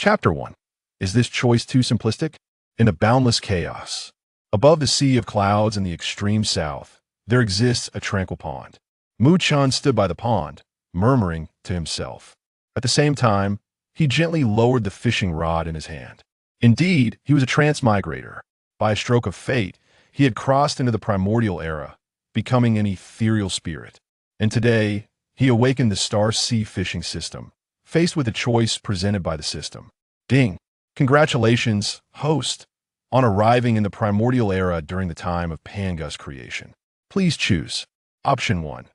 Chapter 1. Is this choice too simplistic? In the boundless chaos, above the sea of clouds in the extreme south, there exists a tranquil pond. Mu Chen stood by the pond, murmuring to himself. At the same time, he gently lowered the fishing rod in his hand. Indeed, he was a transmigrator. By a stroke of fate, he had crossed into the Primordial Era, becoming an ethereal spirit. And today, he awakened the Star Sea fishing system, faced with a choice presented by the system. Ding! Congratulations, host, on arriving in the Primordial Era during the time of Pangus creation. Please choose. Option 1.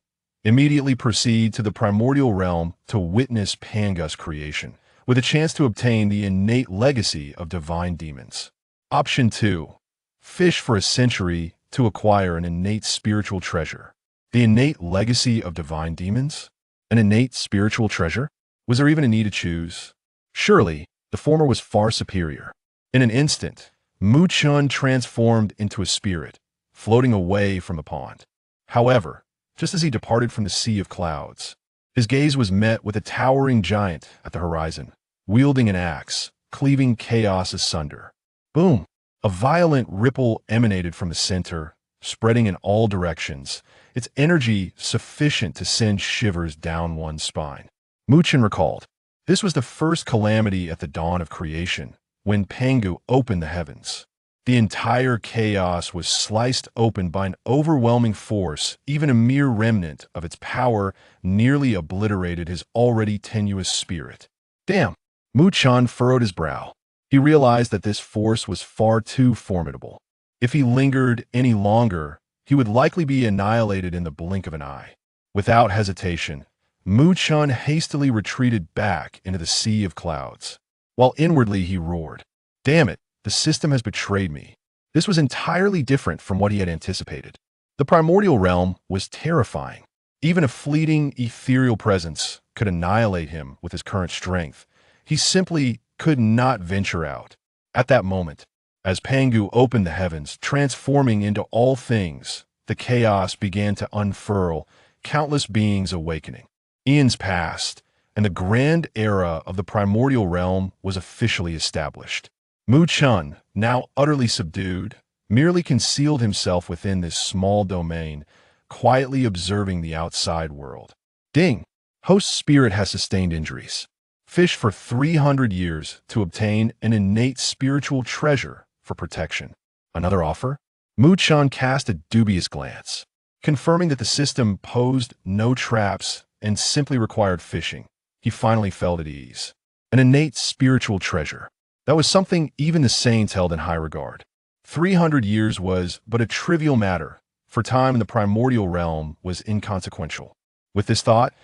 Immediately proceed to the Primordial Realm to witness Pangus creation, with a chance to obtain the innate legacy of divine demons. Option 2. Fish for a century to acquire an innate spiritual treasure. The innate legacy of divine demons? An innate spiritual treasure? Was there even a need to choose? Surely, the former was far superior. In an instant, Mu Chen transformed into a spirit, floating away from the pond. However, just as he departed from the sea of clouds, his gaze was met with a towering giant at the horizon, wielding an axe, cleaving chaos asunder. Boom! A violent ripple emanated from the center, spreading in all directions, its energy sufficient to send shivers down one's spine. Mu Chen recalled, this was the first calamity at the dawn of creation, when Pangu opened the heavens. The entire chaos was sliced open by an overwhelming force. Even a mere remnant of its power nearly obliterated his already tenuous spirit. Damn! Mu Chen furrowed his brow. He realized that this force was far too formidable. If he lingered any longer, he would likely be annihilated in the blink of an eye. Without hesitation, Mu Chen hastily retreated back into the sea of clouds, while inwardly he roared, "Damn it, the system has betrayed me." This was entirely different from what he had anticipated. The primordial realm was terrifying. Even a fleeting ethereal presence could annihilate him with his current strength. He simply could not venture out. At that moment, as Pangu opened the heavens, transforming into all things, the chaos began to unfurl, countless beings awakening. Eons passed, and the grand era of the primordial realm was officially established. Mu Chen, now utterly subdued, merely concealed himself within this small domain, quietly observing the outside world. Ding! Host spirit has sustained injuries. Fish for 300 years to obtain an innate spiritual treasure for protection. Another offer? Mu Chen cast a dubious glance, confirming that the system posed no traps and simply required fishing. He finally felt at ease. An innate spiritual treasure. That was something even the saints held in high regard. 300 years was but a trivial matter, for time in the primordial realm was inconsequential. With this thought,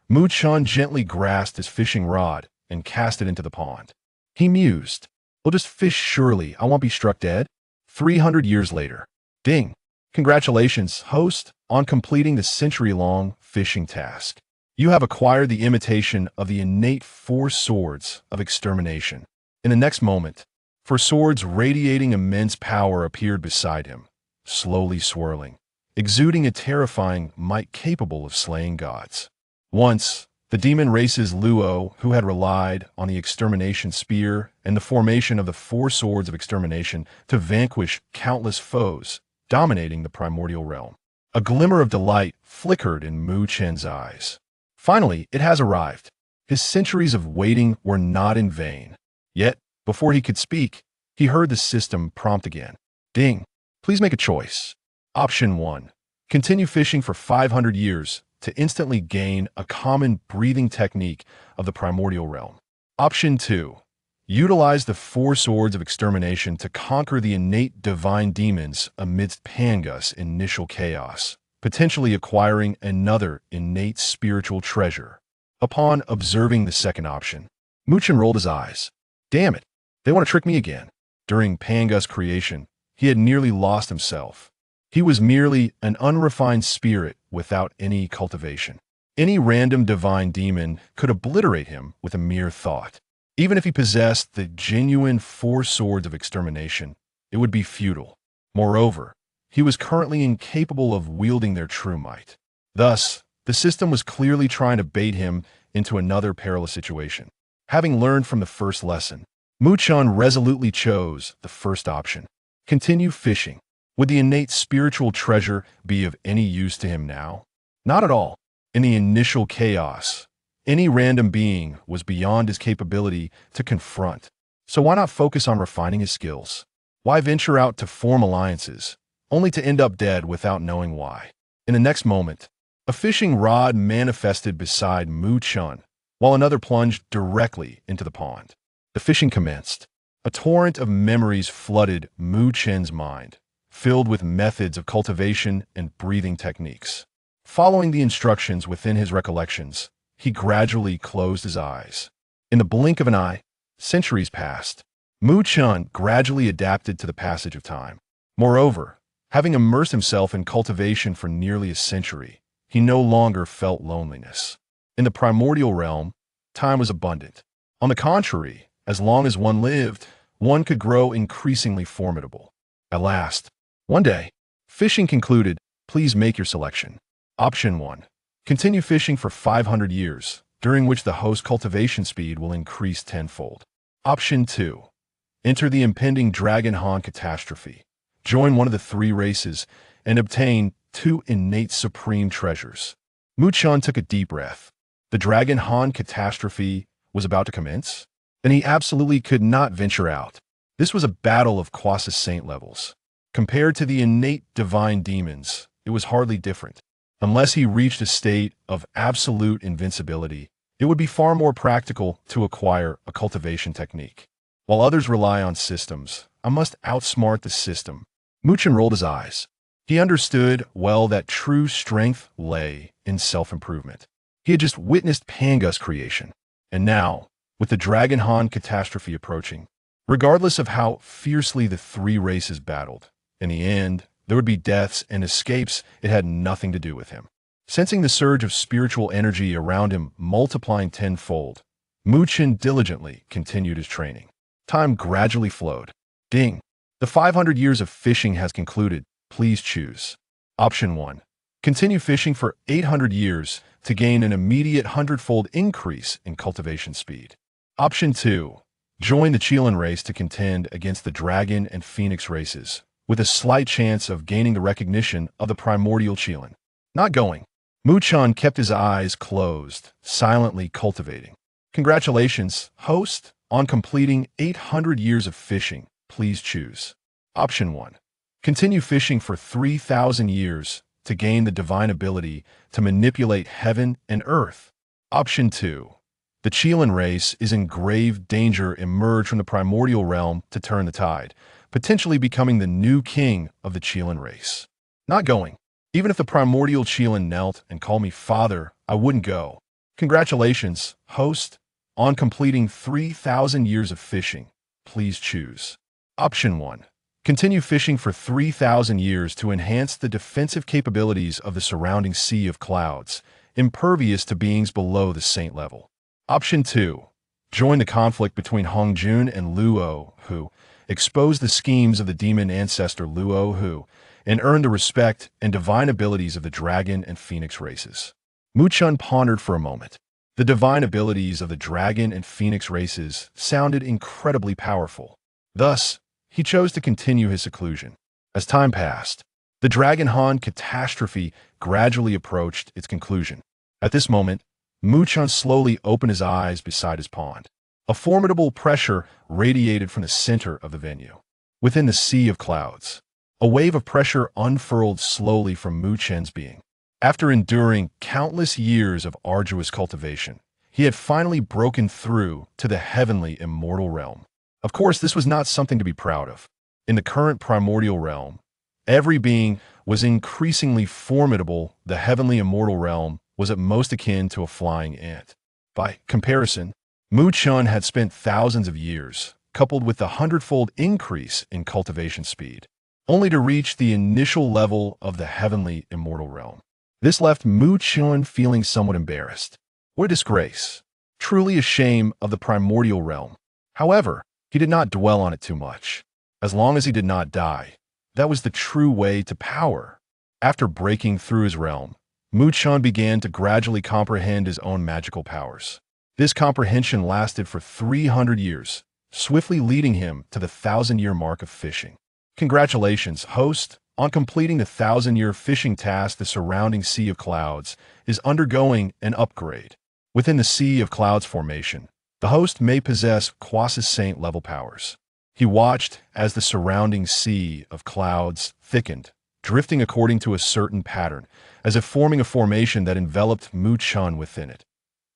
Mu Chen gently grasped his fishing rod and cast it into the pond. He mused, "We'll just fish surely, I won't be struck dead." 300 years later. Ding! Congratulations, host, on completing the century-long fishing task. You have acquired the imitation of the innate 4 swords of extermination. In the next moment, 4 swords radiating immense power appeared beside him, slowly swirling, exuding a terrifying might capable of slaying gods. Once, the demon race's Luo, who had relied on the extermination spear and the formation of the 4 swords of extermination to vanquish countless foes, dominating the primordial realm. A glimmer of delight flickered in Mu Chen's eyes. Finally, it has arrived. His centuries of waiting were not in vain. Yet, before he could speak, he heard the system prompt again. Ding! Please make a choice. Option 1. Continue fishing for 500 years to instantly gain a common breathing technique of the primordial realm. Option 2. Utilize the 4 swords of extermination to conquer the innate divine demons amidst Pangus' initial chaos, potentially acquiring another innate spiritual treasure. Upon observing the second option, Mu Chen rolled his eyes. Damn it, they want to trick me again. During Pangus creation, he had nearly lost himself. He was merely an unrefined spirit without any cultivation. Any random divine demon could obliterate him with a mere thought. Even if he possessed the genuine 4 swords of extermination, it would be futile. Moreover, he was currently incapable of wielding their true might. Thus, the system was clearly trying to bait him into another perilous situation. Having learned from the first lesson, Mu Chen resolutely chose the first option. Continue fishing. Would the innate spiritual treasure be of any use to him now? Not at all. In the initial chaos, any random being was beyond his capability to confront. So why not focus on refining his skills? Why venture out to form alliances, only to end up dead without knowing why? In the next moment, a fishing rod manifested beside Mu Chen, while another plunged directly into the pond. The fishing commenced. A torrent of memories flooded Mu Chen's mind, filled with methods of cultivation and breathing techniques. Following the instructions within his recollections, he gradually closed his eyes. In the blink of an eye, centuries passed. Mu Chen gradually adapted to the passage of time. Moreover, having immersed himself in cultivation for nearly a century, he no longer felt loneliness. In the primordial realm, time was abundant. On the contrary, as long as one lived, one could grow increasingly formidable. At last, one day, fishing concluded. Please make your selection. Option 1. Continue fishing for 500 years, during which the host's cultivation speed will increase tenfold. Option 2. Enter the impending Dragon Han catastrophe. Join one of the 3 races and obtain 2 innate supreme treasures. Mu Chen took a deep breath. The Dragon Han catastrophe was about to commence, and he absolutely could not venture out. This was a battle of quasi-saint levels. Compared to the innate divine demons, it was hardly different. Unless he reached a state of absolute invincibility, it would be far more practical to acquire a cultivation technique. While others rely on systems, I must outsmart the system. Mu Chen rolled his eyes. He understood well that true strength lay in self-improvement. He had just witnessed Panga's creation. And now, with the Dragon Han catastrophe approaching, regardless of how fiercely the 3 races battled, in the end, there would be deaths and escapes. It had nothing to do with him. Sensing the surge of spiritual energy around him multiplying tenfold, Mu Chen diligently continued his training. Time gradually flowed. Ding! The 500 years of fishing has concluded. Please choose. Option 1. Continue fishing for 800 years to gain an immediate 100-fold increase in cultivation speed. Option 2. Join the Xian race to contend against the Dragon and Phoenix races, with a slight chance of gaining the recognition of the Primordial Xian. Not going. Mu Chen kept his eyes closed, silently cultivating. Congratulations, host, on completing 800 years of fishing. Please choose. Option 1. Continue fishing for 3,000 years to gain the divine ability to manipulate heaven and earth. Option 2. The Xian race is in grave danger. Emerge from the primordial realm to turn the tide, potentially becoming the new king of the Xian race. Not going. Even if the primordial Xian knelt and called me father, I wouldn't go. Congratulations, host, on completing 3,000 years of fishing. Please choose. Option 1. Continue fishing for 3,000 years to enhance the defensive capabilities of the surrounding sea of clouds, impervious to beings below the saint level. Option 2. Join the conflict between Hongjun and Luo, who expose the schemes of the Demon Ancestor Luo, who and earn the respect and divine abilities of the Dragon and Phoenix races. Mu Chen pondered for a moment. The divine abilities of the Dragon and Phoenix races sounded incredibly powerful. Thus, he chose to continue his seclusion. As time passed, the Dragon Han catastrophe gradually approached its conclusion. At this moment, Mu Chen slowly opened his eyes beside his pond. A formidable pressure radiated from the center of the venue. Within the sea of clouds, a wave of pressure unfurled slowly from Mu Chen's being. After enduring countless years of arduous cultivation, he had finally broken through to the heavenly immortal realm. Of course, this was not something to be proud of. In the current primordial realm, every being was increasingly formidable. The heavenly immortal realm was at most akin to a flying ant. By comparison, Mu Chen had spent thousands of years, coupled with the 100-fold increase in cultivation speed, only to reach the initial level of the heavenly immortal realm. This left Mu Chen feeling somewhat embarrassed. What a disgrace. Truly a shame of the primordial realm. However, he did not dwell on it too much. As long as he did not die, that was the true way to power. After breaking through his realm, Mu Chen began to gradually comprehend his own magical powers. This comprehension lasted for 300 years, swiftly leading him to the 1,000-year mark of fishing. Congratulations, host! On completing the 1,000-year fishing task, the surrounding Sea of Clouds is undergoing an upgrade. Within the Sea of Clouds formation, the host may possess quasi-saint level powers. He watched as the surrounding Sea of Clouds thickened, drifting according to a certain pattern, as if forming a formation that enveloped Mu Chen within it.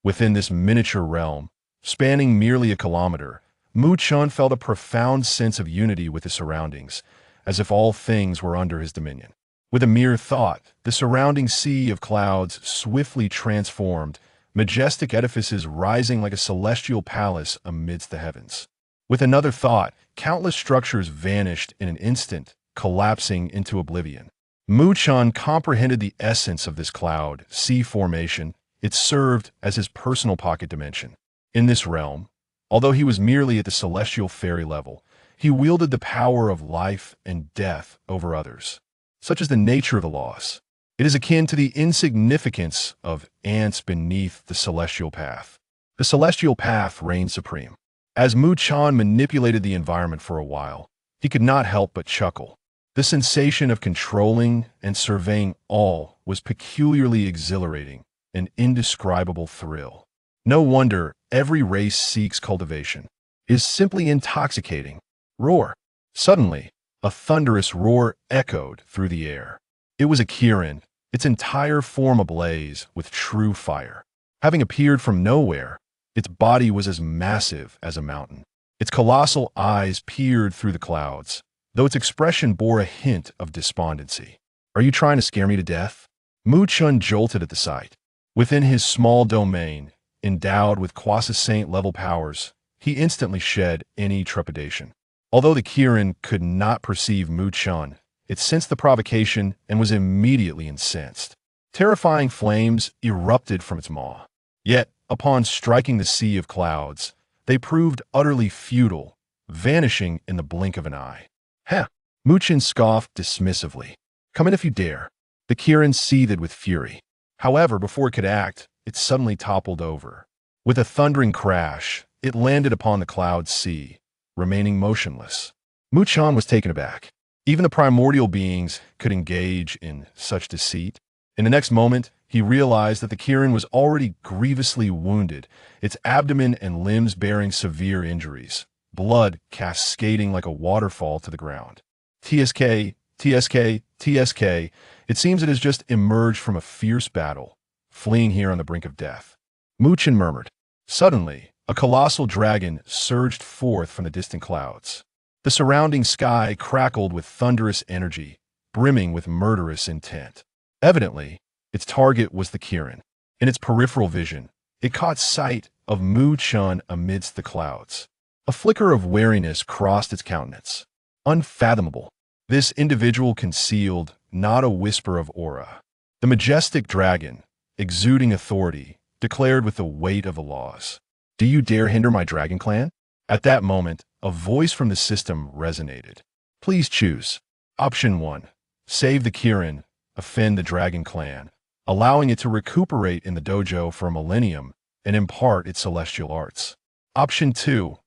Within this miniature realm, spanning merely a kilometer, Mu Chen felt a profound sense of unity with his surroundings, as if all things were under his dominion. With a mere thought, the surrounding Sea of Clouds swiftly transformed, majestic edifices rising like a celestial palace amidst the heavens. With another thought, countless structures vanished in an instant, collapsing into oblivion. Mu Chen comprehended the essence of this cloud sea formation. It served as his personal pocket dimension. In this realm, although he was merely at the celestial fairy level, he wielded the power of life and death over others. Such is the nature of the loss. It is akin to the insignificance of ants beneath the celestial path. The celestial path reigned supreme. As Mu Chen manipulated the environment for a while, he could not help but chuckle. The sensation of controlling and surveying all was peculiarly exhilarating, an indescribable thrill. No wonder every race seeks cultivation. It is simply intoxicating. Roar. Suddenly, a thunderous roar echoed through the air. It was a Xian, its entire form ablaze with true fire. Having appeared from nowhere, its body was as massive as a mountain. Its colossal eyes peered through the clouds, though its expression bore a hint of despondency. "Are you trying to scare me to death?" Mu Chen jolted at the sight. Within his small domain, endowed with quasi-saint level powers, he instantly shed any trepidation. Although the Xian could not perceive Mu Chen, it sensed the provocation and was immediately incensed. Terrifying flames erupted from its maw. Yet, upon striking the Sea of Clouds, they proved utterly futile, vanishing in the blink of an eye. "Heh!" Mu Chen scoffed dismissively. "Come in if you dare." The Xian seethed with fury. However, before it could act, it suddenly toppled over. With a thundering crash, it landed upon the cloud sea, remaining motionless. Mu Chen was taken aback. Even the primordial beings could engage in such deceit. In the next moment, he realized that the Xian was already grievously wounded, its abdomen and limbs bearing severe injuries, blood cascading like a waterfall to the ground. TSK, TSK, TSK, it seems it has just emerged from a fierce battle, fleeing here on the brink of death. Mu Chen murmured. Suddenly, a colossal dragon surged forth from the distant clouds. The surrounding sky crackled with thunderous energy, brimming with murderous intent. Evidently, its target was the Xian. In its peripheral vision, it caught sight of Mu Chen amidst the clouds. A flicker of wariness crossed its countenance. Unfathomable. This individual concealed not a whisper of aura. The majestic dragon, exuding authority, declared with the weight of the laws. "Do you dare hinder my dragon clan?" At that moment, a voice from the system resonated. "Please choose. Option 1. Save the Xian, offend the dragon clan, allowing it to recuperate in the dojo for a millennium and impart its celestial arts. Option 2.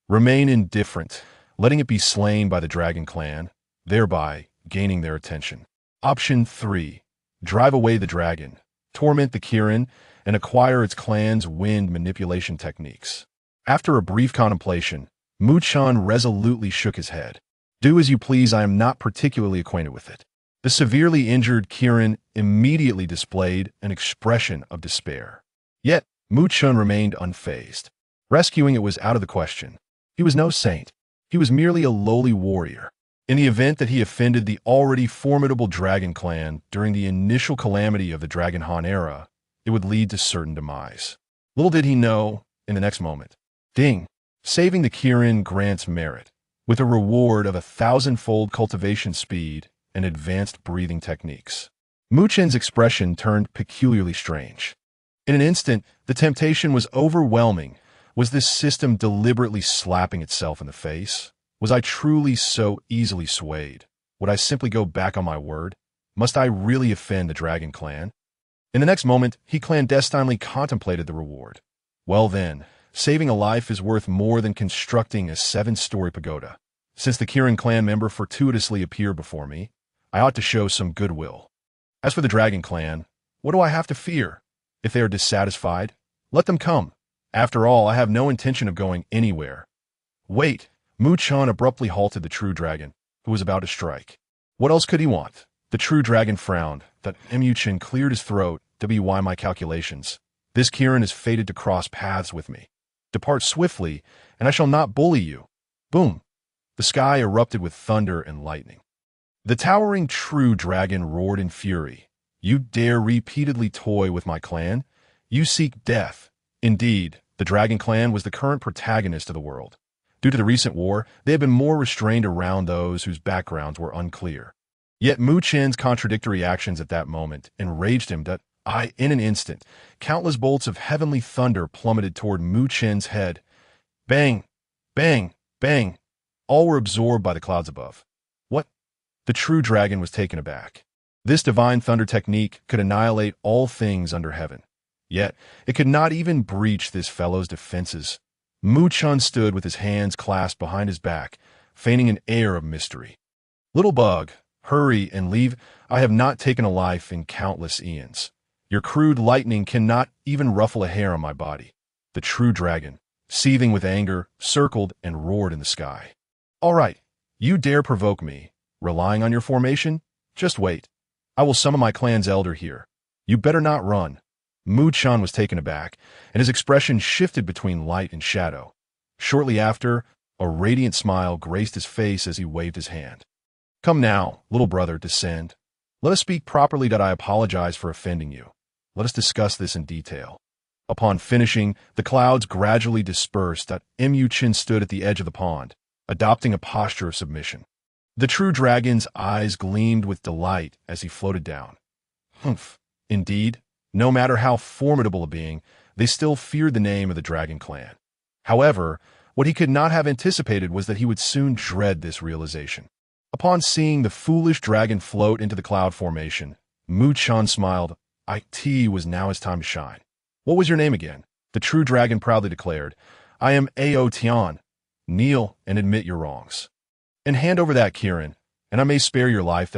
Remain indifferent, letting it be slain by the dragon clan, thereby gaining their attention. Option 3. Drive away the dragon, torment the Xian, and acquire its clan's wind manipulation techniques." After a brief contemplation, Mu Chen resolutely shook his head. "Do as you please, I am not particularly acquainted with it." The severely injured Xian immediately displayed an expression of despair. Yet, Mu Chen remained unfazed. Rescuing it was out of the question. He was no saint. He was merely a lowly warrior. In the event that he offended the already formidable dragon clan during the initial calamity of the Dragon Han era, it would lead to certain demise. Little did he know, in the next moment. Ding! Saving the Xian grants merit, with a reward of 1,000-fold cultivation speed and advanced breathing techniques. Mu Chen's expression turned peculiarly strange. In an instant, the temptation was overwhelming. Was this system deliberately slapping itself in the face? Was I truly so easily swayed? Would I simply go back on my word? Must I really offend the dragon clan? In the next moment, he clandestinely contemplated the reward. Well then, saving a life is worth more than constructing a 7-story pagoda. Since the Kirin clan member fortuitously appeared before me, I ought to show some goodwill. As for the Dragon clan, what do I have to fear? If they are dissatisfied, let them come. After all, I have no intention of going anywhere. Wait, Mu Chen abruptly halted the true dragon, who was about to strike. What else could he want? The true dragon frowned. That Mu Chen cleared his throat. Why my calculations? This Kirin is fated to cross paths with me. Depart swiftly, and I shall not bully you. Boom! The sky erupted with thunder and lightning. The towering true dragon roared in fury. You dare repeatedly toy with my clan? You seek death. Indeed, the Dragon clan was the current protagonist of the world. Due to the recent war, they had been more restrained around those whose backgrounds were unclear. Yet Mu Chen's contradictory actions at that moment enraged him that in an instant, countless bolts of heavenly thunder plummeted toward Mu Chen's head. Bang! Bang! Bang! All were absorbed by the clouds above. What? The true dragon was taken aback. This divine thunder technique could annihilate all things under heaven. Yet, it could not even breach this fellow's defenses. Mu Chen stood with his hands clasped behind his back, feigning an air of mystery. Little bug, hurry and leave. I have not taken a life in countless eons. Your crude lightning cannot even ruffle a hair on my body. The true dragon, seething with anger, circled and roared in the sky. All right, you dare provoke me, relying on your formation? Just wait. I will summon my clan's elder here. You better not run. Mu Chen was taken aback, and his expression shifted between light and shadow. Shortly after, a radiant smile graced his face as he waved his hand. Come now, little brother, descend. Let us speak properly. I apologize for offending you. Let us discuss this in detail. Upon finishing, the clouds gradually dispersed. Mu Chen stood at the edge of the pond, adopting a posture of submission. The true dragon's eyes gleamed with delight as he floated down. Humph, indeed, no matter how formidable a being, they still feared the name of the Dragon clan. However, what he could not have anticipated was that he would soon dread this realization. Upon seeing the foolish dragon float into the cloud formation, Mu Chen smiled. It was now his time to shine. What was your name again? The true dragon proudly declared. I am Tian. Kneel and admit your wrongs. And hand over that Kirin, and I may spare your life.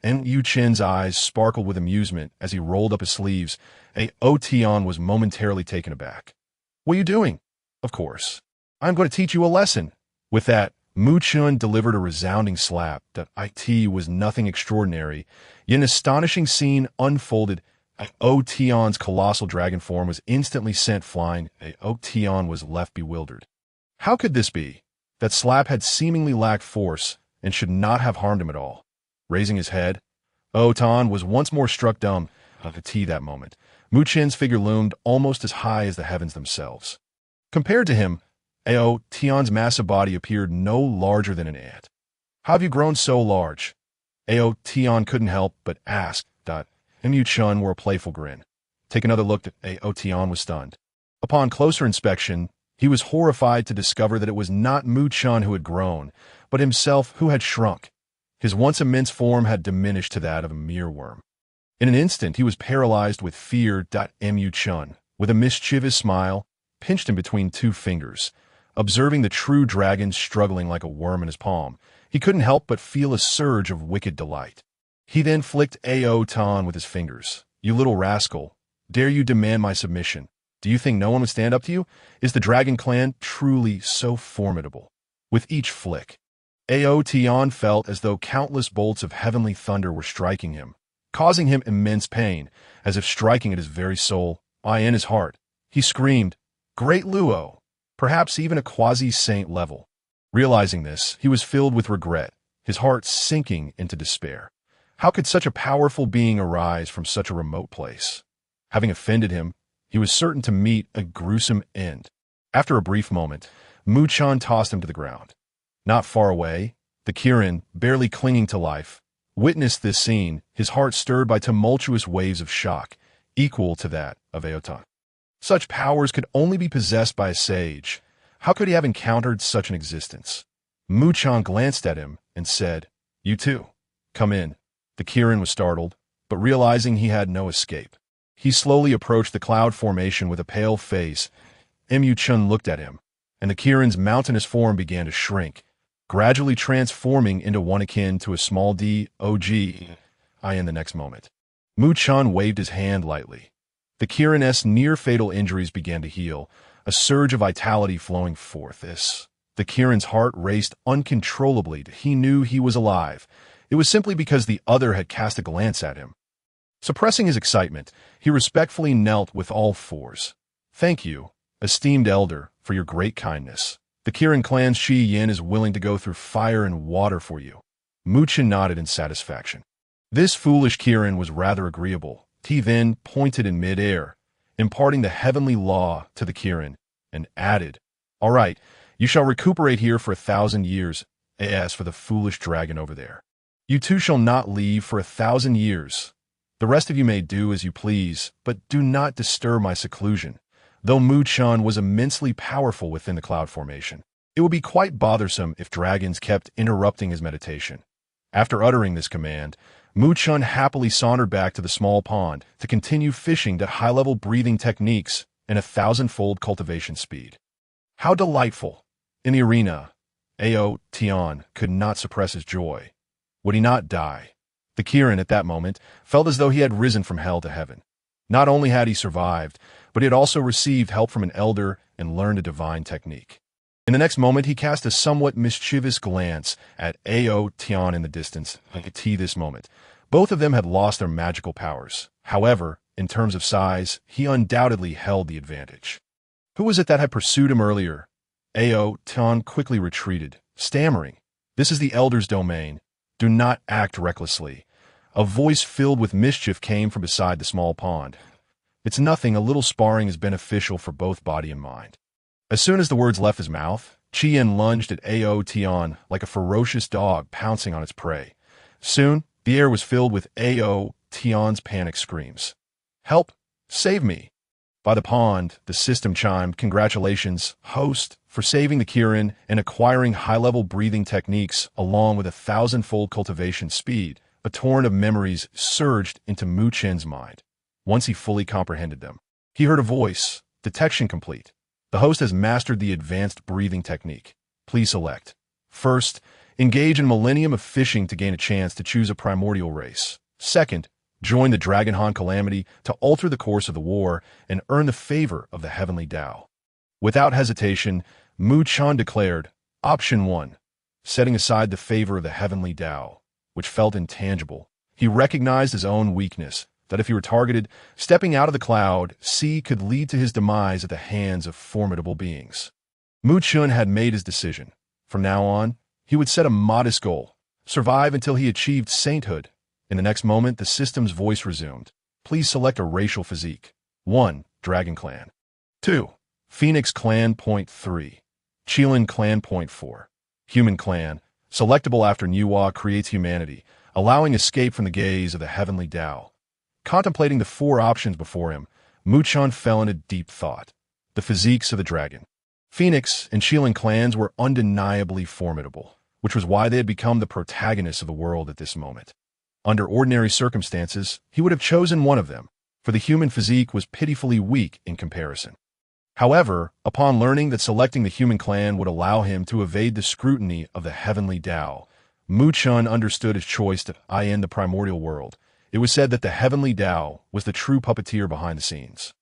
Mu Chen's eyes sparkled with amusement as he rolled up his sleeves. Tian was momentarily taken aback. What are you doing? Of course. I'm going to teach you a lesson. With that, Mu Chen delivered a resounding slap. It was nothing extraordinary, yet an astonishing scene unfolded. Tian's colossal dragon form was instantly sent flying. Tian was left bewildered. How could this be? That slap had seemingly lacked force and should not have harmed him at all. Raising his head, Tian was once more struck dumb. That moment, Mu Chen's figure loomed almost as high as the heavens themselves. Compared to him, Tian's massive body appeared no larger than an ant. How have you grown so large? Tian couldn't help but ask. Mu Chen wore a playful grin. Take another look at Tian was stunned. Upon closer inspection, he was horrified to discover that it was not Mu Chen who had grown, but himself who had shrunk. His once immense form had diminished to that of a mere worm. In an instant, he was paralyzed with fear. Mu Chen, with a mischievous smile, pinched him between two fingers. Observing the true dragon struggling like a worm in his palm, he couldn't help but feel a surge of wicked delight. He then flicked Tian with his fingers. You little rascal, dare you demand my submission? Do you think no one would stand up to you? Is the Dragon clan truly so formidable? With each flick, Tian felt as though countless bolts of heavenly thunder were striking him, causing him immense pain, as if striking at his very soul, in his heart. He screamed, Great Luo! Perhaps even a quasi-saint level. Realizing this, he was filled with regret, his heart sinking into despair. How could such a powerful being arise from such a remote place? Having offended him, he was certain to meet a gruesome end. After a brief moment, Mu Chen tossed him to the ground. Not far away, the Kirin, barely clinging to life, witnessed this scene, his heart stirred by tumultuous waves of shock, equal to that of Tian. Such powers could only be possessed by a sage. How could he have encountered such an existence? Mu Chen glanced at him and said, You too. Come in. The Kirin was startled, but realizing he had no escape, he slowly approached the cloud formation with a pale face. Chen looked at him, and the Kirin's mountainous form began to shrink, gradually transforming into one akin to a small dog in the next moment. Chen waved his hand lightly. The Kirin's near-fatal injuries began to heal, a surge of vitality flowing forth. The Kirin's heart raced uncontrollably. He knew he was alive. It was simply because the other had cast a glance at him. Suppressing his excitement, he respectfully knelt with all fours. "Thank you, esteemed elder, for your great kindness. The Kirin clan's Xian is willing to go through fire and water for you." Chen nodded in satisfaction. This foolish Kirin was rather agreeable. He then pointed in mid-air, imparting the heavenly law to the Kirin, and added, "All right, you shall recuperate here for 1,000 years. As for the foolish dragon over there, you two shall not leave for 1,000 years. The rest of you may do as you please, but do not disturb my seclusion." Though Chen was immensely powerful within the cloud formation, it would be quite bothersome if dragons kept interrupting his meditation. After uttering this command, Chen happily sauntered back to the small pond to continue fishing at high-level breathing techniques and 1,000-fold cultivation speed. How delightful! In the arena, Tian could not suppress his joy. Would he not die? The Kirin at that moment felt as though he had risen from hell to heaven. Not only had he survived, but he had also received help from an elder and learned a divine technique. In the next moment, he cast a somewhat mischievous glance at Tian in the distance. This moment, both of them had lost their magical powers. However, in terms of size, he undoubtedly held the advantage. Who was it that had pursued him earlier? Tian quickly retreated, stammering, "This is the elder's domain. Do not act recklessly." A voice filled with mischief came from beside the small pond. "It's nothing. A little sparring is beneficial for both body and mind." As soon as the words left his mouth, Xian lunged at Tian like a ferocious dog pouncing on its prey. Soon, the air was filled with Tian's panic screams. "Help! Save me!" By the pond, the system chimed, "Congratulations, host, for saving the Kirin and acquiring high-level breathing techniques along with 1,000-fold cultivation speed." A torrent of memories surged into Chen's mind. Once he fully comprehended them, he heard a voice, "Detection complete. The host has mastered the advanced breathing technique. Please select. First, engage in millennium of fishing to gain a chance to choose a primordial race. Second, join the Dragon Han Calamity to alter the course of the war and earn the favor of the heavenly Tao." Without hesitation, Chen declared, "Option 1, setting aside the favor of the heavenly Tao," which felt intangible. He recognized his own weakness, that if he were targeted, stepping out of the cloud could lead to his demise at the hands of formidable beings. Chen had made his decision. From now on, he would set a modest goal, survive until he achieved sainthood. In the next moment, the system's voice resumed. "Please select a racial physique. 1. Dragon Clan. 2. Phoenix Clan. 3. Xian Clan. 4. Human Clan. Selectable after Nuwa creates humanity, allowing escape from the gaze of the heavenly Tao." Contemplating the 4 options before him, Chen fell into deep thought. The physiques of the dragon, Phoenix, and Xian clans were undeniably formidable, which was why they had become the protagonists of the world at this moment. Under ordinary circumstances, he would have chosen one of them, for the human physique was pitifully weak in comparison. However, upon learning that selecting the human clan would allow him to evade the scrutiny of the heavenly Tao, Chen understood his choice to attain the primordial world. It was said that the heavenly Tao was the true puppeteer behind the scenes.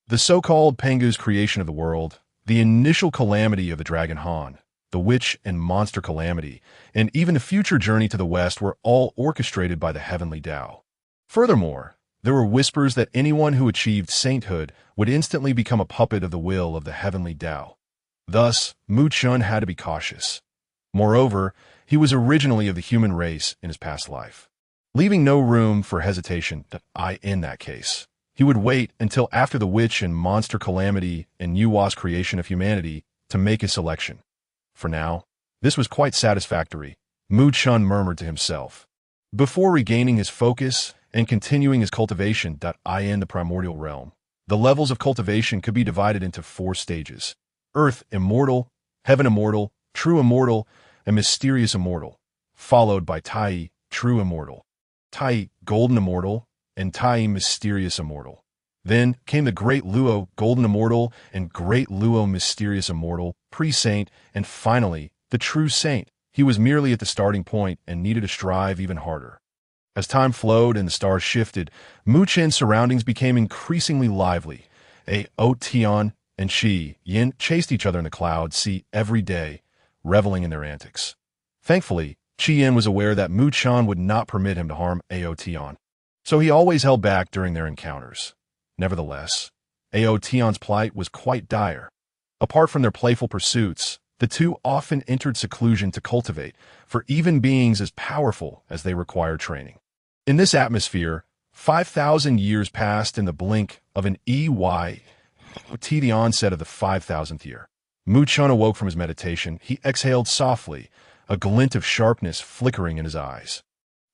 The so-called Pengu's creation of the world, the initial calamity of the Dragon Han, the witch and monster calamity, and even the future journey to the west were all orchestrated by the heavenly Tao. Furthermore, there were whispers that anyone who achieved sainthood would instantly become a puppet of the will of the heavenly Tao. Thus, Chen had to be cautious. Moreover, he was originally of the human race in his past life, leaving no room for hesitation in that case. He would wait until after the witch and monster calamity and Nuwa's creation of humanity to make his selection. For now, this was quite satisfactory, Chen murmured to himself. Before regaining his focus and continuing his cultivation in the primordial realm, the levels of cultivation could be divided into 4 stages: Earth Immortal, Heaven Immortal, True Immortal, and Mysterious Immortal, followed by Taiyi True Immortal, Taiyi Golden Immortal, and Taiyi Mysterious Immortal. Then came the Great Luo, Golden Immortal, and Great Luo, Mysterious Immortal, Pre-Saint, and finally, the True Saint. He was merely at the starting point and needed to strive even harder. As time flowed and the stars shifted, Mu Chen's surroundings became increasingly lively. Tian and Xian chased each other in the clouds every day, reveling in their antics. Thankfully, Xian was aware that Mu Chen would not permit him to harm Tian, so he always held back during their encounters. Nevertheless, Tian's plight was quite dire. Apart from their playful pursuits, the two often entered seclusion to cultivate, for even beings as powerful as they required training. In this atmosphere, 5,000 years passed in the blink of an EY. T the onset of the 5,000th year. Mu Chen awoke from his meditation. He exhaled softly, a glint of sharpness flickering in his eyes.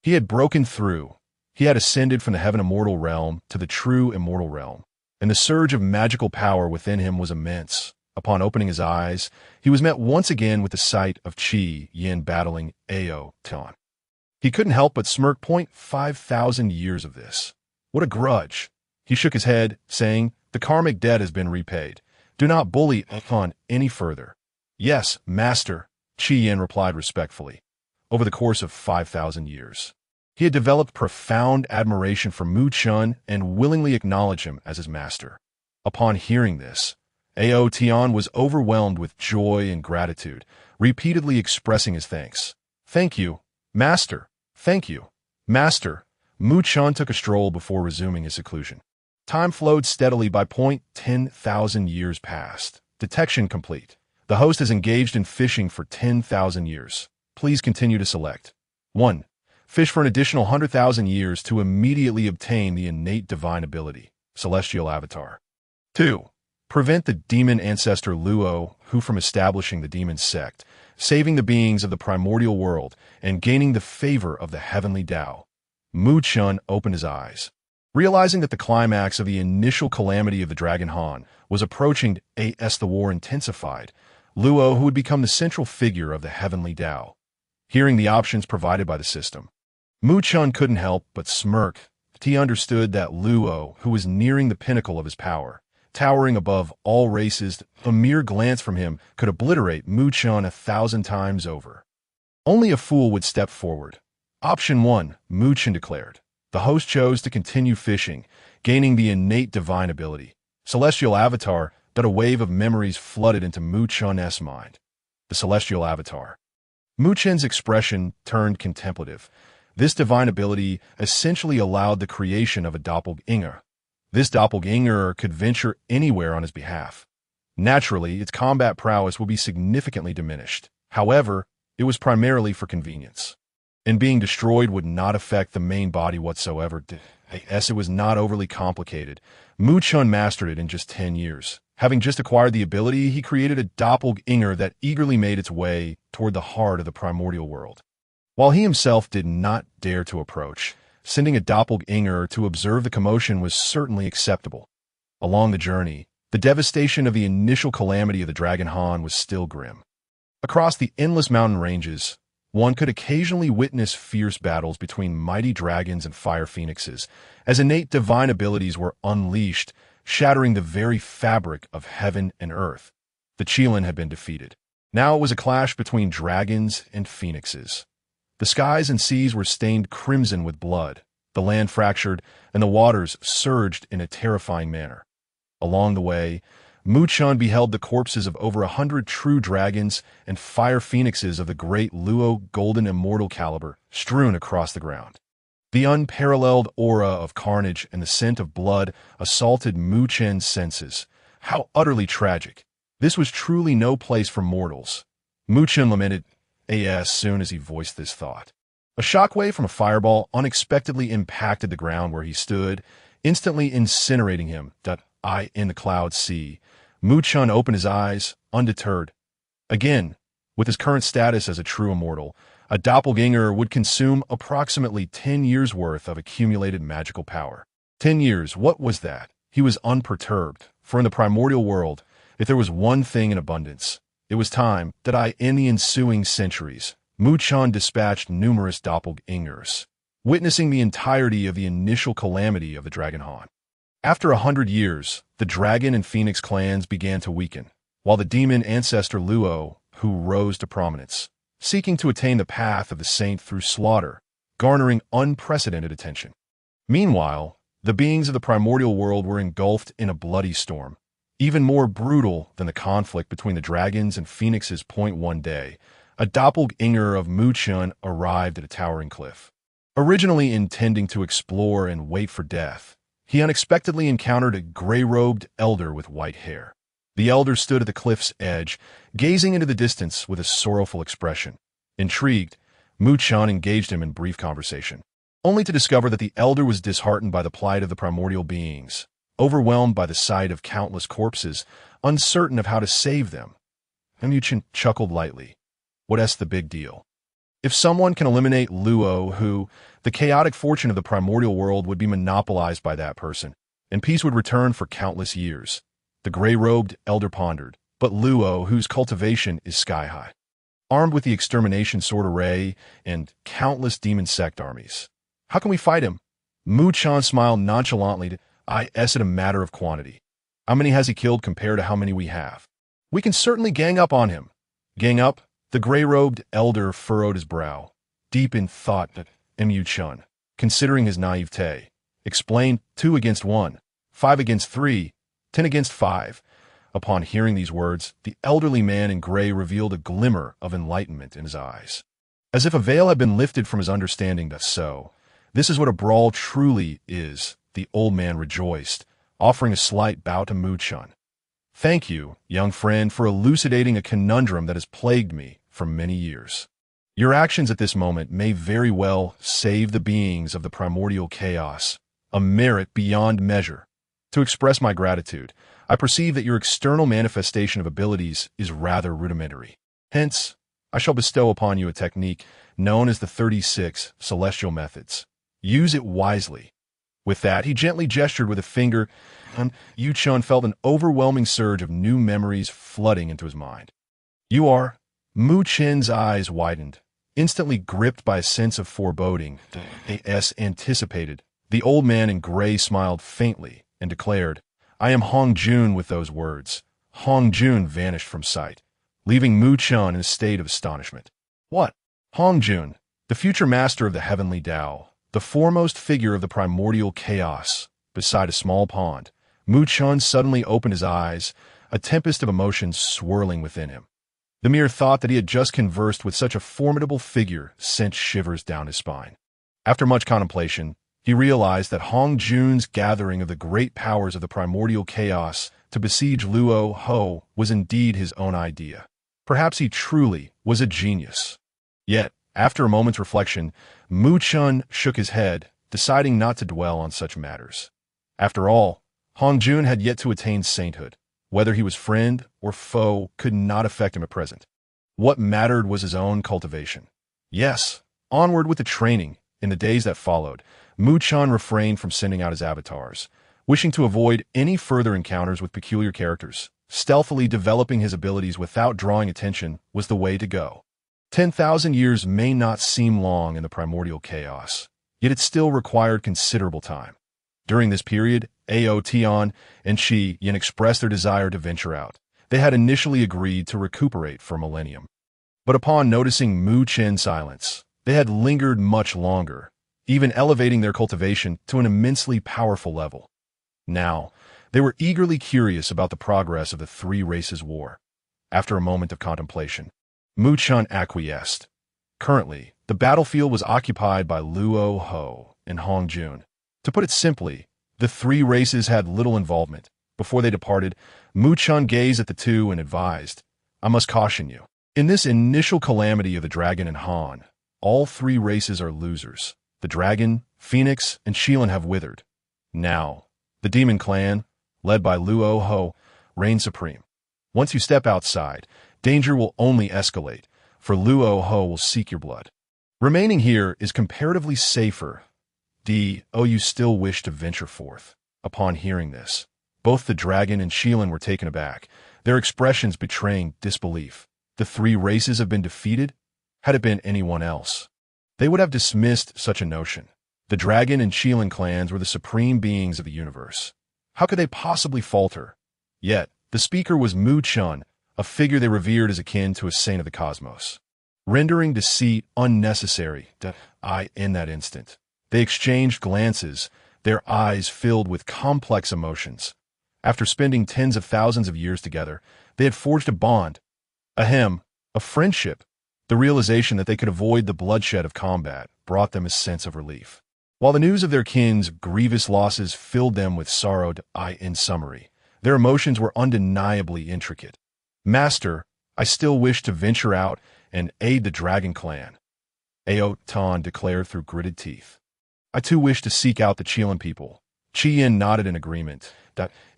He had broken through. He had ascended from the heaven immortal realm to the true immortal realm, and the surge of magical power within him was immense. Upon opening his eyes, he was met once again with the sight of Yin battling Tian. He couldn't help but smirk. 5,000 years of this. What a grudge. He shook his head, saying, "The karmic debt has been repaid. Do not bully upon any further." "Yes, master," Yin replied respectfully. Over the course of 5,000 years, he had developed profound admiration for Mu Chen and willingly acknowledged him as his master. Upon hearing this, Tian was overwhelmed with joy and gratitude, repeatedly expressing his thanks. "Thank you, master. Thank you, master." Mu Chen took a stroll before resuming his seclusion. Time flowed steadily by. 10,000 years passed. Detection complete. The host is engaged in fishing for 10,000 years. Please continue to select. 1. Fish for an additional 100,000 years to immediately obtain the innate divine ability, Celestial Avatar. 2. Prevent the Demon Ancestor Luo, who from establishing the demon sect, saving the beings of the primordial world, and gaining the favor of the heavenly Tao. Mu Chen opened his eyes. Realizing that the climax of the initial calamity of the Dragon Han was approaching as the war intensified, Luo, who would become the central figure of the heavenly Tao. Hearing the options provided by the system, Mu Chen couldn't help but smirk. He understood that Luo, who was nearing the pinnacle of his power, towering above all races, a mere glance from him could obliterate Mu Chen 1,000 times over. Only a fool would step forward. Option 1, Mu Chen declared. The host chose to continue fishing, gaining the innate divine ability, Celestial Avatar. That a wave of memories flooded into Mu Chen's mind. The Celestial Avatar. Mu Chen's expression turned contemplative. This divine ability essentially allowed the creation of a doppelganger. This doppelganger could venture anywhere on his behalf. Naturally, its combat prowess would be significantly diminished. However, it was primarily for convenience. And being destroyed would not affect the main body whatsoever. As it was not overly complicated, Mu Chen mastered it in just 10 years. Having just acquired the ability, he created a doppelganger that eagerly made its way toward the heart of the primordial world. While he himself did not dare to approach, sending a doppelganger to observe the commotion was certainly acceptable. Along the journey, the devastation of the initial calamity of the Dragon Han was still grim. Across the endless mountain ranges, one could occasionally witness fierce battles between mighty dragons and fire phoenixes, as innate divine abilities were unleashed, shattering the very fabric of heaven and earth. The Xian had been defeated. Now it was a clash between dragons and phoenixes. The skies and seas were stained crimson with blood, the land fractured, and the waters surged in a terrifying manner. Along the way, Mu Chen beheld the corpses of over 100 true dragons and fire phoenixes of the great Luo golden immortal caliber strewn across the ground. The unparalleled aura of carnage and the scent of blood assaulted Mu Chen's senses. How utterly tragic. This was truly no place for mortals. Mu Chen lamented as soon as he voiced this thought. A shockwave from a fireball unexpectedly impacted the ground where he stood, instantly incinerating him. In the clouds sea, Mu Chen opened his eyes, undeterred. Again, with his current status as a true immortal, a doppelganger would consume approximately 10 years' worth of accumulated magical power. 10 years, what was that? He was unperturbed, for in the primordial world, if there was one thing in abundance, it was time. In the ensuing centuries, Mu Chen dispatched numerous doppelgangers, witnessing the entirety of the initial calamity of the Dragon Han. After 100 years, the dragon and phoenix clans began to weaken, while the demon ancestor Luo, who rose to prominence, seeking to attain the path of the saint through slaughter, garnering unprecedented attention. Meanwhile, the beings of the primordial world were engulfed in a bloody storm. Even more brutal than the conflict between the dragons and phoenixes. One day, a doppelganger of Chen arrived at a towering cliff. Originally intending to explore and wait for death, he unexpectedly encountered a gray-robed elder with white hair. The elder stood at the cliff's edge, gazing into the distance with a sorrowful expression. Intrigued, Chen engaged him in brief conversation, only to discover that the elder was disheartened by the plight of the primordial beings, overwhelmed by the sight of countless corpses, uncertain of how to save them. Chen chuckled lightly. What's the big deal? If someone can eliminate Luo, the chaotic fortune of the primordial world would be monopolized by that person, and peace would return for countless years. The gray-robed elder pondered, but Luo, whose cultivation is sky-high, armed with the extermination sword array and countless demon sect armies. How can we fight him? Chen smiled nonchalantly. It's a matter of quantity. How many has he killed compared to how many we have? We can certainly gang up on him. Gang up? The gray-robed elder furrowed his brow, deep in thought. Chen, considering his naivete, explained 2 against 1, 5 against 3, 10 against 5. Upon hearing these words, the elderly man in gray revealed a glimmer of enlightenment in his eyes, as if a veil had been lifted from his understanding. So, this is what a brawl truly is. The old man rejoiced, offering a slight bow to Chen. Thank you, young friend, for elucidating a conundrum that has plagued me for many years. Your actions at this moment may very well save the beings of the primordial chaos, a merit beyond measure. To express my gratitude, I perceive that your external manifestation of abilities is rather rudimentary. Hence, I shall bestow upon you a technique known as the 36 celestial methods. Use it wisely. With that, he gently gestured with a finger, and Chen felt an overwhelming surge of new memories flooding into his mind. You are? Chen's eyes widened, instantly gripped by a sense of foreboding. As anticipated, the old man in gray smiled faintly and declared, I am Jun. With those words, Jun vanished from sight, leaving Chen in a state of astonishment. What? Jun, the future master of the heavenly Tao, the foremost figure of the primordial chaos, beside a small pond. Chen suddenly opened his eyes, a tempest of emotions swirling within him. The mere thought that he had just conversed with such a formidable figure sent shivers down his spine. After much contemplation, he realized that Jun's gathering of the great powers of the primordial chaos to besiege Luo was indeed his own idea. Perhaps he truly was a genius. Yet, after a moment's reflection, Chen shook his head, deciding not to dwell on such matters. After all, Jun had yet to attain sainthood. Whether he was friend or foe could not affect him at present. What mattered was his own cultivation. Yes, onward with the training. In the days that followed, Chen refrained from sending out his avatars, wishing to avoid any further encounters with peculiar characters. Stealthily developing his abilities without drawing attention was the way to go. 10,000 years may not seem long in the primordial chaos, yet it still required considerable time. During this period, Tian and Xian expressed their desire to venture out. They had initially agreed to recuperate for millennium. But upon noticing Chen's silence, they had lingered much longer, even elevating their cultivation to an immensely powerful level. Now, they were eagerly curious about the progress of the 3 races' war. After a moment of contemplation, Chen acquiesced. Currently, the battlefield was occupied by Luo and Jun. To put it simply, the 3 races had little involvement. Before they departed, Chen gazed at the 2 and advised, I must caution you. In this initial calamity of the dragon and Han, all 3 races are losers. The dragon, phoenix, and Xian have withered. Now, the demon clan, led by Luo, reigns supreme. Once you step outside, danger will only escalate, for Luo will seek your blood. Remaining here is comparatively safer. You still wish to venture forth. Upon hearing this, both the dragon and Xian were taken aback, their expressions betraying disbelief. The 3 races have been defeated? Had it been anyone else, they would have dismissed such a notion. The dragon and Xian clans were the supreme beings of the universe. How could they possibly falter? Yet, the speaker was Mu Chun, a figure they revered as akin to a saint of the cosmos. Rendering deceit unnecessary in that instant. They exchanged glances, their eyes filled with complex emotions. After spending tens of thousands of years together, they had forged a bond, a friendship. The realization that they could avoid the bloodshed of combat brought them a sense of relief. While the news of their kin's grievous losses filled them with sorrow, in summary, their emotions were undeniably intricate. Master, I still wish to venture out and aid the Dragon Clan, Tan declared through gritted teeth. I too wish to seek out the Qian people. Xian nodded in agreement.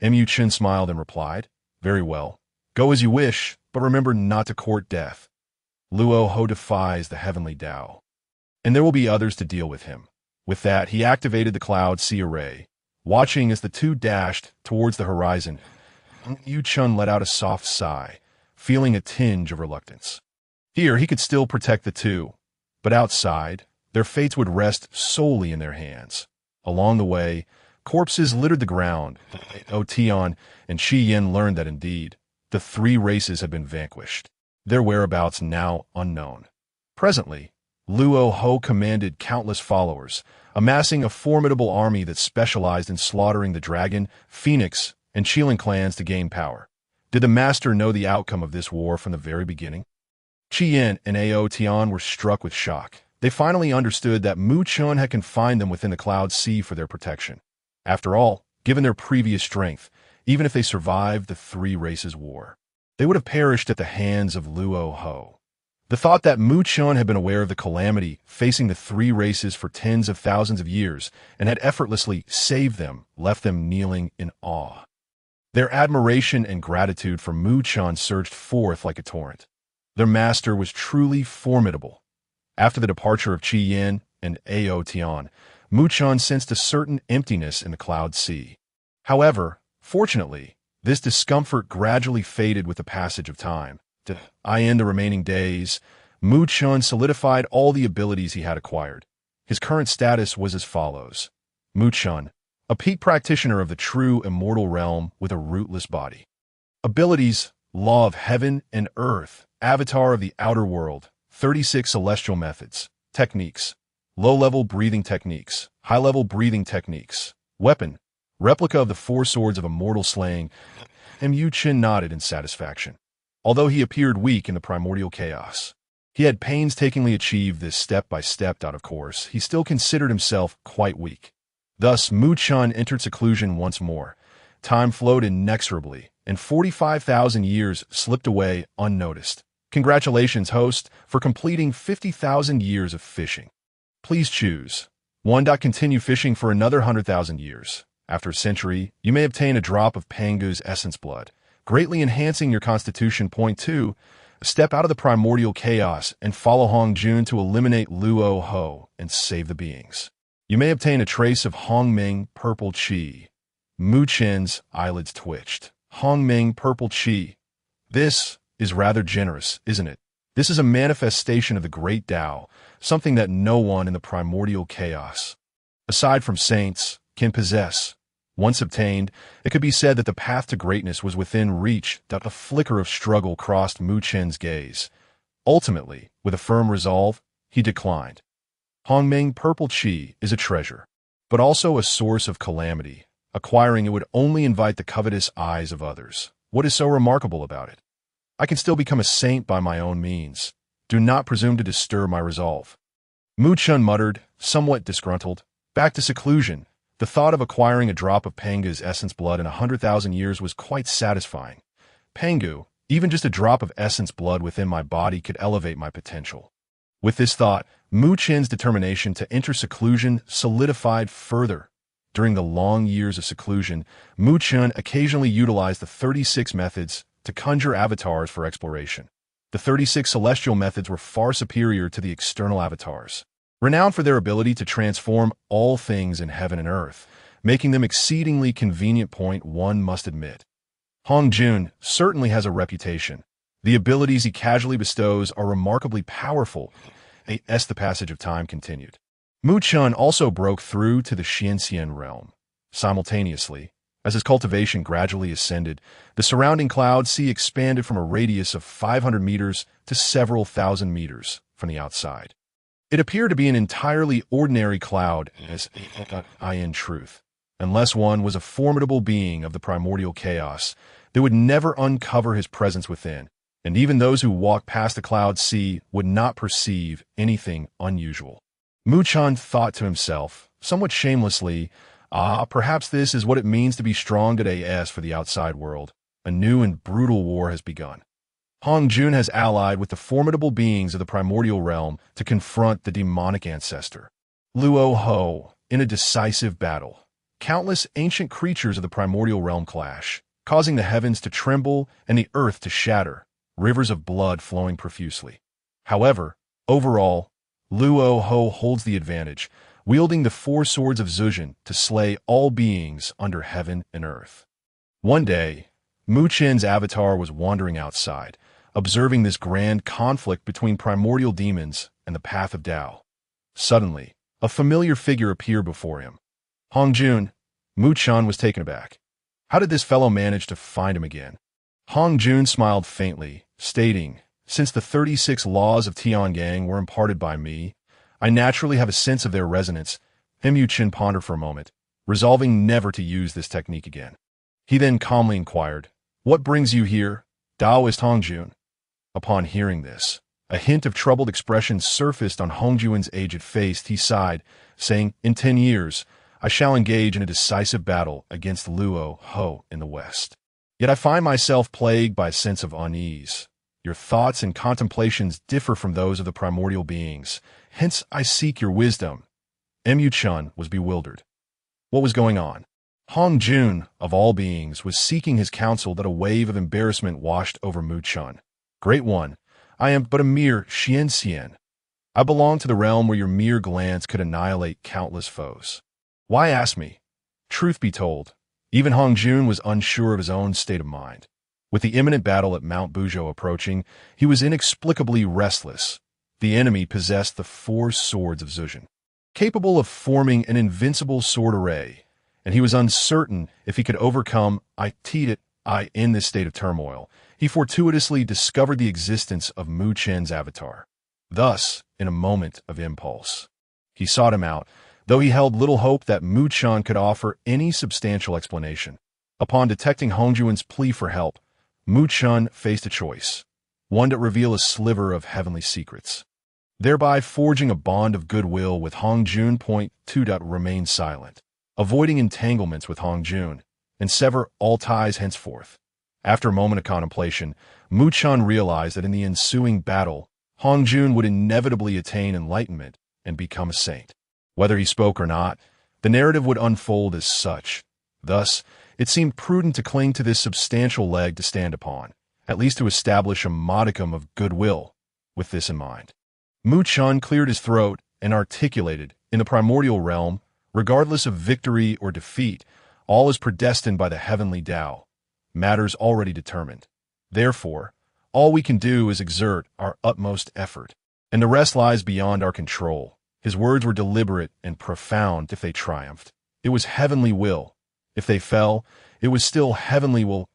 Mu Chen smiled and replied, very well. Go as you wish, but remember not to court death. Luo Ho defies the heavenly Tao. And there will be others to deal with him. With that, he activated the Cloud Sea Array. Watching as the two dashed towards the horizon, Yu Chun let out a soft sigh, feeling a tinge of reluctance. Here, he could still protect the two, but outside, their fates would rest solely in their hands. Along the way, corpses littered the ground. Tian and Xian learned that indeed, the three races had been vanquished, their whereabouts now unknown. Presently, Luo Ho commanded countless followers, amassing a formidable army that specialized in slaughtering the Dragon, Phoenix, and Qian clans to gain power. Did the master know the outcome of this war from the very beginning? Qian and Tian were struck with shock. They finally understood that Mu Chun had confined them within the Cloud Sea for their protection. After all, given their previous strength, even if they survived the three races' war, they would have perished at the hands of Luo Ho. The thought that Mu Chun had been aware of the calamity facing the three races for tens of thousands of years and had effortlessly saved them left them kneeling in awe. Their admiration and gratitude for Mu Chun surged forth like a torrent. Their master was truly formidable. After the departure of Qian and Tian, Mu Chun sensed a certain emptiness in the Cloud Sea. However, fortunately, this discomfort gradually faded with the passage of time. In the remaining days, Mu Chun solidified all the abilities he had acquired. His current status was as follows. Mu Chun, a peak practitioner of the true immortal realm with a rootless body. Abilities, Law of Heaven and Earth, Avatar of the Outer World, 36 Celestial Methods, Techniques, Low-Level Breathing Techniques, High-Level Breathing Techniques, Weapon, Replica of the Four Swords of Immortal Slaying. Mu Chen nodded in satisfaction. Although he appeared weak in the primordial chaos, he had painstakingly achieved this step by step. Of course, he still considered himself quite weak. Thus, Mu Chun entered seclusion once more. Time flowed inexorably, and 45,000 years slipped away unnoticed. Congratulations, host, for completing 50,000 years of fishing. Please choose. 1. Continue fishing for another 100,000 years. After a century, you may obtain a drop of Pangu's essence blood, greatly enhancing your constitution. 2. Step out of the primordial chaos and follow Hong Jun to eliminate Luo Ho and save the beings. You may obtain a trace of Hong Ming purple qi. Mu Chen's eyelids twitched. Hong Ming purple qi. This is rather generous, isn't it? This is a manifestation of the great Tao, something that no one in the primordial chaos, aside from saints, can possess. Once obtained, it could be said that the path to greatness was within reach. A flicker of struggle crossed Mu Chen's gaze. Ultimately, with a firm resolve, he declined. Hongming purple qi is a treasure, but also a source of calamity. Acquiring it would only invite the covetous eyes of others. What is so remarkable about it? I can still become a saint by my own means. Do not presume to disturb my resolve. Mu Chun muttered, somewhat disgruntled. Back to seclusion. The thought of acquiring a drop of Pangu's essence blood in 100,000 years was quite satisfying. Pangu, even just a drop of essence blood within my body could elevate my potential. With this thought, Mu Chen's determination to enter seclusion solidified further. During the long years of seclusion, Mu Chen occasionally utilized the 36 methods to conjure avatars for exploration. The 36 celestial methods were far superior to the external avatars, renowned for their ability to transform all things in heaven and earth, making them exceedingly convenient. One must admit. Hong Jun certainly has a reputation. The abilities he casually bestows are remarkably powerful. As the passage of time continued, Mu Chun also broke through to the Xian realm. Simultaneously, As his cultivation gradually ascended, the surrounding cloud sea expanded from a radius of 500 meters to several thousand meters from the outside. It appeared to be an entirely ordinary cloud, as in truth, unless one was a formidable being of the primordial chaos, they would never uncover his presence within, and even those who walked past the cloud sea would not perceive anything unusual. Muchan thought to himself, somewhat shamelessly, perhaps this is what it means to be strong today as for the outside world. A new and brutal war has begun. Hongjun has allied with the formidable beings of the primordial realm to confront the demonic ancestor. Luo Ho, in a decisive battle. Countless ancient creatures of the primordial realm clash, causing the heavens to tremble and the earth to shatter, rivers of blood flowing profusely. However, overall, Luo Ho holds the advantage, wielding the four swords of Zuzhen to slay all beings under heaven and earth. One day, Mu Chen's avatar was wandering outside, observing this grand conflict between primordial demons and the path of Tao. Suddenly, a familiar figure appeared before him. Hongjun. Mu Chen was taken aback. How did this fellow manage to find him again? Hongjun smiled faintly, stating, since the 36 laws of Tiangang were imparted by me, I naturally have a sense of their resonance. Mu Chen pondered for a moment, resolving never to use this technique again. He then calmly inquired, what brings you here, Taoist Hongjun? Upon hearing this, a hint of troubled expression surfaced on Hongjun's aged face. He sighed, saying, in 10 years, I shall engage in a decisive battle against Luo Ho in the west. Yet I find myself plagued by a sense of unease. Your thoughts and contemplations differ from those of the primordial beings, hence I seek your wisdom. Mu Chen was bewildered. What was going on? Hongjun, of all beings, was seeking his counsel that a wave of embarrassment washed over Mu Chen. Great one, I am but a mere Xian. I belong to the realm where your mere glance could annihilate countless foes. Why ask me? Truth be told, even Hongjun was unsure of his own state of mind. With the imminent battle at Mount Buzhou approaching, he was inexplicably restless. The enemy possessed the four swords of Zuzhen, capable of forming an invincible sword array, and he was uncertain if he could overcome it. In this state of turmoil, he fortuitously discovered the existence of Mu Chen's avatar. Thus, in a moment of impulse, he sought him out, though he held little hope that Mu Chen could offer any substantial explanation. Upon detecting Hongjun's plea for help, Mu Chen faced a choice, one to reveal a sliver of heavenly secrets, thereby forging a bond of goodwill with Hongjun. Remain silent, avoiding entanglements with Hongjun, and sever all ties henceforth. After a moment of contemplation, Mu Chen realized that in the ensuing battle, Hongjun would inevitably attain enlightenment and become a saint. Whether he spoke or not, the narrative would unfold as such. Thus, it seemed prudent to cling to this substantial leg to stand upon, at least to establish a modicum of goodwill. With this in mind, Mu Chen cleared his throat and articulated, in the primordial realm, regardless of victory or defeat, all is predestined by the heavenly Tao, matters already determined. Therefore, all we can do is exert our utmost effort, and the rest lies beyond our control. His words were deliberate and profound. If they triumphed, it was heavenly will. If they fell, it was still heavenly will.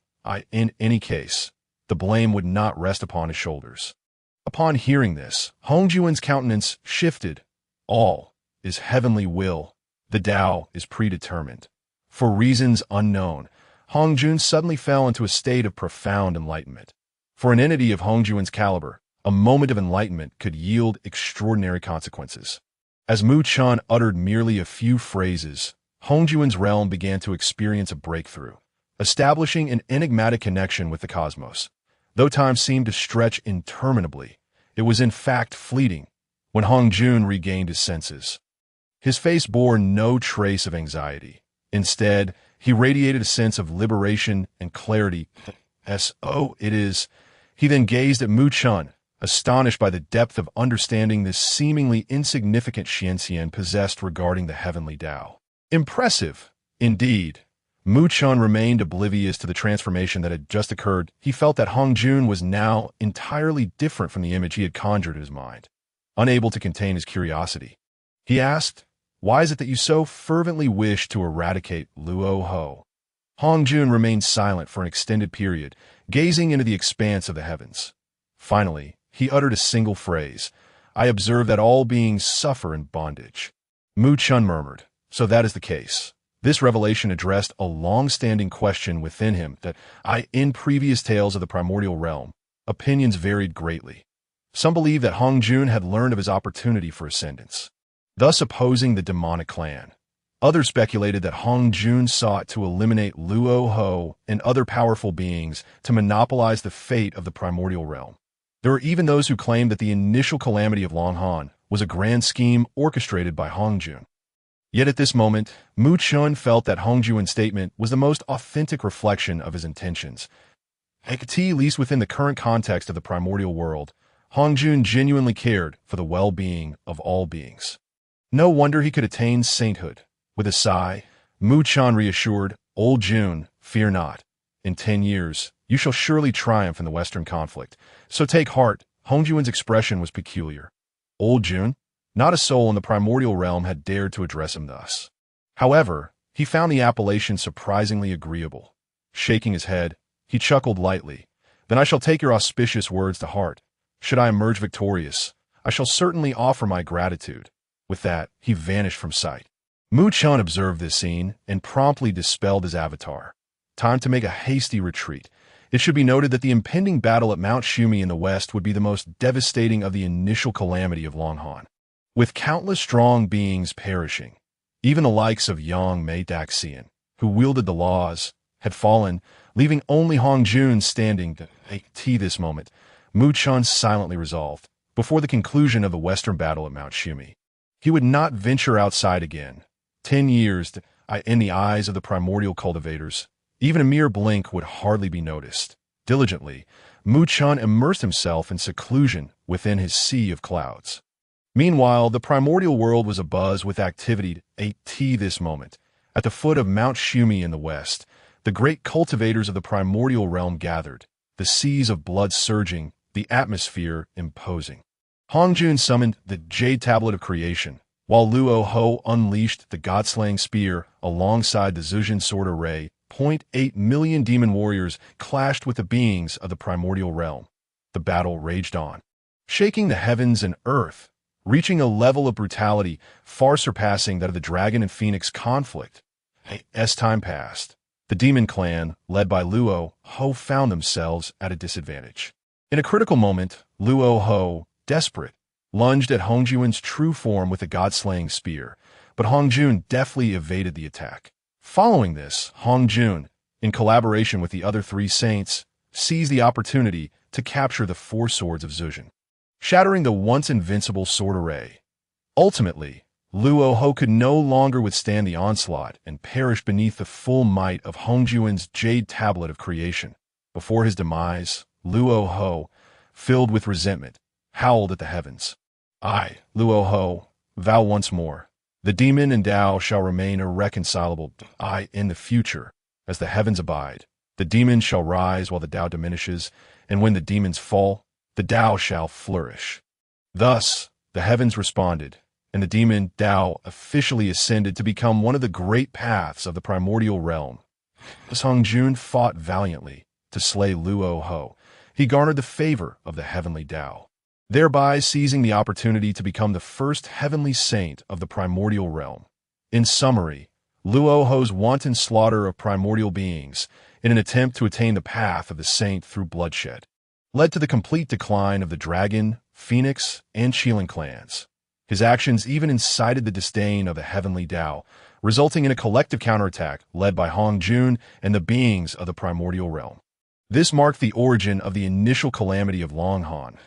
In any case, the blame would not rest upon his shoulders. Upon hearing this, Hongjun's countenance shifted. All is heavenly will. The Tao is predetermined. For reasons unknown, Hongjun suddenly fell into a state of profound enlightenment. For an entity of Hongjun's caliber, a moment of enlightenment could yield extraordinary consequences. As Mu Chen uttered merely a few phrases, Hongjun's realm began to experience a breakthrough, establishing an enigmatic connection with the cosmos. Though time seemed to stretch interminably, it was in fact fleeting when Hongjun regained his senses. His face bore no trace of anxiety. Instead, he radiated a sense of liberation and clarity. So it is. He then gazed at Mu Chen, astonished by the depth of understanding this seemingly insignificant Xian possessed regarding the heavenly Tao. Impressive, indeed. Mu Chen remained oblivious to the transformation that had just occurred. He felt that Hongjun was now entirely different from the image he had conjured in his mind. Unable to contain his curiosity, he asked, why is it that you so fervently wish to eradicate Luo Ho? Hong Jun remained silent for an extended period, gazing into the expanse of the heavens. Finally, he uttered a single phrase. "I observe that all beings suffer in bondage." Mu Chun murmured, "So that is the case." This revelation addressed a long-standing question within him that in previous tales of the primordial realm, opinions varied greatly. Some believed that Hong Jun had learned of his opportunity for ascendance, thus opposing the demonic clan. Others speculated that Hong Jun sought to eliminate Luo Ho and other powerful beings to monopolize the fate of the primordial realm. There were even those who claimed that the initial calamity of Long Han was a grand scheme orchestrated by Hong Jun. Yet at this moment, Mu Chun felt that Hong Jun's statement was the most authentic reflection of his intentions. At least within the current context of the primordial world, Hong Jun genuinely cared for the well-being of all beings. No wonder he could attain sainthood. With a sigh, Mu Chun reassured, "Old Jun, fear not. In 10 years, you shall surely triumph in the Western conflict. So take heart." Hong Jun's expression was peculiar. Old Jun? Not a soul in the primordial realm had dared to address him thus. However, he found the appellation surprisingly agreeable. Shaking his head, he chuckled lightly. "Then I shall take your auspicious words to heart. Should I emerge victorious, I shall certainly offer my gratitude." With that, he vanished from sight. Mu Chun observed this scene and promptly dispelled his avatar. Time to make a hasty retreat. It should be noted that the impending battle at Mount Shumi in the west would be the most devastating of the initial calamity of Long Han. With countless strong beings perishing, even the likes of Yang Mei Daxian, who wielded the laws, had fallen, leaving only Hong Jun standing at this moment. Mu Chun silently resolved, before the conclusion of the western battle at Mount Shumi, he would not venture outside again. 10 years, in the eyes of the primordial cultivators, even a mere blink would hardly be noticed. Diligently, Mu Chun immersed himself in seclusion within his sea of clouds. Meanwhile, the primordial world was abuzz with activity at this moment. At the foot of Mount Shumi in the west, the great cultivators of the primordial realm gathered, the seas of blood surging, the atmosphere imposing. Hong Jun summoned the Jade Tablet of Creation, while Luo Ho unleashed the God-slaying spear alongside the Zhujian sword array. 0.8 million demon warriors clashed with the beings of the primordial realm. The battle raged on, shaking the heavens and earth, reaching a level of brutality far surpassing that of the Dragon and Phoenix conflict. As time passed, the demon clan, led by Luo Ho, found themselves at a disadvantage. In a critical moment, Luo Ho, desperate, lunged at Hong Jun's true form with a god-slaying spear, but Hong Jun deftly evaded the attack. Following this, Hong Jun, in collaboration with the other 3 saints, seized the opportunity to capture the 4 swords of Zhujian, shattering the once invincible sword array. Ultimately, Luo Ho could no longer withstand the onslaught and perished beneath the full might of Hong Jun's Jade Tablet of Creation. Before his demise, Luo Ho, filled with resentment, howled at the heavens. "I, Luo Ho, vow once more, the demon and Tao shall remain irreconcilable. In the future, as the heavens abide, the demon shall rise while the Tao diminishes, and when the demons fall, the Tao shall flourish." Thus, the heavens responded, and the demon Tao officially ascended to become one of the great paths of the primordial realm. As Hong Jun fought valiantly to slay Luo Ho, he garnered the favor of the heavenly Tao, thereby seizing the opportunity to become the first heavenly saint of the primordial realm. In summary, Luo Ho's wanton slaughter of primordial beings, in an attempt to attain the path of the saint through bloodshed, led to the complete decline of the Dragon, Phoenix, and Xian clans. His actions even incited the disdain of the heavenly Tao, resulting in a collective counterattack led by Hong Jun and the beings of the primordial realm. This marked the origin of the initial calamity of Long Han.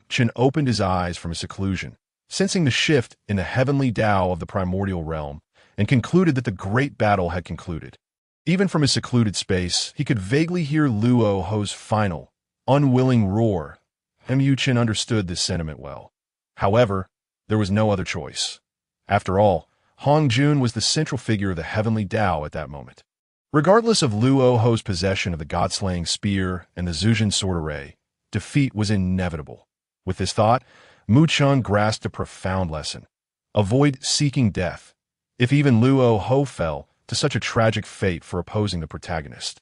Chen opened his eyes from his seclusion, sensing the shift in the heavenly Tao of the primordial realm, and concluded that the great battle had concluded. Even from his secluded space, he could vaguely hear Luo Ho's final, unwilling roar. Chen understood this sentiment well. However, there was no other choice. After all, Hong Jun was the central figure of the heavenly Tao at that moment. Regardless of Luo Ho's possession of the god-slaying spear and the Zhujian sword array, defeat was inevitable. With this thought, Mu Chun grasped a profound lesson. Avoid seeking death. If even Luo Ho fell, to such a tragic fate for opposing the protagonist.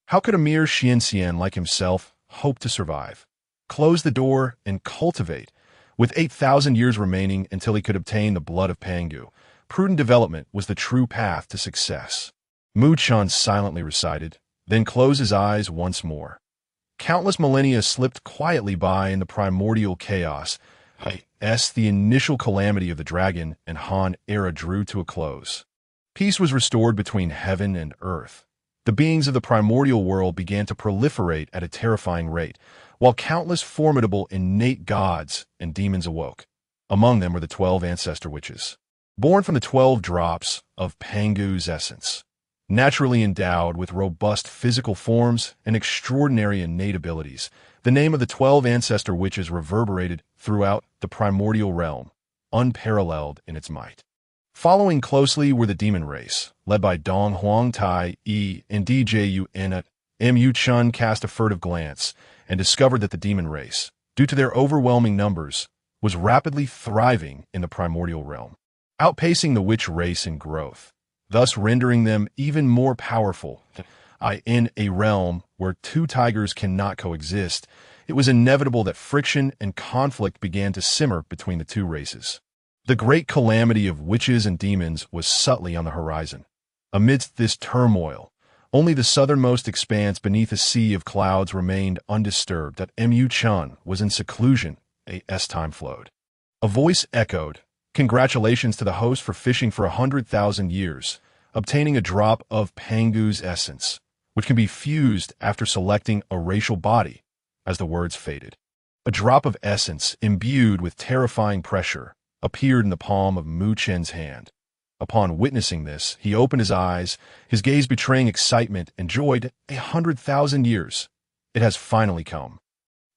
How could a mere Xian like himself hope to survive, close the door, and cultivate? With 8,000 years remaining until he could obtain the blood of Pangu, prudent development was the true path to success. Mu Chan silently recited, then closed his eyes once more. Countless millennia slipped quietly by in the primordial chaos, as the initial calamity of the Dragon and Han era drew to a close. Peace was restored between heaven and earth. The beings of the primordial world began to proliferate at a terrifying rate, while countless formidable innate gods and demons awoke. Among them were the 12 ancestor witches, born from the 12 drops of Pangu's essence. Naturally endowed with robust physical forms and extraordinary innate abilities, the name of the 12 ancestor witches reverberated throughout the primordial realm, unparalleled in its might. Following closely were the demon race, led by Dong Huang Taiyi and Djun. Mu Chun cast a furtive glance and discovered that the demon race, due to their overwhelming numbers, was rapidly thriving in the primordial realm, outpacing the witch race in growth, thus rendering them even more powerful. In a realm where two tigers cannot coexist, it was inevitable that friction and conflict began to simmer between the two races. The great calamity of witches and demons was subtly on the horizon. Amidst this turmoil, only the southernmost expanse beneath a sea of clouds remained undisturbed. That Mu Chun was in seclusion as time flowed. A voice echoed, "Congratulations to the host for fishing for 100,000 years, obtaining a drop of Pangu's essence, which can be fused after selecting a racial body," as the words faded. A drop of essence, imbued with terrifying pressure, appeared in the palm of Mu Chen's hand. Upon witnessing this, he opened his eyes, his gaze betraying excitement and joy. 100,000 years. It has finally come.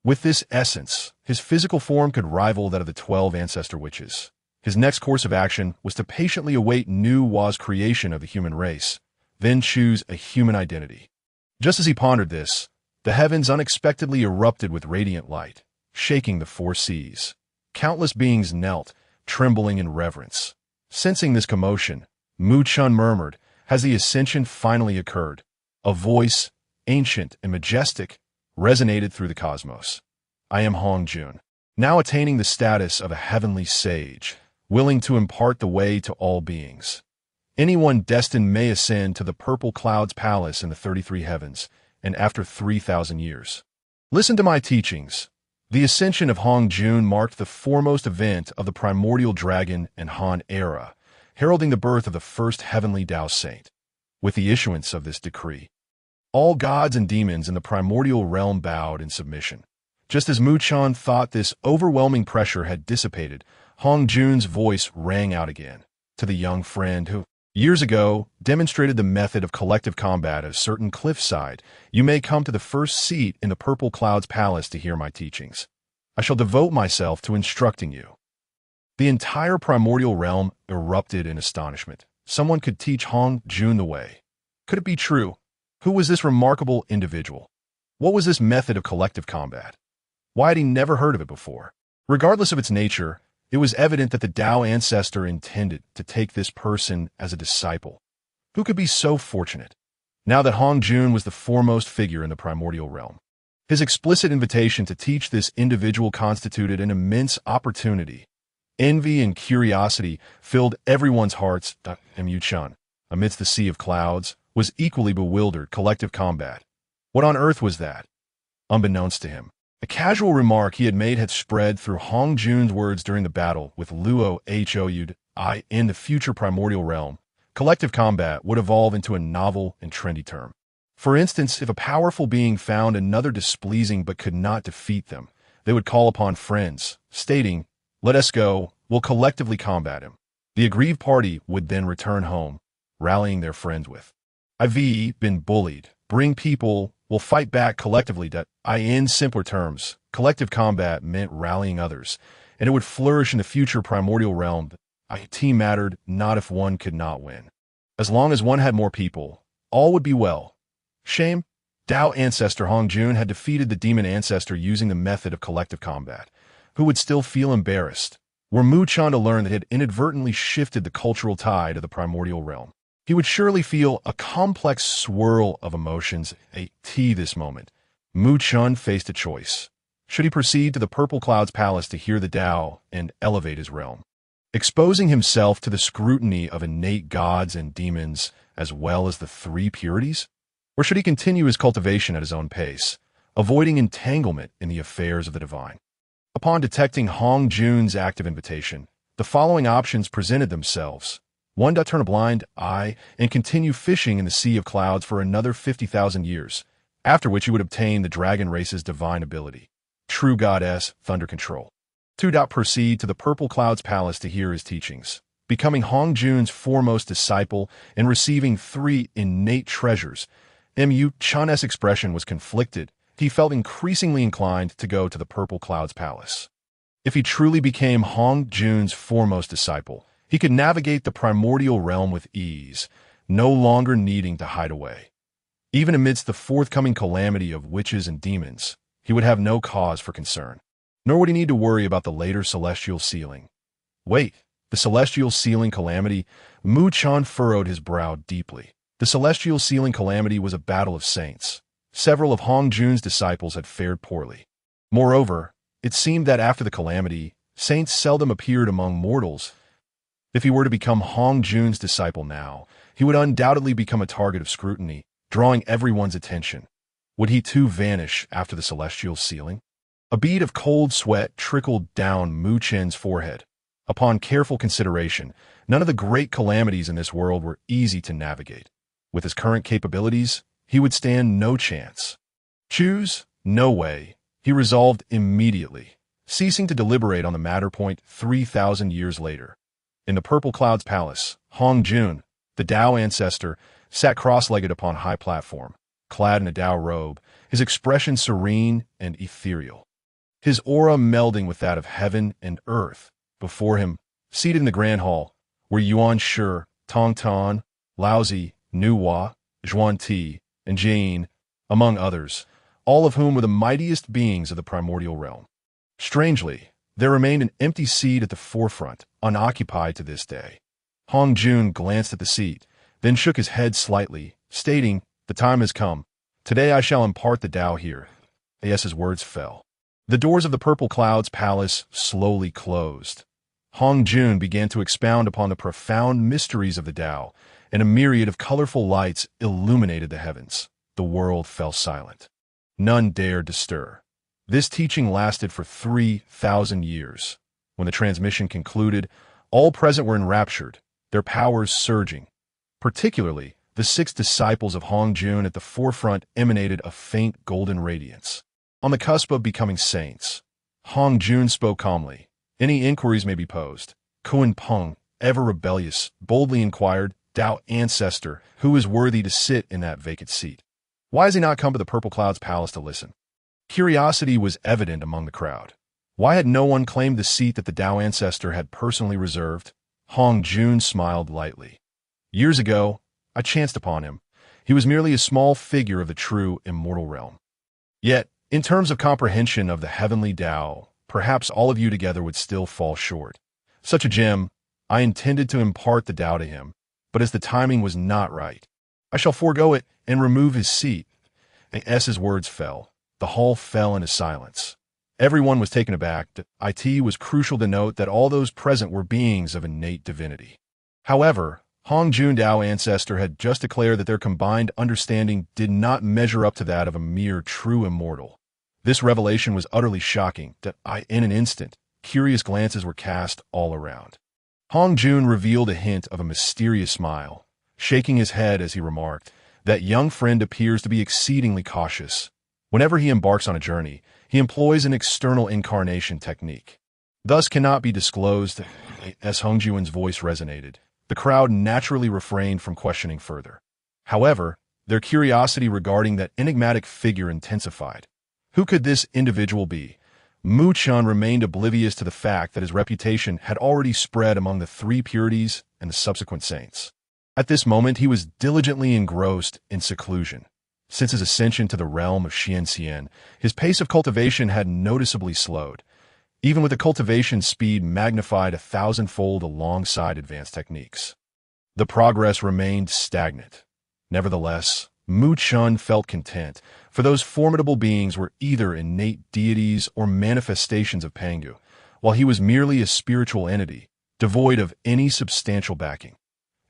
With this essence, his physical form could rival that of the 12 ancestor witches. His next course of action was to patiently await Nuwa's creation of the human race, then choose a human identity. Just as he pondered this, the heavens unexpectedly erupted with radiant light, shaking the four seas. Countless beings knelt, trembling in reverence. Sensing this commotion, Mu Chun murmured, "Has the ascension finally occurred?" A voice, ancient and majestic, resonated through the cosmos. "I am Hong Jun, now attaining the status of a heavenly sage, willing to impart the way to all beings. Anyone destined may ascend to the purple clouds palace in the 33 heavens, and after 3,000 years. Listen to my teachings." The ascension of Hong Jun marked the foremost event of the primordial dragon and Han era, heralding the birth of the first heavenly Tao saint. With the issuance of this decree, all gods and demons in the primordial realm bowed in submission. Just as Mu Chan thought this overwhelming pressure had dissipated, Hong Jun's voice rang out again, to the young friend who, years ago, demonstrated the method of collective combat at a certain cliffside. "You may come to the first seat in the Purple Cloud's palace to hear my teachings. I shall devote myself to instructing you." The entire primordial realm erupted in astonishment. Someone could teach Hong Jun the way. Could it be true? Who was this remarkable individual? What was this method of collective combat? Why had he never heard of it before? Regardless of its nature, it was evident that the Tao ancestor intended to take this person as a disciple. Who could be so fortunate? Now that Hong Jun was the foremost figure in the primordial realm, his explicit invitation to teach this individual constituted an immense opportunity. Envy and curiosity filled everyone's hearts. Mu Chun, amidst the sea of clouds, was equally bewildered. Collective combat. What on earth was that? Unbeknownst to him, a casual remark he had made had spread through Hong Jun's words during the battle with Luo Jinxian. In the future primordial realm, collective combat would evolve into a novel and trendy term. For instance, if a powerful being found another displeasing but could not defeat them, they would call upon friends, stating, "Let us go, we'll collectively combat him." The aggrieved party would then return home, rallying their friends with, "I've been bullied. Bring people, we'll fight back collectively." In simpler terms, collective combat meant rallying others, and it would flourish in the future primordial realm. A team mattered not if one could not win. As long as one had more people, all would be well. Shame? Tao ancestor Hong Jun had defeated the demon ancestor using the method of collective combat. Who would still feel embarrassed? Were Mu Chan to learn that he had inadvertently shifted the cultural tide of the primordial realm? He would surely feel a complex swirl of emotions at this moment. Mu Chun faced a choice. Should he proceed to the Purple Cloud's palace to hear the Tao and elevate his realm, exposing himself to the scrutiny of innate gods and demons as well as the three purities? Or should he continue his cultivation at his own pace, avoiding entanglement in the affairs of the divine? Upon detecting Hong Jun's active invitation, the following options presented themselves. 1. Turn a blind eye and continue fishing in the sea of clouds for another 50,000 years, after which you would obtain the dragon race's divine ability, True Goddess, Thunder Control. 2. Proceed to the Purple Cloud's palace to hear his teachings, becoming Hong Jun's foremost disciple and receiving 3 innate treasures. Mu Chun's expression was conflicted. He felt increasingly inclined to go to the Purple Cloud's palace. If he truly became Hong Jun's foremost disciple, he could navigate the primordial realm with ease, no longer needing to hide away. Even amidst the forthcoming calamity of witches and demons, he would have no cause for concern. Nor would he need to worry about the later celestial sealing. Wait, the celestial sealing calamity? Mu Chun furrowed his brow deeply. The celestial sealing calamity was a battle of saints. Several of Hong Jun's disciples had fared poorly. Moreover, it seemed that after the calamity, saints seldom appeared among mortals. If he were to become Hong Jun's disciple now, he would undoubtedly become a target of scrutiny, drawing everyone's attention. Would he too vanish after the celestial sealing? A bead of cold sweat trickled down Mu Chen's forehead. Upon careful consideration, none of the great calamities in this world were easy to navigate. With his current capabilities, he would stand no chance. Choose? No way, he resolved immediately, ceasing to deliberate on the matter. 3,000 years later. In the Purple Cloud's palace, Hong Jun, the Tao Ancestor, sat cross-legged upon a high platform, clad in a Tao robe, his expression serene and ethereal, his aura melding with that of heaven and earth. Before him, seated in the grand hall, were Yuan Shi, Tong Tan, Laozi, Nuwa, Zhuan Ti, and Xian, among others, all of whom were the mightiest beings of the primordial realm. Strangely, there remained an empty seat at the forefront, unoccupied to this day. Hong Jun glanced at the seat, then shook his head slightly, stating, "The time has come. Today I shall impart the Tao here." As his words fell, the doors of the Purple Cloud's palace slowly closed. Hong Jun began to expound upon the profound mysteries of the Tao, and a myriad of colorful lights illuminated the heavens. The world fell silent. None dared to stir. This teaching lasted for 3,000 years. When the transmission concluded, all present were enraptured, their powers surging. Particularly, the 6 disciples of Hong Jun at the forefront emanated a faint golden radiance. On the cusp of becoming saints, Hong Jun spoke calmly. "Any inquiries may be posed." Kun Peng, ever rebellious, boldly inquired, "Tao Ancestor, who is worthy to sit in that vacant seat? Why has he not come to the Purple Cloud's palace to listen?" Curiosity was evident among the crowd. Why had no one claimed the seat that the Tao Ancestor had personally reserved? Hong Jun smiled lightly. "Years ago, I chanced upon him. He was merely a small figure of the true immortal realm. Yet, in terms of comprehension of the heavenly Tao, perhaps all of you together would still fall short. Such a gem, I intended to impart the Tao to him, but as the timing was not right, I shall forego it and remove his seat." As his words fell, the hall fell into silence. Everyone was taken aback. It was crucial to note that all those present were beings of innate divinity. However, Hong Jun Tao Ancestor had just declared that their combined understanding did not measure up to that of a mere true immortal. This revelation was utterly shocking. In an instant, curious glances were cast all around. Hong Jun revealed a hint of a mysterious smile, shaking his head as he remarked, "That young friend appears to be exceedingly cautious. Whenever he embarks on a journey, he employs an external incarnation technique. Thus cannot be disclosed." As Hong Jun's voice resonated, the crowd naturally refrained from questioning further. However, their curiosity regarding that enigmatic figure intensified. Who could this individual be? Mu Chun remained oblivious to the fact that his reputation had already spread among the 3 purities and the subsequent saints. At this moment, he was diligently engrossed in seclusion. Since his ascension to the realm of Xian, his pace of cultivation had noticeably slowed, even with the cultivation speed magnified 1,000-fold alongside advanced techniques. The progress remained stagnant. Nevertheless, Mu Chen felt content, for those formidable beings were either innate deities or manifestations of Pangu, while he was merely a spiritual entity, devoid of any substantial backing.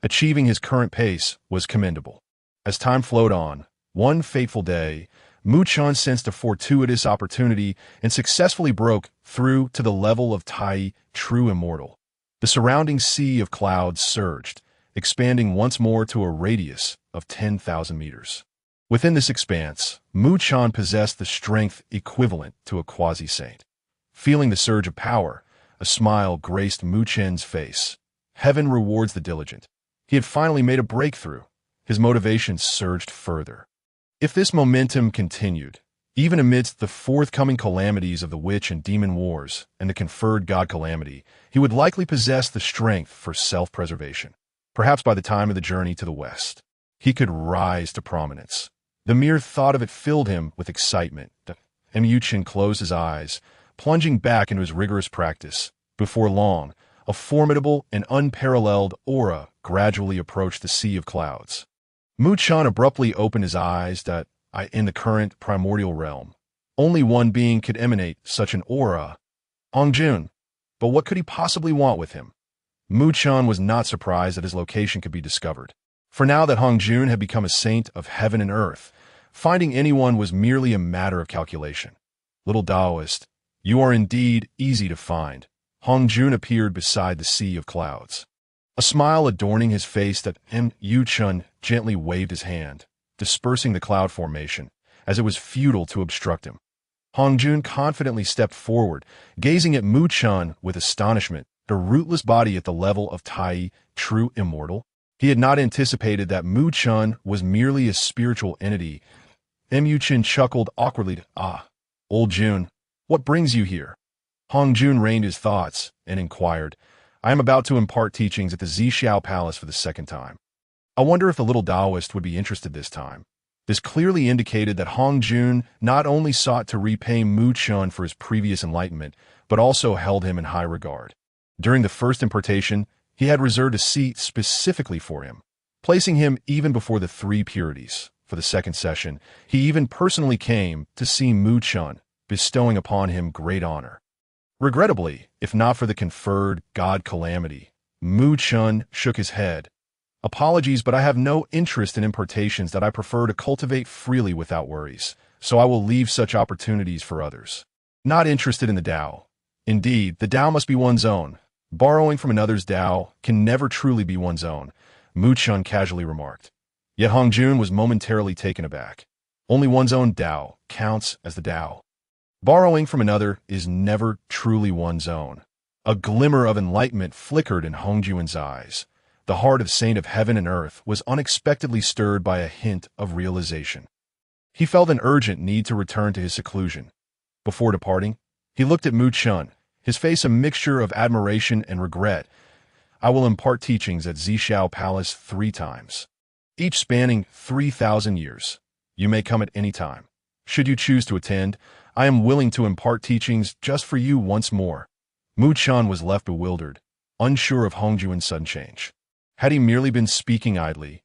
Achieving his current pace was commendable. As time flowed on, one fateful day, Mu Chen sensed a fortuitous opportunity and successfully broke through to the level of Taiyi, true immortal. The surrounding sea of clouds surged, expanding once more to a radius of 10,000 meters. Within this expanse, Mu Chen possessed the strength equivalent to a quasi-saint. Feeling the surge of power, a smile graced Mu Chen's face. Heaven rewards the diligent. He had finally made a breakthrough. His motivation surged further. If this momentum continued, even amidst the forthcoming calamities of the witch and demon wars and the conferred god calamity, he would likely possess the strength for self-preservation. Perhaps by the time of the journey to the west, he could rise to prominence. The mere thought of it filled him with excitement. Mu Chen closed his eyes, plunging back into his rigorous practice. Before long, a formidable and unparalleled aura gradually approached the sea of clouds. Mu Chen abruptly opened his eyes. In the current primordial realm, only one being could emanate such an aura, Hongjun. But what could he possibly want with him? Mu Chen was not surprised that his location could be discovered. For now that Hongjun had become a saint of heaven and earth, finding anyone was merely a matter of calculation. Little Taoist, you are indeed easy to find. Hongjun appeared beside the sea of clouds. A smile adorning his face that Mu Chen gently waved his hand, dispersing the cloud formation, as it was futile to obstruct him. Hongjun confidently stepped forward, gazing at Mu Chen with astonishment, the rootless body at the level of Taiyi, true immortal. He had not anticipated that Mu Chen was merely a spiritual entity. Mu Chen chuckled awkwardly. Old Jun, what brings you here? Hongjun reined his thoughts and inquired, I am about to impart teachings at the Xiao Palace for the second time. I wonder if the little Taoist would be interested this time. This clearly indicated that Hongjun not only sought to repay Mu Chen for his previous enlightenment, but also held him in high regard. During the first impartation, he had reserved a seat specifically for him, placing him even before the three purities. For the second session, he even personally came to see Mu Chen, bestowing upon him great honor. Regrettably, if not for the conferred god calamity, Mu Chen shook his head. Apologies, but I have no interest in impartations that I prefer to cultivate freely without worries, so I will leave such opportunities for others. Not interested in the Tao. Indeed, the Tao must be one's own. Borrowing from another's Tao can never truly be one's own, Mu Chen casually remarked. Yet Hongjun was momentarily taken aback. Only one's own Tao counts as the Tao. Borrowing from another is never truly one's own. A glimmer of enlightenment flickered in Hongjun's eyes. The heart of Saint of Heaven and Earth was unexpectedly stirred by a hint of realization. He felt an urgent need to return to his seclusion. Before departing, he looked at Mu Chen, his face a mixture of admiration and regret. I will impart teachings at Xiao Palace 3 times, each spanning 3,000 years. You may come at any time. Should you choose to attend, I am willing to impart teachings just for you once more. Mu Chen was left bewildered, unsure of Hongjun's sudden change. Had he merely been speaking idly?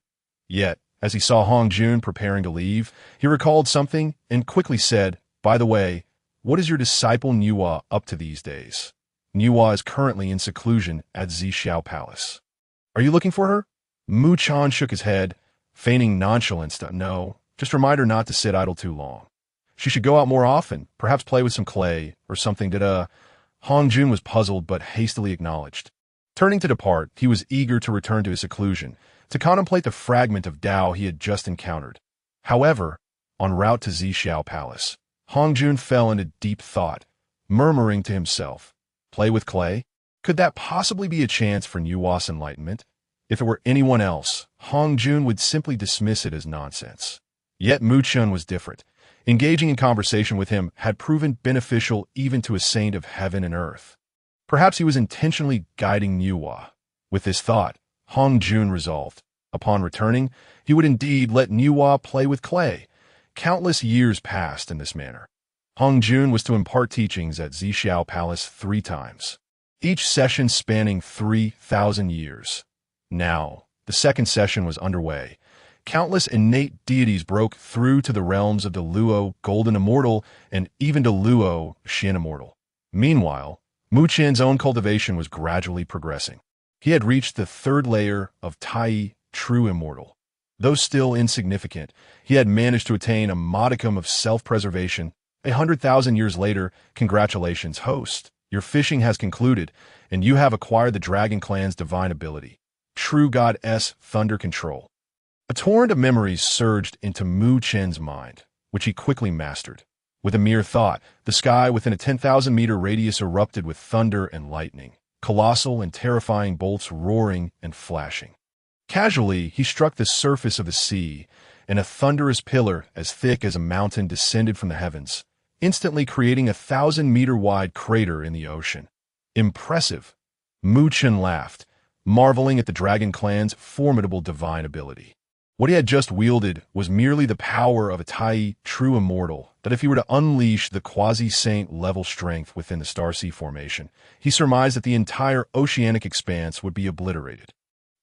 Yet, as he saw Hongjun preparing to leave, he recalled something and quickly said, By the way, what is your disciple Nuwa up to these days? Nuwa is currently in seclusion at Xiao Palace. Are you looking for her? Mu Chen shook his head, feigning nonchalance. No, just remind her not to sit idle too long. She should go out more often, perhaps play with some clay or something. Hongjun was puzzled but hastily acknowledged. Turning to depart, he was eager to return to his seclusion, to contemplate the fragment of Tao he had just encountered. However, en route to Xiao Palace, Hongjun fell into deep thought, murmuring to himself, Play with clay? Could that possibly be a chance for Nuwa's enlightenment? If it were anyone else, Hongjun would simply dismiss it as nonsense. Yet Mu Chen was different. Engaging in conversation with him had proven beneficial even to a saint of heaven and earth. Perhaps he was intentionally guiding Nuwa. With this thought, Hongjun resolved. Upon returning, he would indeed let Nuwa play with clay. Countless years passed in this manner. Hongjun was to impart teachings at Xiao Palace 3 times, each session spanning 3,000 years. Now, The second session was underway. Countless innate deities broke through to the realms of the Luo Golden Immortal and even to Luo Xian Immortal. Meanwhile, Mu Chen's own cultivation was gradually progressing. He had reached the third layer of Taiyi True Immortal. Though still insignificant, he had managed to attain a modicum of self-preservation. 100,000 years later, congratulations, host. Your fishing has concluded, and you have acquired the Dragon Clan's divine ability, True Goddess Thunder Control. A torrent of memories surged into Mu Chen's mind, which he quickly mastered. With a mere thought, the sky within a 10,000-meter radius erupted with thunder and lightning, colossal and terrifying bolts roaring and flashing. Casually, he struck the surface of the sea, and a thunderous pillar as thick as a mountain descended from the heavens, instantly creating a 1,000-meter-wide crater in the ocean. Impressive! Mu Chen laughed, marveling at the Dragon Clan's formidable divine ability. What he had just wielded was merely the power of a Taiyi True Immortal, that if he were to unleash the quasi-saint level strength within the Starsea formation, he surmised that the entire oceanic expanse would be obliterated.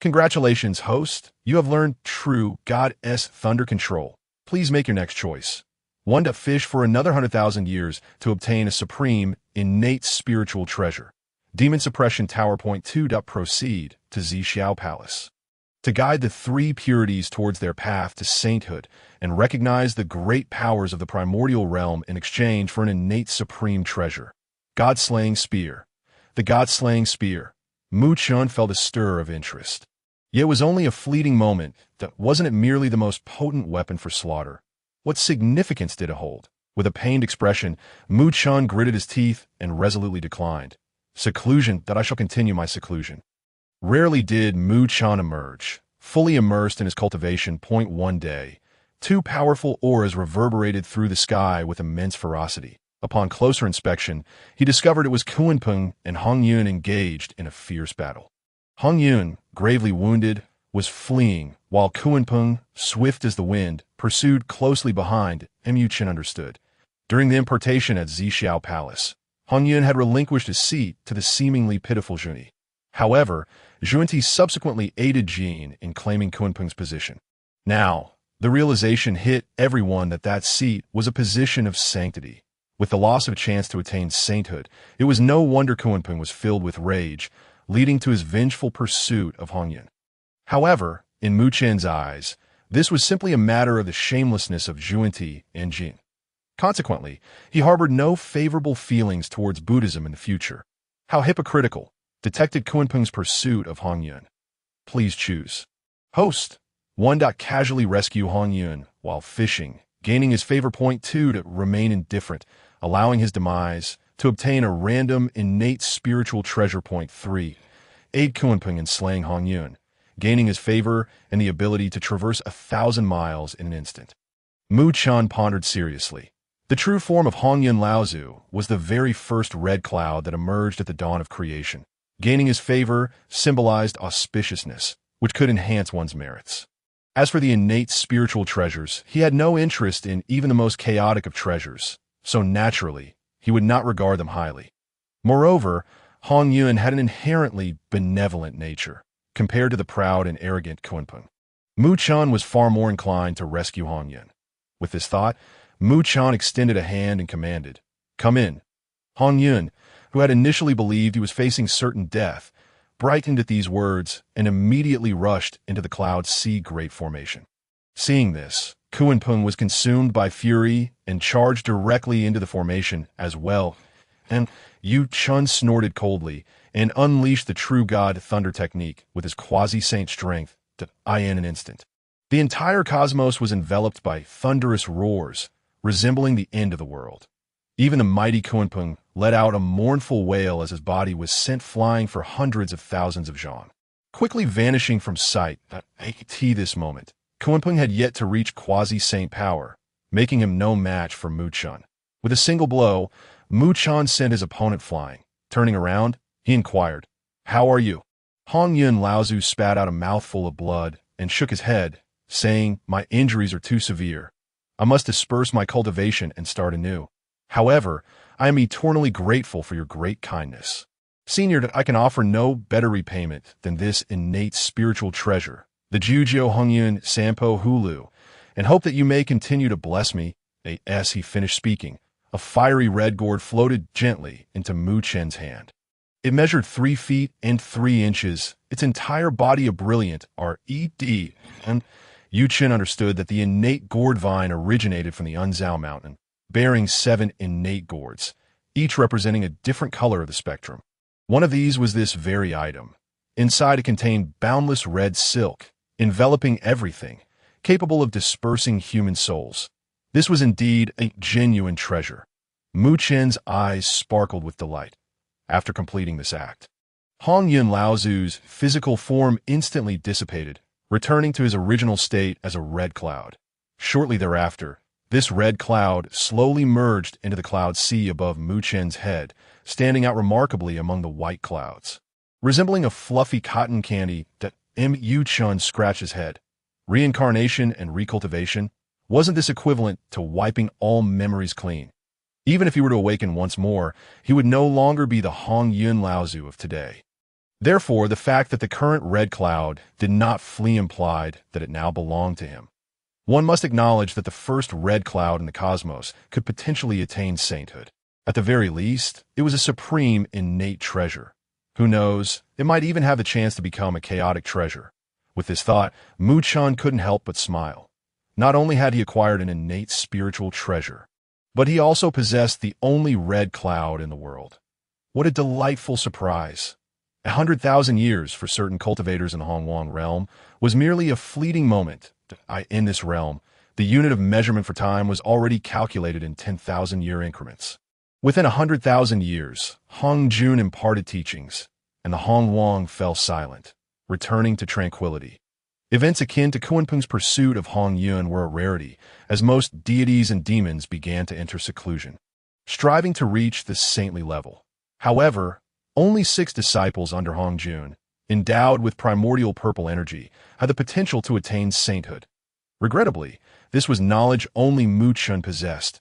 Congratulations, host. You have learned True Goddess Thunder Control. Please make your next choice. One to fish for another 100,000 years to obtain a supreme, innate spiritual treasure. Demon Suppression Tower Point 2. Proceed to Xiao Palace. To guide the three purities towards their path to sainthood and recognize the great powers of the primordial realm in exchange for an innate supreme treasure. God-slaying spear. The God-slaying spear. Mu Chen felt a stir of interest. Yet it was only a fleeting moment. That wasn't it merely the most potent weapon for slaughter? What significance did it hold? With a pained expression, Mu Chen gritted his teeth and resolutely declined. Seclusion, that I shall continue my seclusion. Rarely did Mu Chen emerge, fully immersed in his cultivation. One day, two powerful auras reverberated through the sky with immense ferocity. Upon closer inspection, he discovered it was Kunpeng and Hong Yun engaged in a fierce battle. Hong Yun, gravely wounded, was fleeing, while Kunpeng, swift as the wind, pursued closely behind. Mu Chen understood. During the importation at Xiao Palace, Hong Yun had relinquished his seat to the seemingly pitiful Junti. However, Junti subsequently aided Xian in claiming Kunpeng's position. Now, the realization hit everyone that that seat was a position of sanctity. With the loss of a chance to attain sainthood, it was no wonder Kunpeng was filled with rage, leading to his vengeful pursuit of Hong Yun. However, in Mu Chen's eyes, this was simply a matter of the shamelessness of Junti and Jin. Consequently, he harbored no favorable feelings towards Buddhism in the future. How hypocritical! Detected Kunpeng's pursuit of Hong Yun. Please choose. Host. 1. Casually rescue Hong Yun while fishing, gaining his favor. 2. To remain indifferent, allowing his demise, to obtain a random innate spiritual treasure. 3. Aid Kunpeng in slaying Hong Yun, gaining his favor and the ability to traverse 1,000 miles in an instant. Mu Chen pondered seriously. The true form of Hong Yun Laozu was the very first red cloud that emerged at the dawn of creation. Gaining his favor symbolized auspiciousness, which could enhance one's merits. As for the innate spiritual treasures, he had no interest in even the most chaotic of treasures, so naturally, he would not regard them highly. Moreover, Hong Yun had an inherently benevolent nature, compared to the proud and arrogant Kunpeng. Mu Chen was far more inclined to rescue Hong Yun. With this thought, Mu Chen extended a hand and commanded, "Come in." Hong Yun, who had initially believed he was facing certain death, brightened at these words and immediately rushed into the Cloud Sea Great Formation. Seeing this, Kunpeng was consumed by fury and charged directly into the formation as well, and Yu Chun snorted coldly and unleashed the True God Thunder technique with his quasi-saint strength to in an instant. The entire cosmos was enveloped by thunderous roars, resembling the end of the world. Even the mighty Kunpeng let out a mournful wail as his body was sent flying for hundreds of thousands of zhang. Quickly vanishing from sight at this moment, Kunpeng had yet to reach quasi-saint power, making him no match for Mu Chen. With a single blow, Mu Chen sent his opponent flying. Turning around, he inquired, "How are you?" Hong Yun Laozu spat out a mouthful of blood and shook his head, saying, "My injuries are too severe. I must disperse my cultivation and start anew. However, I am eternally grateful for your great kindness. Senior, I can offer no better repayment than this innate spiritual treasure, the Jujio Hongyun Sampo Hulu, and hope that you may continue to bless me. As he finished speaking, a fiery red gourd floated gently into Mu Chen's hand. It measured 3 feet and 3 inches, its entire body a brilliant red, and Yu Chen understood that the innate gourd vine originated from the Unzao mountain, bearing 7 innate gourds, each representing a different color of the spectrum. One of these was this very item. Inside it contained boundless red silk, enveloping everything, capable of dispersing human souls. This was indeed a genuine treasure. Mu Chen's eyes sparkled with delight. After completing this act, Hongyun Laozu's physical form instantly dissipated, returning to his original state as a red cloud. Shortly thereafter, this red cloud slowly merged into the cloud sea above Mu Chen's head, standing out remarkably among the white clouds. Resembling a fluffy cotton candy that Yu Chen scratched his head. Reincarnation and recultivation? Wasn't this equivalent to wiping all memories clean? Even if he were to awaken once more, he would no longer be the Hongyun Laozu of today. Therefore, the fact that the current red cloud did not flee implied that it now belonged to him. One must acknowledge that the first red cloud in the cosmos could potentially attain sainthood. At the very least, it was a supreme innate treasure. Who knows, it might even have the chance to become a chaotic treasure. With this thought, Mu Chen couldn't help but smile. Not only had he acquired an innate spiritual treasure, but he also possessed the only red cloud in the world. What a delightful surprise. 100,000 years for certain cultivators in the Hongwang realm was merely a fleeting moment. In this realm, the unit of measurement for time was already calculated in 10,000-year increments. Within 100,000 years, Hongjun imparted teachings, and the Hongwang fell silent, returning to tranquility. Events akin to Kunpeng's pursuit of Hongyun were a rarity, as most deities and demons began to enter seclusion, striving to reach this saintly level. However, only 6 disciples under Hongjun, endowed with primordial purple energy, had the potential to attain sainthood. Regrettably, this was knowledge only Mu Chen possessed.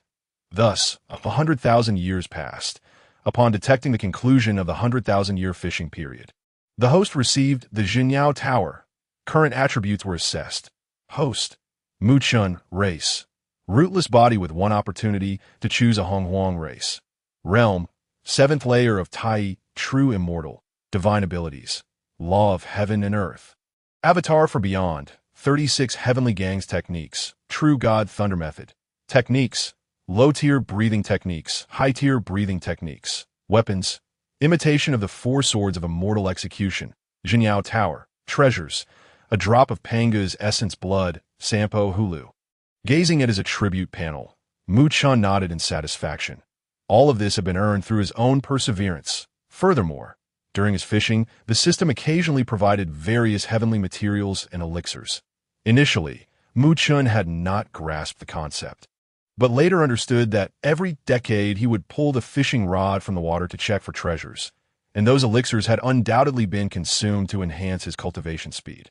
Thus, 100,000 years passed, upon detecting the conclusion of the 100,000-year fishing period. The host received the Jinyao Tower. Current attributes were assessed. Host, Mu Chen, race. Rootless body with 1 opportunity to choose a Hongwang race. Realm, 7th layer of Taiyi, true immortal, divine abilities. Law of heaven and earth. Avatar for beyond, 36 heavenly gangs techniques, true god thunder method. Techniques, low-tier breathing techniques, high-tier breathing techniques. Weapons, imitation of the 4 swords of immortal execution. Jinyao Tower. Treasures, a drop of Panga's essence blood, Sampo Hulu. Gazing at his attribute panel, Mu Chen nodded in satisfaction. All of this had been earned through his own perseverance. Furthermore, during his fishing, the system occasionally provided various heavenly materials and elixirs. Initially, Mu Chen had not grasped the concept, but later understood that every decade he would pull the fishing rod from the water to check for treasures, and those elixirs had undoubtedly been consumed to enhance his cultivation speed.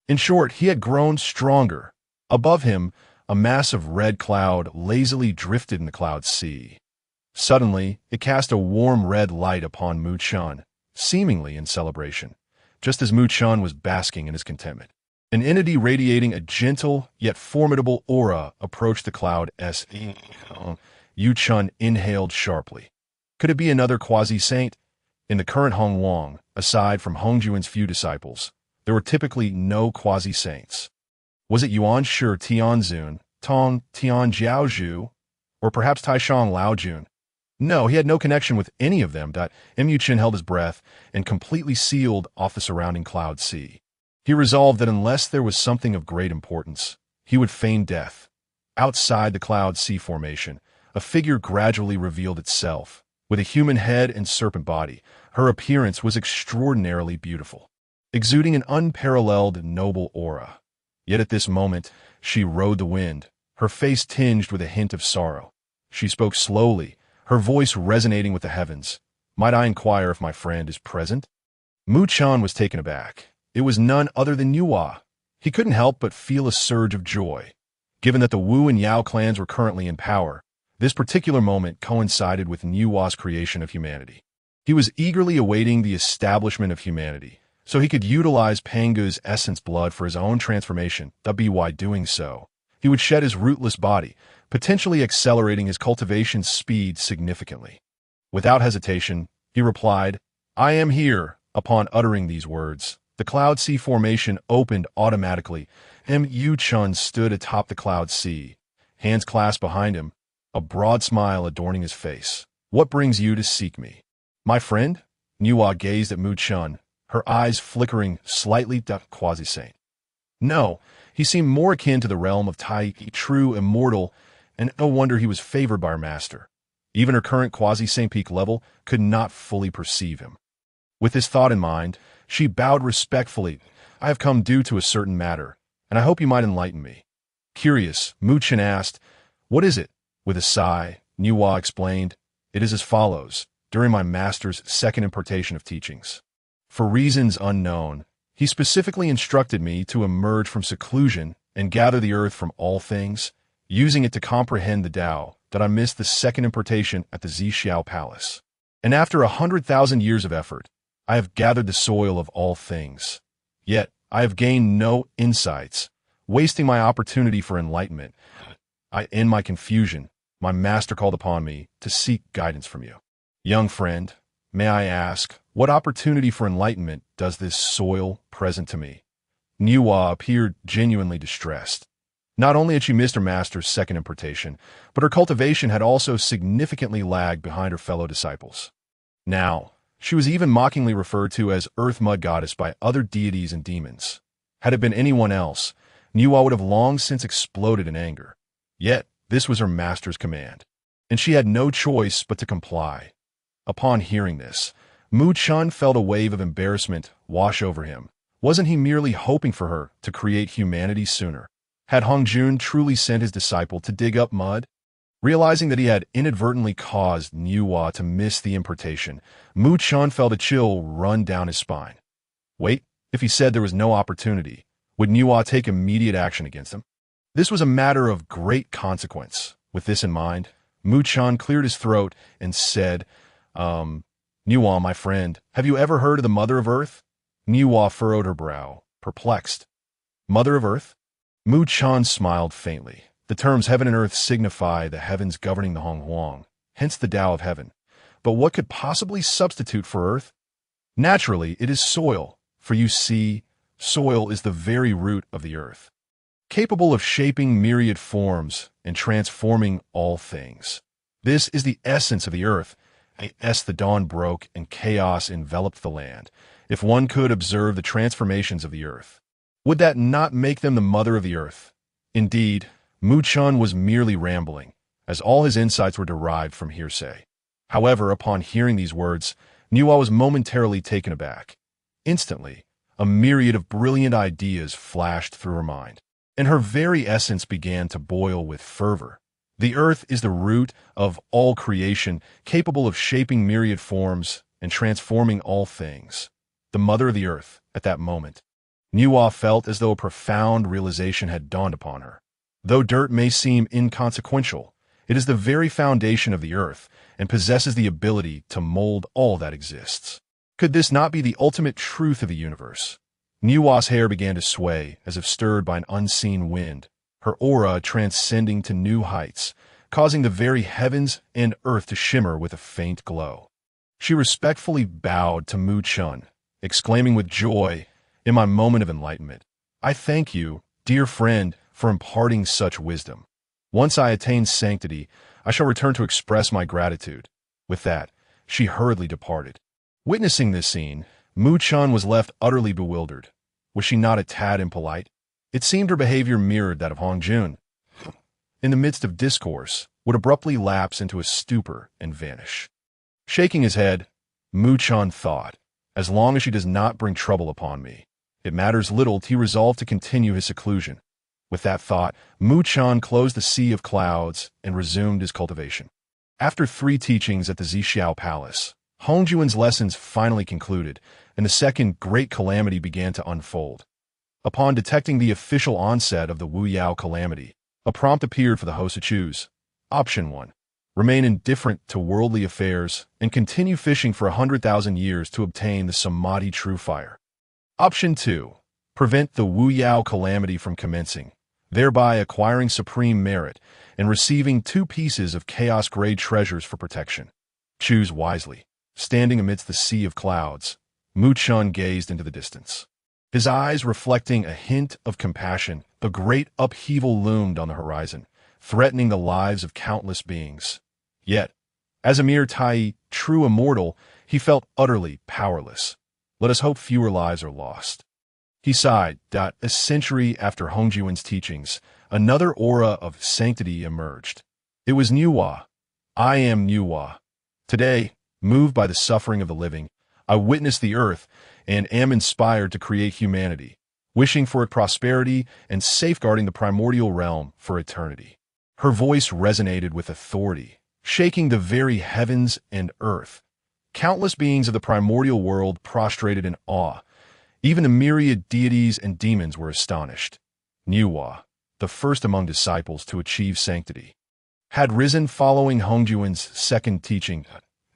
In short, he had grown stronger. Above him, a massive red cloud lazily drifted in the cloud sea. Suddenly, it cast a warm red light upon Mu Chen, seemingly in celebration, just as Mu Chen was basking in his contentment. An entity radiating a gentle yet formidable aura approached the cloud as Yu Chen inhaled sharply. Could it be another quasi-saint? In the current Hongwang, aside from Hongjuan's few disciples, there were typically no quasi-saints. Was it Yuan Shi Tianzun, Tong Tian Jiaozhu, or perhaps Taishang Laojun? No, he had no connection with any of them. Mu Chen held his breath and completely sealed off the surrounding cloud sea. He resolved that unless there was something of great importance, he would feign death. Outside the cloud sea formation, a figure gradually revealed itself. With a human head and serpent body, her appearance was extraordinarily beautiful, exuding an unparalleled noble aura. Yet at this moment, she rode the wind, her face tinged with a hint of sorrow. She spoke slowly, her voice resonating with the heavens. Might I inquire if my friend is present? Mu Chen was taken aback. It was none other than Nuwa. He couldn't help but feel a surge of joy. Given that the Wu and Yao clans were currently in power, this particular moment coincided with Nuwa's creation of humanity. He was eagerly awaiting the establishment of humanity, so he could utilize Pangu's essence blood for his own transformation. By doing so, he would shed his rootless body, potentially accelerating his cultivation speed significantly. Without hesitation, he replied, "I am here." Upon uttering these words, the Cloud Sea formation opened automatically. Chun stood atop the Cloud Sea, hands clasped behind him, a broad smile adorning his face. "What brings you to seek me, my friend?" Nuwa gazed at Chun, her eyes flickering slightly. Quasi-saint. No, he seemed more akin to the realm of Taiyi, true immortal, and no wonder he was favored by her master. Even her current quasi-saint peak level could not fully perceive him. With this thought in mind, she bowed respectfully. "I have come due to a certain matter, and I hope you might enlighten me." Curious, Chen asked, "What is it?" With a sigh, Nuwa explained, "It is as follows. During my master's second impartation of teachings, for reasons unknown, he specifically instructed me to emerge from seclusion and gather the earth from all things, using it to comprehend the Tao, that I missed the second impartation at the Xiao Palace. And after 100,000 years of effort, I have gathered the soil of all things. Yet, I have gained no insights, wasting my opportunity for enlightenment. In my confusion, my master called upon me to seek guidance from you. Young friend, may I ask, what opportunity for enlightenment does this soil present to me?" Nuwa appeared genuinely distressed. Not only had she missed her master's second impartation, but her cultivation had also significantly lagged behind her fellow disciples. Now, she was even mockingly referred to as Earth Mud Goddess by other deities and demons. Had it been anyone else, Nuwa would have long since exploded in anger. Yet, this was her master's command, and she had no choice but to comply. Upon hearing this, Chun felt a wave of embarrassment wash over him. Wasn't he merely hoping for her to create humanity sooner? Had Hongjun truly sent his disciple to dig up mud? Realizing that he had inadvertently caused Nuwa to miss the impartation, Chun felt a chill run down his spine. Wait, if he said there was no opportunity, would Nuwa take immediate action against him? This was a matter of great consequence. With this in mind, Chun cleared his throat and said, Nuwa, my friend, have you ever heard of the Mother of Earth?" Nuwa furrowed her brow, perplexed. "Mother of Earth?" Chun smiled faintly. The terms heaven and earth signify the heavens governing the Honghuang, hence the Tao of heaven. But what could possibly substitute for earth? Naturally, it is soil, for you see, soil is the very root of the earth, capable of shaping myriad forms and transforming all things. This is the essence of the earth. As the dawn broke and chaos enveloped the land, if one could observe the transformations of the earth, would that not make them the mother of the earth? Indeed, Chun was merely rambling, as all his insights were derived from hearsay. However, upon hearing these words, Nuwa was momentarily taken aback. Instantly, a myriad of brilliant ideas flashed through her mind, and her very essence began to boil with fervor. The earth is the root of all creation, capable of shaping myriad forms and transforming all things. The mother of the earth, at that moment, Nuwa felt as though a profound realization had dawned upon her. Though dirt may seem inconsequential, it is the very foundation of the earth and possesses the ability to mold all that exists. Could this not be the ultimate truth of the universe? Nuwa's hair began to sway as if stirred by an unseen wind, her aura transcending to new heights, causing the very heavens and earth to shimmer with a faint glow. She respectfully bowed to Chun, exclaiming with joy, "In my moment of enlightenment, I thank you, dear friend, for imparting such wisdom. Once I attain sanctity, I shall return to express my gratitude." With that, she hurriedly departed. Witnessing this scene, Chun was left utterly bewildered. Was she not a tad impolite? It seemed her behavior mirrored that of Hongjun. In the midst of discourse, would abruptly lapse into a stupor and vanish. Shaking his head, Chun thought, as long as she does not bring trouble upon me, it matters little. He resolved to continue his seclusion. With that thought, Chun closed the sea of clouds and resumed his cultivation. After 3 teachings at the Xiao Palace, Hongjun's lessons finally concluded, and the second great calamity began to unfold. Upon detecting the official onset of the Wu Yao calamity, a prompt appeared for the host to choose. Option 1. Remain indifferent to worldly affairs and continue fishing for 100,000 years to obtain the Samadhi true fire. Option 2. Prevent the Wu Yao calamity from commencing, thereby acquiring supreme merit and receiving 2 pieces of chaos-grade treasures for protection. Choose wisely. Standing amidst the sea of clouds, Mu Chen gazed into the distance. His eyes reflecting a hint of compassion, the great upheaval loomed on the horizon, threatening the lives of countless beings. Yet, as a mere Taiyi, true immortal, he felt utterly powerless. Let us hope fewer lives are lost. He sighed. A century after Hongjuan's teachings, another aura of sanctity emerged. It was Nuwa. I am Nuwa. Today, moved by the suffering of the living, I witness the earth and am inspired to create humanity, wishing for its prosperity and safeguarding the primordial realm for eternity. Her voice resonated with authority, shaking the very heavens and earth. Countless beings of the primordial world prostrated in awe. Even the myriad deities and demons were astonished. Nuwa, the first among disciples to achieve sanctity, had risen following Hongjuan's second teaching.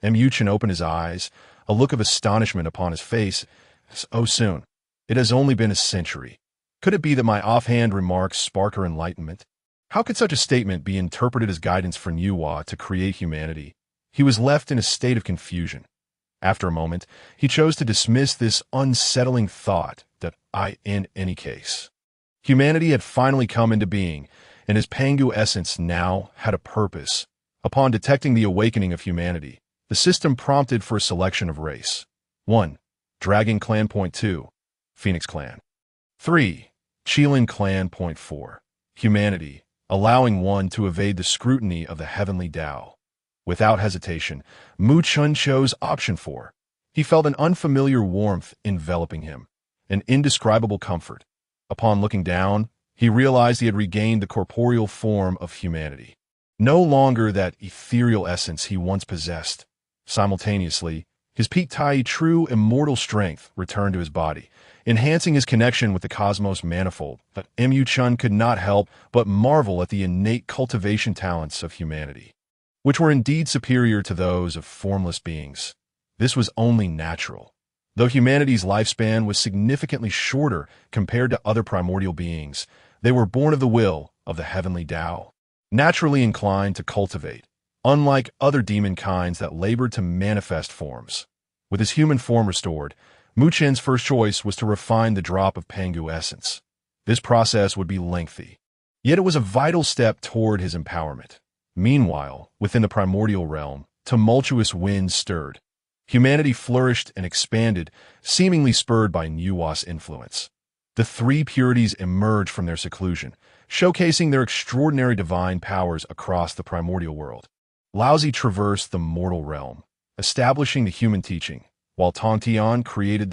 Chen opened his eyes, a look of astonishment upon his face. So soon. It has only been a century. Could it be that my offhand remarks spark her enlightenment? How could such a statement be interpreted as guidance for Nuwa to create humanity? He was left in a state of confusion. After a moment, he chose to dismiss this unsettling thought that in any case. Humanity had finally come into being, and his Pangu essence now had a purpose. Upon detecting the awakening of humanity, the system prompted for a selection of race. 1. Dragon Clan. 2. Phoenix Clan. 3. Qian Clan. 4. Humanity, allowing one to evade the scrutiny of the heavenly Tao. Without hesitation, Mu Chen chose option 4. He felt an unfamiliar warmth enveloping him, an indescribable comfort. Upon looking down, he realized he had regained the corporeal form of humanity. No longer that ethereal essence he once possessed. Simultaneously, his peak Taiyi true immortal strength returned to his body, enhancing his connection with the cosmos manifold. But Mu Chen could not help but marvel at the innate cultivation talents of humanity, which were indeed superior to those of formless beings. This was only natural. Though humanity's lifespan was significantly shorter compared to other primordial beings, they were born of the will of the heavenly Tao, naturally inclined to cultivate, unlike other demon kinds that labored to manifest forms. With his human form restored, Mu Chen's first choice was to refine the drop of Pangu essence. This process would be lengthy, yet it was a vital step toward his empowerment. Meanwhile, within the primordial realm, tumultuous winds stirred. Humanity flourished and expanded, seemingly spurred by Nuwa's influence. The 3 purities emerged from their seclusion, showcasing their extraordinary divine powers across the primordial world. Laozi traversed the mortal realm, establishing the human teaching, while Tongtian created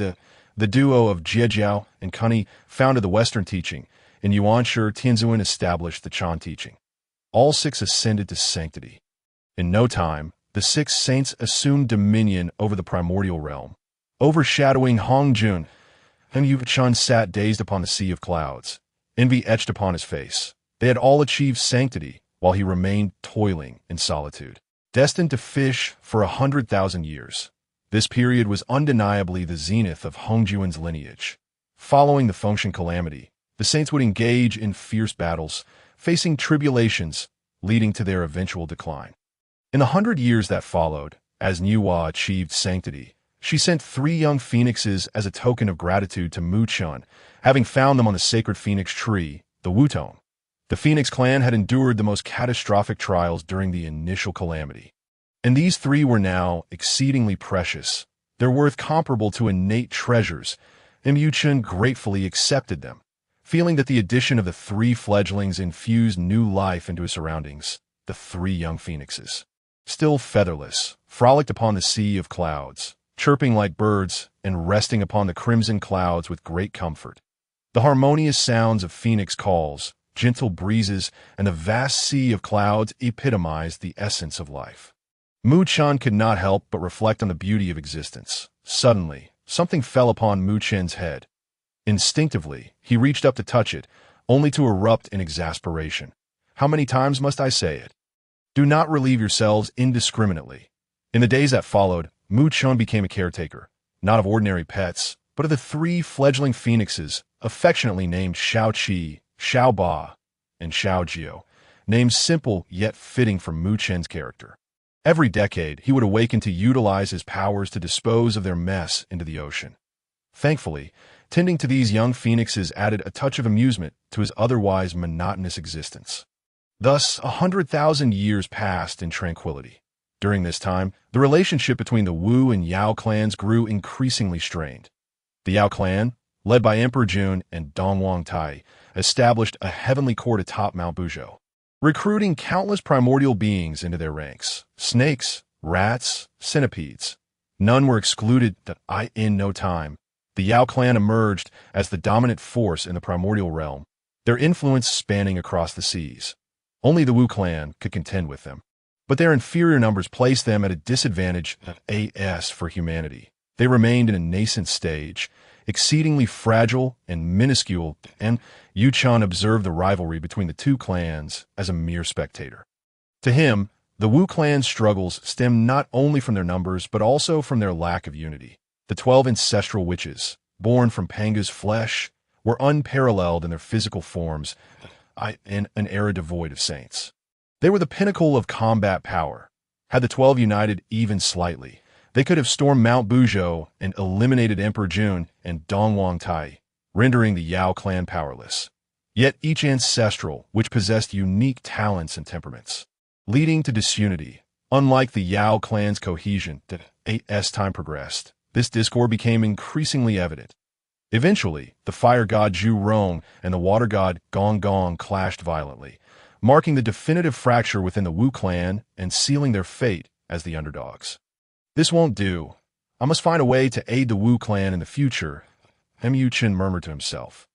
the duo of Jiejiao and Kunni founded the Western teaching, and Yuanshi Tianzuan established the Chan teaching. All 6 ascended to sanctity. In no time, the 6 saints assumed dominion over the primordial realm, overshadowing Hongjun. Yu Chen sat dazed upon the sea of clouds, envy etched upon his face. They had all achieved sanctity, while he remained toiling in solitude, destined to fish for 100,000 years. This period was undeniably the zenith of Hongjuan's lineage. Following the Fengshan calamity, the saints would engage in fierce battles, facing tribulations, leading to their eventual decline. In the 100 years that followed, as Nuwa achieved sanctity, she sent 3 young phoenixes as a token of gratitude to Mu Chen, having found them on the sacred phoenix tree, the Wutong. The Phoenix clan had endured the most catastrophic trials during the initial calamity, and these 3 were now exceedingly precious, their worth comparable to innate treasures. Mu Chen gratefully accepted them, feeling that the addition of the 3 fledglings infused new life into his surroundings. The 3 young phoenixes, still featherless, frolicked upon the sea of clouds, chirping like birds and resting upon the crimson clouds with great comfort. The harmonious sounds of phoenix calls, gentle breezes, and the vast sea of clouds epitomized the essence of life. Mu Chen could not help but reflect on the beauty of existence. Suddenly, something fell upon Mu Chen's head. Instinctively, he reached up to touch it, only to erupt in exasperation. How many times must I say it? Do not relieve yourselves indiscriminately. In the days that followed, Mu Chen became a caretaker, not of ordinary pets, but of the three fledgling phoenixes, affectionately named Xiaoqi, Xiaoba, and Xiaojiu, names simple yet fitting for Mu Chen's character. Every decade, he would awaken to utilize his powers to dispose of their mess into the ocean. Thankfully, tending to these young phoenixes added a touch of amusement to his otherwise monotonous existence. Thus, 100,000 years passed in tranquility. During this time, the relationship between the Wu and Yao clans grew increasingly strained. The Yao clan, led by Emperor Jun and Dongwang Tai, established a heavenly court atop Mount Buzhou, recruiting countless primordial beings into their ranks. Snakes, rats, centipedes. None were excluded. In no time, the Yao clan emerged as the dominant force in the primordial realm, their influence spanning across the seas. Only the Wu clan could contend with them, but their inferior numbers placed them at a disadvantage for humanity. They remained in a nascent stage, exceedingly fragile and minuscule, and Yu-chan observed the rivalry between the two clans as a mere spectator. To him, the Wu clan's struggles stemmed not only from their numbers but also from their lack of unity. The 12 ancestral witches, born from Panga's flesh, were unparalleled in their physical forms in an era devoid of saints. They were the pinnacle of combat power. Had the 12 united even slightly, they could have stormed Mount Buzhou and eliminated Emperor Jun and Dongwang Tai, rendering the Yao clan powerless. Yet each ancestral, which possessed unique talents and temperaments, leading to disunity. Unlike the Yao clan's cohesion, as time progressed, this discord became increasingly evident. Eventually, the fire god Zhu Rong and the water god Gong Gong clashed violently, marking the definitive fracture within the Wu clan and sealing their fate as the underdogs. This won't do. I must find a way to aid the Wu clan in the future, Mu Chen murmured to himself.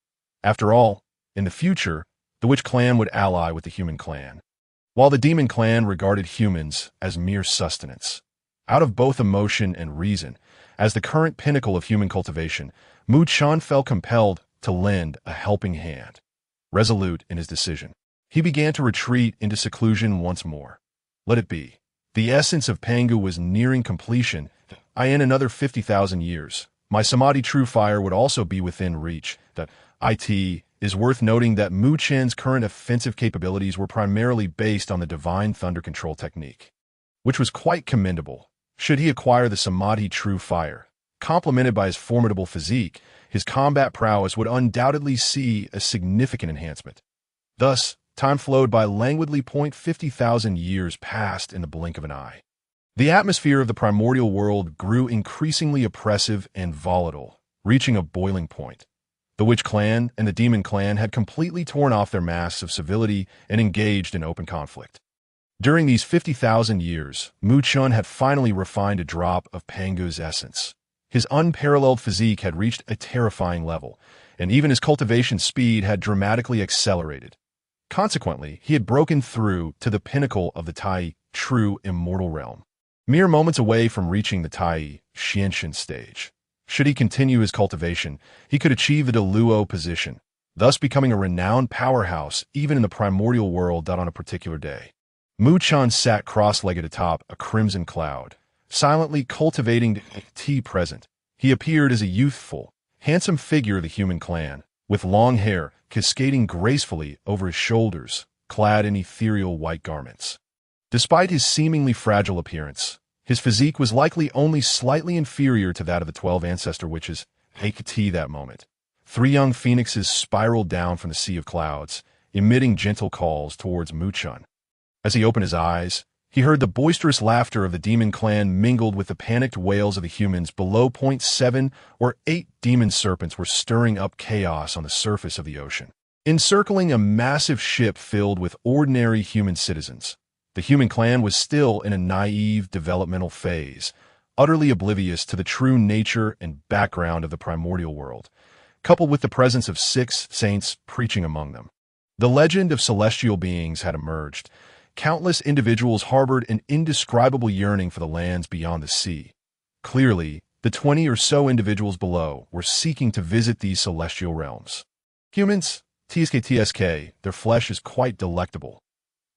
After all, in the future, the witch clan would ally with the human clan, while the demon clan regarded humans as mere sustenance. Out of both emotion and reason, as the current pinnacle of human cultivation, Mu Chen felt compelled to lend a helping hand. Resolute in his decision, he began to retreat into seclusion once more. Let it be. The essence of Pangu was nearing completion. In another 50,000 years, my Samadhi true fire would also be within reach. It is worth noting that Mu Chen's current offensive capabilities were primarily based on the divine thunder control technique, which was quite commendable. Should he acquire the Samadhi true fire, complemented by his formidable physique, his combat prowess would undoubtedly see a significant enhancement. Thus, time flowed by languidly. 50,000 years passed in the blink of an eye. The atmosphere of the primordial world grew increasingly oppressive and volatile, reaching a boiling point. The Witch clan and the Demon clan had completely torn off their masks of civility and engaged in open conflict. During these 50,000 years, Mu Chen had finally refined a drop of Pangu's essence. His unparalleled physique had reached a terrifying level, and even his cultivation speed had dramatically accelerated. Consequently, he had broken through to the pinnacle of the Taiyi, true immortal realm, mere moments away from reaching the Taiyi Xuanxian stage. Should he continue his cultivation, he could achieve the Luo position, thus becoming a renowned powerhouse even in the primordial world on a particular day. Mu Chen sat cross-legged atop a crimson cloud, silently cultivating tea present. He appeared as a youthful, handsome figure of the human clan, with long hair cascading gracefully over his shoulders, clad in ethereal white garments. Despite his seemingly fragile appearance, his physique was likely only slightly inferior to that of the 12 ancestor witches. That moment, 3 young phoenixes spiraled down from the sea of clouds, emitting gentle calls towards Mu Chen. As he opened his eyes, he heard the boisterous laughter of the demon clan mingled with the panicked wails of the humans below. 7 or 8 demon serpents were stirring up chaos on the surface of the ocean, encircling a massive ship filled with ordinary human citizens. The human clan was still in a naive developmental phase, utterly oblivious to the true nature and background of the primordial world, coupled with the presence of 6 saints preaching among them. The legend of celestial beings had emerged. Countless individuals harbored an indescribable yearning for the lands beyond the sea. Clearly, the 20 or so individuals below were seeking to visit these celestial realms. Humans, TSK, their flesh is quite delectable.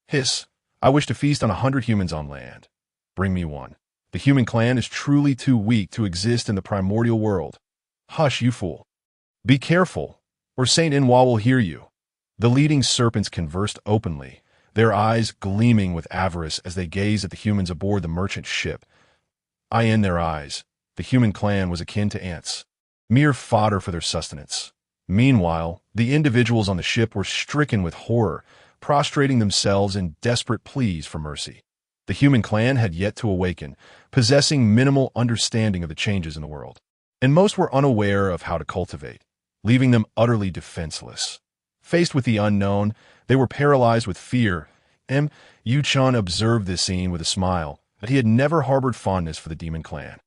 Hiss, I wish to feast on 100 humans on land. Bring me one. The human clan is truly too weak to exist in the primordial world. "Hush, you fool. Be careful, or Saint Nuwa will hear you." The leading serpents conversed openly, their eyes gleaming with avarice as they gazed at the humans aboard the merchant ship. In their eyes, the human clan was akin to ants, mere fodder for their sustenance. Meanwhile, the individuals on the ship were stricken with horror, prostrating themselves in desperate pleas for mercy. The human clan had yet to awaken, possessing minimal understanding of the changes in the world, and most were unaware of how to cultivate, leaving them utterly defenseless. Faced with the unknown, they were paralyzed with fear. Yuchan observed this scene with a smile, but he had never harbored fondness for the demon clan.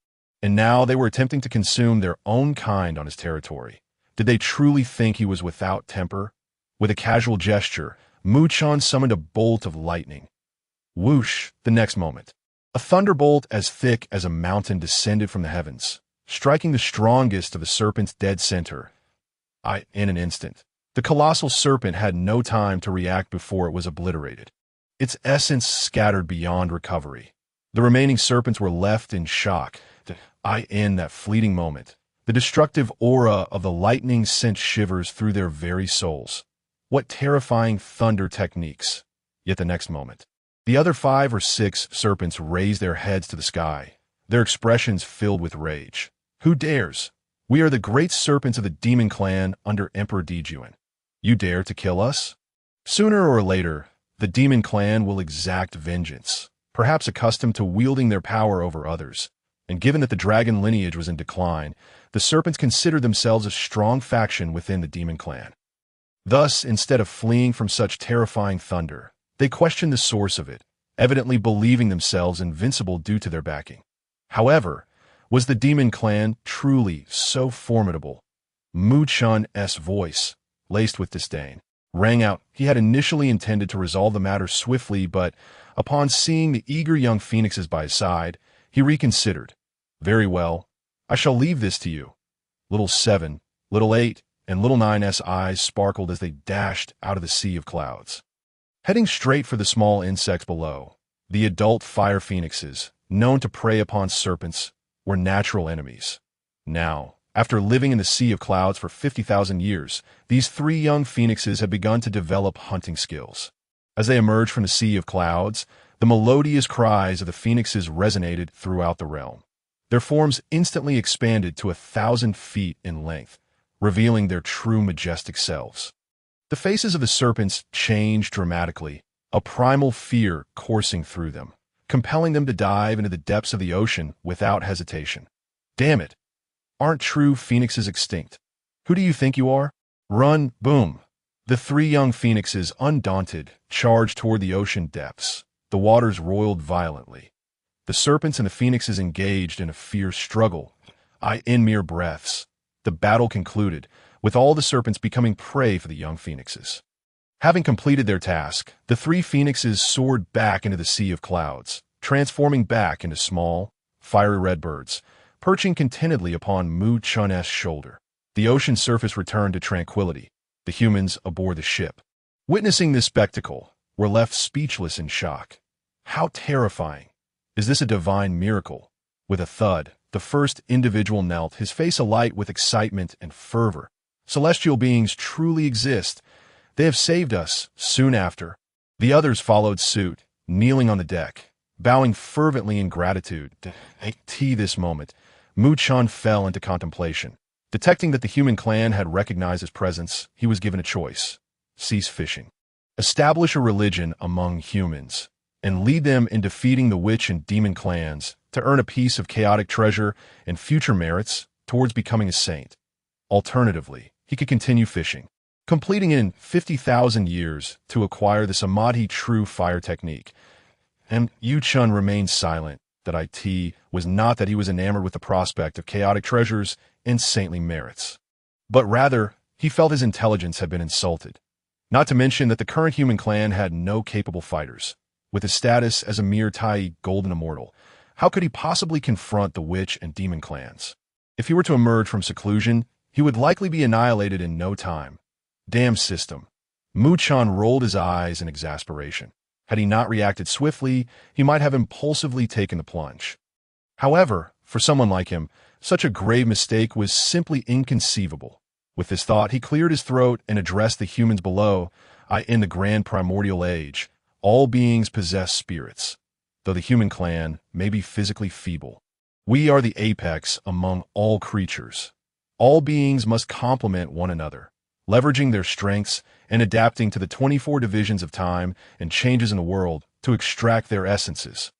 And now they were attempting to consume their own kind on his territory. Did they truly think he was without temper? With a casual gesture, Muchan summoned a bolt of lightning. Whoosh! The next moment, a thunderbolt as thick as a mountain descended from the heavens, striking the strongest of the serpent's dead center. In an instant, the colossal serpent had no time to react before it was obliterated, its essence scattered beyond recovery. The remaining serpents were left in shock. In that fleeting moment, the destructive aura of the lightning sent shivers through their very souls. What terrifying thunder techniques! Yet the next moment, the other 5 or 6 serpents raised their heads to the sky, their expressions filled with rage. "Who dares? We are the great serpents of the demon clan under Emperor Dijuan. You dare to kill us? Sooner or later, the demon clan will exact vengeance, perhaps accustomed to wielding their power over others. And given that the dragon lineage was in decline, the serpents considered themselves a strong faction within the demon clan. Thus, instead of fleeing from such terrifying thunder, they questioned the source of it, evidently believing themselves invincible due to their backing. However, was the demon clan truly so formidable? Muchan's voice, laced with disdain, rang out. He had initially intended to resolve the matter swiftly, but upon seeing the eager young phoenixes by his side, he reconsidered. "Very well, I shall leave this to you." Little 7, little 8, and little 9's eyes sparkled as they dashed out of the sea of clouds. Heading straight for the small insects below, the adult fire phoenixes, known to prey upon serpents, were natural enemies. Now, after living in the sea of clouds for 50,000 years, these 3 young phoenixes had begun to develop hunting skills. As they emerged from the sea of clouds, the melodious cries of the phoenixes resonated throughout the realm. Their forms instantly expanded to 1,000 feet in length, revealing their true majestic selves. The faces of the serpents changed dramatically, a primal fear coursing through them, compelling them to dive into the depths of the ocean without hesitation. Damn it! Aren't true phoenixes extinct? Who do you think you are? Run, boom! The 3 young phoenixes, undaunted, charged toward the ocean depths. The waters roiled violently. The serpents and the phoenixes engaged in a fierce struggle. In mere breaths, the battle concluded, with all the serpents becoming prey for the young phoenixes. Having completed their task, the 3 phoenixes soared back into the sea of clouds, transforming back into small, fiery red birds, perching contentedly upon Muchan's shoulder. The ocean surface returned to tranquility, the humans aboard the ship, witnessing this spectacle, were left speechless in shock. How terrifying! Is this a divine miracle? With a thud, the first individual knelt, his face alight with excitement and fervor. Celestial beings truly exist. They have saved us. Soon after, the others followed suit, kneeling on the deck, bowing fervently in gratitude. This moment, Muchan fell into contemplation. Detecting that the human clan had recognized his presence, he was given a choice. Cease fishing. Establish a religion among humans, and lead them in defeating the witch and demon clans to earn a piece of chaotic treasure and future merits towards becoming a saint. Alternatively, he could continue fishing, completing in 50,000 years to acquire the Samadhi true fire technique. And Yuchun remained silent. That it was not that he was enamored with the prospect of chaotic treasures and saintly merits, but rather he felt his intelligence had been insulted. Not to mention that the current human clan had no capable fighters. With his status as a mere Taiyi golden immortal, how could he possibly confront the witch and demon clans? If he were to emerge from seclusion, he would likely be annihilated in no time. Damn system. Muchan rolled his eyes in exasperation. Had he not reacted swiftly, he might have impulsively taken the plunge. However, for someone like him, Such a grave mistake was simply inconceivable. With this thought, he cleared his throat and addressed the humans below. In the grand primordial age, all beings possess spirits, though the human clan may be physically feeble. We are the apex among all creatures. All beings must complement one another, leveraging their strengths and adapting to the 24 divisions of time and changes in the world to extract their essences.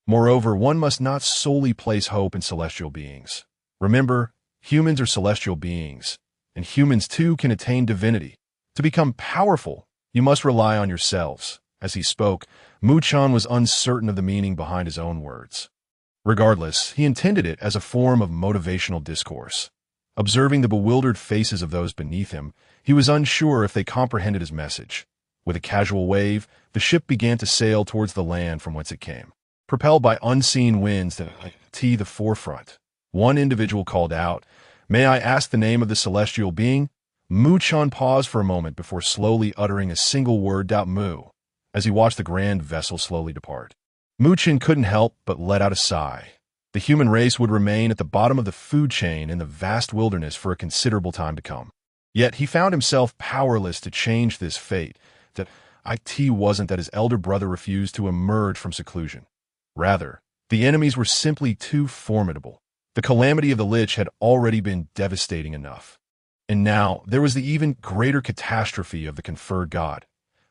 Moreover, one must not solely place hope in celestial beings. Remember, humans are celestial beings, and humans too can attain divinity. To become powerful, you must rely on yourselves. As he spoke, Chen was uncertain of the meaning behind his own words. Regardless, he intended it as a form of motivational discourse. Observing the bewildered faces of those beneath him, he was unsure if they comprehended his message. With a casual wave, the ship began to sail towards the land from whence it came. Propelled by unseen winds to the forefront, one individual called out, "May I ask the name of the celestial being?" Chen paused for a moment before slowly uttering a single word, "Mu," as he watched the grand vessel slowly depart. Chen couldn't help but let out a sigh. The human race would remain at the bottom of the food chain in the vast wilderness for a considerable time to come. Yet he found himself powerless to change this fate. That it wasn't that his elder brother refused to emerge from seclusion. Rather, the enemies were simply too formidable. The calamity of the Lich had already been devastating enough. And now there was the even greater catastrophe of the conferred god.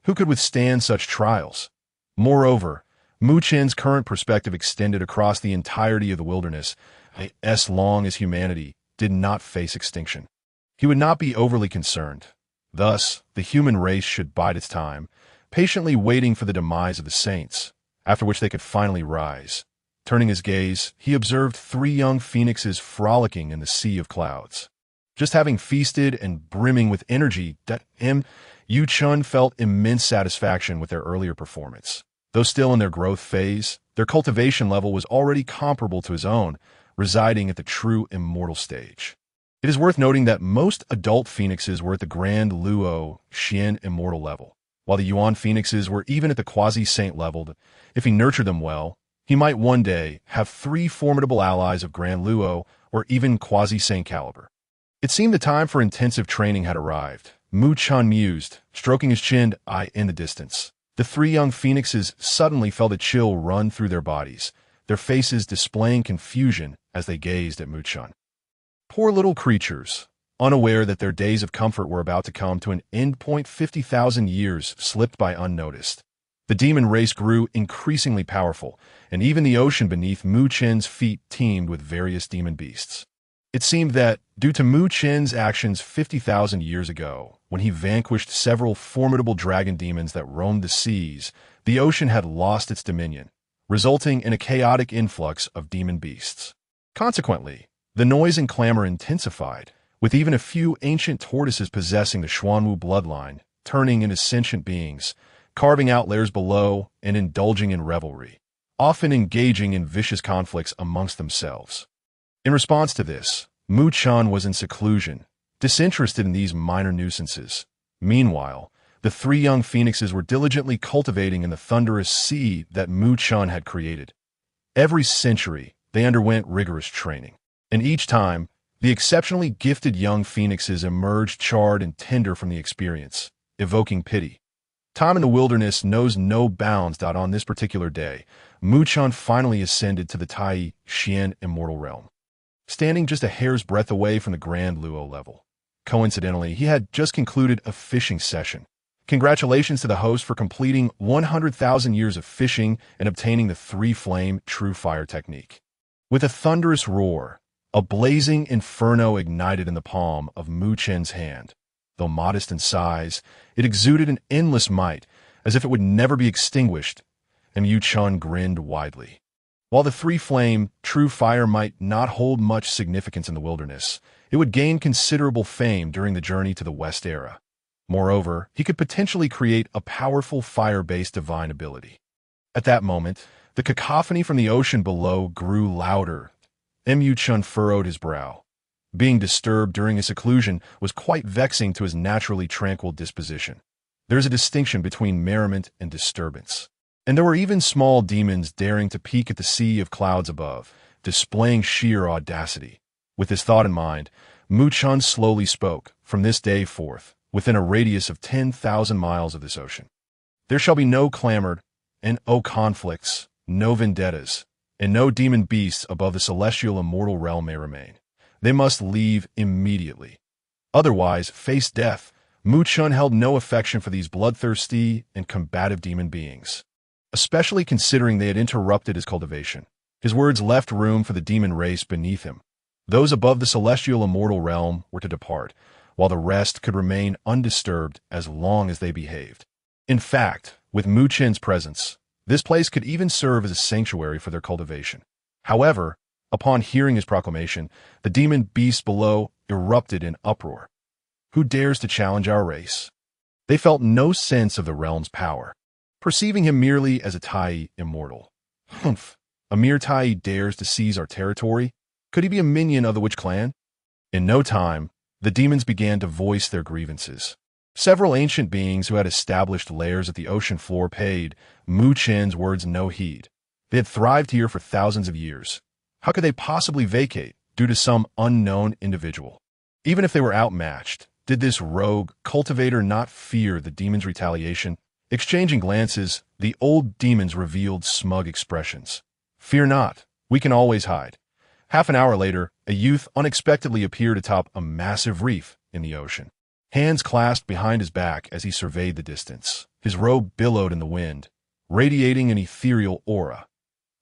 Who could withstand such trials? Moreover, Chen's current perspective extended across the entirety of the wilderness, as long as humanity did not face extinction. He would not be overly concerned. Thus, the human race should bide its time, patiently waiting for the demise of the saints, after which they could finally rise. Turning his gaze, he observed 3 young phoenixes frolicking in the sea of clouds. Just having feasted and brimming with energy, Chen felt immense satisfaction with their earlier performance. Though still in their growth phase, their cultivation level was already comparable to his own, residing at the true immortal stage. It is worth noting that most adult phoenixes were at the grand Luo Jinxian immortal level, while the Yuan phoenixes were even at the quasi-saint level. If he nurtured them well, he might one day have 3 formidable allies of grand Luo or even quasi-saint caliber. It seemed the time for intensive training had arrived. Chen mused, stroking his chin in the distance. The 3 young phoenixes suddenly felt a chill run through their bodies, their faces displaying confusion as they gazed at Chen. Poor little creatures, unaware that their days of comfort were about to come to an end. 50,000 years slipped by unnoticed. The demon race grew increasingly powerful, and even the ocean beneath Chen's feet teemed with various demon beasts. It seemed that, due to Chen's actions 50,000 years ago, when he vanquished several formidable dragon demons that roamed the seas, the ocean had lost its dominion, resulting in a chaotic influx of demon beasts. Consequently, the noise and clamor intensified, with even a few ancient tortoises possessing the Xuanwu bloodline, turning into sentient beings, carving out lairs below and indulging in revelry, often engaging in vicious conflicts amongst themselves. In response to this, Chen was in seclusion, disinterested in these minor nuisances. Meanwhile, the 3 young phoenixes were diligently cultivating in the thunderous seed that Chen had created. Every century, they underwent rigorous training, and each time, the exceptionally gifted young phoenixes emerged charred and tender from the experience, evoking pity. Time in the wilderness knows no bounds. On this particular day, Chen finally ascended to the Taiyi Xuanxian immortal realm, standing just a hair's breadth away from the grand Luo level. Coincidentally, he had just concluded a fishing session. Congratulations to the host for completing 100,000 years of fishing and obtaining the 3-flame true fire technique. With a thunderous roar, a blazing inferno ignited in the palm of Chen's hand. Though modest in size, it exuded an endless might, as if it would never be extinguished, and Chen grinned widely. While the 3-flame true fire might not hold much significance in the wilderness, it would gain considerable fame during the journey to the West Era. Moreover, he could potentially create a powerful fire-based divine ability. At that moment, the cacophony from the ocean below grew louder. Chen furrowed his brow. Being disturbed during his seclusion was quite vexing to his naturally tranquil disposition. There is a distinction between merriment and disturbance. And there were even small demons daring to peek at the sea of clouds above, displaying sheer audacity. With this thought in mind, Mu Chen slowly spoke, "From this day forth, within a radius of 10,000 miles of this ocean, there shall be no clamor, and no conflicts, no vendettas, and no demon beasts above the celestial immortal realm may remain. They must leave immediately. Otherwise, face death." Mu Chen held no affection for these bloodthirsty and combative demon beings, especially considering they had interrupted his cultivation. His words left room for the demon race beneath him. Those above the celestial immortal realm were to depart, while the rest could remain undisturbed as long as they behaved. In fact, with Mu Chen's presence, this place could even serve as a sanctuary for their cultivation. However, upon hearing his proclamation, the demon beasts below erupted in uproar. "Who dares to challenge our race?" They felt no sense of the realm's power, perceiving him merely as a Taiyi immortal. "Humph! A mere Taiyi dares to seize our territory? Could he be a minion of the Witch clan?" In no time, the demons began to voice their grievances. Several ancient beings who had established lairs at the ocean floor paid Mu Chen's words no heed. They had thrived here for thousands of years. How could they possibly vacate due to some unknown individual? Even if they were outmatched, did this rogue cultivator not fear the demon's retaliation? Exchanging glances, the old demons revealed smug expressions. "Fear not, we can always hide." Half an hour later, a youth unexpectedly appeared atop a massive reef in the ocean. Hands clasped behind his back as he surveyed the distance. His robe billowed in the wind, radiating an ethereal aura.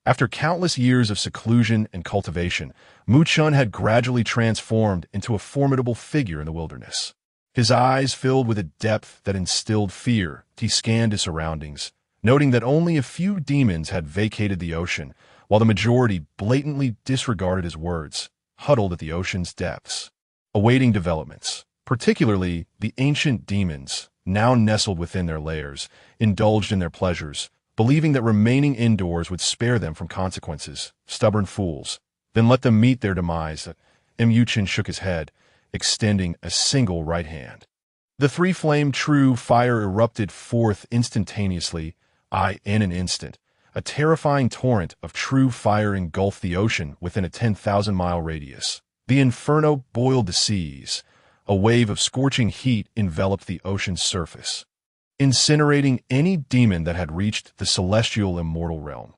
After countless years of seclusion and cultivation, Mu Chen had gradually transformed into a formidable figure in the wilderness. His eyes filled with a depth that instilled fear. He scanned his surroundings, noting that only a few demons had vacated the ocean, while the majority blatantly disregarded his words, huddled at the ocean's depths, awaiting developments. Particularly, the ancient demons, now nestled within their lairs, indulged in their pleasures, believing that remaining indoors would spare them from consequences. Stubborn fools. Then let them meet their demise. Mu Chen shook his head, extending a single right hand. The three-flame true fire erupted forth instantaneously, in an instant. A terrifying torrent of true fire engulfed the ocean within a 10,000-mile radius. The inferno boiled the seas. A wave of scorching heat enveloped the ocean's surface, incinerating any demon that had reached the celestial immortal realm.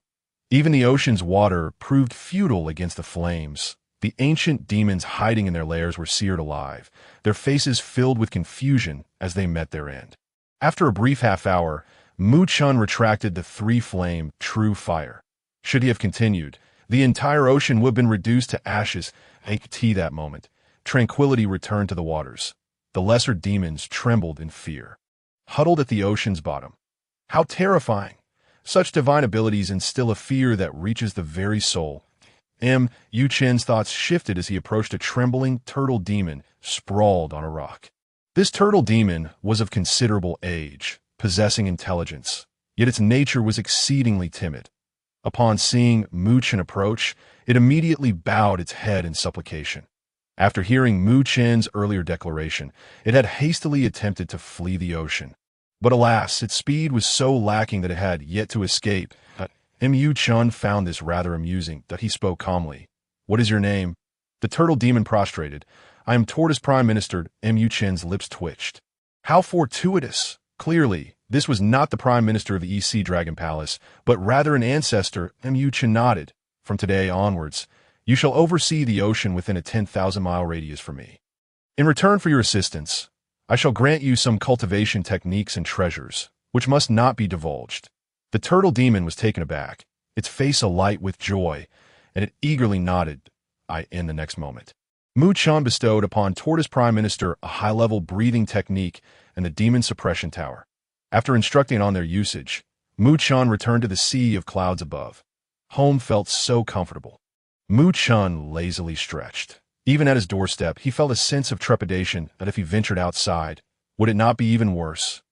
Even the ocean's water proved futile against the flames. The ancient demons hiding in their lairs were seared alive, their faces filled with confusion as they met their end. After a brief half-hour, Mu Chen retracted the three-flame true fire. Should he have continued, the entire ocean would have been reduced to ashes. At that moment, tranquility returned to the waters. The lesser demons trembled in fear, huddled at the ocean's bottom. How terrifying! Such divine abilities instill a fear that reaches the very soul. Mu Chen's thoughts shifted as he approached a trembling turtle demon sprawled on a rock. This turtle demon was of considerable age, possessing intelligence, yet its nature was exceedingly timid. Upon seeing Mu Chen approach, it immediately bowed its head in supplication. After hearing Mu Chen's earlier declaration, it had hastily attempted to flee the ocean. But alas, its speed was so lacking that it had yet to escape. Mu Chen found this rather amusing, that he spoke calmly. "What is your name?" The turtle demon prostrated. "I am Tortoise Prime Minister." Mu Chen's lips twitched. How fortuitous! Clearly, this was not the Prime Minister of the EC Dragon Palace, but rather an ancestor. Mu Chen nodded. "From today onwards, you shall oversee the ocean within a 10,000-mile radius for me. In return for your assistance, I shall grant you some cultivation techniques and treasures, which must not be divulged." The turtle demon was taken aback, its face alight with joy, and it eagerly nodded. In the next moment, Mu Chen bestowed upon Tortoise Prime Minister a high-level breathing technique and the demon suppression tower. After instructing on their usage, Mu Chen returned to the sea of clouds above. Home felt so comfortable. Mu Chen lazily stretched. Even at his doorstep, he felt a sense of trepidation that if he ventured outside, would it not be even worse?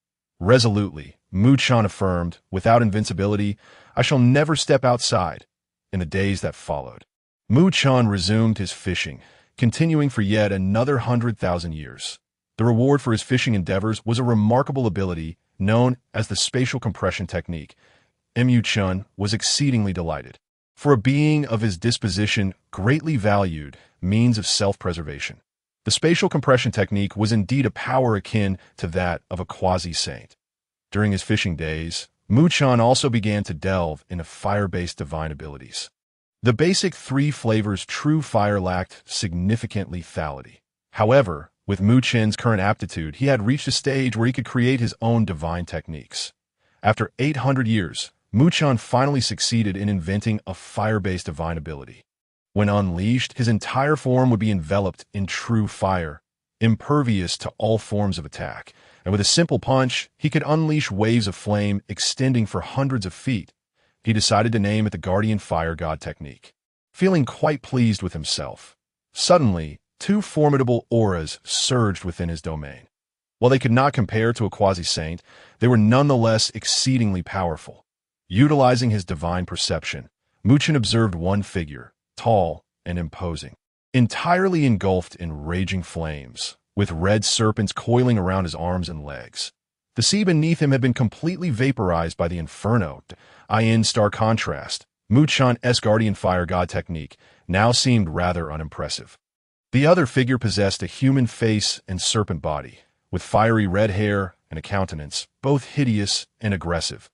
Resolutely, Mu Chen affirmed, "Without invincibility, I shall never step outside." In the days that followed, Mu Chen resumed his fishing, continuing for yet another 100,000 years. The reward for his fishing endeavors was a remarkable ability known as the spatial compression technique. Mu Chen was exceedingly delighted. For a being of his disposition greatly valued, means of self-preservation. The spatial compression technique was indeed a power akin to that of a quasi-saint. During his fishing days, Chen also began to delve into fire-based divine abilities. The basic three flavors true fire lacked significant lethality. However, with Chen's current aptitude, he had reached a stage where he could create his own divine techniques. After 800 years, Chen finally succeeded in inventing a fire-based divine ability. When unleashed, his entire form would be enveloped in true fire, impervious to all forms of attack, and with a simple punch, he could unleash waves of flame extending for hundreds of feet. He decided to name it the Guardian Fire God technique. Feeling quite pleased with himself, suddenly, two formidable auras surged within his domain. While they could not compare to a quasi-saint, they were nonetheless exceedingly powerful. Utilizing his divine perception, Chen observed one figure, tall and imposing, entirely engulfed in raging flames, with red serpents coiling around his arms and legs. The sea beneath him had been completely vaporized by the inferno. In stark contrast, Chen's Guardian Fire God technique now seemed rather unimpressive. The other figure possessed a human face and serpent body, with fiery red hair and a countenance, both hideous and aggressive.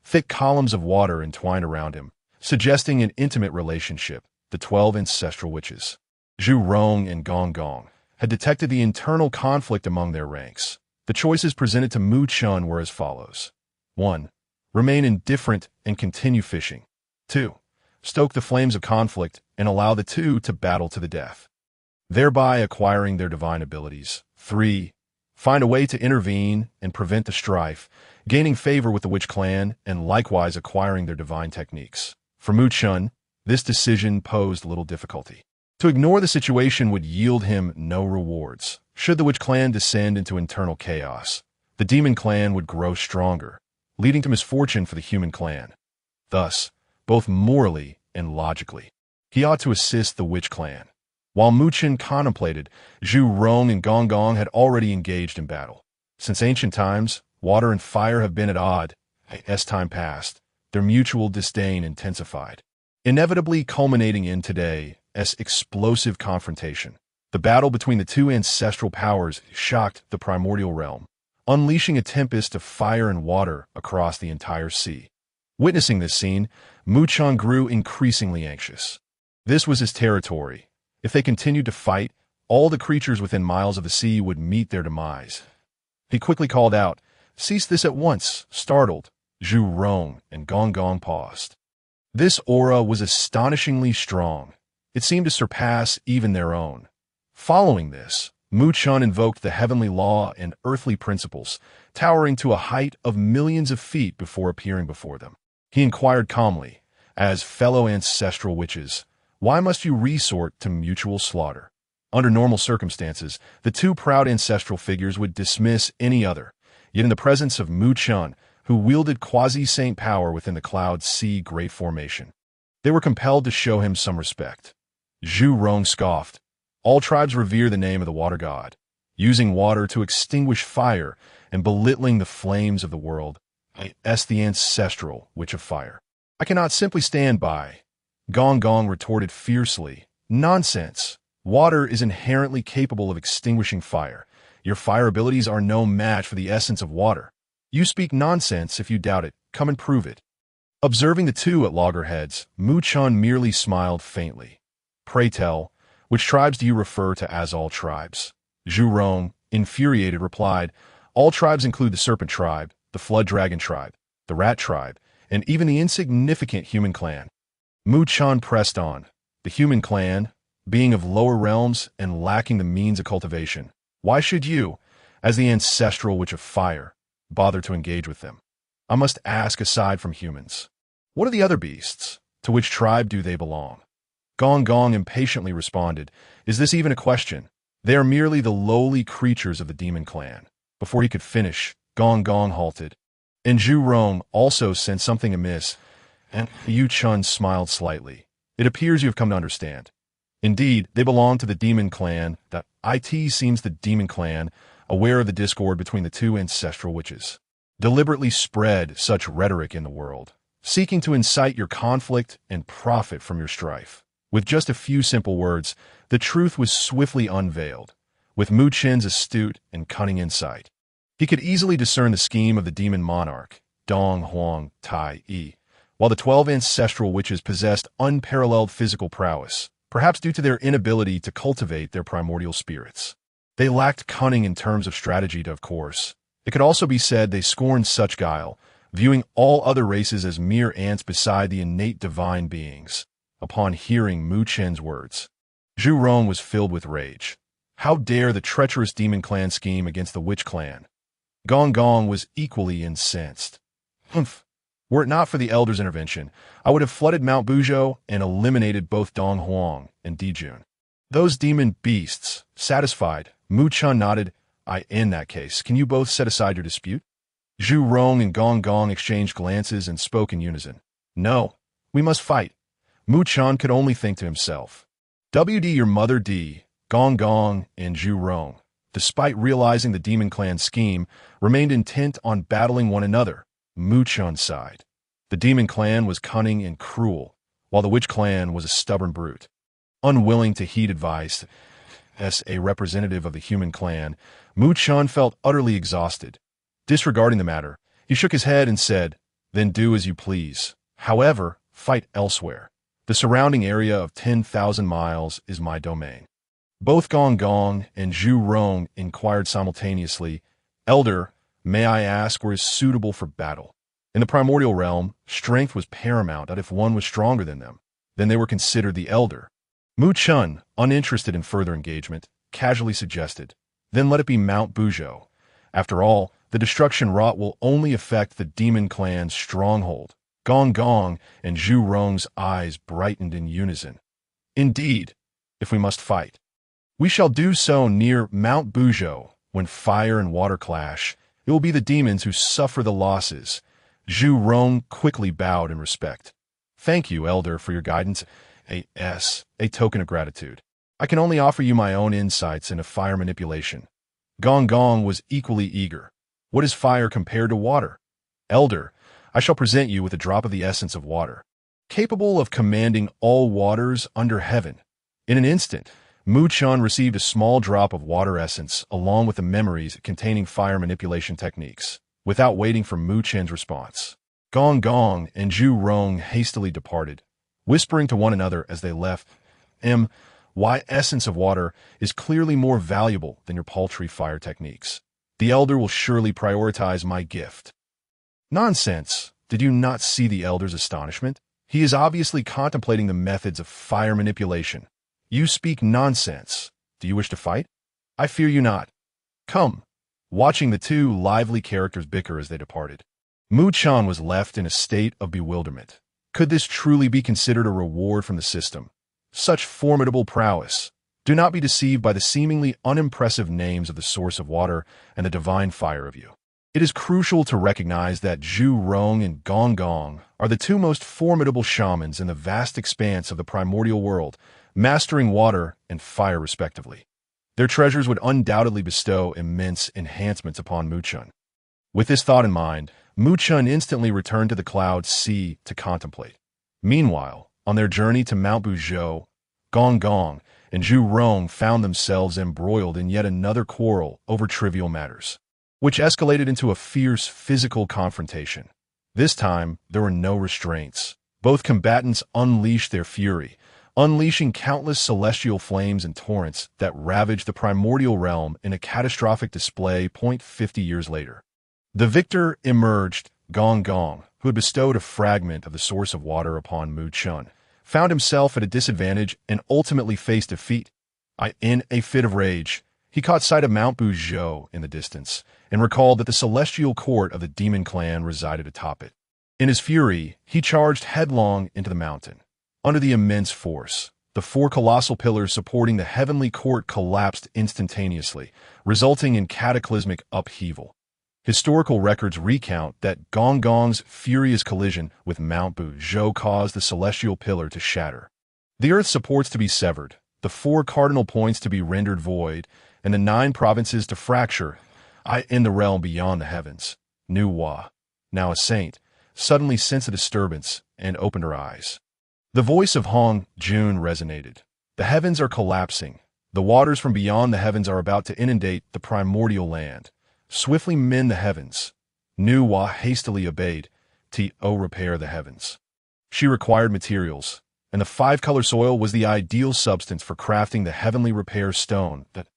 Thick columns of water entwined around him, suggesting an intimate relationship. The 12 ancestral witches, Zhu Rong and Gong Gong, had detected the internal conflict among their ranks. The choices presented to Chen were as follows. 1. Remain indifferent and continue fishing. 2. Stoke the flames of conflict and allow the two to battle to the death, thereby acquiring their divine abilities. 3. Find a way to intervene and prevent the strife, gaining favor with the witch clan and likewise acquiring their divine techniques. For Chen, this decision posed little difficulty. To ignore the situation would yield him no rewards. Should the witch clan descend into internal chaos, the demon clan would grow stronger, leading to misfortune for the human clan. Thus, both morally and logically, he ought to assist the witch clan. While Chen contemplated, Zhu Rong and Gong Gong had already engaged in battle. Since ancient times, water and fire have been at odds. As time passed, their mutual disdain intensified, inevitably culminating in today's explosive confrontation. The battle between the two ancestral powers shocked the primordial realm, unleashing a tempest of fire and water across the entire sea. Witnessing this scene, Chen grew increasingly anxious. This was his territory. If they continued to fight, all the creatures within miles of the sea would meet their demise. He quickly called out, "Cease this at once!" Startled, Zhu Rong and Gong Gong paused. This aura was astonishingly strong. It seemed to surpass even their own. Following this, Chen invoked the heavenly law and earthly principles, towering to a height of millions of feet before appearing before them. He inquired calmly, "As fellow ancestral witches, why must you resort to mutual slaughter?" Under normal circumstances, the two proud ancestral figures would dismiss any other. Yet in the presence of Chen, who wielded quasi-saint power within the cloud sea great formation, they were compelled to show him some respect. Zhu Rong scoffed. All tribes revere the name of the water god, using water to extinguish fire and belittling the flames of the world. The ancestral witch of fire. I cannot simply stand by. Gong Gong retorted fiercely. Nonsense. Water is inherently capable of extinguishing fire. Your fire abilities are no match for the essence of water. You speak nonsense. If you doubt it, come and prove it. Observing the two at loggerheads, Chen merely smiled faintly. Pray tell, which tribes do you refer to as all tribes? Zhu Rong, infuriated, replied, All tribes include the serpent tribe, the flood dragon tribe, the rat tribe, and even the insignificant human clan. Chen pressed on. The human clan, being of lower realms and lacking the means of cultivation, why should you, as the ancestral witch of fire, bother to engage with them? I must ask, aside from humans, what are the other beasts? To which tribe do they belong? Gong Gong impatiently responded, Is this even a question? They are merely the lowly creatures of the demon clan. Before he could finish, Gong Gong halted. And Zhu Rong also sensed something amiss, and Chen smiled slightly. It appears you have come to understand. Indeed, they belong to the demon clan. It seems the demon clan, aware of the discord between the two ancestral witches, deliberately spread such rhetoric in the world, seeking to incite your conflict and profit from your strife. With just a few simple words, the truth was swiftly unveiled. With Mu Chen's astute and cunning insight, he could easily discern the scheme of the demon monarch, Dong Huang Taiyi, while the 12 ancestral witches possessed unparalleled physical prowess, perhaps due to their inability to cultivate their primordial spirits. They lacked cunning in terms of strategy, of course. It could also be said they scorned such guile, viewing all other races as mere ants beside the innate divine beings. Upon hearing Mu Chen's words, Zhu Rong was filled with rage. How dare the treacherous demon clan scheme against the witch clan? Gong Gong was equally incensed. Humph! Were it not for the elder's intervention, I would have flooded Mount Buzhou and eliminated both Dong Huang and Dijun. Those demon beasts. Satisfied, Mu Chen nodded. In that case, can you both set aside your dispute? Zhu Rong and Gong Gong exchanged glances and spoke in unison. No, we must fight. Mu Chen could only think to himself. WD your mother D, Gong Gong and Zhu Rong, despite realizing the demon clan scheme, remained intent on battling one another. Mu Chen sighed. The demon clan was cunning and cruel, while the witch clan was a stubborn brute. Unwilling to heed advice, as a representative of the human clan, Mu Chen felt utterly exhausted. Disregarding the matter, he shook his head and said, "Then do as you please. However, fight elsewhere. The surrounding area of 10,000 miles is my domain." Both Gong Gong and Zhu Rong inquired simultaneously, "Elder, may I ask where is suitable for battle?" In the primordial realm, strength was paramount, and if one was stronger than them, then they were considered the elder. Mu Chen, uninterested in further engagement, casually suggested, "Then let it be Mount Buzhou. After all, the destruction wrought will only affect the demon clan's stronghold." Gong Gong and Zhu Rong's eyes brightened in unison. "Indeed, if we must fight, we shall do so near Mount Buzhou. When fire and water clash, it will be the demons who suffer the losses." Zhu Rong quickly bowed in respect. "Thank you, Elder, for your guidance. A token of gratitude. I can only offer you my own insights into fire manipulation." Gong Gong was equally eager. "What is fire compared to water?" "Elder, I shall present you with a drop of the essence of water, capable of commanding all waters under heaven." In an instant, Mu Chen received a small drop of water essence along with the memories containing fire manipulation techniques. Without waiting for Mu Chen's response, Gong Gong and Zhu Rong hastily departed, whispering to one another as they left, "Why essence of water is clearly more valuable than your paltry fire techniques. The elder will surely prioritize my gift." "Nonsense! Did you not see the elder's astonishment? He is obviously contemplating the methods of fire manipulation. You speak nonsense. Do you wish to fight? I fear you not. Come." Watching the two lively characters bicker as they departed, Mu Chen was left in a state of bewilderment. Could this truly be considered a reward from the system? Such formidable prowess. Do not be deceived by the seemingly unimpressive names of the source of water and the divine fire of you. It is crucial to recognize that Zhu Rong and Gong Gong are the two most formidable shamans in the vast expanse of the primordial world, mastering water and fire respectively. Their treasures would undoubtedly bestow immense enhancements upon Mu Chen. With this thought in mind, Mu Chen instantly returned to the cloud sea to contemplate. Meanwhile, on their journey to Mount Buzhou, Gong Gong and Zhu Rong found themselves embroiled in yet another quarrel over trivial matters, which escalated into a fierce physical confrontation. This time, there were no restraints. Both combatants unleashed their fury, unleashing countless celestial flames and torrents that ravaged the primordial realm in a catastrophic display 50 years later. The victor emerged. Gong Gong, who had bestowed a fragment of the source of water upon Mu Chen, found himself at a disadvantage and ultimately faced defeat. In a fit of rage, he caught sight of Mount Buzhou in the distance and recalled that the celestial court of the demon clan resided atop it. In his fury, he charged headlong into the mountain. Under the immense force, the four colossal pillars supporting the heavenly court collapsed instantaneously, resulting in cataclysmic upheaval. Historical records recount that Gong Gong's furious collision with Mount Buzhou caused the celestial pillar to shatter, the earth's supports to be severed, the 4 cardinal points to be rendered void, and the 9 provinces to fracture. In the realm beyond the heavens, Nuwa, now a saint, suddenly sensed a disturbance and opened her eyes. The voice of Hong Jun resonated. The heavens are collapsing. The waters from beyond the heavens are about to inundate the primordial land. Swiftly mend the heavens. Nuwa hastily obeyed. To repair the heavens. She required materials, and the five-color soil was the ideal substance for crafting the heavenly repair stone that,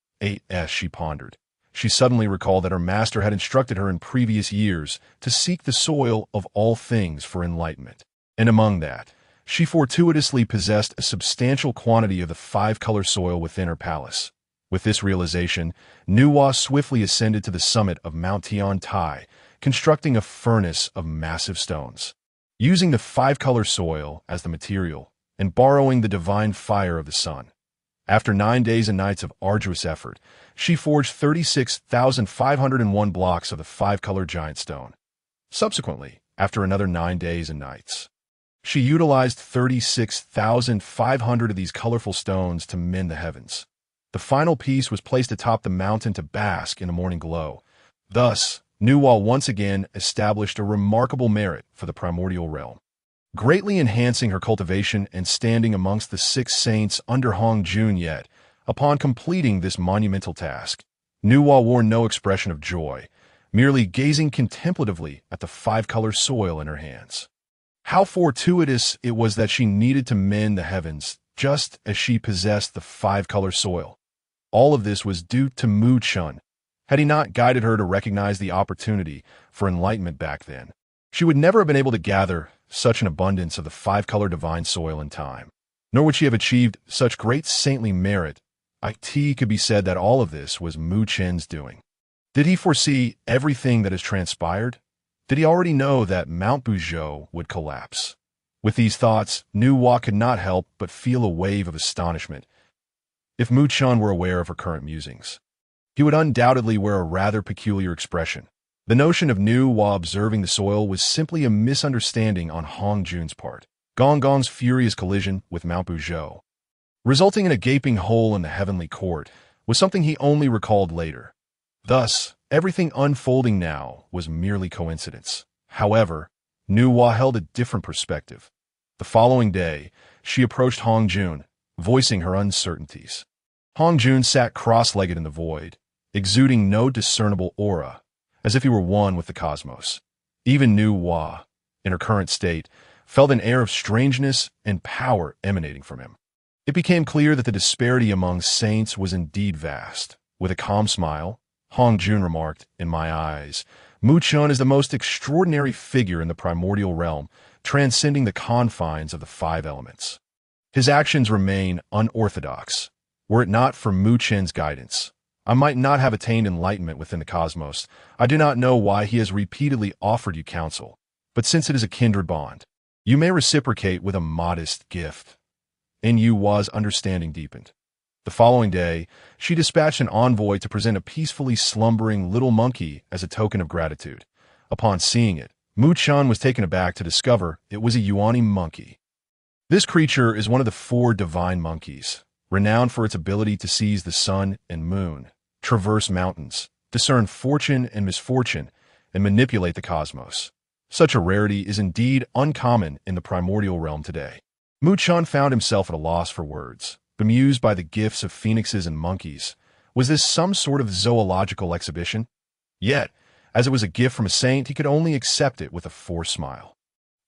as she pondered. She suddenly recalled that her master had instructed her in previous years to seek the soil of all things for enlightenment. And among that, she fortuitously possessed a substantial quantity of the five-color soil within her palace. With this realization, Nuwa swiftly ascended to the summit of Mount Tiantai, constructing a furnace of massive stones. Using the five-color soil as the material, and borrowing the divine fire of the sun. After 9 days and nights of arduous effort, she forged 36,501 blocks of the five-color giant stone. Subsequently, after another 9 days and nights, she utilized 36,500 of these colorful stones to mend the heavens. The final piece was placed atop the mountain to bask in a morning glow. Thus, Nuwa once again established a remarkable merit for the primordial realm, greatly enhancing her cultivation and standing amongst the 6 saints under Hong Jun. Yet, upon completing this monumental task, Nuwa wore no expression of joy, merely gazing contemplatively at the five-color soil in her hands. How fortuitous it was that she needed to mend the heavens, just as she possessed the five-color soil. All of this was due to Mu Chun. Had he not guided her to recognize the opportunity for enlightenment back then, she would never have been able to gather such an abundance of the five-color divine soil in time, nor would she have achieved such great saintly merit. It could be said that all of this was Mu Chen's doing. Did he foresee everything that has transpired? Did he already know that Mount Buzhou would collapse? With these thoughts, Nuwa could not help but feel a wave of astonishment. If Mu Chun were aware of her current musings, he would undoubtedly wear a rather peculiar expression. The notion of Nuwa observing the soil was simply a misunderstanding on Hong Jun's part. Gong Gong's furious collision with Mount Buzhou, resulting in a gaping hole in the heavenly court, was something he only recalled later. Thus, everything unfolding now was merely coincidence. However, Nuwa held a different perspective. The following day, she approached Hong Jun, voicing her uncertainties. Hong Jun sat cross-legged in the void, exuding no discernible aura, as if he were one with the cosmos. Even Nuwa, in her current state, felt an air of strangeness and power emanating from him. It became clear that the disparity among saints was indeed vast. With a calm smile, Hong Jun remarked, "In my eyes, Mu Chun is the most extraordinary figure in the primordial realm, transcending the confines of the 5 elements. His actions remain unorthodox. Were it not for Mu Chen's guidance, I might not have attained enlightenment within the cosmos. I do not know why he has repeatedly offered you counsel, but since it is a kindred bond, you may reciprocate with a modest gift." In Nuwa's understanding deepened. The following day, she dispatched an envoy to present a peacefully slumbering little monkey as a token of gratitude. Upon seeing it, Mu Chun was taken aback to discover it was a Yuani monkey. This creature is one of the 4 divine monkeys, renowned for its ability to seize the sun and moon, traverse mountains, discern fortune and misfortune, and manipulate the cosmos. Such a rarity is indeed uncommon in the primordial realm today. Mu Chun found himself at a loss for words, bemused by the gifts of phoenixes and monkeys. Was this some sort of zoological exhibition? Yet, as it was a gift from a saint, he could only accept it with a forced smile.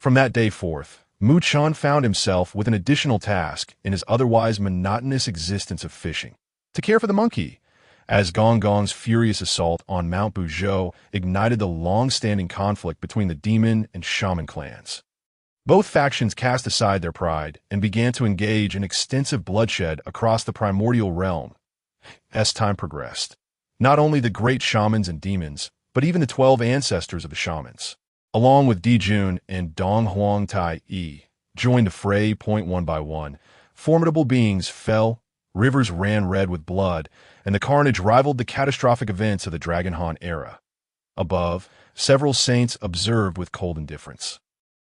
From that day forth, Mu Chun found himself with an additional task in his otherwise monotonous existence of fishing: to care for the monkey, as Gong Gong's furious assault on Mount Buzhou ignited the long-standing conflict between the demon and shaman clans. Both factions cast aside their pride and began to engage in extensive bloodshed across the primordial realm. As time progressed, not only the great shamans and demons, but even the 12 ancestors of the shamans, along with Dijun and Donghuang Taiyi, joined the fray. One by one, formidable beings fell, rivers ran red with blood, and the carnage rivaled the catastrophic events of the Dragon Han era. Above, several saints observed with cold indifference,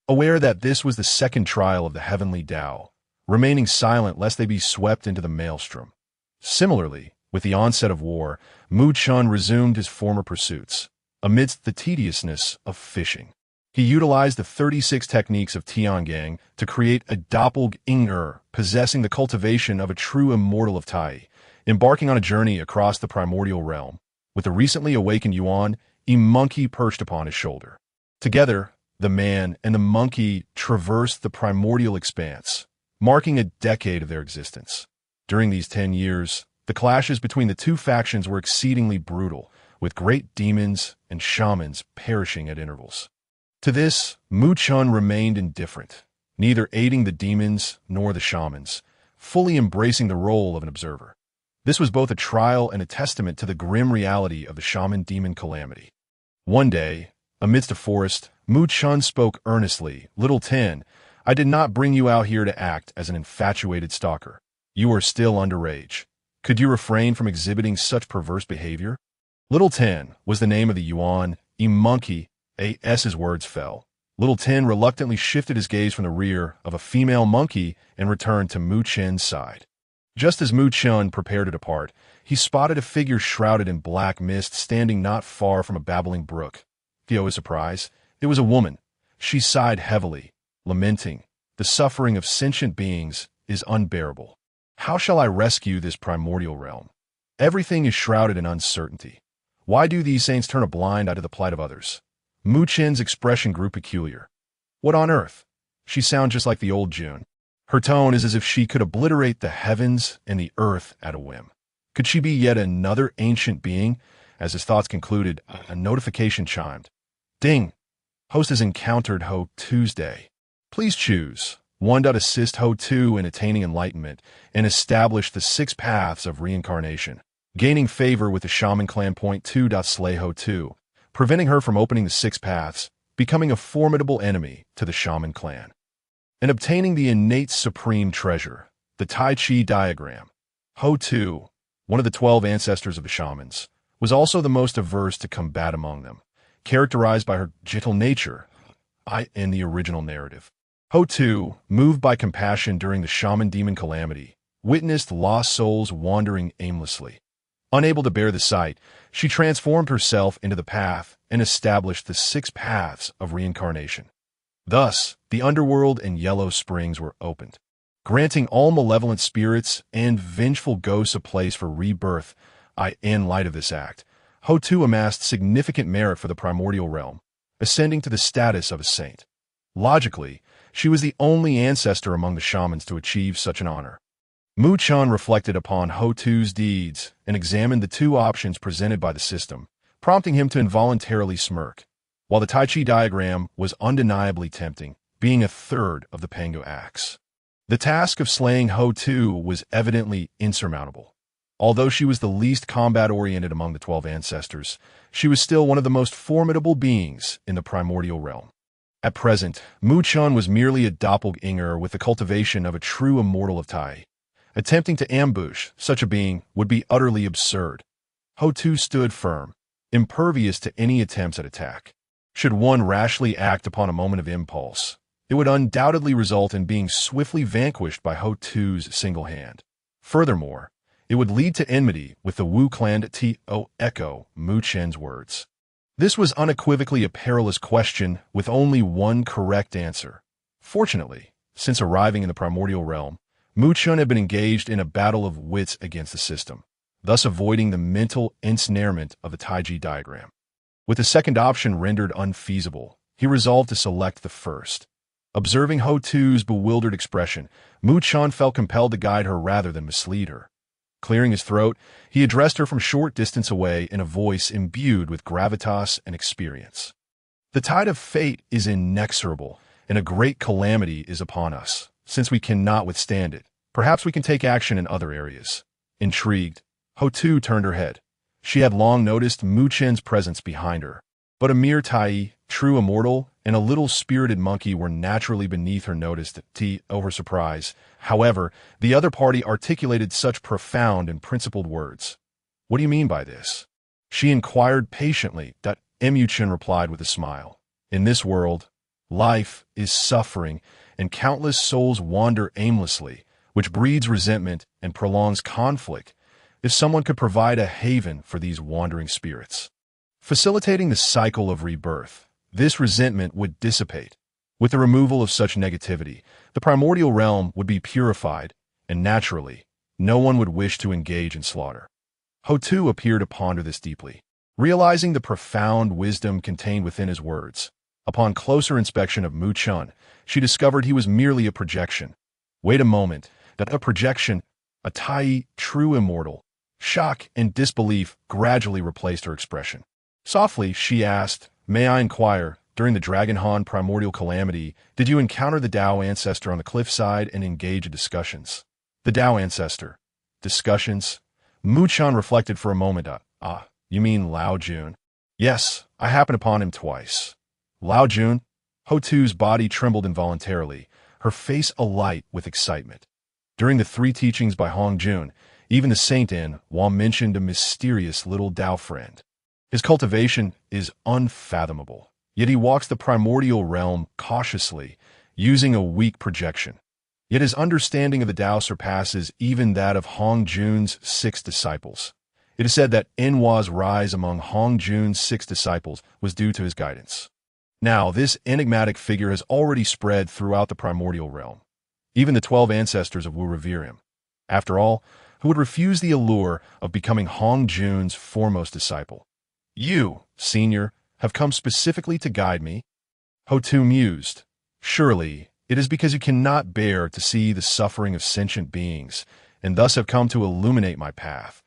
aware that this was the second trial of the heavenly Tao, remaining silent lest they be swept into the maelstrom. Similarly, with the onset of war, Mu Chun resumed his former pursuits, amidst the tediousness of fishing. He utilized the 36 techniques of Tiangang to create a doppelganger possessing the cultivation of a true immortal of Taiyi, embarking on a journey across the primordial realm, with the recently awakened Yuan, a monkey perched upon his shoulder. Together, the man and the monkey traversed the primordial expanse, marking a decade of their existence. During these 10 years, the clashes between the two factions were exceedingly brutal, with great demons and shamans perishing at intervals. To this, Chen remained indifferent, neither aiding the demons nor the shamans, fully embracing the role of an observer. This was both a trial and a testament to the grim reality of the shaman-demon calamity. One day, amidst a forest, Chen spoke earnestly, "Little Ten, I did not bring you out here to act as an infatuated stalker. You are still underage. Could you refrain from exhibiting such perverse behavior?" Little Ten was the name of the Yuan, a monkey, as his words fell. Little Ten reluctantly shifted his gaze from the rear of a female monkey and returned to Chen's side. Just as Chen prepared to depart, he spotted a figure shrouded in black mist standing not far from a babbling brook. To his surprise, it was a woman. She sighed heavily, lamenting, "The suffering of sentient beings is unbearable. How shall I rescue this primordial realm? Everything is shrouded in uncertainty. Why do these saints turn a blind eye to the plight of others?" Chen's expression grew peculiar. "What on earth? She sounds just like the old June. Her tone is as if she could obliterate the heavens and the earth at a whim. Could she be yet another ancient being?" As his thoughts concluded, a notification chimed. "Ding! Host has encountered Ho Tuesday. Please choose. 1. Assist Ho 2 in attaining enlightenment and establish the 6 paths of reincarnation. Gaining favor with the Shaman Clan. 2. Slay Ho 2, preventing her from opening the 6 paths, becoming a formidable enemy to the Shaman Clan. And obtaining the innate supreme treasure, the Taiyi diagram. Ho 2, one of the 12 ancestors of the shamans, was also the most averse to combat among them, characterized by her gentle nature in the original narrative. Ho 2, moved by compassion during the shaman-demon calamity, witnessed lost souls wandering aimlessly. Unable to bear the sight, she transformed herself into the path and established the 6 paths of reincarnation. Thus, the underworld and yellow springs were opened, granting all malevolent spirits and vengeful ghosts a place for rebirth. In light of this act, Ho 2 amassed significant merit for the primordial realm, ascending to the status of a saint. Logically, she was the only ancestor among the shamans to achieve such an honor. Chen reflected upon Ho 2's deeds and examined the 2 options presented by the system, prompting him to involuntarily smirk. While the Taiyi diagram was undeniably tempting, being a third of the Pango axe, the task of slaying Ho 2 was evidently insurmountable. Although she was the least combat-oriented among the 12 ancestors, she was still one of the most formidable beings in the primordial realm. At present, Chen was merely a doppelganger with the cultivation of a true immortal of Taiyi. Attempting to ambush such a being would be utterly absurd. Ho 2 stood firm, impervious to any attempts at attack. Should one rashly act upon a moment of impulse, it would undoubtedly result in being swiftly vanquished by Ho 2's single hand. Furthermore, it would lead to enmity with the Wu clan. Echo Chen's words. This was unequivocally a perilous question with only one correct answer. Fortunately, since arriving in the primordial realm, Chen had been engaged in a battle of wits against the system, thus avoiding the mental ensnarement of the Taiyi diagram. With the second option rendered unfeasible, he resolved to select the first. Observing Ho 2's bewildered expression, Chen felt compelled to guide her rather than mislead her. Clearing his throat, he addressed her from short distance away in a voice imbued with gravitas and experience. "The tide of fate is inexorable, and a great calamity is upon us. Since we cannot withstand it, perhaps we can take action in other areas." Intrigued, Ho 2 turned her head. She had long noticed Chen's presence behind her, but a mere Taiyi, true immortal, and a little spirited monkey were naturally beneath her notice. To her surprise, however, the other party articulated such profound and principled words. "What do you mean by this?" she inquired patiently. Chen replied with a smile. "In this world, life is suffering, and countless souls wander aimlessly, which breeds resentment and prolongs conflict. If someone could provide a haven for these wandering spirits, facilitating the cycle of rebirth, this resentment would dissipate. With the removal of such negativity, the primordial realm would be purified, and naturally, no one would wish to engage in slaughter. Ho-Tu appeared to ponder this deeply, realizing the profound wisdom contained within his words. Upon closer inspection of Mu Chun, she discovered he was merely a projection. Wait a moment, that a projection, a Taiyi, true immortal. Shock and disbelief gradually replaced her expression. Softly, she asked, "May I inquire, during the Dragon Han primordial calamity, did you encounter the Tao Ancestor on the cliffside and engage in discussions?" The Tao Ancestor. Discussions? Mu Chun reflected for a moment. You mean Lao Jun? Yes, I happened upon him twice. Lao Jun? Ho-Tu's body trembled involuntarily, her face alight with excitement. During the 3 teachings by Hong Jun, even the Saint Nuwa mentioned a mysterious little Tao friend. His cultivation is unfathomable, yet he walks the primordial realm cautiously, using a weak projection. Yet his understanding of the Tao surpasses even that of Hong Jun's 6 disciples. It is said that Nuwa's rise among Hong Jun's 6 disciples was due to his guidance. Now, this enigmatic figure has already spread throughout the primordial realm. Even the 12 ancestors of Wu revere him. After all, who would refuse the allure of becoming Hong Jun's foremost disciple? You, senior, have come specifically to guide me? Ho-Tu mused. Surely, it is because you cannot bear to see the suffering of sentient beings, and thus have come to illuminate my path.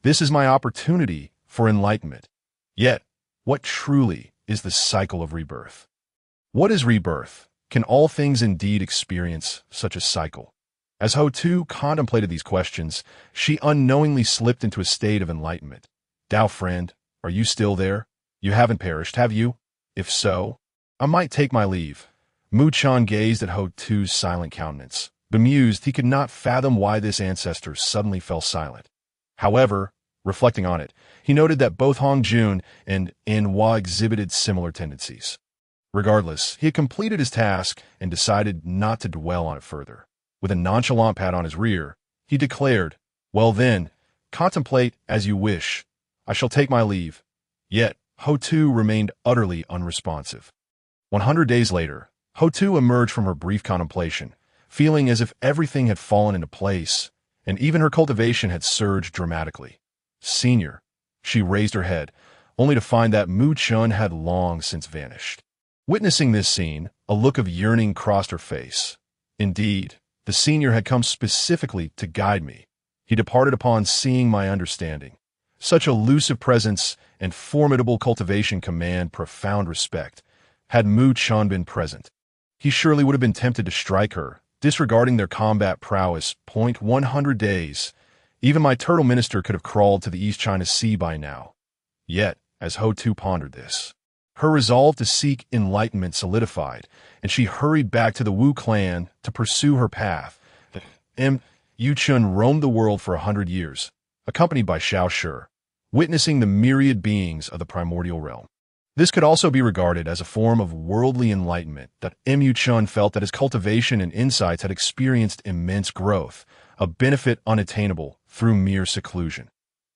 This is my opportunity for enlightenment. Yet, what truly is the cycle of rebirth? What is rebirth? Can all things indeed experience such a cycle? As Ho-Tu contemplated these questions, she unknowingly slipped into a state of enlightenment. Tao friend, are you still there? You haven't perished, have you? If so, I might take my leave. Mu Chun gazed at Ho-Tu's silent countenance. Bemused, he could not fathom why this ancestor suddenly fell silent. However, reflecting on it, he noted that both Hong Jun and Nuwa exhibited similar tendencies. Regardless, he had completed his task and decided not to dwell on it further. With a nonchalant pat on his rear, he declared, "Well then, contemplate as you wish. I shall take my leave." Yet, Ho-Tu remained utterly unresponsive. 100 days later, Ho-Tu emerged from her brief contemplation, feeling as if everything had fallen into place, and even her cultivation had surged dramatically. Senior, she raised her head, only to find that Mu Chun had long since vanished. Witnessing this scene, a look of yearning crossed her face. Indeed, the senior had come specifically to guide me. He departed upon seeing my understanding. Such elusive presence and formidable cultivation command profound respect. Had Mu Chun been present, he surely would have been tempted to strike her, disregarding their combat prowess. 100 days. Even my turtle minister could have crawled to the East China Sea by now. Yet, as Ho-Tu pondered this, her resolve to seek enlightenment solidified, and she hurried back to the Wu clan to pursue her path. Yu Chun roamed the world for 100 years, accompanied by Xiao Shi, witnessing the myriad beings of the primordial realm. This could also be regarded as a form of worldly enlightenment that Mu Chun felt that his cultivation and insights had experienced immense growth, a benefit unattainable through mere seclusion.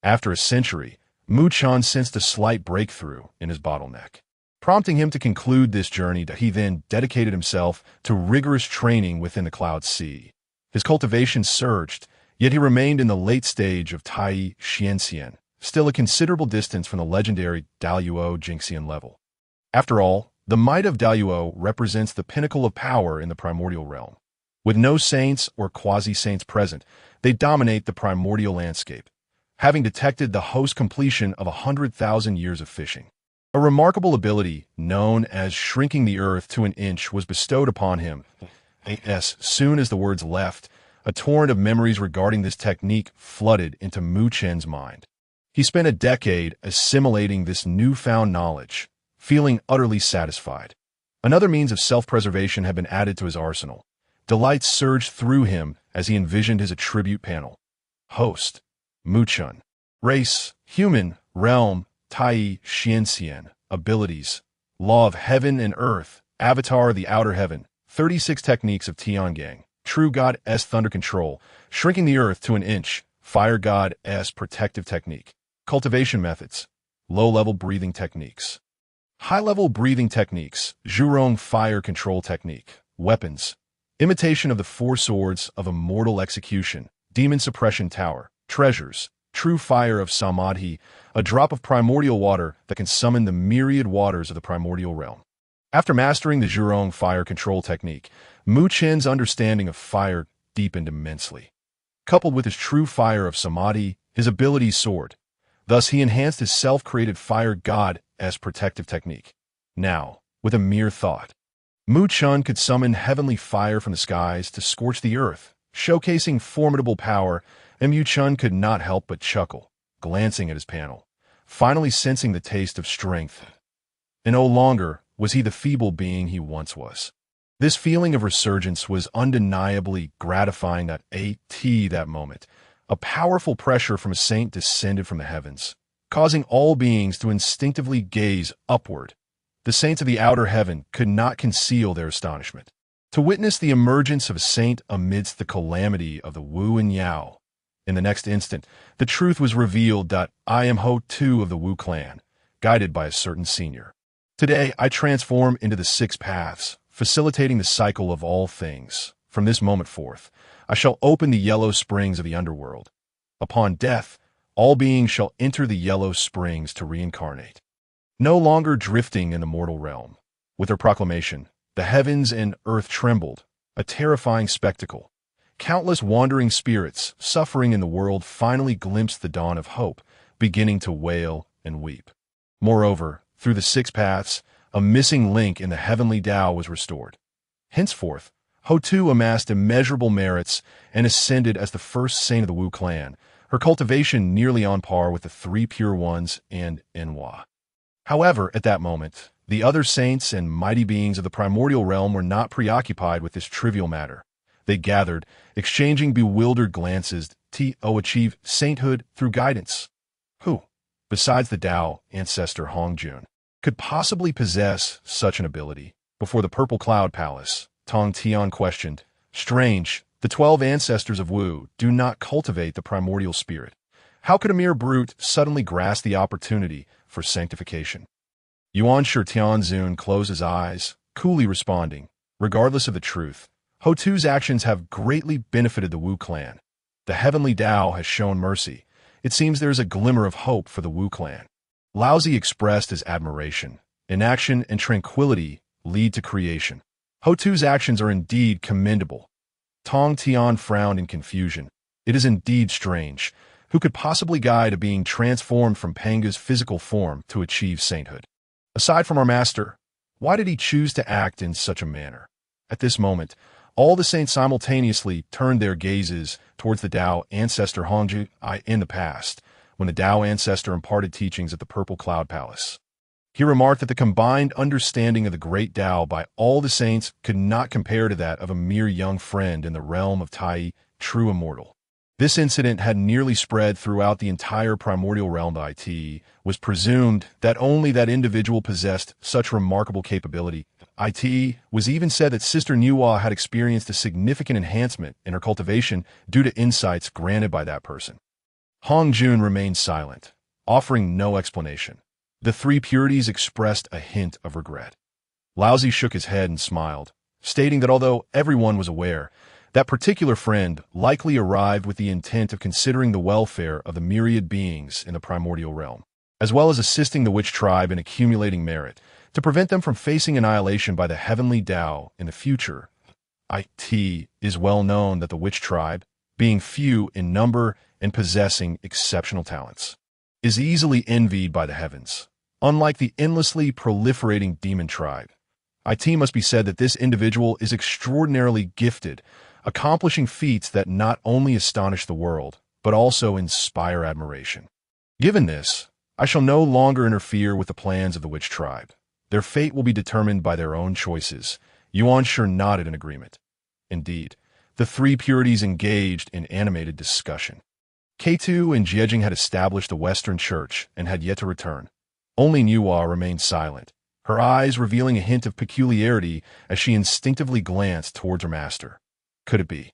After a century, Mu Chun sensed a slight breakthrough in his bottleneck, prompting him to conclude this journey. He then dedicated himself to rigorous training within the Cloud Sea. His cultivation surged, yet he remained in the late stage of Taiyi Xuanxian, still a considerable distance from the legendary Luo Jinxian level. After all, the might of Luo represents the pinnacle of power in the primordial realm. With no saints or quasi-saints present, they dominate the primordial landscape, having detected the host completion of 100,000 years of fishing. A remarkable ability, known as shrinking the earth to an inch, was bestowed upon him. As soon as the words left, a torrent of memories regarding this technique flooded into Mu Chen's mind. He spent a decade assimilating this newfound knowledge, feeling utterly satisfied. Another means of self-preservation had been added to his arsenal. Delight surged through him as he envisioned his attribute panel. Host, Mu Chun. Race, human. Realm, Taiyi Xuanxian. Abilities, law of heaven and earth. Avatar, the outer heaven. 36 techniques of Tiangang. True God S thunder control. Shrinking the earth to an inch. Fire God S protective technique. Cultivation methods. Low-level breathing techniques. High-level breathing techniques, Zhurong fire control technique, weapons, imitation of the four swords of immortal execution, demon suppression tower, treasures, true fire of Samadhi, a drop of primordial water that can summon the myriad waters of the primordial realm. After mastering the Zhurong fire control technique, Mu Chen's understanding of fire deepened immensely. Coupled with his true fire of Samadhi, his abilities soared. Thus, he enhanced his self-created fire god as protective technique. Now, with a mere thought, Mu Chen could summon heavenly fire from the skies to scorch the earth, showcasing formidable power, and Mu Chen could not help but chuckle, glancing at his panel, finally sensing the taste of strength. And no longer was he the feeble being he once was. This feeling of resurgence was undeniably gratifying at that moment. A powerful pressure from a saint descended from the heavens, causing all beings to instinctively gaze upward. The saints of the outer heaven could not conceal their astonishment. To witness the emergence of a saint amidst the calamity of the Wu and Yao. In the next instant, the truth was revealed that I am Ho-Tu of the Wu clan, guided by a certain senior. Today, I transform into the six paths, facilitating the cycle of all things. From this moment forth, I shall open the yellow springs of the underworld. Upon death, all beings shall enter the yellow springs to reincarnate. No longer drifting in the mortal realm. With her proclamation, the heavens and earth trembled, a terrifying spectacle. Countless wandering spirits, suffering in the world, finally glimpsed the dawn of hope, beginning to wail and weep. Moreover, through the six paths, a missing link in the heavenly Tao was restored. Henceforth, Ho-Tu amassed immeasurable merits and ascended as the first saint of the Wu clan, her cultivation nearly on par with the three pure ones and Nuwa. However, at that moment, the other saints and mighty beings of the primordial realm were not preoccupied with this trivial matter. They gathered, exchanging bewildered glances to achieve sainthood through guidance. Who, besides the Demon Ancestor Hongjun, could possibly possess such an ability? Before the Purple Cloud Palace, Tong Tian questioned. Strange, the 12 ancestors of Wu do not cultivate the primordial spirit. How could a mere brute suddenly grasp the opportunity for sanctification? Yuan Shi Tianzun closed his eyes, coolly responding, regardless of the truth, Ho-Tu's actions have greatly benefited the Wu clan. The heavenly Tao has shown mercy. It seems there is a glimmer of hope for the Wu clan. Laozi expressed his admiration. Inaction and tranquility lead to creation. Ho-Tu's actions are indeed commendable. Tong Tian frowned in confusion. It is indeed strange. Who could possibly guide a being transformed from Panga's physical form to achieve sainthood? Aside from our master, why did he choose to act in such a manner? At this moment, all the saints simultaneously turned their gazes towards the Demon Ancestor Hongju in the past, when the Demon Ancestor imparted teachings at the Purple Cloud Palace. He remarked that the combined understanding of the great Tao by all the saints could not compare to that of a mere young friend in the realm of Taiyi, true immortal. This incident had nearly spread throughout the entire primordial realm. It was presumed that only that individual possessed such remarkable capability. It was even said that Sister Nuwa had experienced a significant enhancement in her cultivation due to insights granted by that person. Hongjun remained silent, offering no explanation. The three purities expressed a hint of regret. Laozi shook his head and smiled, stating that although everyone was aware, that particular friend likely arrived with the intent of considering the welfare of the myriad beings in the primordial realm, as well as assisting the witch tribe in accumulating merit, to prevent them from facing annihilation by the heavenly Tao in the future. It is well known that the witch tribe, being few in number and possessing exceptional talents, is easily envied by the heavens. Unlike the endlessly proliferating demon tribe, it must be said that this individual is extraordinarily gifted, accomplishing feats that not only astonish the world, but also inspire admiration. Given this, I shall no longer interfere with the plans of the witch tribe. Their fate will be determined by their own choices. Yuan Shi nodded in agreement. Indeed, the three purities engaged in animated discussion. K2 and Jiejing had established the Western Church and had yet to return. Only Nuwa remained silent, her eyes revealing a hint of peculiarity as she instinctively glanced towards her master. Could it be?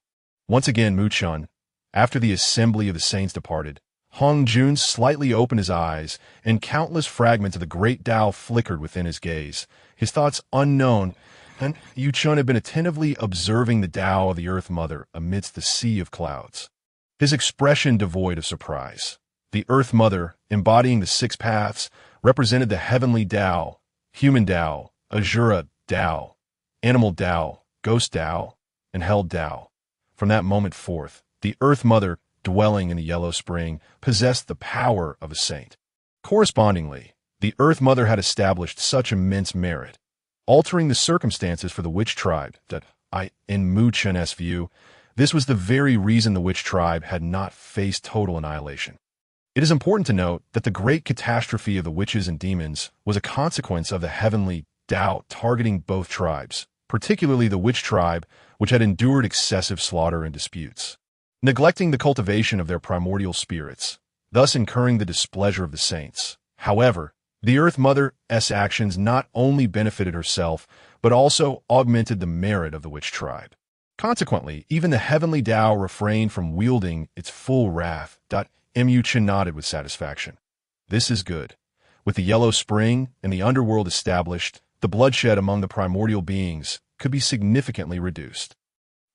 Once again, Mu Chen, after the assembly of the saints departed, Hong Jun slightly opened his eyes, and countless fragments of the great Tao flickered within his gaze. His thoughts unknown, and Yu Chun had been attentively observing the Tao of the Earth Mother amidst the sea of clouds. His expression devoid of surprise. The Earth Mother, embodying the six paths, represented the heavenly Tao, human Tao, Azura Tao, animal Tao, ghost Tao, and hell Tao. From that moment forth, the Earth Mother, dwelling in the yellow spring, possessed the power of a saint. Correspondingly, the Earth Mother had established such immense merit, altering the circumstances for the witch tribe, that, in Mu Chen's view, this was the very reason the witch tribe had not faced total annihilation. It is important to note that the great catastrophe of the witches and demons was a consequence of the heavenly Tao targeting both tribes, particularly the witch tribe, which had endured excessive slaughter and disputes, neglecting the cultivation of their primordial spirits, thus incurring the displeasure of the saints. However, the Earth Mother's actions not only benefited herself, but also augmented the merit of the witch tribe. Consequently, even the heavenly Tao refrained from wielding its full wrath. Mu Chen nodded with satisfaction. This is good. With the yellow spring and the underworld established, the bloodshed among the primordial beings could be significantly reduced.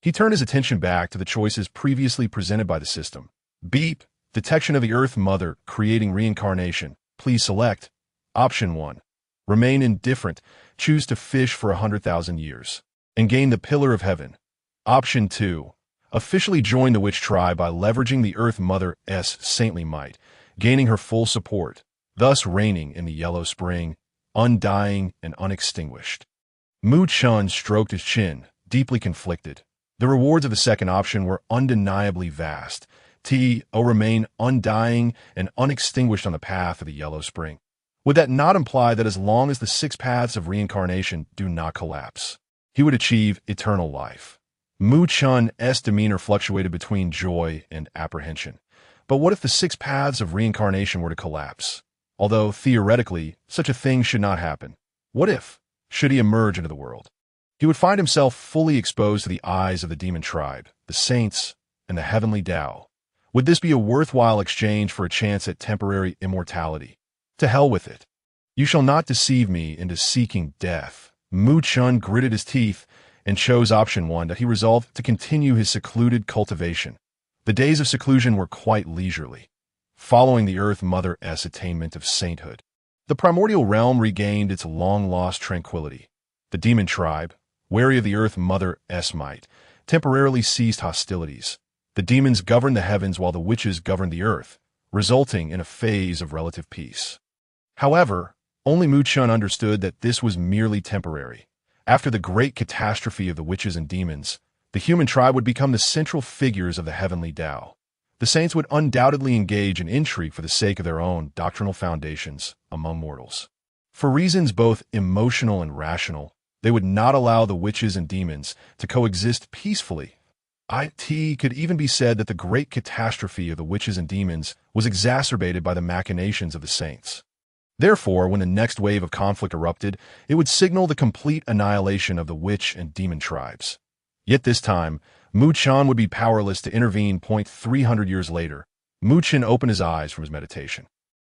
He turned his attention back to the choices previously presented by the system. Beep. Detection of the Earth Mother creating reincarnation. Please select. Option 1. Remain indifferent. Choose to fish for 100,000 years and gain the Pillar of Heaven. Option 2. Officially join the witch tribe by leveraging the Earth Mother's saintly might, gaining her full support, thus reigning in the yellow spring, undying and unextinguished. Mu Chun stroked his chin, deeply conflicted. The rewards of the second option were undeniably vast. Remain undying and unextinguished on the path of the yellow spring. Would that not imply that as long as the six paths of reincarnation do not collapse, he would achieve eternal life? Mu Chun's demeanor fluctuated between joy and apprehension. But what if the six paths of reincarnation were to collapse? Although, theoretically, such a thing should not happen. What if, should he emerge into the world, he would find himself fully exposed to the eyes of the demon tribe, the saints, and the heavenly Tao? Would this be a worthwhile exchange for a chance at temporary immortality? To hell with it. You shall not deceive me into seeking death. Mu Chun gritted his teeth and chose option 1, that he resolved to continue his secluded cultivation. The days of seclusion were quite leisurely. Following the Earth Mother's attainment of sainthood, the primordial realm regained its long-lost tranquility. The demon tribe, wary of the Earth Mother's might, temporarily ceased hostilities. The demons governed the heavens while the witches governed the earth, resulting in a phase of relative peace. However, only Mu Chun understood that this was merely temporary. After the great catastrophe of the witches and demons, the human tribe would become the central figures of the heavenly Tao. The saints would undoubtedly engage in intrigue for the sake of their own doctrinal foundations among mortals. For reasons both emotional and rational, they would not allow the witches and demons to coexist peacefully. It could even be said that the great catastrophe of the witches and demons was exacerbated by the machinations of the saints. Therefore, when the next wave of conflict erupted, it would signal the complete annihilation of the witch and demon tribes. Yet this time, Mu Chun would be powerless to intervene. 300 years later, Mu Chun opened his eyes from his meditation.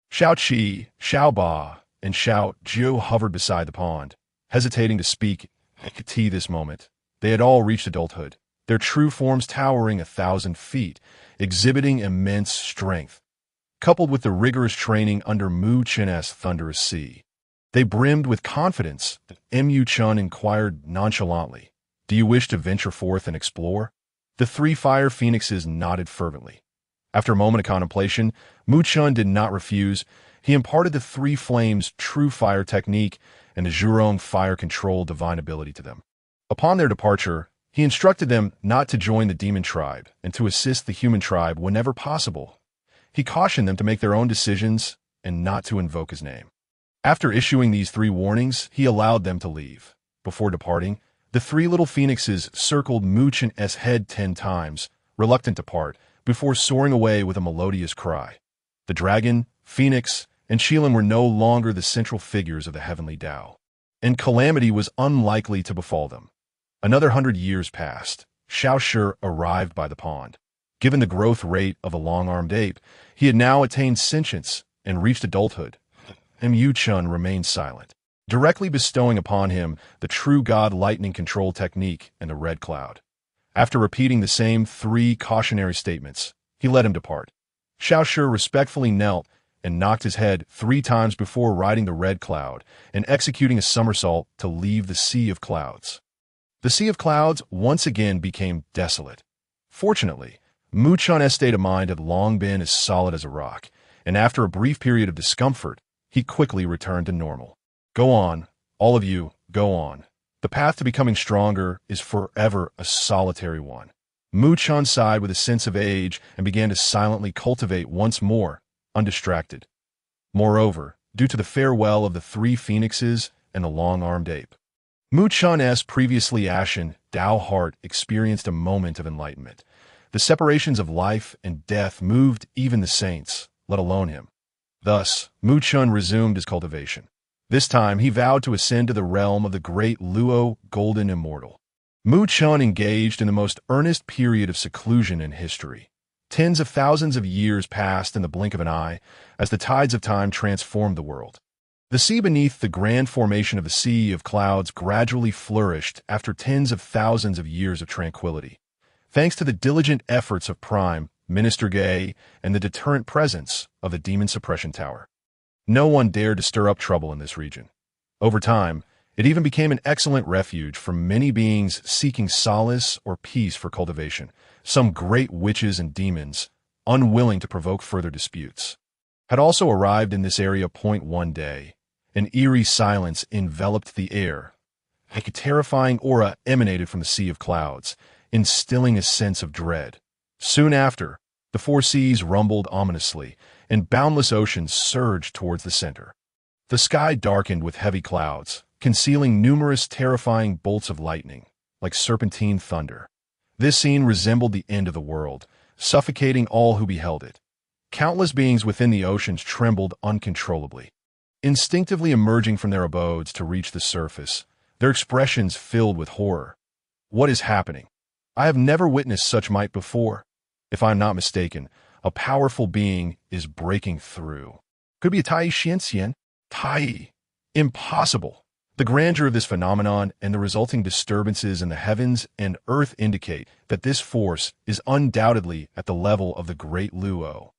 Xiao Qi, Xiao Ba, and Xiao Jiu hovered beside the pond, hesitating to speak. At this moment, they had all reached adulthood, their true forms towering 1,000 feet, exhibiting immense strength. Coupled with the rigorous training under Mu Chen's thunderous sea, they brimmed with confidence. Mu Chun inquired nonchalantly, "Do you wish to venture forth and explore?" The three fire phoenixes nodded fervently. After a moment of contemplation, Mu Chun did not refuse. He imparted the three flames' true fire technique and the Zhurong fire control divine ability to them. Upon their departure, he instructed them not to join the demon tribe and to assist the human tribe whenever possible. He cautioned them to make their own decisions and not to invoke his name. After issuing these three warnings, he allowed them to leave. Before departing, the three little phoenixes circled Mu Chen's head 10 times, reluctant to part, before soaring away with a melodious cry. The dragon, phoenix, and Xian were no longer the central figures of the heavenly Tao, and calamity was unlikely to befall them. Another 100 years passed. Xiao Shi arrived by the pond. Given the growth rate of a long-armed ape, he had now attained sentience and reached adulthood. Chen remained silent, directly bestowing upon him the true god lightning control technique and the red cloud. After repeating the same 3 cautionary statements, he let him depart. Xiaoshi respectfully knelt and knocked his head 3 times before riding the red cloud and executing a somersault to leave the sea of clouds. The sea of clouds once again became desolate. Fortunately, Chan's state of mind had long been as solid as a rock, and after a brief period of discomfort, he quickly returned to normal. Go on, all of you, go on. The path to becoming stronger is forever a solitary one. Chan sighed with a sense of age and began to silently cultivate once more, undistracted. Moreover, due to the farewell of the 3 phoenixes and the long-armed ape, Chan's previously ashen Tao heart experienced a moment of enlightenment. The separations of life and death moved even the saints, let alone him. Thus, Chan resumed his cultivation. This time, he vowed to ascend to the realm of the great Luo, golden immortal. Chan engaged in the most earnest period of seclusion in history. Tens of thousands of years passed in the blink of an eye as the tides of time transformed the world. The sea beneath the grand formation of the sea of clouds gradually flourished after tens of thousands of years of tranquility. Thanks to the diligent efforts of Prime, Minister Gay, and the deterrent presence of the Demon Suppression Tower. No one dared to stir up trouble in this region. Over time, it even became an excellent refuge for many beings seeking solace or peace for cultivation, some great witches and demons, unwilling to provoke further disputes, had also arrived in this area. One day, an eerie silence enveloped the air. A terrifying aura emanated from the sea of clouds, instilling a sense of dread. Soon after, the 4 seas rumbled ominously, and boundless oceans surged towards the center. The sky darkened with heavy clouds, concealing numerous terrifying bolts of lightning, like serpentine thunder. This scene resembled the end of the world, suffocating all who beheld it. Countless beings within the oceans trembled uncontrollably, instinctively emerging from their abodes to reach the surface, their expressions filled with horror. What is happening? I have never witnessed such might before. If I am not mistaken, a powerful being is breaking through. Could be a Taiyi Xuanxian. Taiyi. Impossible. The grandeur of this phenomenon and the resulting disturbances in the heavens and earth indicate that this force is undoubtedly at the level of the great Luo.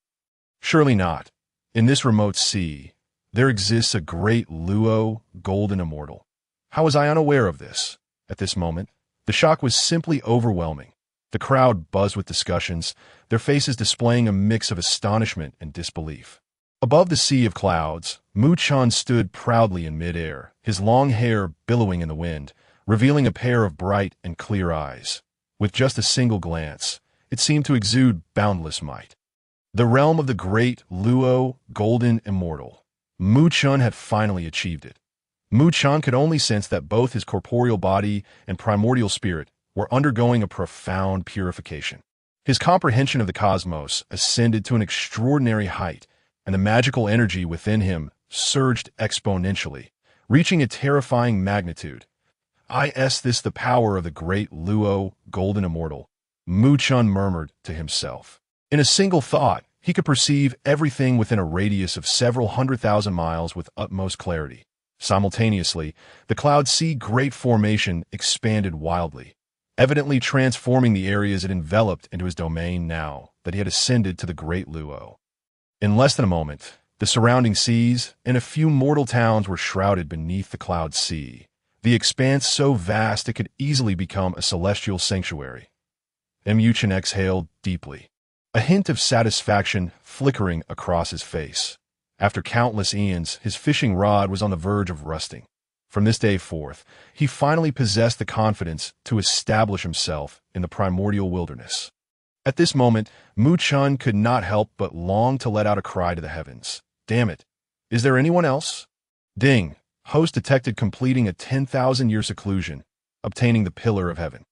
Surely not. In this remote sea, there exists a great Luo, golden immortal. How was I unaware of this? At this moment, the shock was simply overwhelming. The crowd buzzed with discussions, their faces displaying a mix of astonishment and disbelief. Above the sea of clouds, Chan stood proudly in midair, his long hair billowing in the wind, revealing a pair of bright and clear eyes. With just a single glance, it seemed to exude boundless might. The realm of the great Luo, golden immortal. Chan had finally achieved it. Chan could only sense that both his corporeal body and primordial spirit were undergoing a profound purification. His comprehension of the cosmos ascended to an extraordinary height, and the magical energy within him surged exponentially, reaching a terrifying magnitude. Is this the power of the great Luo, golden immortal? Chan murmured to himself. In a single thought, he could perceive everything within a radius of several 100,000 miles with utmost clarity. Simultaneously, the cloud sea great formation expanded wildly, evidently transforming the areas it enveloped into his domain now that he had ascended to the great Luo. In less than a moment, the surrounding seas and a few mortal towns were shrouded beneath the cloud sea, the expanse so vast it could easily become a celestial sanctuary. Chen exhaled deeply, a hint of satisfaction flickering across his face. After countless eons, his fishing rod was on the verge of rusting. From this day forth, he finally possessed the confidence to establish himself in the primordial wilderness. At this moment, Chan could not help but long to let out a cry to the heavens. Damn it! Is there anyone else? Ding! Host detected completing a 10,000-year seclusion, obtaining the Pillar of Heaven.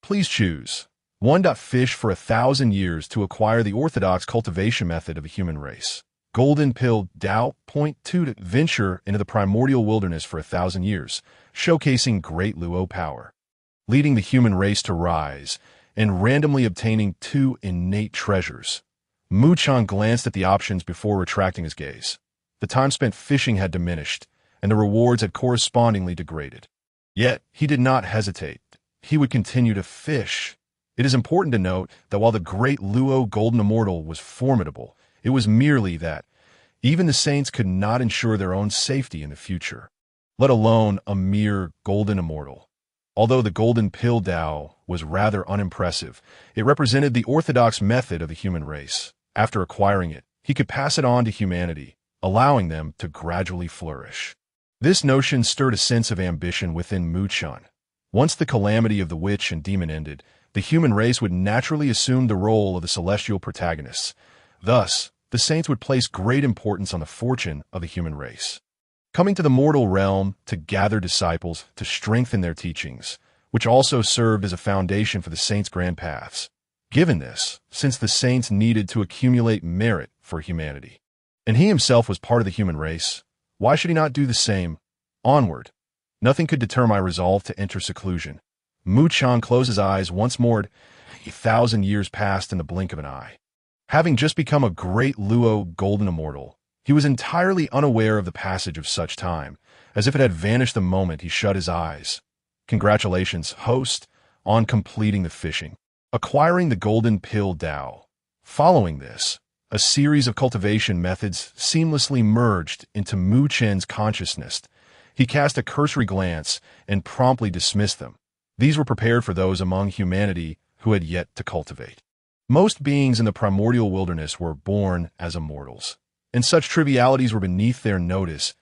Please choose. 1. Fish for 1,000 years to acquire the orthodox cultivation method of the human race. Golden Pill Tao. 2. To venture into the primordial wilderness for 1,000 years, showcasing great Luo power, leading the human race to rise and randomly obtaining 2 innate treasures. Chen glanced at the options before retracting his gaze. The time spent fishing had diminished, and the rewards had correspondingly degraded. Yet, he did not hesitate. He would continue to fish. It is important to note that while the great Luo Golden Immortal was formidable, it was merely that even the saints could not ensure their own safety in the future, let alone a mere Golden Immortal. Although the Golden Pill Tao was rather unimpressive, it represented the orthodox method of the human race. After acquiring it, he could pass it on to humanity, allowing them to gradually flourish. This notion stirred a sense of ambition within Chen. Once the calamity of the witch and demon ended, the human race would naturally assume the role of the celestial protagonists. Thus, the saints would place great importance on the fortune of the human race, coming to the mortal realm to gather disciples to strengthen their teachings, which also served as a foundation for the saints' grand paths. Given this, since the saints needed to accumulate merit for humanity, and he himself was part of the human race, why should he not do the same? Onward. Nothing could deter my resolve to enter seclusion. Chen closed his eyes once more. 1,000 years passed in the blink of an eye. Having just become a great Luo Golden Immortal, he was entirely unaware of the passage of such time, as if it had vanished the moment he shut his eyes. Congratulations, host, on completing the fishing, acquiring the Golden Pill Tao. Following this, a series of cultivation methods seamlessly merged into Chen's consciousness. He cast a cursory glance and promptly dismissed them. These were prepared for those among humanity who had yet to cultivate. Most beings in the primordial wilderness were born as immortals, and such trivialities were beneath their notice.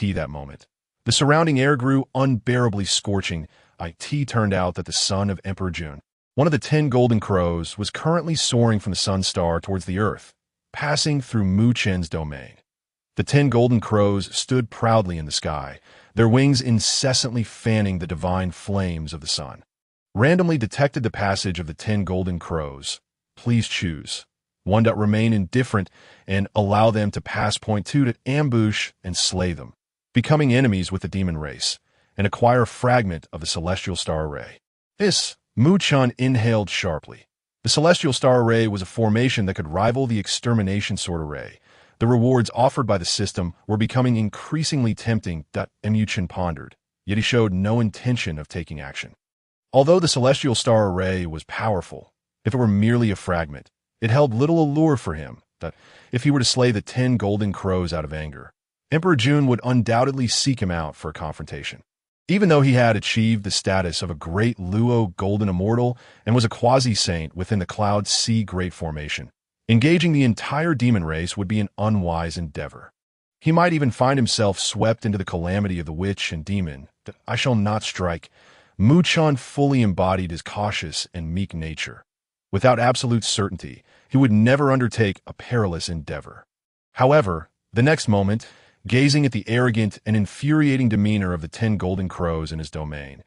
That moment. The surrounding air grew unbearably scorching. Turned out that the son of Emperor Jun, one of the 10 golden crows, was currently soaring from the sun star towards the earth, passing through Chen's domain. The 10 golden crows stood proudly in the sky, their wings incessantly fanning the divine flames of the sun. Randomly detected the passage of the 10 golden crows. Please choose one that remain indifferent and allow them to pass. Point 2 to ambush and slay them, becoming enemies with the demon race, and acquire a fragment of the celestial star array. This, Chen inhaled sharply. The celestial star array was a formation that could rival the extermination sword array. The rewards offered by the system were becoming increasingly tempting. Chen pondered, yet he showed no intention of taking action. Although the celestial star array was powerful, if it were merely a fragment, it held little allure for him. That if he were to slay the 10 golden crows out of anger, Emperor Jun would undoubtedly seek him out for a confrontation. Even though he had achieved the status of a great Luo Golden Immortal and was a quasi-saint within the Cloud Sea Great Formation, engaging the entire demon race would be an unwise endeavor. He might even find himself swept into the calamity of the witch and demon. That I shall not strike. Chen fully embodied his cautious and meek nature. Without absolute certainty, he would never undertake a perilous endeavor. However, the next moment, gazing at the arrogant and infuriating demeanor of the 10 golden crows in his domain,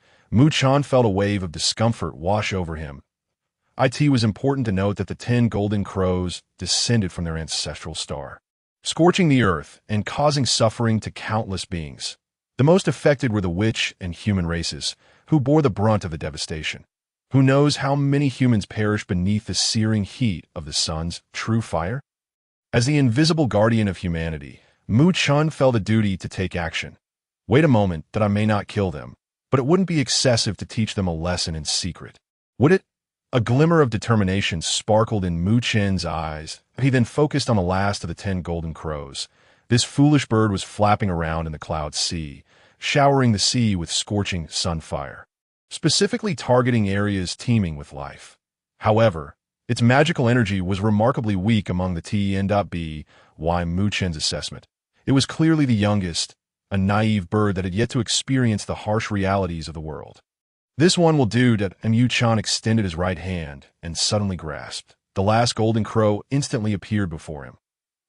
Chen felt a wave of discomfort wash over him. It was important to note that the 10 golden crows descended from their ancestral star, scorching the earth and causing suffering to countless beings. The most affected were the witch and human races, who bore the brunt of the devastation. Who knows how many humans perished beneath the searing heat of the sun's true fire? As the invisible guardian of humanity, Chen felt a duty to take action. Wait a moment, that I may not kill them, but it wouldn't be excessive to teach them a lesson in secret, would it? A glimmer of determination sparkled in Chen's eyes. He then focused on the last of the 10 golden crows. This foolish bird was flapping around in the cloud sea, showering the sea with scorching sunfire, specifically targeting areas teeming with life. However, its magical energy was remarkably weak among the By Chen's assessment. It was clearly the youngest, a naive bird that had yet to experience the harsh realities of the world. This one will do. Chen extended his right hand and suddenly grasped. The last golden crow instantly appeared before him.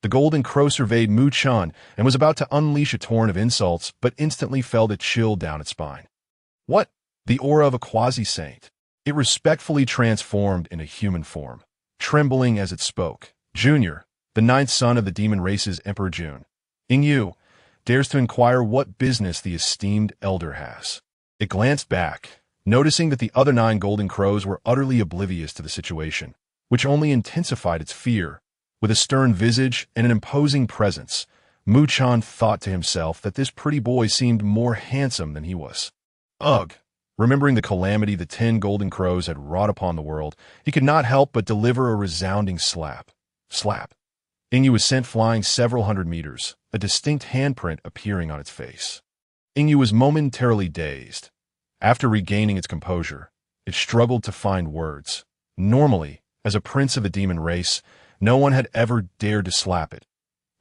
The golden crow surveyed Chen and was about to unleash a torrent of insults, but instantly felt a chill down its spine. What? The aura of a quasi-saint. It respectfully transformed into human form, trembling as it spoke. Junior, the 9th son of the demon race's Emperor Jun, Yu, dares to inquire what business the esteemed elder has. It glanced back, noticing that the other 9 golden crows were utterly oblivious to the situation, which only intensified its fear. With a stern visage and an imposing presence, Mu Chen thought to himself that this pretty boy seemed more handsome than he was. Ugh! Remembering the calamity the 10 golden crows had wrought upon the world, he could not help but deliver a resounding slap. Slap. Ingyu was sent flying several hundred meters, a distinct handprint appearing on its face. Ingyu was momentarily dazed. After regaining its composure, it struggled to find words. Normally, as a prince of the demon race, no one had ever dared to slap it.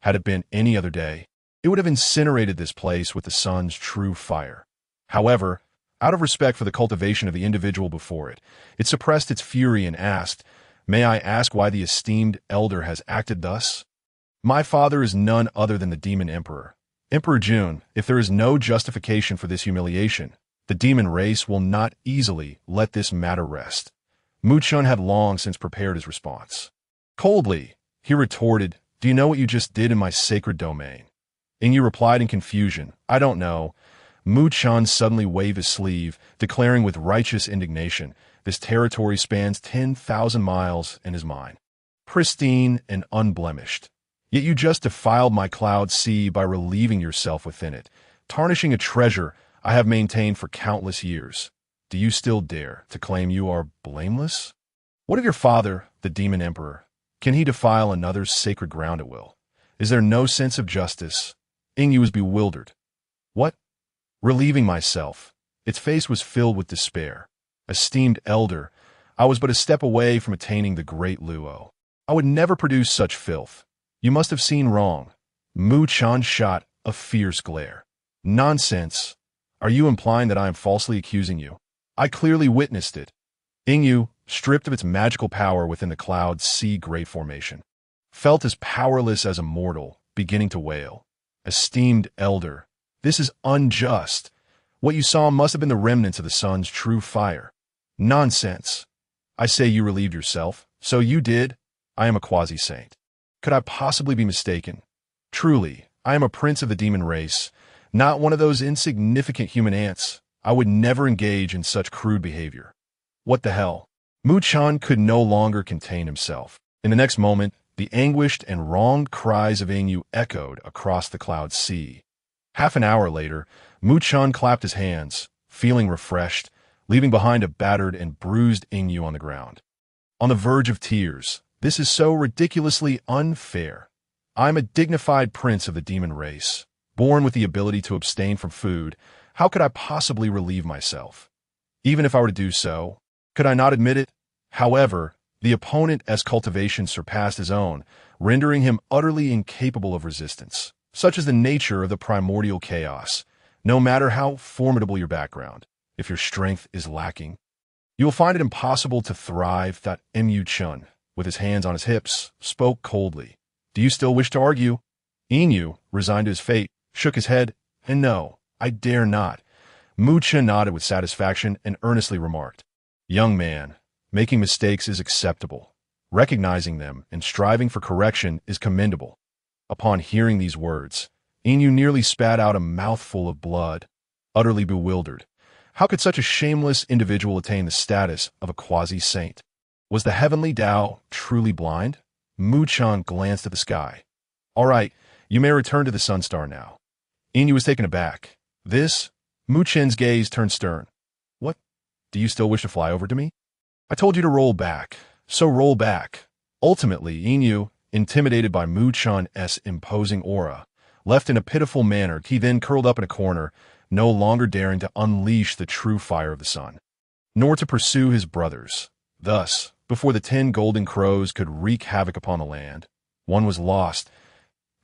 Had it been any other day, it would have incinerated this place with the sun's true fire. However, out of respect for the cultivation of the individual before it, it suppressed its fury and asked, "May I ask why the esteemed elder has acted thus?" "My father is none other than the Demon Emperor. Emperor Jun, if there is no justification for this humiliation, the demon race will not easily let this matter rest." Mu Chen had long since prepared his response. Coldly, he retorted, "Do you know what you just did in my sacred domain?" Ingyu replied in confusion, "I don't know." Mu Chen suddenly waved his sleeve, declaring with righteous indignation, "This territory spans 10,000 miles and is mine. Pristine and unblemished. Yet you just defiled my cloud sea by relieving yourself within it, tarnishing a treasure I have maintained for countless years. Do you still dare to claim you are blameless? What of your father, the Demon Emperor? Can he defile another's sacred ground at will? Is there no sense of justice?" Ingyu was bewildered. "What? Relieving myself." Its face was filled with despair. "Esteemed elder, I was but a step away from attaining the great Luo. I would never produce such filth. You must have seen wrong." Mu Chen shot a fierce glare. "Nonsense. Are you implying that I am falsely accusing you? I clearly witnessed it." Ingyu, stripped of its magical power within the cloud sea great formation, felt as powerless as a mortal, beginning to wail. "Esteemed elder, this is unjust. What you saw must have been the remnants of the sun's true fire." "Nonsense. I say you relieved yourself. So you did. I am a quasi-saint. Could I possibly be mistaken? Truly, I am a prince of the demon race, not one of those insignificant human ants. I would never engage in such crude behavior." "What the hell?" Mu Chen could no longer contain himself. In the next moment, the anguished and wronged cries of Ingyu echoed across the cloud sea. Half an hour later, Mu Chen clapped his hands, feeling refreshed, leaving behind a battered and bruised Ingyu on the ground. On the verge of tears, "This is so ridiculously unfair. I am a dignified prince of the demon race, born with the ability to abstain from food. How could I possibly relieve myself? Even if I were to do so, could I not admit it?" However, the opponent's cultivation surpassed his own, rendering him utterly incapable of resistance. Such is the nature of the primordial chaos. No matter how formidable your background, if your strength is lacking, you will find it impossible to thrive. Mu Chen, with his hands on his hips, spoke coldly. "Do you still wish to argue?" Ingyu, resigned to his fate, shook his head, "And no, I dare not." Mu Chen nodded with satisfaction and earnestly remarked, "Young man, making mistakes is acceptable. Recognizing them and striving for correction is commendable." Upon hearing these words, Ingyu nearly spat out a mouthful of blood, utterly bewildered. How could such a shameless individual attain the status of a quasi-saint? Was the heavenly Tao truly blind? Mu Chen glanced at the sky. "All right, you may return to the Sunstar now." Ingyu was taken aback. "This?" Mu Chen's gaze turned stern. "What? Do you still wish to fly over to me? I told you to roll back, so roll back." Ultimately, Ingyu, intimidated by Mu Chen's imposing aura, left in a pitiful manner. He then curled up in a corner, no longer daring to unleash the true fire of the sun, nor to pursue his brothers. Thus, before the 10 golden crows could wreak havoc upon the land, one was lost.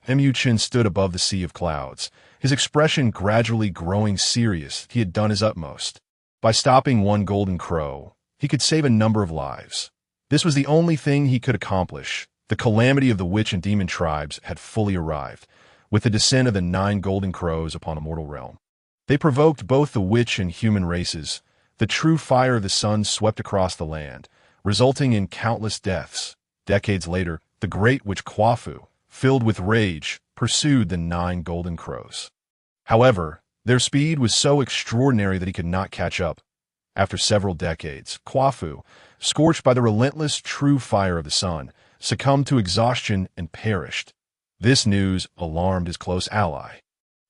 Mu Chen stood above the sea of clouds, his expression gradually growing serious. He had done his utmost. By stopping one golden crow, he could save a number of lives. This was the only thing he could accomplish. The calamity of the witch and demon tribes had fully arrived, with the descent of the 9 golden crows upon the mortal realm. They provoked both the witch and human races. The true fire of the sun swept across the land, resulting in countless deaths. Decades later, the great witch Kwafu, filled with rage, pursued the 9 golden crows. However, their speed was so extraordinary that he could not catch up. After several decades, Quafu, scorched by the relentless true fire of the sun, succumbed to exhaustion and perished. This news alarmed his close ally,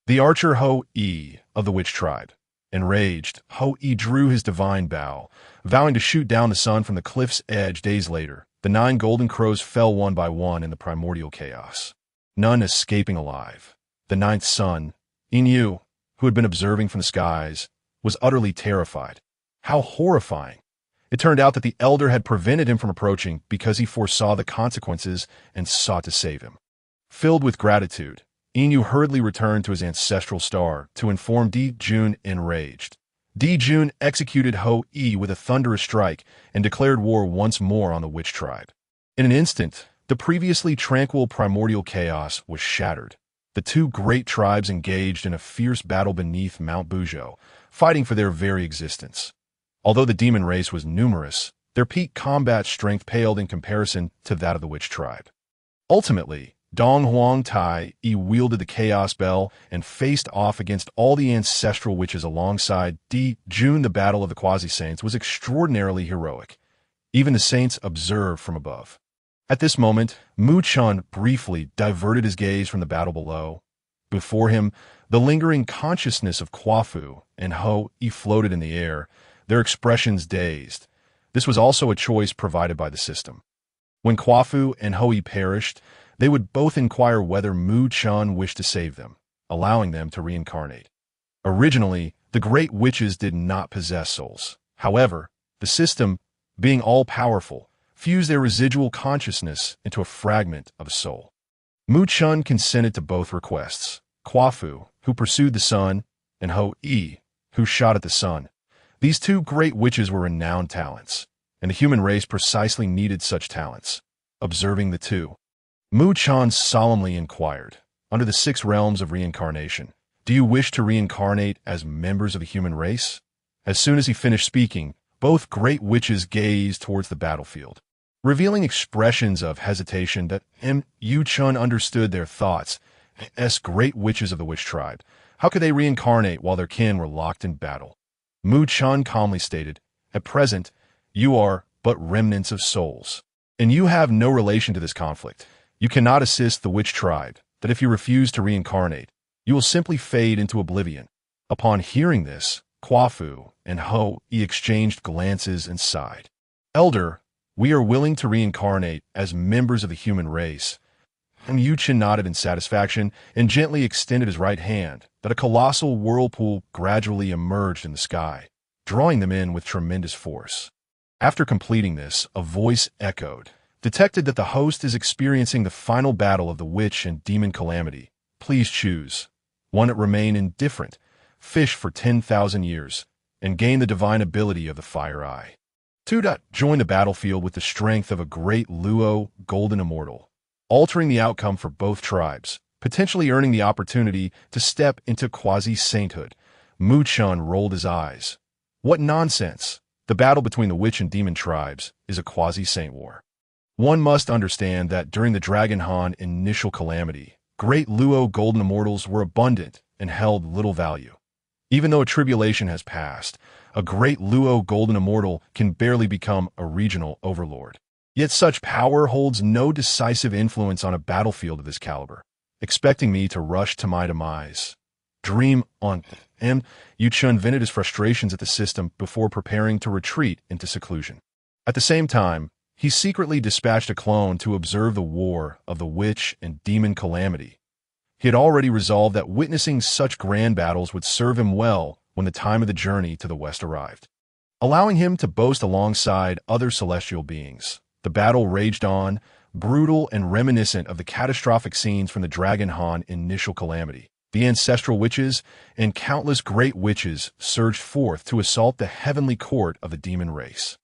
the archer Ho-E of the witch tribe. Enraged, Ho-E drew his divine bow, vowing to shoot down the sun from the cliff's edge. Days later, the 9 golden crows fell one by one in the primordial chaos, none escaping alive. The 9th son, Inyu, who had been observing from the skies, was utterly terrified. How horrifying! It turned out that the elder had prevented him from approaching because he foresaw the consequences and sought to save him. Filled with gratitude, Inyu hurriedly returned to his ancestral star to inform Di Jun. Enraged, Di Jun executed Ho-E with a thunderous strike and declared war once more on the witch tribe. In an instant, the previously tranquil primordial chaos was shattered. The 2 great tribes engaged in a fierce battle beneath Mount Bujo, fighting for their very existence. Although the demon race was numerous, their peak combat strength paled in comparison to that of the witch tribe. Ultimately, Donghuang Taiyi wielded the Chaos Bell and faced off against all the ancestral witches alongside Di Jun. The battle of the quasi-saints was extraordinarily heroic. Even the saints observed from above. At this moment, Mu Chen briefly diverted his gaze from the battle below. Before him, the lingering consciousness of Quafu and Ho-E floated in the air, their expressions dazed. This was also a choice provided by the system. When Quafu and Ho-E perished, they would both inquire whether Mu Chen wished to save them, allowing them to reincarnate. Originally, the great witches did not possess souls. However, the system, being all-powerful, fused their residual consciousness into a fragment of a soul. Mu Chen consented to both requests. Quafu, who pursued the sun, and Ho-E, who shot at the sun. These 2 great witches were renowned talents, and the human race precisely needed such talents. Observing the 2, Mu Chen solemnly inquired, under the 6 realms of reincarnation, do you wish to reincarnate as members of the human race? As soon as he finished speaking, both great witches gazed towards the battlefield, revealing expressions of hesitation that Mu Chen understood their thoughts. As great witches of the witch tribe, how could they reincarnate while their kin were locked in battle? Mu Chen calmly stated, at present, you are but remnants of souls, and you have no relation to this conflict. You cannot assist the witch tribe, that if you refuse to reincarnate, you will simply fade into oblivion. Upon hearing this, Quafu and Ho-E exchanged glances and sighed. Elder, we are willing to reincarnate as members of the human race. And Mu Chen nodded in satisfaction and gently extended his right hand, that a colossal whirlpool gradually emerged in the sky, drawing them in with tremendous force. After completing this, a voice echoed, detected that the host is experiencing the final battle of the witch and demon calamity. Please choose. One that remain indifferent, fish for 10,000 years, and gain the divine ability of the fire eye. 2. Join the battlefield with the strength of a great Luo golden immortal, altering the outcome for both tribes, potentially earning the opportunity to step into quasi-sainthood. Mu Chen rolled his eyes. What nonsense! The battle between the witch and demon tribes is a quasi-saint war. One must understand that during the Dragon Han initial calamity, great Luo golden immortals were abundant and held little value. Even though a tribulation has passed, a great Luo golden immortal can barely become a regional overlord. Yet such power holds no decisive influence on a battlefield of this caliber, expecting me to rush to my demise. Dream on. Mu Chen vented his frustrations at the system before preparing to retreat into seclusion. At the same time, he secretly dispatched a clone to observe the war of the witch and demon calamity. He had already resolved that witnessing such grand battles would serve him well when the time of the journey to the west arrived, allowing him to boast alongside other celestial beings. The battle raged on, brutal and reminiscent of the catastrophic scenes from the Dragon Han initial calamity. The ancestral witches and countless great witches surged forth to assault the heavenly court of the demon race.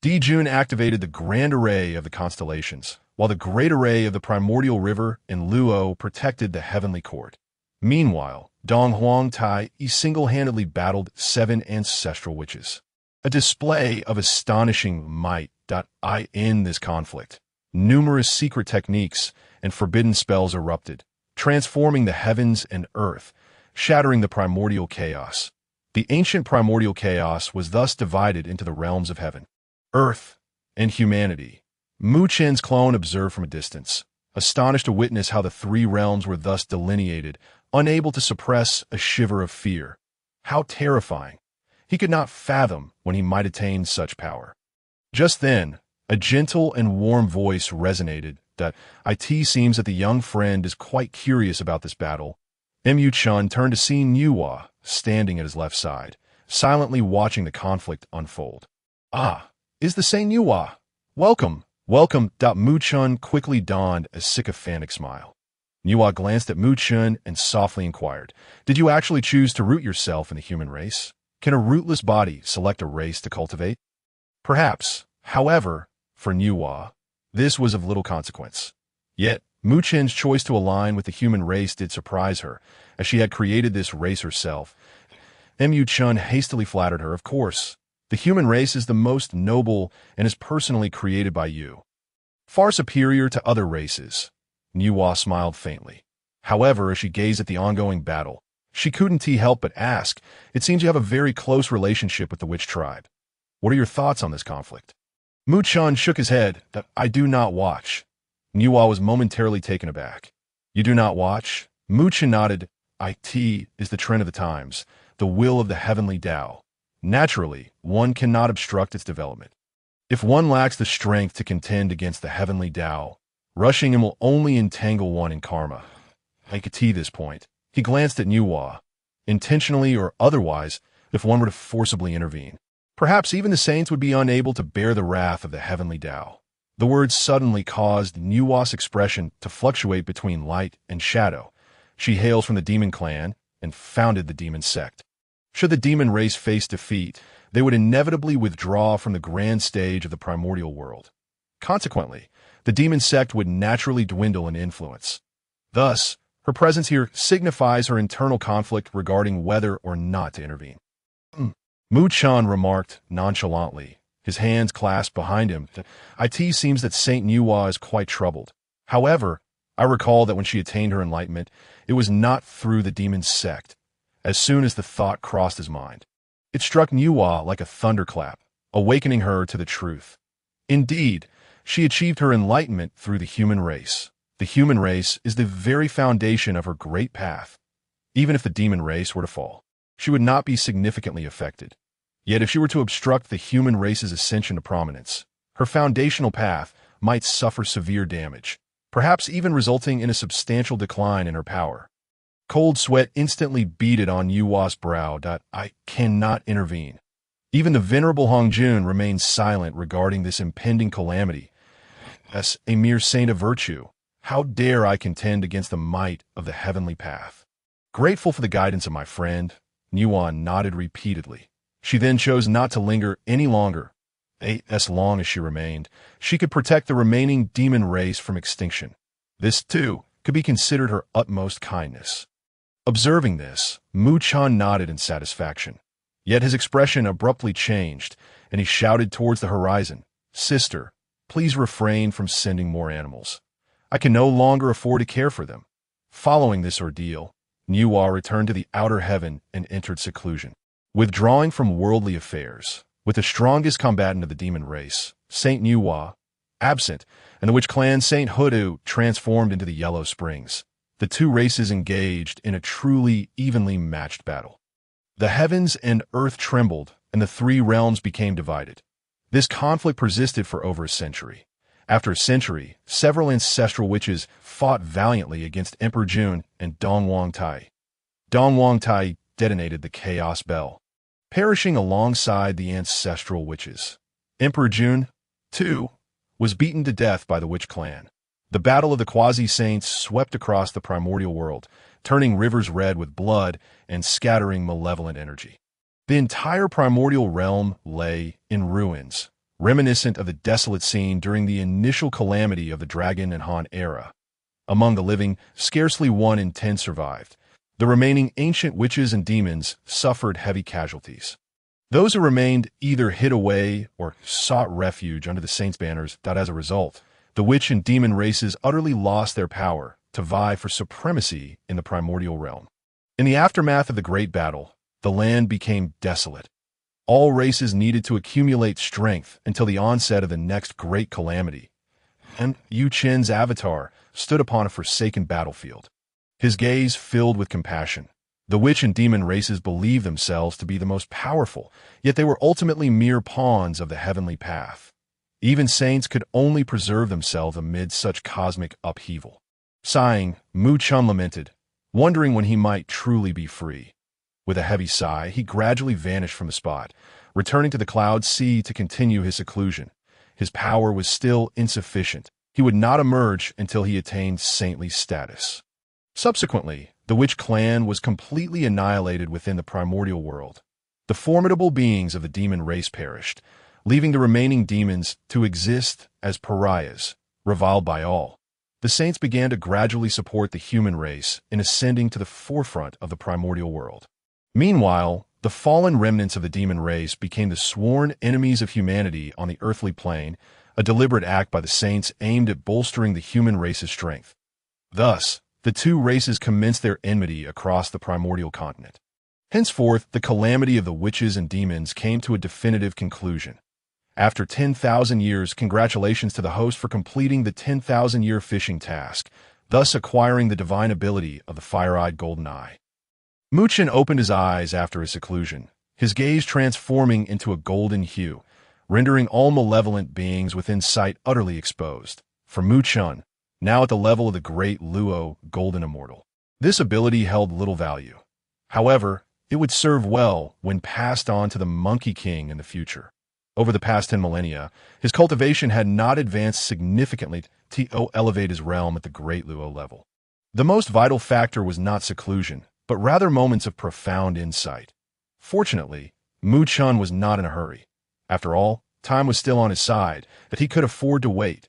Di Jun activated the grand array of the constellations, while the great array of the primordial river and Luo protected the heavenly court. Meanwhile, Donghuang Taiyi single-handedly battled 7 ancestral witches. A display of astonishing might. In this conflict, numerous secret techniques and forbidden spells erupted, transforming the heavens and earth, shattering the primordial chaos. The ancient primordial chaos was thus divided into the realms of heaven, earth, and humanity. Mu Chen's clone observed from a distance, astonished to witness how the three realms were thus delineated, unable to suppress a shiver of fear. How terrifying! He could not fathom when he might attain such power. Just then, a gentle and warm voice resonated that it seems that the young friend is quite curious about this battle. Mu Chun turned to see Nuwa standing at his left side, silently watching the conflict unfold. Ah, is the Saint Nuwa? Welcome, welcome. Mu Chun quickly donned a sycophantic smile. Nuwa glanced at Mu Chun and softly inquired, "Did you actually choose to root yourself in the human race? Can a rootless body select a race to cultivate?" Perhaps. However, for Nuwa, this was of little consequence. Yet, Mu Chen's choice to align with the human race did surprise her, as she had created this race herself. Mu Chun hastily flattered her, "Of course, the human race is the most noble and is personally created by you. Far superior to other races." Nuwa smiled faintly. However, as she gazed at the ongoing battle, she couldn't help but ask, "It seems you have a very close relationship with the witch tribe. What are your thoughts on this conflict?" Mu Chun shook his head. "I do not watch." Nuwa was momentarily taken aback. "You do not watch?" Mu Chun nodded. "It is the trend of the times, the will of the heavenly Tao. Naturally, one cannot obstruct its development. If one lacks the strength to contend against the heavenly Tao, rushing him will only entangle one in karma." I could see this point. He glanced at Nuwa. Intentionally or otherwise, if one were to forcibly intervene, perhaps even the saints would be unable to bear the wrath of the heavenly Tao. The words suddenly caused Nuwa's expression to fluctuate between light and shadow. She hails from the demon clan and founded the demon sect. Should the demon race face defeat, they would inevitably withdraw from the grand stage of the primordial world. Consequently, the demon sect would naturally dwindle in influence. Thus, her presence here signifies her internal conflict regarding whether or not to intervene. Mu Chun remarked nonchalantly, his hands clasped behind him. "It seems that Saint Nuwa is quite troubled. However, I recall that when she attained her enlightenment, it was not through the demon sect." As soon as the thought crossed his mind, it struck Nuwa like a thunderclap, awakening her to the truth. Indeed, she achieved her enlightenment through the human race. The human race is the very foundation of her great path. Even if the demon race were to fall, she would not be significantly affected. Yet if she were to obstruct the human race's ascension to prominence, her foundational path might suffer severe damage, perhaps even resulting in a substantial decline in her power. Cold sweat instantly beaded on Nuwa's brow. "I cannot intervene." Even the venerable Hongjun remained silent regarding this impending calamity. As a mere saint of virtue, how dare I contend against the might of the heavenly path? Grateful for the guidance of my friend, Nuwa nodded repeatedly. She then chose not to linger any longer. As long as she remained, she could protect the remaining demon race from extinction. This, too, could be considered her utmost kindness. Observing this, Mu Chun nodded in satisfaction. Yet his expression abruptly changed, and he shouted towards the horizon, "Sister, please refrain from sending more animals. I can no longer afford to care for them." Following this ordeal, Nuwa returned to the outer heaven and entered seclusion. Withdrawing from worldly affairs, with the strongest combatant of the demon race, Saint Nuwa, absent, and the witch clan sainthood transformed into the Yellow Springs, the two races engaged in a truly evenly matched battle. The heavens and earth trembled, and the three realms became divided. This conflict persisted for over a century. After a century, several ancestral witches fought valiantly against Emperor Jun and Dongwang Tai. Dongwang Tai detonated the Chaos Bell, perishing alongside the ancestral witches. Emperor Jun, too, was beaten to death by the witch clan. The battle of the quasi-saints swept across the primordial world, turning rivers red with blood and scattering malevolent energy. The entire primordial realm lay in ruins, reminiscent of the desolate scene during the initial calamity of the Dragon and Han era. Among the living, scarcely 1 in 10 survived. The remaining ancient witches and demons suffered heavy casualties. Those who remained either hid away or sought refuge under the saints' banners. As a result, the witch and demon races utterly lost their power to vie for supremacy in the primordial realm. In the aftermath of the Great Battle, the land became desolate. All races needed to accumulate strength until the onset of the next great calamity. And Yu Chen's avatar stood upon a forsaken battlefield. His gaze filled with compassion. The witch and demon races believed themselves to be the most powerful, yet they were ultimately mere pawns of the heavenly path. Even saints could only preserve themselves amid such cosmic upheaval. Sighing, Mu Chun lamented, wondering when he might truly be free. With a heavy sigh, he gradually vanished from the spot, returning to the cloud sea to continue his seclusion. His power was still insufficient. He would not emerge until he attained saintly status. Subsequently, the witch clan was completely annihilated within the primordial world. The formidable beings of the demon race perished, leaving the remaining demons to exist as pariahs, reviled by all. The saints began to gradually support the human race in ascending to the forefront of the primordial world. Meanwhile, the fallen remnants of the demon race became the sworn enemies of humanity on the earthly plane, a deliberate act by the saints aimed at bolstering the human race's strength. Thus, the two races commenced their enmity across the primordial continent. Henceforth, the calamity of the witches and demons came to a definitive conclusion. After 10,000 years, congratulations to the host for completing the 10,000-year fishing task, thus acquiring the divine ability of the fire-eyed golden eye. Mu Chen opened his eyes after his seclusion, his gaze transforming into a golden hue, rendering all malevolent beings within sight utterly exposed. For Mu Chen, now at the level of the great Luo, golden immortal, this ability held little value. However, it would serve well when passed on to the Monkey King in the future. Over the past 10 millennia, his cultivation had not advanced significantly to elevate his realm at the great Luo level. The most vital factor was not seclusion, but rather moments of profound insight. Fortunately, Mu Chen was not in a hurry. After all, time was still on his side, that he could afford to wait.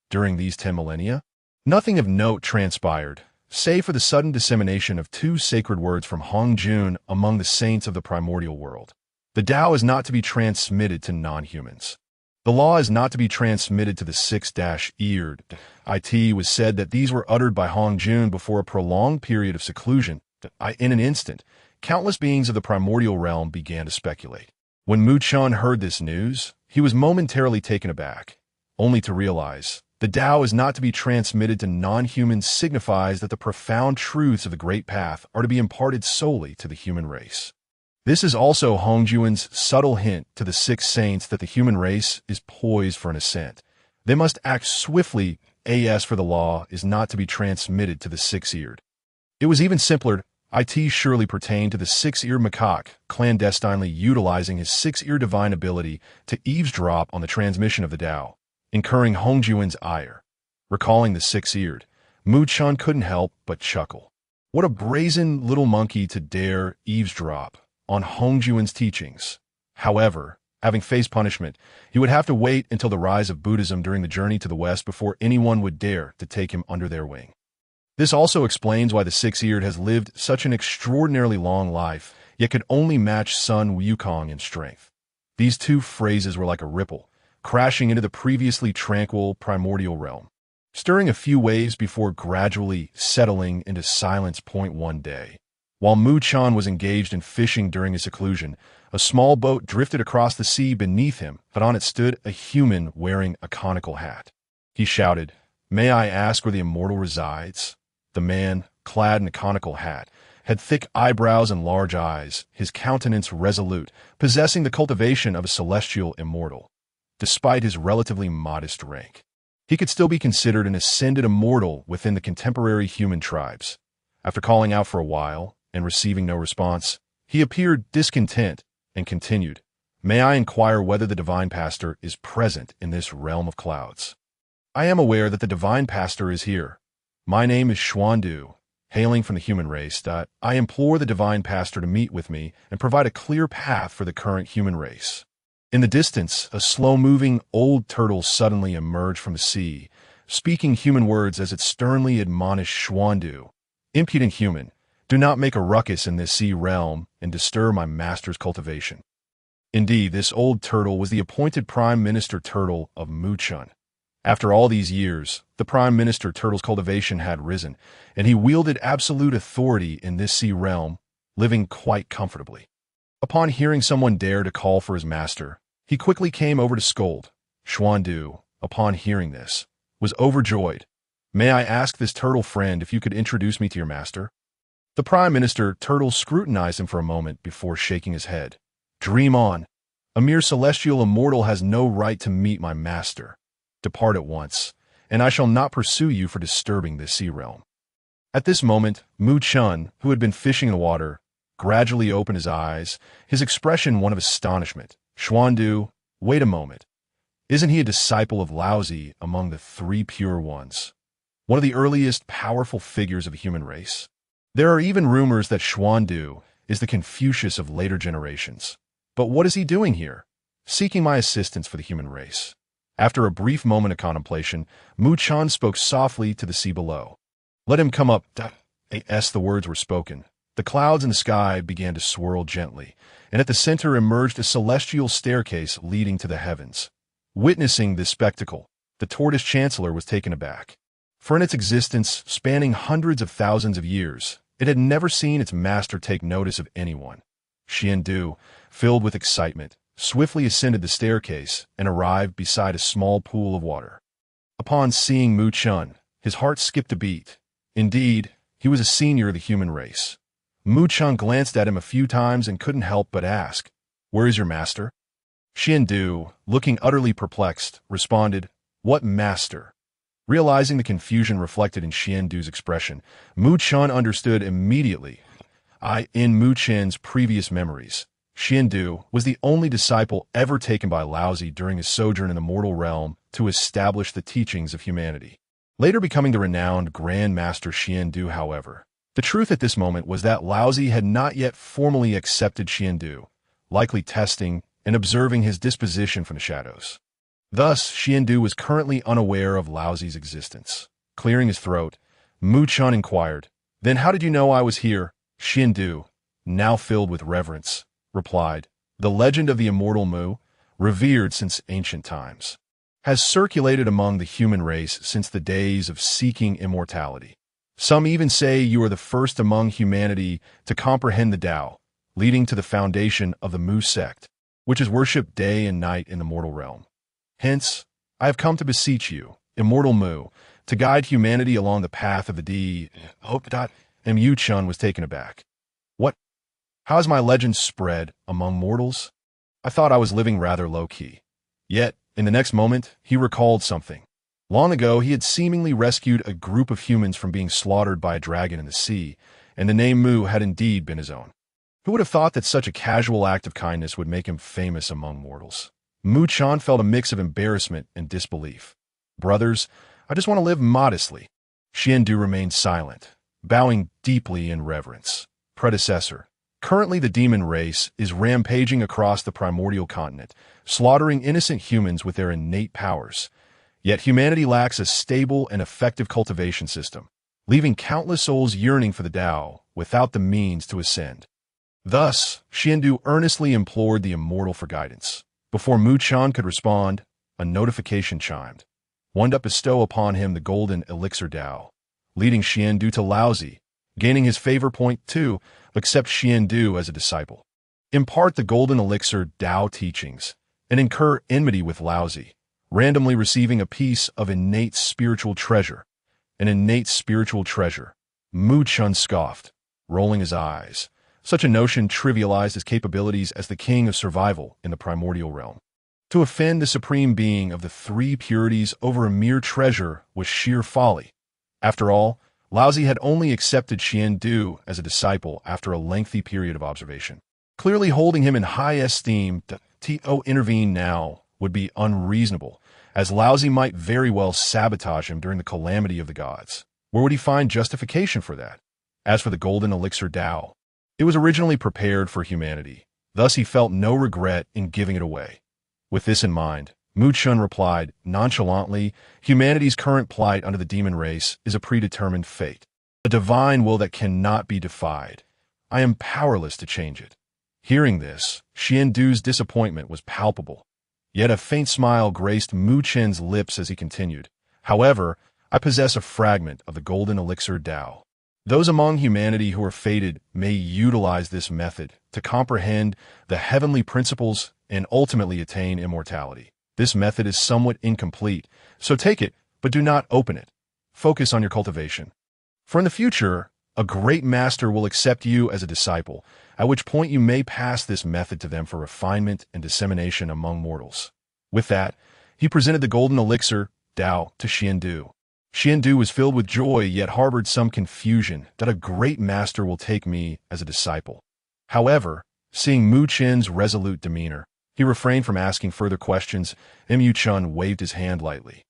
During these 10 millennia, nothing of note transpired, save for the sudden dissemination of 2 sacred words from Hongjun among the saints of the primordial world. The Tao is not to be transmitted to non-humans. The law is not to be transmitted to the 6-eared. It was said that these were uttered by Hongjun before a prolonged period of seclusion. In an instant, countless beings of the primordial realm began to speculate. When Mu Chen heard this news, he was momentarily taken aback, only to realize the Tao is not to be transmitted to non-humans signifies that the profound truths of the Great Path are to be imparted solely to the human race. This is also Hongjun's subtle hint to the 6 saints that the human race is poised for an ascent. They must act swiftly, as for the law is not to be transmitted to the 6-eared. It was even simpler. It surely pertained to the 6-eared macaque, clandestinely utilizing his 6-eared divine ability to eavesdrop on the transmission of the Tao, incurring Hongjun's ire. Recalling the 6-eared, Mu Chen couldn't help but chuckle. What a brazen little monkey to dare eavesdrop on Hongjun's teachings. However, having faced punishment, he would have to wait until the rise of Buddhism during the journey to the West before anyone would dare to take him under their wing. This also explains why the 6-eared has lived such an extraordinarily long life, yet could only match Sun Wukong in strength. These 2 phrases were like a ripple, crashing into the previously tranquil primordial realm, stirring a few waves before gradually settling into silence. One day, while Mu Chen was engaged in fishing during his seclusion, a small boat drifted across the sea beneath him, but on it stood a human wearing a conical hat. He shouted, "May I ask where the immortal resides?" The man, clad in a conical hat, had thick eyebrows and large eyes, his countenance resolute, possessing the cultivation of a celestial immortal. Despite his relatively modest rank, he could still be considered an ascended immortal within the contemporary human tribes. After calling out for a while and receiving no response, he appeared discontent and continued, "May I inquire whether the divine pastor is present in this realm of clouds?" "I am aware that the divine pastor is here. My name is Xuandu, hailing from the human race. I implore the divine pastor to meet with me and provide a clear path for the current human race." In the distance, a slow-moving old turtle suddenly emerged from the sea, speaking human words as it sternly admonished Xuandu, "Impudent human, do not make a ruckus in this sea realm and disturb my master's cultivation." Indeed, this old turtle was the appointed Prime Minister Turtle of Mu Chen. After all these years, the Prime Minister Turtle's cultivation had risen, and he wielded absolute authority in this sea realm, living quite comfortably. Upon hearing someone dare to call for his master, he quickly came over to scold. Xuandu, upon hearing this, was overjoyed. "May I ask this turtle friend if you could introduce me to your master?" The Prime Minister Turtle scrutinized him for a moment before shaking his head. "Dream on. A mere celestial immortal has no right to meet my master. Depart at once, and I shall not pursue you for disturbing this sea realm." At this moment, Mu Chun, who had been fishing in the water, gradually opened his eyes, his expression one of astonishment. "Xuandu, wait a moment. Isn't he a disciple of Laozi among the three pure ones? One of the earliest powerful figures of the human race? There are even rumors that Xuandu is the Confucius of later generations. But what is he doing here? Seeking my assistance for the human race." After a brief moment of contemplation, Mu Chun spoke softly to the sea below. "Let him come up." As the words were spoken, the clouds in the sky began to swirl gently, and at the center emerged a celestial staircase leading to the heavens. Witnessing this spectacle, the tortoise chancellor was taken aback. For in its existence, spanning hundreds of thousands of years, it had never seen its master take notice of anyone. Xian, filled with excitement, swiftly ascended the staircase and arrived beside a small pool of water. Upon seeing Mu Chun, his heart skipped a beat. Indeed, he was a senior of the human race. Mu Chun glanced at him a few times and couldn't help but ask, "Where is your master?" Xian, looking utterly perplexed, responded, "What master?" Realizing the confusion reflected in Xian's expression, Mu Chun understood immediately. In Mu Chun's previous memories, Xian was the only disciple ever taken by Laozi during his sojourn in the mortal realm to establish the teachings of humanity. Later becoming the renowned Grand Master Xian, however, the truth at this moment was that Laozi had not yet formally accepted Xian, likely testing and observing his disposition from the shadows. Thus, Xian was currently unaware of Laozi's existence. Clearing his throat, Mu Chun inquired, "Then how did you know I was here?" Xian, now filled with reverence, replied, "The legend of the immortal Mu, revered since ancient times, has circulated among the human race since the days of seeking immortality. Some even say you are the first among humanity to comprehend the Tao, leading to the foundation of the Mu sect, which is worshipped day and night in the mortal realm. Hence, I have come to beseech you, immortal Mu, to guide humanity along the path of the D. And Mu Chun was taken aback. "What? How has my legend spread among mortals? I thought I was living rather low-key." Yet, in the next moment, he recalled something. Long ago, he had seemingly rescued a group of humans from being slaughtered by a dragon in the sea, and the name Mu had indeed been his own. Who would have thought that such a casual act of kindness would make him famous among mortals? Mu Chun felt a mix of embarrassment and disbelief. "Brothers, I just want to live modestly." Xian remained silent, bowing deeply in reverence. "Predecessor, currently the demon race is rampaging across the primordial continent, slaughtering innocent humans with their innate powers. Yet humanity lacks a stable and effective cultivation system, leaving countless souls yearning for the Tao without the means to ascend." Thus, Xian earnestly implored the immortal for guidance. Before Mu Chun could respond, a notification chimed. One to bestow upon him the golden elixir Tao, leading Xian to Laozi, gaining his favor point to accept Xian as a disciple, impart the golden elixir Tao teachings, and incur enmity with Laozi, randomly receiving a piece of innate spiritual treasure. An innate spiritual treasure. Mu Chun scoffed, rolling his eyes. Such a notion trivialized his capabilities as the king of survival in the primordial realm. To offend the supreme being of the three purities over a mere treasure was sheer folly. After all, Laozi had only accepted Xian as a disciple after a lengthy period of observation. Clearly holding him in high esteem, to intervene now would be unreasonable, as Laozi might very well sabotage him during the calamity of the gods. Where would he find justification for that? As for the golden elixir Tao, it was originally prepared for humanity. Thus he felt no regret in giving it away. With this in mind, Mu Chun replied nonchalantly, "Humanity's current plight under the demon race is a predetermined fate, a divine will that cannot be defied. I am powerless to change it." Hearing this, Xian's disappointment was palpable. Yet a faint smile graced Mu Chun's lips as he continued, "However, I possess a fragment of the golden elixir Tao. Those among humanity who are fated may utilize this method to comprehend the heavenly principles and ultimately attain immortality. This method is somewhat incomplete, so take it, but do not open it. Focus on your cultivation. For in the future, a great master will accept you as a disciple, at which point you may pass this method to them for refinement and dissemination among mortals. With that, he presented the golden elixir, Tao, to Xian. Xian was filled with joy, yet harbored some confusion that a great master will take me as a disciple. However, seeing Mu Chen's resolute demeanor, he refrained from asking further questions, and Mu Chen waved his hand lightly.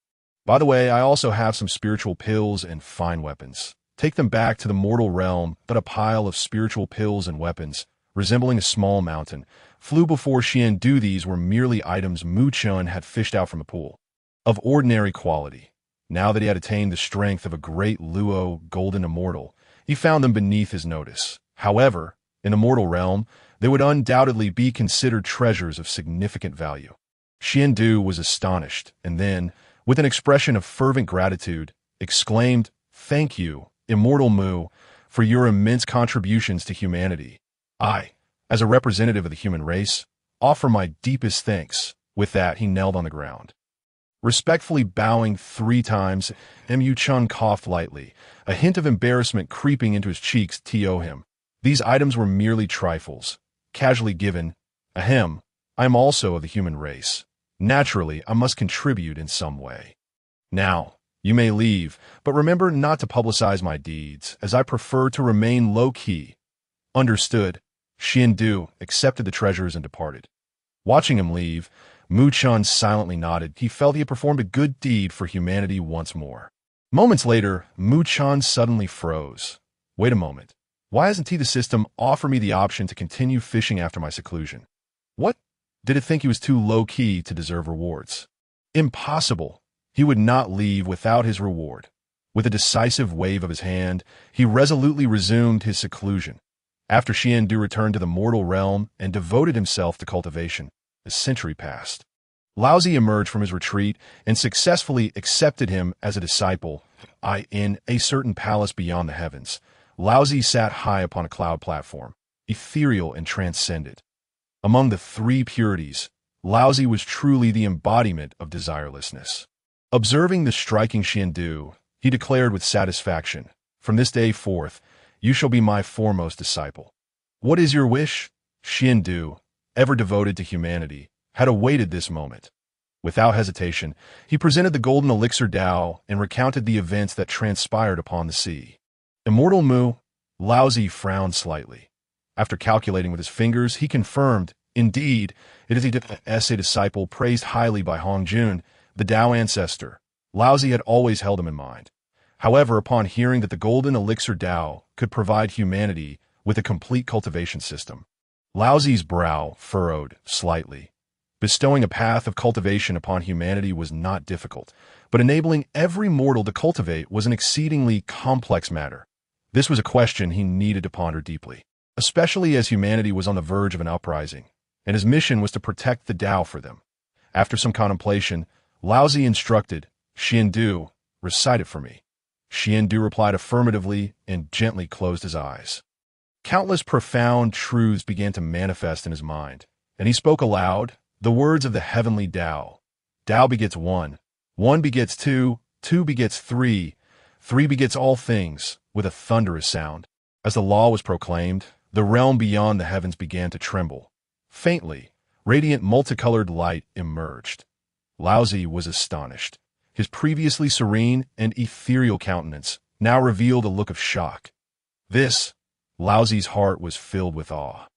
By the way, I also have some spiritual pills and fine weapons. Take them back to the mortal realm, but a pile of spiritual pills and weapons, resembling a small mountain, flew before Xian. These were merely items Mu Chen had fished out from a pool. Of ordinary quality. Now that he had attained the strength of a great Luo golden immortal, he found them beneath his notice. However, in the mortal realm, they would undoubtedly be considered treasures of significant value. Xian was astonished, and then, with an expression of fervent gratitude, exclaimed, "Thank you, Immortal Mu, for your immense contributions to humanity. I, as a representative of the human race, offer my deepest thanks." With that, he knelt on the ground. Respectfully bowing 3 times, Mu Chen coughed lightly, a hint of embarrassment creeping into his cheeks. To him, these items were merely trifles, casually given. Ahem, I am also of the human race. Naturally, I must contribute in some way. Now, you may leave, but remember not to publicize my deeds, as I prefer to remain low-key. Understood. Xian accepted the treasures and departed. Watching him leave, Mu Chen silently nodded. He felt he had performed a good deed for humanity once more. Moments later, Mu Chen suddenly froze. Wait a moment. Why hasn't the system offered me the option to continue fishing after my seclusion? What? Did it think he was too low-key to deserve rewards? Impossible. He would not leave without his reward. With a decisive wave of his hand, he resolutely resumed his seclusion. After Xian returned to the mortal realm and devoted himself to cultivation, a century passed. Laozi emerged from his retreat and successfully accepted him as a disciple. In a certain palace beyond the heavens, Laozi sat high upon a cloud platform, ethereal and transcendent. Among the 3 purities, Laozi was truly the embodiment of desirelessness. Observing the striking Xian, he declared with satisfaction, "From this day forth, you shall be my foremost disciple." "What is your wish?" Xian, ever devoted to humanity, had awaited this moment. Without hesitation, he presented the golden elixir Tao and recounted the events that transpired upon the sea. Immortal Mu, Laozi frowned slightly. After calculating with his fingers, he confirmed, indeed, it is a disciple praised highly by Hongjun, the Tao ancestor. Laozi had always held him in mind. However, upon hearing that the golden elixir Tao could provide humanity with a complete cultivation system, Laozi's brow furrowed slightly. Bestowing a path of cultivation upon humanity was not difficult, but enabling every mortal to cultivate was an exceedingly complex matter. This was a question he needed to ponder deeply, especially as humanity was on the verge of an uprising, and his mission was to protect the Tao for them. After some contemplation, Laozi instructed, "Xian, recite it for me." Xian replied affirmatively and gently closed his eyes. Countless profound truths began to manifest in his mind, and he spoke aloud, the words of the heavenly Tao. Tao begets 1, 1 begets 2, 2 begets 3, 3 begets all things, with a thunderous sound. As the law was proclaimed, the realm beyond the heavens began to tremble. Faintly, radiant multicolored light emerged. Laozi was astonished. His previously serene and ethereal countenance now revealed a look of shock. Laozi's heart was filled with awe.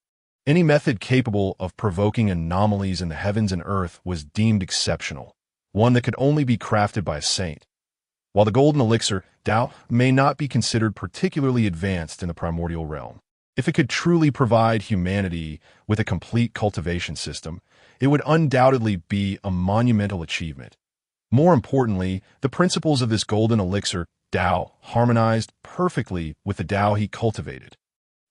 Any method capable of provoking anomalies in the heavens and earth was deemed exceptional, one that could only be crafted by a saint. While the golden elixir, Tao, may not be considered particularly advanced in the primordial realm, if it could truly provide humanity with a complete cultivation system, it would undoubtedly be a monumental achievement. More importantly, the principles of this golden elixir, Tao, harmonized perfectly with the Tao he cultivated.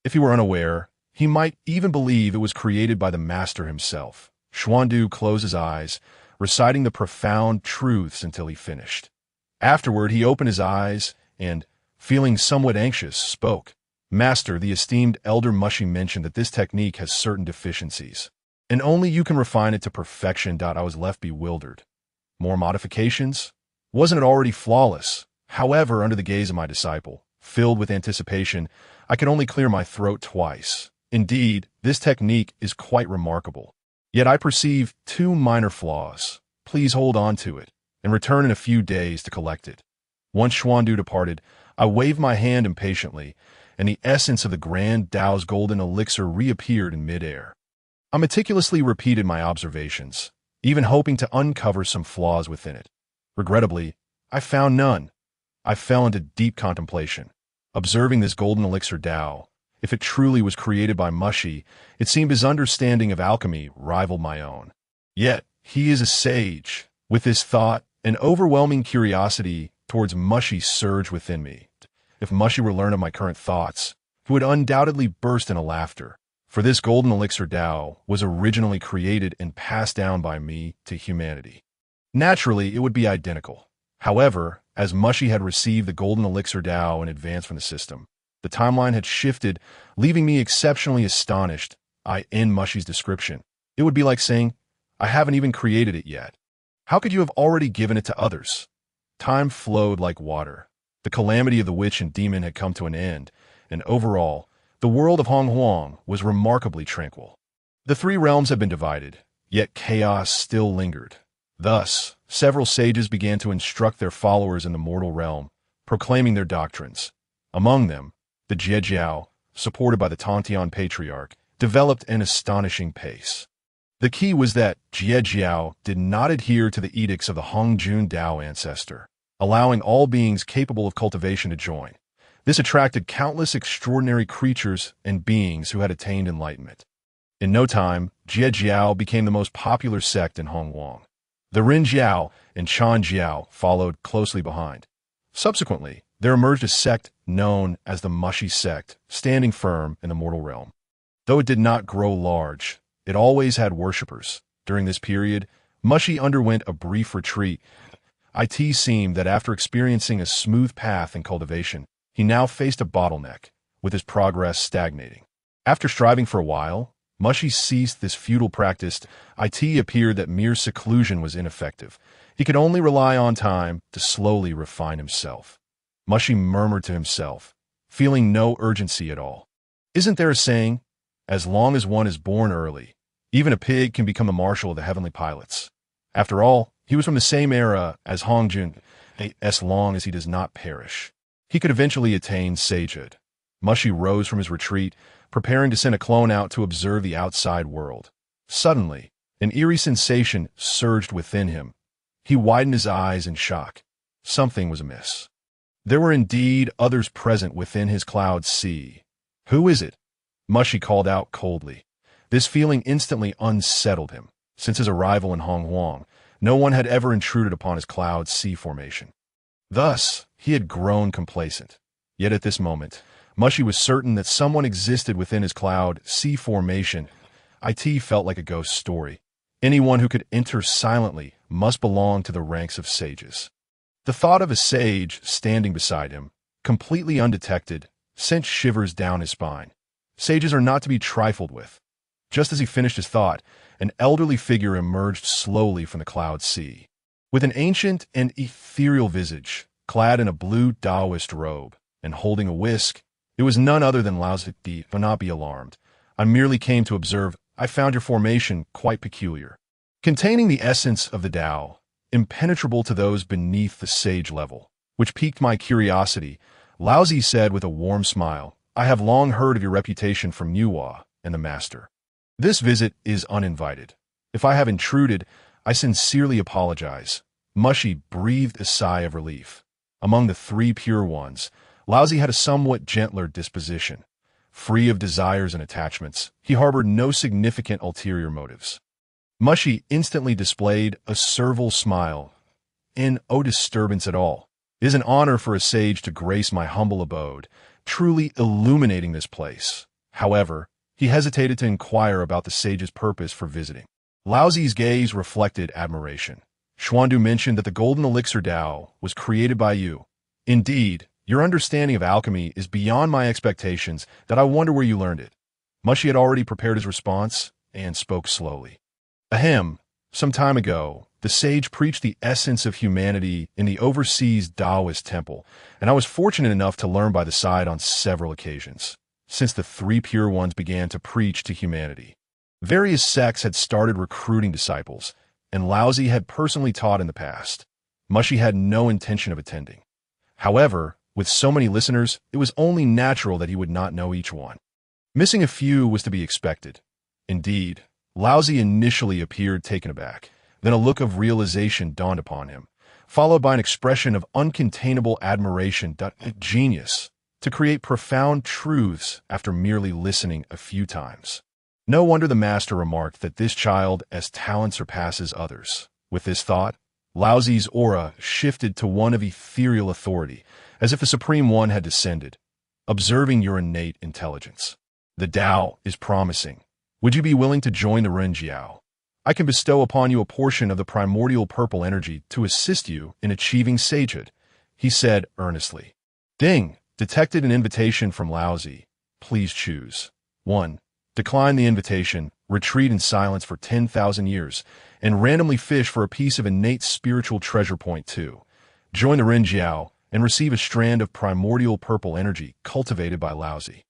If he were unaware, he might even believe it was created by the master himself. Xuandu closed his eyes, reciting the profound truths until he finished. Afterward, he opened his eyes and, feeling somewhat anxious, spoke. Master, the esteemed elder Mushi mentioned that this technique has certain deficiencies, and only you can refine it to perfection. I was left bewildered. More modifications? Wasn't it already flawless? However, under the gaze of my disciple, filled with anticipation, I could only clear my throat twice. Indeed, this technique is quite remarkable. Yet I perceive 2 minor flaws. Please hold on to it, and return in a few days to collect it. Once Xuandu departed, I waved my hand impatiently, and the essence of the Grand Tao's golden elixir reappeared in midair. I meticulously repeated my observations, even hoping to uncover some flaws within it. Regrettably, I found none. I fell into deep contemplation. Observing this golden elixir Tao, if it truly was created by Mushi, it seemed his understanding of alchemy rivaled my own. Yet, he is a sage. With this thought, an overwhelming curiosity towards Mushi surged within me. If Mushi were to learn of my current thoughts, he would undoubtedly burst into laughter, for this golden elixir Tao was originally created and passed down by me to humanity. Naturally, it would be identical. However, as Mushi had received the golden elixir Tao in advance from the system, the timeline had shifted, leaving me exceptionally astonished. In Mushi's description, it would be like saying, I haven't even created it yet. How could you have already given it to others? Time flowed like water. The calamity of the witch and demon had come to an end, and overall, the world of Hong Huang was remarkably tranquil. The 3 realms had been divided, yet chaos still lingered. Thus, several sages began to instruct their followers in the mortal realm, proclaiming their doctrines. Among them, the Jiejiao, supported by the Tontian Patriarch, developed an astonishing pace. The key was that Jiejiao did not adhere to the edicts of the Hongjun Dao ancestor, allowing all beings capable of cultivation to join. This attracted countless extraordinary creatures and beings who had attained enlightenment. In no time, Jiejiao became the most popular sect in Hong Huang. The Rinjiao and Chanjiao followed closely behind. Subsequently, there emerged a sect known as the Mushi sect, standing firm in the mortal realm. Though it did not grow large, it always had worshippers. During this period, Mushi underwent a brief retreat. It seemed that after experiencing a smooth path in cultivation, he now faced a bottleneck, with his progress stagnating. After striving for a while, Mushi ceased this futile practice. It appeared that mere seclusion was ineffective. He could only rely on time to slowly refine himself. Mushi murmured to himself, feeling no urgency at all. Isn't there a saying, as long as one is born early, even a pig can become the marshal of the heavenly pilots? After all, he was from the same era as Hongjun. As long as he does not perish, he could eventually attain sagehood. Mushi rose from his retreat, preparing to send a clone out to observe the outside world. Suddenly, an eerie sensation surged within him. He widened his eyes in shock. Something was amiss. There were indeed others present within his cloud sea. Who is it? Mushi called out coldly. This feeling instantly unsettled him. Since his arrival in Hong Huang, no one had ever intruded upon his cloud sea formation. Thus, he had grown complacent. Yet at this moment, Mushi was certain that someone existed within his cloud sea formation. It felt like a ghost story. Anyone who could enter silently must belong to the ranks of sages. The thought of a sage standing beside him, completely undetected, sent shivers down his spine. Sages are not to be trifled with. Just as he finished his thought, an elderly figure emerged slowly from the cloud sea. With an ancient and ethereal visage, clad in a blue Taoist robe, and holding a whisk, it was none other than Lao Tzu. Do not be alarmed. I merely came to observe. I found your formation quite peculiar, containing the essence of the Tao, impenetrable to those beneath the sage level, which piqued my curiosity. Lao Tzu said with a warm smile, I have long heard of your reputation from Nuwa and the Master. This visit is uninvited. If I have intruded, I sincerely apologize. Mushi breathed a sigh of relief. Among the 3 pure ones, Lao Tzu had a somewhat gentler disposition. Free of desires and attachments, he harbored no significant ulterior motives. Mushi instantly displayed a servile smile. No disturbance at all. It is an honor for a sage to grace my humble abode, truly illuminating this place. However, he hesitated to inquire about the sage's purpose for visiting. Lao Tzu's gaze reflected admiration. Xuandu mentioned that the golden elixir Tao was created by you. Indeed, Your understanding of alchemy is beyond my expectations that I wonder where you learned it. Mushi had already prepared his response and spoke slowly. Ahem, some time ago, the sage preached the essence of humanity in the overseas Taoist temple, and I was fortunate enough to learn by the side on several occasions, since the three pure ones began to preach to humanity. Various sects had started recruiting disciples, and Laozi had personally taught in the past. Mushi had no intention of attending. However, with so many listeners, it was only natural that he would not know each one. Missing a few was to be expected. Indeed, Laozi initially appeared taken aback. Then a look of realization dawned upon him, followed by an expression of uncontainable admiration. Genius, to create profound truths after merely listening a few times. No wonder the master remarked that this child as talent surpasses others. With this thought, Laozi's aura shifted to one of ethereal authority, as if the Supreme One had descended, observing your innate intelligence. The Tao is promising. Would you be willing to join the Renjiao? I can bestow upon you a portion of the primordial purple energy to assist you in achieving sagehood, he said earnestly. Ding! Detected an invitation from Laozi. Please choose. 1. Decline the invitation, retreat in silence for 10,000 years, and randomly fish for a piece of innate spiritual treasure. Point 2. Join the Renjiao and receive a strand of primordial purple energy cultivated by Laozi.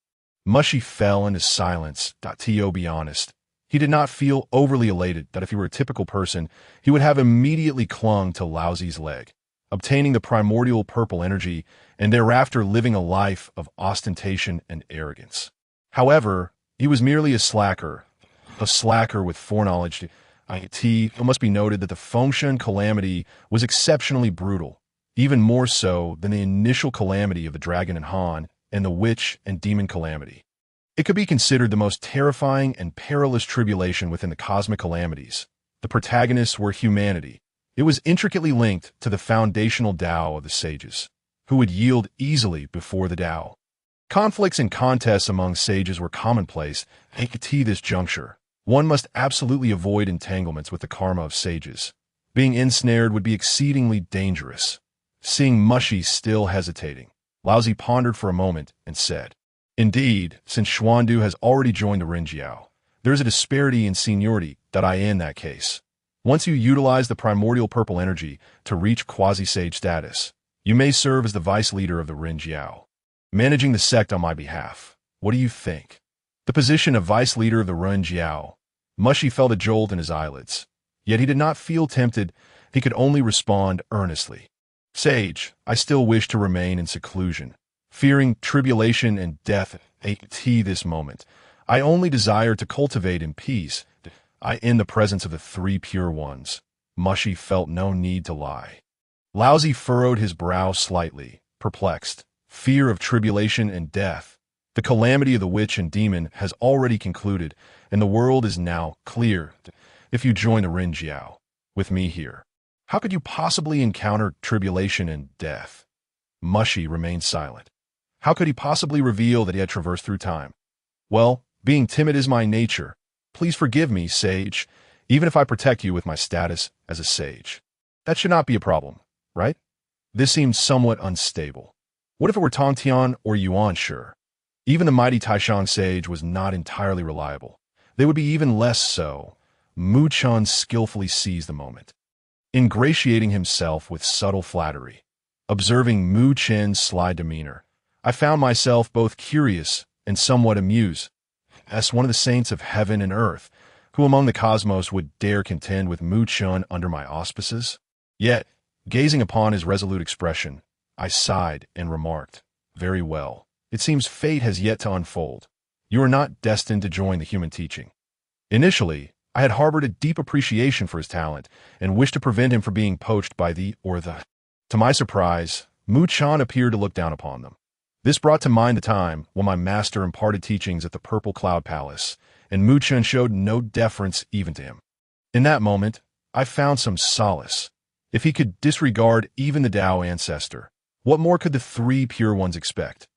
Mushi fell into silence. To be honest, he did not feel overly elated that if he were a typical person, he would have immediately clung to Laozi's leg, obtaining the primordial purple energy and thereafter living a life of ostentation and arrogance. However, he was merely a slacker with foreknowledge. It must be noted that the Fengshen calamity was exceptionally brutal, even more so than the initial calamity of the dragon and Han and the witch and demon calamity. It could be considered the most terrifying and perilous tribulation within the cosmic calamities. The protagonists were humanity. It was intricately linked to the foundational Tao of the sages, who would yield easily before the Tao. Conflicts and contests among sages were commonplace. At this juncture, one must absolutely avoid entanglements with the karma of sages. Being ensnared would be exceedingly dangerous. Seeing Mushi still hesitating, Laozi pondered for a moment and said, Indeed, since Xuandu has already joined the Renjiao, there is a disparity in seniority that I in that case. Once you utilize the primordial purple energy to reach quasi-sage status, you may serve as the vice leader of the Renjiao, managing the sect on my behalf. What do you think? The position of vice leader of the Renjiao. Mushi felt a jolt in his eyelids, yet he did not feel tempted. He could only respond earnestly. Sage, I still wish to remain in seclusion, fearing tribulation and death. At this moment, I only desire to cultivate in peace. In the presence of the three pure ones, Mushi felt no need to lie. Laozi furrowed his brow slightly, perplexed. Fear of tribulation and death. The calamity of the witch and demon has already concluded, and the world is now clear. If you join the Renjiao with me here, how could you possibly encounter tribulation and death? Mushi remained silent. How could he possibly reveal that he had traversed through time? Well, being timid is my nature. Please forgive me, sage, even if I protect you with my status as a sage. That should not be a problem, right? This seems somewhat unstable. What if it were Tongtian or Yuan? Sure. Even the mighty Taishan sage was not entirely reliable. They would be even less so. Mu Chun skillfully seized the moment, ingratiating himself with subtle flattery. Observing Mu Chen's sly demeanor, I found myself both curious and somewhat amused. As one of the saints of heaven and earth, who among the cosmos would dare contend with Mu Chun under my auspices? Yet, gazing upon his resolute expression, I sighed and remarked, Very well. It seems fate has yet to unfold. You are not destined to join the human teaching. Initially, I had harbored a deep appreciation for his talent and wished to prevent him from being poached by the. To my surprise, Mu Chun appeared to look down upon them. This brought to mind the time when my master imparted teachings at the Purple Cloud Palace, and Mu Chun showed no deference even to him. In that moment, I found some solace. If he could disregard even the Demon Ancestor, what more could the three pure ones expect?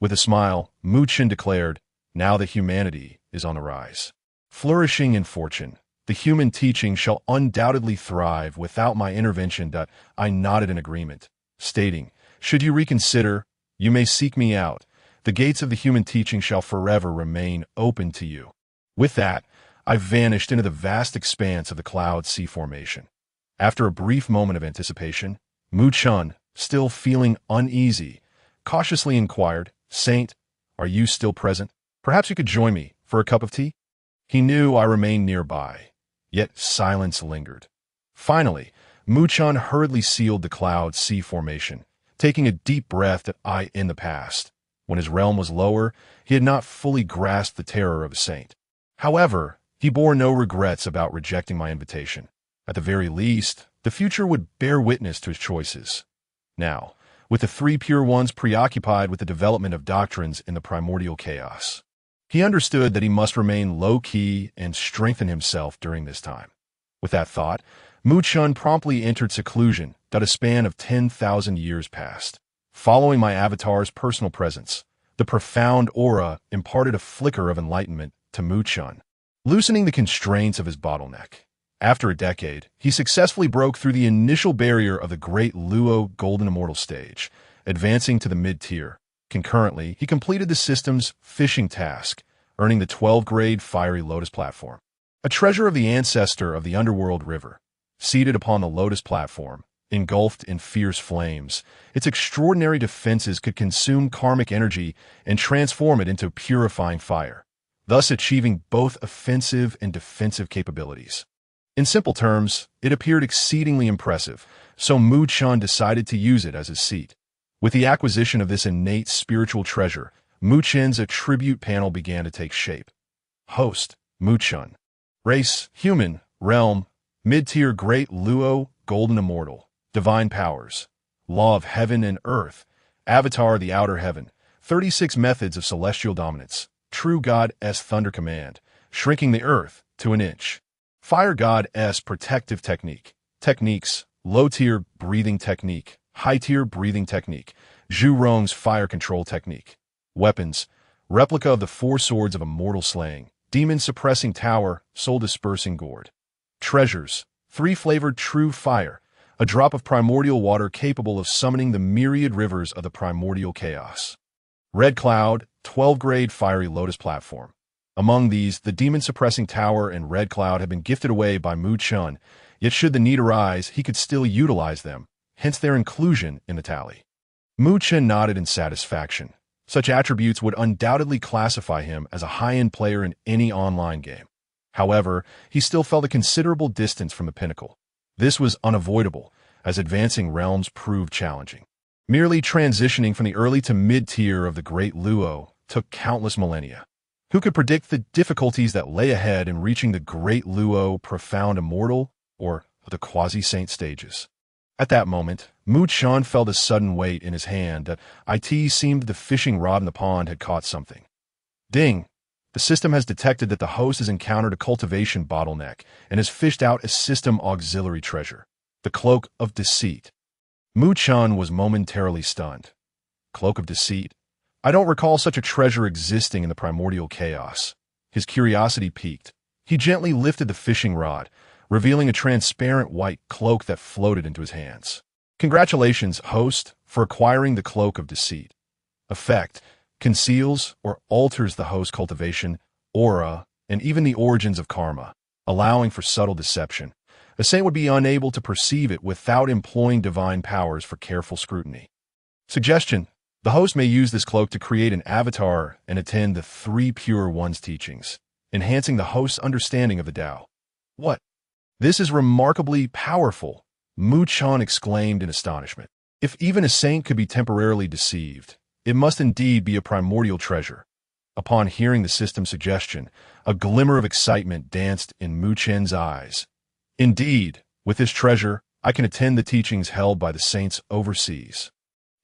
With a smile, Mu Chun declared, Now that humanity is on the rise, flourishing in fortune, the human teaching shall undoubtedly thrive without my intervention. I nodded in agreement, stating, Should you reconsider, You may seek me out. The gates of the human teaching shall forever remain open to you. With that, I vanished into the vast expanse of the cloud sea formation. After a brief moment of anticipation, Mu Chun, still feeling uneasy, cautiously inquired, "Saint, are you still present? Perhaps you could join me for a cup of tea?" He knew I remained nearby, yet silence lingered. Finally, Mu Chun hurriedly sealed the cloud sea formation, taking a deep breath that in the past, when his realm was lower, he had not fully grasped the terror of a saint. However, he bore no regrets about rejecting my invitation. At the very least, the future would bear witness to his choices. Now, with the three pure ones preoccupied with the development of doctrines in the primordial chaos, he understood that he must remain low-key and strengthen himself during this time. With that thought, Mu Chun promptly entered seclusion. A span of 10,000 years passed. Following my avatar's personal presence, the profound aura imparted a flicker of enlightenment to Mu Chun, loosening the constraints of his bottleneck. After a decade, he successfully broke through the initial barrier of the Great Luo Golden Immortal stage, advancing to the mid-tier. Concurrently, he completed the system's fishing task, earning the 12th-grade Fiery Lotus platform. A treasure of the ancestor of the underworld river. Seated upon the Lotus platform, engulfed in fierce flames, its extraordinary defenses could consume karmic energy and transform it into purifying fire, thus achieving both offensive and defensive capabilities. In simple terms, it appeared exceedingly impressive, so Mu Chun decided to use it as his seat. With the acquisition of this innate spiritual treasure, Mu Chun's attribute panel began to take shape. Host, Mu Chun. Race, human. Realm, mid-tier Great Luo, Golden Immortal. Divine powers. Law of heaven and earth. Avatar the outer heaven. 36 methods of celestial dominance. True God S thunder command. Shrinking the earth to an inch. Fire God S protective technique. Techniques. Low-tier breathing technique. High-tier breathing technique. Zhu Rong's fire control technique. Weapons. Replica of the four swords of immortal slaying. Demon suppressing tower. Soul dispersing gourd. Treasures. 3-flavored true fire. A drop of primordial water capable of summoning the myriad rivers of the primordial chaos. Red Cloud, 12th-grade Fiery Lotus platform. Among these, the demon-suppressing tower and Red Cloud have been gifted away by Mu Chun, yet should the need arise, he could still utilize them, hence their inclusion in the tally. Mu Chun nodded in satisfaction. Such attributes would undoubtedly classify him as a high-end player in any online game. However, he still felt a considerable distance from the pinnacle. This was unavoidable, as advancing realms proved challenging. Merely transitioning from the early to mid-tier of the Great Luo took countless millennia. Who could predict the difficulties that lay ahead in reaching the Great Luo Profound Immortal, or the Quasi-Saint stages? At that moment, Mu Chun felt a sudden weight in his hand that it seemed the fishing rod in the pond had caught something. Ding! The system has detected that the host has encountered a cultivation bottleneck and has fished out a system auxiliary treasure, the Cloak of Deceit. Mu Chun was momentarily stunned. Cloak of Deceit? I don't recall such a treasure existing in the primordial chaos. His curiosity piqued. He gently lifted the fishing rod, revealing a transparent white cloak that floated into his hands. Congratulations, host, for acquiring the Cloak of Deceit. Effect: conceals or alters the host's cultivation, aura, and even the origins of karma, allowing for subtle deception. A saint would be unable to perceive it without employing divine powers for careful scrutiny. Suggestion: the host may use this cloak to create an avatar and attend the three pure ones teachings, enhancing the host's understanding of the Tao. What? This is remarkably powerful, Mu Chun exclaimed in astonishment. If even a saint could be temporarily deceived, it must indeed be a primordial treasure. Upon hearing the system's suggestion, a glimmer of excitement danced in Mu Chun's eyes. Indeed, with this treasure, I can attend the teachings held by the saints overseas.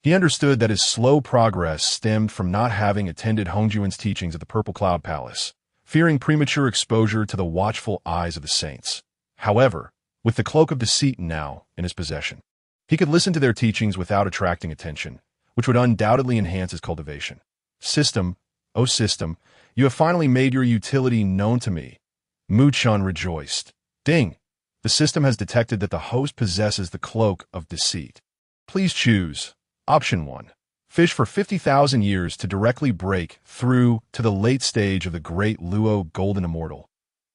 He understood that his slow progress stemmed from not having attended Hongjuan's teachings at the Purple Cloud Palace, fearing premature exposure to the watchful eyes of the saints. However, with the Cloak of Deceit now in his possession, he could listen to their teachings without attracting attention, which would undoubtedly enhance his cultivation. System, oh system, you have finally made your utility known to me. Mu Chun rejoiced. Ding! The system has detected that the host possesses the Cloak of Deceit. Please choose. Option 1. Fish for 50,000 years to directly break through to the late stage of the great Luo Golden Immortal.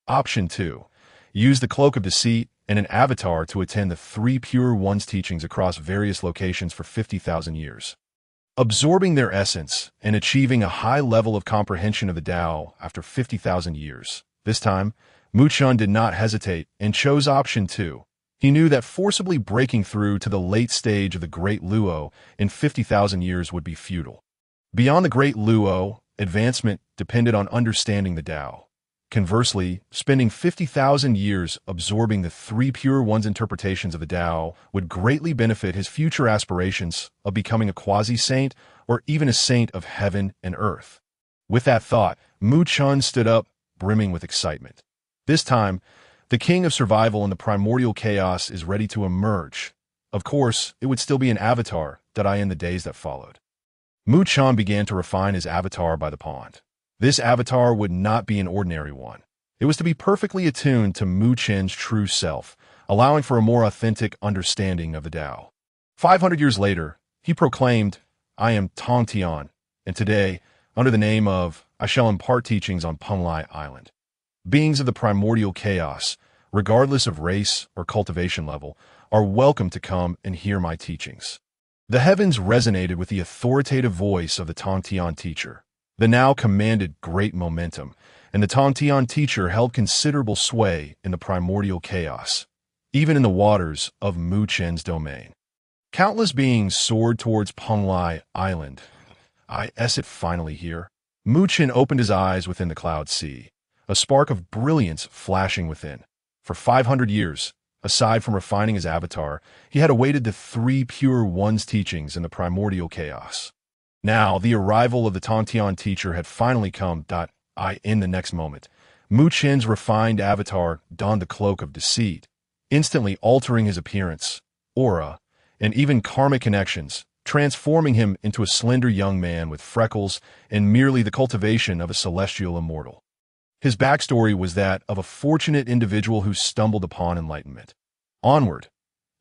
Option 2. Use the Cloak of Deceit and an avatar to attend the three Pure One's teachings across various locations for 50,000 years. Absorbing their essence and achieving a high level of comprehension of the Tao after 50,000 years. This time, Mu Chen did not hesitate and chose option 2. He knew that forcibly breaking through to the late stage of the Great Luo in 50,000 years would be futile. Beyond the Great Luo, advancement depended on understanding the Tao. Conversely, spending 50,000 years absorbing the three Pure One's interpretations of the Tao would greatly benefit his future aspirations of becoming a quasi-saint or even a saint of heaven and earth. With that thought, Mu Chen stood up, brimming with excitement. This time, the king of survival in the primordial chaos is ready to emerge. Of course, it would still be an avatar that in the days that followed. Mu Chen began to refine his avatar by the pond. This avatar would not be an ordinary one. It was to be perfectly attuned to Mu Chen's true self, allowing for a more authentic understanding of the Tao. 500 years later, he proclaimed, "I am Tong Tian, and today, under the name of, I shall impart teachings on Penglai Island. Beings of the primordial chaos, regardless of race or cultivation level, are welcome to come and hear my teachings." The heavens resonated with the authoritative voice of the Tong Tian teacher. The now commanded great momentum, and the Tong Tian teacher held considerable sway in the primordial chaos, even in the waters of Mu Chen's domain. Countless beings soared towards Penglai Island. Is it finally here? Mu Chen opened his eyes within the cloud sea, a spark of brilliance flashing within. For 500 years, aside from refining his avatar, he had awaited the three Pure One's teachings in the primordial chaos. Now, the arrival of the Tong Tian teacher had finally come. In the next moment, Mu Chen's refined avatar donned the cloak of deceit, instantly altering his appearance, aura, and even karmic connections, transforming him into a slender young man with freckles and merely the cultivation of a celestial immortal. His backstory was that of a fortunate individual who stumbled upon enlightenment. Onward,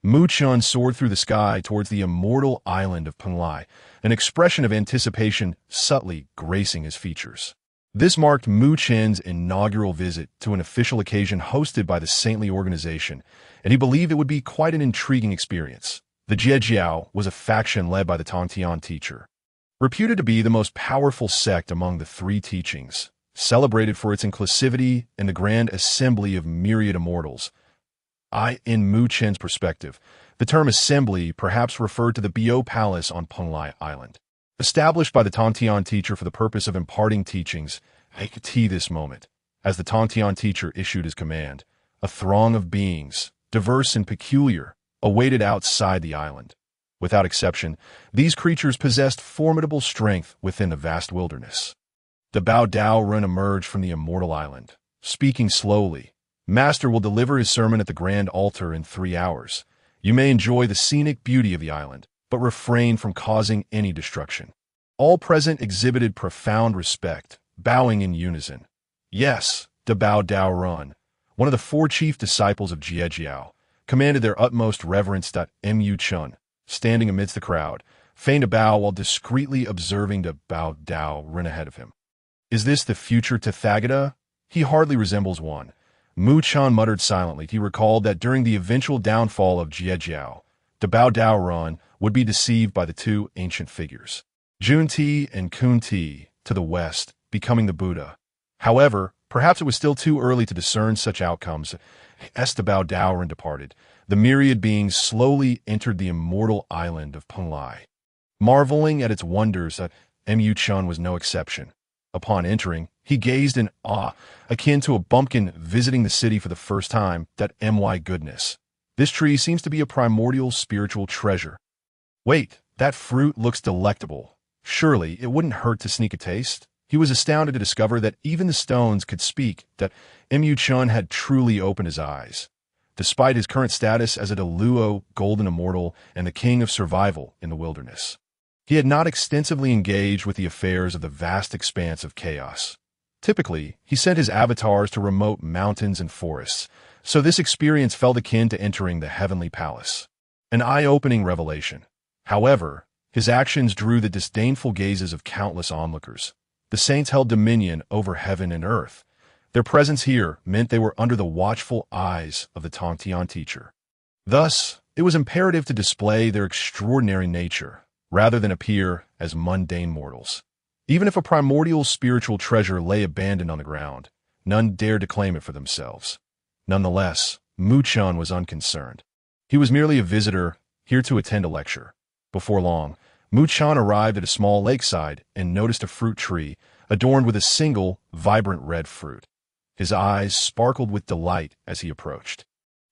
Mu Chen soared through the sky towards the immortal island of Penglai, an expression of anticipation subtly gracing his features. This marked Mu Chen's inaugural visit to an official occasion hosted by the saintly organization, and he believed it would be quite an intriguing experience. The Jiejiao was a faction led by the Tong Tian teacher. Reputed to be the most powerful sect among the three teachings, celebrated for its inclusivity and the grand assembly of myriad immortals. In Mu Chen's perspective, the term assembly perhaps referred to the Bio Palace on Penglai Island. Established by the Tong Tian teacher for the purpose of imparting teachings, this moment, as the Tong Tian teacher issued his command, a throng of beings, diverse and peculiar, awaited outside the island. Without exception, these creatures possessed formidable strength within the vast wilderness. The Bao Dao Run emerged from the immortal island, speaking slowly. Master will deliver his sermon at the grand altar in 3 hours. You may enjoy the scenic beauty of the island, but refrain from causing any destruction. All present exhibited profound respect, bowing in unison. Yes, the Bao Dao Run, one of the 4 chief disciples of Jiejiao, commanded their utmost reverence. Mu Chen, standing amidst the crowd, feigned a bow while discreetly observing the Bao Dao Run ahead of him. Is this the future Tathagata? He hardly resembles one. Mu Chen muttered silently. He recalled that during the eventual downfall of Jiejiao, the Bao Dao Run would be deceived by the 2 ancient figures, Junti and Kunti, to the west, becoming the Buddha. However, perhaps it was still too early to discern such outcomes. As the Bao Dao Run departed, the myriad beings slowly entered the immortal island of Penglai. Marveling at its wonders, Mu Chen was no exception. Upon entering, he gazed in awe, akin to a bumpkin visiting the city for the first time. My goodness. This tree seems to be a primordial spiritual treasure. Wait, that fruit looks delectable. Surely it wouldn't hurt to sneak a taste? He was astounded to discover that even the stones could speak, that Mu Chen had truly opened his eyes. Despite his current status as a Luo Golden Immortal and the king of survival in the wilderness, he had not extensively engaged with the affairs of the vast expanse of chaos. Typically, he sent his avatars to remote mountains and forests, so this experience felt akin to entering the heavenly palace. An eye-opening revelation. However, His actions drew the disdainful gazes of countless onlookers. The saints held dominion over heaven and earth. Their presence here meant they were under the watchful eyes of the Tongtian teacher. Thus, it was imperative to display their extraordinary nature, rather than appear as mundane mortals. Even if a primordial spiritual treasure lay abandoned on the ground, none dared to claim it for themselves. Nonetheless, Mu Chen was unconcerned. He was merely a visitor, here to attend a lecture. Before long, Mu Chen arrived at a small lakeside and noticed a fruit tree adorned with a single, vibrant red fruit. His eyes sparkled with delight as he approached.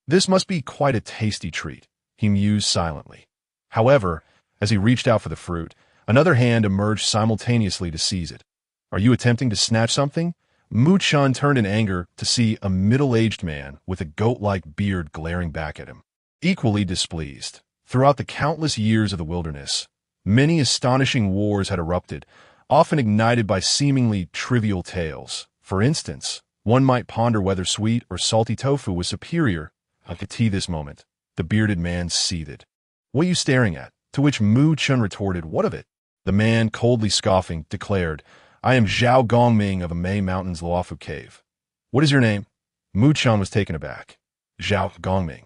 This must be quite a tasty treat, he mused silently. However, as he reached out for the fruit, another hand emerged simultaneously to seize it. Are you attempting to snatch something? Mu Chen turned in anger to see a middle-aged man with a goat-like beard glaring back at him. Equally displeased, throughout the countless years of the wilderness, many astonishing wars had erupted, often ignited by seemingly trivial tales. For instance, one might ponder whether sweet or salty tofu was superior. At this moment, the bearded man seethed. What are you staring at? To which Mu Chen retorted, what of it? The man, coldly scoffing, declared, I am Zhao Gongming of Amei Mountain's Luofu Cave. What is your name? Mu Chen was taken aback. Zhao Gongming.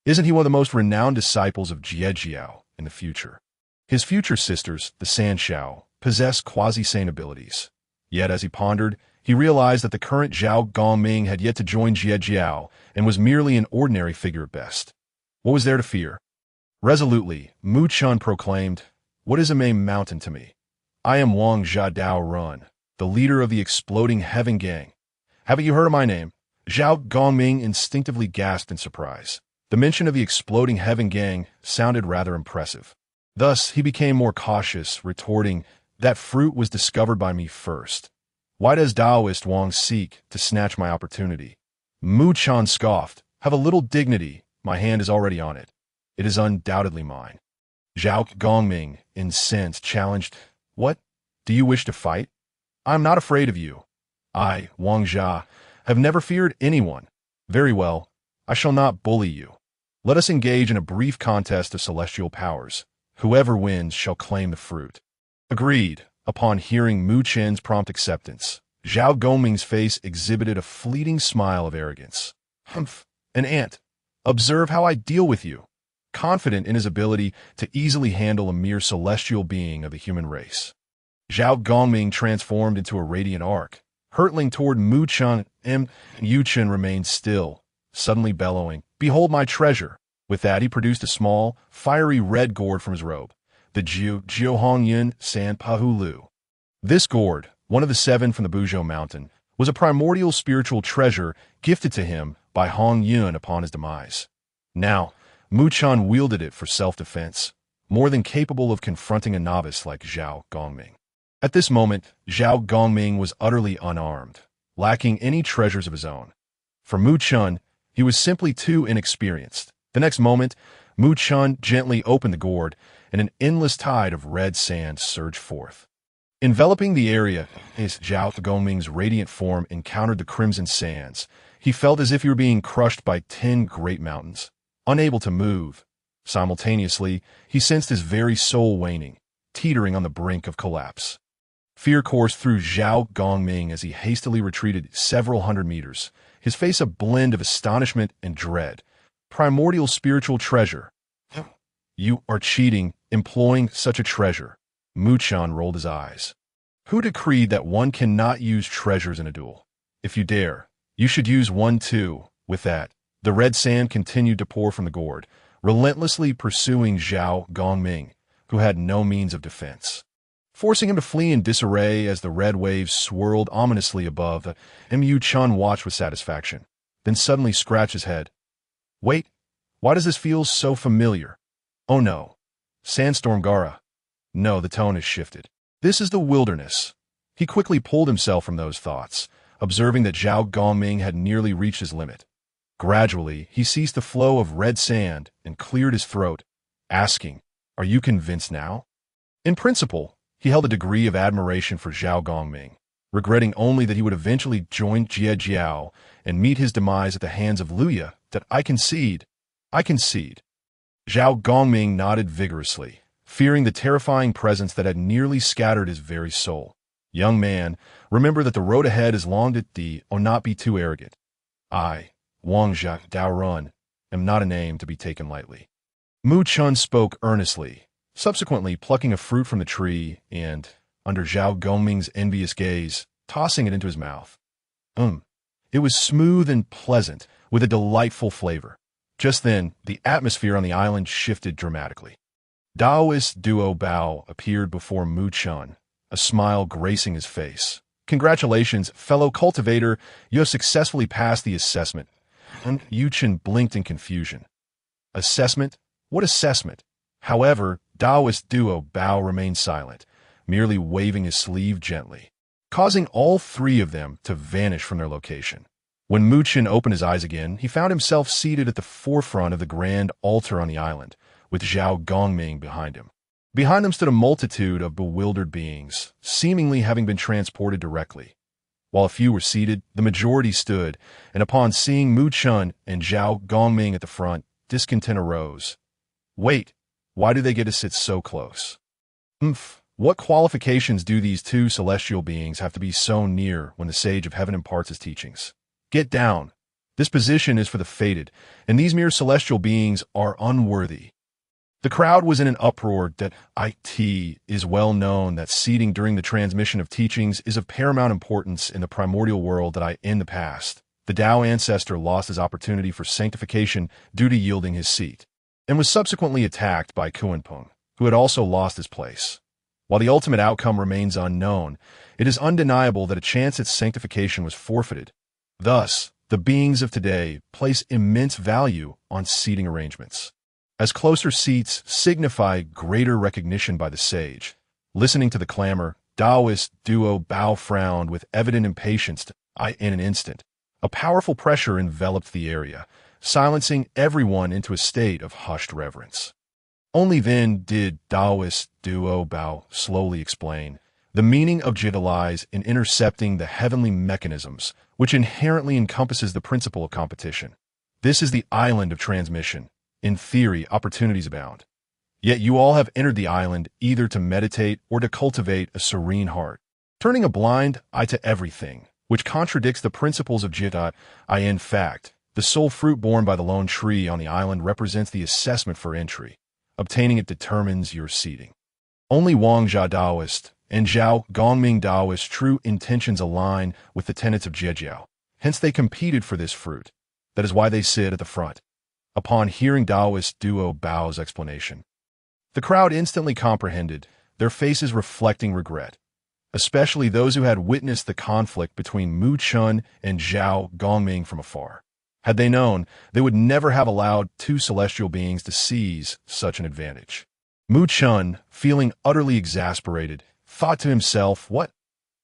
Isn't he one of the most renowned disciples of Jiejiao in the future? His future sisters, the Sanshao, possessed quasi-saint abilities. Yet as he pondered, he realized that the current Zhao Gongming had yet to join Jiejiao and was merely an ordinary figure at best. What was there to fear? Resolutely, Mu Chen proclaimed, What is Amei Mountain to me? I am Wang Zhadao Run, the leader of the Exploding Heaven Gang. Haven't you heard of my name? Zhao Gongming instinctively gasped in surprise. The mention of the Exploding Heaven Gang sounded rather impressive. Thus, he became more cautious, retorting, That fruit was discovered by me first. Why does Taoist Wang seek to snatch my opportunity? Mu Chen scoffed, Have a little dignity, my hand is already on it. It is undoubtedly mine. Zhao Gongming, incensed, challenged, What? Do you wish to fight? I am not afraid of you. I, Wang Jia, have never feared anyone. Very well, I shall not bully you. Let us engage in a brief contest of celestial powers. Whoever wins shall claim the fruit. Agreed. Upon hearing Mu Chen's prompt acceptance, Zhao Gongming's face exhibited a fleeting smile of arrogance. Humph, an ant. Observe how I deal with you. Confident in his ability to easily handle a mere celestial being of the human race. Zhao Gongming transformed into a radiant arc, hurtling toward Mu Chen, and Yu Chen remained still, suddenly bellowing, Behold my treasure! With that he produced a small, fiery red gourd from his robe, the Jiuhongyan San Pahulu. This gourd, one of the 7 from the Buzhou Mountain, was a primordial spiritual treasure gifted to him by Hong Yun upon his demise. Now, Mu Chen wielded it for self-defense, more than capable of confronting a novice like Zhao Gongming. At this moment, Zhao Gongming was utterly unarmed, lacking any treasures of his own. For Mu Chen, he was simply too inexperienced. The next moment, Mu Chen gently opened the gourd, and an endless tide of red sand surged forth. Enveloping the area, as Zhao Gongming's radiant form encountered the crimson sands, he felt as if he were being crushed by 10 great mountains. Unable to move, simultaneously, he sensed his very soul waning, teetering on the brink of collapse. Fear coursed through Zhao Gongming as he hastily retreated several hundred meters, his face a blend of astonishment and dread. Primordial spiritual treasure. You are cheating, employing such a treasure. Mu Chen rolled his eyes. Who decreed that one cannot use treasures in a duel? If you dare, you should use one too. With that, the red sand continued to pour from the gourd, relentlessly pursuing Zhao Gongming, who had no means of defense. Forcing him to flee in disarray as the red waves swirled ominously above, Mu Chen watched with satisfaction, then suddenly scratched his head. Wait, why does this feel so familiar? Oh no, Sandstorm Gara. No, the tone has shifted. This is the wilderness. He quickly pulled himself from those thoughts, observing that Zhao Gongming had nearly reached his limit. Gradually, he ceased the flow of red sand and cleared his throat, asking, Are you convinced now? In principle, he held a degree of admiration for Zhao Gongming, regretting only that he would eventually join Jiejiao and meet his demise at the hands of Luya. That I concede. Zhao Gongming nodded vigorously, fearing the terrifying presence that had nearly scattered his very soul. Young man, remember that the road ahead is long to thee, or not be too arrogant. I, Wang Zha Daorun, am not a name to be taken lightly. Mu Chun spoke earnestly, subsequently plucking a fruit from the tree and, under Zhao Gongming's envious gaze, tossing it into his mouth. It was smooth and pleasant, with a delightful flavor. Just then, the atmosphere on the island shifted dramatically. Daoist Duo Bao appeared before Mu Chun, a smile gracing his face. Congratulations, fellow cultivator, you have successfully passed the assessment. Yu Chen blinked in confusion. Assessment? What assessment? However, Daoist Duo Bao remained silent, merely waving his sleeve gently, causing all three of them to vanish from their location. When Mu Chen opened his eyes again, he found himself seated at the forefront of the grand altar on the island, with Zhao Gongming behind him. Behind them stood a multitude of bewildered beings, seemingly having been transported directly. While a few were seated, the majority stood, and upon seeing Mu Chun and Zhao Gongming at the front, discontent arose. Wait, why do they get to sit so close? What qualifications do these two celestial beings have to be so near when the Sage of Heaven imparts his teachings? Get down. This position is for the fated, and these mere celestial beings are unworthy. The crowd was in an uproar that it is well known that seating during the transmission of teachings is of paramount importance in the primordial world that in the past, the Demon Ancestor lost his opportunity for sanctification due to yielding his seat, and was subsequently attacked by Kuanpeng, who had also lost his place. While the ultimate outcome remains unknown, it is undeniable that a chance at sanctification was forfeited. Thus, the beings of today place immense value on seating arrangements, as closer seats signify greater recognition by the sage. Listening to the clamor, Daoist Duo Bao frowned with evident impatience. In an instant, a powerful pressure enveloped the area, silencing everyone into a state of hushed reverence. Only then did Daoist Duo Bao slowly explain, the meaning of Jita lies in intercepting the heavenly mechanisms, which inherently encompasses the principle of competition. This is the island of transmission. In theory, opportunities abound. Yet you all have entered the island either to meditate or to cultivate a serene heart, turning a blind eye to everything, which contradicts the principles of Jita. In fact, the sole fruit borne by the lone tree on the island represents the assessment for entry. Obtaining it determines your seating. Only Wang Zha Daoist and Zhao Gongming Daoist true intentions align with the tenets of Zhejiao. Hence they competed for this fruit. That is why they sit at the front. Upon hearing Daoist Duo Bao's explanation, the crowd instantly comprehended, their faces reflecting regret, especially those who had witnessed the conflict between Mu Chun and Zhao Gongming from afar. Had they known, they would never have allowed two celestial beings to seize such an advantage. Mu Chun, feeling utterly exasperated, thought to himself, what?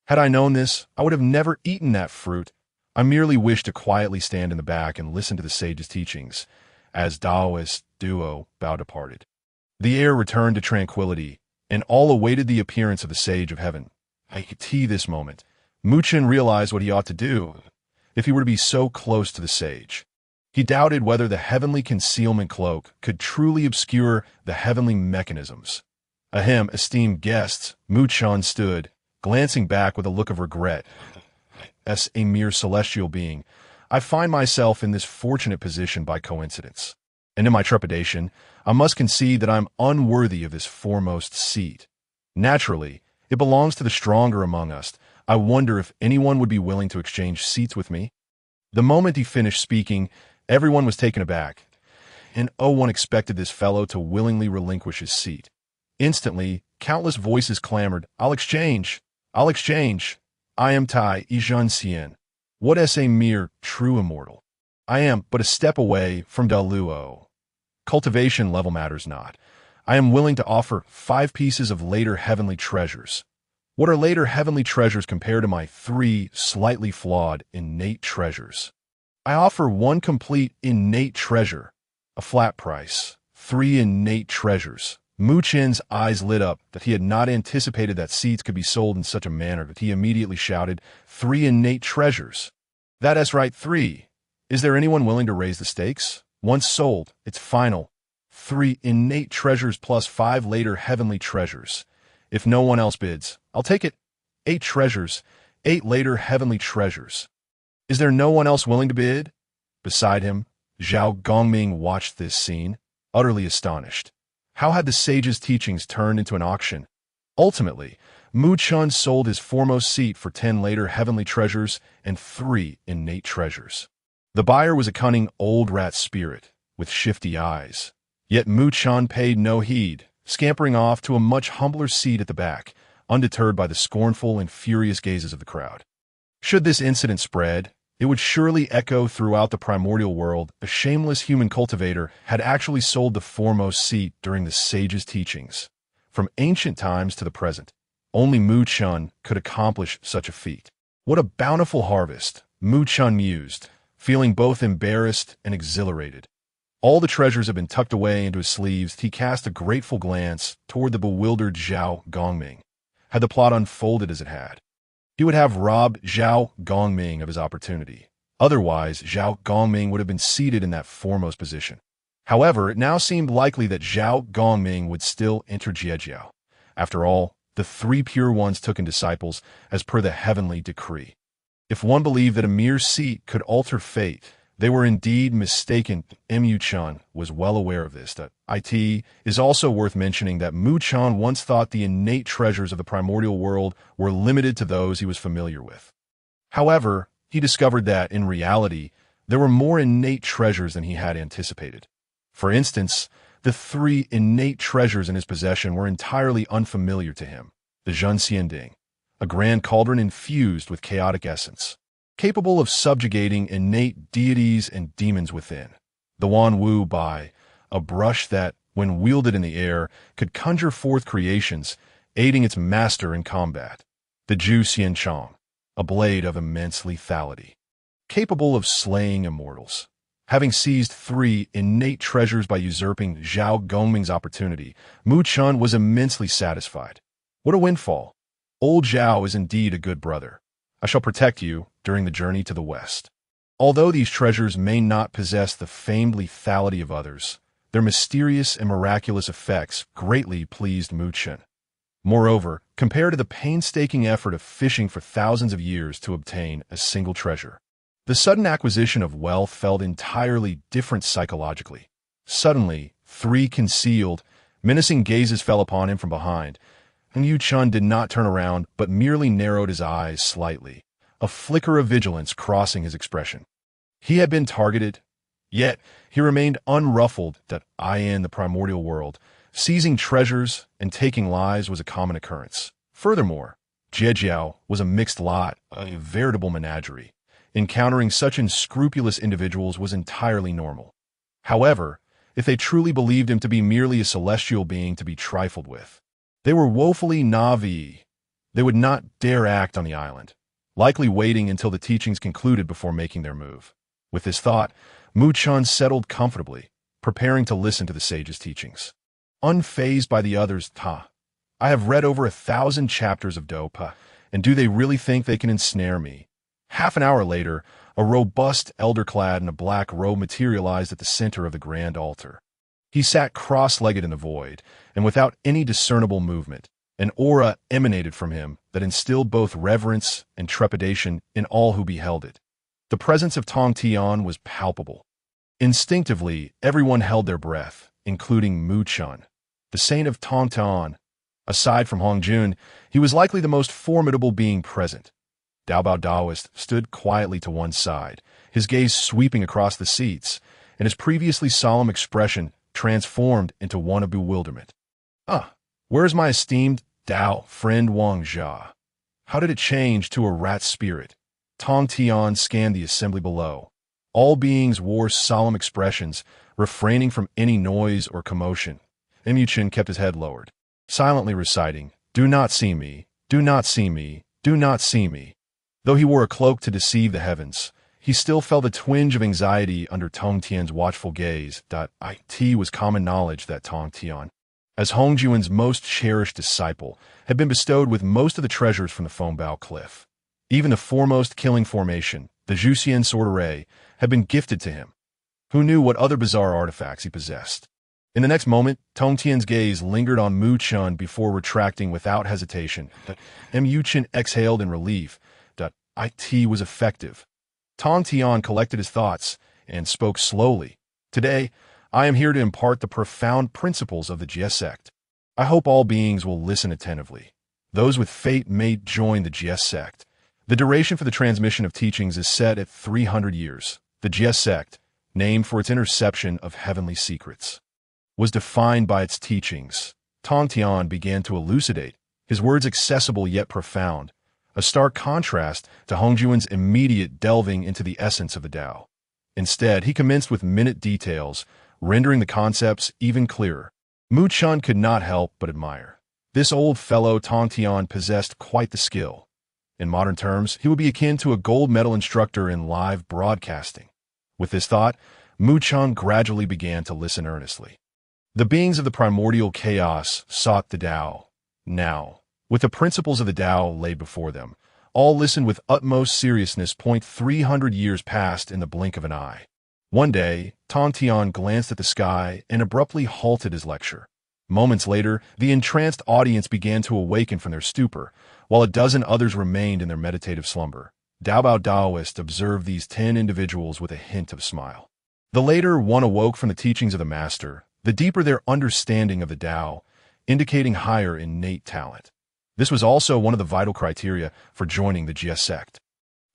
Had I known this, I would have never eaten that fruit. I merely wished to quietly stand in the back and listen to the sage's teachings. As Daoist Duo Bao departed, the air returned to tranquility, and all awaited the appearance of the Sage of Heaven. This moment, Mu Chun realized what he ought to do if he were to be so close to the sage. He doubted whether the heavenly concealment cloak could truly obscure the heavenly mechanisms. Esteemed guests, Mu Chun stood, glancing back with a look of regret. As a mere celestial being, I find myself in this fortunate position by coincidence, and in my trepidation, I must concede that I am unworthy of this foremost seat. Naturally, it belongs to the stronger among us. I wonder if anyone would be willing to exchange seats with me. The moment he finished speaking, everyone was taken aback, and one expected this fellow to willingly relinquish his seat. Instantly, countless voices clamored, I'll exchange! I'll exchange! I am Taiyi Xuanxian. What is a mere true immortal? I am but a step away from Luo. Cultivation level matters not. I am willing to offer 5 pieces of later heavenly treasures. What are later heavenly treasures compared to my 3 slightly flawed innate treasures? I offer 1 complete innate treasure, a flat price, 3 innate treasures. Mu Chen's eyes lit up that he had not anticipated that seeds could be sold in such a manner that he immediately shouted, 3 innate treasures. That is right, 3. Is there anyone willing to raise the stakes? Once sold, it's final. 3 innate treasures plus 5 later heavenly treasures. If no one else bids, I'll take it. 8 treasures, 8 later heavenly treasures. Is there no one else willing to bid? Beside him, Zhao Gongming watched this scene, utterly astonished. How had the sage's teachings turned into an auction? Ultimately, Mu Chun sold his foremost seat for 10 later heavenly treasures and 3 innate treasures. The buyer was a cunning old rat spirit with shifty eyes. Yet Mu Chun paid no heed, scampering off to a much humbler seat at the back, undeterred by the scornful and furious gazes of the crowd. Should this incident spread, it would surely echo throughout the primordial world. A shameless human cultivator had actually sold the foremost seat during the sage's teachings. From ancient times to the present, only Mu Chun could accomplish such a feat. What a bountiful harvest, Mu Chun mused, feeling both embarrassed and exhilarated. All the treasures had been tucked away into his sleeves. He cast a grateful glance toward the bewildered Zhao Gongming. Had the plot unfolded as it had, he would have robbed Zhao Gongming of his opportunity. Otherwise, Zhao Gongming would have been seated in that foremost position. However, it now seemed likely that Zhao Gongming would still enter Jiejiao. After all, the 3 pure ones took in disciples as per the heavenly decree. If one believed that a mere seat could alter fate, they were indeed mistaken. Mu Chun was well aware of this. It is also worth mentioning that Mu Chun once thought the innate treasures of the primordial world were limited to those he was familiar with. However, he discovered that, in reality, there were more innate treasures than he had anticipated. For instance, the 3 innate treasures in his possession were entirely unfamiliar to him. The Zhenxian Ding, a grand cauldron infused with chaotic essence, capable of subjugating innate deities and demons within. The Wan Wu Bai, a brush that, when wielded in the air, could conjure forth creations, aiding its master in combat. The Ju Xianchong, a blade of immense lethality, capable of slaying immortals. Having seized 3 innate treasures by usurping Zhao Gongming's opportunity, Mu Chun was immensely satisfied. What a windfall! Old Zhao is indeed a good brother. I shall protect you during the journey to the west. Although these treasures may not possess the famed lethality of others, their mysterious and miraculous effects greatly pleased Mu Chun. Moreover, compared to the painstaking effort of fishing for thousands of years to obtain a single treasure, the sudden acquisition of wealth felt entirely different psychologically. Suddenly, 3 concealed, menacing gazes fell upon him from behind, and Yu Chun did not turn around but merely narrowed his eyes slightly, a flicker of vigilance crossing his expression. He had been targeted, yet he remained unruffled. In the primordial world, seizing treasures and taking lives was a common occurrence. Furthermore, Jiejiao was a mixed lot, a veritable menagerie. Encountering such unscrupulous individuals was entirely normal. However, if they truly believed him to be merely a celestial being to be trifled with, they were woefully naive. They would not dare act on the island, likely waiting until the teachings concluded before making their move. With this thought, Mu Chun settled comfortably, preparing to listen to the sage's teachings. Unfazed by the others, I have read over 1,000 chapters of Dopa, and do they really think they can ensnare me? Half an hour later, a robust elder clad in a black robe materialized at the center of the grand altar. He sat cross-legged in the void, and without any discernible movement, an aura emanated from him that instilled both reverence and trepidation in all who beheld it. The presence of Tong Tian was palpable. Instinctively, everyone held their breath, including Mu Chun, the saint of Tong Tian. Aside from Hong Jun, he was likely the most formidable being present. Daobao Daoist stood quietly to one side, his gaze sweeping across the seats, and his previously solemn expression transformed into one of bewilderment. Where is my esteemed Dao friend Wang Jia? How did it change to a rat spirit? Tong Tian scanned the assembly below. All beings wore solemn expressions, refraining from any noise or commotion. Mu Chun kept his head lowered, silently reciting, "Do not see me, do not see me, do not see me." Though he wore a cloak to deceive the heavens, he still felt a twinge of anxiety under Tong Tian's watchful gaze. It was common knowledge that Tong Tian, as Hong Juan's most cherished disciple, had been bestowed with most of the treasures from the Foambao Cliff. Even the foremost killing formation, the Zhuxian sword array, had been gifted to him. Who knew what other bizarre artifacts he possessed? In the next moment, Tongtian's gaze lingered on Mu Chun before retracting without hesitation. Mu Chen exhaled in relief. It was effective. Tongtian collected his thoughts and spoke slowly. Today, I am here to impart the profound principles of the Jie sect. I hope all beings will listen attentively. Those with fate may join the Jie sect. The duration for the transmission of teachings is set at 300 years. The Jie sect, named for its interception of heavenly secrets, was defined by its teachings. Tongtian began to elucidate, his words accessible yet profound, a stark contrast to Hongjuan's immediate delving into the essence of the Tao. Instead, he commenced with minute details, rendering the concepts even clearer. Mu Chun could not help but admire. This old fellow Tongtian possessed quite the skill. In modern terms, he would be akin to a gold medal instructor in live broadcasting. With this thought, Mu Chun gradually began to listen earnestly. The beings of the primordial chaos sought the Tao. Now, with the principles of the Tao laid before them, all listened with utmost seriousness. 300 years passed in the blink of an eye. One day, Tongtian glanced at the sky and abruptly halted his lecture. Moments later, the entranced audience began to awaken from their stupor, while a dozen others remained in their meditative slumber. Daobao Daoist observed these 10 individuals with a hint of smile. The later one awoke from the teachings of the master, the deeper their understanding of the Tao, indicating higher innate talent. This was also one of the vital criteria for joining the Jie sect.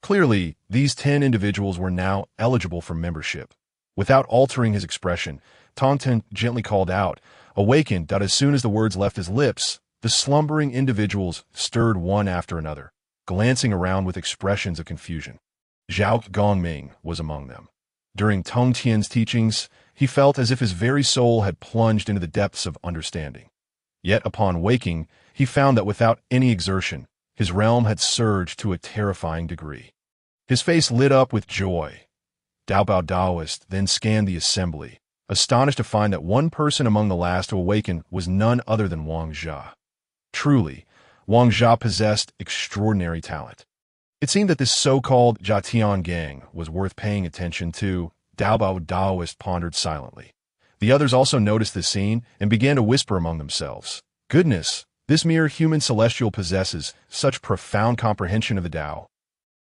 Clearly, these 10 individuals were now eligible for membership. Without altering his expression, Tongtian gently called out, awakened. As soon as the words left his lips, the slumbering individuals stirred one after another, glancing around with expressions of confusion. Zhao Gongming was among them. During Tongtian's teachings, he felt as if his very soul had plunged into the depths of understanding. Yet upon waking, he found that without any exertion, his realm had surged to a terrifying degree. His face lit up with joy. Daobao Daoist then scanned the assembly, astonished to find that one person among the last to awaken was none other than Wang Jia. Truly, Wang Jia possessed extraordinary talent. It seemed that this so-called Jiatian gang was worth paying attention to. Daobao Daoist pondered silently. The others also noticed this scene and began to whisper among themselves. Goodness, this mere human celestial possesses such profound comprehension of the Tao.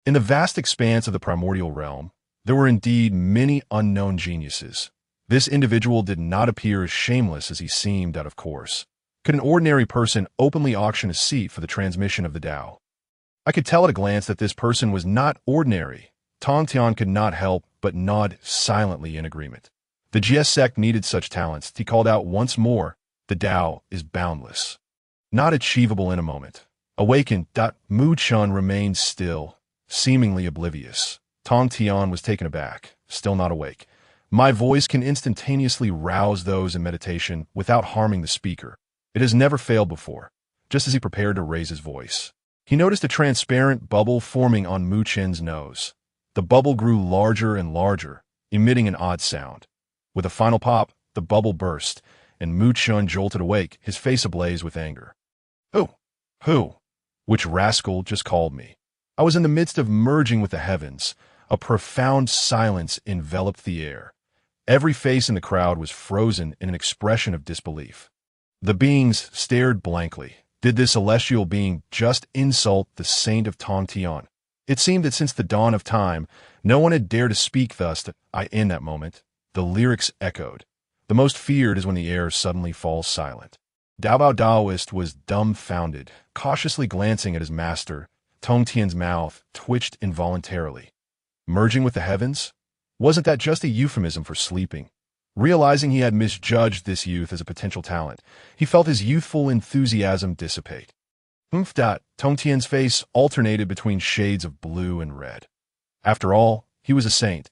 In the vast expanse of the primordial realm, there were indeed many unknown geniuses. This individual did not appear as shameless as he seemed out of course. Could an ordinary person openly auction a seat for the transmission of the Tao? I could tell at a glance that this person was not ordinary. Tongtian could not help but nod silently in agreement. The Jie sect needed such talents. He called out once more, the Tao is boundless, not achievable in a moment. Awakened. Mu Chun remained still, seemingly oblivious. Tongtian was taken aback, still not awake. My voice can instantaneously rouse those in meditation without harming the speaker. It has never failed before. Just as he prepared to raise his voice, he noticed a transparent bubble forming on Mu Chen's nose. The bubble grew larger and larger, emitting an odd sound. With a final pop, the bubble burst, and Mu Chun jolted awake, his face ablaze with anger. Who? Which rascal just called me? I was in the midst of merging with the heavens. A profound silence enveloped the air. Every face in the crowd was frozen in an expression of disbelief. The beings stared blankly. Did this celestial being just insult the saint of Tongtian? It seemed that since the dawn of time, no one had dared to speak thus. In that moment, the lyrics echoed. The most feared is when the air suddenly falls silent. Daobao Daoist was dumbfounded, cautiously glancing at his master. Tongtian's mouth twitched involuntarily. Merging with the heavens? Wasn't that just a euphemism for sleeping? Realizing he had misjudged this youth as a potential talent, he felt his youthful enthusiasm dissipate. Tongtian's face alternated between shades of blue and red. After all, he was a saint.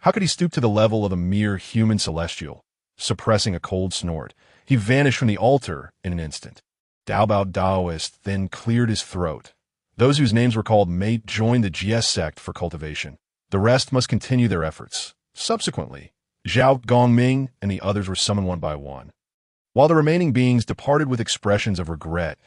How could he stoop to the level of a mere human celestial? Suppressing a cold snort, he vanished from the altar in an instant. Daobao Daoist then cleared his throat. Those whose names were called may join the Jie sect for cultivation. The rest must continue their efforts. Subsequently, Zhao Gongming and the others were summoned one by one. While the remaining beings departed with expressions of regret,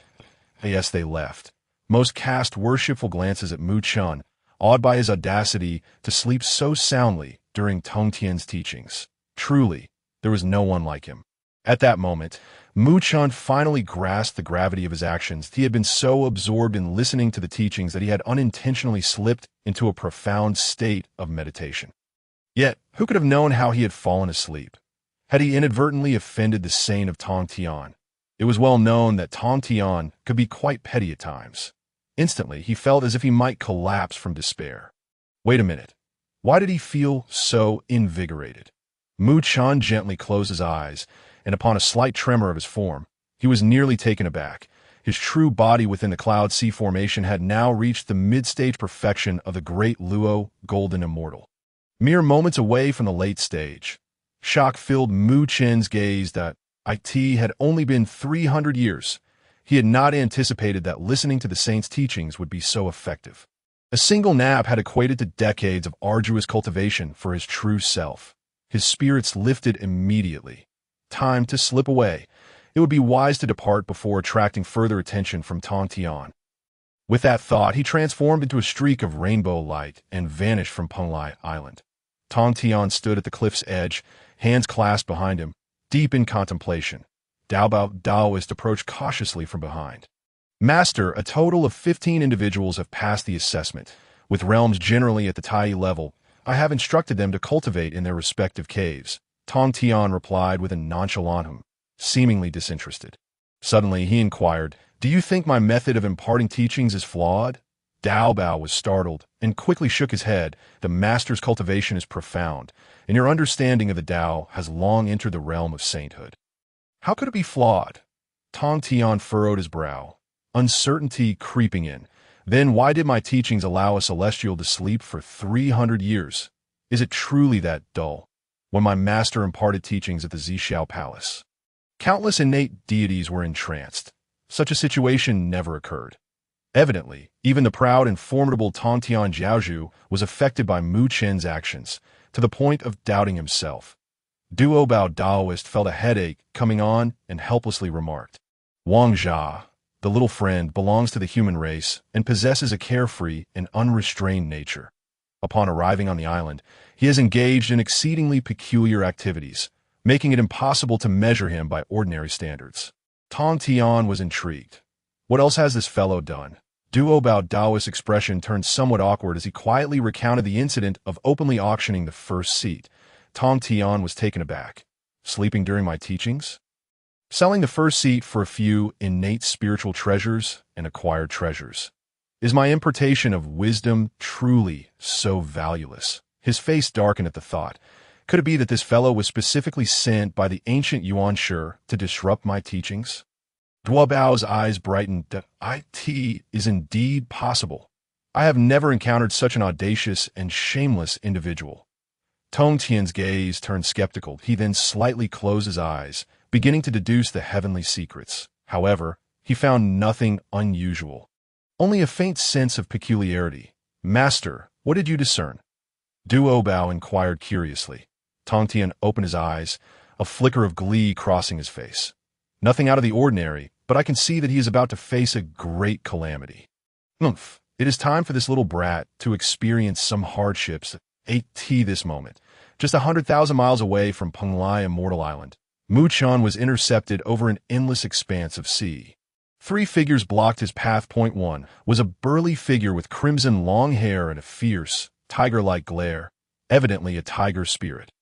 they left. Most cast worshipful glances at Mu Chun, awed by his audacity to sleep so soundly during Tongtian's teachings. Truly, there was no one like him. At that moment, Mu Chen finally grasped the gravity of his actions. He had been so absorbed in listening to the teachings that he had unintentionally slipped into a profound state of meditation. Yet, who could have known how he had fallen asleep? Had he inadvertently offended the saint of Tongtian? It was well known that Tongtian could be quite petty at times. Instantly, he felt as if he might collapse from despair. Wait a minute. Why did he feel so invigorated? Mu Chen gently closed his eyes, and upon a slight tremor of his form, he was nearly taken aback. His true body within the Cloud Sea formation had now reached the mid-stage perfection of the great Luo Golden Immortal. Mere moments away from the late stage, shock filled Mu Chen's gaze that it had only been 300 years. He had not anticipated that listening to the saint's teachings would be so effective. A single nap had equated to decades of arduous cultivation for his true self. His spirits lifted immediately. Time to slip away. It would be wise to depart before attracting further attention from Tongtian. With that thought, he transformed into a streak of rainbow light and vanished from Penglai Island. Tongtian stood at the cliff's edge, hands clasped behind him, deep in contemplation. Daobao Daoist approached cautiously from behind. Master, a total of 15 individuals have passed the assessment. With realms generally at the Taiyi level, I have instructed them to cultivate in their respective caves. Tongtian replied with a nonchalant hum, seemingly disinterested. Suddenly, he inquired, "Do you think my method of imparting teachings is flawed?" Daobao was startled and quickly shook his head. "The master's cultivation is profound, and your understanding of the Tao has long entered the realm of sainthood." "How could it be flawed?" Tongtian furrowed his brow, uncertainty creeping in. "Then why did my teachings allow a celestial to sleep for 300 years? Is it truly that dull? When my master imparted teachings at the Zhixiao Palace, countless innate deities were entranced. Such a situation never occurred. Evidently, even the proud and formidable Tongtian Jiaozhu was affected by Mu Chen's actions, to the point of doubting himself. Daobao Daoist felt a headache coming on and helplessly remarked, "Wang Jia, the little friend, belongs to the human race and possesses a carefree and unrestrained nature. Upon arriving on the island, he has engaged in exceedingly peculiar activities, making it impossible to measure him by ordinary standards." Tongtian was intrigued. What else has this fellow done? Daobao Daoist's expression turned somewhat awkward as he quietly recounted the incident of openly auctioning the first seat. Tongtian was taken aback. "Sleeping during my teachings? Selling the first seat for a few innate spiritual treasures and acquired treasures. Is my impartation of wisdom truly so valueless?" His face darkened at the thought. Could it be that this fellow was specifically sent by the ancient Yuan Shi to disrupt my teachings? Daobao's eyes brightened. It is indeed possible. I have never encountered such an audacious and shameless individual. Tongtian's gaze turned skeptical. He then slightly closed his eyes, beginning to deduce the heavenly secrets. However, he found nothing unusual. Only a faint sense of peculiarity. "Master, what did you discern?" Daobao inquired curiously. Tongtian opened his eyes, a flicker of glee crossing his face. "Nothing out of the ordinary, but I can see that he is about to face a great calamity. It is time for this little brat to experience some hardships at this moment." Just 100,000 miles away from Penglai Immortal Island, Mu Chen was intercepted over an endless expanse of sea. 3 figures blocked his path. Point 1 was a burly figure with crimson long hair and a fierce, tiger-like glare, evidently a tiger spirit.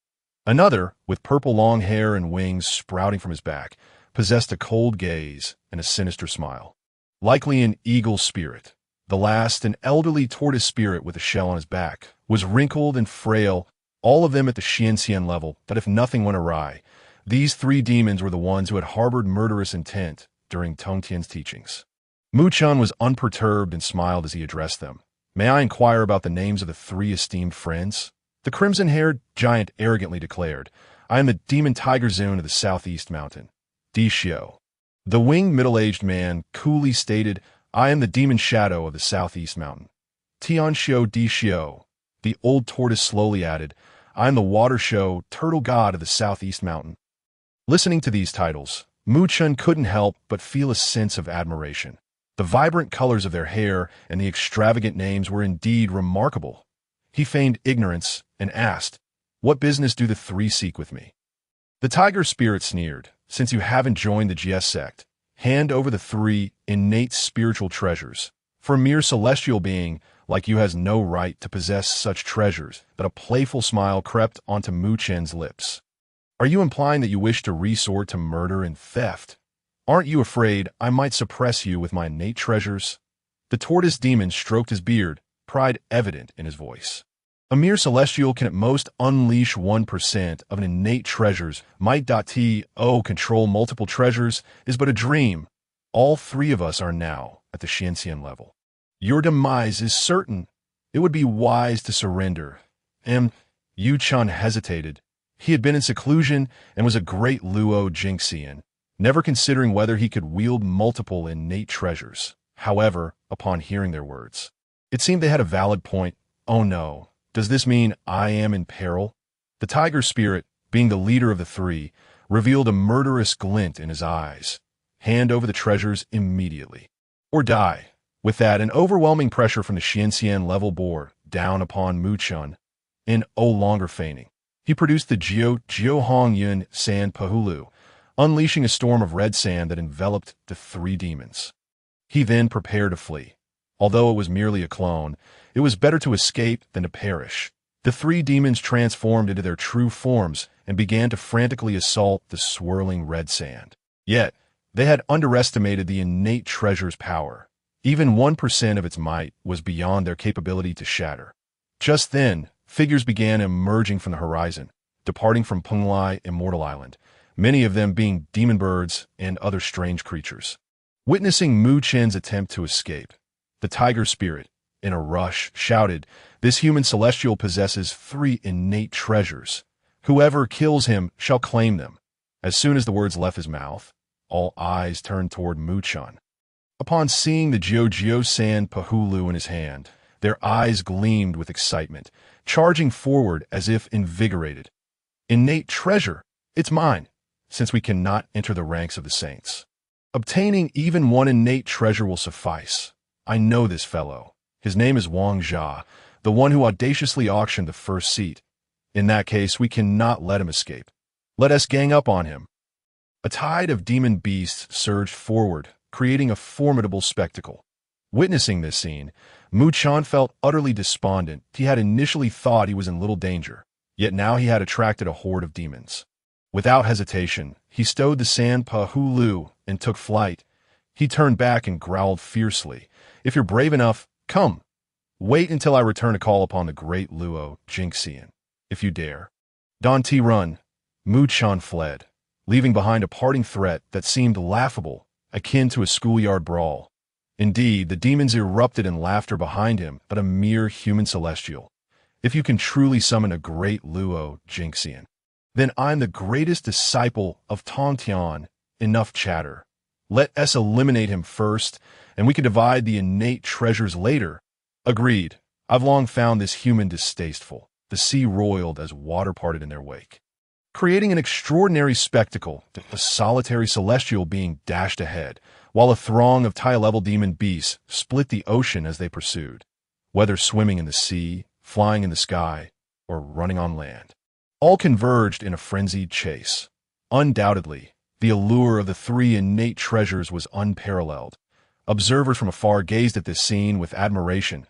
Another, with purple long hair and wings sprouting from his back, possessed a cold gaze and a sinister smile. Likely an eagle spirit. The last, an elderly tortoise spirit with a shell on his back, was wrinkled and frail, all of them at the Xian level, that if nothing went awry, these 3 demons were the ones who had harbored murderous intent during Tongtian's teachings. Mu Chen was unperturbed and smiled as he addressed them. "May I inquire about the names of the 3 esteemed friends?" The crimson-haired giant arrogantly declared, "I am the demon tiger Zun of the southeast mountain, Dixio." The winged middle-aged man coolly stated, "I am the demon shadow of the southeast mountain, Tianxiu Dixio." The old tortoise slowly added, "I am the water show turtle god of the southeast mountain." Listening to these titles, Mu Chen couldn't help but feel a sense of admiration. The vibrant colors of their hair and the extravagant names were indeed remarkable. He feigned ignorance and asked, "What business do the 3 seek with me?" The tiger spirit sneered, since you haven't joined the GS sect, hand over the 3 innate spiritual treasures. For a mere celestial being like you has no right to possess such treasures. But a playful smile crept onto Mu Chen's lips. Are you implying that you wish to resort to murder and theft? Aren't you afraid I might suppress you with my innate treasures? The tortoise demon stroked his beard, pride evident in his voice. A mere celestial can at most unleash 1% of an innate treasures. Might.to control multiple treasures is but a dream. All 3 of us are now at the Xian level. Your demise is certain. It would be wise to surrender. Yu Chun hesitated. He had been in seclusion and was a great Luo Jinxian, never considering whether he could wield multiple innate treasures. However, upon hearing their words, it seemed they had a valid point. Oh no, does this mean I am in peril? The tiger spirit, being the leader of the 3, revealed a murderous glint in his eyes. Hand over the treasures immediately, or die. With that, an overwhelming pressure from the Xian level bore down upon Mu Chun. In no longer feigning, he produced the Jiao sand Pahulu, unleashing a storm of red sand that enveloped the 3 demons. He then prepared to flee. Although it was merely a clone, it was better to escape than to perish. The 3 demons transformed into their true forms and began to frantically assault the swirling red sand. Yet, they had underestimated the innate treasure's power. Even 1% of its might was beyond their capability to shatter. Just then, figures began emerging from the horizon, departing from Penglai Immortal Island, many of them being demon birds and other strange creatures. Witnessing Mu Chen's attempt to escape, the tiger spirit, in a rush, shouted, "This human celestial possesses 3 innate treasures. Whoever kills him shall claim them." As soon as the words left his mouth, all eyes turned toward Mu Chun. Upon seeing the Jiao sand Pahulu in his hand, their eyes gleamed with excitement, charging forward as if invigorated. "Innate treasure! It's mine, since we cannot enter the ranks of the saints. Obtaining even 1 innate treasure will suffice. I know this fellow. His name is Wang Jia, the one who audaciously auctioned the first seat. In that case, we cannot let him escape. Let us gang up on him." A tide of demon beasts surged forward, creating a formidable spectacle. Witnessing this scene, Mu Chun felt utterly despondent. He had initially thought he was in little danger, yet now he had attracted a horde of demons. Without hesitation, he stowed the sand Pahulu and took flight. He turned back and growled fiercely, "If you're brave enough, come. Wait until I return to call upon the great Luo Jinxian. If you dare." Danti run. Mu Chun fled, leaving behind a parting threat that seemed laughable, akin to a schoolyard brawl. Indeed, the demons erupted in laughter behind him, but a mere human celestial. If you can truly summon a great Luo Jinxian, then I'm the greatest disciple of Tongtian. Enough chatter. Let us eliminate him first, and we can divide the innate treasures later. Agreed. I've long found this human distasteful. The sea roiled as water parted in their wake, creating an extraordinary spectacle, a solitary celestial being dashed ahead, while a throng of Taiyi-level demon beasts split the ocean as they pursued, whether swimming in the sea, flying in the sky, or running on land. All converged in a frenzied chase. Undoubtedly, the allure of the 3 innate treasures was unparalleled. Observers from afar gazed at this scene with admiration.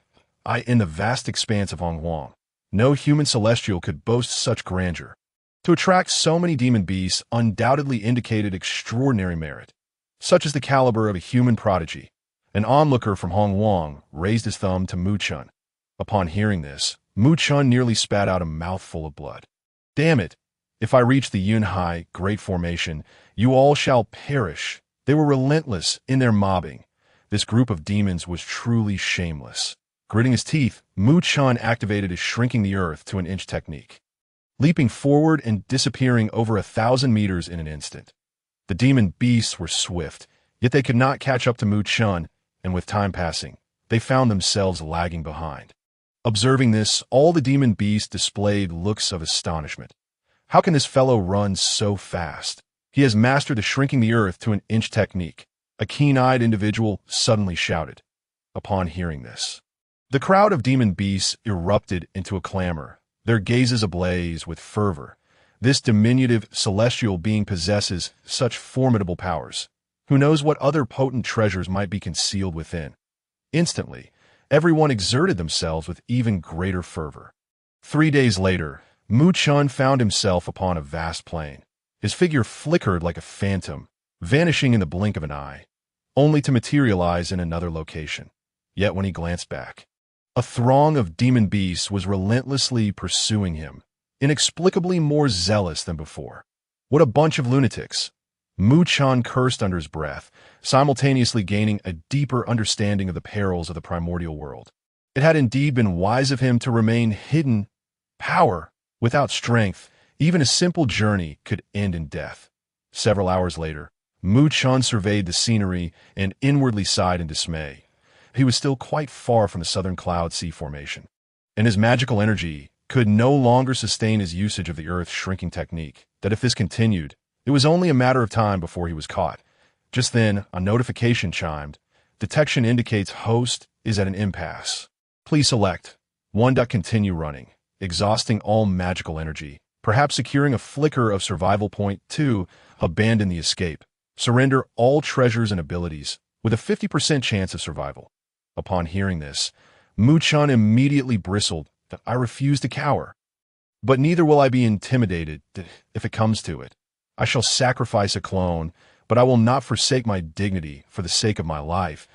In the vast expanse of Hongguang, no human celestial could boast such grandeur. To attract so many demon beasts undoubtedly indicated extraordinary merit, such as the caliber of a human prodigy. An onlooker from Hongguang raised his thumb to Mu Chun. Upon hearing this, Mu Chun nearly spat out a mouthful of blood. "Damn it! If I reach the Yunhai Great Formation, you all shall perish." They were relentless in their mobbing. This group of demons was truly shameless. Gritting his teeth, Mu Chun activated his shrinking the earth to an inch technique, leaping forward and disappearing over 1,000 meters in an instant. The demon beasts were swift, yet they could not catch up to Mu Chun, and with time passing, they found themselves lagging behind. Observing this, all the demon beasts displayed looks of astonishment. How can this fellow run so fast? He has mastered the shrinking the earth to an inch technique, a keen-eyed individual suddenly shouted. Upon hearing this, the crowd of demon beasts erupted into a clamor, their gazes ablaze with fervor. This diminutive celestial being possesses such formidable powers. Who knows what other potent treasures might be concealed within? Instantly, everyone exerted themselves with even greater fervor. 3 days later, Mu Chun found himself upon a vast plain. His figure flickered like a phantom, vanishing in the blink of an eye, only to materialize in another location. Yet when he glanced back, a throng of demon beasts was relentlessly pursuing him, inexplicably more zealous than before. What a bunch of lunatics! Mu Chun cursed under his breath, simultaneously gaining a deeper understanding of the perils of the primordial world. It had indeed been wise of him to remain hidden. Power, without strength, even a simple journey could end in death. Several hours later, Mu Chun surveyed the scenery and inwardly sighed in dismay. He was still quite far from the southern cloud sea formation, and his magical energy could no longer sustain his usage of the Earth's shrinking technique, that if this continued, it was only a matter of time before he was caught. Just then, a notification chimed. Detection indicates host is at an impasse. Please select 1. Continue running, exhausting all magical energy, perhaps securing a flicker of survival point. 2. Abandon the escape. Surrender all treasures and abilities, with a 50% chance of survival. Upon hearing this, Mu Chun immediately bristled. I refuse to cower. But neither will I be intimidated, if it comes to it. I shall sacrifice a clone, but I will not forsake my dignity for the sake of my life.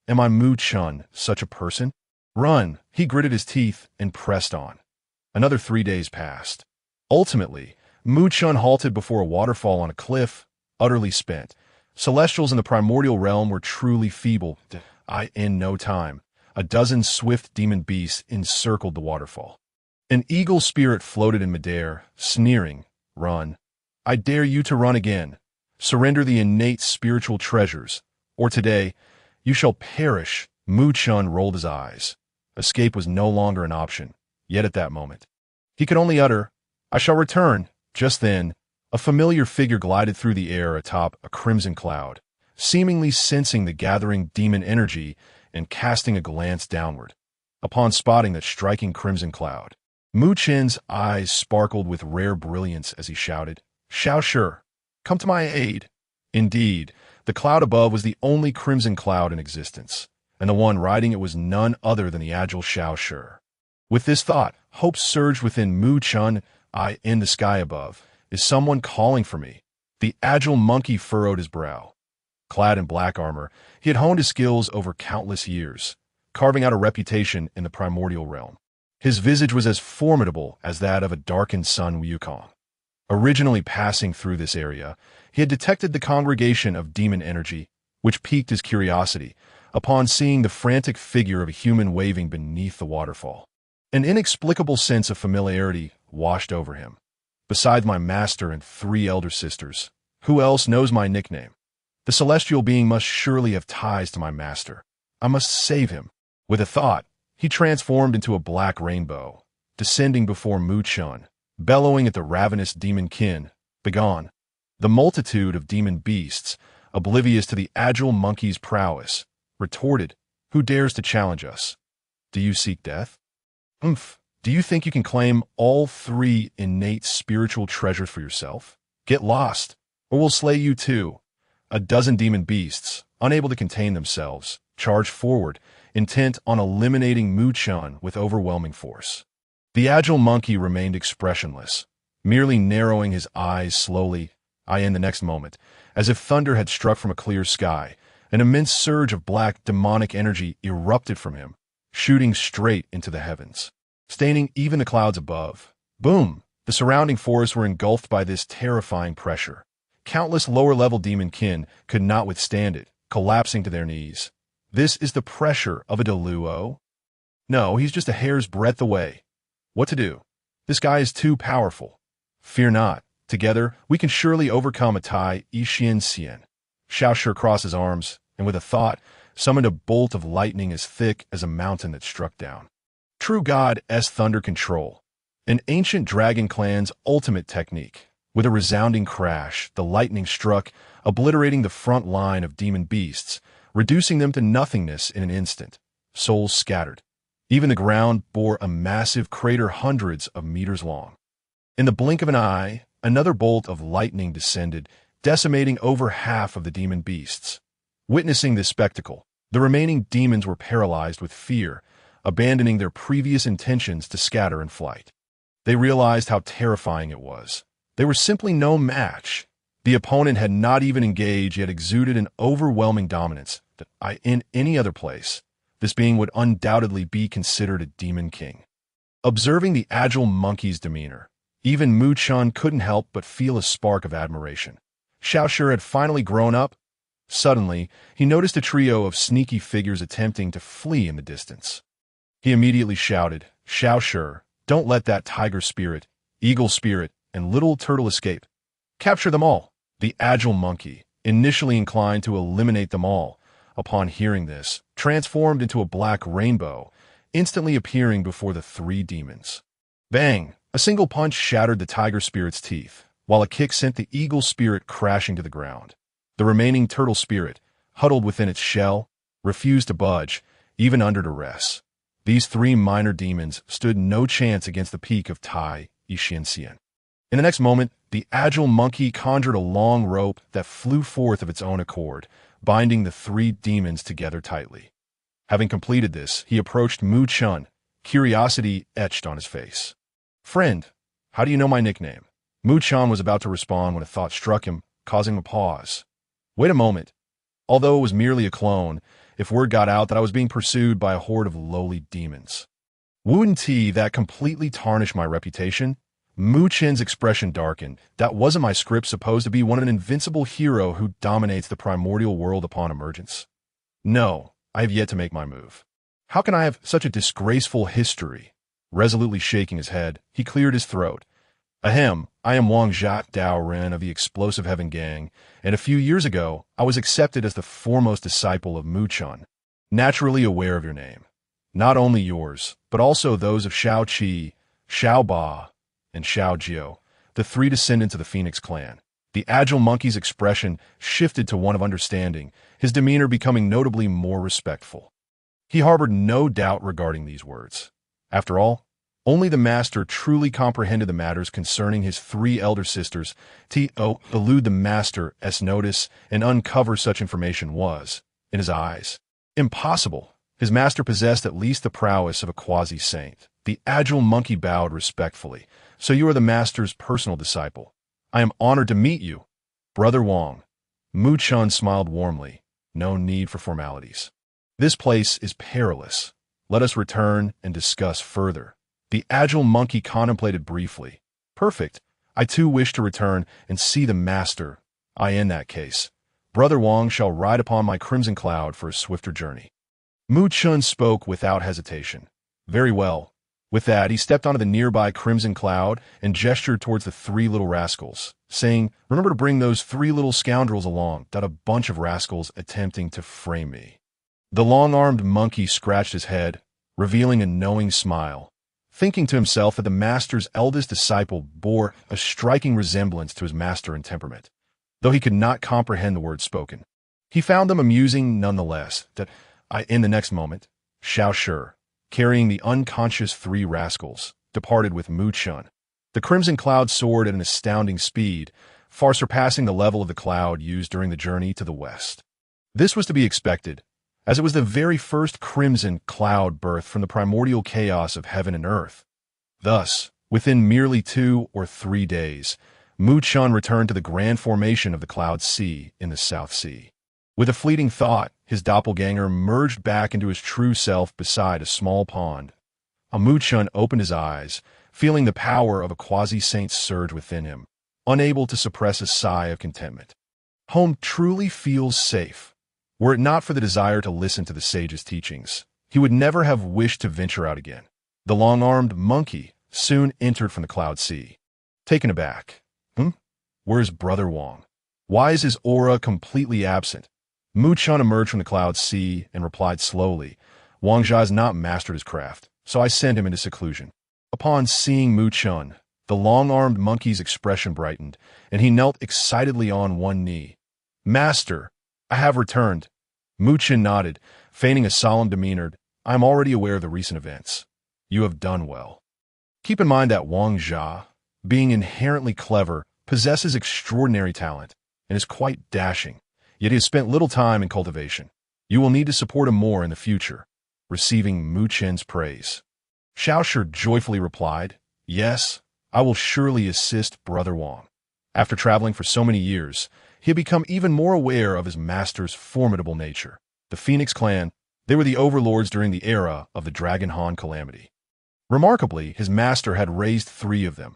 Am I Mu Chun, such a person? Run! He gritted his teeth and pressed on. Another 3 days passed. Ultimately, Mu Chun halted before a waterfall on a cliff, utterly spent. Celestials in the primordial realm were truly feeble. In no time, a dozen swift demon beasts encircled the waterfall. An eagle spirit floated in midair, sneering, Run. I dare you to run again. Surrender the innate spiritual treasures, or today, you shall perish. Mu Chun rolled his eyes. Escape was no longer an option, yet at that moment, he could only utter, I shall return. Just then, a familiar figure glided through the air atop a crimson cloud, seemingly sensing the gathering demon energy and casting a glance downward. Upon spotting that striking crimson cloud, Mu Chen's eyes sparkled with rare brilliance as he shouted, Xiao, come to my aid. Indeed, the cloud above was the only crimson cloud in existence, and the one riding it was none other than the agile Xiao. With this thought, hope surged within Mu Chun. In the sky above, is someone calling for me? The agile monkey furrowed his brow. Clad in black armor, he had honed his skills over countless years, carving out a reputation in the primordial realm. His visage was as formidable as that of a darkened sun Wukong. Originally passing through this area, he had detected the congregation of demon energy, which piqued his curiosity upon seeing the frantic figure of a human waving beneath the waterfall. An inexplicable sense of familiarity washed over him. Besides my master and 3 elder sisters, who else knows my nickname? The celestial being must surely have ties to my master. I must save him. With a thought, he transformed into a black rainbow, descending before Mu Chun, bellowing at the ravenous demon kin, begone. The multitude of demon beasts, oblivious to the agile monkey's prowess, retorted, Who dares to challenge us? Do you seek death? Do you think you can claim all 3 innate spiritual treasures for yourself? Get lost, or we'll slay you too. A dozen demon beasts, unable to contain themselves, charged forward, intent on eliminating Mu Chun with overwhelming force. The agile monkey remained expressionless, merely narrowing his eyes slowly. In the next moment, as if thunder had struck from a clear sky, an immense surge of black demonic energy erupted from him, shooting straight into the heavens, staining even the clouds above. Boom! The surrounding forests were engulfed by this terrifying pressure. Countless lower-level demon kin could not withstand it, collapsing to their knees. This is the pressure of a Luo? No, he's just a hair's breadth away. What to do? This guy is too powerful. Fear not. Together, we can surely overcome a Taiyi Xuanxian. Xiao crossed his arms, and with a thought, summoned a bolt of lightning as thick as a mountain that struck down. True God's thunder control. An ancient dragon clan's ultimate technique. With a resounding crash, the lightning struck, obliterating the front line of demon beasts, reducing them to nothingness in an instant. Souls scattered. Even the ground bore a massive crater hundreds of meters long. In the blink of an eye, another bolt of lightning descended, decimating over half of the demon beasts. Witnessing this spectacle, the remaining demons were paralyzed with fear, abandoning their previous intentions to scatter in flight. They realized how terrifying it was. They were simply no match. The opponent had not even engaged, yet exuded an overwhelming dominance that in any other place, this being would undoubtedly be considered a demon king. Observing the agile monkey's demeanor, even Mu Chen couldn't help but feel a spark of admiration. Xiaoshi had finally grown up. Suddenly, he noticed a trio of sneaky figures attempting to flee in the distance. He immediately shouted, "Xiaoshi, don't let that tiger spirit, eagle spirit, and little turtle escape. Capture them all." The agile monkey, initially inclined to eliminate them all, upon hearing this, transformed into a black rainbow, instantly appearing before the three demons. Bang! A single punch shattered the tiger spirit's teeth, while a kick sent the eagle spirit crashing to the ground. The remaining turtle spirit, huddled within its shell, refused to budge, even under duress. These three minor demons stood no chance against the peak of Taiyi Xuanxian. In the next moment, the agile monkey conjured a long rope that flew forth of its own accord, binding the three demons together tightly. Having completed this, he approached Mu Chen, curiosity etched on his face. "Friend, how do you know my nickname?" Mu Chen was about to respond when a thought struck him, causing a pause. Wait a moment. Although it was merely a clone, if word got out that I was being pursued by a horde of lowly demons, wouldn't that completely tarnish my reputation? Mu Chen's expression darkened. That wasn't my script supposed to be one of an invincible hero who dominates the primordial world upon emergence? No, I have yet to make my move. How can I have such a disgraceful history? Resolutely shaking his head, he cleared his throat. Ahem, I am Wang Zhat Dao Ren of the Explosive Heaven Gang, and a few years ago, I was accepted as the foremost disciple of Mu Chen. Naturally aware of your name. Not only yours, but also those of Xiao Qi, Xiao Ba, and Xiao Jiu, the three descendants of the Phoenix clan. The agile monkey's expression shifted to one of understanding, his demeanor becoming notably more respectful. He harbored no doubt regarding these words. After all, only the master truly comprehended the matters concerning his three elder sisters. To elude the master's notice and uncover such information was, in his eyes, impossible. His master possessed at least the prowess of a quasi-saint. The agile monkey bowed respectfully. "So you are the master's personal disciple. I am honored to meet you, Brother Wang." Mu Chen smiled warmly. "No need for formalities. This place is perilous. Let us return and discuss further." The agile monkey contemplated briefly. "Perfect. I too wish to return and see the master. In that case, Brother Wang shall ride upon my crimson cloud for a swifter journey." Mu Chen spoke without hesitation. "Very well." With that, he stepped onto the nearby crimson cloud and gestured towards the three little rascals, saying, "Remember to bring those three little scoundrels along, a bunch of rascals attempting to frame me." The long-armed monkey scratched his head, revealing a knowing smile, thinking to himself that the master's eldest disciple bore a striking resemblance to his master in temperament. Though he could not comprehend the words spoken, he found them amusing nonetheless. In the next moment, Xiaoshi, carrying the unconscious three rascals, departed with Mu Chen. The crimson cloud soared at an astounding speed, far surpassing the level of the cloud used during the journey to the west. This was to be expected, as it was the very first crimson cloud birthed from the primordial chaos of heaven and earth. Thus, within merely 2 or 3 days, Mu Chen returned to the grand formation of the Cloud Sea in the South Sea. With a fleeting thought, his doppelganger merged back into his true self beside a small pond. Mu Chen opened his eyes, feeling the power of a quasi-saint surge within him, unable to suppress a sigh of contentment. Home truly feels safe. Were it not for the desire to listen to the sage's teachings, he would never have wished to venture out again. The long-armed monkey soon entered from the Cloud Sea. Taken aback. Where's Brother Wang? Why is his aura completely absent? Mu Chen emerged from the Cloud Sea and replied slowly, "Wang Zha has not mastered his craft, so I sent him into seclusion." Upon seeing Mu Chen, the long-armed monkey's expression brightened, and he knelt excitedly on one knee. "Master, I have returned." Mu Chen nodded, feigning a solemn demeanor. "I am already aware of the recent events. You have done well. Keep in mind that Wang Zha, being inherently clever, possesses extraordinary talent, and is quite dashing. Yet he has spent little time in cultivation. You will need to support him more in the future, receiving Mu Chen's praise. Xiaoshi joyfully replied, "Yes, I will surely assist Brother Wang." After traveling for so many years, he had become even more aware of his master's formidable nature. The Phoenix clan, they were the overlords during the era of the Dragon Han calamity. Remarkably, his master had raised 3 of them.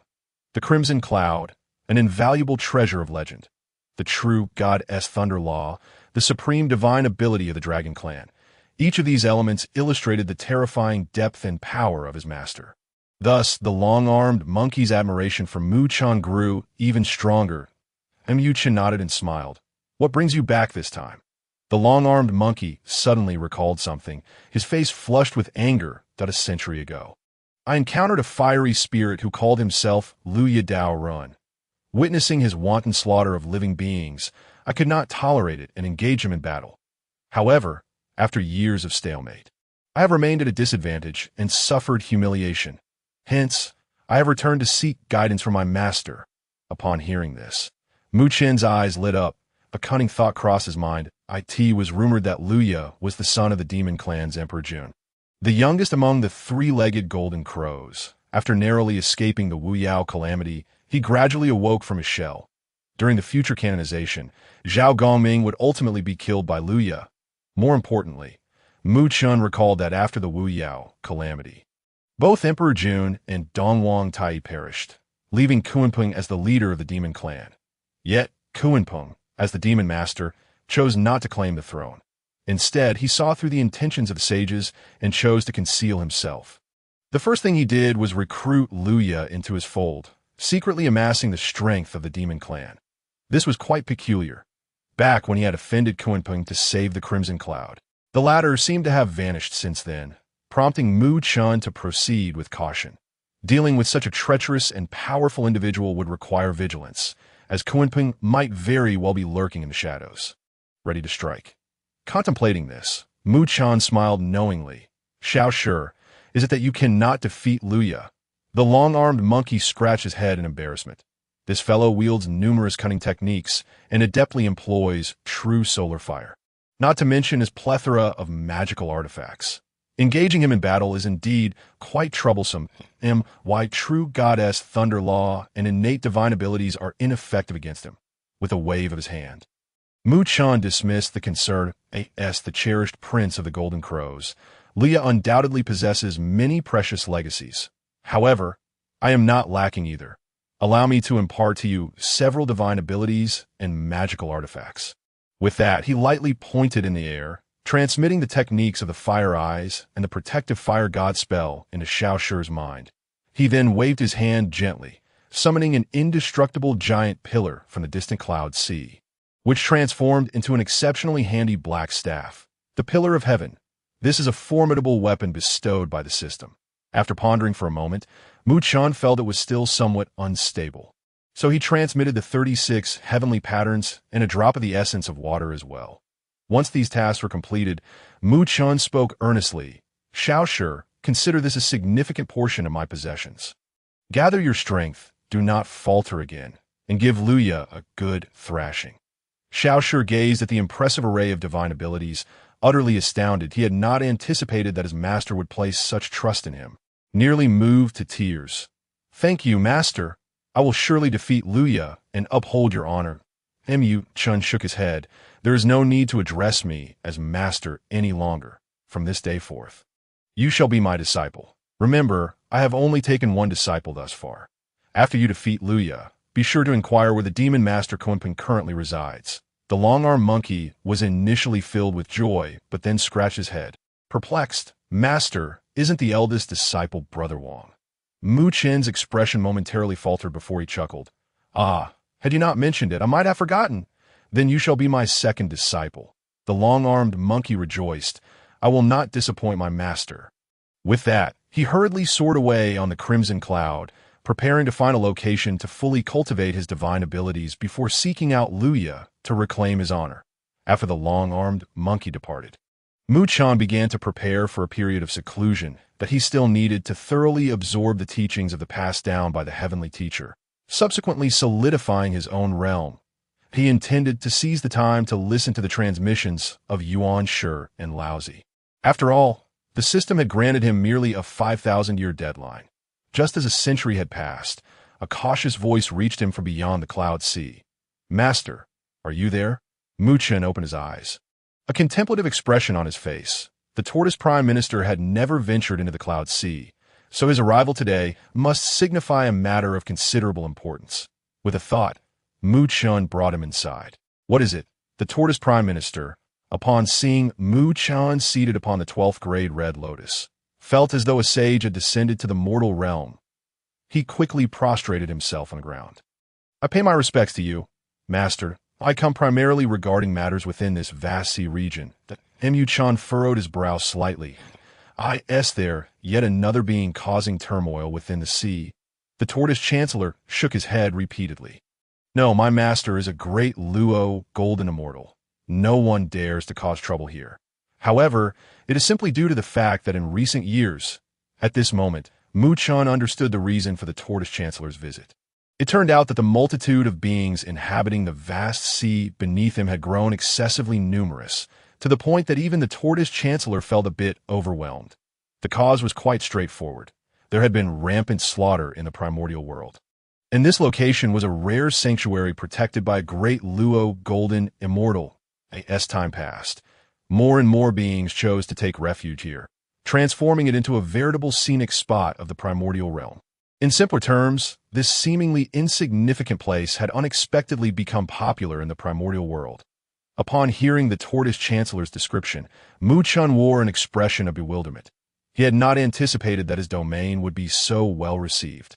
The Crimson Cloud, an invaluable treasure of legend. The true goddess Thunder Law, the supreme divine ability of the Dragon Clan. Each of these elements illustrated the terrifying depth and power of his master. Thus, the long-armed monkey's admiration for Mu Chen grew even stronger. Mu Chen nodded and smiled. "What brings you back this time?" The long-armed monkey suddenly recalled something, his face flushed with anger that a century ago. "I encountered a fiery spirit who called himself Luo Dao Run. Witnessing his wanton slaughter of living beings, I could not tolerate it and engage him in battle. However, after years of stalemate, I have remained at a disadvantage and suffered humiliation. Hence, I have returned to seek guidance from my master." Upon hearing this, Mu Chen's eyes lit up. A cunning thought crossed his mind. It was rumored that Luo was the son of the Demon Clan's Emperor Jun, the youngest among the 3-legged golden crows. After narrowly escaping the Wu Yao calamity, he gradually awoke from his shell. During the future canonization, Zhao Gongming would ultimately be killed by Luo. More importantly, Mu Chen recalled that after the Wu Yao calamity, both Emperor Jun and Dongwang Taiyi perished, leaving Kunpeng as the leader of the Demon Clan. Yet, Kunpeng, as the Demon Master, chose not to claim the throne. Instead, he saw through the intentions of the sages and chose to conceal himself. The first thing he did was recruit Luo into his fold, secretly amassing the strength of the Demon Clan. This was quite peculiar. Back when he had offended Kunpeng to save the Crimson Cloud, the latter seemed to have vanished since then, prompting Mu Chen to proceed with caution. Dealing with such a treacherous and powerful individual would require vigilance, as Kunpeng might very well be lurking in the shadows, ready to strike. Contemplating this, Mu Chen smiled knowingly. "Xiaoshi, is it that you cannot defeat Luo?" The long-armed monkey scratched his head in embarrassment. This fellow wields numerous cunning techniques and adeptly employs true solar fire, not to mention his plethora of magical artifacts. Engaging him in battle is indeed quite troublesome. Why true goddess Thunder Law and innate divine abilities are ineffective against him. With a wave of his hand, Mu Chen dismissed the concern. The cherished prince of the Golden Crows, Luo undoubtedly possesses many precious legacies. However, I am not lacking either. Allow me to impart to you several divine abilities and magical artifacts. With that, he lightly pointed in the air, transmitting the techniques of the Fire Eyes and the Protective Fire God spell into Xiaoshi's mind. He then waved his hand gently, summoning an indestructible giant pillar from the distant cloud sea, which transformed into an exceptionally handy black staff. The Pillar of Heaven. This is a formidable weapon bestowed by the system. After pondering for a moment, Mu Chen felt it was still somewhat unstable. So he transmitted the 36 heavenly patterns and a drop of the essence of water as well. Once these tasks were completed, Mu Chen spoke earnestly. "Xiaoshi, consider this a significant portion of my possessions. Gather your strength, do not falter again, and give Luo a good thrashing." Xiaoshi gazed at the impressive array of divine abilities, utterly astounded. He had not anticipated that his master would place such trust in him. Nearly moved to tears. "Thank you, master. I will surely defeat Luo and uphold your honor." Mu Chen shook his head. "There is no need to address me as master any longer. From this day forth, you shall be my disciple. Remember, I have only taken one disciple thus far. After you defeat Luo, be sure to inquire where the Demon Master Kunpeng currently resides." The long-armed monkey was initially filled with joy, but then scratched his head. Perplexed, "Master, isn't the eldest disciple Brother Wang?" Mu Chen's expression momentarily faltered before he chuckled. "Ah, had you not mentioned it, I might have forgotten. Then you shall be my second disciple." The long-armed monkey rejoiced. "I will not disappoint my master." With that, he hurriedly soared away on the Crimson Cloud, preparing to find a location to fully cultivate his divine abilities before seeking out Luo to reclaim his honor. After the long-armed monkey departed, Mu Chen began to prepare for a period of seclusion, that he still needed to thoroughly absorb the teachings of the passed down by the heavenly teacher, subsequently solidifying his own realm. He intended to seize the time to listen to the transmissions of Yuan Shi and Laozi. After all, the system had granted him merely a 5,000-year deadline. Just as a century had passed, a cautious voice reached him from beyond the cloud sea. "Master, are you there?" Chen opened his eyes. A contemplative expression on his face. The tortoise prime minister had never ventured into the cloud sea, so his arrival today must signify a matter of considerable importance. With a thought, Chen brought him inside. "What is it?" The tortoise prime minister, upon seeing Chen seated upon the 12th grade red lotus, felt as though a sage had descended to the mortal realm. He quickly prostrated himself on the ground. "I pay my respects to you, Master. I come primarily regarding matters within this vast sea region." Chen furrowed his brow slightly. Is there yet another being causing turmoil within the sea? The tortoise chancellor shook his head repeatedly. "No, my master is a great Luo golden immortal. No one dares to cause trouble here. However, it is simply due to the fact that in recent years, at this moment, Chen understood the reason for the tortoise chancellor's visit. It turned out that the multitude of beings inhabiting the vast sea beneath him had grown excessively numerous, to the point that even the tortoise chancellor felt a bit overwhelmed. The cause was quite straightforward. There had been rampant slaughter in the primordial world. And this location was a rare sanctuary protected by a great Luo golden immortal. As time passed, more and more beings chose to take refuge here, transforming it into a veritable scenic spot of the primordial realm. In simpler terms, this seemingly insignificant place had unexpectedly become popular in the primordial world. Upon hearing the tortoise chancellor's description, Chen wore an expression of bewilderment. He had not anticipated that his domain would be so well received.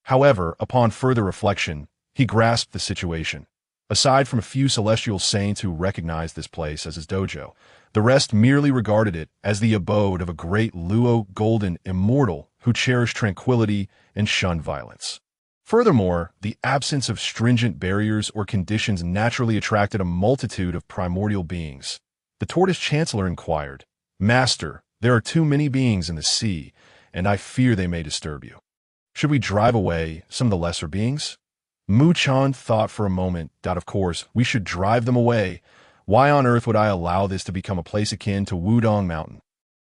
However, upon further reflection, he grasped the situation. Aside from a few celestial saints who recognized this place as his dojo, the rest merely regarded it as the abode of a great Luo golden immortal who cherished tranquility and shunned violence. Furthermore, the absence of stringent barriers or conditions naturally attracted a multitude of primordial beings. The tortoise chancellor inquired, "Master, there are too many beings in the sea, and I fear they may disturb you. Should we drive away some of the lesser beings?" Chen thought for a moment that, of course, we should drive them away. Why on earth would I allow this to become a place akin to Wudong Mountain?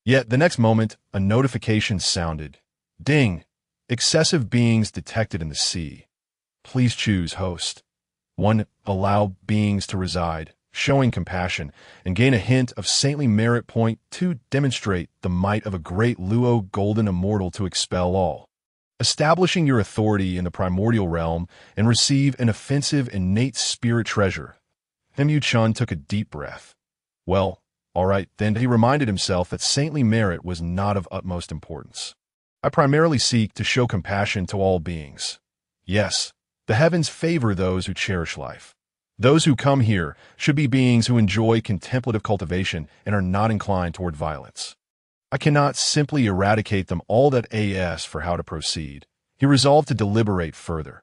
Yet the next moment, a notification sounded. Ding! Excessive beings detected in the sea. Please choose host. 1. Allow beings to reside, showing compassion, and gain a hint of saintly merit. 2. Demonstrate the might of a great Luo golden immortal to expel all. Establishing your authority in the primordial realm and receive an offensive innate spirit treasure. Chen took a deep breath. Well, all right, then he reminded himself that saintly merit was not of utmost importance. I primarily seek to show compassion to all beings. Yes, the heavens favor those who cherish life. Those who come here should be beings who enjoy contemplative cultivation and are not inclined toward violence. I cannot simply eradicate them all. That as for how to proceed. He resolved to deliberate further.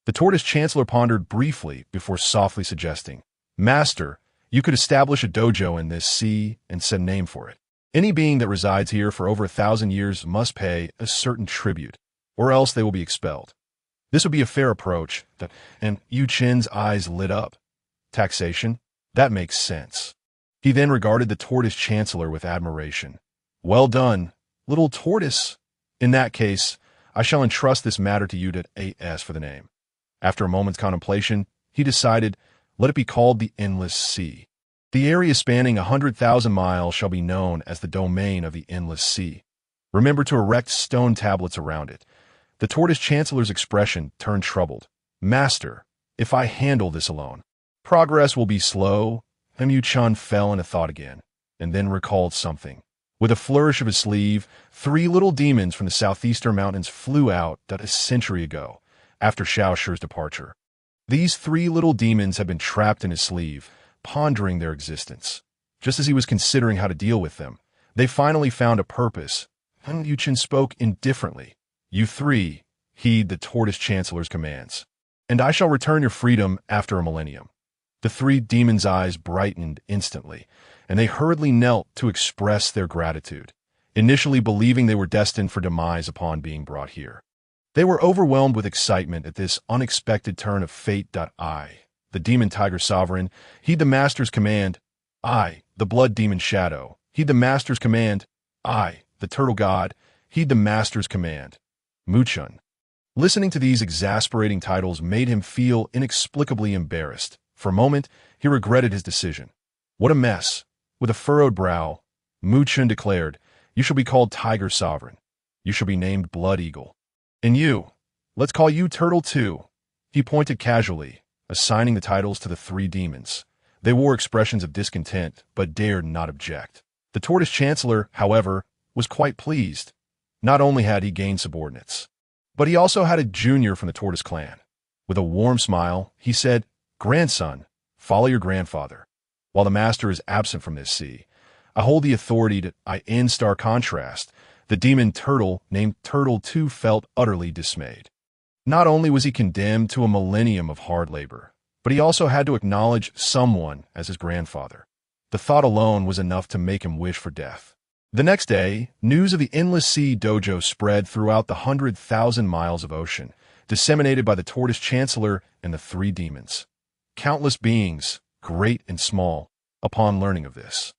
The tortoise chancellor pondered briefly before softly suggesting, "Master, you could establish a dojo in this sea and set a name for it. Any being that resides here for over 1,000 years must pay a certain tribute, or else they will be expelled. This would be a fair approach." And Chen's eyes lit up. Taxation? That makes sense. He then regarded the tortoise chancellor with admiration. "Well done, little tortoise. In that case, I shall entrust this matter to you. As for the name." After a moment's contemplation, he decided, let it be called the Endless Sea. The area spanning 100,000 miles shall be known as the domain of the Endless Sea. Remember to erect stone tablets around it. The tortoise chancellor's expression turned troubled. "Master, if I handle this alone, progress will be slow." Chen fell into thought again, and then recalled something. With a flourish of his sleeve, 3 little demons from the southeastern mountains flew out a century ago, after Xiaoshi's departure. These 3 little demons had been trapped in his sleeve, pondering their existence. Just as he was considering how to deal with them, they finally found a purpose. Chen spoke indifferently. "You 3, heed the tortoise chancellor's commands, and I shall return your freedom after a millennium." The 3 demons' eyes brightened instantly, and they hurriedly knelt to express their gratitude. initially believing they were destined for demise upon being brought here. They were overwhelmed with excitement at this unexpected turn of fate. I, the demon tiger sovereign, heed the master's command. I, the blood demon shadow, heed the master's command. I, the turtle god, heed the master's command. Muchun. Listening to these exasperating titles made him feel inexplicably embarrassed. For a moment, he regretted his decision. What a mess. With a furrowed brow, Muchun declared, "You shall be called Tiger Sovereign. You shall be named Blood Eagle. And you, let's call you Turtle too." He pointed casually, assigning the titles to the three demons. They wore expressions of discontent, but dared not object. The Tortoise Chancellor, however, was quite pleased. Not only had he gained subordinates, but he also had a junior from the Tortoise clan. With a warm smile, he said, "Grandson, follow your grandfather. While the master is absent from this sea, I hold the authority to." In stark contrast, the demon turtle named Turtle too felt utterly dismayed. Not only was he condemned to a millennium of hard labor, but he also had to acknowledge someone as his grandfather. The thought alone was enough to make him wish for death. The next day, news of the Endless Sea Dojo spread throughout the 100,000 miles of ocean, disseminated by the Tortoise Chancellor and the three demons. Countless beings, great and small, upon learning of this,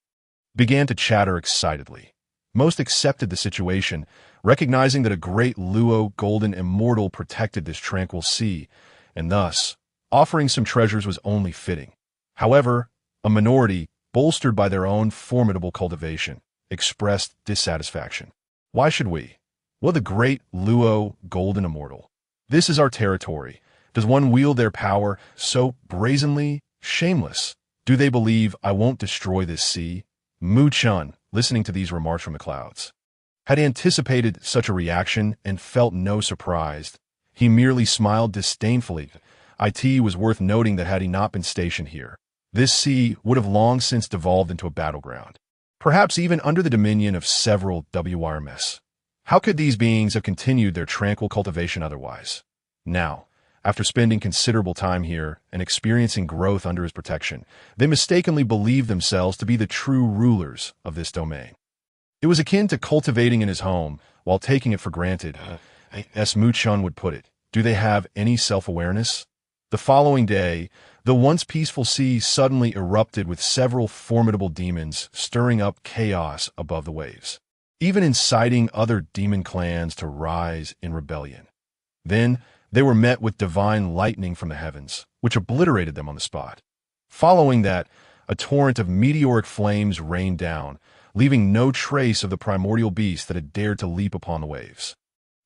began to chatter excitedly. Most accepted the situation, recognizing that a great Luo golden immortal protected this tranquil sea, and thus, offering some treasures was only fitting. However, a minority, bolstered by their own formidable cultivation, expressed dissatisfaction. "Why should we? Well, the great Luo golden immortal. This is our territory. Does one wield their power so brazenly, shameless? Do they believe I won't destroy this sea?" Muchun, listening to these remarks from the clouds, had anticipated such a reaction and felt no surprise. He merely smiled disdainfully. It was worth noting that had he not been stationed here, this sea would have long since devolved into a battleground, perhaps even under the dominion of several WRMS. How could these beings have continued their tranquil cultivation otherwise? Now, after spending considerable time here and experiencing growth under his protection, they mistakenly believed themselves to be the true rulers of this domain. It was akin to cultivating in his home while taking it for granted. As Muchun would put it, do they have any self-awareness? The following day, the once peaceful sea suddenly erupted with several formidable demons stirring up chaos above the waves, even inciting other demon clans to rise in rebellion. Then, they were met with divine lightning from the heavens, which obliterated them on the spot. Following that, a torrent of meteoric flames rained down, leaving no trace of the primordial beast that had dared to leap upon the waves.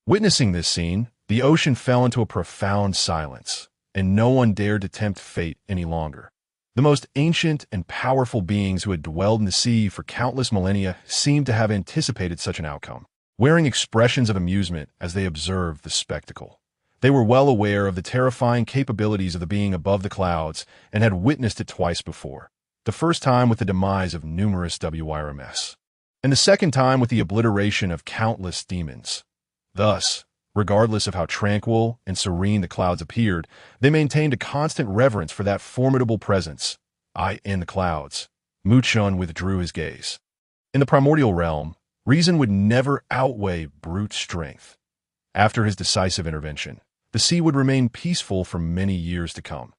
Witnessing this scene, the ocean fell into a profound silence, and no one dared to tempt fate any longer. The most ancient and powerful beings who had dwelled in the sea for countless millennia seemed to have anticipated such an outcome, wearing expressions of amusement as they observed the spectacle. They were well aware of the terrifying capabilities of the being above the clouds and had witnessed it twice before. The first time with the demise of numerous WRMS, and the second time with the obliteration of countless demons. Thus, regardless of how tranquil and serene the clouds appeared, they maintained a constant reverence for that formidable presence. In the clouds, Muchun withdrew his gaze. In the primordial realm, reason would never outweigh brute strength. After his decisive intervention, the sea would remain peaceful for many years to come.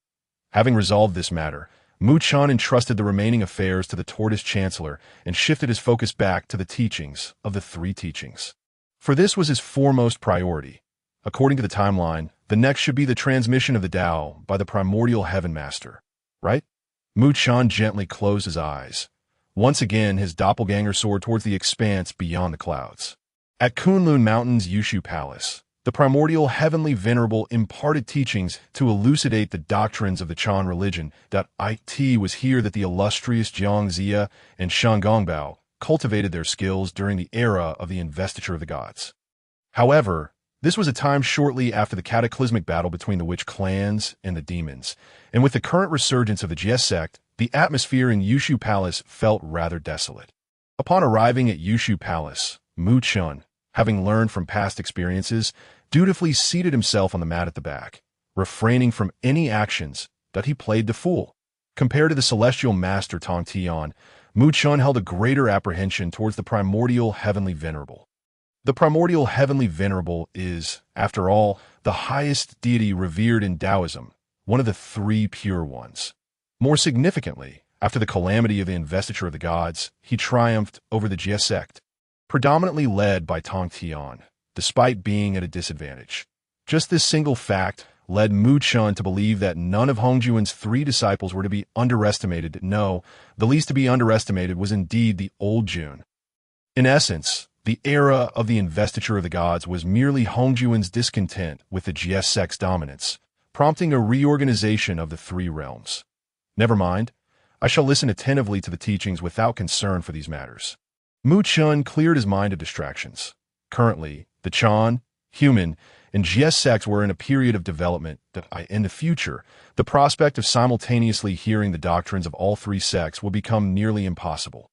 Having resolved this matter, Muchun entrusted the remaining affairs to the Tortoise Chancellor and shifted his focus back to the teachings of the three teachings. For this was his foremost priority. According to the timeline, the next should be the transmission of the Tao by the Primordial Heaven Master, right? Muchun gently closed his eyes. Once again, his doppelganger soared towards the expanse beyond the clouds. At Kunlun Mountain's Yushu Palace, the primordial heavenly venerable imparted teachings to elucidate the doctrines of the Chan religion. It was here that the illustrious Jiang Zia and Shan Gongbao cultivated their skills during the era of the investiture of the gods. However, this was a time shortly after the cataclysmic battle between the witch clans and the demons, and with the current resurgence of the Jie sect, the atmosphere in Yushu Palace felt rather desolate. Upon arriving at Yushu Palace, Muchun, having learned from past experiences, dutifully seated himself on the mat at the back, refraining from any actions that he played the fool. Compared to the celestial master Tong Tian, Chen held a greater apprehension towards the primordial heavenly venerable. The primordial heavenly venerable is, after all, the highest deity revered in Taoism, one of the three pure ones. More significantly, after the calamity of the investiture of the gods, he triumphed over the Jie sect, predominantly led by Tong Tian, despite being at a disadvantage. Just this single fact led Chen to believe that none of Hongjuan's three disciples were to be underestimated. No, the least to be underestimated was indeed the old Jun. In essence, the era of the investiture of the gods was merely Hongjuan's discontent with the Jie sect's dominance, prompting a reorganization of the three realms. Never mind, I shall listen attentively to the teachings without concern for these matters. Chen cleared his mind of distractions. Currently, the Chan, human, and Jie sects were in a period of development that in the future, the prospect of simultaneously hearing the doctrines of all three sects will become nearly impossible.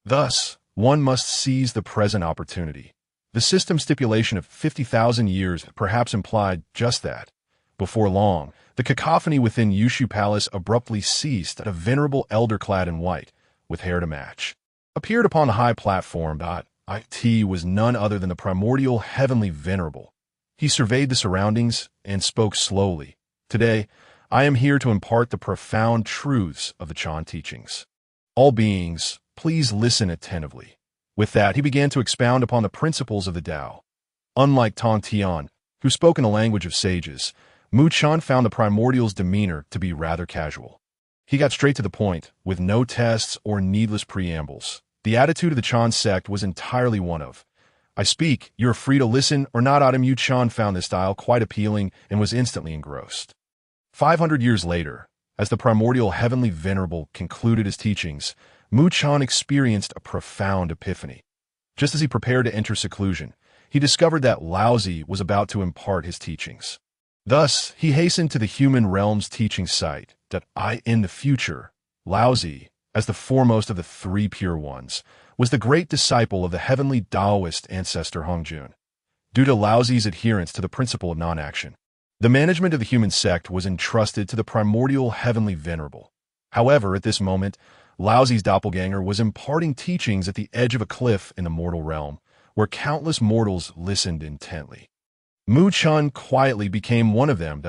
Thus, one must seize the present opportunity. The system stipulation of 50,000 years perhaps implied just that. Before long, the cacophony within Yushu Palace abruptly ceased, and a venerable elder clad in white, with hair to match, appeared upon the high platform. It was none other than the primordial heavenly venerable. He surveyed the surroundings and spoke slowly. Today, I am here to impart the profound truths of the Chan teachings. All beings, please listen attentively. With that, he began to expound upon the principles of the Tao. Unlike Tong Tian, who spoke in the language of sages, Chen found the primordial's demeanor to be rather casual. He got straight to the point, with no tests or needless preambles. The attitude of the Chan sect was entirely one of, I speak, you're free to listen or not. Chen found this style quite appealing and was instantly engrossed. 500 years later, as the primordial heavenly venerable concluded his teachings, Chen experienced a profound epiphany. Just as he prepared to enter seclusion, he discovered that Laozi was about to impart his teachings. Thus, he hastened to the human realm's teaching site, in the future, Laozi, as the foremost of the three pure ones, was the great disciple of the heavenly Taoist ancestor Hongjun. Due to Laozi's adherence to the principle of non-action, the management of the human sect was entrusted to the primordial heavenly venerable. However, at this moment, Laozi's doppelganger was imparting teachings at the edge of a cliff in the mortal realm, where countless mortals listened intently. Chen quietly became one of them.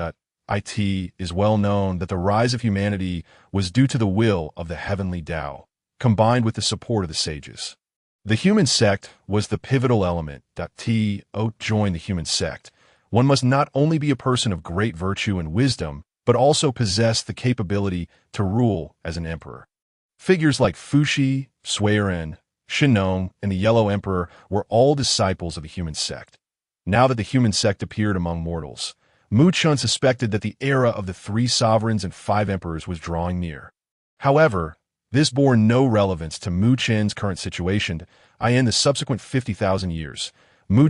It is well known that the rise of humanity was due to the will of the heavenly Tao, combined with the support of the sages. The human sect was the pivotal element. To join the human sect, one must not only be a person of great virtue and wisdom, but also possess the capability to rule as an emperor. Figures like Fuxi, Suiren, Shinong, and the Yellow Emperor were all disciples of the human sect. Now that the human sect appeared among mortals, Chen suspected that the era of the three sovereigns and five emperors was drawing near. However, this bore no relevance to Chen's current situation. In the subsequent 50,000 years,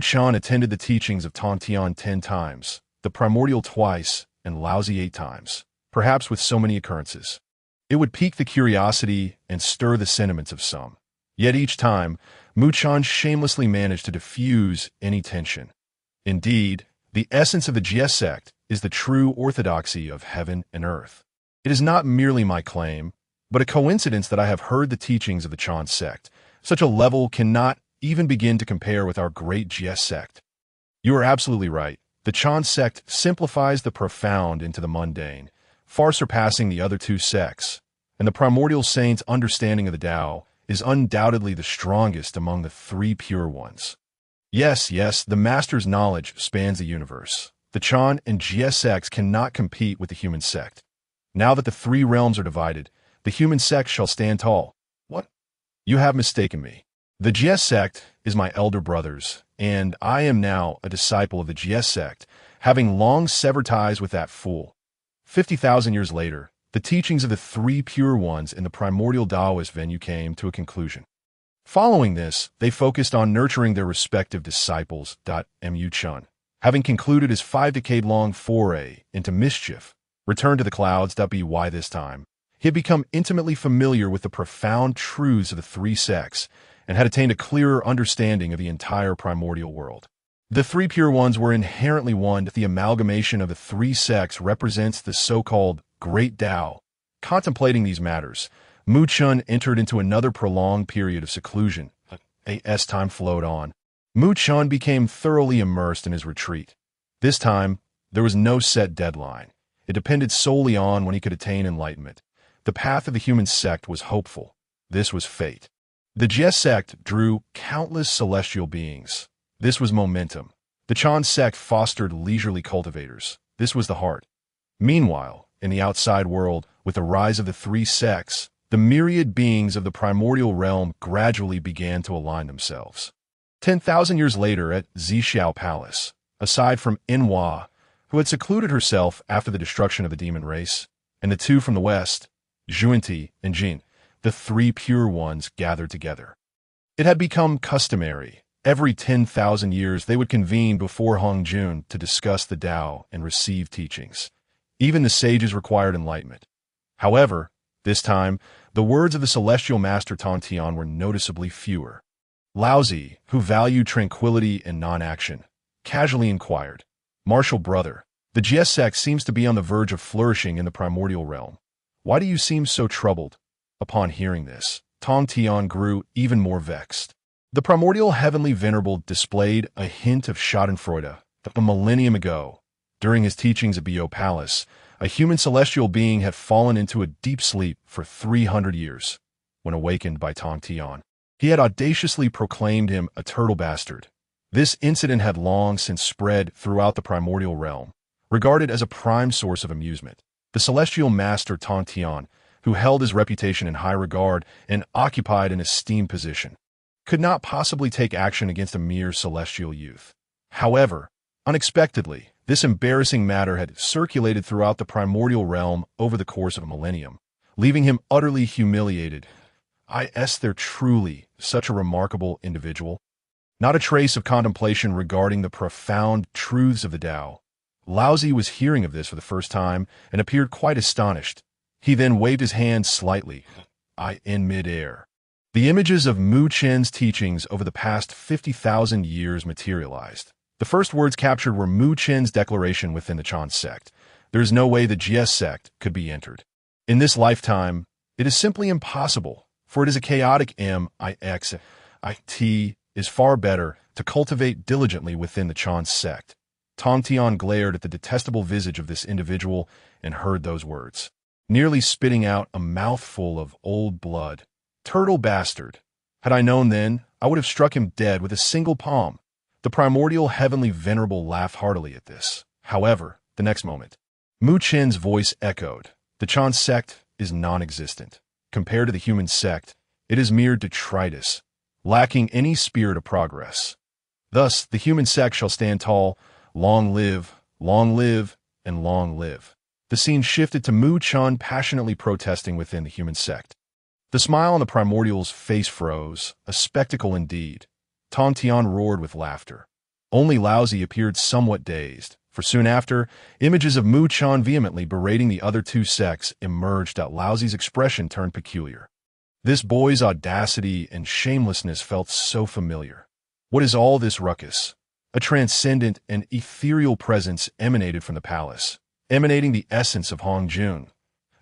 Chen attended the teachings of Tong Tian 10 times, the primordial twice, and Laozi 8 times, perhaps with so many occurrences. It would pique the curiosity and stir the sentiments of some. Yet each time, Chen shamelessly managed to diffuse any tension. Indeed, the essence of the Jie sect is the true orthodoxy of heaven and earth. It is not merely my claim, but a coincidence that I have heard the teachings of the Chan sect. Such a level cannot even begin to compare with our great Jie sect. You are absolutely right. The Chan sect simplifies the profound into the mundane, far surpassing the other two sects, and the primordial saint's understanding of the Tao is undoubtedly the strongest among the three pure ones. Yes, the master's knowledge spans the universe. The Chan and Jie sects cannot compete with the human sect. Now that the three realms are divided, the human sect shall stand tall. What? You have mistaken me. The Jie sect is my elder brother's, and I am now a disciple of the Jie sect, having long severed ties with that fool. 50,000 years later, the teachings of the three pure ones in the primordial Taoist venue came to a conclusion. Following this, they focused on nurturing their respective disciples. Chen, having concluded his 5-decade-long foray into mischief, returned to the clouds. By this time, he had become intimately familiar with the profound truths of the three sects and had attained a clearer understanding of the entire primordial world. The three pure ones were inherently one. The amalgamation of the three sects represents the so-called Great Tao. Contemplating these matters, Mu Chun entered into another prolonged period of seclusion. As time flowed on, Mu Chun became thoroughly immersed in his retreat. This time, there was no set deadline. It depended solely on when he could attain enlightenment. The path of the human sect was hopeful. This was fate. The Jie sect drew countless celestial beings. This was momentum. The Chan sect fostered leisurely cultivators. This was the heart. Meanwhile, in the outside world, with the rise of the three sects, the myriad beings of the primordial realm gradually began to align themselves. 10,000 years later at Xiao Palace, aside from Nuwa, who had secluded herself after the destruction of the demon race, and the two from the west, Xuanti and Jin, the three pure ones gathered together. It had become customary. Every 10,000 years they would convene before Hongjun to discuss the Tao and receive teachings. Even the sages required enlightenment. However, this time, the words of the celestial master Tian were noticeably fewer. Laozi, who valued tranquility and non-action, casually inquired, "Martial brother, the Jie sect seems to be on the verge of flourishing in the primordial realm. Why do you seem so troubled?" Upon hearing this, Tian grew even more vexed. The primordial heavenly venerable displayed a hint of schadenfreude. A millennium ago, during his teachings at Bo Palace, a human celestial being had fallen into a deep sleep for 300 years. When awakened by Tian, he had audaciously proclaimed him a turtle bastard. This incident had long since spread throughout the primordial realm, regarded as a prime source of amusement. The celestial master Tian, who held his reputation in high regard and occupied an esteemed position, could not possibly take action against a mere celestial youth. However, unexpectedly, this embarrassing matter had circulated throughout the primordial realm over the course of a millennium, leaving him utterly humiliated. Is there truly such a remarkable individual? Not a trace of contemplation regarding the profound truths of the Tao. Laozi was hearing of this for the first time and appeared quite astonished. He then waved his hand slightly, in midair. The images of Mu Chen's teachings over the past 50,000 years materialized. The first words captured were Mu Chen's declaration within the Chan sect. There is no way the Jie sect could be entered. In this lifetime, it is simply impossible, for it is a chaotic mix. It is far better to cultivate diligently within the Chan sect. Tian glared at the detestable visage of this individual and heard those words, nearly spitting out a mouthful of old blood. Turtle bastard. Had I known then, I would have struck him dead with a single palm. The primordial heavenly venerable laughed heartily at this. However, the next moment, Mu Chen's voice echoed. The Chan sect is non-existent. Compared to the human sect, it is mere detritus, lacking any spirit of progress. Thus, the human sect shall stand tall, long live, and long live. The scene shifted to Mu Chen passionately protesting within the human sect. The smile on the primordial's face froze, a spectacle indeed. Tian roared with laughter. Only Laozi appeared somewhat dazed, for soon after, images of Mu Chen vehemently berating the other two sects emerged. Laozi's expression turned peculiar. This boy's audacity and shamelessness felt so familiar. What is all this ruckus? A transcendent and ethereal presence emanated from the palace, emanating the essence of Hongjun.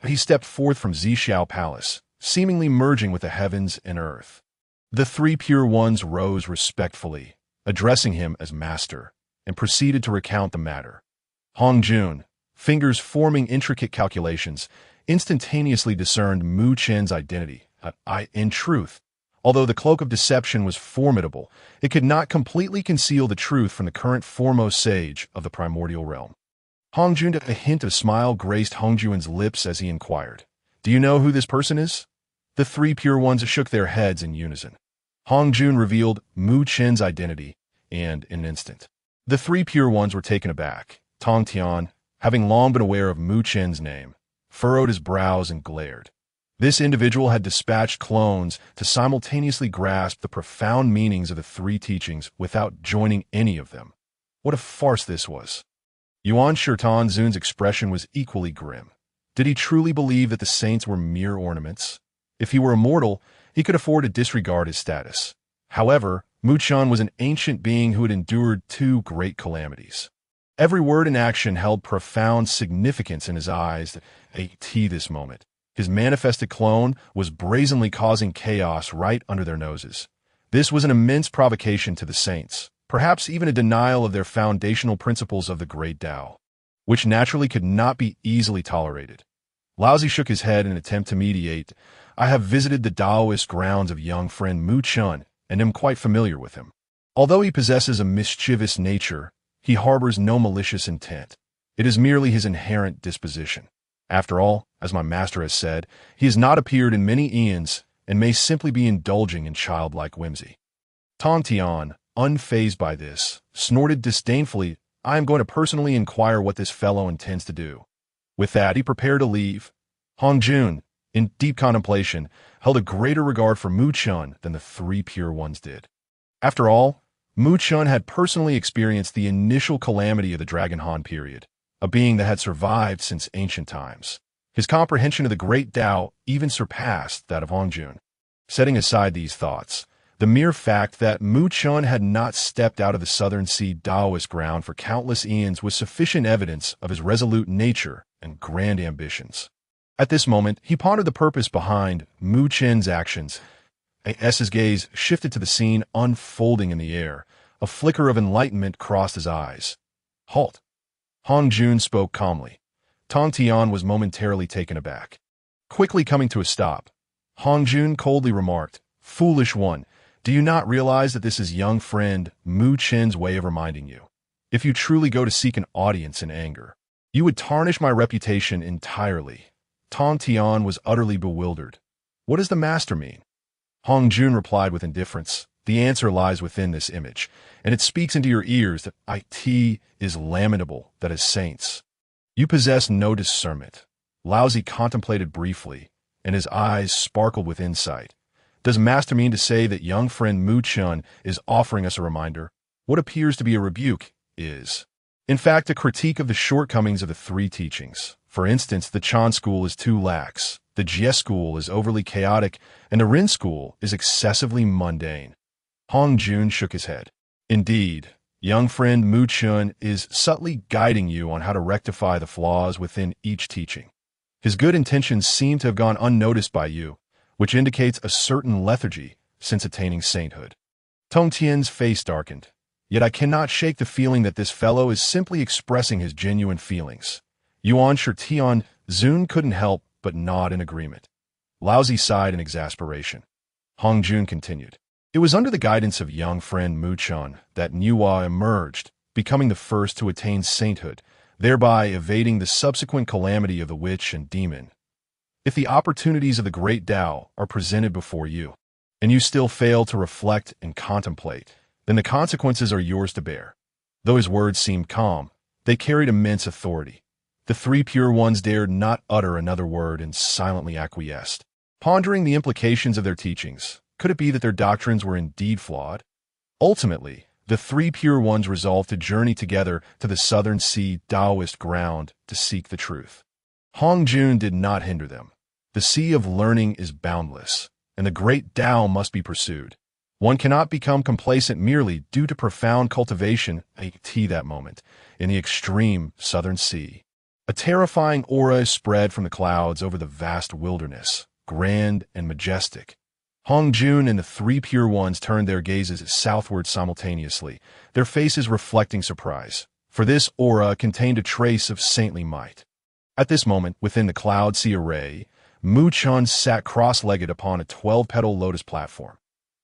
He stepped forth from Xiao Palace, seemingly merging with the heavens and earth. The three pure ones rose respectfully, addressing him as master, and proceeded to recount the matter. Hongjun, fingers forming intricate calculations, instantaneously discerned Mu Chen's identity. In truth, although the cloak of deception was formidable, it could not completely conceal the truth from the current foremost sage of the primordial realm. Hongjun, a hint of smile graced Hongjun's lips as he inquired, "Do you know who this person is?" The three pure ones shook their heads in unison. Hongjun revealed Mu Chen's identity, and in an instant, the three pure ones were taken aback. Tian, having long been aware of Mu Chen's name, furrowed his brows and glared. This individual had dispatched clones to simultaneously grasp the profound meanings of the three teachings without joining any of them. What a farce this was. Yuan Shirtanzun's expression was equally grim. Did he truly believe that the saints were mere ornaments? If he were immortal, he could afford to disregard his status. However, Mu Chen was an ancient being who had endured two great calamities. Every word and action held profound significance in his eyes at this moment. His manifested clone was brazenly causing chaos right under their noses. This was an immense provocation to the saints, perhaps even a denial of their foundational principles of the great Tao, which naturally could not be easily tolerated. Laozi shook his head in an attempt to mediate. I have visited the Taoist grounds of young friend Mu Chen and am quite familiar with him. Although he possesses a mischievous nature, he harbors no malicious intent. It is merely his inherent disposition. After all, as my master has said, he has not appeared in many eons and may simply be indulging in childlike whimsy. Tong Tian, unfazed by this, snorted disdainfully, I am going to personally inquire what this fellow intends to do. With that, he prepared to leave. Hong Jun, in deep contemplation, held a greater regard for Mu Chun than the three pure ones did. After all, Mu Chun had personally experienced the initial calamity of the Dragon Han period, a being that had survived since ancient times. His comprehension of the great Tao even surpassed that of Hong Jun. Setting aside these thoughts, the mere fact that Mu Chun had not stepped out of the Southern Sea Taoist ground for countless eons was sufficient evidence of his resolute nature and grand ambitions. At this moment, he pondered the purpose behind Mu Chen's actions. His gaze shifted to the scene unfolding in the air. A flicker of enlightenment crossed his eyes. Halt! Hong Jun spoke calmly. Tong Tian was momentarily taken aback. Quickly coming to a stop, Hong Jun coldly remarked, Foolish one, do you not realize that this is young friend Mu Chen's way of reminding you? If you truly go to seek an audience in anger, you would tarnish my reputation entirely. Tong Tian was utterly bewildered. What does the master mean? Hong Jun replied with indifference. The answer lies within this image, and it speaks into your ears that it is lamentable that as saints, you possess no discernment. Laozi contemplated briefly, and his eyes sparkled with insight. Does master mean to say that young friend Mu Chun is offering us a reminder? What appears to be a rebuke is, in fact, a critique of the shortcomings of the three teachings. For instance, the Chan school is too lax, the Jie school is overly chaotic, and the Rin school is excessively mundane. Hong Jun shook his head. Indeed, young friend Mu Chun is subtly guiding you on how to rectify the flaws within each teaching. His good intentions seem to have gone unnoticed by you, which indicates a certain lethargy since attaining sainthood. Tong Tian's face darkened. Yet I cannot shake the feeling that this fellow is simply expressing his genuine feelings. Yuan Shitian Zun couldn't help but nod in agreement. Laozi sighed in exasperation. Hong Jun continued. It was under the guidance of young friend Mu Chun that Nuwa emerged, becoming the first to attain sainthood, thereby evading the subsequent calamity of the witch and demon. If the opportunities of the great Tao are presented before you, and you still fail to reflect and contemplate, then the consequences are yours to bear. Though his words seemed calm, they carried immense authority. The three pure ones dared not utter another word and silently acquiesced, pondering the implications of their teachings. Could it be that their doctrines were indeed flawed? Ultimately, the three pure ones resolved to journey together to the Southern Sea Taoist ground to seek the truth. Hong Jun did not hinder them. The sea of learning is boundless, and the great Tao must be pursued. One cannot become complacent merely due to profound cultivation at that moment in the extreme Southern Sea. A terrifying aura is spread from the clouds over the vast wilderness, grand and majestic. Hong Jun and the three pure ones turned their gazes southward simultaneously, their faces reflecting surprise, for this aura contained a trace of saintly might. At this moment, within the cloud sea array, Mu Chun sat cross-legged upon a 12-petal lotus platform.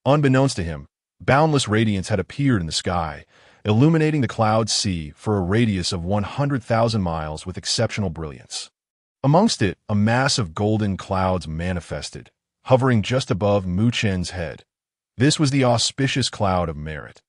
Unbeknownst to him, boundless radiance had appeared in the sky, illuminating the cloud sea for a radius of 100,000 miles with exceptional brilliance. Amongst it, a mass of golden clouds manifested, hovering just above Mu Chen's head. This was the auspicious cloud of merit.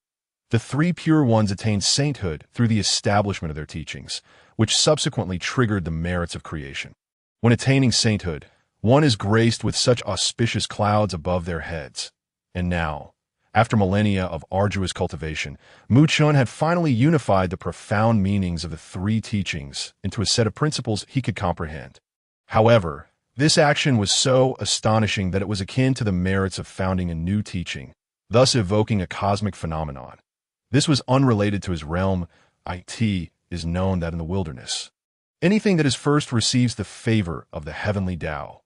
The three pure ones attained sainthood through the establishment of their teachings, which subsequently triggered the merits of creation. When attaining sainthood, one is graced with such auspicious clouds above their heads. And now, after millennia of arduous cultivation, Mu Chun had finally unified the profound meanings of the three teachings into a set of principles he could comprehend. However, this action was so astonishing that it was akin to the merits of founding a new teaching, thus evoking a cosmic phenomenon. This was unrelated to his realm. It is known that in the wilderness, anything that is first receives the favor of the heavenly Tao.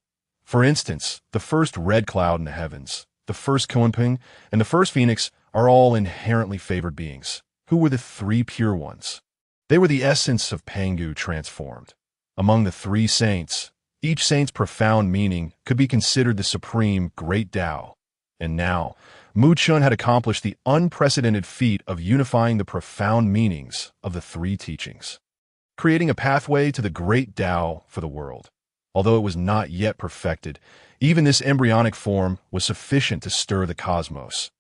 For instance, the first red cloud in the heavens, the first Kunping, and the first phoenix are all inherently favored beings. Who were the three pure ones? They were the essence of Pangu transformed. Among the three saints, each saint's profound meaning could be considered the supreme great Tao. And now, Mu Chun had accomplished the unprecedented feat of unifying the profound meanings of the three teachings, creating a pathway to the great Tao for the world. Although it was not yet perfected, even this embryonic form was sufficient to stir the cosmos.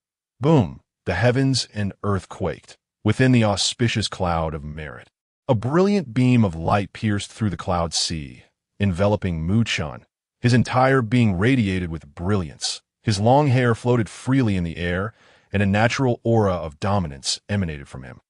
Boom! The heavens and earth quaked within the auspicious cloud of merit. A brilliant beam of light pierced through the cloud sea, enveloping Mu Chun, his entire being radiated with brilliance. His long hair floated freely in the air, and a natural aura of dominance emanated from him.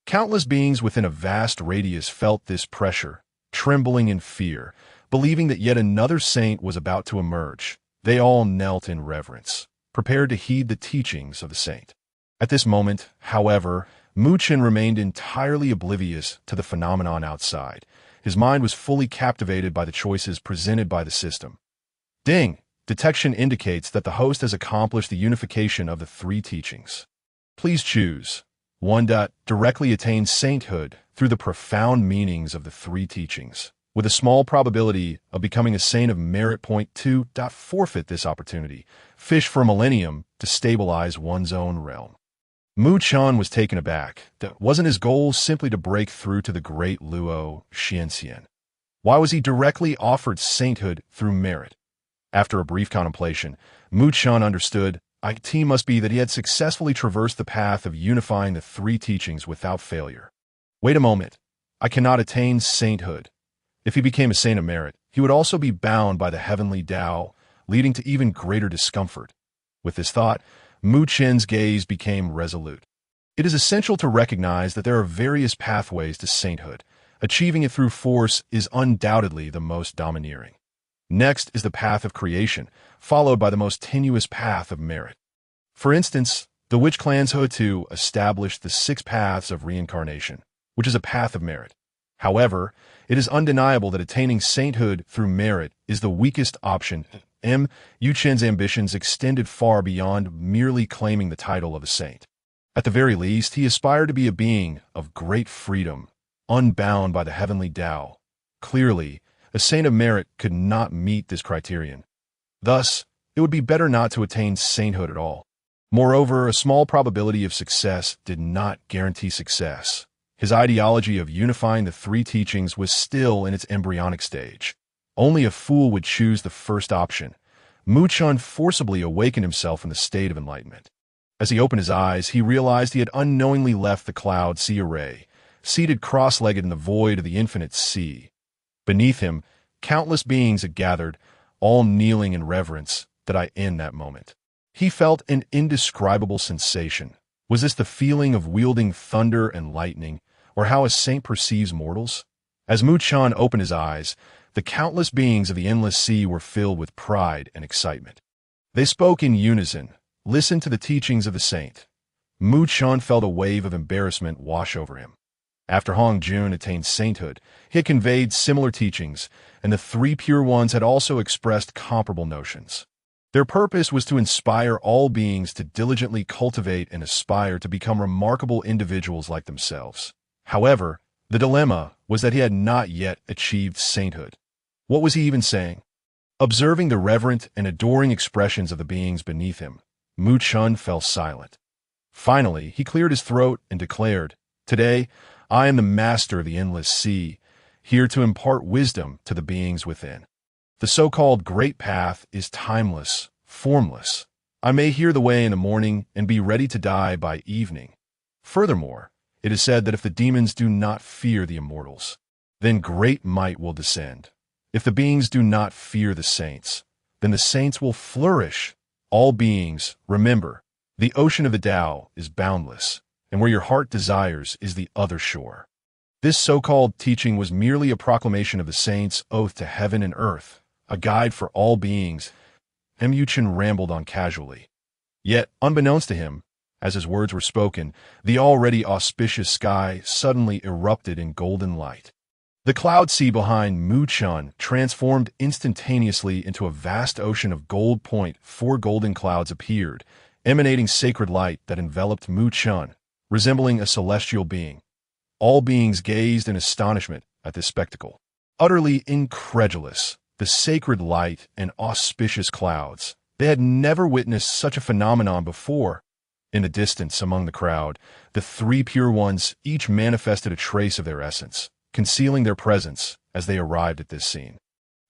Countless beings within a vast radius felt this pressure, trembling in fear, believing that yet another saint was about to emerge. They all knelt in reverence, prepared to heed the teachings of the saint. At this moment, however, Mu Chun remained entirely oblivious to the phenomenon outside. His mind was fully captivated by the choices presented by the system. Ding! Detection indicates that the host has accomplished the unification of the three teachings. Please choose 1. Directly attain sainthood through the profound meanings of the three teachings, with a small probability of becoming a saint of merit. 2. Forfeit this opportunity. Fish for a millennium to stabilize one's own realm. Mu Chun was taken aback. That wasn't his goal simply to break through to the great Luo Jinxian. Why was he directly offered sainthood through merit? After a brief contemplation, Mu Chun understood it must be that he had successfully traversed the path of unifying the three teachings without failure. Wait a moment. I cannot attain sainthood. If he became a saint of merit, he would also be bound by the heavenly Tao, leading to even greater discomfort. With this thought, Mu Chun's gaze became resolute. It is essential to recognize that there are various pathways to sainthood. Achieving it through force is undoubtedly the most domineering. Next is the path of creation, followed by the most tenuous path of merit. For instance, the witch clans Hutu established the 6 paths of reincarnation, which is a path of merit. However, it is undeniable that attaining sainthood through merit is the weakest option. Mu Chun's ambitions extended far beyond merely claiming the title of a saint. At the very least, he aspired to be a being of great freedom, unbound by the heavenly Tao. Clearly, a saint of merit could not meet this criterion. Thus, it would be better not to attain sainthood at all. Moreover, a small probability of success did not guarantee success. His ideology of unifying the three teachings was still in its embryonic stage. Only a fool would choose the first option. Mu Chun forcibly awakened himself in the state of enlightenment. As he opened his eyes, he realized he had unknowingly left the cloud sea array, seated cross-legged in the void of the infinite sea. Beneath him, countless beings had gathered, all kneeling in reverence. In that moment, he felt an indescribable sensation. Was this the feeling of wielding thunder and lightning, or how a saint perceives mortals? As Mu Chun opened his eyes, the countless beings of the endless sea were filled with pride and excitement. They spoke in unison, listened to the teachings of the saint. Mu Chun felt a wave of embarrassment wash over him. After Hong Jun attained sainthood, he had conveyed similar teachings, and the three pure ones had also expressed comparable notions. Their purpose was to inspire all beings to diligently cultivate and aspire to become remarkable individuals like themselves. However, the dilemma was that he had not yet achieved sainthood. What was he even saying? Observing the reverent and adoring expressions of the beings beneath him, Mu Chun fell silent. Finally, he cleared his throat and declared, "Today, I am the master of the endless sea, here to impart wisdom to the beings within. The so-called Great Path is timeless, formless. I may hear the way in the morning and be ready to die by evening. Furthermore, it is said that if the demons do not fear the immortals, then great might will descend. If the beings do not fear the saints, then the saints will flourish. All beings, remember, the ocean of the Tao is boundless, and where your heart desires is the other shore." This so-called teaching was merely a proclamation of the saints' oath to heaven and earth, a guide for all beings. Mu Chun rambled on casually. Yet, unbeknownst to him, as his words were spoken, the already auspicious sky suddenly erupted in golden light. The cloud sea behind Mu Chun transformed instantaneously into a vast ocean of gold. Four golden clouds appeared, emanating sacred light that enveloped Mu Chun, resembling a celestial being. All beings gazed in astonishment at this spectacle. Utterly incredulous, the sacred light and auspicious clouds. They had never witnessed such a phenomenon before. In the distance among the crowd, the three pure ones each manifested a trace of their essence, concealing their presence as they arrived at this scene.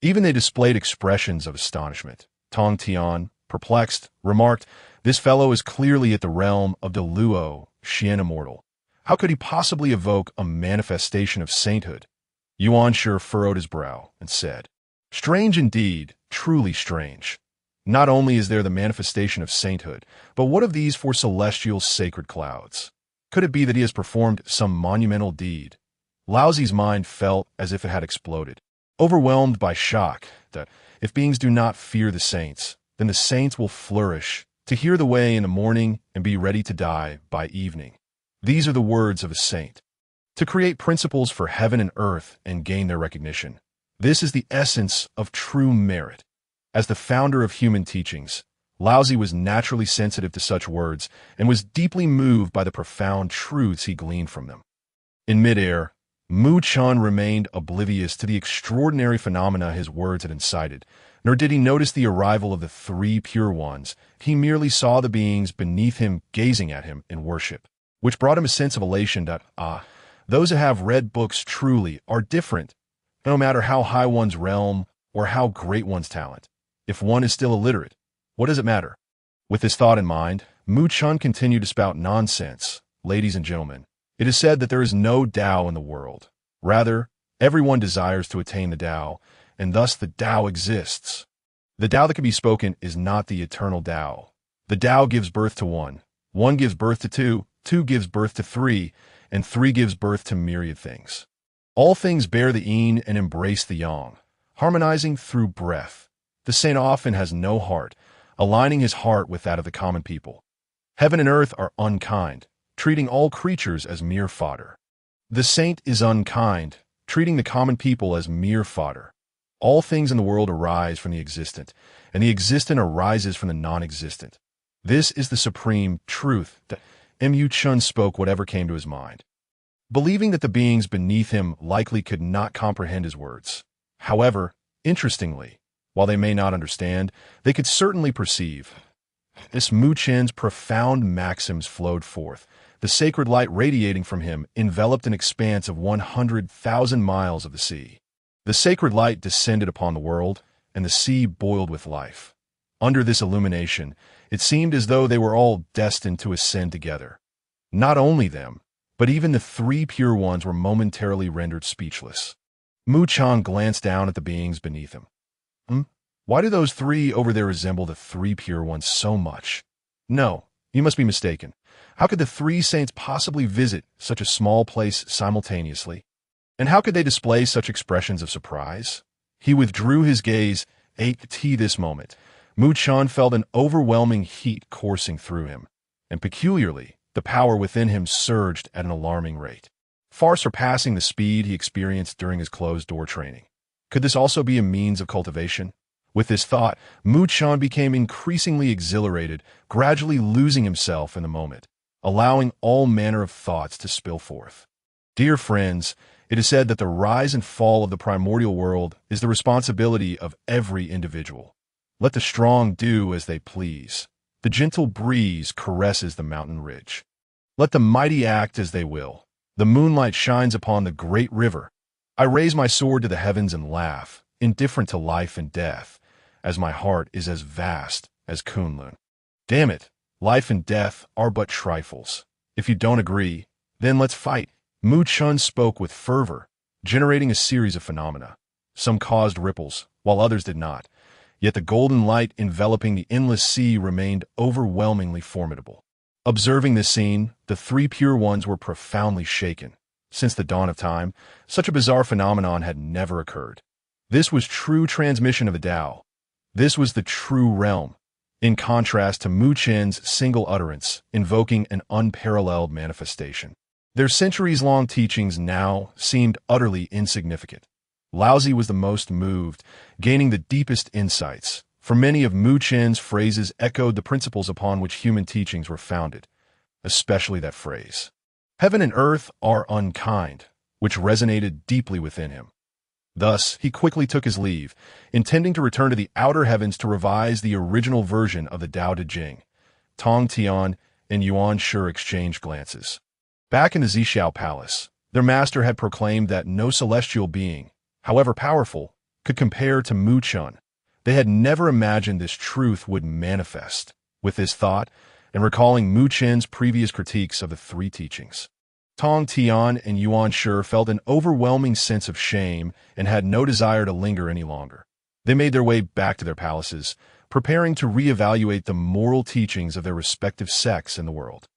Even they displayed expressions of astonishment. Tong Tian, perplexed, remarked, "This fellow is clearly at the realm of the Luo Xian immortal. How could he possibly evoke a manifestation of sainthood?" Yuan Shi furrowed his brow and said, "Strange indeed, truly strange. Not only is there the manifestation of sainthood, but what of these four celestial sacred clouds? Could it be that he has performed some monumental deed?" Laozi's mind felt as if it had exploded, overwhelmed by shock that if beings do not fear the saints, then the saints will flourish, to hear the way in the morning and be ready to die by evening. These are the words of a saint. To create principles for heaven and earth and gain their recognition. This is the essence of true merit. As the founder of human teachings, Laozi was naturally sensitive to such words and was deeply moved by the profound truths he gleaned from them. In midair, Mu Chun remained oblivious to the extraordinary phenomena his words had incited, nor did he notice the arrival of the three pure ones. He merely saw the beings beneath him gazing at him in worship, which brought him a sense of elation that, those who have read books truly are different, no matter how high one's realm or how great one's talent. If one is still illiterate, what does it matter? With this thought in mind, Mu Chun continued to spout nonsense. Ladies and gentlemen, it is said that there is no Tao in the world. Rather, everyone desires to attain the Tao, and thus the Tao exists. The Tao that can be spoken is not the eternal Tao. The Tao gives birth to one gives birth to two gives birth to three, and three gives birth to myriad things. All things bear the yin and embrace the yang, harmonizing through breath. The saint often has no heart, aligning his heart with that of the common people. Heaven and earth are unkind, treating all creatures as mere fodder. The saint is unkind, treating the common people as mere fodder. All things in the world arise from the existent, and the existent arises from the non-existent. This is the supreme truth that Mu Chun spoke whatever came to his mind, believing that the beings beneath him likely could not comprehend his words. However, interestingly, while they may not understand, they could certainly perceive. This Mu Chen's profound maxims flowed forth. The sacred light radiating from him enveloped an expanse of 100,000 miles of the sea. The sacred light descended upon the world, and the sea boiled with life. Under this illumination, it seemed as though they were all destined to ascend together. Not only them, but even the three pure ones were momentarily rendered speechless. Mu Chun glanced down at the beings beneath him. Why do those three over there resemble the three pure ones so much? No, you must be mistaken. How could the three saints possibly visit such a small place simultaneously? And how could they display such expressions of surprise? He withdrew his gaze. At this moment, Mu Chun felt an overwhelming heat coursing through him, and peculiarly, the power within him surged at an alarming rate, far surpassing the speed he experienced during his closed-door training. Could this also be a means of cultivation? With this thought, Mu Chun became increasingly exhilarated, gradually losing himself in the moment, allowing all manner of thoughts to spill forth. Dear friends, it is said that the rise and fall of the primordial world is the responsibility of every individual. Let the strong do as they please. The gentle breeze caresses the mountain ridge. Let the mighty act as they will. The moonlight shines upon the great river. I raise my sword to the heavens and laugh, indifferent to life and death, as my heart is as vast as Kunlun. Damn it, life and death are but trifles. If you don't agree, then let's fight. Mu Chun spoke with fervor, generating a series of phenomena. Some caused ripples, while others did not. Yet the golden light enveloping the endless sea remained overwhelmingly formidable. Observing this scene, the three pure ones were profoundly shaken. Since the dawn of time, such a bizarre phenomenon had never occurred. This was true transmission of the Tao. This was the true realm, in contrast to Mu Chen's single utterance, invoking an unparalleled manifestation. Their centuries-long teachings now seemed utterly insignificant. Laozi was the most moved, gaining the deepest insights, for many of Mu Chen's phrases echoed the principles upon which human teachings were founded, especially that phrase, "Heaven and earth are unkind," which resonated deeply within him. Thus, he quickly took his leave, intending to return to the outer heavens to revise the original version of the Tao Te Ching. Tong Tian and Yuan Shi exchanged glances. Back in the Zixiao Palace, their master had proclaimed that no celestial being, however powerful, could compare to Mu Chen. They had never imagined this truth would manifest. With this thought, and recalling Mu Chen's previous critiques of the three teachings, Tong Tian and Yuan Shi felt an overwhelming sense of shame and had no desire to linger any longer. They made their way back to their palaces, preparing to reevaluate the moral teachings of their respective sects in the world.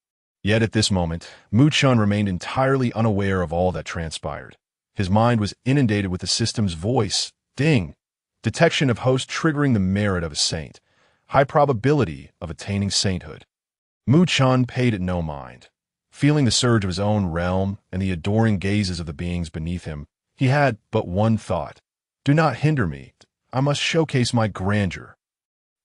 Yet at this moment, Mu Chen remained entirely unaware of all that transpired. His mind was inundated with the system's voice, ding, detection of host triggering the merit of a saint, high probability of attaining sainthood. Mu Chen paid it no mind. Feeling the surge of his own realm and the adoring gazes of the beings beneath him, he had but one thought: do not hinder me. I must showcase my grandeur.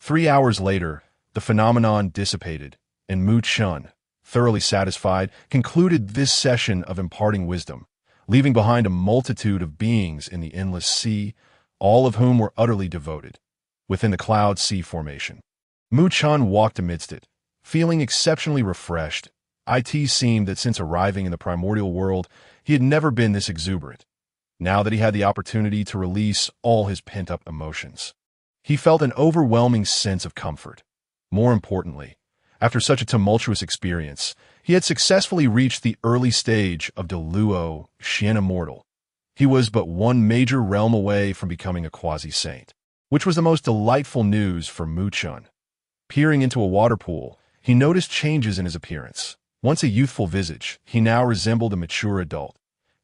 3 hours later, the phenomenon dissipated, and Mu Chen, thoroughly satisfied, concluded this session of imparting wisdom, leaving behind a multitude of beings in the endless sea, all of whom were utterly devoted. Within the cloud sea formation, Mu Chen walked amidst it, feeling exceptionally refreshed. It seemed that since arriving in the primordial world, he had never been this exuberant. Now that he had the opportunity to release all his pent-up emotions, he felt an overwhelming sense of comfort. More importantly, after such a tumultuous experience, he had successfully reached the early stage of the Luo Jinxian immortal. He was but one major realm away from becoming a quasi-saint, which was the most delightful news for Mu Chen. Peering into a water pool, he noticed changes in his appearance. Once a youthful visage, he now resembled a mature adult.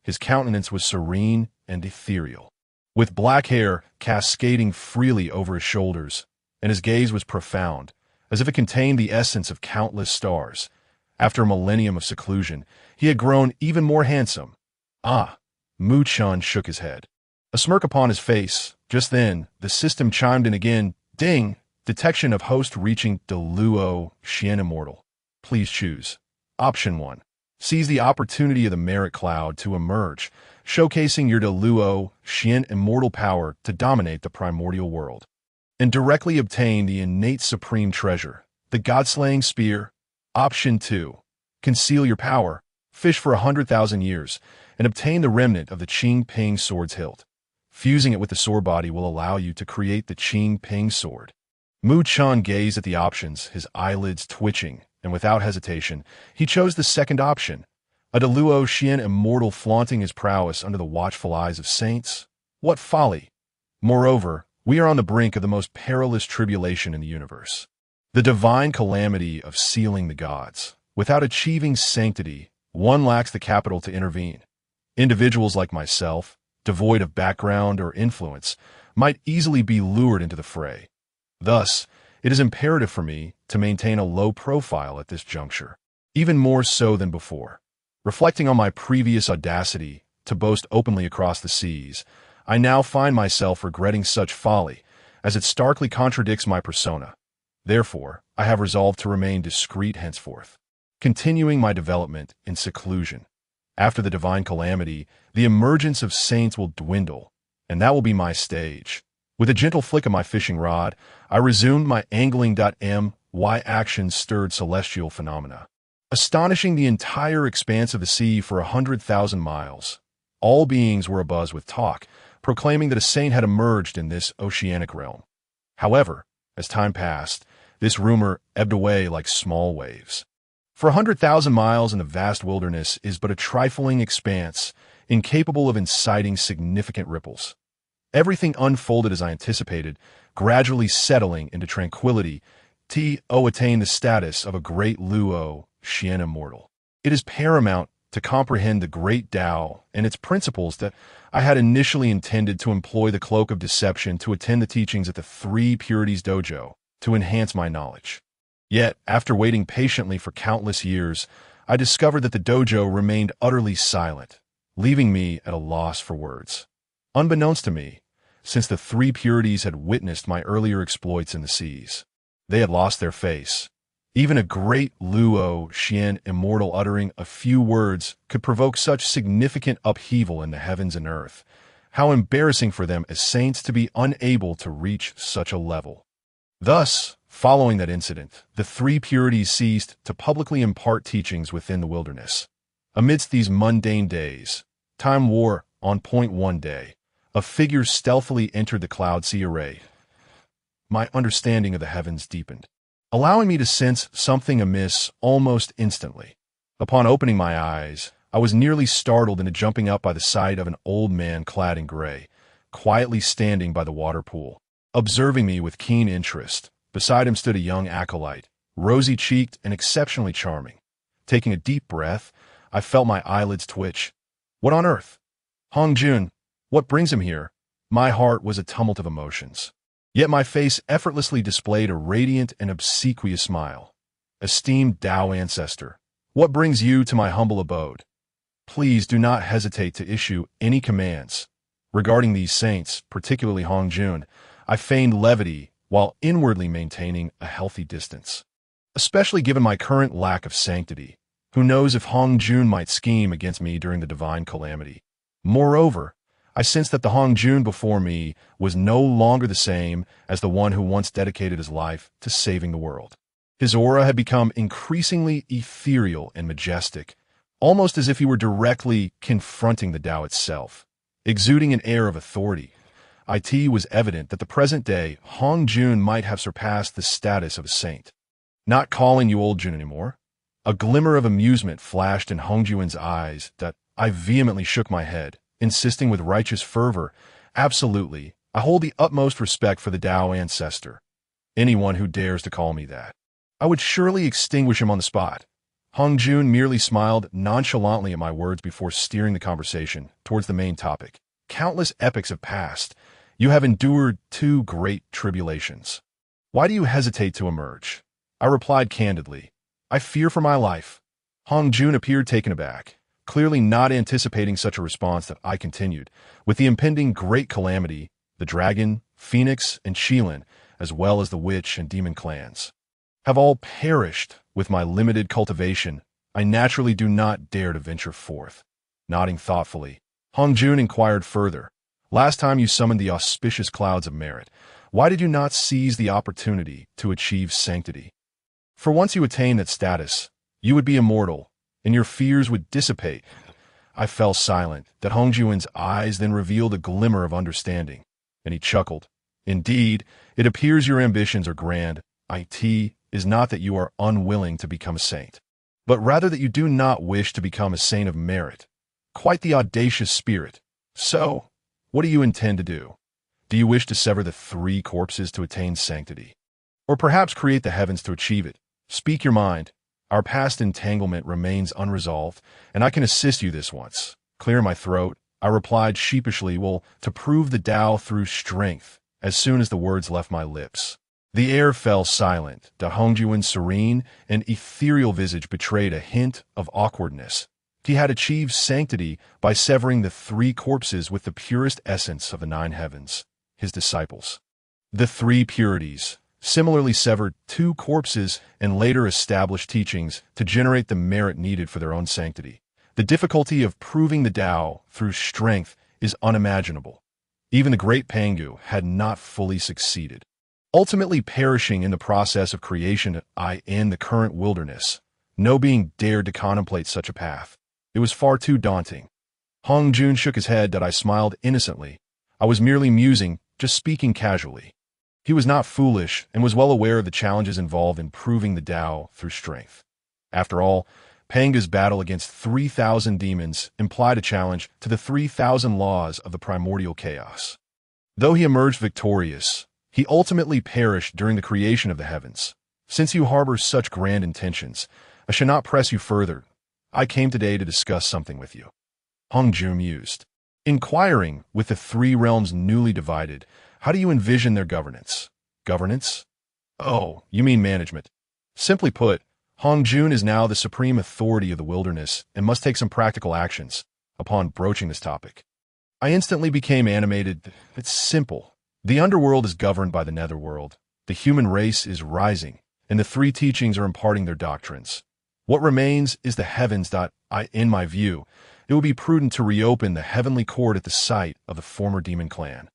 His countenance was serene and ethereal, with black hair cascading freely over his shoulders, and his gaze was profound, as if it contained the essence of countless stars. After a millennium of seclusion, he had grown even more handsome. Ah! Mu Chen shook his head, a smirk upon his face. Just then, the system chimed in again. Ding! Detection of host reaching the Luo Jinxian immortal. Please choose. Option 1. Seize the opportunity of the merit cloud to emerge, showcasing your Luo Jinxian immortal power to dominate the primordial world, and directly obtain the innate supreme treasure, the god-slaying spear. Option 2. Conceal your power, fish for 100,000 years, and obtain the remnant of the Qing Ping sword's hilt. Fusing it with the sword body will allow you to create the Qing Ping sword. Mu Chen gazed at the options, his eyelids twitching, and without hesitation, he chose the second option, a Luo Jinxian immortal flaunting his prowess under the watchful eyes of saints. What folly! Moreover, we are on the brink of the most perilous tribulation in the universe, the divine calamity of sealing the gods. Without achieving sanctity, one lacks the capital to intervene. Individuals like myself, devoid of background or influence, might easily be lured into the fray. Thus, it is imperative for me to maintain a low profile at this juncture, even more so than before. Reflecting on my previous audacity to boast openly across the seas, I now find myself regretting such folly, as it starkly contradicts my persona. Therefore, I have resolved to remain discreet henceforth, continuing my development in seclusion. After the divine calamity, the emergence of saints will dwindle, and that will be my stage. With a gentle flick of my fishing rod, I resumed my angling.my actions stirred celestial phenomena, astonishing the entire expanse of the sea for 100,000 miles. All beings were abuzz with talk, proclaiming that a saint had emerged in this oceanic realm. However, as time passed, this rumor ebbed away like small waves. For 100,000 miles in the vast wilderness is but a trifling expanse, incapable of inciting significant ripples. Everything unfolded as I anticipated, gradually settling into tranquility. Attain the status of a great Luo Jinxian immortal. It is paramount to comprehend the great Tao and its principles that I had initially intended to employ the cloak of deception to attend the teachings at the Three Purities Dojo to enhance my knowledge. Yet, after waiting patiently for countless years, I discovered that the dojo remained utterly silent, leaving me at a loss for words. Unbeknownst to me, since the three purities had witnessed my earlier exploits in the seas, they had lost their face. Even a great Luo Jinxian immortal uttering a few words could provoke such significant upheaval in the heavens and earth. How embarrassing for them as saints to be unable to reach such a level. Thus, following that incident, the three purities ceased to publicly impart teachings within the wilderness. Amidst these mundane days, time wore on point one day. A figure stealthily entered the cloud sea array. My understanding of the heavens deepened, allowing me to sense something amiss almost instantly. Upon opening my eyes, I was nearly startled into jumping up by the sight of an old man clad in gray, quietly standing by the water pool, observing me with keen interest. Beside him stood a young acolyte, rosy-cheeked and exceptionally charming. Taking a deep breath, I felt my eyelids twitch. What on earth? Hongjun, what brings him here? My heart was a tumult of emotions. Yet my face effortlessly displayed a radiant and obsequious smile. Esteemed Tao Ancestor, what brings you to my humble abode? Please do not hesitate to issue any commands. Regarding these saints, particularly Hongjun, I feigned levity while inwardly maintaining a healthy distance. Especially given my current lack of sanctity, who knows if Hongjun might scheme against me during the divine calamity. Moreover, I sensed that the Hongjun before me was no longer the same as the one who once dedicated his life to saving the world. His aura had become increasingly ethereal and majestic, almost as if he were directly confronting the Tao itself. Exuding an air of authority, it was evident that the present-day Hongjun might have surpassed the status of a saint. Not calling you old Jun anymore. A glimmer of amusement flashed in Hongjun's eyes that I vehemently shook my head, insisting with righteous fervor, absolutely, I hold the utmost respect for the Tao Ancestor. Anyone who dares to call me that, I would surely extinguish him on the spot. Hongjun merely smiled nonchalantly at my words before steering the conversation towards the main topic. Countless epochs have passed. You have endured two great tribulations. Why do you hesitate to emerge? I replied candidly. I fear for my life. Hongjun appeared taken aback, clearly not anticipating such a response. That I continued. With the impending great calamity, the dragon, phoenix, and Xian, as well as the witch and demon clans, have all perished. With my limited cultivation, I naturally do not dare to venture forth. Nodding thoughtfully, Hongjun inquired further. Last time you summoned the auspicious clouds of merit, why did you not seize the opportunity to achieve sanctity? For once you attain that status, you would be immortal, and your fears would dissipate. I fell silent. That Hongjun's eyes then revealed a glimmer of understanding, and he chuckled. Indeed, it appears your ambitions are grand. It is not that you are unwilling to become a saint, but rather that you do not wish to become a saint of merit. Quite the audacious spirit. So, what do you intend to do? Do you wish to sever the three corpses to attain sanctity? Or perhaps create the heavens to achieve it? Speak your mind. Our past entanglement remains unresolved, and I can assist you this once. Clear my throat, I replied sheepishly, well, to prove the Tao through strength. As soon as the words left my lips, the air fell silent. Da Hongjun's serene and ethereal visage betrayed a hint of awkwardness. He had achieved sanctity by severing the three corpses with the purest essence of the nine heavens, his disciples. The three purities similarly severed two corpses and later established teachings to generate the merit needed for their own sanctity. The difficulty of proving the Tao through strength is unimaginable. Even the great Pangu had not fully succeeded, ultimately perishing in the process of creation. In the current wilderness, no being dared to contemplate such a path. It was far too daunting. Hongjun shook his head. That I smiled innocently. I was merely musing, just speaking casually. He was not foolish and was well aware of the challenges involved in proving the Tao through strength. After all, Panga's battle against 3,000 demons implied a challenge to the 3,000 laws of the primordial chaos. Though he emerged victorious, he ultimately perished during the creation of the heavens. Since you harbor such grand intentions, I shall not press you further. I came today to discuss something with you. Hongjun mused. Inquiring, with the three realms newly divided, how do you envision their governance? Governance? Oh, you mean management. Simply put, Hong Jun is now the supreme authority of the wilderness and must take some practical actions upon broaching this topic. I instantly became animated. It's simple. The underworld is governed by the netherworld. The human race is rising, and the three teachings are imparting their doctrines. What remains is the heavens. In my view, it would be prudent to reopen the heavenly court at the site of the former demon clan.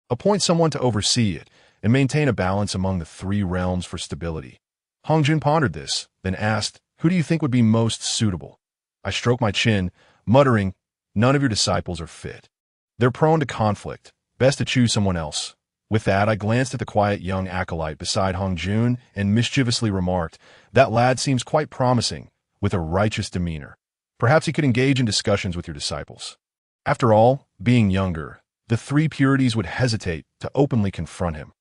Appoint someone to oversee it and maintain a balance among the three realms for stability. Hong Jun pondered this, then asked, "Who do you think would be most suitable?" I stroked my chin, muttering, "None of your disciples are fit. They're prone to conflict. Best to choose someone else." With that, I glanced at the quiet young acolyte beside Hong Jun and mischievously remarked, "That lad seems quite promising, with a righteous demeanor. Perhaps he could engage in discussions with your disciples." After all, being younger, the three purities would hesitate to openly confront him.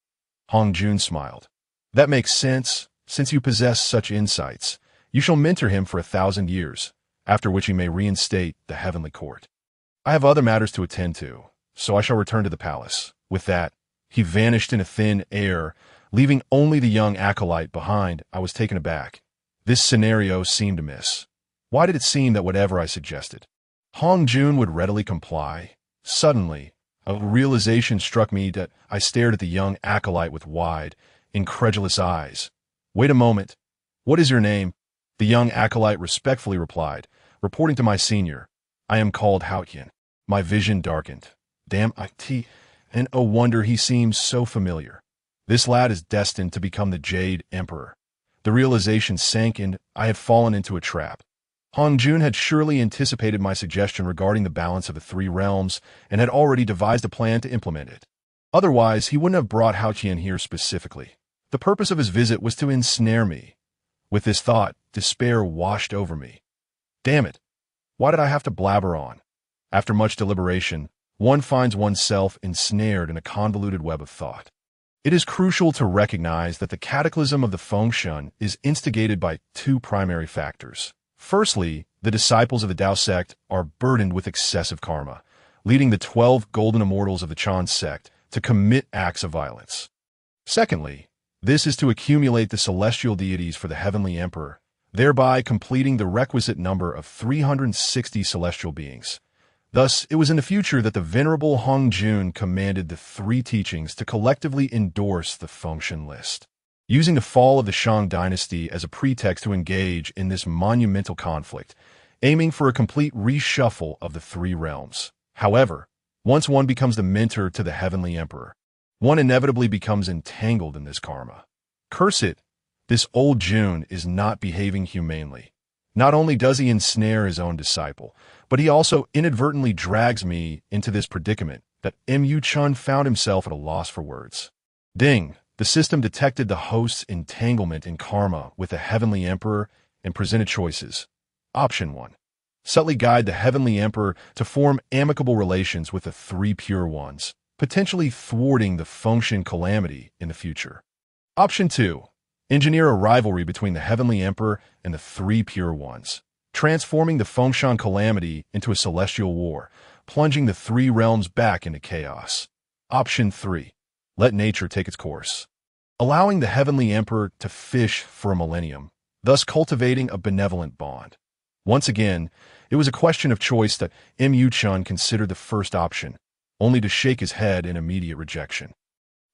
Hong Jun smiled. "That makes sense. Since you possess such insights, you shall mentor him for 1,000 years, after which he may reinstate the heavenly court. I have other matters to attend to, so I shall return to the palace." With that, he vanished in a thin air, leaving only the young acolyte behind. I was taken aback. This scenario seemed amiss. Why did it seem that whatever I suggested, Hong Jun would readily comply? Suddenly, a realization struck me that I stared at the young acolyte with wide, incredulous eyes. "Wait a moment. What is your name?" The young acolyte respectfully replied, reporting to my senior, "I am called Xian." My vision darkened. Damn it, and oh wonder he seems so familiar. This lad is destined to become the Jade Emperor. The realization sank in. I had fallen into a trap. Hong Jun had surely anticipated my suggestion regarding the balance of the three realms and had already devised a plan to implement it. Otherwise, he wouldn't have brought Xian here specifically. The purpose of his visit was to ensnare me. With this thought, despair washed over me. Damn it! Why did I have to blabber on? After much deliberation, one finds oneself ensnared in a convoluted web of thought. It is crucial to recognize that the cataclysm of the Fengshan is instigated by two primary factors. Firstly, the disciples of the Dao sect are burdened with excessive karma, leading the 12 golden immortals of the Chan sect to commit acts of violence. Secondly, this is to accumulate the celestial deities for the heavenly emperor, thereby completing the requisite number of 360 celestial beings. Thus, it was in the future that the venerable Hong Jun commanded the three teachings to collectively endorse the Fengshan list. Using the fall of the Shang dynasty as a pretext to engage in this monumental conflict, aiming for a complete reshuffle of the three realms. However, once one becomes the mentor to the heavenly emperor, one inevitably becomes entangled in this karma. Curse it, this old Jun is not behaving humanely. Not only does he ensnare his own disciple, but he also inadvertently drags me into this predicament that Mu Chun found himself at a loss for words. Ding! The system detected the host's entanglement in karma with the heavenly emperor and presented choices. Option 1. Subtly guide the heavenly emperor to form amicable relations with the three pure ones, potentially thwarting the Fengshan calamity in the future. Option 2. Engineer a rivalry between the heavenly emperor and the three pure ones, transforming the Fengshan calamity into a celestial war, plunging the three realms back into chaos. Option 3. Let nature take its course, allowing the heavenly emperor to fish for a millennium, thus cultivating a benevolent bond. Once again, it was a question of choice that Mu Chun considered the first option, only to shake his head in immediate rejection.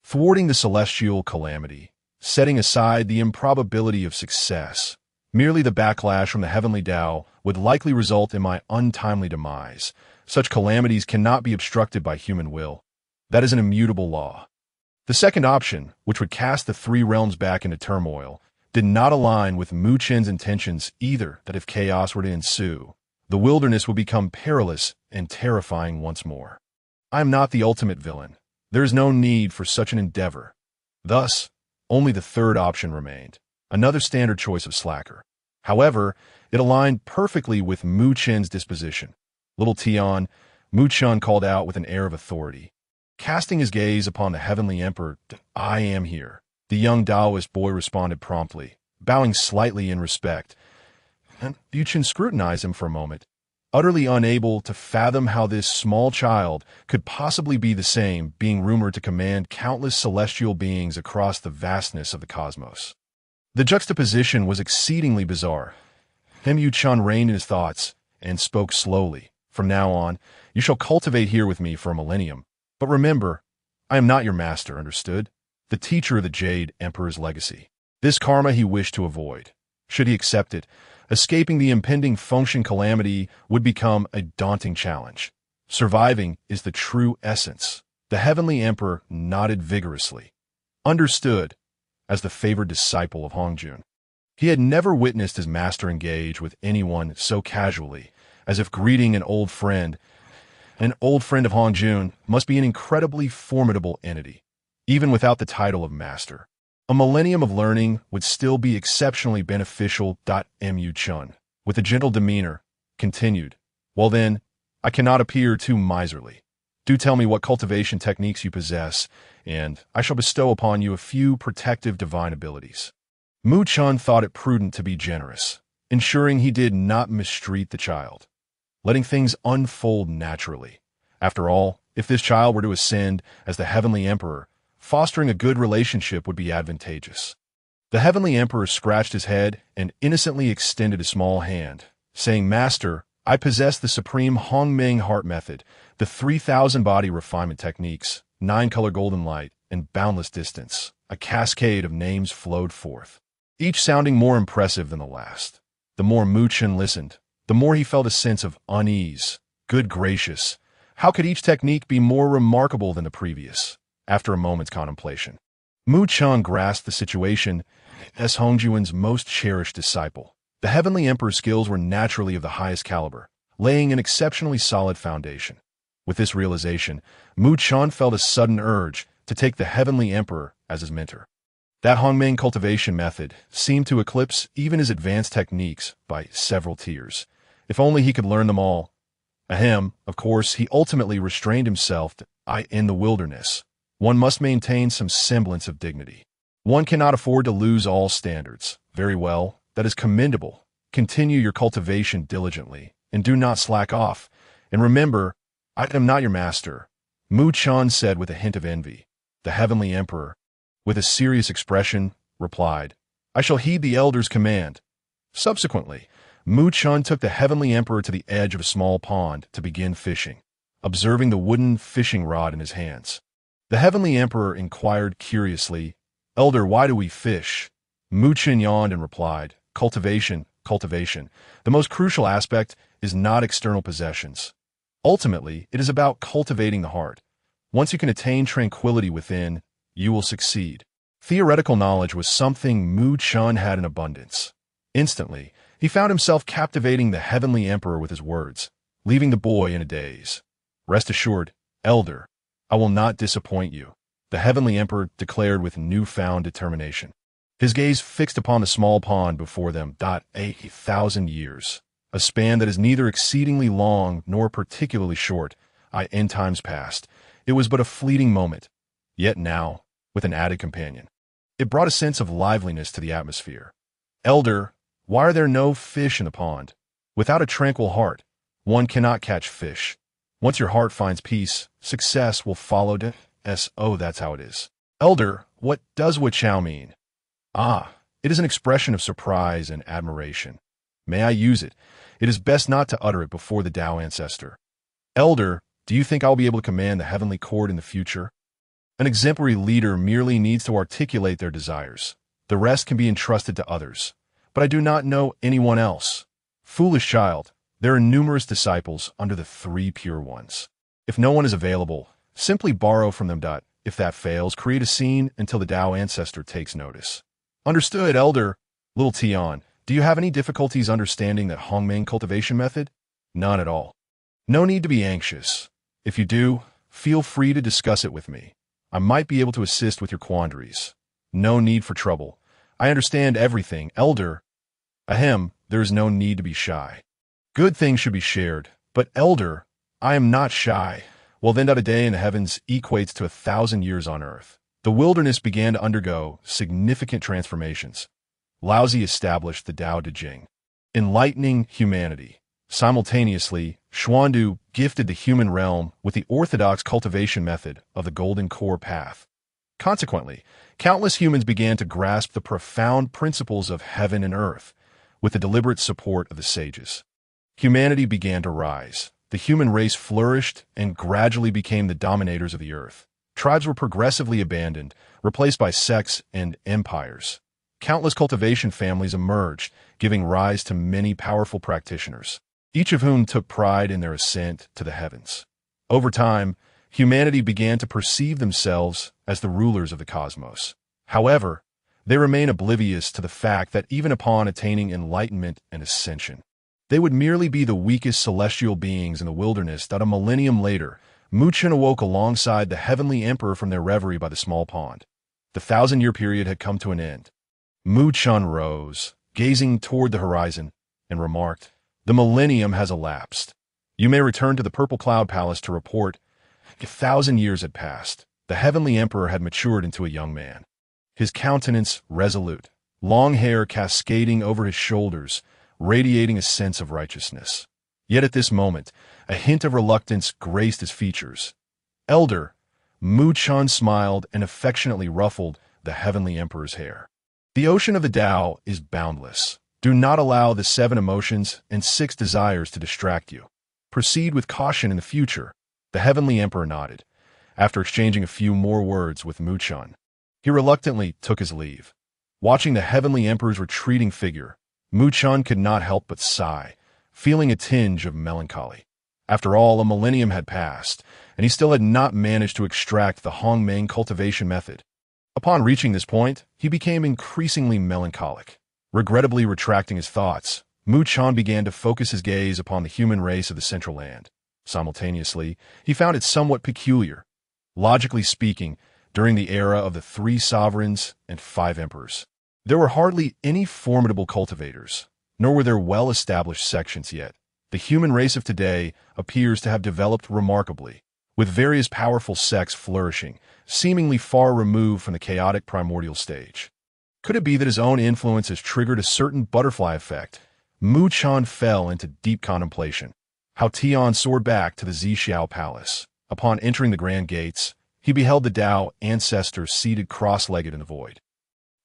Thwarting the celestial calamity, setting aside the improbability of success, merely the backlash from the heavenly Tao would likely result in my untimely demise. Such calamities cannot be obstructed by human will. That is an immutable law. The second option, which would cast the three realms back into turmoil, did not align with Mu Chen's intentions either, that if chaos were to ensue, the wilderness would become perilous and terrifying once more. I am not the ultimate villain. There is no need for such an endeavor. Thus, only the third option remained, another standard choice of slacker. However, it aligned perfectly with Mu Chen's disposition. Little Tian, Mu Chen called out with an air of authority. Casting his gaze upon the heavenly emperor, "I am here." The young Taoist boy responded promptly, bowing slightly in respect. And Mu Chen scrutinized him for a moment, utterly unable to fathom how this small child could possibly be the same, being rumored to command countless celestial beings across the vastness of the cosmos. The juxtaposition was exceedingly bizarre. Chen reined in his thoughts and spoke slowly. From now on, you shall cultivate here with me for a millennium. But remember, I am not your master, understood? The teacher of the Jade Emperor's legacy. This karma he wished to avoid. Should he accept it, escaping the impending function calamity would become a daunting challenge. Surviving is the true essence. The Heavenly Emperor nodded vigorously. Understood, as the favored disciple of Hongjun. He had never witnessed his master engage with anyone so casually, as if greeting an old friend. An old friend of Hongjun must be an incredibly formidable entity, even without the title of master. A millennium of learning would still be exceptionally beneficial. Chen, with a gentle demeanor, continued, well then, I cannot appear too miserly. Do tell me what cultivation techniques you possess, and I shall bestow upon you a few protective divine abilities. Chen thought it prudent to be generous, ensuring he did not mistreat the child, letting things unfold naturally. After all, if this child were to ascend as the Heavenly Emperor, fostering a good relationship would be advantageous. The Heavenly Emperor scratched his head and innocently extended a small hand, saying, Master, I possess the supreme Hongmeng heart method, the 3,000 body refinement techniques, 9-color golden light, and boundless distance. A cascade of names flowed forth, each sounding more impressive than the last. The more Chen listened, the more he felt a sense of unease. Good gracious, how could each technique be more remarkable than the previous? After a moment's contemplation, Chen grasped the situation as Hongjuan's most cherished disciple. The Heavenly Emperor's skills were naturally of the highest caliber, laying an exceptionally solid foundation. With this realization, Chen felt a sudden urge to take the Heavenly Emperor as his mentor. That Hongmeng cultivation method seemed to eclipse even his advanced techniques by several tiers. If only he could learn them all. Of course, he ultimately restrained himself in the wilderness. One must maintain some semblance of dignity. One cannot afford to lose all standards. Very well, that is commendable. Continue your cultivation diligently, and do not slack off. And remember, I am not your master, Chen said with a hint of envy. The Heavenly Emperor, with a serious expression, replied, I shall heed the elder's command. Subsequently, Chen took the Heavenly Emperor to the edge of a small pond to begin fishing, observing the wooden fishing rod in his hands. The Heavenly Emperor inquired curiously, Elder, why do we fish? Chen yawned and replied, Cultivation. The most crucial aspect is not external possessions. Ultimately, it is about cultivating the heart. Once you can attain tranquility within, you will succeed. Theoretical knowledge was something Chen had in abundance. Instantly, he found himself captivating the Heavenly Emperor with his words, leaving the boy in a daze. Rest assured, Elder, I will not disappoint you, the Heavenly Emperor declared with newfound determination. His gaze fixed upon the small pond before them. 1,000 years, a span that is neither exceedingly long nor particularly short. In times past, it was but a fleeting moment. Yet now, with an added companion, it brought a sense of liveliness to the atmosphere. Elder, why are there no fish in the pond? Without a tranquil heart, one cannot catch fish. Once your heart finds peace, success will follow. That's how it is. Elder, what does Wu Chao mean? It is an expression of surprise and admiration. May I use it? It is best not to utter it before the Demon Ancestor. Elder, do you think I'll be able to command the heavenly court in the future? An exemplary leader merely needs to articulate their desires. The rest can be entrusted to others. But I do not know anyone else. Foolish child, there are numerous disciples under the 3 pure ones. If no one is available, simply borrow from them. If that fails, create a scene until the Demon Ancestor takes notice. Understood, Elder. Little Tian, do you have any difficulties understanding that Hongmeng cultivation method? None at all. No need to be anxious. If you do, feel free to discuss it with me. I might be able to assist with your quandaries. No need for trouble. I understand everything, Elder. There is no need to be shy. Good things should be shared, but Elder, I am not shy. Well then, a day in the heavens equates to 1,000 years on earth. The wilderness began to undergo significant transformations. Laozi established the Tao Te Ching, enlightening humanity. Simultaneously, Xuandu gifted the human realm with the orthodox cultivation method of the Golden Core Path. Consequently, countless humans began to grasp the profound principles of heaven and earth, with the deliberate support of the sages. Humanity began to rise. The human race flourished and gradually became the dominators of the earth. Tribes were progressively abandoned, replaced by sects and empires. Countless cultivation families emerged, giving rise to many powerful practitioners, each of whom took pride in their ascent to the heavens. Over time, humanity began to perceive themselves as the rulers of the cosmos. However, they remain oblivious to the fact that even upon attaining enlightenment and ascension, they would merely be the weakest celestial beings in the wilderness. A millennium later, Chen awoke alongside the heavenly emperor from their reverie by the small pond. The 1,000-year period had come to an end. Chen rose, gazing toward the horizon, and remarked, "The millennium has elapsed. You may return to the Purple Cloud Palace to report." 1,000 years had passed. The heavenly emperor had matured into a young man. His countenance resolute, long hair cascading over his shoulders, radiating a sense of righteousness. Yet at this moment, a hint of reluctance graced his features. "Elder," Chen smiled and affectionately ruffled the heavenly emperor's hair. "The ocean of the Tao is boundless. Do not allow the 7 emotions and 6 desires to distract you. Proceed with caution in the future." The heavenly emperor nodded. After exchanging a few more words with Chen, he reluctantly took his leave. Watching the heavenly emperor's retreating figure, Chen could not help but sigh, feeling a tinge of melancholy. After all, a millennium had passed, and he still had not managed to extract the Hongmeng cultivation method. Upon reaching this point, he became increasingly melancholic. Regrettably retracting his thoughts, Chen began to focus his gaze upon the human race of the Central Land. Simultaneously, he found it somewhat peculiar. Logically speaking, during the era of the 3 sovereigns and 5 emperors, there were hardly any formidable cultivators, nor were there well-established sections yet. The human race of today appears to have developed remarkably, with various powerful sects flourishing, seemingly far removed from the chaotic primordial stage. Could it be that his own influence has triggered a certain butterfly effect? Chen fell into deep contemplation. How Xian soared back to the Zixiao Palace. Upon entering the grand gates, he beheld the Demon Ancestor seated cross-legged in the void,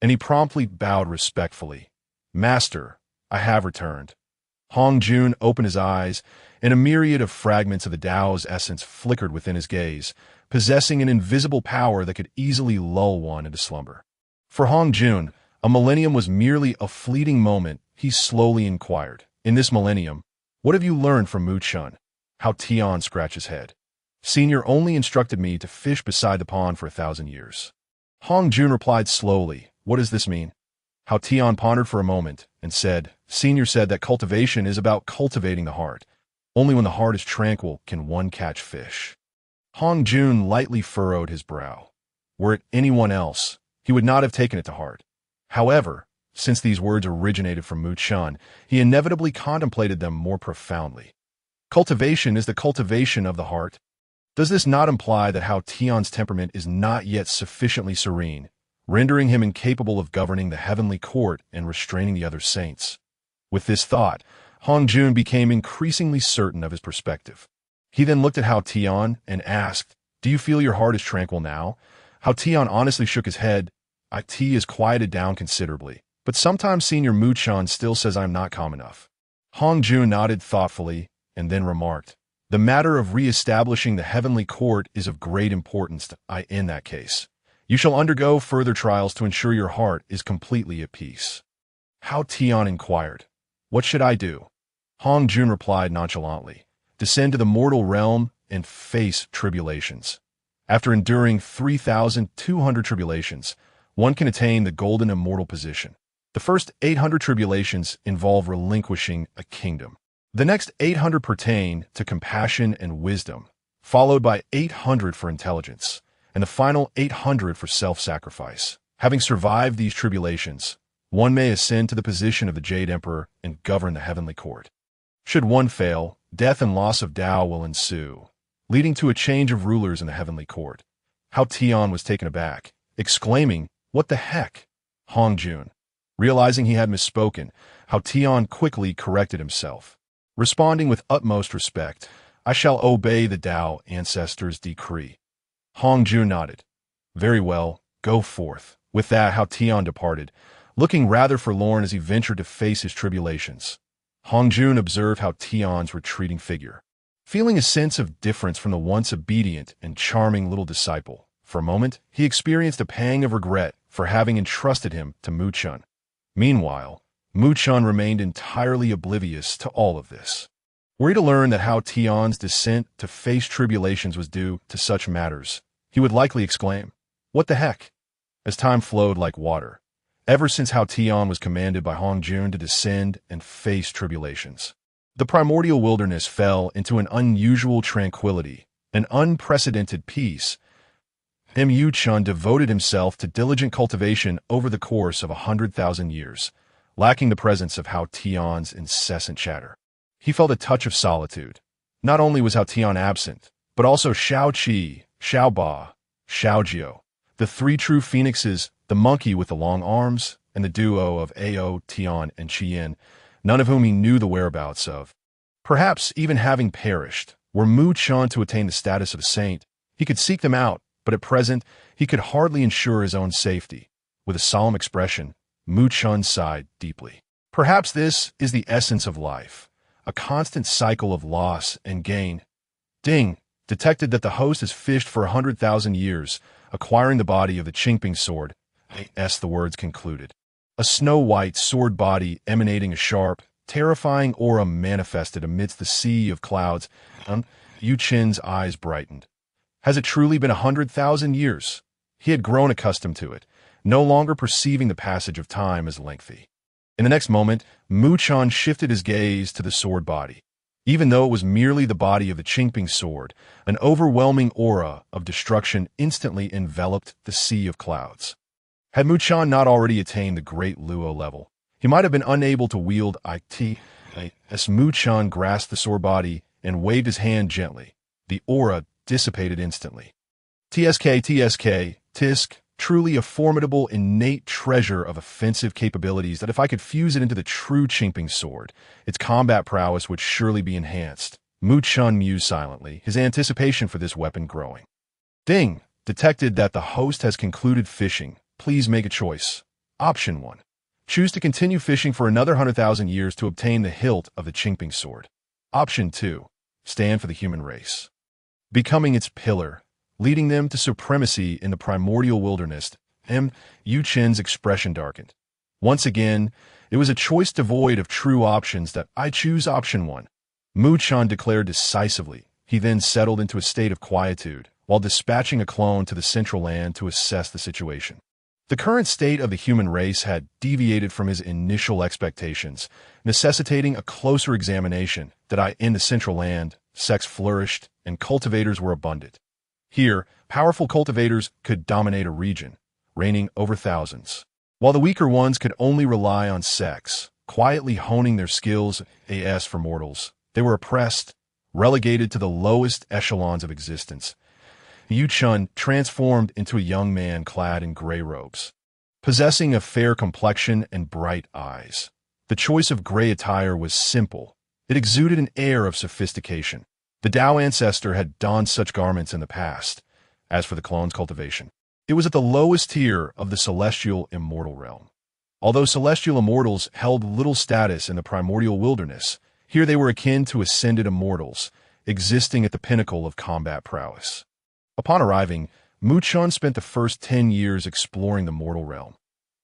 and he promptly bowed respectfully. "Master, I have returned." Jun opened his eyes, and a myriad of fragments of the Tao's essence flickered within his gaze, possessing an invisible power that could easily lull one into slumber. For Jun, a millennium was merely a fleeting moment. He slowly inquired, "In this millennium, what have you learned from Chen?" How Xian scratched his head. "Senior only instructed me to fish beside the pond for 1,000 years. Jun replied slowly, "What does this mean?" How Xian pondered for a moment and said, "Senior said that cultivation is about cultivating the heart. Only when the heart is tranquil can one catch fish." Jun lightly furrowed his brow. Were it anyone else, he would not have taken it to heart. However, since these words originated from Chen, he inevitably contemplated them more profoundly. Cultivation is the cultivation of the heart. Does this not imply that How Xian's temperament is not yet sufficiently serene, rendering him incapable of governing the heavenly court and restraining the other saints? With this thought, Jun became increasingly certain of his perspective. He then looked at How Xian and asked, "Do you feel your heart is tranquil now?" How Xian honestly shook his head. "It is quieted down considerably, but sometimes Senior Chen still says I'm not calm enough." Jun nodded thoughtfully and then remarked, "The matter of re-establishing the heavenly court is of great importance. In that case, you shall undergo further trials to ensure your heart is completely at peace." How Xian inquired, "What should I do?" Jun replied nonchalantly, "Descend to the mortal realm and face tribulations. After enduring 3,200 tribulations, one can attain the golden immortal position. The first 800 tribulations involve relinquishing a kingdom. The next 800 pertain to compassion and wisdom, followed by 800 for intelligence, and the final 800 for self-sacrifice. Having survived these tribulations, one may ascend to the position of the Jade Emperor and govern the heavenly court. Should one fail, death and loss of Tao will ensue, leading to a change of rulers in the heavenly court." How Xian was taken aback, exclaiming, "What the heck?" Jun, realizing he had misspoken, How Xian quickly corrected himself. Responding with utmost respect, "I shall obey the Demon Ancestor's decree." Jun nodded. Very well, go forth. With that, Hao Tian departed, looking rather forlorn as he ventured to face his tribulations. Hongjun observed Hao Tian's retreating figure, feeling a sense of difference from the once obedient and charming little disciple. For a moment, he experienced a pang of regret for having entrusted him to Mu Chun. Meanwhile, Mu Chun remained entirely oblivious to all of this. Were he to learn that Hao Tian's descent to face tribulations was due to such matters, he would likely exclaim, "What the heck?" As time flowed like water, ever since Hao Tian was commanded by Hongjun to descend and face tribulations, the primordial wilderness fell into an unusual tranquility, an unprecedented peace. Mu Chun devoted himself to diligent cultivation over the course of 100,000 years, lacking the presence of Hao Tian's incessant chatter. He felt a touch of solitude. Not only was Hao Tian absent, but also Xiao Qi, Xiao Ba, Xiao Jiu, the three true phoenixes, the monkey with the long arms, and the duo of Ao, Tian, and Xian, none of whom he knew the whereabouts of. Perhaps even having perished, were Mu Chun to attain the status of a saint, he could seek them out, but at present he could hardly ensure his own safety. With a solemn expression, Mu Chun sighed deeply. Perhaps this is the essence of life, a constant cycle of loss and gain. Ding detected that the host has fished for 100,000 years, acquiring the body of the Qingping sword, as the words concluded. A snow-white sword body emanating a sharp, terrifying aura manifested amidst the sea of clouds. Yu Qin's eyes brightened. Has it truly been 100,000 years? He had grown accustomed to it, no longer perceiving the passage of time as lengthy. In the next moment, Mu Chun shifted his gaze to the sword body. Even though it was merely the body of the Qingping sword, an overwhelming aura of destruction instantly enveloped the sea of clouds. Had Mu Chun not already attained the great Luo level, he might have been unable to wield it. As Mu Chun grasped the sword body and waved his hand gently, the aura dissipated instantly. Tisk, truly a formidable innate treasure of offensive capabilities that if I could fuse it into the true Qingping sword, its combat prowess would surely be enhanced. Mu Chun mused silently, his anticipation for this weapon growing. Ding detected that the host has concluded fishing. Please make a choice. Option 1. Choose to continue fishing for another 100,000 years to obtain the hilt of the Qingping sword. Option 2. Stand for the human race, becoming its pillar, leading them to supremacy in the primordial wilderness. Yu Qin's expression darkened. Once again, it was a choice devoid of true options that I choose option 1. Mu Chun declared decisively. He then settled into a state of quietude, while dispatching a clone to the central land to assess the situation. The current state of the human race had deviated from his initial expectations, necessitating a closer examination. In the central land, sex flourished, and cultivators were abundant. Here, powerful cultivators could dominate a region, reigning over thousands, while the weaker ones could only rely on sex, quietly honing their skills. As for mortals, they were oppressed, relegated to the lowest echelons of existence. Yu Chun transformed into a young man clad in gray robes, possessing a fair complexion and bright eyes. The choice of gray attire was simple. It exuded an air of sophistication. The Demon Ancestor had donned such garments in the past. As for the clone's cultivation, it was at the lowest tier of the celestial immortal realm. Although celestial immortals held little status in the primordial wilderness, here they were akin to ascended immortals, existing at the pinnacle of combat prowess. Upon arriving, Mu Chun spent the first 10 years exploring the mortal realm.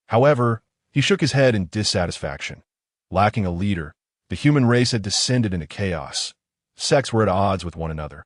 However, he shook his head in dissatisfaction. Lacking a leader, the human race had descended into chaos. Sects were at odds with one another,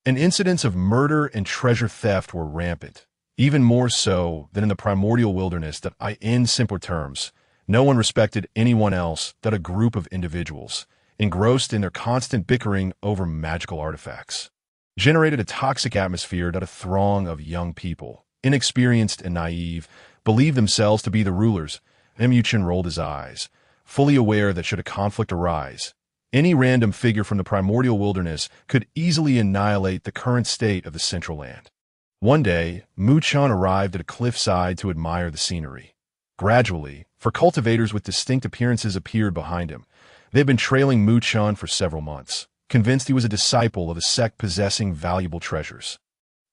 and incidents of murder and treasure theft were rampant, even more so than in the primordial wilderness. In simpler terms, no one respected anyone else but a group of individuals, engrossed in their constant bickering over magical artifacts, generated a toxic atmosphere that a throng of young people, inexperienced and naive, believed themselves to be the rulers. Mu Chun rolled his eyes, fully aware that should a conflict arise, any random figure from the primordial wilderness could easily annihilate the current state of the central land. One day, Mu Chun arrived at a cliffside to admire the scenery. Gradually, cultivators with distinct appearances appeared behind him. They had been trailing Mu Chun for several months, convinced he was a disciple of a sect possessing valuable treasures.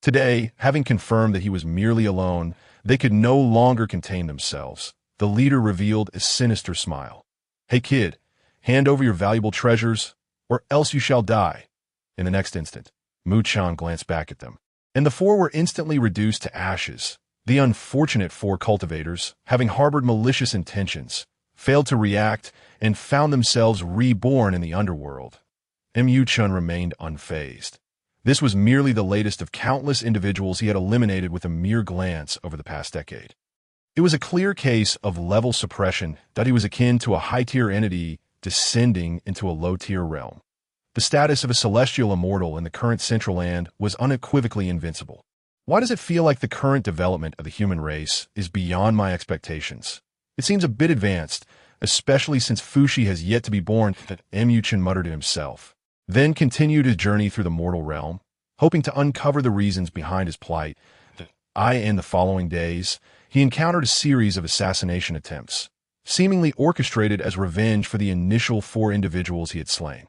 Today, having confirmed that he was merely alone, they could no longer contain themselves. The leader revealed a sinister smile. "Hey kid, hand over your valuable treasures, or else you shall die." In the next instant, Mu Chen glanced back at them, and the four were instantly reduced to ashes. The unfortunate four cultivators, having harbored malicious intentions, failed to react and found themselves reborn in the underworld. Mu Chen remained unfazed. This was merely the latest of countless individuals he had eliminated with a mere glance over the past decade. It was a clear case of level suppression that he was akin to a high-tier entity descending into a low-tier realm. The status of a celestial immortal in the current Central Land was unequivocally invincible. Why does it feel like the current development of the human race is beyond my expectations? It seems a bit advanced, especially since Fushi has yet to be born, Mu Chen muttered to himself, then continued his journey through the mortal realm, hoping to uncover the reasons behind his plight. In the following days, he encountered a series of assassination attempts, seemingly orchestrated as revenge for the initial four individuals he had slain.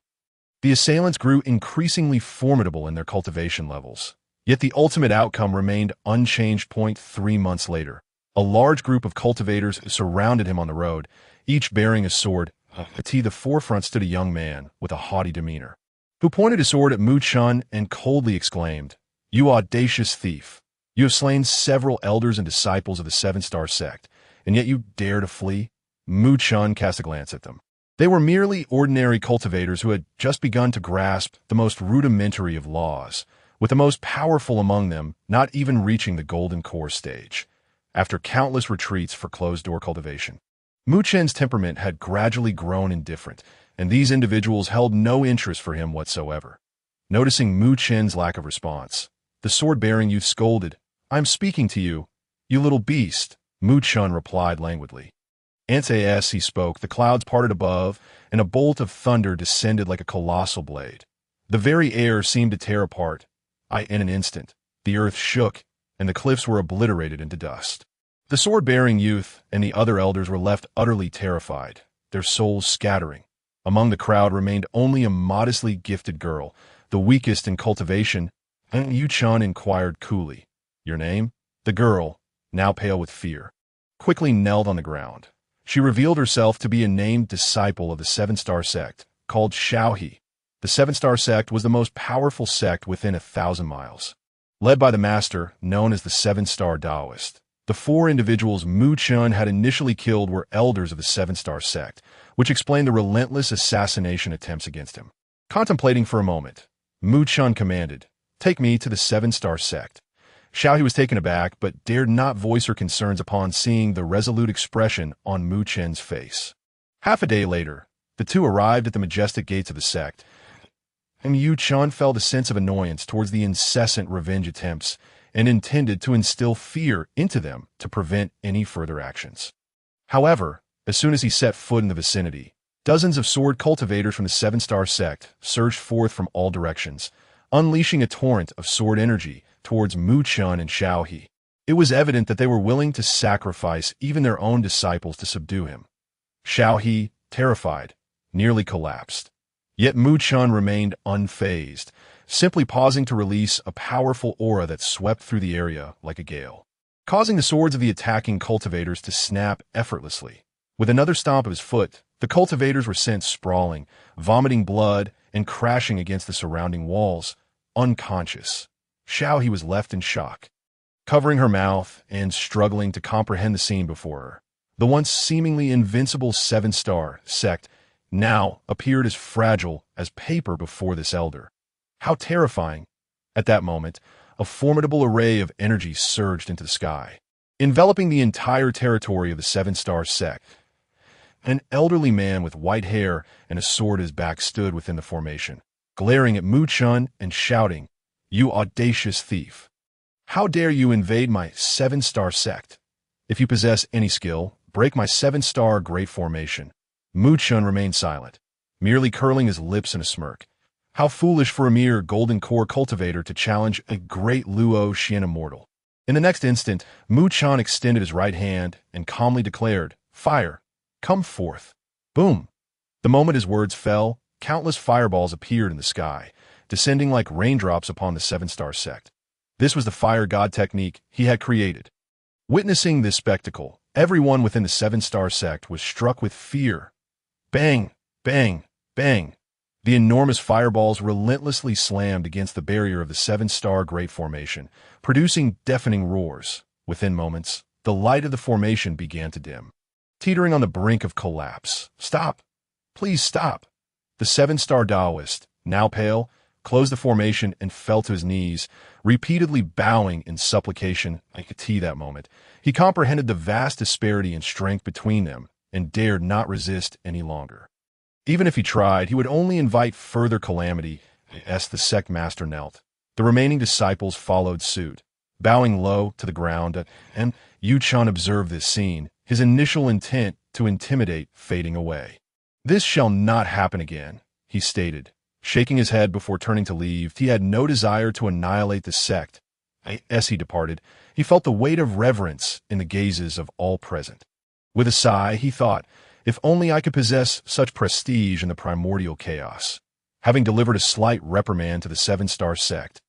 The assailants grew increasingly formidable in their cultivation levels, yet the ultimate outcome remained unchanged. 3 months later, a large group of cultivators surrounded him on the road, each bearing a sword. At the forefront stood a young man with a haughty demeanor, who pointed his sword at Mu Chen and coldly exclaimed, "You audacious thief! You have slain several elders and disciples of the Seven-Star Sect, and yet you dare to flee?" Mu Chen cast a glance at them. They were merely ordinary cultivators who had just begun to grasp the most rudimentary of laws, with the most powerful among them not even reaching the golden core stage. After countless retreats for closed-door cultivation, Mu Chen's temperament had gradually grown indifferent, and these individuals held no interest for him whatsoever. Noticing Mu Chen's lack of response, the sword-bearing youth scolded, "I'm speaking to you, you little beast." Mu Chen replied languidly. As he spoke, the clouds parted above, and a bolt of thunder descended like a colossal blade. The very air seemed to tear apart. In an instant, the earth shook, and the cliffs were obliterated into dust. The sword-bearing youth and the other elders were left utterly terrified, their souls scattering. Among the crowd remained only a modestly gifted girl, the weakest in cultivation, and Mu Chen inquired coolly, "Your name?" The girl, now pale with fear, quickly knelt on the ground. She revealed herself to be a named disciple of the Seven-Star Sect, called Xiaohe. The Seven-Star Sect was the most powerful sect within 1,000 miles. Led by the master, known as the Seven-Star Taoist, the four individuals Mu Chen had initially killed were elders of the Seven-Star Sect, which explained the relentless assassination attempts against him. Contemplating for a moment, Mu Chen commanded, "Take me to the Seven-Star Sect." Xiaohe was taken aback, but dared not voice her concerns upon seeing the resolute expression on Mu Chen's face. Half a day later, the two arrived at the majestic gates of the sect, and Mu Chen felt a sense of annoyance towards the incessant revenge attempts and intended to instill fear into them to prevent any further actions. However, as soon as he set foot in the vicinity, dozens of sword cultivators from the Seven-Star Sect surged forth from all directions, unleashing a torrent of sword energy towards Mu Chen and Xiaohe. It was evident that they were willing to sacrifice even their own disciples to subdue him. Xiaohe, terrified, nearly collapsed. Yet Mu Chen remained unfazed, simply pausing to release a powerful aura that swept through the area like a gale, causing the swords of the attacking cultivators to snap effortlessly. With another stomp of his foot, the cultivators were sent sprawling, vomiting blood and crashing against the surrounding walls, unconscious. Xiaohe was left in shock, covering her mouth and struggling to comprehend the scene before her. The once seemingly invincible Seven-Star Sect now appeared as fragile as paper before this elder. How terrifying! At that moment, a formidable array of energy surged into the sky, enveloping the entire territory of the Seven-Star Sect. An elderly man with white hair and a sword at his back stood within the formation, glaring at Mu Chen and shouting, "You audacious thief! How dare you invade my Seven-Star Sect? If you possess any skill, break my Seven-Star Great Formation." Mu Chen remained silent, merely curling his lips in a smirk. How foolish for a mere golden core cultivator to challenge a great Luo Jinxian immortal. In the next instant, Mu Chen extended his right hand and calmly declared, "Fire, come forth." Boom! The moment his words fell, countless fireballs appeared in the sky, descending like raindrops upon the Seven-Star Sect. This was the fire god technique he had created. Witnessing this spectacle, everyone within the seven-star sect was struck with fear. Bang, bang, bang. The enormous fireballs relentlessly slammed against the barrier of the seven-star Great Formation, producing deafening roars. Within moments, the light of the formation began to dim, teetering on the brink of collapse. Stop! Please stop! The seven-star Taoist, now pale, closed the formation and fell to his knees, repeatedly bowing in supplication. I could see that moment. He comprehended the vast disparity in strength between them and dared not resist any longer. Even if he tried, he would only invite further calamity. As the sect master knelt, the remaining disciples followed suit, bowing low to the ground, and Chen observed this scene, his initial intent to intimidate fading away. "This shall not happen again," he stated, shaking his head before turning to leave. He had no desire to annihilate the sect. As he departed, he felt the weight of reverence in the gazes of all present. With a sigh, he thought, if only I could possess such prestige in the primordial chaos. Having delivered a slight reprimand to the seven-star sect,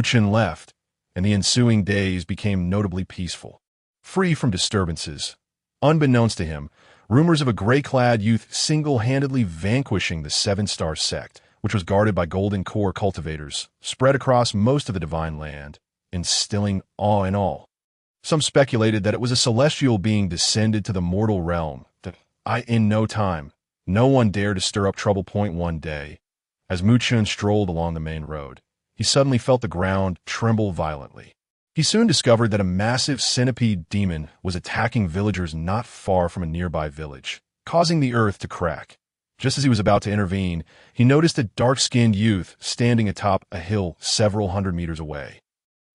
Chen left, and the ensuing days became notably peaceful, free from disturbances. Unbeknownst to him, rumors of a gray-clad youth single-handedly vanquishing the seven-star sect, which was guarded by golden core cultivators, spread across most of the divine land, instilling awe in all. Some speculated that it was a celestial being descended to the mortal realm. In no time, no one dared to stir up trouble. One day, as Chen strolled along the main road, he suddenly felt the ground tremble violently. He soon discovered that a massive centipede demon was attacking villagers not far from a nearby village, causing the earth to crack. Just as he was about to intervene, he noticed a dark-skinned youth standing atop a hill several hundred meters away.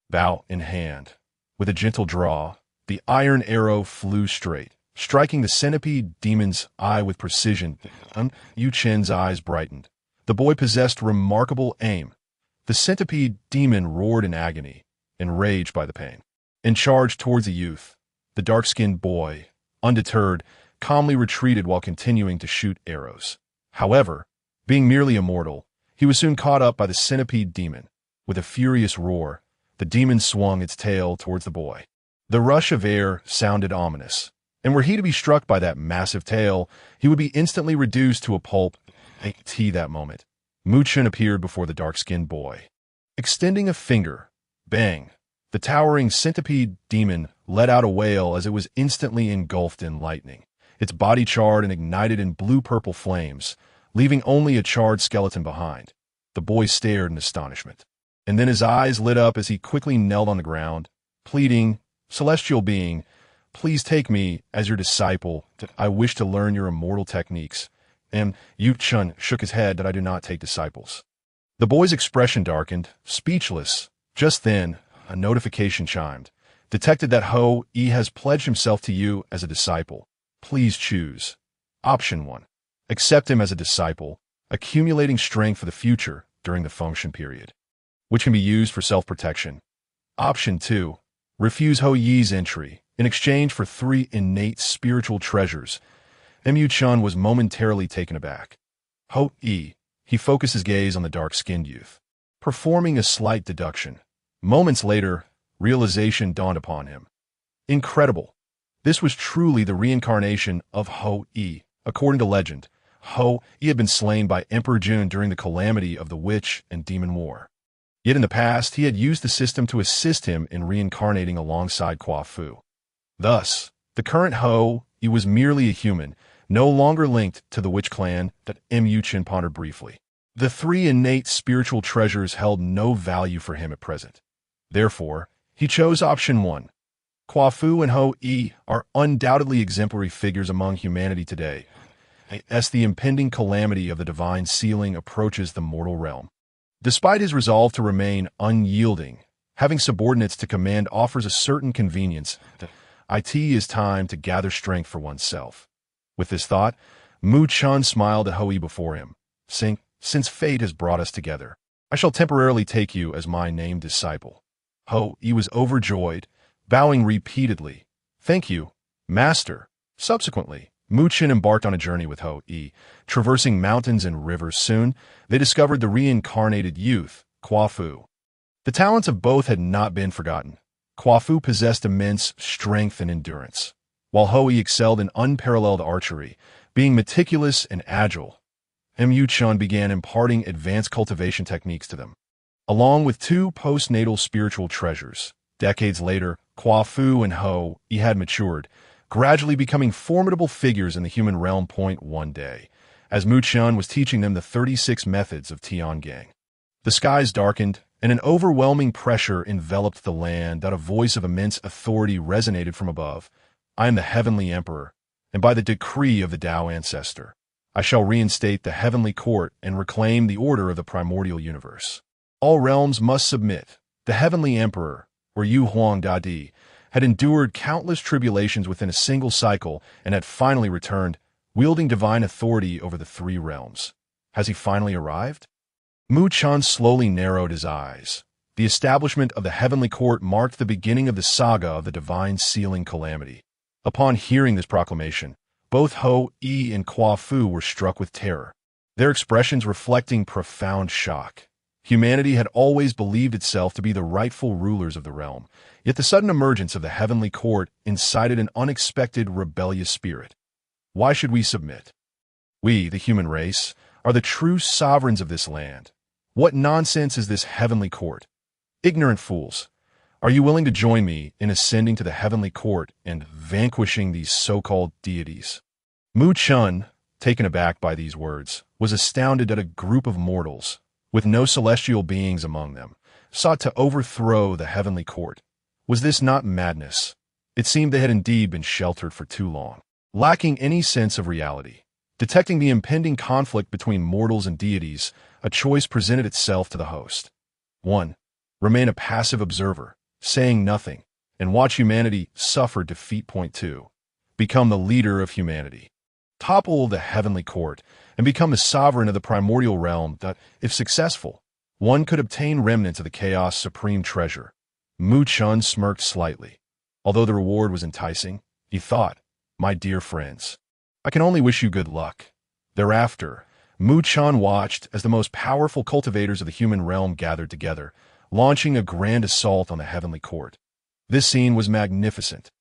Bow in hand, with a gentle draw, the iron arrow flew straight, striking the centipede demon's eye with precision. Chen's eyes brightened. The boy possessed remarkable aim. The centipede demon roared in agony, enraged by the pain, and charged towards the youth. The dark-skinned boy, undeterred, calmly retreated while continuing to shoot arrows. However, being merely immortal, he was soon caught up by the centipede demon. With a furious roar, the demon swung its tail towards the boy. The rush of air sounded ominous, and were he to be struck by that massive tail, he would be instantly reduced to a pulp. At that moment, Chen appeared before the dark-skinned boy. Extending a finger, bang, the towering centipede demon let out a wail as it was instantly engulfed in lightning. Its body charred and ignited in blue-purple flames, leaving only a charred skeleton behind. The boy stared in astonishment, and then his eyes lit up as he quickly knelt on the ground, pleading, "Celestial being, please take me as your disciple. I wish to learn your immortal techniques." And Chen shook his head that I do not take disciples. The boy's expression darkened, speechless. Just then, a notification chimed, detected that He has pledged himself to you as a disciple. Please choose. Option 1. Accept him as a disciple, accumulating strength for the future during the function period, which can be used for self-protection. Option 2. Refuse Yi's entry in exchange for 3 innate spiritual treasures. Chen was momentarily taken aback. Yi. He focused his gaze on the dark-skinned youth, performing a slight deduction. Moments later, realization dawned upon him. Incredible. This was truly the reincarnation of Yi. According to legend, Yi had been slain by Emperor Jun during the calamity of the Witch and Demon War. Yet in the past, he had used the system to assist him in reincarnating alongside Kwa Fu. Thus, the current Yi was merely a human, no longer linked to the Witch clan. That Chen pondered briefly. The 3 innate spiritual treasures held no value for him at present. Therefore, he chose option 1. Kwa Fu and Yi are undoubtedly exemplary figures among humanity today, as the impending calamity of the divine sealing approaches the mortal realm. Despite his resolve to remain unyielding, having subordinates to command offers a certain convenience. It is time to gather strength for oneself. With this thought, Chen smiled at Yi before him, saying, "Since fate has brought us together, I shall temporarily take you as my named disciple." Yi was overjoyed, bowing repeatedly. "Thank you, Master." Subsequently, Chen embarked on a journey with Yi, traversing mountains and rivers. Soon, they discovered the reincarnated youth, Kwa Fu. The talents of both had not been forgotten. Fu possessed immense strength and endurance, while Hui excelled in unparalleled archery, being meticulous and agile. Chen began imparting advanced cultivation techniques to them, along with two postnatal spiritual treasures. Decades later, Fu and Hui had matured, gradually becoming formidable figures in the human realm. One day, as Chen was teaching them the 36 methods of Tiangang, the skies darkened, and an overwhelming pressure enveloped the land. A voice of immense authority resonated from above. I am the Heavenly Emperor, and by the decree of the Demon Ancestor, I shall reinstate the Heavenly Court and reclaim the order of the primordial universe. All realms must submit. The Heavenly Emperor, or Yu Huang Dadi, had endured countless tribulations within a single cycle and had finally returned, wielding divine authority over the three realms. Has he finally arrived? Chen slowly narrowed his eyes. The establishment of the Heavenly Court marked the beginning of the saga of the divine sealing calamity. Upon hearing this proclamation, both Hui and Fu were struck with terror, their expressions reflecting profound shock. Humanity had always believed itself to be the rightful rulers of the realm, yet the sudden emergence of the Heavenly Court incited an unexpected rebellious spirit. Why should we submit? We, the human race, are the true sovereigns of this land. What nonsense is this Heavenly Court? Ignorant fools! Are you willing to join me in ascending to the Heavenly Court and vanquishing these so-called deities? Chen, taken aback by these words, was astounded that a group of mortals, with no celestial beings among them, sought to overthrow the Heavenly Court. Was this not madness? It seemed they had indeed been sheltered for too long, lacking any sense of reality. Detecting the impending conflict between mortals and deities, a choice presented itself to the host. 1. Remain a passive observer, saying nothing, and watch humanity suffer defeat. 2. Become the leader of humanity. Topple the Heavenly Court and become the sovereign of the primordial realm that, if successful, one could obtain remnants of the chaos supreme treasure. Chen smirked slightly. Although the reward was enticing, he thought, my dear friends, I can only wish you good luck. Thereafter, Chen watched as the most powerful cultivators of the human realm gathered together, launching a grand assault on the Heavenly Court. This scene was magnificent,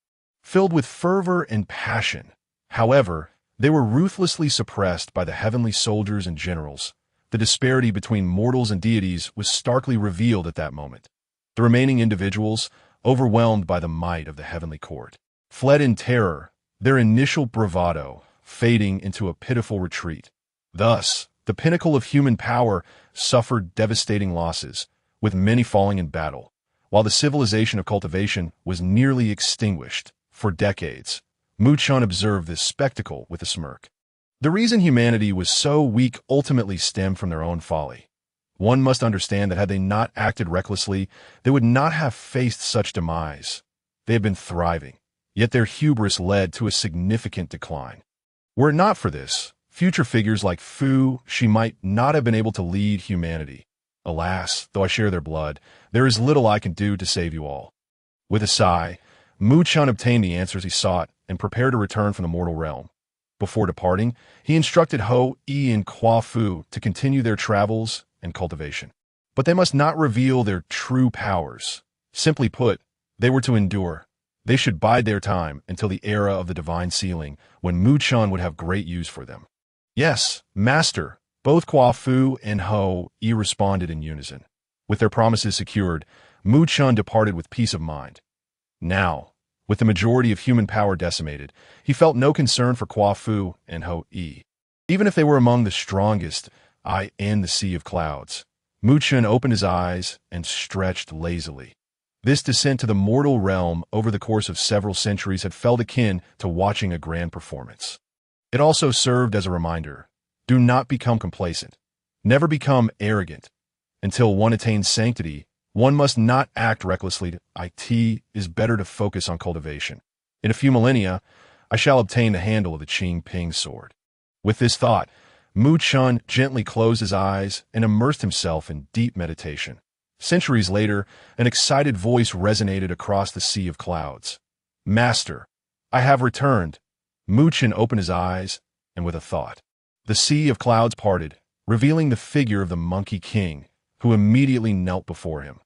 filled with fervor and passion. However, they were ruthlessly suppressed by the heavenly soldiers and generals. The disparity between mortals and deities was starkly revealed at that moment. The remaining individuals, overwhelmed by the might of the Heavenly Court, fled in terror, their initial bravado fading into a pitiful retreat. Thus, the pinnacle of human power suffered devastating losses, with many falling in battle, while the civilization of cultivation was nearly extinguished. For decades, Chen observed this spectacle with a smirk. The reason humanity was so weak ultimately stemmed from their own folly. One must understand that had they not acted recklessly, they would not have faced such demise. They had been thriving, yet their hubris led to a significant decline. Were it not for this, future figures like Fu, she might not have been able to lead humanity. Alas, though I share their blood, there is little I can do to save you all. With a sigh, Chen obtained the answers he sought and prepared to return from the mortal realm. Before departing, he instructed Hui and Fu to continue their travels and cultivation. But they must not reveal their true powers. Simply put, they were to endure. They should bide their time until the era of the divine sealing, when Chen would have great use for them. Yes, Master, both Fu and Hui responded in unison. With their promises secured, Chen departed with peace of mind. Now, with the majority of human power decimated, he felt no concern for Fu and Hui. Even if they were among the strongest, in the sea of clouds, Chen opened his eyes and stretched lazily. This descent to the mortal realm over the course of several centuries had felt akin to watching a grand performance. It also served as a reminder: do not become complacent. Never become arrogant. Until one attains sanctity, one must not act recklessly. It is better to focus on cultivation. In a few millennia, I shall obtain the handle of the Qing Ping sword. With this thought, Chen gently closed his eyes and immersed himself in deep meditation. Centuries later, an excited voice resonated across the sea of clouds. Master, I have returned. Chen opened his eyes, and with a thought, the sea of clouds parted, revealing the figure of the Monkey King, who immediately knelt before him.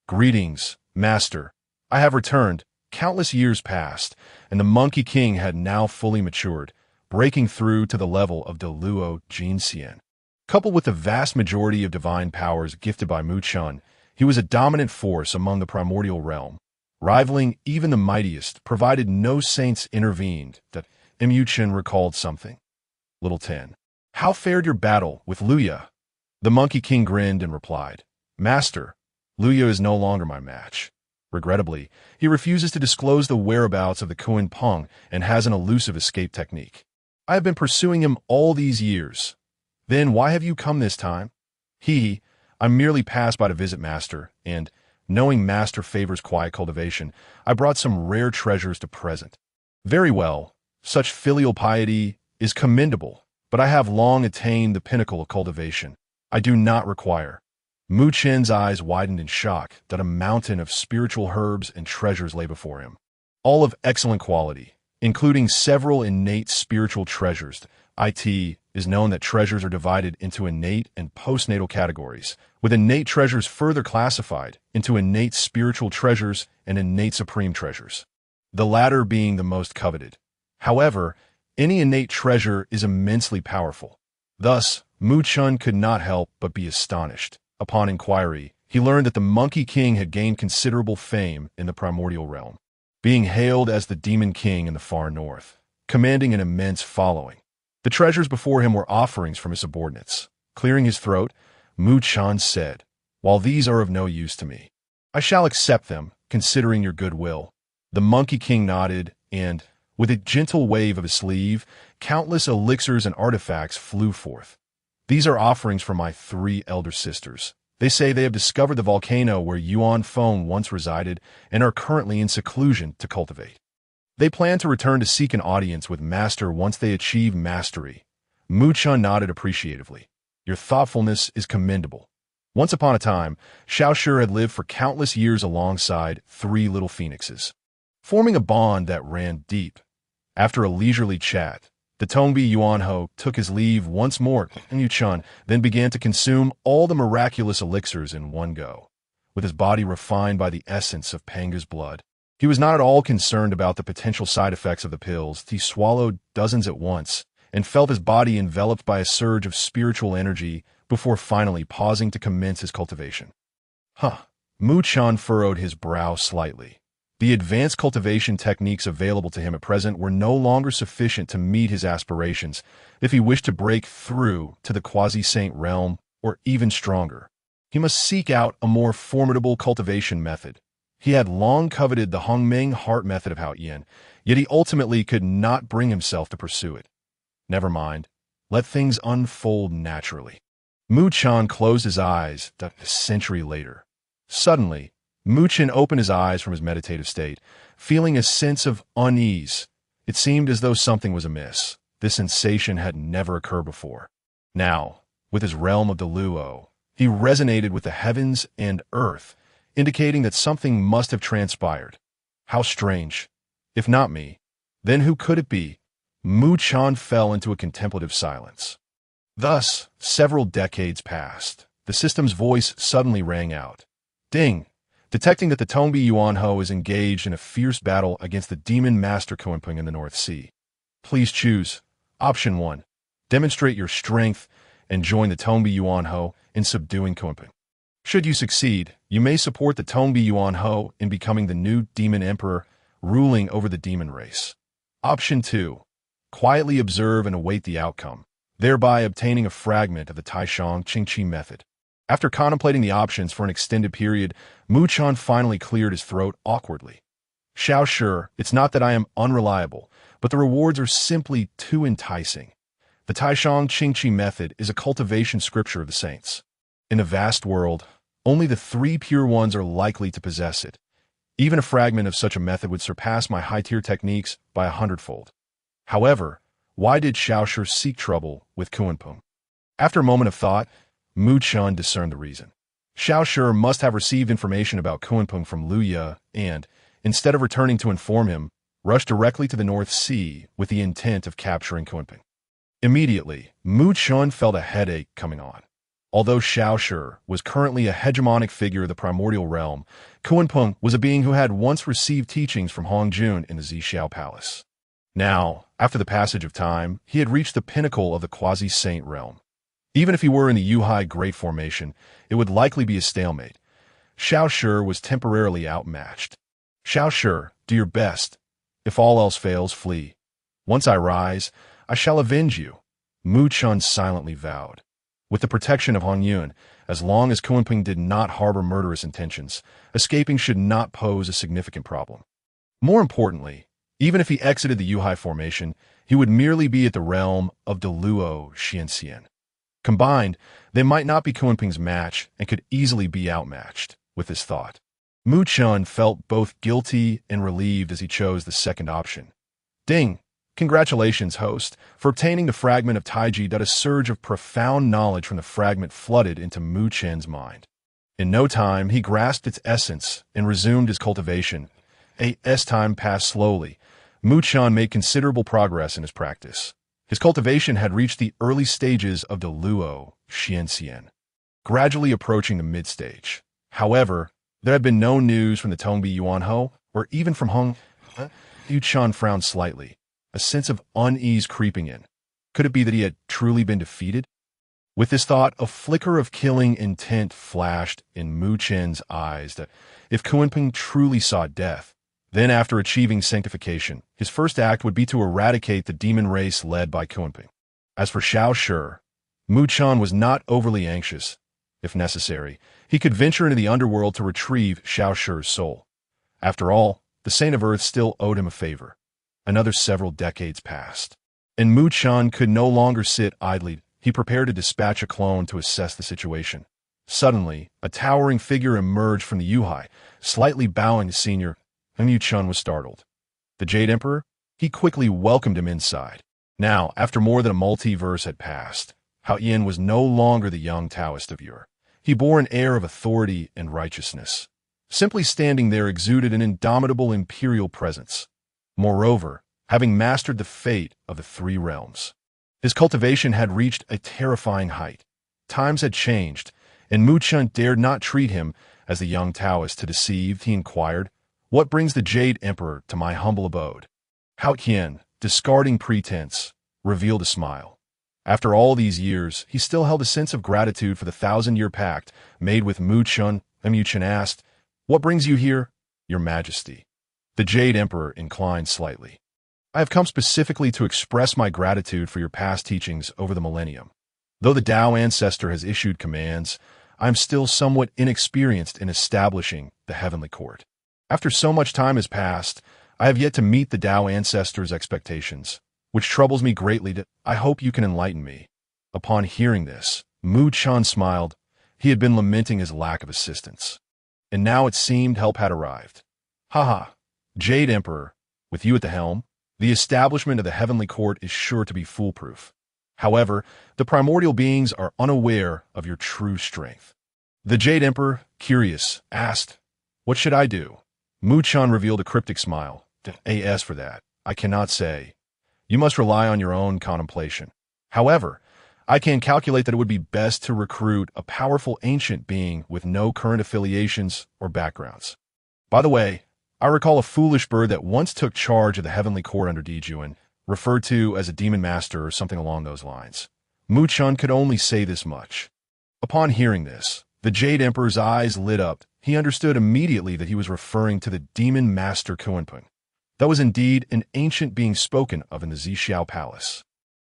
"Greetings, Master. I have returned." Countless years passed, and the Monkey King had now fully matured, breaking through to the level of the Luo Jinxian. Coupled with the vast majority of divine powers gifted by Mu Chen, he was a dominant force among the primordial realm, rivaling even the mightiest, provided no saints intervened. That Mu Chen recalled something. Little 10. "How fared your battle with Luya?" The Monkey King grinned and replied, "Master, Luya is no longer my match. Regrettably, he refuses to disclose the whereabouts of the Kuan Peng and has an elusive escape technique. I have been pursuing him all these years. Then why have you come this time?" "I merely passed by to visit Master, and, knowing Master favors quiet cultivation, I brought some rare treasures to present." "Very well. Such filial piety is commendable, but I have long attained the pinnacle of cultivation. I do not require." Mu Chen's eyes widened in shock that a mountain of spiritual herbs and treasures lay before him, all of excellent quality, including several innate spiritual treasures. It is known that treasures are divided into innate and postnatal categories, with innate treasures further classified into innate spiritual treasures and innate supreme treasures, the latter being the most coveted. However, any innate treasure is immensely powerful. Thus, Mu Chen could not help but be astonished. Upon inquiry, he learned that the Monkey King had gained considerable fame in the primordial realm, being hailed as the Demon King in the far north, commanding an immense following. The treasures before him were offerings from his subordinates. Clearing his throat, Mu Chen said, "While these are of no use to me, I shall accept them, considering your goodwill." The Monkey King nodded, and, with a gentle wave of his sleeve, countless elixirs and artifacts flew forth. "These are offerings from my 3 elder sisters. They say they have discovered the volcano where Yuan Feng once resided and are currently in seclusion to cultivate. They plan to return to seek an audience with Master once they achieve mastery." Mu Chen nodded appreciatively. "Your thoughtfulness is commendable." Once upon a time, Xiaoshi had lived for countless years alongside 3 little phoenixes, forming a bond that ran deep. After a leisurely chat, the Tongbi Yuanho took his leave once more, and Yu Chen then began to consume all the miraculous elixirs in one go. With his body refined by the essence of Panga's blood, he was not at all concerned about the potential side effects of the pills. He swallowed dozens at once and felt his body enveloped by a surge of spiritual energy before finally pausing to commence his cultivation. Mu Chen furrowed his brow slightly. The advanced cultivation techniques available to him at present were no longer sufficient to meet his aspirations if he wished to break through to the quasi-saint realm, or even stronger. He must seek out a more formidable cultivation method. He had long coveted the Hongmeng heart method of Haoyan, yet he ultimately could not bring himself to pursue it. Never mind. Let things unfold naturally. Mu Chen closed his eyes a century later. Suddenly, Mu Chen opened his eyes from his meditative state, feeling a sense of unease. It seemed as though something was amiss. This sensation had never occurred before. Now, with his realm of the Luo, he resonated with the heavens and earth, indicating that something must have transpired. How strange. If not me, then who could it be? Mu Chen fell into a contemplative silence. Thus, several decades passed. The system's voice suddenly rang out. Ding! Detecting that the Tongbi Yuanho is engaged in a fierce battle against the Demon Master Kuanping in the North Sea. Please choose. Option 1. Demonstrate your strength and join the Tongbi Yuanho in subduing Kuanping. Should you succeed, you may support the Tongbi Yuanho in becoming the new Demon Emperor, ruling over the demon race. Option 2. Quietly observe and await the outcome, thereby obtaining a fragment of the Taiyi Xuanxian method. After contemplating the options for an extended period, Mu Chen finally cleared his throat awkwardly. Xiaoshi, it's not that I am unreliable, but the rewards are simply too enticing. The Taiyi Xuanxian method is a cultivation scripture of the saints. In the vast world, only the 3 pure ones are likely to possess it. Even a fragment of such a method would surpass my high-tier techniques by 100-fold. However, why did Xiaoshi seek trouble with Kuanping? After a moment of thought, Mu Chen discerned the reason. Xiaoshi must have received information about Kuanping from Luya and, instead of returning to inform him, rushed directly to the North Sea with the intent of capturing Kuanping. Immediately, Mu Chen felt a headache coming on. Although Xiaoshi was currently a hegemonic figure of the primordial realm, Kunpeng was a being who had once received teachings from Hongjun in the Zixiao Palace. Now, after the passage of time, he had reached the pinnacle of the quasi-saint realm. Even if he were in the Yuhai Great Formation, it would likely be a stalemate. Xiaoshi was temporarily outmatched. Xiaoshi, do your best. If all else fails, flee. Once I rise, I shall avenge you, Mu Chun silently vowed. With the protection of Hongyun, as long as Kunpeng did not harbor murderous intentions, escaping should not pose a significant problem. More importantly, even if he exited the Yuhai formation, he would merely be at the realm of the Luo Jinxian. Combined, they might not be Kunpeng's match and could easily be outmatched. With this thought, Mu Chun felt both guilty and relieved as he chose the second option. Ding! Congratulations, host, for obtaining the fragment of Taiyi. A surge of profound knowledge from the fragment flooded into Mu Chen's mind. In no time, he grasped its essence and resumed his cultivation. As time passed slowly, Mu Chun made considerable progress in his practice. His cultivation had reached the early stages of the Luo Jinxian, gradually approaching the mid-stage. However, there had been no news from the Tongbi Yuanho, or even from Hong. Yu Chun frowned slightly, a sense of unease creeping in. Could it be that he had truly been defeated? With this thought, a flicker of killing intent flashed in Mu Chen's eyes that if Kunpeng truly sought death, then after achieving sanctification, his first act would be to eradicate the demon race led by Kunpeng. As for Xiaoshi, Mu Chun was not overly anxious. If necessary, he could venture into the underworld to retrieve Xiaoshi's soul. After all, the Saint of Earth still owed him a favor. Another several decades passed, and Mu Chun could no longer sit idly. He prepared to dispatch a clone to assess the situation. Suddenly, a towering figure emerged from the Yuhai, slightly bowing to Senior. Mu Chun was startled. The Jade Emperor? He quickly welcomed him inside. Now, after more than a multiverse had passed, Xian was no longer the young Taoist of yore. He bore an air of authority and righteousness. Simply standing there exuded an indomitable imperial presence. Moreover, having mastered the fate of the three realms, his cultivation had reached a terrifying height. Times had changed, and Mu Chun dared not treat him as the young Taoist to deceive. He inquired, "What brings the Jade Emperor to my humble abode?" Xian, discarding pretense, revealed a smile. After all these years, he still held a sense of gratitude for the 1,000-year pact made with Mu Chun. Mu Chun asked, "What brings you here, Your Majesty?" The Jade Emperor inclined slightly. "I have come specifically to express my gratitude for your past teachings over the millennium. Though the Tao Ancestor has issued commands, I am still somewhat inexperienced in establishing the heavenly court. After so much time has passed, I have yet to meet the Tao Ancestor's expectations, which troubles me greatly. I hope you can enlighten me." Upon hearing this, Mu Chun smiled. He had been lamenting his lack of assistance, and now it seemed help had arrived. "Haha, Jade Emperor, with you at the helm, the establishment of the heavenly court is sure to be foolproof. However, the primordial beings are unaware of your true strength." The Jade Emperor, curious, asked, "What should I do?" Mu Chun revealed a cryptic smile. "As for that, I cannot say. You must rely on your own contemplation. However, I can calculate that it would be best to recruit a powerful ancient being with no current affiliations or backgrounds. By the way, I recall a foolish bird that once took charge of the heavenly court under Dijuan, referred to as a demon master or something along those lines." Mu Chun could only say this much. Upon hearing this, the Jade Emperor's eyes lit up. He understood immediately that he was referring to the demon master Kunpeng. That was indeed an ancient being spoken of in the Zixiao Palace.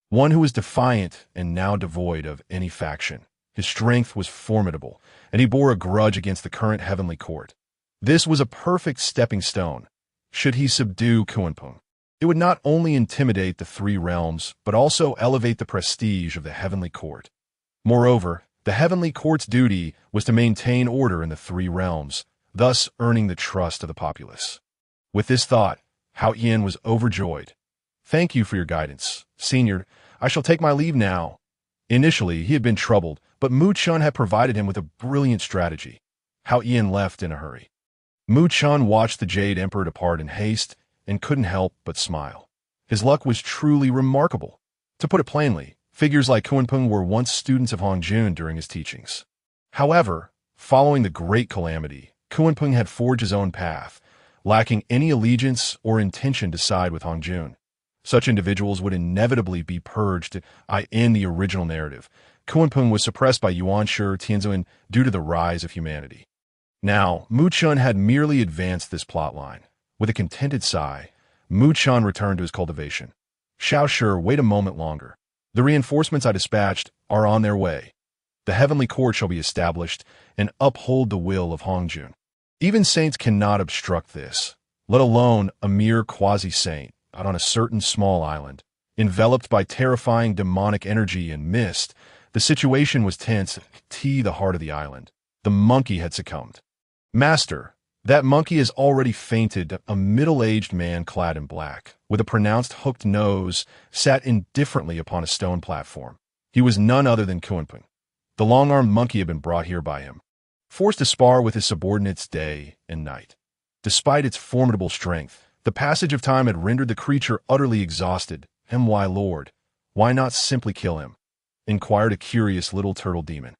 One who was defiant and now devoid of any faction. His strength was formidable, and he bore a grudge against the current heavenly court. This was a perfect stepping stone. Should he subdue Kunpeng, it would not only intimidate the three realms, but also elevate the prestige of the heavenly court. Moreover, the heavenly court's duty was to maintain order in the three realms, thus earning the trust of the populace. With this thought, Xian was overjoyed. "Thank you for your guidance, Senior. I shall take my leave now." Initially, he had been troubled, but Mu Chun had provided him with a brilliant strategy. Xian left in a hurry. Mu Chun watched the Jade Emperor depart in haste and couldn't help but smile. His luck was truly remarkable. To put it plainly, Figures like Kunpeng were once students of Hongjun during his teachings. However, following the Great Calamity, Kunpeng had forged his own path, lacking any allegiance or intention to side with Hongjun. Such individuals would inevitably be purged in the original narrative. Kunpeng was suppressed by Yuan Shi Tianzuan due to the rise of humanity. Now, Mu Chun had merely advanced this plotline. With a contented sigh, Mu Chun returned to his cultivation. Xiao Shi, wait a moment longer. The reinforcements I dispatched are on their way. The heavenly court shall be established and uphold the will of Hongjun. Even saints cannot obstruct this, let alone a mere quasi-saint out on a certain small island. Enveloped by terrifying demonic energy and mist, the situation was tense. The heart of the island. The monkey had succumbed. Master, that monkey has already fainted. A middle-aged man clad in black, with a pronounced hooked nose, sat indifferently upon a stone platform. He was none other than Kunpeng. The long-armed monkey had been brought here by him, forced to spar with his subordinates day and night. Despite its formidable strength, the passage of time had rendered the creature utterly exhausted. And why, Lord? Why not simply kill him? Inquired a curious little turtle demon.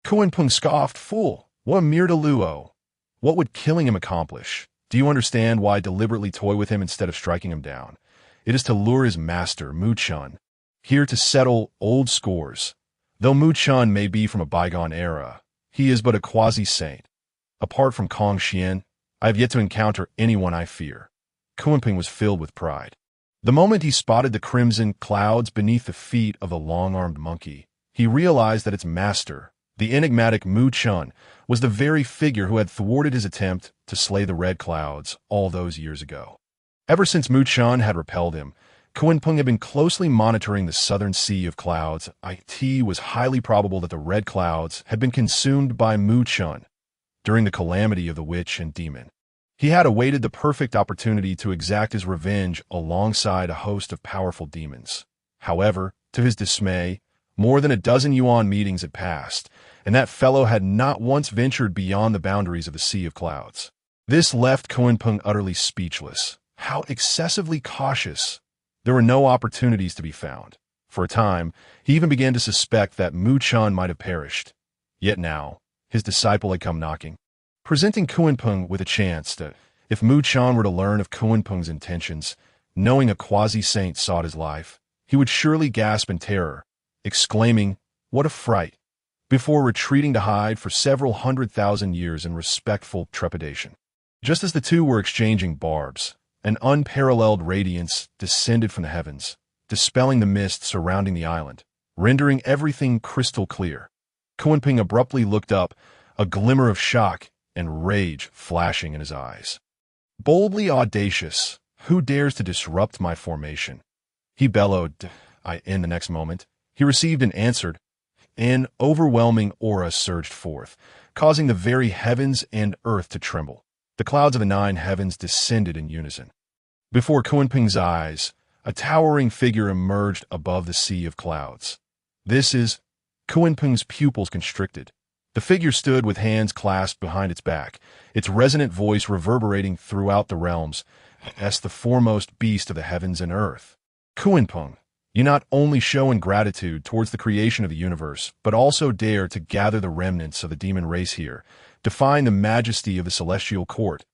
Kunpeng scoffed. Fool, what a mere deluo! What would killing him accomplish? Do you understand why I deliberately toy with him instead of striking him down? It is to lure his master, Mu Chun, here to settle old scores. Though Mu Chun may be from a bygone era, he is but a quasi-saint. Apart from Kong Xian, I have yet to encounter anyone I fear. Kunpeng was filled with pride. The moment he spotted the crimson clouds beneath the feet of the long-armed monkey, he realized that its master, the enigmatic Mu Chun, was the very figure who had thwarted his attempt to slay the red clouds all those years ago. Ever since Mu Chun had repelled him, Kunpeng had been closely monitoring the southern sea of clouds. It was highly probable that the red clouds had been consumed by Mu Chun during the calamity of the witch and demon. He had awaited the perfect opportunity to exact his revenge alongside a host of powerful demons. However, to his dismay, more than a dozen Yuan meetings had passed, and that fellow had not once ventured beyond the boundaries of the Sea of Clouds. This left Kunpeng utterly speechless. How excessively cautious! There were no opportunities to be found. For a time, he even began to suspect that Mu Chun might have perished. Yet now, his disciple had come knocking, presenting Kunpeng with a chance that, if Mu Chun were to learn of Kunpeng's intentions, knowing a quasi-saint sought his life, he would surely gasp in terror, exclaiming, "What a fright!" before retreating to hide for several 100,000 years in respectful trepidation. Just as the two were exchanging barbs, an unparalleled radiance descended from the heavens, dispelling the mist surrounding the island, rendering everything crystal clear. Kunpeng abruptly looked up, a glimmer of shock and rage flashing in his eyes. Boldly audacious, who dares to disrupt my formation? He bellowed. In the next moment, he received and answered. An overwhelming aura surged forth, causing the very heavens and earth to tremble. The clouds of the 9 heavens descended in unison. Before Kunpeng's eyes, a towering figure emerged above the sea of clouds. This is... Kunpeng's pupils constricted. The figure stood with hands clasped behind its back, its resonant voice reverberating throughout the realms, as the foremost beast of the heavens and earth. Kunpeng, you not only show ingratitude towards the creation of the universe, but also dare to gather the remnants of the demon race here, defying the majesty of the celestial court.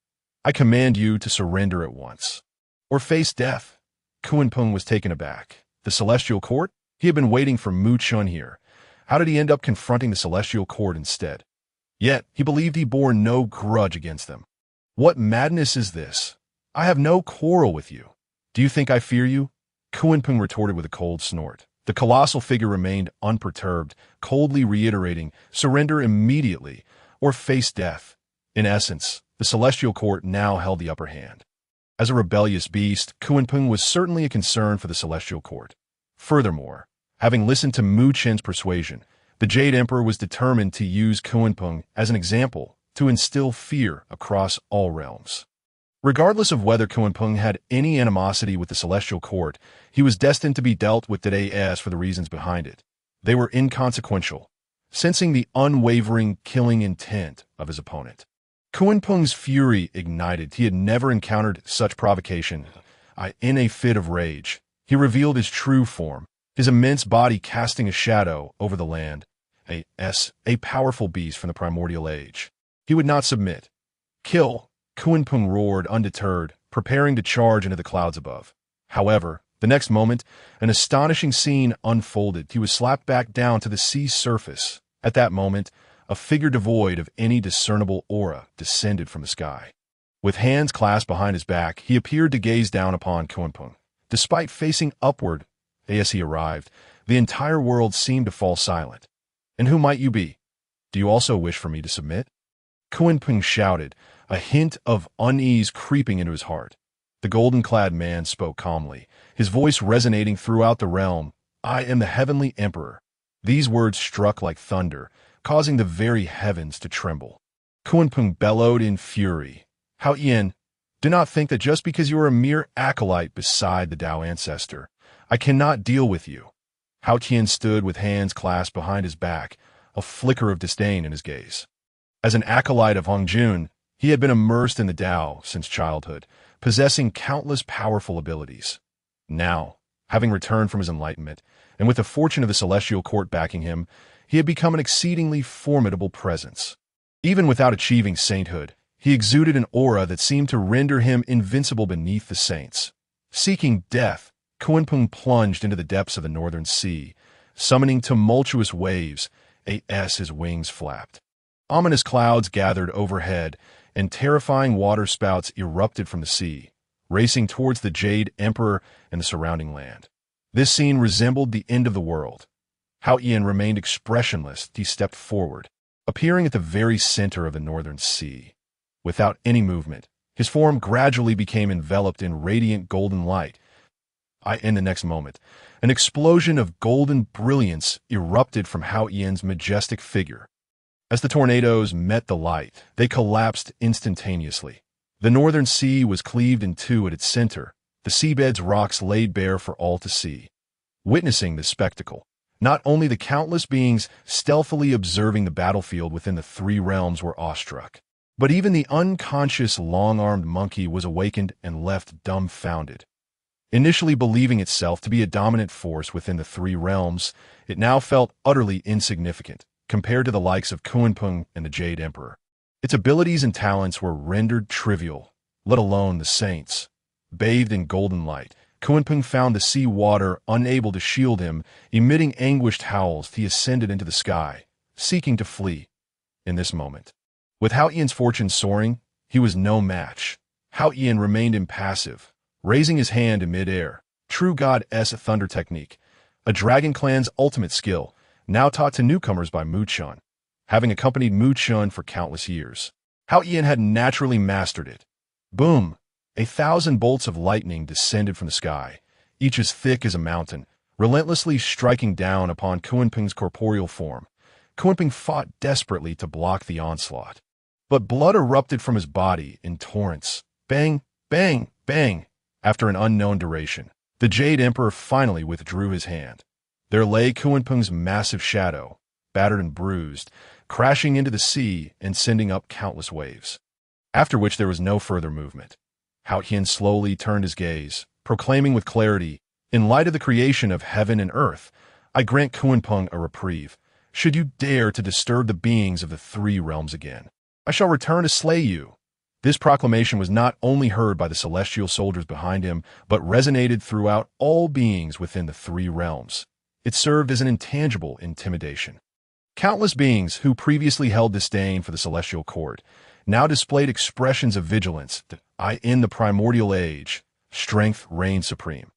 I command you to surrender at once, or face death. Kunpeng was taken aback. The celestial court? He had been waiting for Mu Chun here. How did he end up confronting the celestial court instead? Yet, he believed he bore no grudge against them. What madness is this? I have no quarrel with you. Do you think I fear you? Kunpeng retorted with a cold snort. The colossal figure remained unperturbed, coldly reiterating, surrender immediately, or face death. In essence, the celestial court now held the upper hand. As a rebellious beast, Kunpeng was certainly a concern for the celestial court. Furthermore, having listened to Mu Chen's persuasion, the Jade Emperor was determined to use Kunpeng as an example to instill fear across all realms. Regardless of whether Kunpeng had any animosity with the celestial court, he was destined to be dealt with today as for the reasons behind it. They were inconsequential, sensing the unwavering killing intent of his opponent. Kunpeng's fury ignited. He had never encountered such provocation. In a fit of rage, he revealed his true form, his immense body casting a shadow over the land. A powerful beast from the primordial age. He would not submit. Kill! Kunpeng roared, undeterred, preparing to charge into the clouds above. However, the next moment, an astonishing scene unfolded. He was slapped back down to the sea's surface. At that moment, a figure devoid of any discernible aura descended from the sky. With hands clasped behind his back, he appeared to gaze down upon Kunpeng. Despite facing upward as he arrived, the entire world seemed to fall silent. "And who might you be? Do you also wish for me to submit?" Kunpeng shouted, a hint of unease creeping into his heart. The golden-clad man spoke calmly, his voice resonating throughout the realm. "I am the Heavenly Emperor." These words struck like thunder, causing the very heavens to tremble. Kunpeng bellowed in fury. "Xian, do not think that just because you are a mere acolyte beside the Tao Ancestor, I cannot deal with you." Xian stood with hands clasped behind his back, a flicker of disdain in his gaze. As an acolyte of Hongjun, he had been immersed in the Tao since childhood, possessing countless powerful abilities. Now, having returned from his enlightenment, and with the fortune of the celestial court backing him, he had become an exceedingly formidable presence. Even without achieving sainthood, he exuded an aura that seemed to render him invincible beneath the saints. Seeking death, Kunpeng plunged into the depths of the northern sea, summoning tumultuous waves as his wings flapped. Ominous clouds gathered overhead, and terrifying waterspouts erupted from the sea, racing towards the Jade Emperor and the surrounding land. This scene resembled the end of the world. Xian remained expressionless. He stepped forward, appearing at the very center of the northern sea. Without any movement, his form gradually became enveloped in radiant golden light. In the next moment, an explosion of golden brilliance erupted from Xian's majestic figure. As the tornadoes met the light, they collapsed instantaneously. The northern sea was cleaved in two at its center, the seabed's rocks laid bare for all to see. Witnessing this spectacle, not only the countless beings stealthily observing the battlefield within the three realms were awestruck, but even the unconscious long-armed monkey was awakened and left dumbfounded. Initially believing itself to be a dominant force within the three realms, it now felt utterly insignificant compared to the likes of Kunpeng and the Jade Emperor. Its abilities and talents were rendered trivial, let alone the saints. Bathed in golden light, Kunpeng found the sea water unable to shield him, emitting anguished howls. He ascended into the sky, seeking to flee. In this moment, with Xian's fortune soaring, he was no match. Xian remained impassive, raising his hand in mid-air. True God's thunder technique, a dragon clan's ultimate skill, now taught to newcomers by Chen. Having accompanied Chen for countless years, Xian had naturally mastered it. Boom! 1,000 bolts of lightning descended from the sky, each as thick as a mountain, relentlessly striking down upon Kunpeng's corporeal form. Kunpeng fought desperately to block the onslaught, but blood erupted from his body in torrents. Bang, bang, bang! After an unknown duration, the Jade Emperor finally withdrew his hand. There lay Kunpeng's massive shadow, battered and bruised, crashing into the sea and sending up countless waves. After which there was no further movement. Xian slowly turned his gaze, proclaiming with clarity, "In light of the creation of heaven and earth, I grant Kunpeng a reprieve. Should you dare to disturb the beings of the three realms again, I shall return to slay you." This proclamation was not only heard by the celestial soldiers behind him, but resonated throughout all beings within the three realms. It served as an intangible intimidation. Countless beings who previously held disdain for the celestial court now displayed expressions of vigilance. In the primordial age, strength reigned supreme.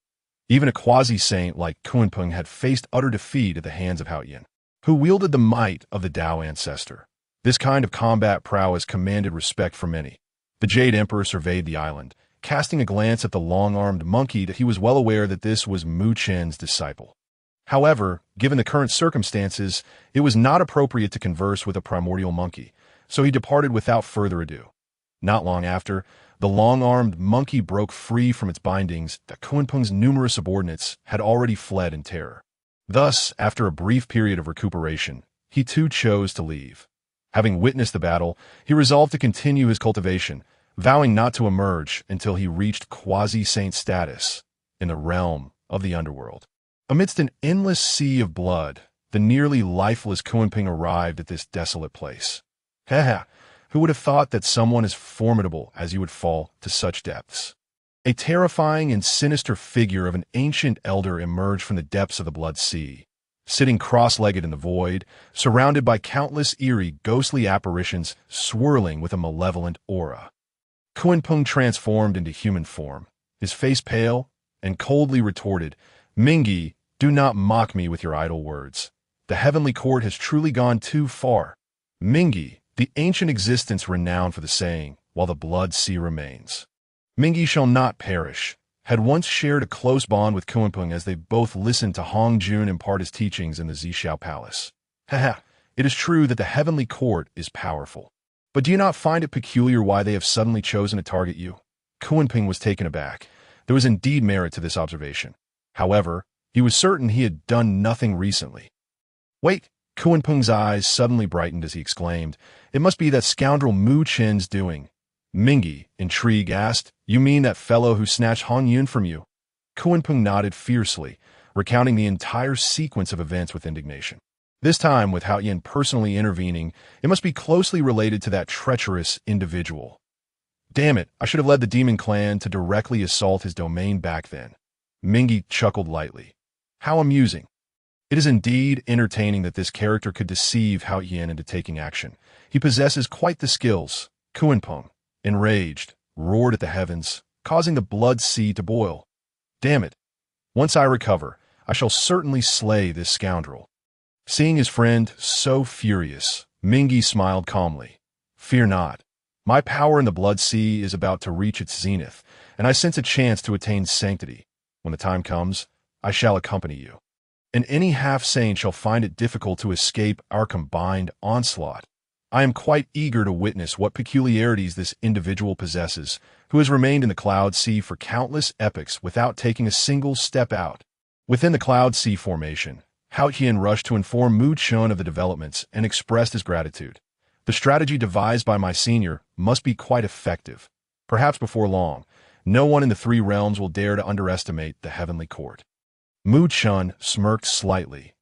Even a quasi-saint like Kunpeng had faced utter defeat at the hands of Xian, who wielded the might of the Tao Ancestor. This kind of combat prowess commanded respect from many. The Jade Emperor surveyed the island, casting a glance at the long-armed monkey that he was well aware that this was Chen's disciple. However, given the current circumstances, it was not appropriate to converse with a primordial monkey, so he departed without further ado. Not long after, the long-armed monkey broke free from its bindings that Kunpeng's numerous subordinates had already fled in terror. Thus, after a brief period of recuperation, he too chose to leave. Having witnessed the battle, he resolved to continue his cultivation, vowing not to emerge until he reached quasi-saint status in the realm of the underworld. Amidst an endless sea of blood, the nearly lifeless Kunping arrived at this desolate place. Haha, who would have thought that someone as formidable as you would fall to such depths? A terrifying and sinister figure of an ancient elder emerged from the depths of the blood sea, sitting cross-legged in the void, surrounded by countless eerie, ghostly apparitions swirling with a malevolent aura. Kunpeng transformed into human form, his face pale, and coldly retorted, "Mingyi, do not mock me with your idle words. The heavenly court has truly gone too far. Mingyi, the ancient existence renowned for the saying, while the blood sea remains. Mingyi shall not perish," had once shared a close bond with Kunpeng as they both listened to Hong Jun impart his teachings in the Zixia Palace. Haha, it is true that the heavenly court is powerful. But do you not find it peculiar why they have suddenly chosen to target you? Kunpeng was taken aback. There was indeed merit to this observation. However, he was certain he had done nothing recently. Wait, Kunpeng's eyes suddenly brightened as he exclaimed, "It must be that scoundrel Mu Chen's doing." Mingyi, intrigued, asked, "You mean that fellow who snatched Hong Yun from you?" Kunpeng nodded fiercely, recounting the entire sequence of events with indignation. This time, with Hao Yin personally intervening, it must be closely related to that treacherous individual. Damn it, I should have led the demon clan to directly assault his domain back then. Mingyi chuckled lightly. How amusing. It is indeed entertaining that this character could deceive Hao Yin into taking action. He possesses quite the skills. Kunpeng, enraged, roared at the heavens, causing the blood sea to boil. Damn it. Once I recover, I shall certainly slay this scoundrel. Seeing his friend so furious, Mingyi smiled calmly. Fear not. My power in the blood sea is about to reach its zenith, and I sense a chance to attain sanctity. When the time comes, I shall accompany you. And any half-sane shall find it difficult to escape our combined onslaught. I am quite eager to witness what peculiarities this individual possesses, who has remained in the Cloud Sea for countless epochs without taking a single step out. Within the Cloud Sea formation, Hao Yin rushed to inform Mu Chen of the developments and expressed his gratitude. The strategy devised by my senior must be quite effective. Perhaps before long, no one in the three realms will dare to underestimate the heavenly court. Mu Chen smirked slightly.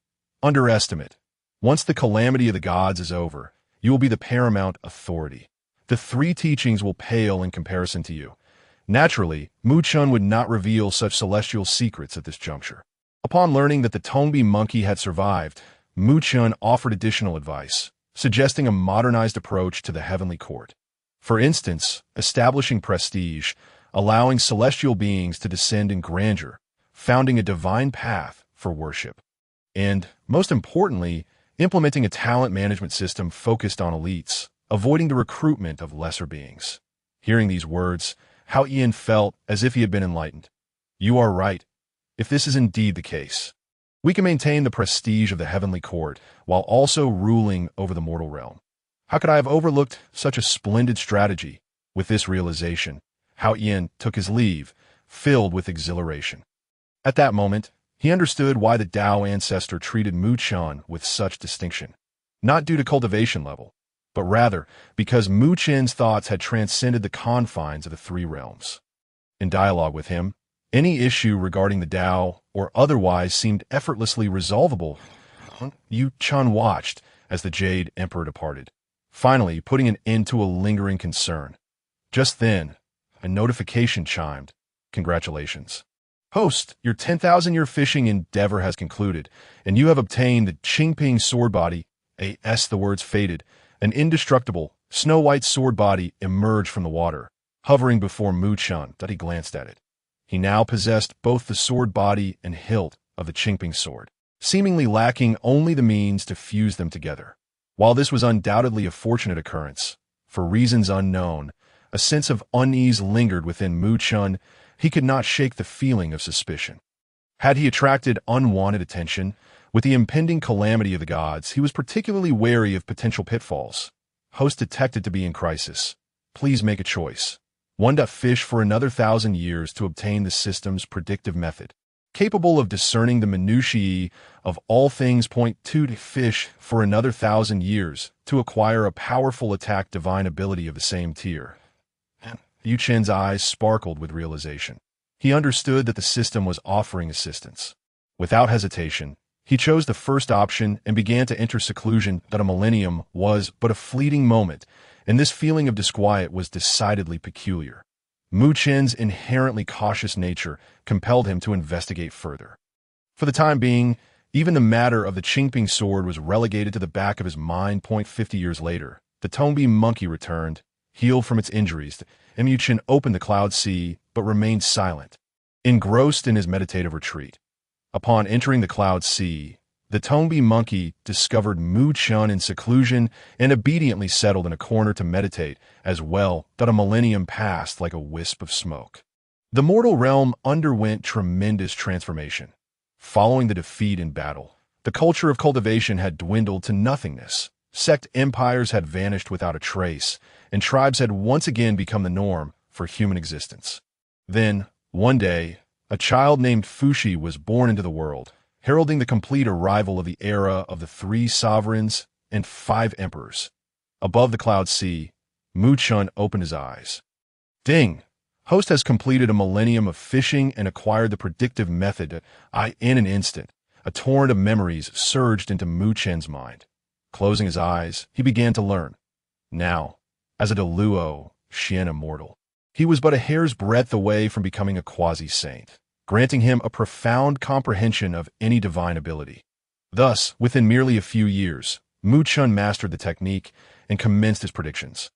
Underestimate. Once the calamity of the gods is over, you will be the paramount authority. The three teachings will pale in comparison to you. Naturally, Mu Chen would not reveal such celestial secrets at this juncture. Upon learning that the Tongbi monkey had survived, Mu Chen offered additional advice, suggesting a modernized approach to the heavenly court. For instance, establishing prestige, allowing celestial beings to descend in grandeur, founding a divine path for worship. And, most importantly, implementing a talent management system focused on elites, avoiding the recruitment of lesser beings. Hearing these words, Hao Yin felt as if he had been enlightened. You are right. If this is indeed the case, we can maintain the prestige of the heavenly court while also ruling over the mortal realm. How could I have overlooked such a splendid strategy? With this realization, Hao Yin took his leave, filled with exhilaration. At that moment, he understood why the Demon Ancestor treated Mu Chen with such distinction. Not due to cultivation level, but rather because Mu Chen's thoughts had transcended the confines of the three realms. In dialogue with him, any issue regarding the Tao or otherwise seemed effortlessly resolvable. Yu Chen watched as the Jade Emperor departed, finally putting an end to a lingering concern. Just then, a notification chimed. Congratulations. Host, your 10,000-year fishing endeavor has concluded, and you have obtained the Qingping sword body. The words faded. An indestructible, snow-white sword body emerged from the water, hovering before Mu Chen. He glanced at it. He now possessed both the sword body and hilt of the Qingping sword, seemingly lacking only the means to fuse them together. While this was undoubtedly a fortunate occurrence, for reasons unknown, a sense of unease lingered within Mu Chen. He could not shake the feeling of suspicion. Had he attracted unwanted attention? With the impending calamity of the gods, he was particularly wary of potential pitfalls. Host detected to be in crisis. Please make a choice. One to fish for another 1,000 years to obtain the system's predictive method, capable of discerning the minutiae of all things. Point 2 to fish for another 1,000 years to acquire a powerful attack divine ability of the same tier. Yu Chen's eyes sparkled with realization. He understood that the system was offering assistance. Without hesitation, he chose the first option and began to enter seclusion. That a millennium was but a fleeting moment, and this feeling of disquiet was decidedly peculiar. Mu Chen's inherently cautious nature compelled him to investigate further. For the time being, even the matter of the Qingping sword was relegated to the back of his mind. 50 years later, the Tongbi monkey returned, healed from its injuries. Mu Chen opened the cloud sea, but remained silent, engrossed in his meditative retreat. Upon entering the cloud sea, the Tongbi monkey discovered Mu Chen in seclusion and obediently settled in a corner to meditate as well. That a millennium passed like a wisp of smoke. The mortal realm underwent tremendous transformation. Following the defeat in battle, the culture of cultivation had dwindled to nothingness. Sect empires had vanished without a trace, and tribes had once again become the norm for human existence. Then, one day, a child named Fuxi was born into the world, heralding the complete arrival of the era of the 3 sovereigns and 5 emperors. Above the cloud sea, Mu Chen opened his eyes. Ding! Host has completed a millennium of fishing and acquired the predictive method. In an instant, a torrent of memories surged into Mu Chen's mind. Closing his eyes, he began to learn. Now, as a Luo Xian immortal, he was but a hair's breadth away from becoming a quasi-saint, granting him a profound comprehension of any divine ability. Thus, within merely a few years, Mu Chen mastered the technique and commenced his predictions.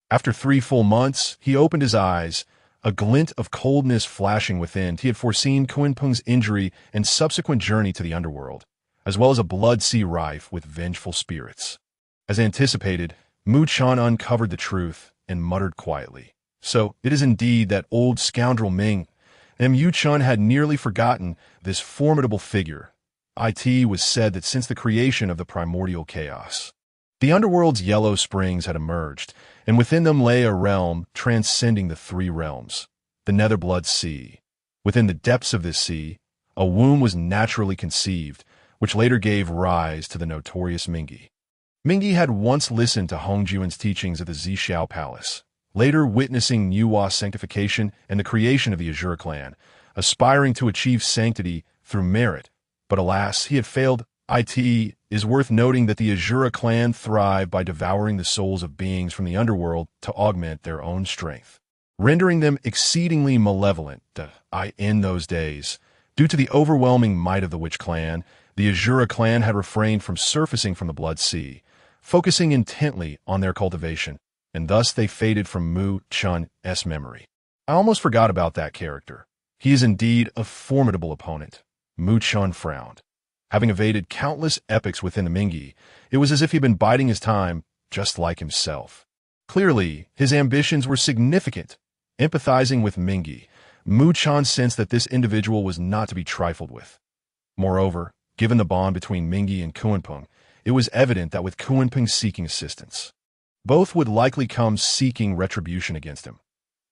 After 3 full months, he opened his eyes, a glint of coldness flashing within. He had foreseen Kunpeng's injury and subsequent journey to the underworld, as well as a blood sea rife with vengeful spirits. As anticipated, Mu Chen uncovered the truth and muttered quietly. So, it is indeed that old scoundrel Ming. Mu Chen had nearly forgotten this formidable figure. It was said that since the creation of the primordial chaos, the underworld's yellow springs had emerged, and within them lay a realm transcending the 3 realms, the Netherblood Sea. Within the depths of this sea, a womb was naturally conceived, which later gave rise to the notorious Mingyi. Mingyi had once listened to Hongjuan's teachings at the Zixiao Palace, later witnessing Nuwa sanctification and the creation of the Azure clan, aspiring to achieve sanctity through merit. But alas, he had failed. It is worth noting that the Azure clan thrived by devouring the souls of beings from the underworld to augment their own strength, rendering them exceedingly malevolent. In those days, due to the overwhelming might of the Witch clan, the Azure clan had refrained from surfacing from the Blood Sea, focusing intently on their cultivation, and thus they faded from Mu Chen's memory. I almost forgot about that character. He is indeed a formidable opponent. Mu Chen frowned. Having evaded countless epochs within the Mingyi, it was as if he'd been biding his time, just like himself. Clearly, his ambitions were significant. Empathizing with Mingyi, Mu Chen sensed that this individual was not to be trifled with. Moreover, given the bond between Mingyi and Kunpeng, it was evident that with Kunpeng seeking assistance, both would likely come seeking retribution against him.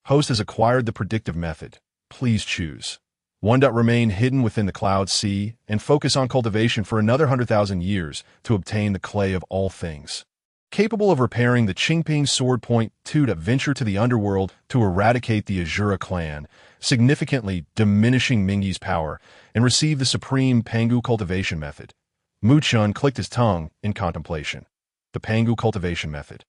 Host has acquired the predictive method. Please choose. One. Remain hidden within the cloud sea and focus on cultivation for another 100,000 years to obtain the clay of all things. Capable of repairing the Qingping sword. 2. Venture to the underworld to eradicate the Azure clan, significantly diminishing Mingyi's power, and receive the supreme Pangu cultivation method. Mu Chen clicked his tongue in contemplation. The Pangu cultivation method.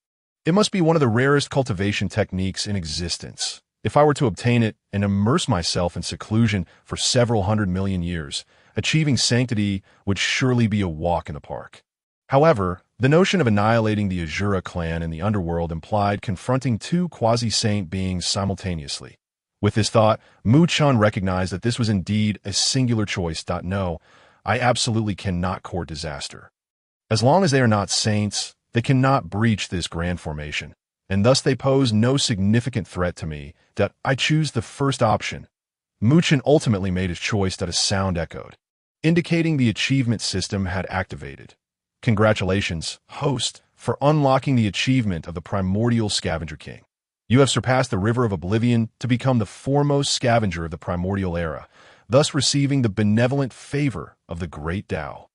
It must be one of the rarest cultivation techniques in existence. If I were to obtain it and immerse myself in seclusion for several 100 million years, achieving sanctity would surely be a walk in the park. However, the notion of annihilating the Azure clan in the underworld implied confronting 2 quasi-saint beings simultaneously. With this thought, Mu Chen recognized that this was indeed a singular choice. No, I absolutely cannot court disaster. As long as they are not saints, they cannot breach this grand formation, and thus they pose no significant threat to me. I choose the first option. Mu Chen ultimately made his choice. A sound echoed, indicating the achievement system had activated. Congratulations, host, for unlocking the achievement of the Primordial Scavenger King. You have surpassed the River of Oblivion to become the foremost scavenger of the Primordial Era, thus receiving the benevolent favor of the Great Tao.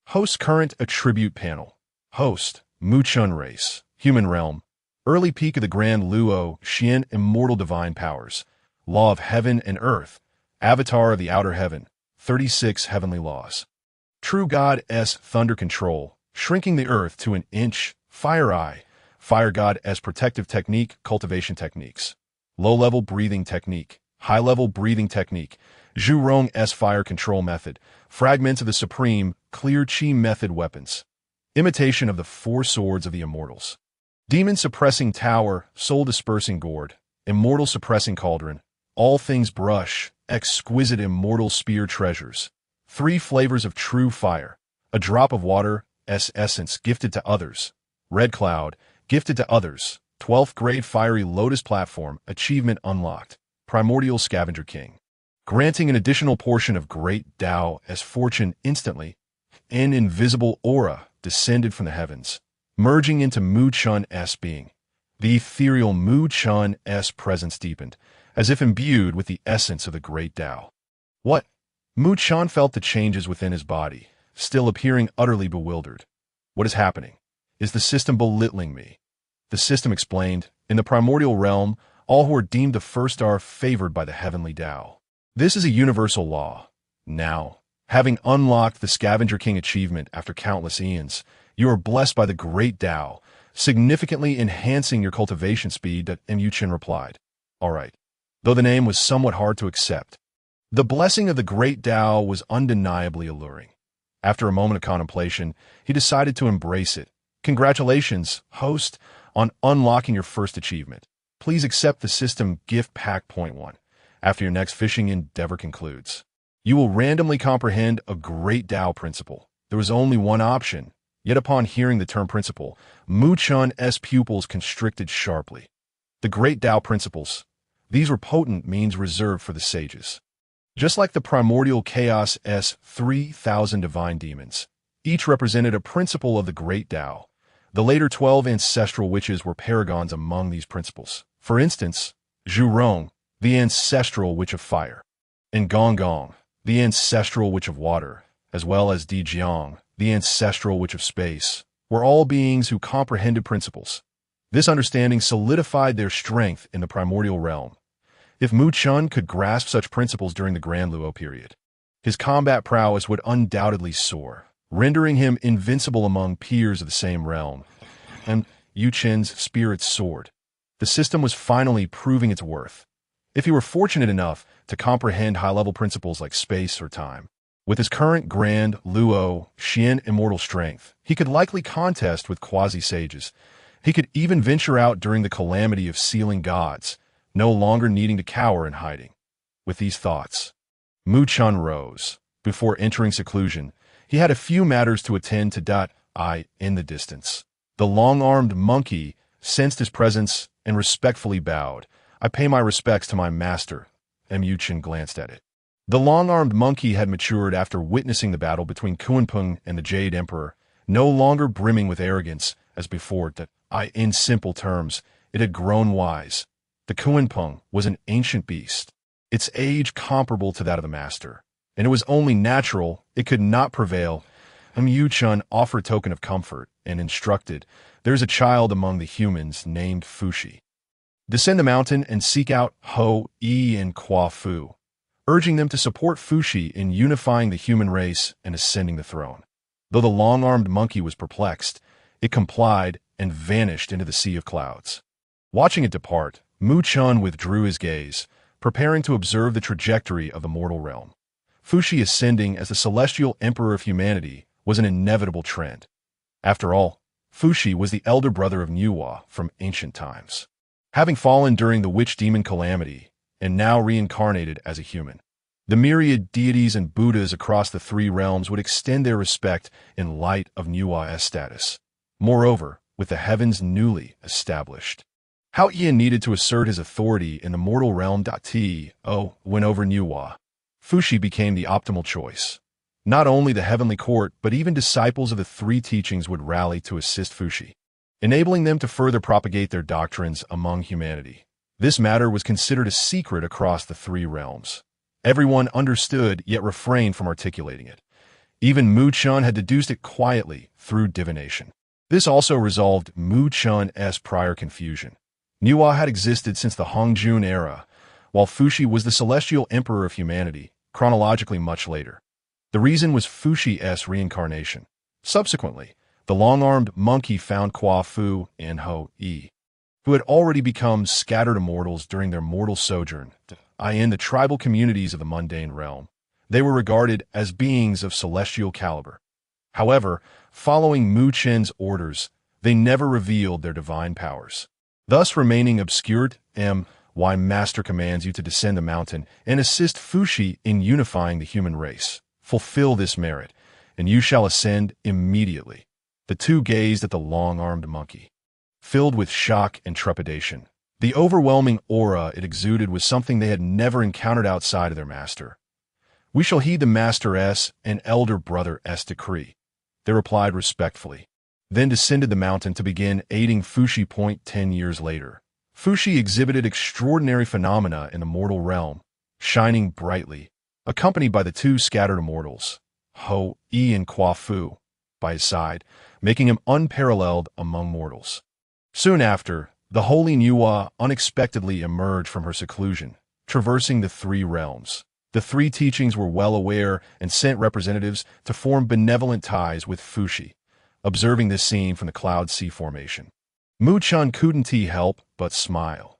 Host current attribute panel. Host, Mu Chen race, human realm. Early peak of the Grand Luo Xian immortal divine powers, law of heaven and earth, avatar of the outer heaven, 36 Heavenly Laws. True God S. Thunder Control, shrinking the earth to an inch. Fire Eye, Fire God S. Protective Technique, Cultivation Techniques. Low-level breathing technique, high-level breathing technique. Zhu Rong S. Fire Control Method, fragments of the Supreme, Clear Chi Method weapons. Imitation of the four swords of the immortals. Demon Suppressing Tower, Soul Dispersing Gourd, Immortal Suppressing Cauldron, All Things Brush, Exquisite Immortal Spear Treasures. 3 Flavors of True Fire, A Drop of Water, S. Essence gifted to others. Red Cloud, gifted to others. 12th Grade Fiery Lotus Platform, Achievement Unlocked. Primordial Scavenger King, granting an additional portion of Great Tao as fortune instantly. An invisible aura descended from the heavens, merging into Mu Chun's being. The ethereal Mu Chun's presence deepened, as if imbued with the essence of the Great Tao. What? Mu Chun felt the changes within his body, still appearing utterly bewildered. What is happening? Is the system belittling me? The system explained, in the primordial realm, all who are deemed the first are favored by the heavenly Tao. This is a universal law. Now, having unlocked the Scavenger King achievement after countless eons, you are blessed by the Great Tao, significantly enhancing your cultivation speed. Mu Chen replied. All right, though the name was somewhat hard to accept. The blessing of the Great Tao was undeniably alluring. After a moment of contemplation, he decided to embrace it. Congratulations, host, on unlocking your first achievement. Please accept the system gift pack. Point 1. After your next fishing endeavor concludes, you will randomly comprehend a Great Tao principle. There was only one option, yet upon hearing the term principle, Mu Chun's pupils constricted sharply. The Great Tao principles. These were potent means reserved for the sages. Just like the primordial chaos 3,000 divine demons, each represented a principle of the Great Tao. The later 12 ancestral witches were paragons among these principles. For instance, Zhu Rong, the ancestral witch of fire, and Gong Gong, the ancestral witch of water, as well as Di Jiang, the ancestral witch of space, were all beings who comprehended principles. This understanding solidified their strength in the primordial realm. If Mu Chun could grasp such principles during the Grand Luo period, his combat prowess would undoubtedly soar, rendering him invincible among peers of the same realm. And Yu Chen's spirit soared. The system was finally proving its worth. If he were fortunate enough to comprehend high-level principles like space or time, with his current Grand Luo Xian immortal strength, he could likely contest with quasi-sages. He could even venture out during the calamity of sealing gods, no longer needing to cower in hiding. With these thoughts, Mu Chun rose. Before entering seclusion, he had a few matters to attend to. In the distance, the long-armed monkey sensed his presence and respectfully bowed. I pay my respects to my master. Mu Chen glanced at it. The long-armed monkey had matured after witnessing the battle between Kunpeng and the Jade Emperor, no longer brimming with arrogance as before. In simple terms, it had grown wise. The Kunpeng was an ancient beast, its age comparable to that of the master, and it was only natural it could not prevail. Mu Chun offered a token of comfort and instructed, there is a child among the humans named Fushi. Descend the mountain and seek out Ho, Yi, and Kwa Fu, urging them to support Fushi in unifying the human race and ascending the throne. Though the long-armed monkey was perplexed, it complied and vanished into the sea of clouds. Watching it depart, Mu Chun withdrew his gaze, preparing to observe the trajectory of the mortal realm. Fushi ascending as the celestial emperor of humanity was an inevitable trend. After all, Fushi was the elder brother of Nuwa from ancient times, having fallen during the witch-demon calamity and now reincarnated as a human. The myriad deities and Buddhas across the 3 realms would extend their respect in light of Nuwa's status. Moreover, with the heavens newly established, how Xian needed to assert his authority in the mortal realm. Win over Nuwa. Fushi became the optimal choice. Not only the heavenly court, but even disciples of the 3 teachings would rally to assist Fushi, enabling them to further propagate their doctrines among humanity. This matter was considered a secret across the 3 realms. Everyone understood, yet refrained from articulating it. Even Mu Chun had deduced it quietly through divination. This also resolved Mu Chun's prior confusion. Nuwa had existed since the Hongjun era, while Fushi was the celestial emperor of humanity, chronologically much later. The reason was Fuxi's reincarnation. Subsequently, the long-armed monkey found Kwa Fu and Ho Yi, who had already become scattered immortals during their mortal sojourn, in the tribal communities of the mundane realm. They were regarded as beings of celestial caliber. However, following Mu Chen's orders, they never revealed their divine powers, thus remaining obscured. Why Master commands you to descend the mountain and assist Fuxi in unifying the human race. Fulfill this merit, and you shall ascend immediately. The two gazed at the long-armed monkey, filled with shock and trepidation. The overwhelming aura it exuded was something they had never encountered outside of their master. We shall heed the Master's and Elder Brother's decree, they replied respectfully, then descended the mountain to begin aiding Fuxi. 10 years later, Fuxi exhibited extraordinary phenomena in the mortal realm, shining brightly, accompanied by the two scattered immortals, Ho Yi and Kwa Fu, by his side, making him unparalleled among mortals. Soon after, the holy Nuwa unexpectedly emerged from her seclusion, traversing the three realms. The three teachings were well aware and sent representatives to form benevolent ties with Fuxi. Observing this scene from the Cloud Sea formation, Mu Chen couldn't help but smile.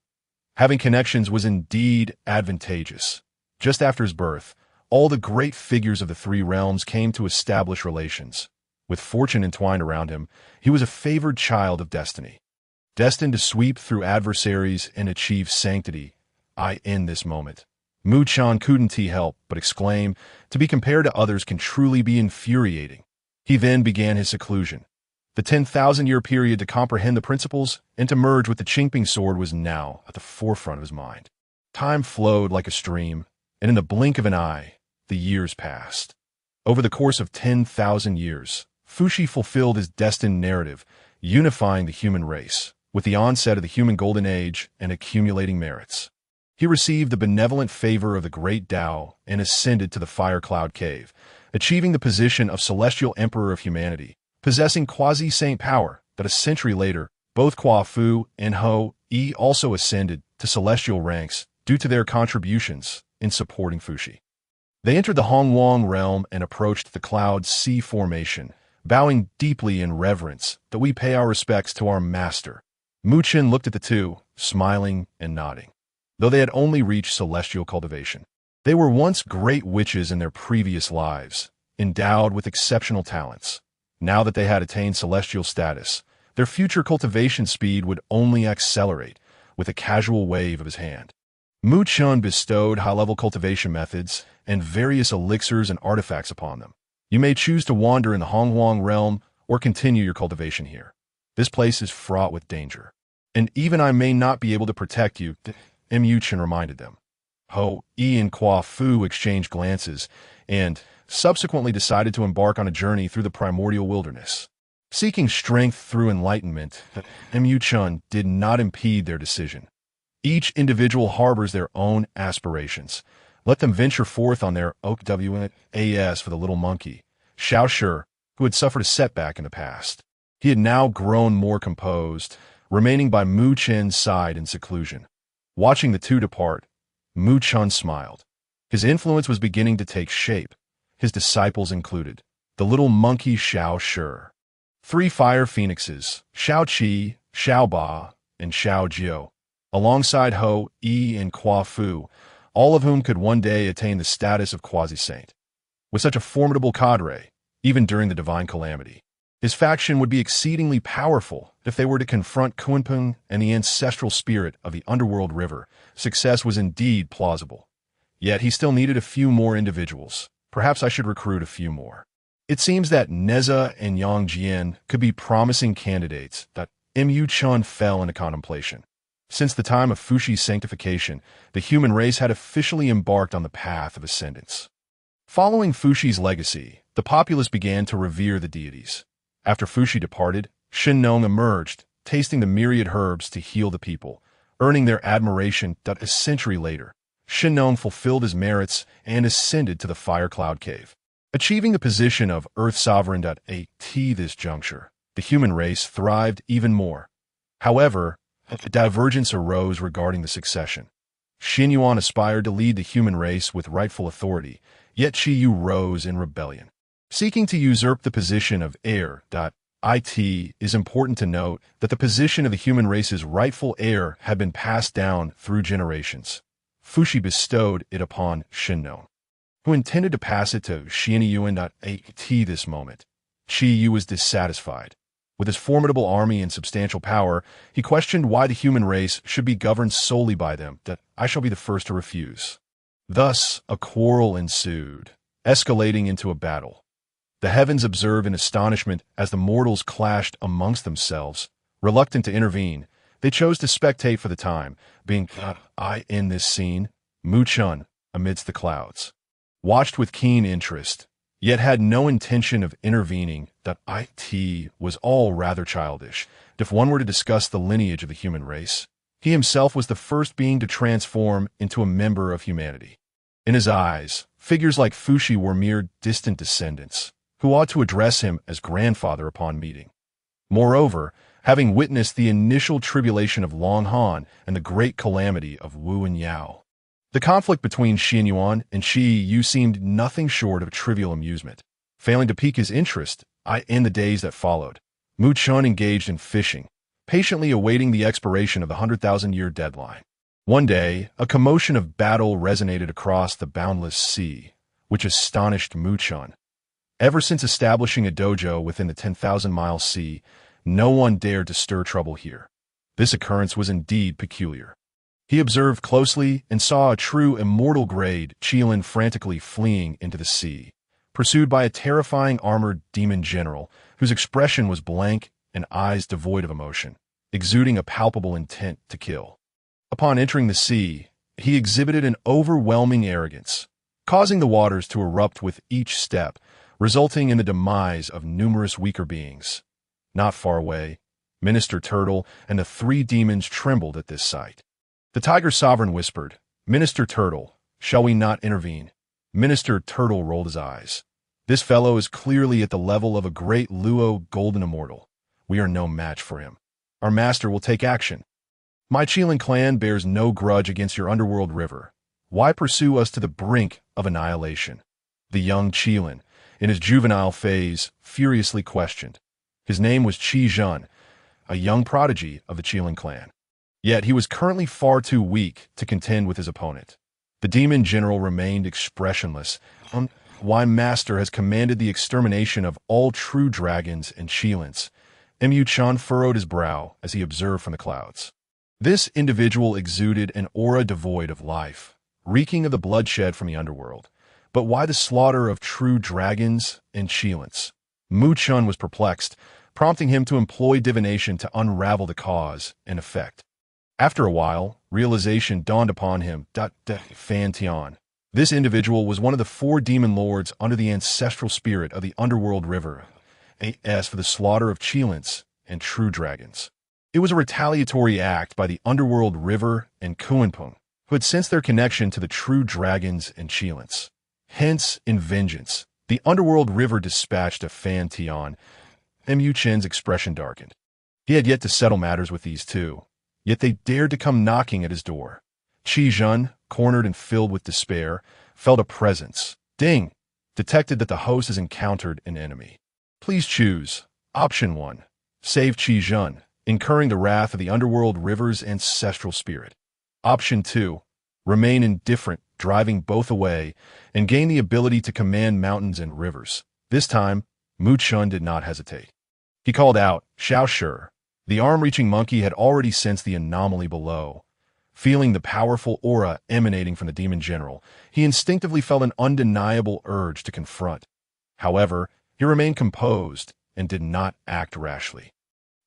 Having connections was indeed advantageous. Just after his birth, all the great figures of the three realms came to establish relations. With fortune entwined around him, he was a favored child of destiny, destined to sweep through adversaries and achieve sanctity. In this moment, Mu Chen couldn't help but exclaim, to be compared to others can truly be infuriating. He then began his seclusion. The 10,000-year period to comprehend the principles and to merge with the Qingping sword was now at the forefront of his mind. Time flowed like a stream, and in the blink of an eye, the years passed. Over the course of 10,000 years, Fuxi fulfilled his destined narrative, unifying the human race, with the onset of the human golden age and accumulating merits. He received the benevolent favor of the great Tao and ascended to the Fire Cloud Cave, achieving the position of Celestial Emperor of Humanity, possessing quasi-saint power that a century later, both Kwa Fu and Ho Yi also ascended to celestial ranks due to their contributions in supporting Fuxi. They entered the Hongwang realm and approached the Cloud Sea formation, bowing deeply in reverence that we pay our respects to our master. Mu Chen looked at the two, smiling and nodding. Though they had only reached celestial cultivation, they were once great witches in their previous lives, endowed with exceptional talents. Now that they had attained celestial status, their future cultivation speed would only accelerate with a casual wave of his hand. Mu Chen bestowed high-level cultivation methods and various elixirs and artifacts upon them. You may choose to wander in the Hongwang realm or continue your cultivation here. This place is fraught with danger, and even I may not be able to protect you, Mu Chen reminded them. Ho Yi and Kwa Fu exchanged glances and subsequently decided to embark on a journey through the primordial wilderness. Seeking strength through enlightenment, Mu Chen did not impede their decision. Each individual harbors their own aspirations. Let them venture forth on their OKWAS for the little monkey, Xiao Shi, who had suffered a setback in the past. He had now grown more composed, remaining by Mu Chen's side in seclusion. Watching the two depart, Mu Chen smiled. His influence was beginning to take shape. His disciples included the little monkey Xiao Shi, 3 fire phoenixes, Xiao Qi, Xiao Ba, and Xiao Jiu, alongside Ho Yi and Kwa Fu, all of whom could one day attain the status of quasi-saint. With such a formidable cadre, even during the divine calamity, his faction would be exceedingly powerful if they were to confront Kunpeng and the ancestral spirit of the underworld river. Success was indeed plausible. Yet he still needed a few more individuals. Perhaps I should recruit a few more. It seems that Neza and Yang Jian could be promising candidates. Mu Chen fell into contemplation. Since the time of Fuxi's sanctification, the human race had officially embarked on the path of ascendance. Following Fuxi's legacy, the populace began to revere the deities. After Fuxi departed, Shinnong emerged, tasting the myriad herbs to heal the people, earning their admiration. A century later, Shinnong fulfilled his merits and ascended to the Fire Cloud Cave, achieving the position of Earth Sovereign. At this juncture, the human race thrived even more. However, a divergence arose regarding the succession. Xian aspired to lead the human race with rightful authority, yet Qiyu rose in rebellion. Seeking to usurp the position of heir. It is important to note that the position of the human race's rightful heir had been passed down through generations. Fuxi bestowed it upon Shinnon, who intended to pass it to Xianyuan. At this moment, Qiyu was dissatisfied. With his formidable army and substantial power, he questioned why the human race should be governed solely by them. That I shall be the first to refuse. Thus, a quarrel ensued, escalating into a battle. The heavens observed in astonishment as the mortals clashed amongst themselves. Reluctant to intervene, they chose to spectate for the time, being in this scene. Mu Chun, amidst the clouds, watched with keen interest, yet had no intention of intervening. It was all rather childish. If one were to discuss the lineage of the human race, he himself was the first being to transform into a member of humanity. In his eyes, figures like Fuxi were mere distant descendants, who ought to address him as grandfather upon meeting. Moreover, having witnessed the initial tribulation of Long Han and the great calamity of Wu and Yao, the conflict between Xianyuan and Qiyu seemed nothing short of trivial amusement. Failing to pique his interest, in the days that followed, Mu Chun engaged in fishing, patiently awaiting the expiration of the 100,000-year deadline. One day, a commotion of battle resonated across the boundless sea, which astonished Mu Chun. Ever since establishing a dojo within the 10,000-mile sea, no one dared to stir trouble here. This occurrence was indeed peculiar. He observed closely and saw a true immortal grade Qian frantically fleeing into the sea, pursued by a terrifying armored demon general whose expression was blank and eyes devoid of emotion, exuding a palpable intent to kill. Upon entering the sea, he exhibited an overwhelming arrogance, causing the waters to erupt with each step, resulting in the demise of numerous weaker beings. Not far away, Minister Turtle and the three demons trembled at this sight. The Tiger Sovereign whispered, "Minister Turtle, shall we not intervene?" Minister Turtle rolled his eyes. "This fellow is clearly at the level of a great Luo golden immortal. We are no match for him. Our master will take action. My Qian clan bears no grudge against your underworld river. Why pursue us to the brink of annihilation?" The young Qian, in his juvenile phase, furiously questioned. His name was Qi Zhen, a young prodigy of the Qian clan. Yet he was currently far too weak to contend with his opponent. The demon general remained expressionless. "Why master has commanded the extermination of all true dragons and Qians." Mu Chun furrowed his brow as he observed from the clouds. This individual exuded an aura devoid of life, reeking of the bloodshed from the underworld. But why the slaughter of true dragons and Qians? Mu Chun was perplexed, prompting him to employ divination to unravel the cause and effect. After a while, realization dawned upon him. Fan Tian. This individual was one of the 4 demon lords under the ancestral spirit of the underworld river, as for the slaughter of Qians and true dragons. It was a retaliatory act by the underworld river and Kuanpeng, who had sensed their connection to the true dragons and Qians. Hence, in vengeance, the underworld river dispatched a Fan Tian. Mu Chen's expression darkened. He had yet to settle matters with these two, yet they dared to come knocking at his door. Qi Zhen, cornered and filled with despair, felt a presence. Ding! Detected that the host has encountered an enemy. Please choose. Option 1. Save Qi Zhen, incurring the wrath of the underworld river's ancestral spirit. Option 2. Remain indifferent, driving both away, and gain the ability to command mountains and rivers. This time, Mu Chun did not hesitate. He called out, "Xiao Shi." The arm-reaching monkey had already sensed the anomaly below. Feeling the powerful aura emanating from the demon general, he instinctively felt an undeniable urge to confront. However, he remained composed and did not act rashly.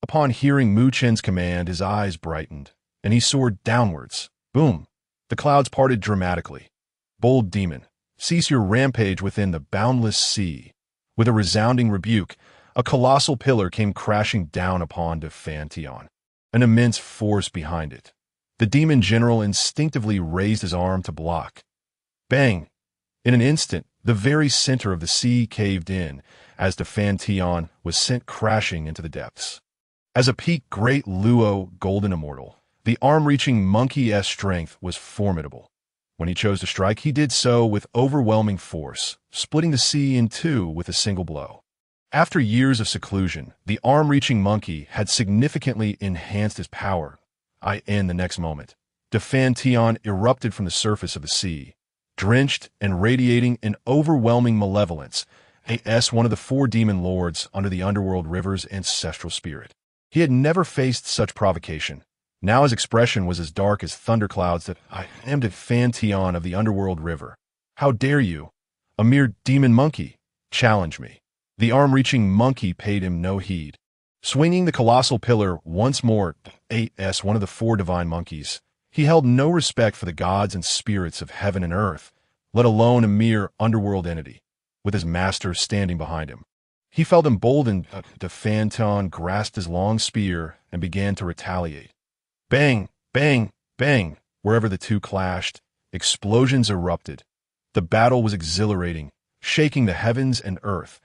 Upon hearing Mu Chen's command, his eyes brightened, and he soared downwards. Boom! The clouds parted dramatically. "Bold demon, cease your rampage within the boundless sea." With a resounding rebuke, a colossal pillar came crashing down upon Fan Tian, an immense force behind it. The demon general instinctively raised his arm to block. Bang! In an instant, the very center of the sea caved in, as Fan Tian was sent crashing into the depths. As a peak great Luo golden immortal, The arm-reaching monkey-esque strength was formidable. When he chose to strike, he did so with overwhelming force, splitting the sea in two with a single blow. After years of seclusion, the arm-reaching monkey had significantly enhanced his power. In the next moment, Defan Tian erupted from the surface of the sea, drenched and radiating an overwhelming malevolence, as one of the four demon lords under the underworld river's ancestral spirit. He had never faced such provocation. Now his expression was as dark as thunderclouds that I am Defan Tian of the underworld river. How dare you, a mere demon monkey, challenge me? The arm-reaching monkey paid him no heed. Swinging the colossal pillar once more, as one of the four divine monkeys, he held no respect for the gods and spirits of heaven and earth, let alone a mere underworld entity, with his master standing behind him. He felt emboldened. Defan Tian grasped his long spear and began to retaliate. Bang, bang, bang. Wherever the two clashed, explosions erupted. The battle was exhilarating, shaking the heavens and earth.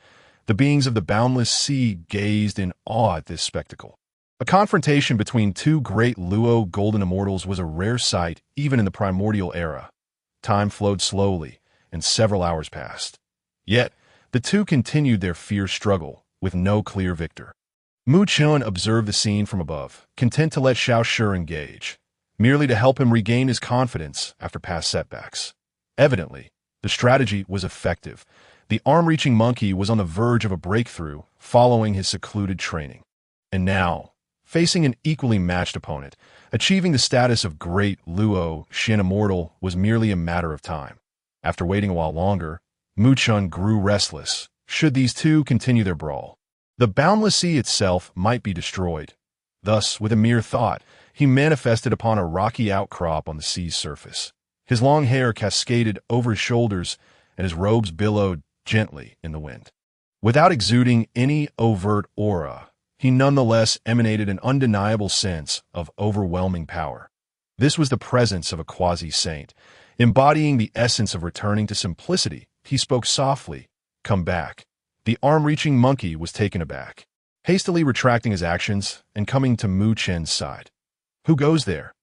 The beings of the boundless sea gazed in awe at this spectacle. A confrontation between two great Luo golden immortals was a rare sight even in the Primordial Era. Time flowed slowly, and several hours passed. Yet, the two continued their fierce struggle, with no clear victor. Chen observed the scene from above, content to let Xiao engage, merely to help him regain his confidence after past setbacks. Evidently, the strategy was effective. The arm-reaching monkey was on the verge of a breakthrough following his secluded training. And now, facing an equally matched opponent, achieving the status of great Luo Xian immortal was merely a matter of time. After waiting a while longer, Chen grew restless. Should these two continue their brawl, the boundless sea itself might be destroyed. Thus, with a mere thought, he manifested upon a rocky outcrop on the sea's surface. His long hair cascaded over his shoulders, and his robes billowed gently in the wind. Without exuding any overt aura, he nonetheless emanated an undeniable sense of overwhelming power. This was the presence of a quasi-saint, embodying the essence of returning to simplicity. He spoke softly. Come back. The arm-reaching monkey was taken aback, hastily retracting his actions and coming to Chen's side. Who goes there?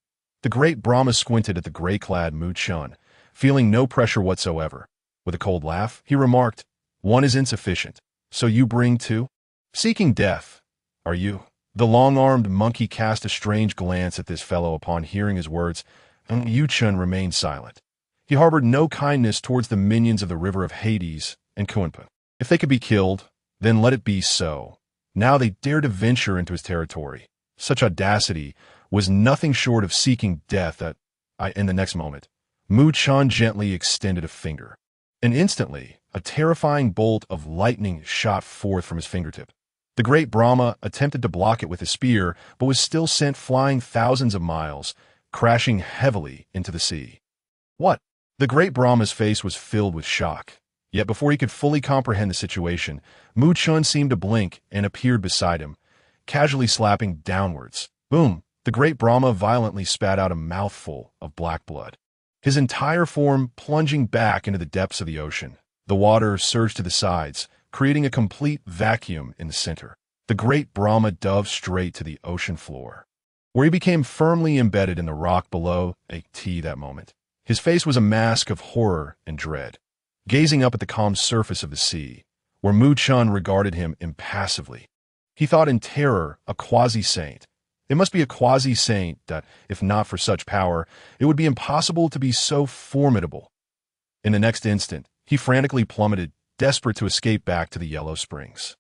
The great Brahma squinted at the gray-clad Chen, feeling no pressure whatsoever. With a cold laugh, he remarked, One is insufficient, so you bring two? Seeking death, are you? The long-armed monkey cast a strange glance at this fellow upon hearing his words, and Chen remained silent. He harbored no kindness towards the minions of the river of Hades and Kunpa. If they could be killed, then let it be so. Now they dared to venture into his territory. Such audacity was nothing short of seeking death in the next moment, Chen gently extended a finger. And instantly, a terrifying bolt of lightning shot forth from his fingertip. The great Brahma attempted to block it with his spear, but was still sent flying thousands of miles, crashing heavily into the sea. What? The great Brahma's face was filled with shock. Yet before he could fully comprehend the situation, Chen seemed to blink and appeared beside him, casually slapping downwards. Boom! The great Brahma violently spat out a mouthful of black blood, his entire form plunging back into the depths of the ocean. The water surged to the sides, creating a complete vacuum in the center. The great Brahma dove straight to the ocean floor, where he became firmly embedded in the rock below that moment. His face was a mask of horror and dread, gazing up at the calm surface of the sea, where Chen regarded him impassively. He thought in terror, a quasi-saint. It must be a quasi-saint that, if not for such power, it would be impossible to be so formidable. In the next instant, he frantically plummeted, desperate to escape back to the Yellow Springs.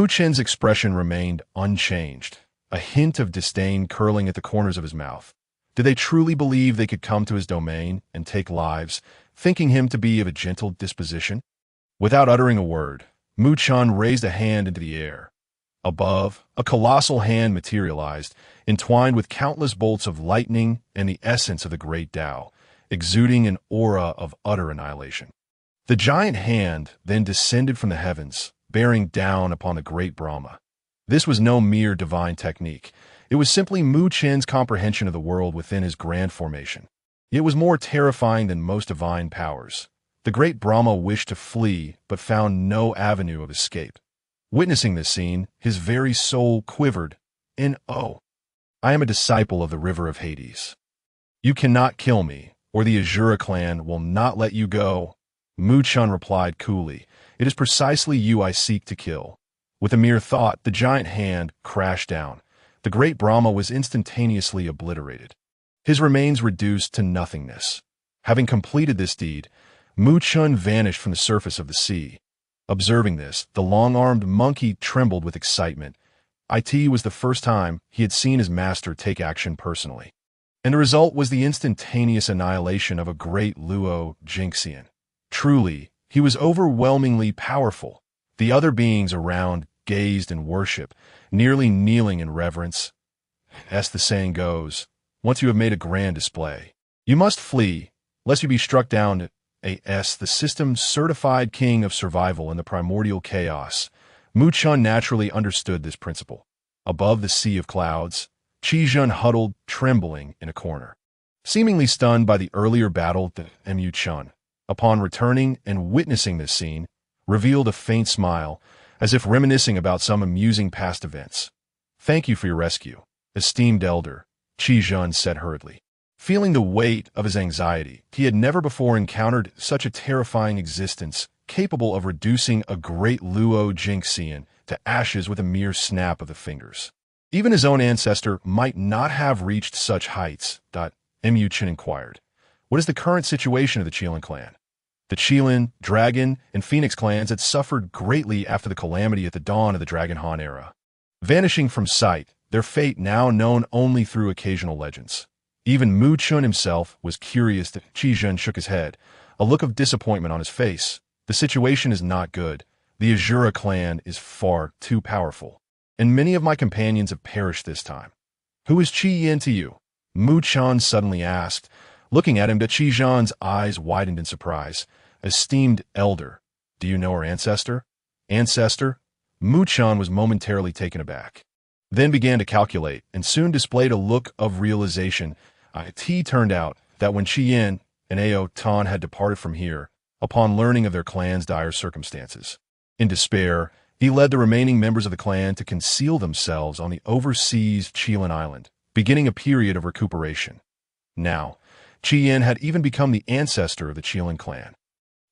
Chen's expression remained unchanged, a hint of disdain curling at the corners of his mouth. Did they truly believe they could come to his domain and take lives, thinking him to be of a gentle disposition? Without uttering a word, Chen raised a hand into the air. Above, a colossal hand materialized, entwined with countless bolts of lightning and the essence of the great Tao, exuding an aura of utter annihilation. The giant hand then descended from the heavens, bearing down upon the great Brahma. This was no mere divine technique. It was simply Chen's comprehension of the world within his grand formation. It was more terrifying than most divine powers. The great Brahma wished to flee, but found no avenue of escape. Witnessing this scene, his very soul quivered in awe. I am a disciple of the River of Hades. You cannot kill me, or the Azura clan will not let you go. Mu Chen replied coolly, it is precisely you I seek to kill. With a mere thought, the giant hand crashed down. The great Brahma was instantaneously obliterated. His remains reduced to nothingness. Having completed this deed, Mu Chen vanished from the surface of the sea. Observing this, the long-armed monkey trembled with excitement. It was the first time he had seen his master take action personally. And the result was the instantaneous annihilation of a great Luo Jinxian. Truly, he was overwhelmingly powerful. The other beings around gazed in worship, nearly kneeling in reverence. As the saying goes, once you have made a grand display, you must flee, lest you be struck down. As the system's certified king of survival in the primordial chaos, Mu Chen naturally understood this principle. Above the sea of clouds, Xian huddled, trembling in a corner. Seemingly stunned by the earlier battle, Mu Chen, upon returning and witnessing this scene, revealed a faint smile, as if reminiscing about some amusing past events. Thank you for your rescue, esteemed elder, Xian said hurriedly. Feeling the weight of his anxiety, he had never before encountered such a terrifying existence, capable of reducing a great Luo Jinxian to ashes with a mere snap of the fingers. Even his own ancestor might not have reached such heights. Mu Chen inquired. What is the current situation of the Xian clan? The Xian, Dragon, and Phoenix clans had suffered greatly after the calamity at the dawn of the Dragon Han era. Vanishing from sight, their fate now known only through occasional legends. Even Mu Chen himself was curious that Xian shook his head, a look of disappointment on his face. The situation is not good. The Azura clan is far too powerful, and many of my companions have perished this time. Who is Xian to you? Mu Chen suddenly asked. Looking at him, Xian's eyes widened in surprise. Esteemed elder, do you know her ancestor? Ancestor? Mu Chen was momentarily taken aback, then began to calculate, and soon displayed a look of realization. It turned out that when Xian and Tan had departed from here, upon learning of their clan's dire circumstances, in despair, he led the remaining members of the clan to conceal themselves on the overseas Qilan Island, beginning a period of recuperation. Now, Xian had even become the ancestor of the Qilan clan.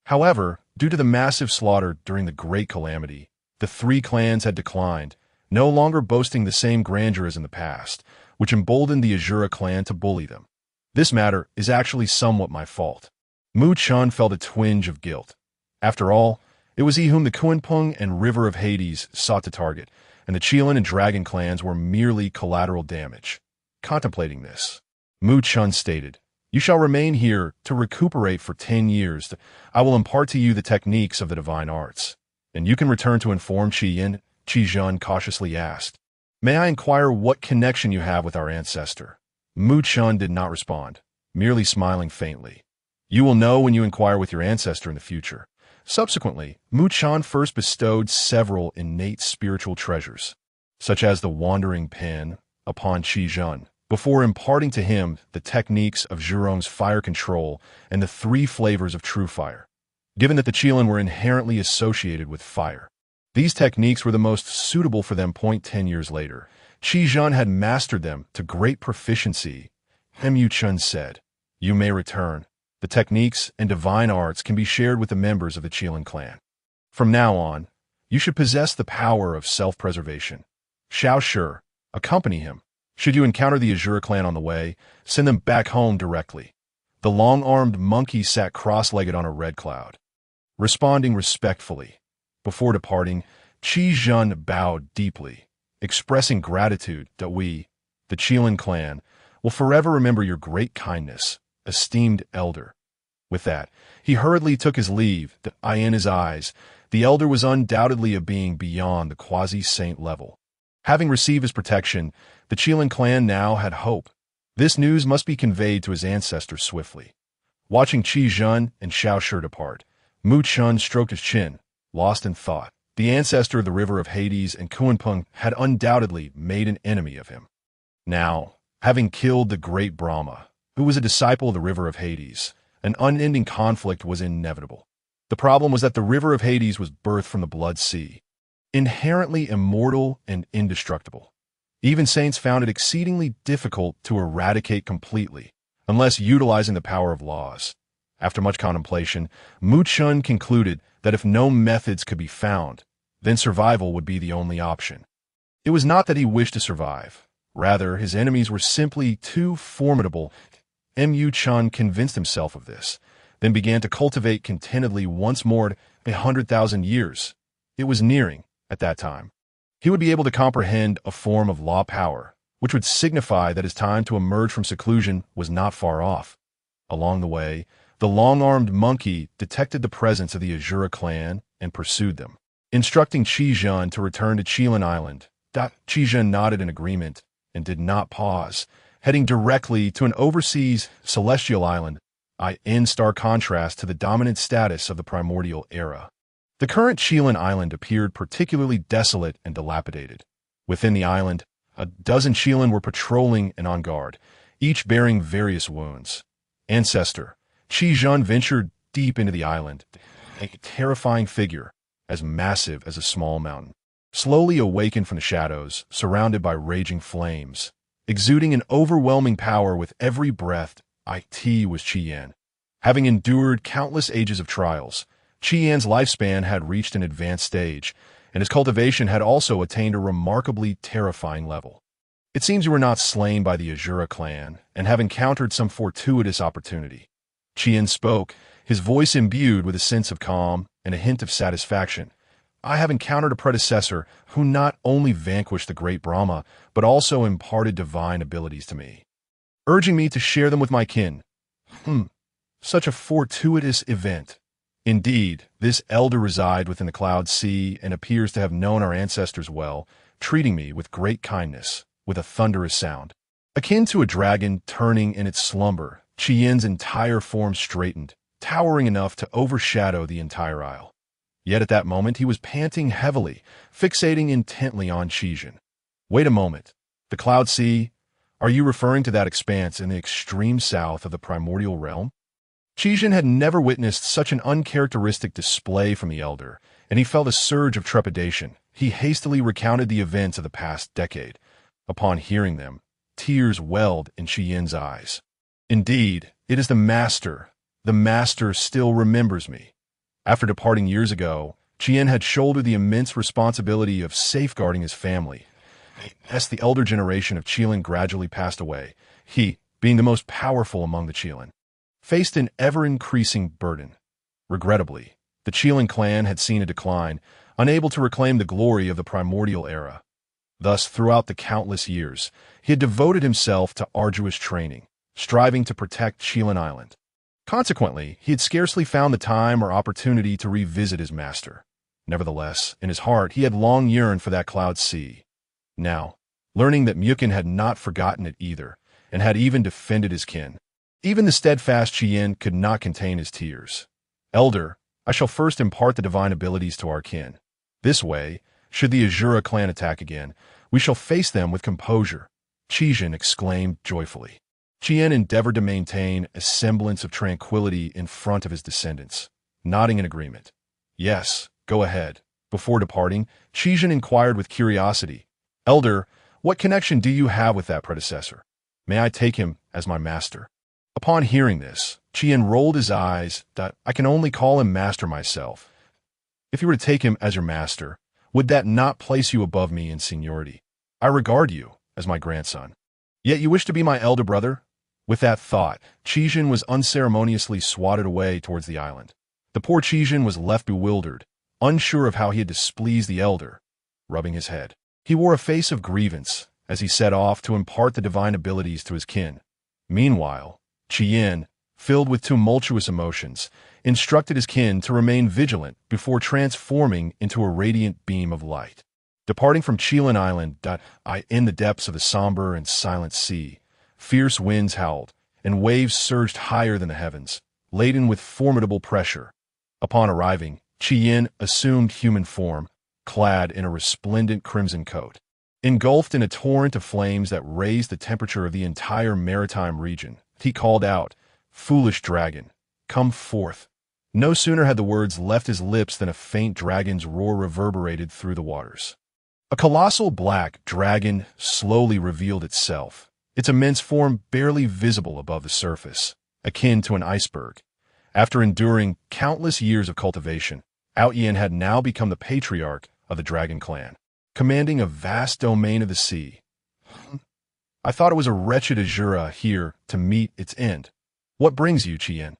However, due to the massive slaughter during the Great Calamity, the three clans had declined, no longer boasting the same grandeur as in the past, which emboldened the Azura clan to bully them. This matter is actually somewhat my fault. Mu Chen felt a twinge of guilt. After all, it was he whom the Kunpeng and River of Hades sought to target, and the Qilan and Dragon clans were merely collateral damage. Contemplating this, Mu Chen stated, You shall remain here to recuperate for 10 years. I will impart to you the techniques of the divine arts, and you can return to inform Xian. Xian cautiously asked, May I inquire what connection you have with our ancestor? Mu Chen did not respond, merely smiling faintly. You will know when you inquire with your ancestor in the future. Subsequently, Mu Chen first bestowed several innate spiritual treasures, such as the Wandering Pen, upon Xian, before imparting to him the techniques of Zhurong's fire control and the 3 flavors of true fire. Given that the Qilan were inherently associated with fire, these techniques were the most suitable for them. 10 years later, Xian had mastered them to great proficiency. Mu Chen said, You may return. The techniques and divine arts can be shared with the members of the Qilan clan. From now on, you should possess the power of self-preservation. Xiao Shi, accompany him. Should you encounter the Azura clan on the way, send them back home directly. The long-armed monkey sat cross-legged on a red cloud, responding respectfully. Before departing, Xian bowed deeply, expressing gratitude that we, the Qilan clan, will forever remember your great kindness, esteemed elder. With that, he hurriedly took his leave. The eye in his eyes, the elder was undoubtedly a being beyond the quasi-saint level. Having received his protection, the Qilan clan now had hope. This news must be conveyed to his ancestors swiftly. Watching Xian and Xiao Shi depart, Mu Chen stroked his chin, lost in thought. The ancestor of the River of Hades and Kunpeng had undoubtedly made an enemy of him. Now, having killed the great Brahma, who was a disciple of the River of Hades, an unending conflict was inevitable. The problem was that the River of Hades was birthed from the Blood Sea, inherently immortal and indestructible. Even saints found it exceedingly difficult to eradicate completely, unless utilizing the power of laws. After much contemplation, Mu Chun concluded that if no methods could be found, then survival would be the only option. It was not that he wished to survive. Rather, his enemies were simply too formidable. Mu Chun convinced himself of this, then began to cultivate contentedly once more 100,000 years. It was nearing, at that time. He would be able to comprehend a form of law power, which would signify that his time to emerge from seclusion was not far off. Along the way, the long-armed monkey detected the presence of the Azura clan and pursued them. Instructing Xian to return to Qilan Island, Xian nodded in agreement and did not pause, heading directly to an overseas celestial island, in stark contrast to the dominant status of the Primordial Era. The current Qilan Island appeared particularly desolate and dilapidated. Within the island, a dozen Qilan were patrolling and on guard, each bearing various wounds. Ancestor, Xian ventured deep into the island, a terrifying figure, as massive as a small mountain, slowly awakened from the shadows, surrounded by raging flames. Exuding an overwhelming power with every breath, it was Qian. Having endured countless ages of trials, Qian's lifespan had reached an advanced stage, and his cultivation had also attained a remarkably terrifying level. It seems you were not slain by the Azura clan, and have encountered some fortuitous opportunity. Qian spoke, his voice imbued with a sense of calm and a hint of satisfaction. I have encountered a predecessor who not only vanquished the great Brahma, but also imparted divine abilities to me, urging me to share them with my kin. Such a fortuitous event. Indeed, this elder resides within the cloud sea and appears to have known our ancestors well, treating me with great kindness, with a thunderous sound. Akin to a dragon turning in its slumber, Qian's entire form straightened, towering enough to overshadow the entire isle. Yet at that moment he was panting heavily, fixating intently on Xian. Wait a moment. The cloud sea? Are you referring to that expanse in the extreme south of the primordial realm? Xian had never witnessed such an uncharacteristic display from the elder, and he felt a surge of trepidation. He hastily recounted the events of the past decade. Upon hearing them, tears welled in Xian's eyes. Indeed, it is the master. The master still remembers me. After departing years ago, Qian had shouldered the immense responsibility of safeguarding his family. As the elder generation of Qilan gradually passed away, he, being the most powerful among the Qilan, faced an ever-increasing burden. Regrettably, the Qilan clan had seen a decline, unable to reclaim the glory of the Primordial Era. Thus, throughout the countless years, he had devoted himself to arduous training, striving to protect Qilan Island. Consequently, he had scarcely found the time or opportunity to revisit his master. Nevertheless, in his heart, he had long yearned for that cloud sea. Now, learning that Mukin had not forgotten it either, and had even defended his kin, even the steadfast Qian could not contain his tears. Elder, I shall first impart the divine abilities to our kin. This way, should the Azura clan attack again, we shall face them with composure, Qian exclaimed joyfully. Qian endeavored to maintain a semblance of tranquility in front of his descendants, nodding in agreement. Yes, go ahead. Before departing, Qian inquired with curiosity, Elder, what connection do you have with that predecessor? May I take him as my master? Upon hearing this, Qian rolled his eyes. I can only call him master myself. If you were to take him as your master, would that not place you above me in seniority? I regard you as my grandson. Yet you wish to be my elder brother? With that thought, Qian was unceremoniously swatted away towards the island. The poor Qian was left bewildered, unsure of how he had displeased the elder, rubbing his head. He wore a face of grievance as he set off to impart the divine abilities to his kin. Meanwhile, Qian, filled with tumultuous emotions, instructed his kin to remain vigilant before transforming into a radiant beam of light. Departing from Qilan Island, in the depths of the somber and silent sea, fierce winds howled, and waves surged higher than the heavens, laden with formidable pressure. Upon arriving, Qian assumed human form, clad in a resplendent crimson coat. Engulfed in a torrent of flames that raised the temperature of the entire maritime region, he called out, "Foolish dragon, come forth." No sooner had the words left his lips than a faint dragon's roar reverberated through the waters. A colossal black dragon slowly revealed itself, its immense form barely visible above the surface, akin to an iceberg. After enduring countless years of cultivation, Xian had now become the patriarch of the dragon clan, commanding a vast domain of the sea. I thought it was a wretched Azura here to meet its end. What brings you, Xian?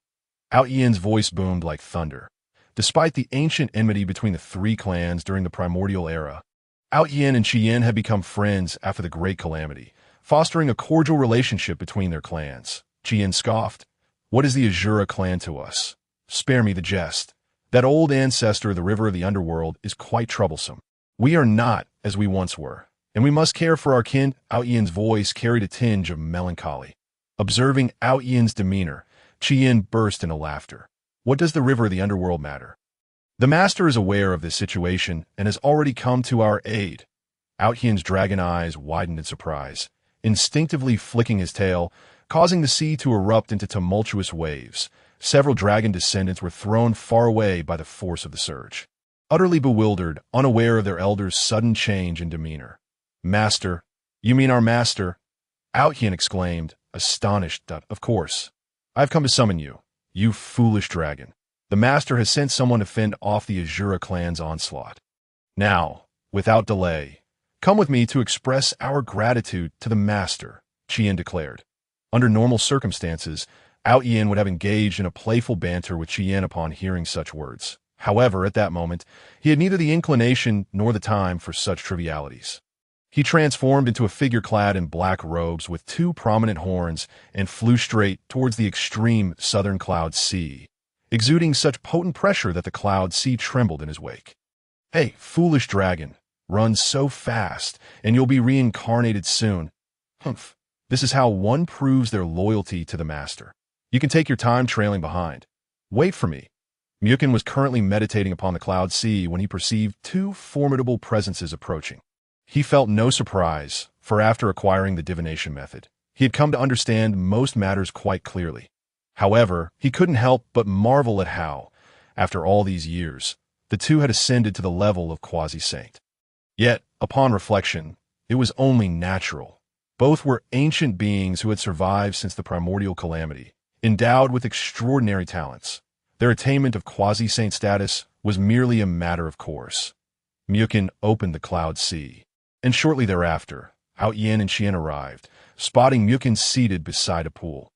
Xian's voice boomed like thunder. Despite the ancient enmity between the three clans during the Primordial Era, Xian and Xian had become friends after the Great Calamity, fostering a cordial relationship between their clans. Xian scoffed. What is the Azura clan to us? Spare me the jest. That old ancestor of the river of the underworld is quite troublesome. We are not as we once were, and we must care for our kin. Xian's voice carried a tinge of melancholy. Observing Xian's demeanor, Xian burst into laughter. What does the river of the underworld matter? The master is aware of this situation and has already come to our aid. Xian's dragon eyes widened in surprise, instinctively flicking his tail, causing the sea to erupt into tumultuous waves. Several dragon descendants were thrown far away by the force of the surge. Utterly bewildered, unaware of their elder's sudden change in demeanor. Master, you mean our master? Xian exclaimed, astonished. Of course. I've come to summon you, you foolish dragon. The master has sent someone to fend off the Azura clan's onslaught. Now, without delay, come with me to express our gratitude to the master, Xian declared. Under normal circumstances, Xian would have engaged in a playful banter with Xian upon hearing such words. However, at that moment, he had neither the inclination nor the time for such trivialities. He transformed into a figure clad in black robes with two prominent horns and flew straight towards the extreme southern cloud sea, exuding such potent pressure that the cloud sea trembled in his wake. Hey, foolish dragon, run so fast, and you'll be reincarnated soon. Humph, this is how one proves their loyalty to the master. You can take your time trailing behind. Wait for me. Mukin was currently meditating upon the cloud sea when he perceived two formidable presences approaching. He felt no surprise, for after acquiring the divination method, he had come to understand most matters quite clearly. However, he couldn't help but marvel at how, after all these years, the two had ascended to the level of quasi-saint. Yet, upon reflection, it was only natural. Both were ancient beings who had survived since the primordial calamity, endowed with extraordinary talents. Their attainment of quasi-saint status was merely a matter of course. Mukin opened the cloud sea, and shortly thereafter, Xian and Xian arrived, spotting Mukin seated beside a pool.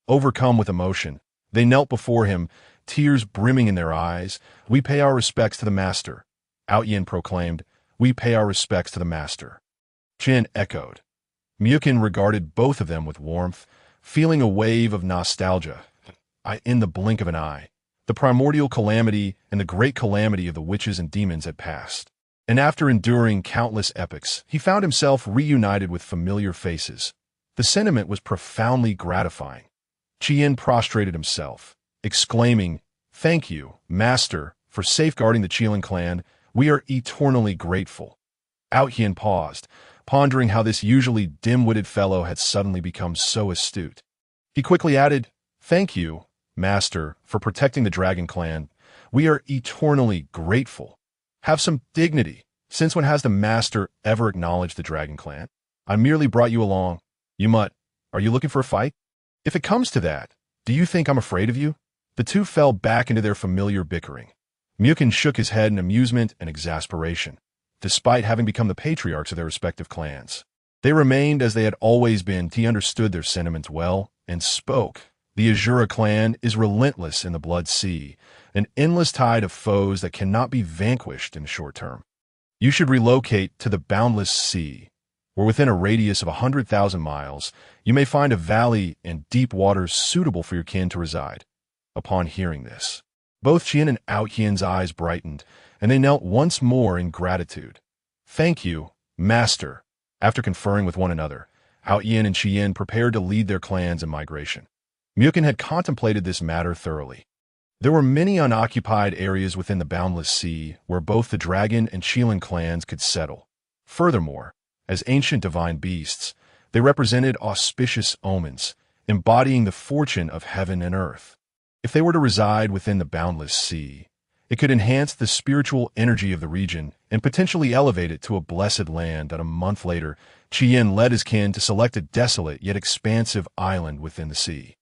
Overcome with emotion, they knelt before him, tears brimming in their eyes. We pay our respects to the master, Xian proclaimed. We pay our respects to the master. Chen echoed. Mukin regarded both of them with warmth, feeling a wave of nostalgia. In the blink of an eye, the primordial calamity and the great calamity of the witches and demons had passed. And after enduring countless epochs, he found himself reunited with familiar faces. The sentiment was profoundly gratifying. Xian prostrated himself, exclaiming, "Thank you, Master, for safeguarding the Qian clan. We are eternally grateful." Xian paused, pondering how this usually dim-witted fellow had suddenly become so astute. He quickly added, "Thank you, Master, for protecting the dragon clan. We are eternally grateful. Have some dignity. Since when has the master ever acknowledged the dragon clan? I merely brought you along. You mutt, are you looking for a fight? If it comes to that, do you think I'm afraid of you?" The two fell back into their familiar bickering. Mukin shook his head in amusement and exasperation. Despite having become the patriarchs of their respective clans, they remained as they had always been. He understood their sentiments well and spoke. The Azura clan is relentless in the blood sea, an endless tide of foes that cannot be vanquished in the short term. You should relocate to the boundless sea, where within a radius of 100,000 miles, you may find a valley and deep waters suitable for your kin to reside. Upon hearing this, both Xian and Xian's eyes brightened, and they knelt once more in gratitude. "Thank you, Master." After conferring with one another, Xian and Xian prepared to lead their clans in migration. Mukin had contemplated this matter thoroughly. There were many unoccupied areas within the boundless sea where both the dragon and Qian clans could settle. Furthermore, as ancient divine beasts, they represented auspicious omens, embodying the fortune of heaven and earth. If they were to reside within the boundless sea, it could enhance the spiritual energy of the region and potentially elevate it to a blessed land. And a month later, Xian led his kin to select a desolate yet expansive island within the sea.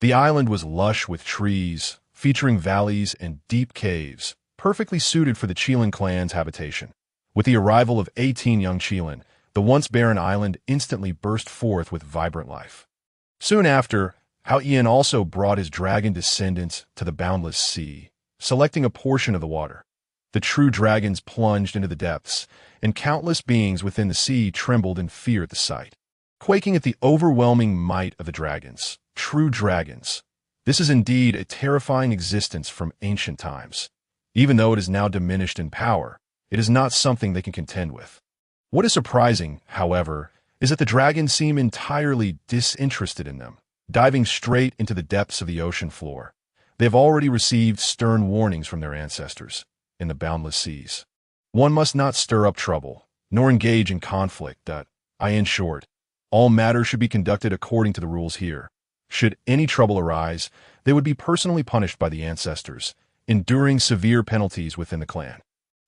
The island was lush with trees, featuring valleys and deep caves, perfectly suited for the Qilan clan's habitation. With the arrival of 18 young Qilan, the once barren island instantly burst forth with vibrant life. Soon after, Xian also brought his dragon descendants to the boundless sea, selecting a portion of the water. The true dragons plunged into the depths, and countless beings within the sea trembled in fear at the sight. Quaking at the overwhelming might of the dragons, true dragons, this is indeed a terrifying existence from ancient times. Even though it is now diminished in power, it is not something they can contend with. What is surprising, however, is that the dragons seem entirely disinterested in them, diving straight into the depths of the ocean floor. They have already received stern warnings from their ancestors in the boundless seas. One must not stir up trouble, nor engage in conflict. In short, all matters should be conducted according to the rules here. Should any trouble arise, they would be personally punished by the ancestors, enduring severe penalties within the clan.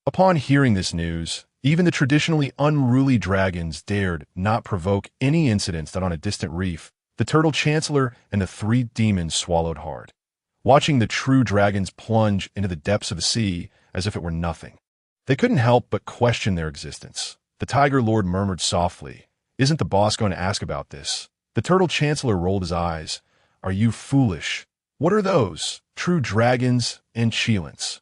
Upon hearing this news, even the traditionally unruly dragons dared not provoke any incidents that on a distant reef, the turtle chancellor and the 3 demons swallowed hard, watching the true dragons plunge into the depths of the sea as if it were nothing. They couldn't help but question their existence. The Tiger Lord murmured softly, "Isn't the boss going to ask about this?" The turtle chancellor rolled his eyes. "Are you foolish? What are those? True dragons and Qilans?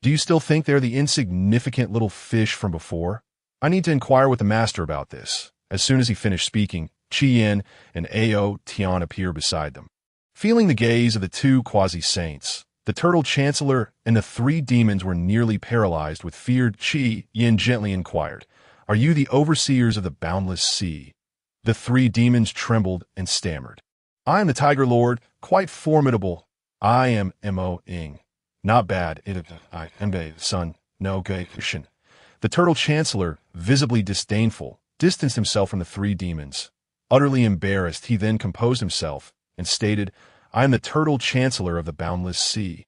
Do you still think they're the insignificant little fish from before? I need to inquire with the master about this." As soon as he finished speaking, Qian and Tian appear beside them. Feeling the gaze of the 2 quasi-saints, the turtle chancellor and the 3 demons were nearly paralyzed with fear. Qian gently inquired, "Are you the overseers of the boundless sea?" The 3 demons trembled and stammered. "I am the Tiger Lord, quite formidable. I am Mo-ing. Not bad. I am son, no Xian." The turtle chancellor, visibly disdainful, distanced himself from the 3 demons. Utterly embarrassed, he then composed himself and stated, "I am the turtle chancellor of the boundless sea."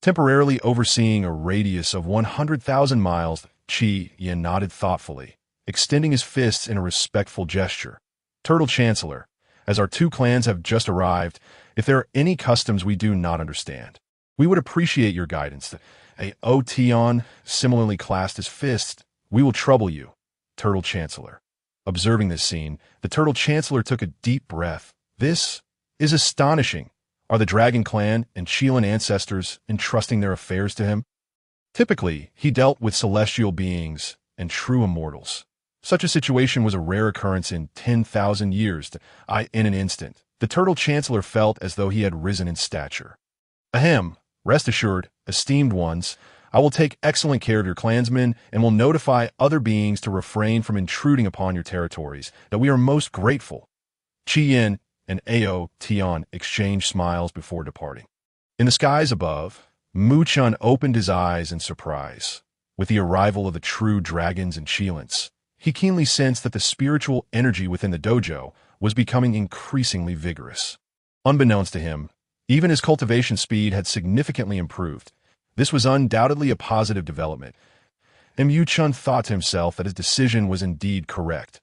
Temporarily overseeing a radius of 100,000 miles, Qian nodded thoughtfully, extending his fists in a respectful gesture. "Turtle chancellor, as our 2 clans have just arrived, if there are any customs we do not understand, we would appreciate your guidance." Tian similarly clasped his fists. "We will trouble you, turtle chancellor." Observing this scene, the turtle chancellor took a deep breath. This is astonishing. Are the dragon clan and Qilan ancestors entrusting their affairs to him? Typically, he dealt with celestial beings and true immortals. Such a situation was a rare occurrence in 10,000 years. In an instant, the turtle chancellor felt as though he had risen in stature. "Ahem, rest assured, esteemed ones, I will take excellent care of your clansmen and will notify other beings to refrain from intruding upon your territories, that we are most grateful." Qian and Tian exchanged smiles before departing. In the skies above, Muchun opened his eyes in surprise. With the arrival of the true dragons and Qilans, he keenly sensed that the spiritual energy within the dojo was becoming increasingly vigorous. Unbeknownst to him, even his cultivation speed had significantly improved. This was undoubtedly a positive development, and Muchun thought to himself that his decision was indeed correct.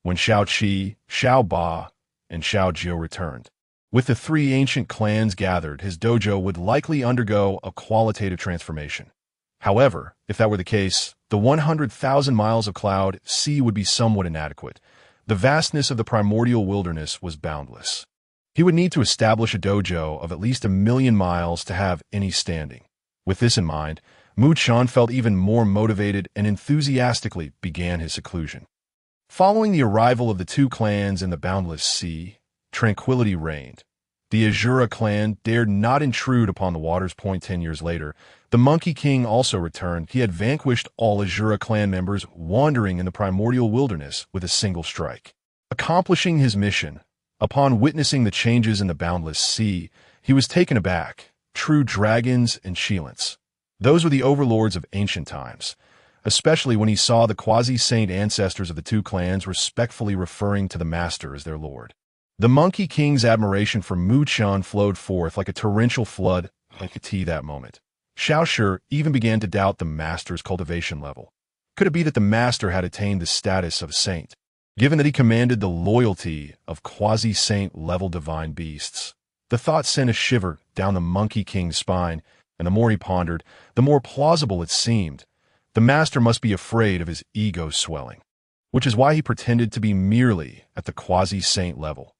When Xiao Qi, Xiao Ba, and Xiao Jiu returned, with the 3 ancient clans gathered, his dojo would likely undergo a qualitative transformation. However, if that were the case, the 100,000 miles of cloud sea would be somewhat inadequate. The vastness of the primordial wilderness was boundless. He would need to establish a dojo of at least 1,000,000 miles to have any standing. With this in mind, Muchun felt even more motivated and enthusiastically began his seclusion. Following the arrival of the 2 clans in the boundless sea, tranquility reigned. The Azura clan dared not intrude upon the Waters Point 10 years later. The Monkey King also returned. He had vanquished all Azura clan members wandering in the primordial wilderness with a single strike. Accomplishing his mission, upon witnessing the changes in the boundless sea, he was taken aback. True dragons and Qilans. Those were the overlords of ancient times, especially when he saw the quasi-saint ancestors of the 2 clans respectfully referring to the master as their lord. The Monkey King's admiration for Muchun flowed forth like a torrential flood that moment. Xiao Shi even began to doubt the master's cultivation level. Could it be that the master had attained the status of a saint, given that he commanded the loyalty of quasi-saint level divine beasts? The thought sent a shiver down the Monkey King's spine, and the more he pondered, the more plausible it seemed. The master must be afraid of his ego swelling, which is why he pretended to be merely at the quasi-saint level.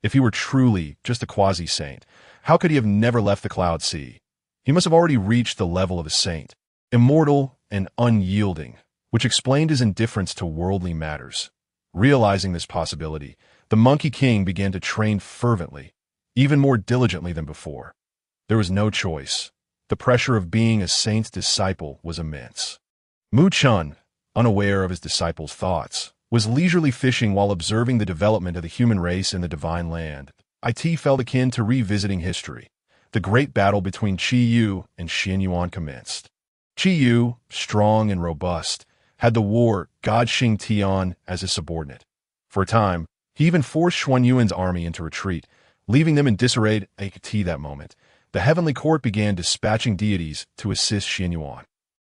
If he were truly just a quasi-saint, how could he have never left the Cloud Sea? He must have already reached the level of a saint, immortal and unyielding, which explained his indifference to worldly matters. Realizing this possibility, the Monkey King began to train fervently, even more diligently than before. There was no choice. The pressure of being a saint's disciple was immense. Mu Chun, unaware of his disciple's thoughts, was leisurely fishing while observing the development of the human race in the divine land. It felt akin to revisiting history. The great battle between Qi Yu and Xian commenced. Qi Yu, strong and robust, had the war god Xing as his subordinate. For a time, he even forced Xuan Yuan's army into retreat, leaving them in disarray. At that moment, the heavenly court began dispatching deities to assist Xian Yuan.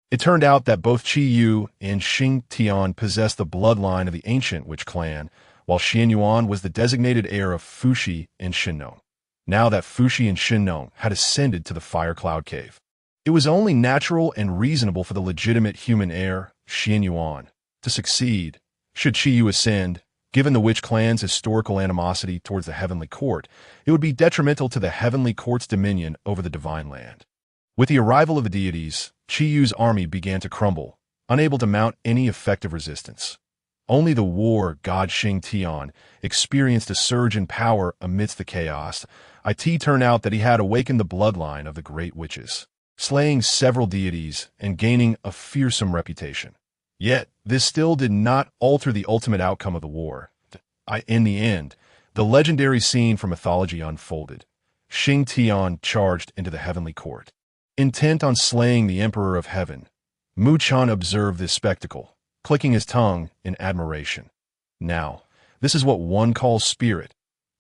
It turned out that both Qi Yu and Xing Tian possessed the bloodline of the ancient witch clan, while Xian Yuan was the designated heir of Fuxi and Shinnon. Now that Fuxi and Shinnon had ascended to the Fire Cloud Cave, it was only natural and reasonable for the legitimate human heir, Xian Yuan, to succeed. Should Qi Yu ascend, given the witch clan's historical animosity towards the heavenly court, it would be detrimental to the heavenly court's dominion over the divine land. With the arrival of the deities, Qi Yu's army began to crumble, unable to mount any effective resistance. Only the war god Xing Tian experienced a surge in power amidst the chaos. It turned out that he had awakened the bloodline of the great witches, slaying several deities and gaining a fearsome reputation. Yet, this still did not alter the ultimate outcome of the war. In the end, the legendary scene from mythology unfolded. Xing Tian charged into the heavenly court. Intent on slaying the Emperor of Heaven, Mu Chun observed this spectacle, clicking his tongue in admiration. Now, this is what one calls spirit,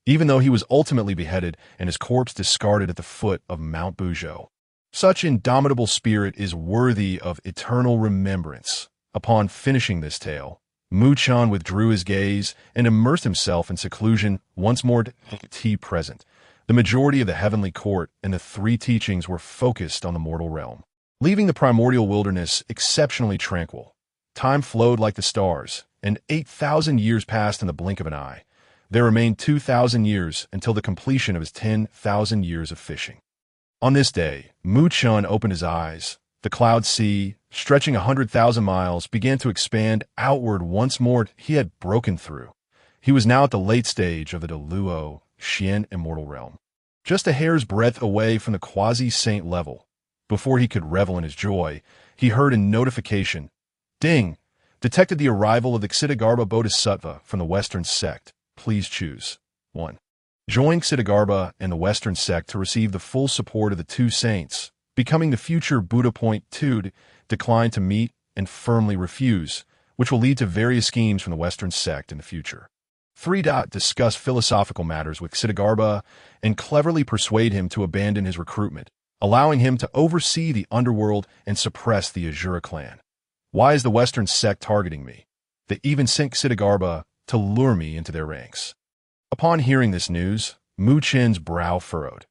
even though he was ultimately beheaded and his corpse discarded at the foot of Mount Buzhou. Such indomitable spirit is worthy of eternal remembrance. Upon finishing this tale, Mu Chun withdrew his gaze and immersed himself in seclusion, once more present. The majority of the heavenly court and the three teachings were focused on the mortal realm, leaving the primordial wilderness exceptionally tranquil. Time flowed like the stars, and 8,000 years passed in the blink of an eye. There remained 2,000 years until the completion of his 10,000 years of fishing. On this day, Mu Chun opened his eyes. The Cloud Sea, stretching 100,000 miles, began to expand outward once more. He had broken through. He was now at the late stage of the Luo Jinxian immortal realm, just a hair's breadth away from the quasi-saint level. Before he could revel in his joy, he heard a notification. Ding! Detected the arrival of the Xitigarbha Bodhisattva from the Western sect. Please choose 1. Join Xitigarbha and the Western sect to receive the full support of the two saints, becoming the future Buddha. 2. Decline to meet and firmly refuse, which will lead to various schemes from the Western sect in the future. 3. Discuss philosophical matters with Xitigarbha and cleverly persuade him to abandon his recruitment, allowing him to oversee the underworld and suppress the Azura clan. Why is the Western sect targeting me? They even sent Xitigarbha to lure me into their ranks. Upon hearing this news, Mu Chen's brow furrowed.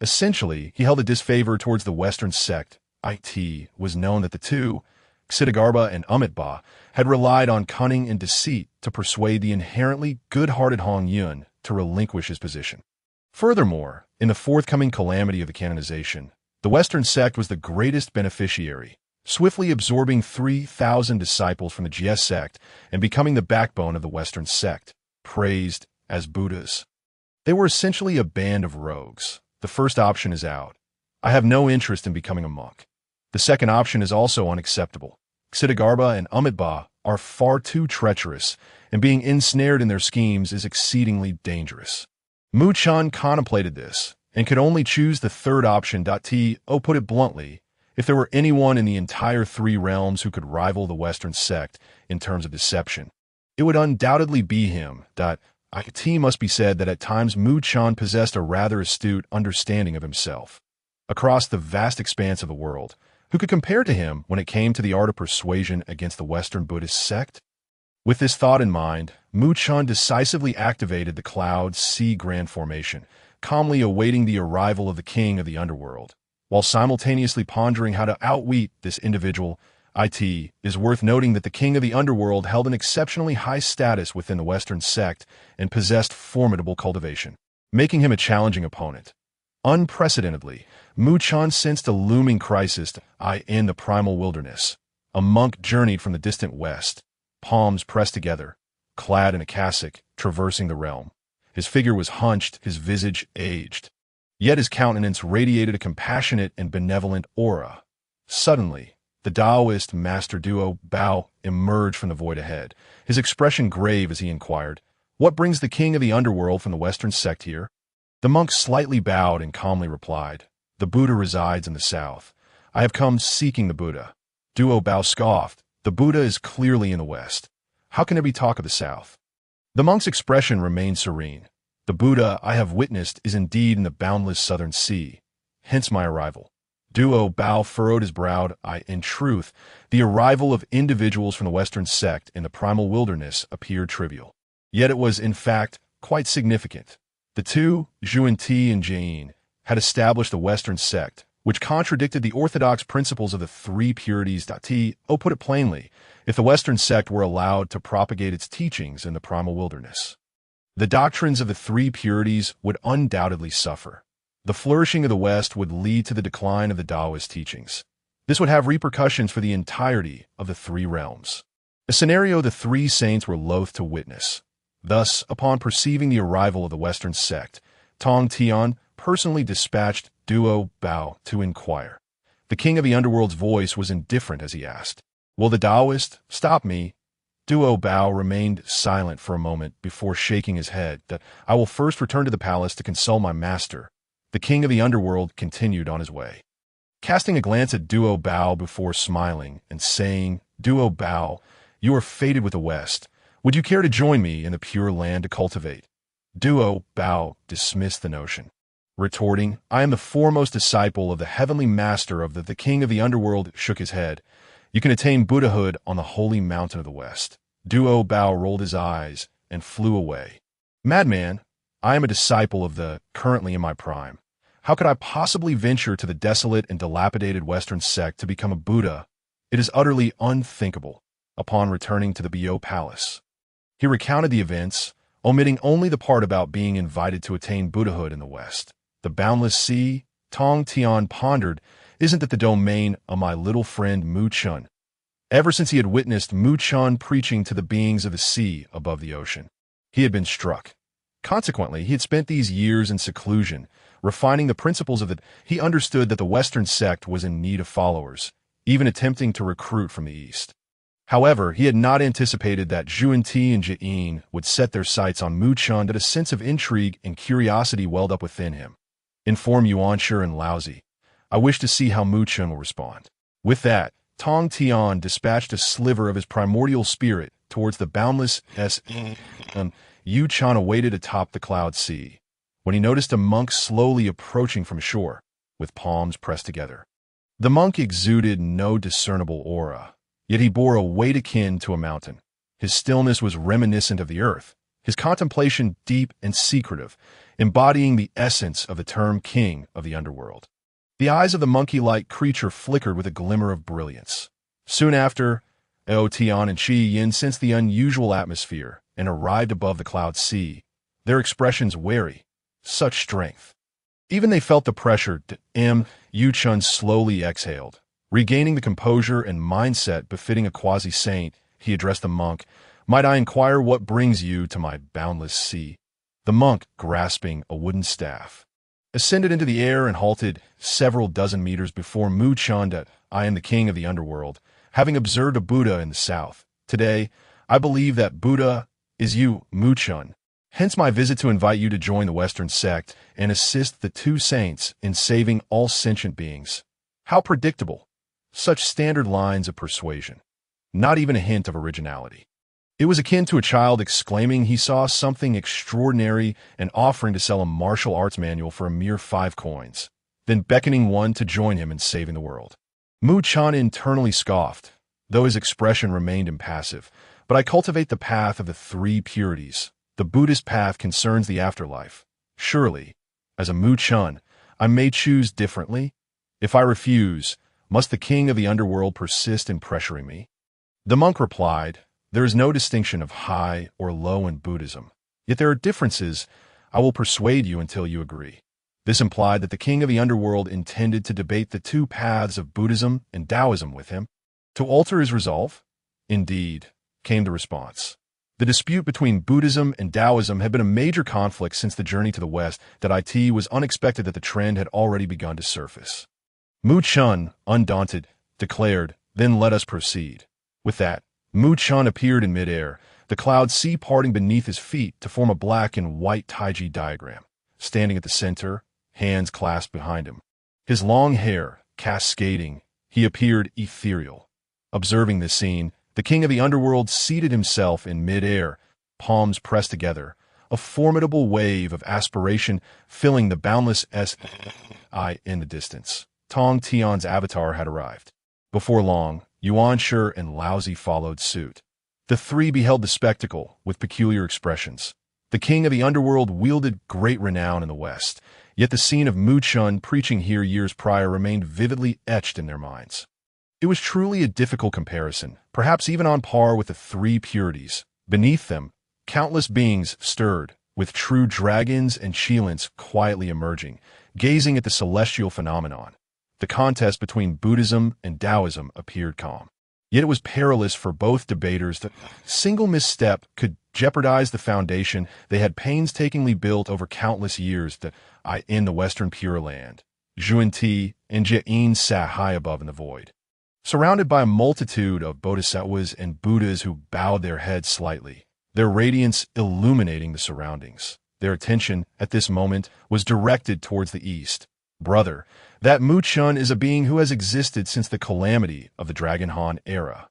Essentially, he held a disfavor towards the Western sect. It was known that the two, Xitigarbha and Amitabha, had relied on cunning and deceit to persuade the inherently good-hearted Hong Yun to relinquish his position. Furthermore, in the forthcoming calamity of the canonization, the Western sect was the greatest beneficiary, swiftly absorbing 3,000 disciples from the GS sect and becoming the backbone of the Western sect, praised as Buddhas. They were essentially a band of rogues. The first option is out. I have no interest in becoming a monk. The second option is also unacceptable. Xitigarbha and Amitabha are far too treacherous, and being ensnared in their schemes is exceedingly dangerous. Mu Chun contemplated this, and could only choose the third option. Put it bluntly, if there were anyone in the entire three realms who could rival the Western sect in terms of deception, it would undoubtedly be him. It must be said that at times Mu Chun possessed a rather astute understanding of himself. Across the vast expanse of the world, Who could compare to him when it came to the art of persuasion against the Western Buddhist sect? With this thought in mind, Mu Chen decisively activated the Cloud Sea Grand Formation, calmly awaiting the arrival of the king of the underworld. While simultaneously pondering how to outwit this individual, it is worth noting that the king of the underworld held an exceptionally high status within the Western sect and possessed formidable cultivation, making him a challenging opponent. Unprecedentedly, Mu Chen sensed a looming crisis in the primal wilderness. A monk journeyed from the distant west, palms pressed together, clad in a cassock, traversing the realm. His figure was hunched, his visage aged. Yet his countenance radiated a compassionate and benevolent aura. Suddenly, the Taoist Master Duo Bao emerged from the void ahead, his expression grave as he inquired, "What brings the king of the underworld from the Western sect here?" The monk slightly bowed and calmly replied, "The Buddha resides in the south. I have come seeking the Buddha." Duo Bao scoffed, "The Buddha is clearly in the west. How can there be talk of the south?" The monk's expression remained serene. "The Buddha I have witnessed is indeed in the boundless southern sea. Hence my arrival." Duo Bao furrowed his brow. In truth, the arrival of individuals from the Western sect in the primal wilderness appeared trivial. Yet it was, in fact, quite significant. The two, Taiyi and Xian, had established a Western sect, which contradicted the orthodox principles of the three purities. Put it plainly, if the Western sect were allowed to propagate its teachings in the primal wilderness, the doctrines of the three purities would undoubtedly suffer. The flourishing of the West would lead to the decline of the Taoist teachings. This would have repercussions for the entirety of the three realms, a scenario the three saints were loath to witness. Thus, upon perceiving the arrival of the Western sect, Tong Tian personally dispatched Duo Bao to inquire. The king of the underworld's voice was indifferent as he asked, "Will the Taoist stop me?" Duo Bao remained silent for a moment before shaking his head. "I will first return to the palace to consult my master." The king of the underworld continued on his way, casting a glance at Duo Bao before smiling and saying, "Duo Bao, you are fated with the West. Would you care to join me in the pure land to cultivate?" Duo Bao dismissed the notion, retorting, "I am the foremost disciple of the heavenly master of the king of the underworld." Shook his head. "You can attain Buddhahood on the holy mountain of the West." Duo Bao rolled his eyes and flew away. "Madman, I am a disciple of the currently in my prime. How could I possibly venture to the desolate and dilapidated Western sect to become a Buddha? It is utterly unthinkable." Upon returning to the Bo Palace, he recounted the events, omitting only the part about being invited to attain Buddhahood in the West. The boundless sea, Tong Tian pondered, isn't it the domain of my little friend Mu Chen? Ever since he had witnessed Mu Chen preaching to the beings of the sea above the ocean, he had been struck. Consequently, he had spent these years in seclusion, refining the principles of it. He understood that the Western sect was in need of followers, even attempting to recruit from the East. However, he had not anticipated that Taiyi and Xian would set their sights on Mu Chen. That a sense of intrigue and curiosity welled up within him. "Inform Yuanshi and Laozi. I wish to see how Mu Chen will respond." With that, Tong Tian dispatched a sliver of his primordial spirit towards the boundless Yu Chen awaited atop the cloud sea, when he noticed a monk slowly approaching from shore, with palms pressed together. The monk exuded no discernible aura, yet he bore a weight akin to a mountain. His stillness was reminiscent of the earth, his contemplation deep and secretive, embodying the essence of the term king of the underworld. The eyes of the monkey-like creature flickered with a glimmer of brilliance. Soon after, Tian and Xian sensed the unusual atmosphere and arrived above the cloud sea, their expressions wary. Such strength. Even they felt the pressure. Yu Chen slowly exhaled. Regaining the composure and mindset befitting a quasi-saint, he addressed the monk, "Might I inquire what brings you to my boundless sea?" The monk, grasping a wooden staff, ascended into the air and halted several dozen meters before Mu Chen. "I am the king of the underworld, having observed a Buddha in the south. Today, I believe that Buddha is you, Mu Chen. Hence my visit to invite you to join the Western sect and assist the two saints in saving all sentient beings." How predictable. Such standard lines of persuasion. Not even a hint of originality. It was akin to a child exclaiming he saw something extraordinary and offering to sell a martial arts manual for a mere 5 coins, then beckoning one to join him in saving the world. Mu Chen internally scoffed, though his expression remained impassive. But I cultivate the path of the three purities. The Buddhist path concerns the afterlife. Surely, as a Mu Chen, I may choose differently? If I refuse, must the king of the underworld persist in pressuring me? The monk replied, there is no distinction of high or low in Buddhism. Yet there are differences. I will persuade you until you agree. This implied that the king of the underworld intended to debate the two paths of Buddhism and Taoism with him. To alter his resolve? Indeed, came the response. The dispute between Buddhism and Taoism had been a major conflict since the journey to the west. That it was unexpected that the trend had already begun to surface. Mu Chen, undaunted, declared, then let us proceed. With that, Mu Chen appeared in midair, the cloud sea parting beneath his feet to form a black and white Taiyi diagram. Standing at the center, hands clasped behind him. His long hair, cascading, he appeared ethereal. Observing this scene, the king of the underworld seated himself in midair, palms pressed together, a formidable wave of aspiration filling the boundless sky in the distance. Tong Tian's avatar had arrived. Before long, Yuanshi and Laozi followed suit. The three beheld the spectacle with peculiar expressions. The king of the underworld wielded great renown in the West, yet the scene of Mu Chen preaching here years prior remained vividly etched in their minds. It was truly a difficult comparison, perhaps even on par with the three purities. Beneath them, countless beings stirred, with true dragons and Xians quietly emerging, gazing at the celestial phenomenon. The contest between Buddhism and Taoism appeared calm. Yet it was perilous for both debaters. The single misstep could jeopardize the foundation they had painstakingly built over countless years in the Western Pure Land. Xuanti and Xian sat high above in the void, surrounded by a multitude of bodhisattvas and Buddhas who bowed their heads slightly, their radiance illuminating the surroundings. Their attention, at this moment, was directed towards the east. Brother, that Mu Chen is a being who has existed since the calamity of the Dragon Han era.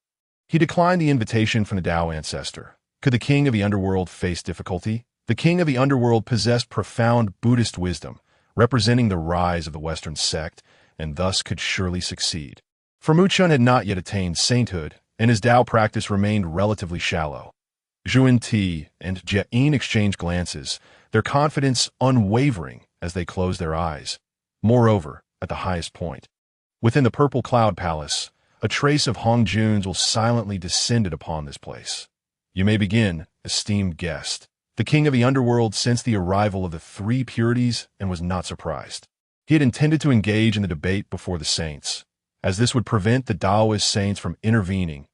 He declined the invitation from the Demon Ancestor. Could the king of the underworld face difficulty? The king of the underworld possessed profound Buddhist wisdom, representing the rise of the Western sect, and thus could surely succeed. For Mu Chen had not yet attained sainthood, and his Tao practice remained relatively shallow. Xuanti and Xian exchanged glances, their confidence unwavering as they closed their eyes. Moreover, at the highest point, within the purple cloud palace, a trace of Hongjuns will silently descended upon this place. You may begin, esteemed guest. The king of the underworld sensed the arrival of the three purities and was not surprised. He had intended to engage in the debate before the saints, as this would prevent the Taoist saints from intervening.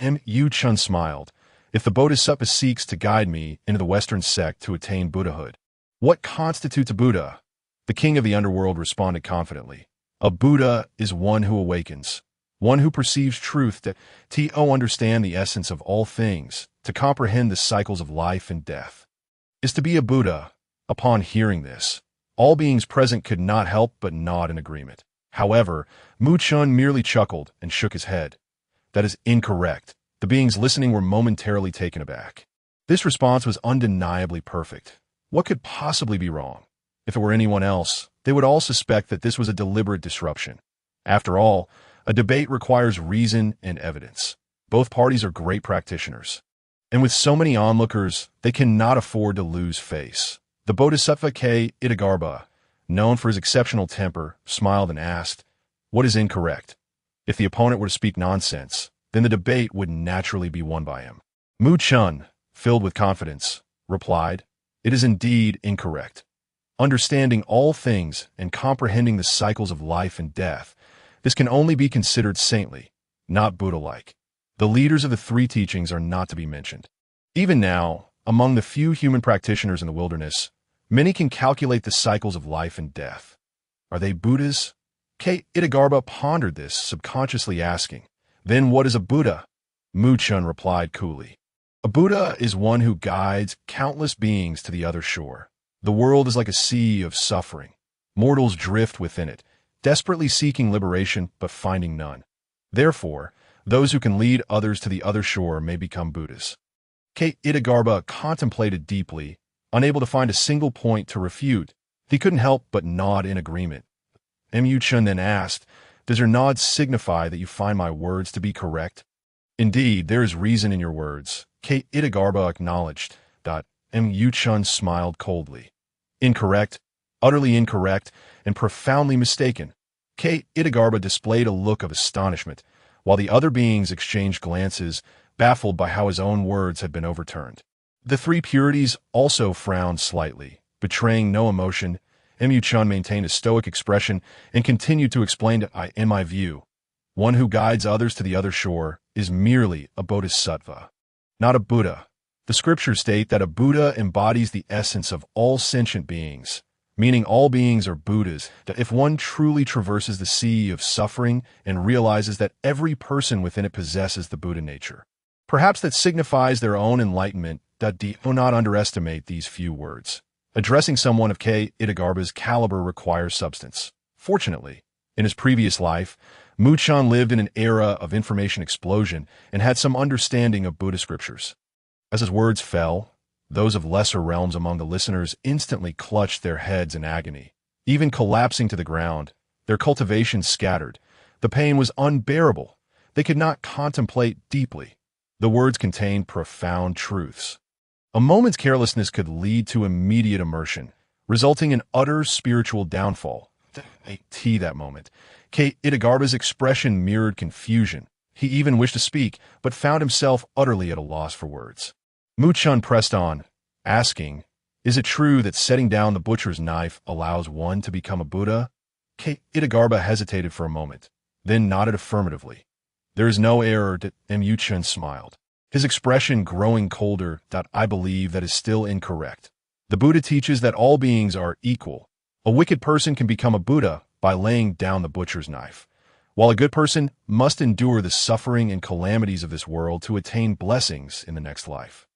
Mu Chen smiled. If the Bodhisattva seeks to guide me into the Western sect to attain Buddhahood, what constitutes a Buddha? The king of the underworld responded confidently. A Buddha is one who awakens, one who perceives truth to understand the essence of all things, to comprehend the cycles of life and death. Is to be a Buddha. Upon hearing this, all beings present could not help but nod in agreement. However, Mu Chen merely chuckled and shook his head. That is incorrect. The beings listening were momentarily taken aback. This response was undeniably perfect. What could possibly be wrong? If it were anyone else, they would all suspect that this was a deliberate disruption. After all, a debate requires reason and evidence. Both parties are great practitioners. And with so many onlookers, they cannot afford to lose face. The Bodhisattva K. Itagarbha, known for his exceptional temper, smiled and asked, what is incorrect? If the opponent were to speak nonsense, then the debate would naturally be won by him. Mu Chen, filled with confidence, replied, it is indeed incorrect. Understanding all things and comprehending the cycles of life and death, this can only be considered saintly, not Buddha-like. The leaders of the three teachings are not to be mentioned. Even now, among the few human practitioners in the wilderness, many can calculate the cycles of life and death. Are they Buddhas? K. Itagarbha pondered this, subconsciously asking, then what is a Buddha? Mu Chen replied coolly. A Buddha is one who guides countless beings to the other shore. The world is like a sea of suffering. Mortals drift within it, desperately seeking liberation but finding none. Therefore, those who can lead others to the other shore may become Buddhas. K. Itagarbha contemplated deeply, unable to find a single point to refute. He couldn't help but nod in agreement. Mu Chen then asked, Does your nod signify that you find my words to be correct? Indeed, there is reason in your words, Kate Itagarba acknowledged. Chun smiled coldly. Incorrect, utterly incorrect, and profoundly mistaken. Kate Itagarba displayed a look of astonishment, while the other beings exchanged glances, baffled by how his own words had been overturned. The three purities also frowned slightly, betraying no emotion. Chun maintained a stoic expression and continued to explain that, in my view, one who guides others to the other shore is merely a bodhisattva, not a Buddha. The scriptures state that a Buddha embodies the essence of all sentient beings, meaning all beings are Buddhas, that if one truly traverses the sea of suffering and realizes that every person within it possesses the Buddha nature, perhaps that signifies their own enlightenment. Do not underestimate these few words. Addressing someone of K. Itagarba's caliber requires substance. Fortunately, in his previous life, Chan lived in an era of information explosion and had some understanding of Buddha scriptures. As his words fell, those of lesser realms among the listeners instantly clutched their heads in agony, even collapsing to the ground, their cultivation scattered. The pain was unbearable. They could not contemplate deeply. The words contained profound truths. A moment's carelessness could lead to immediate immersion, resulting in utter spiritual downfall. That moment, Kate Itagarba's expression mirrored confusion. He even wished to speak, but found himself utterly at a loss for words. Chun pressed on, asking, is it true that setting down the butcher's knife allows one to become a Buddha? Kate Itagarba hesitated for a moment, then nodded affirmatively. There is no error. Chun smiled, his expression growing colder. I believe that is still incorrect. The Buddha teaches that all beings are equal. A wicked person can become a Buddha by laying down the butcher's knife, while a good person must endure the suffering and calamities of this world to attain blessings in the next life.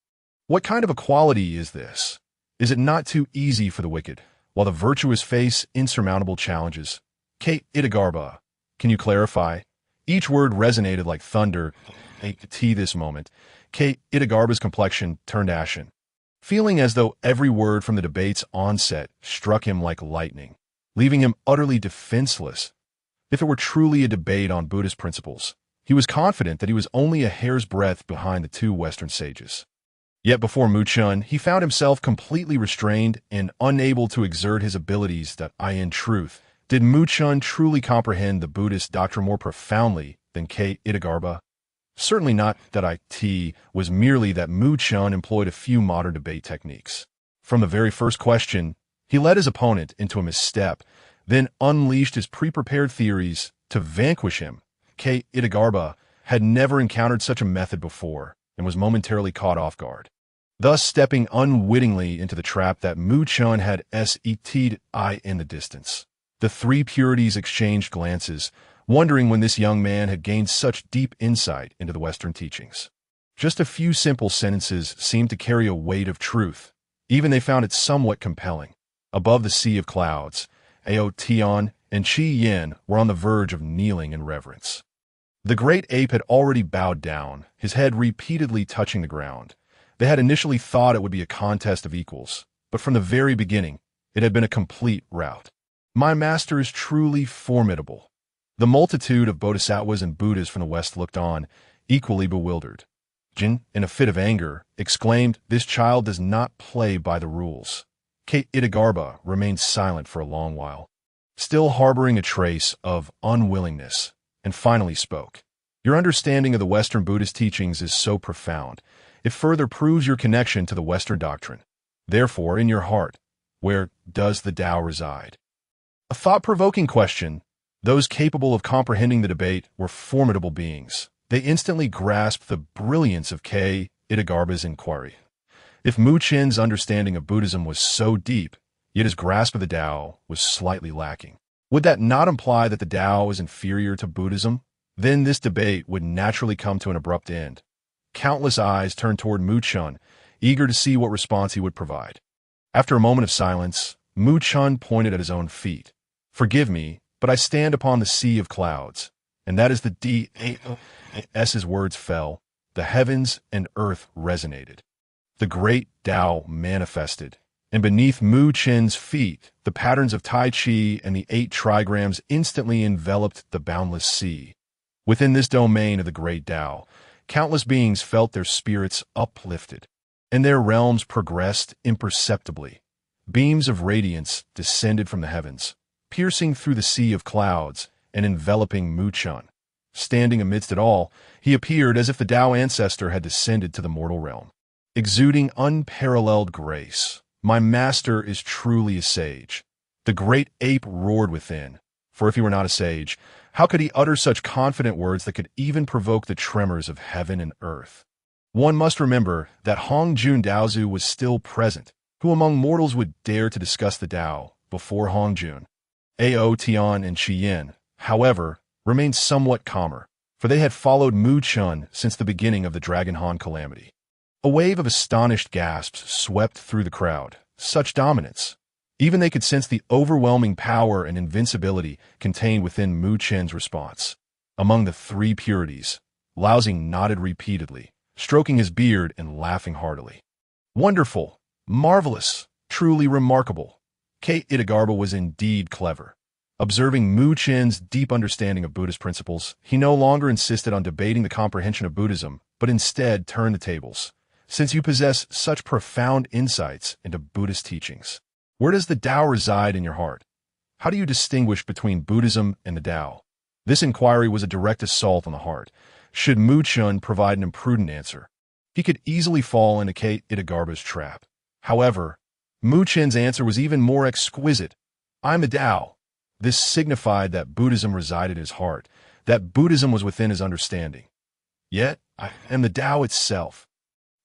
What kind of equality is this? Is it not too easy for the wicked, while the virtuous face insurmountable challenges? Kate Itagarba, can you clarify? Each word resonated like thunder. This moment, Kate Itagarba's complexion turned ashen, feeling as though every word from the debate's onset struck him like lightning, leaving him utterly defenseless. If it were truly a debate on Buddhist principles, he was confident that he was only a hair's breadth behind the two Western sages. Yet before Chun, he found himself completely restrained and unable to exert his abilities. In truth, did Chun truly comprehend the Buddhist doctrine more profoundly than Kate Itagarba? Certainly not. It was merely that Chun employed a few modern debate techniques. From the very first question, he led his opponent into a misstep, then unleashed his pre-prepared theories to vanquish him. Kate Itagarba had never encountered such a method before and was momentarily caught off guard, thus stepping unwittingly into the trap that Chun had set'd in the distance. The three purities exchanged glances, wondering when this young man had gained such deep insight into the Western teachings. Just a few simple sentences seemed to carry a weight of truth. Even they found it somewhat compelling. Above the sea of clouds, Tion and Xian were on the verge of kneeling in reverence. The great ape had already bowed down, his head repeatedly touching the ground. They had initially thought it would be a contest of equals, but from the very beginning, it had been a complete rout. My master is truly formidable. The multitude of bodhisattvas and Buddhas from the West looked on, equally bewildered. Jin, in a fit of anger, exclaimed, this child does not play by the rules. Kate Itagarba remained silent for a long while, still harboring a trace of unwillingness, and finally spoke. Your understanding of the Western Buddhist teachings is so profound, it further proves your connection to the Western doctrine. Therefore, in your heart, where does the Tao reside? A thought-provoking question. Those capable of comprehending the debate were formidable beings. They instantly grasped the brilliance of K. Itagarba's inquiry. If Chen's understanding of Buddhism was so deep, yet his grasp of the Tao was slightly lacking, would that not imply that the Tao is inferior to Buddhism? Then this debate would naturally come to an abrupt end. Countless eyes turned toward Chun, eager to see what response he would provide. After a moment of silence, Chun pointed at his own feet. Forgive me, but I stand upon the sea of clouds, and that is the D. As his words fell, the heavens and earth resonated. The great Tao manifested, and beneath Mu Chen's feet, the patterns of Tai Chi and the 8 trigrams instantly enveloped the boundless sea. Within this domain of the great Tao, countless beings felt their spirits uplifted, and their realms progressed imperceptibly. Beams of radiance descended from the heavens, piercing through the sea of clouds and enveloping Mu Chen. Standing amidst it all, he appeared as if the Tao Ancestor had descended to the mortal realm, exuding unparalleled grace. "My master is truly a sage." The great ape roared within, for if he were not a sage, how could he utter such confident words that could even provoke the tremors of heaven and earth? One must remember that Hongjun Daozu was still present. Who among mortals would dare to discuss the Tao before Hongjun? Ao Tian and Xian, however, remained somewhat calmer, for they had followed Mu Chen since the beginning of the Dragon Han calamity. A wave of astonished gasps swept through the crowd. Such dominance! Even they could sense the overwhelming power and invincibility contained within Mu Chen's response. Among the 3 purities, Lao Xing nodded repeatedly, stroking his beard and laughing heartily. Wonderful! Marvelous! Truly remarkable! Kate Itagarba was indeed clever. Observing Mu Chen's deep understanding of Buddhist principles, he no longer insisted on debating the comprehension of Buddhism, but instead turned the tables. Since you possess such profound insights into Buddhist teachings, where does the Tao reside in your heart? How do you distinguish between Buddhism and the Tao? This inquiry was a direct assault on the heart. Should Mu Chen provide an imprudent answer, he could easily fall into Kate Itagarba's trap. However, Mu Chen's answer was even more exquisite. "I'm a Tao." This signified that Buddhism resided in his heart, that Buddhism was within his understanding. "Yet, I am the Tao itself.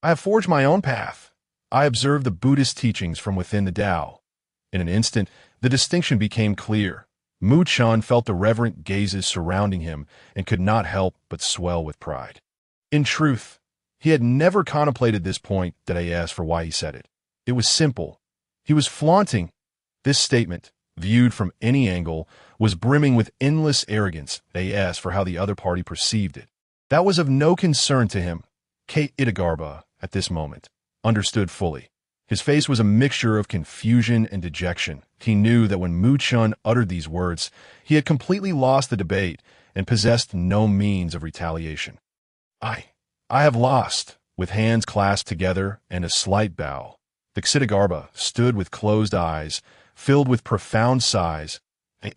I have forged my own path. I observe the Buddhist teachings from within the Tao." In an instant, the distinction became clear. Mu Chen felt the reverent gazes surrounding him and could not help but swell with pride. In truth, he had never contemplated this point that I asked for why he said it. It was simple. He was flaunting. This statement, viewed from any angle, was brimming with endless arrogance. They asked for how the other party perceived it. That was of no concern to him. Kate Itagarba, at this moment, understood fully. His face was a mixture of confusion and dejection. He knew that when Mu Chen uttered these words, he had completely lost the debate and possessed no means of retaliation. I have lost." With hands clasped together and a slight bow, the Xitigarbha stood with closed eyes, filled with profound sighs.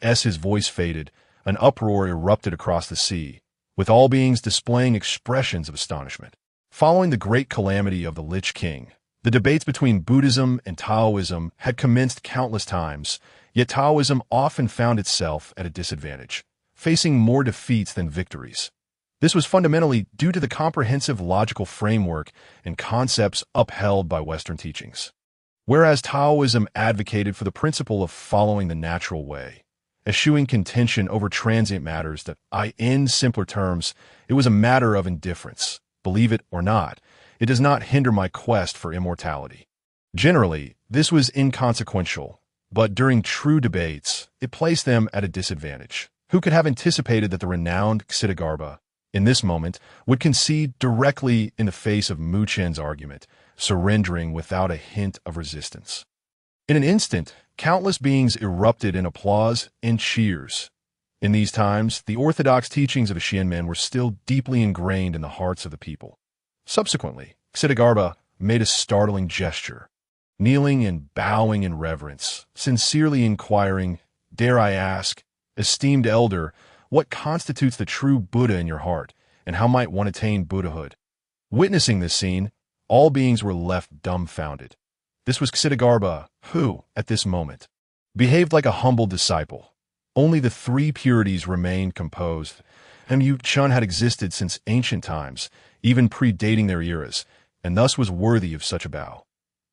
As his voice faded, an uproar erupted across the sea, with all beings displaying expressions of astonishment. Following the great calamity of the Lich King, the debates between Buddhism and Taoism had commenced countless times, yet Taoism often found itself at a disadvantage, facing more defeats than victories. This was fundamentally due to the comprehensive logical framework and concepts upheld by Western teachings. Whereas Taoism advocated for the principle of following the natural way, eschewing contention over transient matters that, in simpler terms, it was a matter of indifference. Believe it or not, it does not hinder my quest for immortality. Generally, this was inconsequential, but during true debates, it placed them at a disadvantage. Who could have anticipated that the renowned Xitigarbha, in this moment, would concede directly in the face of Mu Chen's argument, surrendering without a hint of resistance? In an instant, countless beings erupted in applause and cheers. In these times, the orthodox teachings of the Xian men were still deeply ingrained in the hearts of the people. Subsequently, Xitigarbha made a startling gesture, kneeling and bowing in reverence, sincerely inquiring, "Dare I ask, esteemed elder, what constitutes the true Buddha in your heart, and how might one attain Buddhahood?" Witnessing this scene, all beings were left dumbfounded. This was Xitigarbha, who, at this moment, behaved like a humble disciple. Only the 3 purities remained composed, and Mu Chen had existed since ancient times, even predating their eras, and thus was worthy of such a bow.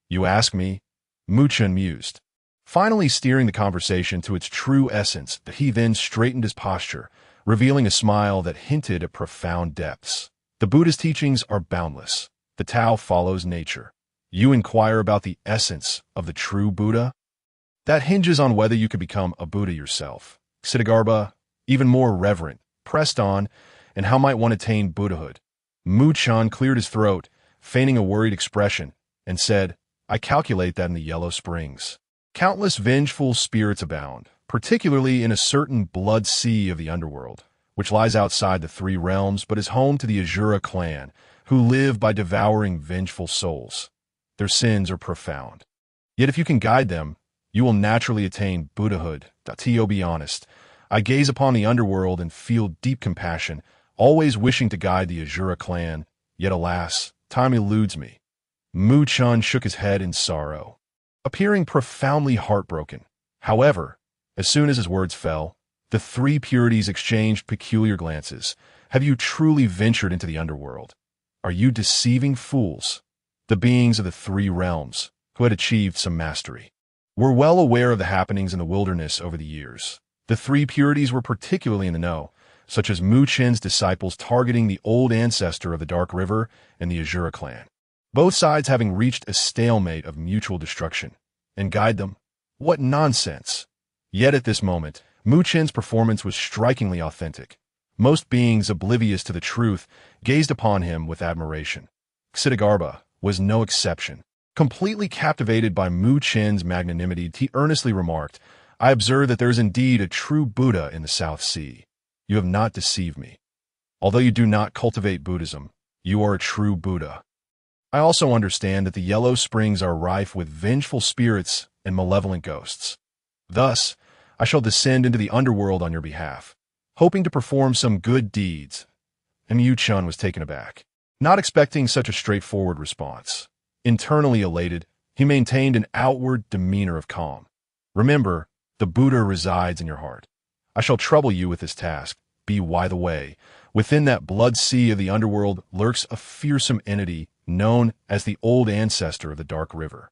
"You ask me?" Mu Chen mused. Finally steering the conversation to its true essence, he then straightened his posture, revealing a smile that hinted at profound depths. "The Buddha's teachings are boundless. The Tao follows nature. You inquire about the essence of the true Buddha? That hinges on whether you could become a Buddha yourself." Xitigarbha, even more reverent, pressed on, "And how might one attain Buddhahood?" Mu Chen cleared his throat, feigning a worried expression, and said, I calculate that in the Yellow Springs, countless vengeful spirits abound, particularly in a certain blood sea of the underworld, which lies outside the three realms but is home to the Azura clan, who live by devouring vengeful souls. Their sins are profound. Yet if you can guide them, you will naturally attain Buddhahood. To be honest, I gaze upon the underworld and feel deep compassion, always wishing to guide the Azura clan, yet alas, time eludes me. Mu Chen shook his head in sorrow, appearing profoundly heartbroken. However, as soon as his words fell, the three purities exchanged peculiar glances. Have you truly ventured into the underworld? Are you deceiving fools? The beings of the three realms, who had achieved some mastery, were well aware of the happenings in the wilderness over the years. The three purities were particularly in the know, such as Mu Chen's disciples targeting the old ancestor of the Dark River and the Azura clan, both sides having reached a stalemate of mutual destruction. And guide them? What nonsense! Yet at this moment, Mu Chen's performance was strikingly authentic. Most beings oblivious to the truth gazed upon him with admiration. Xian was no exception. Completely captivated by Mu Chen's magnanimity, he earnestly remarked, I observe that there is indeed a true Buddha in the South Sea. You have not deceived me. Although you do not cultivate Buddhism, you are a true Buddha. I also understand that the Yellow Springs are rife with vengeful spirits and malevolent ghosts. Thus, I shall descend into the underworld on your behalf, hoping to perform some good deeds. And Mu Chen was taken aback, not expecting such a straightforward response. Internally elated, he maintained an outward demeanor of calm. Remember, the Buddha resides in your heart. I shall trouble you with this task. By the way, within that blood sea of the underworld lurks a fearsome entity known as the old ancestor of the Dark River.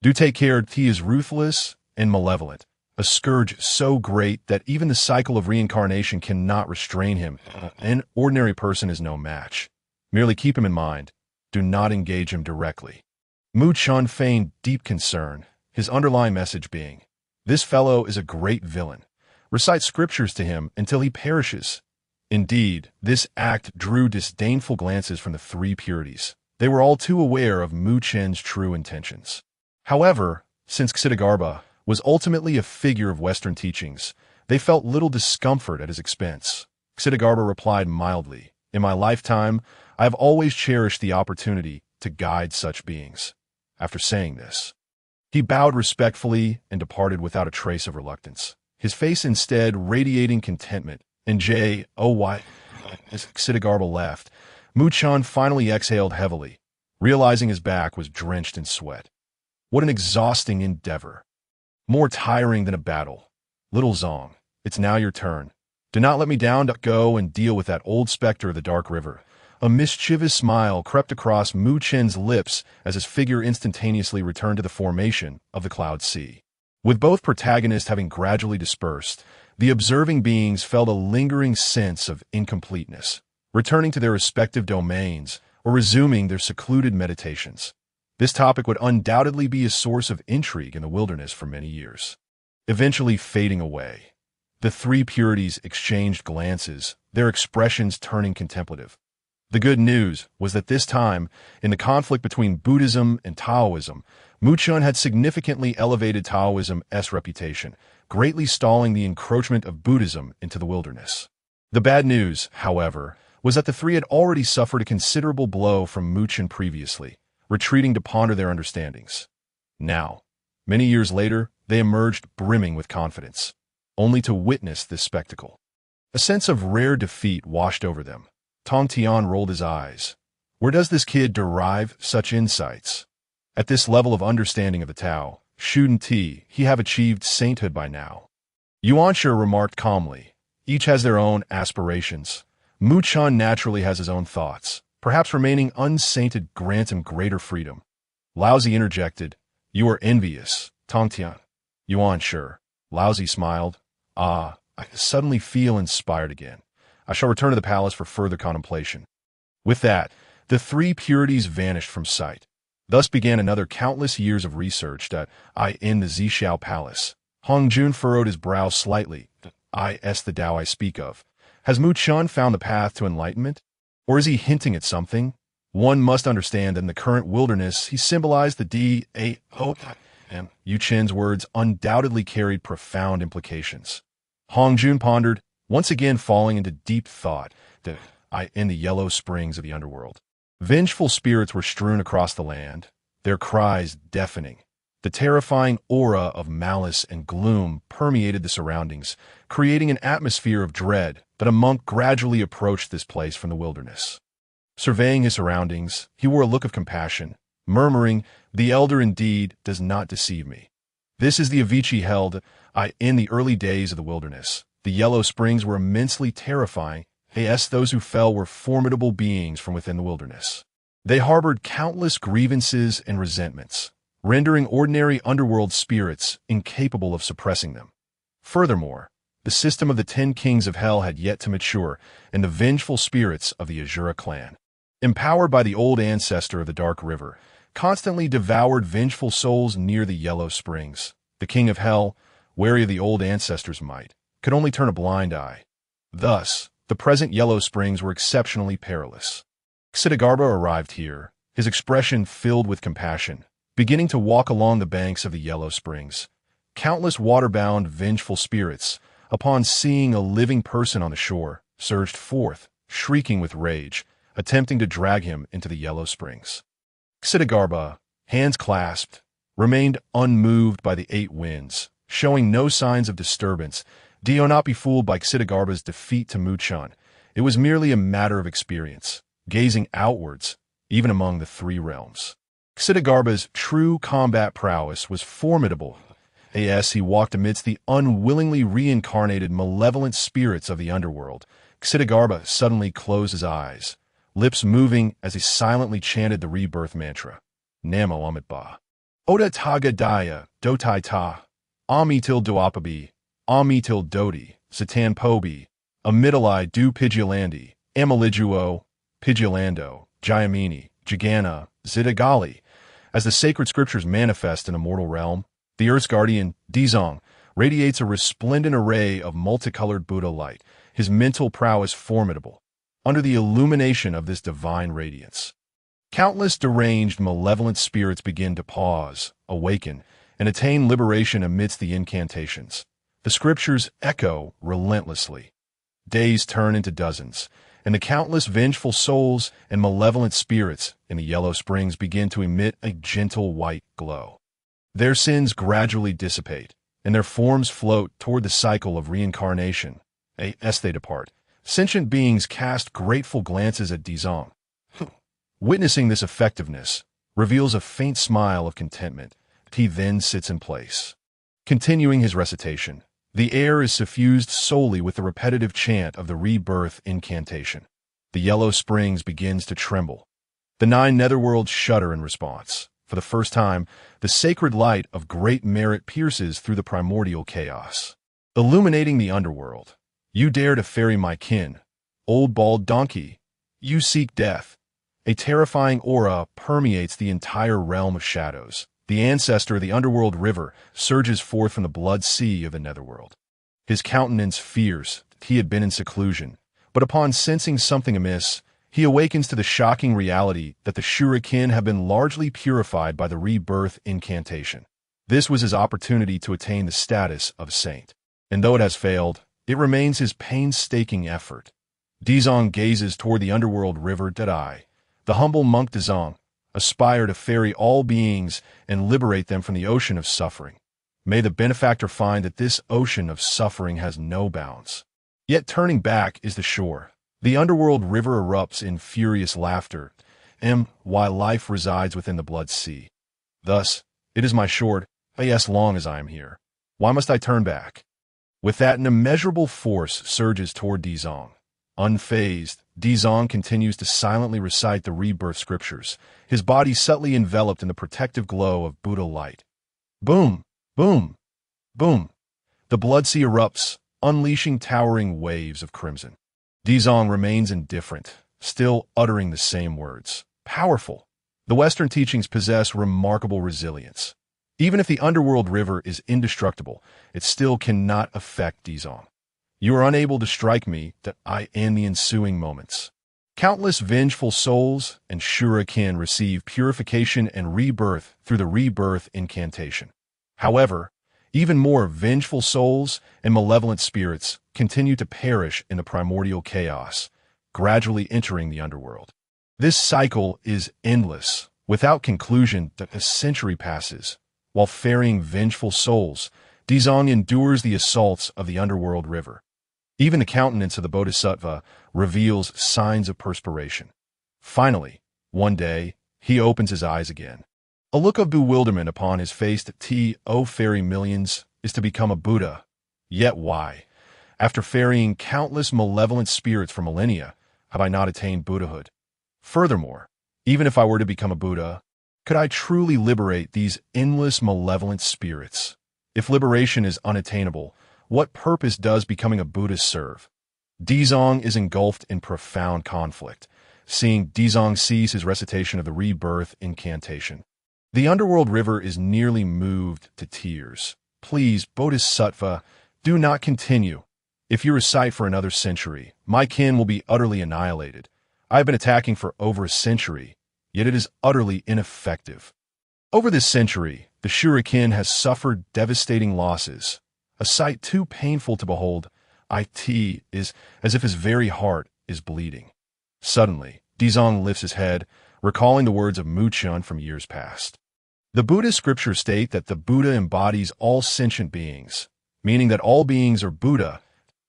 Do take care, he is ruthless and malevolent, a scourge so great that even the cycle of reincarnation cannot restrain him. An ordinary person is no match. Merely keep him in mind. Do not engage him directly. Mu Chen feigned deep concern, his underlying message being, this fellow is a great villain. Recite scriptures to him until he perishes. Indeed, this act drew disdainful glances from the three purities. They were all too aware of Mu Chen's true intentions. However, since Xian was ultimately a figure of Western teachings, they felt little discomfort at his expense. Xian replied mildly, in my lifetime, I have always cherished the opportunity to guide such beings. After saying this, he bowed respectfully and departed without a trace of reluctance, his face instead radiating contentment. And as Xian left, Mu Chen finally exhaled heavily, realizing his back was drenched in sweat. What an exhausting endeavor. More tiring than a battle. Little Zong, it's now your turn. Do not let me down. Go and deal with that old specter of the Dark River. A mischievous smile crept across Mu Chen's lips as his figure instantaneously returned to the formation of the Cloud Sea. With both protagonists having gradually dispersed, the observing beings felt a lingering sense of incompleteness, returning to their respective domains or resuming their secluded meditations. This topic would undoubtedly be a source of intrigue in the wilderness for many years. Eventually fading away, the three purities exchanged glances, their expressions turning contemplative. The good news was that this time, in the conflict between Buddhism and Taoism, Mu Chen had significantly elevated Taoism's reputation, greatly stalling the encroachment of Buddhism into the wilderness. The bad news, however, was that the three had already suffered a considerable blow from Mu Chen previously, retreating to ponder their understandings. Now, many years later, they emerged brimming with confidence, only to witness this spectacle. A sense of rare defeat washed over them. Tong Tian rolled his eyes. Where does this kid derive such insights? At this level of understanding of the Tao, Shuden Ti, he have achieved sainthood by now. Yuanshi remarked calmly, each has their own aspirations. Mu Chen naturally has his own thoughts. Perhaps remaining unsainted grants him greater freedom. Laozi interjected, you are envious, Tong Tian. Yuanshi. Laozi smiled. I suddenly feel inspired again. I shall return to the palace for further contemplation. With that, the three purities vanished from sight. Thus began another countless years of research in the Zixiao Palace. Hong Jun furrowed his brow slightly. The Tao I speak of. Has Mu Chen found the path to enlightenment? Or is he hinting at something? One must understand that in the current wilderness, he symbolized the D.A.O. and Yu Chen's words undoubtedly carried profound implications. Hong Jun pondered, once again falling into deep thought, in the yellow springs of the underworld. Vengeful spirits were strewn across the land, their cries deafening. The terrifying aura of malice and gloom permeated the surroundings, creating an atmosphere of dread. But a monk gradually approached this place from the wilderness. Surveying his surroundings, he wore a look of compassion, murmuring, "The elder indeed does not deceive me. This is the Avicii held in the early days of the wilderness. The yellow springs were immensely terrifying. Yes, those who fell were formidable beings from within the wilderness. They harbored countless grievances and resentments, rendering ordinary underworld spirits incapable of suppressing them. Furthermore, the system of the 10 kings of hell had yet to mature, and the vengeful spirits of the Azura clan, empowered by the old ancestor of the Dark River, constantly devoured vengeful souls near the yellow springs. The king of hell, wary of the old ancestor's might, could only turn a blind eye. Thus, the present yellow springs were exceptionally perilous. Xidagarba arrived here, his expression filled with compassion, beginning to walk along the banks of the yellow springs. Countless water-bound, vengeful spirits, upon seeing a living person on the shore, surged forth, shrieking with rage, attempting to drag him into the yellow springs. Xidagarba, hands clasped, remained unmoved by the 8 winds, showing no signs of disturbance. Do not be fooled by Xidagarba's defeat to Muchan. It was merely a matter of experience, gazing outwards, even among the 3 realms. Xidagarba's true combat prowess was formidable. As he walked amidst the unwillingly reincarnated malevolent spirits of the underworld, Xidagarba suddenly closed his eyes, lips moving as he silently chanted the rebirth mantra. Namo Amitba. Oda Taga Daya, Dotai Ta, Amitil Duapabi, Amitil Dodi, Satan Pobi, Amidalai Du Pidgilandi, Amalijuo, Pidgilando, Jayamini, Jagana, Zidagali. As the sacred scriptures manifest in a mortal realm, the Earth's guardian, Dizong, radiates a resplendent array of multicolored Buddha light, his mental prowess formidable. Under the illumination of this divine radiance, countless deranged, malevolent spirits begin to pause, awaken, and attain liberation amidst the incantations. The scriptures echo relentlessly. Days turn into dozens, and the countless vengeful souls and malevolent spirits in the yellow springs begin to emit a gentle white glow. Their sins gradually dissipate, and their forms float toward the cycle of reincarnation. As they depart, sentient beings cast grateful glances at Dizong. Witnessing this effectiveness reveals a faint smile of contentment. He then sits in place. Continuing his recitation, the air is suffused solely with the repetitive chant of the rebirth incantation. The yellow springs begins to tremble. The 9 netherworlds shudder in response. For the first time, the sacred light of great merit pierces through the primordial chaos, illuminating the underworld. You dare to ferry my kin, old bald donkey. You seek death. A terrifying aura permeates the entire realm of shadows. The ancestor of the underworld river surges forth from the blood sea of the netherworld. His countenance fierce. He had been in seclusion, but upon sensing something amiss, he awakens to the shocking reality that the shuriken have been largely purified by the rebirth incantation. This was his opportunity to attain the status of a saint. And though it has failed, it remains his painstaking effort. Dizong gazes toward the underworld river Dadai. The humble monk Dizong aspire to ferry all beings and liberate them from the ocean of suffering. May the benefactor find that this ocean of suffering has no bounds. Yet turning back is the shore. The underworld river erupts in furious laughter, while life resides within the blood sea. Thus, it is my short, as long as I am here. Why must I turn back? With that, an immeasurable force surges toward Dizong. Unfazed, Dizong continues to silently recite the rebirth scriptures, his body subtly enveloped in the protective glow of Buddha light. Boom! Boom! Boom! The blood sea erupts, unleashing towering waves of crimson. Dizong remains indifferent, still uttering the same words. Powerful. The Western teachings possess remarkable resilience. Even if the underworld river is indestructible, it still cannot affect Dizong. You are unable to strike me that I in the ensuing moments. Countless vengeful souls and shuriken receive purification and rebirth through the rebirth incantation. However, even more vengeful souls and malevolent spirits continue to perish in the primordial chaos, gradually entering the underworld. This cycle is endless, without conclusion. A century passes. While ferrying vengeful souls, Dizong endures the assaults of the underworld river. Even the countenance of the bodhisattva reveals signs of perspiration. Finally, one day, he opens his eyes again. A look of bewilderment upon his face. T.O. ferry millions is to become a Buddha. Yet why? After ferrying countless malevolent spirits for millennia, have I not attained Buddhahood? Furthermore, even if I were to become a Buddha, could I truly liberate these endless malevolent spirits? If liberation is unattainable, what purpose does becoming a Buddha serve? Dizong is engulfed in profound conflict, seeing Dizong cease his recitation of the rebirth incantation. The underworld river is nearly moved to tears. Please, Bodhisattva, do not continue. If you recite for another century, my kin will be utterly annihilated. I have been attacking for over a century, yet it is utterly ineffective. Over this century, the shuriken has suffered devastating losses. A sight too painful to behold. It is as if his very heart is bleeding. Suddenly, Dizong lifts his head, recalling the words of Muchun from years past. The Buddhist scriptures state that the Buddha embodies all sentient beings, meaning that all beings are Buddha.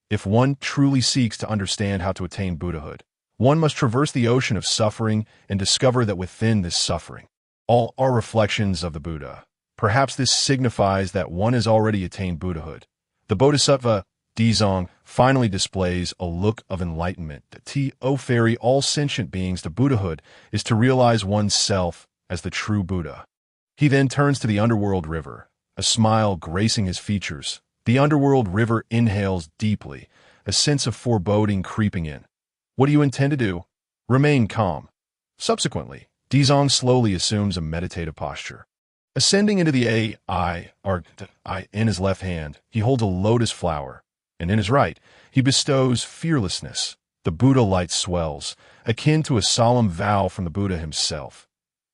If one truly seeks to understand how to attain Buddhahood, one must traverse the ocean of suffering and discover that within this suffering, all are reflections of the Buddha. Perhaps this signifies that one has already attained Buddhahood. The Bodhisattva, Dizong, finally displays a look of enlightenment. To ferry all sentient beings to Buddhahood is to realize oneself as the true Buddha. He then turns to the underworld river, a smile gracing his features. The underworld river inhales deeply, a sense of foreboding creeping in. What do you intend to do? Remain calm. Subsequently, Dizong slowly assumes a meditative posture. Ascending into the I in his left hand, he holds a lotus flower, and in his right, he bestows fearlessness. The Buddha light swells, akin to a solemn vow from the Buddha himself.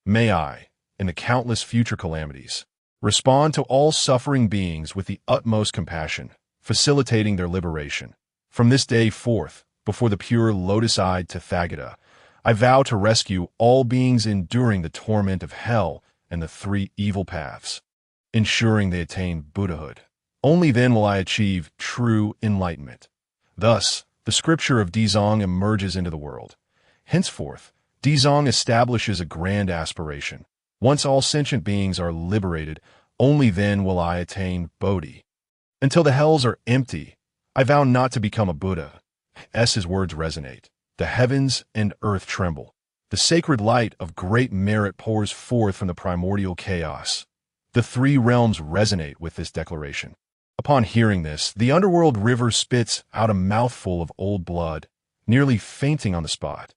May I, in the countless future calamities, respond to all suffering beings with the utmost compassion, facilitating their liberation. From this day forth, before the pure lotus-eyed Tathagata, I vow to rescue all beings enduring the torment of hell and the three evil paths, ensuring they attain Buddhahood. Only then will I achieve true enlightenment. Thus, the scripture of Dizong emerges into the world. Henceforth, Dizong establishes a grand aspiration. Once all sentient beings are liberated, only then will I attain Bodhi. Until the hells are empty, I vow not to become a Buddha. His words resonate. The heavens and earth tremble. The sacred light of great merit pours forth from the primordial chaos. The three realms resonate with this declaration. Upon hearing this, the underworld river spits out a mouthful of old blood, nearly fainting on the spot.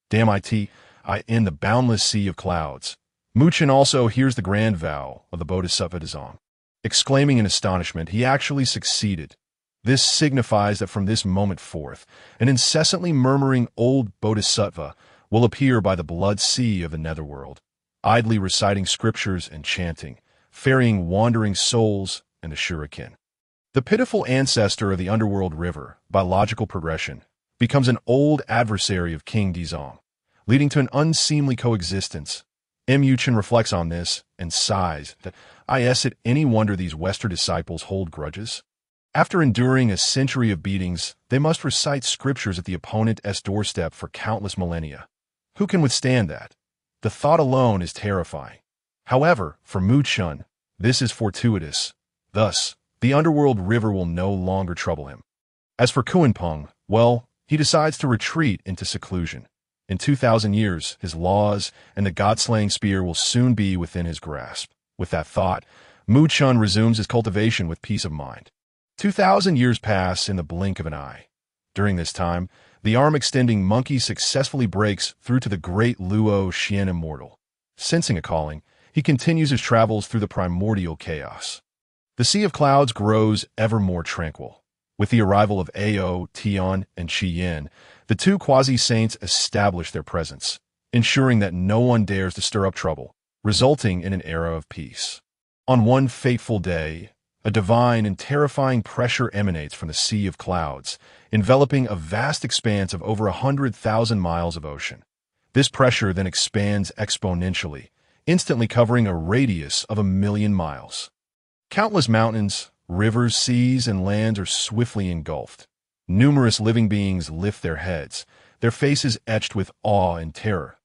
Damn in the boundless sea of clouds. Muchun also hears the grand vow of the Bodhisattva Dizong. Exclaiming in astonishment, he actually succeeded. This signifies that from this moment forth, an incessantly murmuring old Bodhisattva will appear by the blood sea of the netherworld, idly reciting scriptures and chanting, ferrying wandering souls and the shuriken. The pitiful ancestor of the underworld river, by logical progression, becomes an old adversary of King Dizong, leading to an unseemly coexistence. Muchun reflects on this and sighs that, is it any wonder these Western disciples hold grudges? After enduring a century of beatings, they must recite scriptures at the opponent's doorstep for countless millennia. Who can withstand that? The thought alone is terrifying. However, for Muchun, this is fortuitous. Thus, the underworld river will no longer trouble him. As for Kuanpeng, well, he decides to retreat into seclusion. In 2,000 years, his laws and the god-slaying spear will soon be within his grasp. With that thought, Muchun resumes his cultivation with peace of mind. 2,000 years pass in the blink of an eye. During this time, the arm-extending monkey successfully breaks through to the great Luo Jinxian immortal. Sensing a calling, he continues his travels through the primordial chaos. The sea of clouds grows ever more tranquil. With the arrival of Ao, Tian, and Xian, the two quasi-saints establish their presence, ensuring that no one dares to stir up trouble, resulting in an era of peace. On one fateful day, a divine and terrifying pressure emanates from the sea of clouds, enveloping a vast expanse of over 100,000 miles of ocean. This pressure then expands exponentially, instantly covering a radius of 1,000,000 miles. Countless mountains, rivers, seas, and lands are swiftly engulfed. Numerous living beings lift their heads, their faces etched with awe and terror.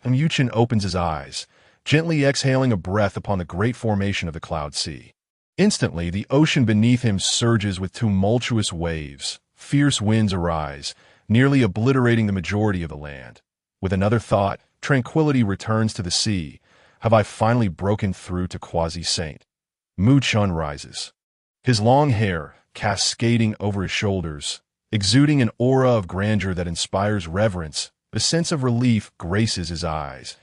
Yuchen opens his eyes, gently exhaling a breath upon the great formation of the cloud sea. Instantly, the ocean beneath him surges with tumultuous waves. Fierce winds arise, nearly obliterating the majority of the land. With another thought, tranquility returns to the sea. Have I finally broken through to quasi-saint? Mu Chun rises. His long hair, cascading over his shoulders, exuding an aura of grandeur that inspires reverence, a sense of relief graces his eyes.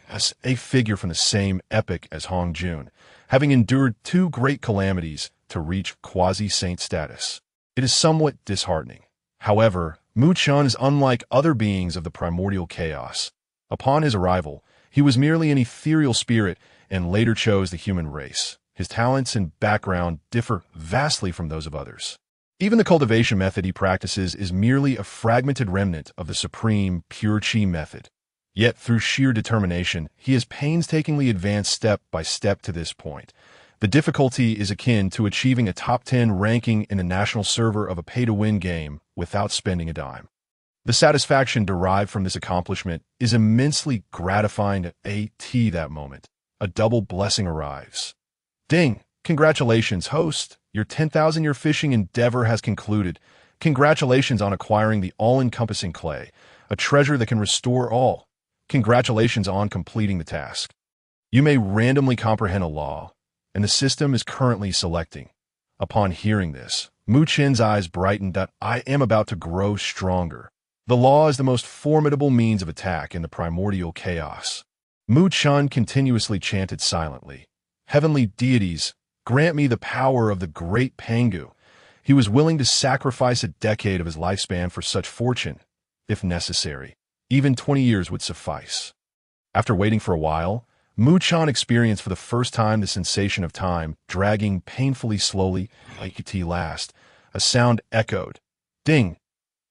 As a figure from the same epoch as Hong Jun, having endured two great calamities to reach quasi-saint status. It is somewhat disheartening. However, Mu Chun is unlike other beings of the primordial chaos. Upon his arrival, he was merely an ethereal spirit and later chose the human race. His talents and background differ vastly from those of others. Even the cultivation method he practices is merely a fragmented remnant of the supreme pure chi method. Yet through sheer determination, he has painstakingly advanced step by step to this point. The difficulty is akin to achieving a top 10 ranking in the national server of a pay-to-win game without spending a dime. The satisfaction derived from this accomplishment is immensely gratifying at that moment. A double blessing arrives. Ding! Congratulations, host! Your 10,000-year fishing endeavor has concluded. Congratulations on acquiring the all-encompassing clay, a treasure that can restore all. Congratulations on completing the task. You may randomly comprehend a law, and the system is currently selecting. Upon hearing this, Mu Chen's eyes brightened that I am about to grow stronger. The law is the most formidable means of attack in the primordial chaos. Mu Chen continuously chanted silently. Heavenly deities, grant me the power of the great Pangu. He was willing to sacrifice a decade of his lifespan for such fortune, if necessary. Even 20 years would suffice. After waiting for a while, Mu Chen experienced for the first time the sensation of time dragging painfully slowly like it last. A sound echoed. Ding!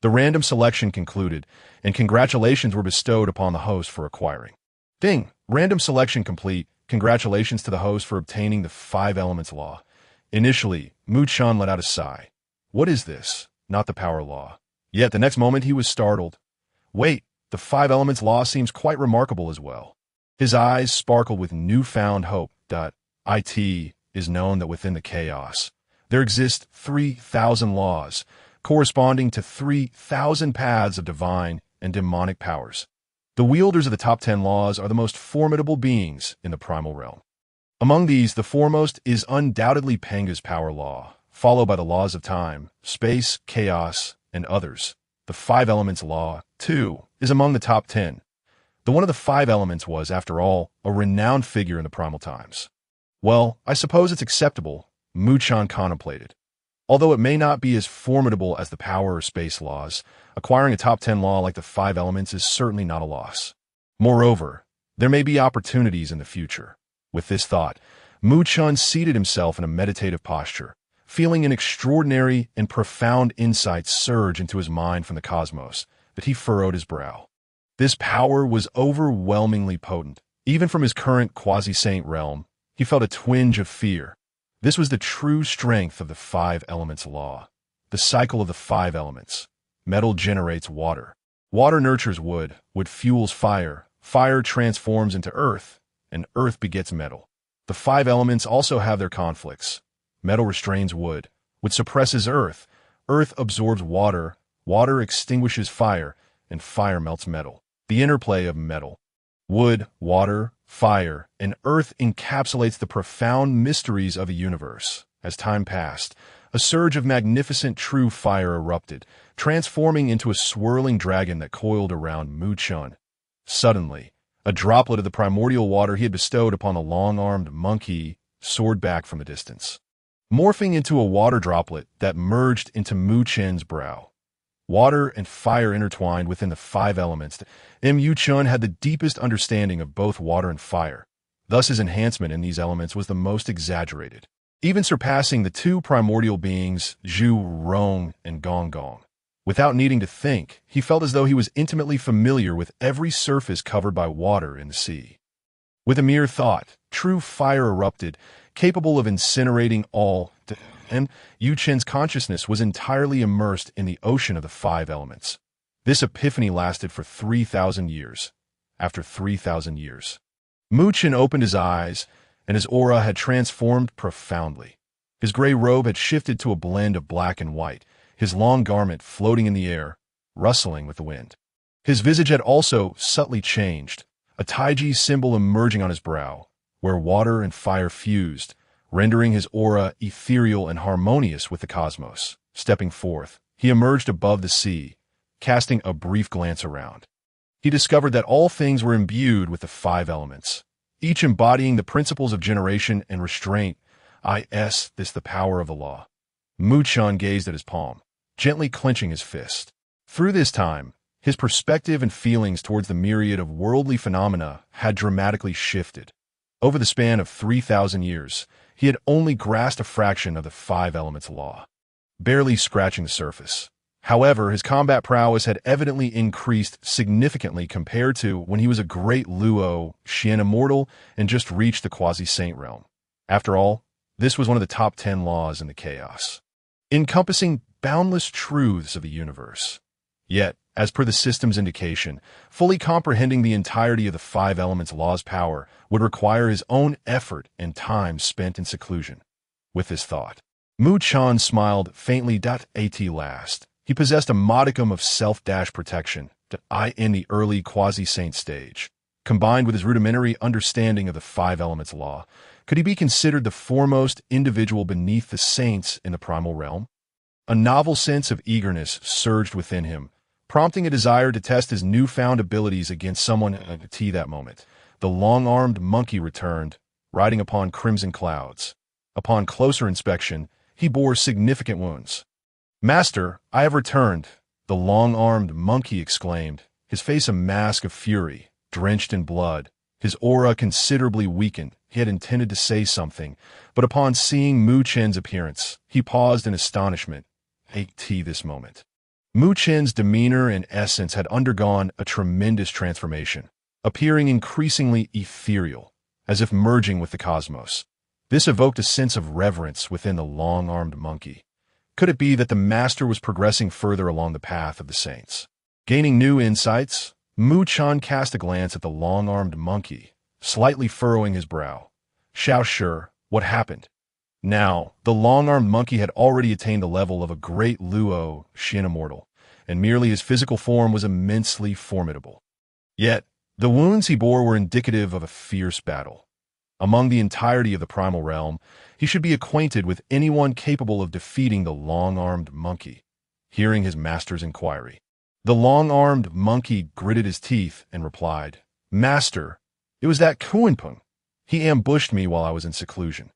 The random selection concluded, and congratulations were bestowed upon the host for acquiring. Ding! Random selection complete. Congratulations to the host for obtaining the 5 elements law. Initially, Mu Chen let out a sigh. What is this? Not the power law. Yet the next moment he was startled. Wait, the 5 elements law seems quite remarkable as well. His eyes sparkled with newfound hope. It is known that within the chaos, there exist 3,000 laws, corresponding to 3,000 paths of divine and demonic powers. The wielders of the top 10 laws are the most formidable beings in the primal realm. Among these, the foremost is undoubtedly Panga's power law, followed by the laws of time, space, chaos, and others. The 5 elements law, too, is among the top 10. The one of the 5 elements was, after all, a renowned figure in the primal times. Well, I suppose it's acceptable, Mu Chen contemplated. Although it may not be as formidable as the power or space laws, acquiring a top 10 law like the 5 elements is certainly not a loss. Moreover, there may be opportunities in the future. With this thought, Mu Chen seated himself in a meditative posture, feeling an extraordinary and profound insight surge into his mind from the cosmos, that he furrowed his brow. This power was overwhelmingly potent. Even from his current quasi-saint realm, he felt a twinge of fear. This was the true strength of the 5 elements law. The cycle of the 5 elements. Metal generates water. Water nurtures wood. Wood fuels fire. Fire transforms into earth, and earth begets metal. The 5 elements also have their conflicts. Metal restrains wood. Wood suppresses earth. Earth absorbs water. Water extinguishes fire, and fire melts metal. The interplay of metal, wood, water, fire, and earth encapsulates the profound mysteries of the universe. As time passed, a surge of magnificent true fire erupted, transforming into a swirling dragon that coiled around Mu Chen. Suddenly, a droplet of the primordial water he had bestowed upon the long-armed monkey soared back from the distance. morphing into a water droplet that merged into Mu Chen's brow. Water and fire intertwined within the five elements. Mu Chen had the deepest understanding of both water and fire. Thus his enhancement in these elements was the most exaggerated, even surpassing the two primordial beings, Zhu Rong and Gong Gong. Without needing to think, he felt as though he was intimately familiar with every surface covered by water in the sea. With a mere thought, true fire erupted, capable of incinerating all, and Yu Chen's consciousness was entirely immersed in the ocean of the five elements. This epiphany lasted for 3,000 years. After 3,000 years, Mu Chen opened his eyes, and his aura had transformed profoundly. His gray robe had shifted to a blend of black and white, his long garment floating in the air, rustling with the wind. His visage had also subtly changed, a Taiyi symbol emerging on his brow, where water and fire fused, rendering his aura ethereal and harmonious with the cosmos. Stepping forth, he emerged above the sea, casting a brief glance around. He discovered that all things were imbued with the five elements, each embodying the principles of generation and restraint. This the power of the law. Mu Chen gazed at his palm, gently clenching his fist. Through this time, his perspective and feelings towards the myriad of worldly phenomena had dramatically shifted. Over the span of 3,000 years, he had only grasped a fraction of the five elements law, barely scratching the surface. However, his combat prowess had evidently increased significantly compared to when he was a great Luo Jinxian immortal and just reached the quasi-saint realm. After all, this was one of the top 10 laws in the chaos, encompassing boundless truths of the universe. Yet, as per the system's indication, fully comprehending the entirety of the five elements law's power would require his own effort and time spent in seclusion. With this thought, Mu Chen smiled faintly. At last, he possessed a modicum of self-protection in the early quasi-saint stage. Combined with his rudimentary understanding of the five elements law, could he be considered the foremost individual beneath the saints in the primal realm? A novel sense of eagerness surged within him, prompting a desire to test his newfound abilities against someone at that moment. The long-armed monkey returned, riding upon crimson clouds. Upon closer inspection, he bore significant wounds. "Master, I have returned," the long-armed monkey exclaimed, his face a mask of fury, drenched in blood, his aura considerably weakened. He had intended to say something, but upon seeing Mu Chen's appearance, he paused in astonishment. This moment, Mu Chen's demeanor and essence had undergone a tremendous transformation, appearing increasingly ethereal, as if merging with the cosmos. This evoked a sense of reverence within the long-armed monkey. Could it be that the master was progressing further along the path of the saints? Gaining new insights, Mu Chen cast a glance at the long-armed monkey, slightly furrowing his brow. "Xiao, what happened?" Now, the long-armed monkey had already attained the level of a great Luo Jinxian immortal, and merely his physical form was immensely formidable. Yet, the wounds he bore were indicative of a fierce battle. Among the entirety of the primal realm, he should be acquainted with anyone capable of defeating the long-armed monkey. Hearing his master's inquiry, the long-armed monkey gritted his teeth and replied, "Master, it was that Kunpeng. He ambushed me while I was in seclusion.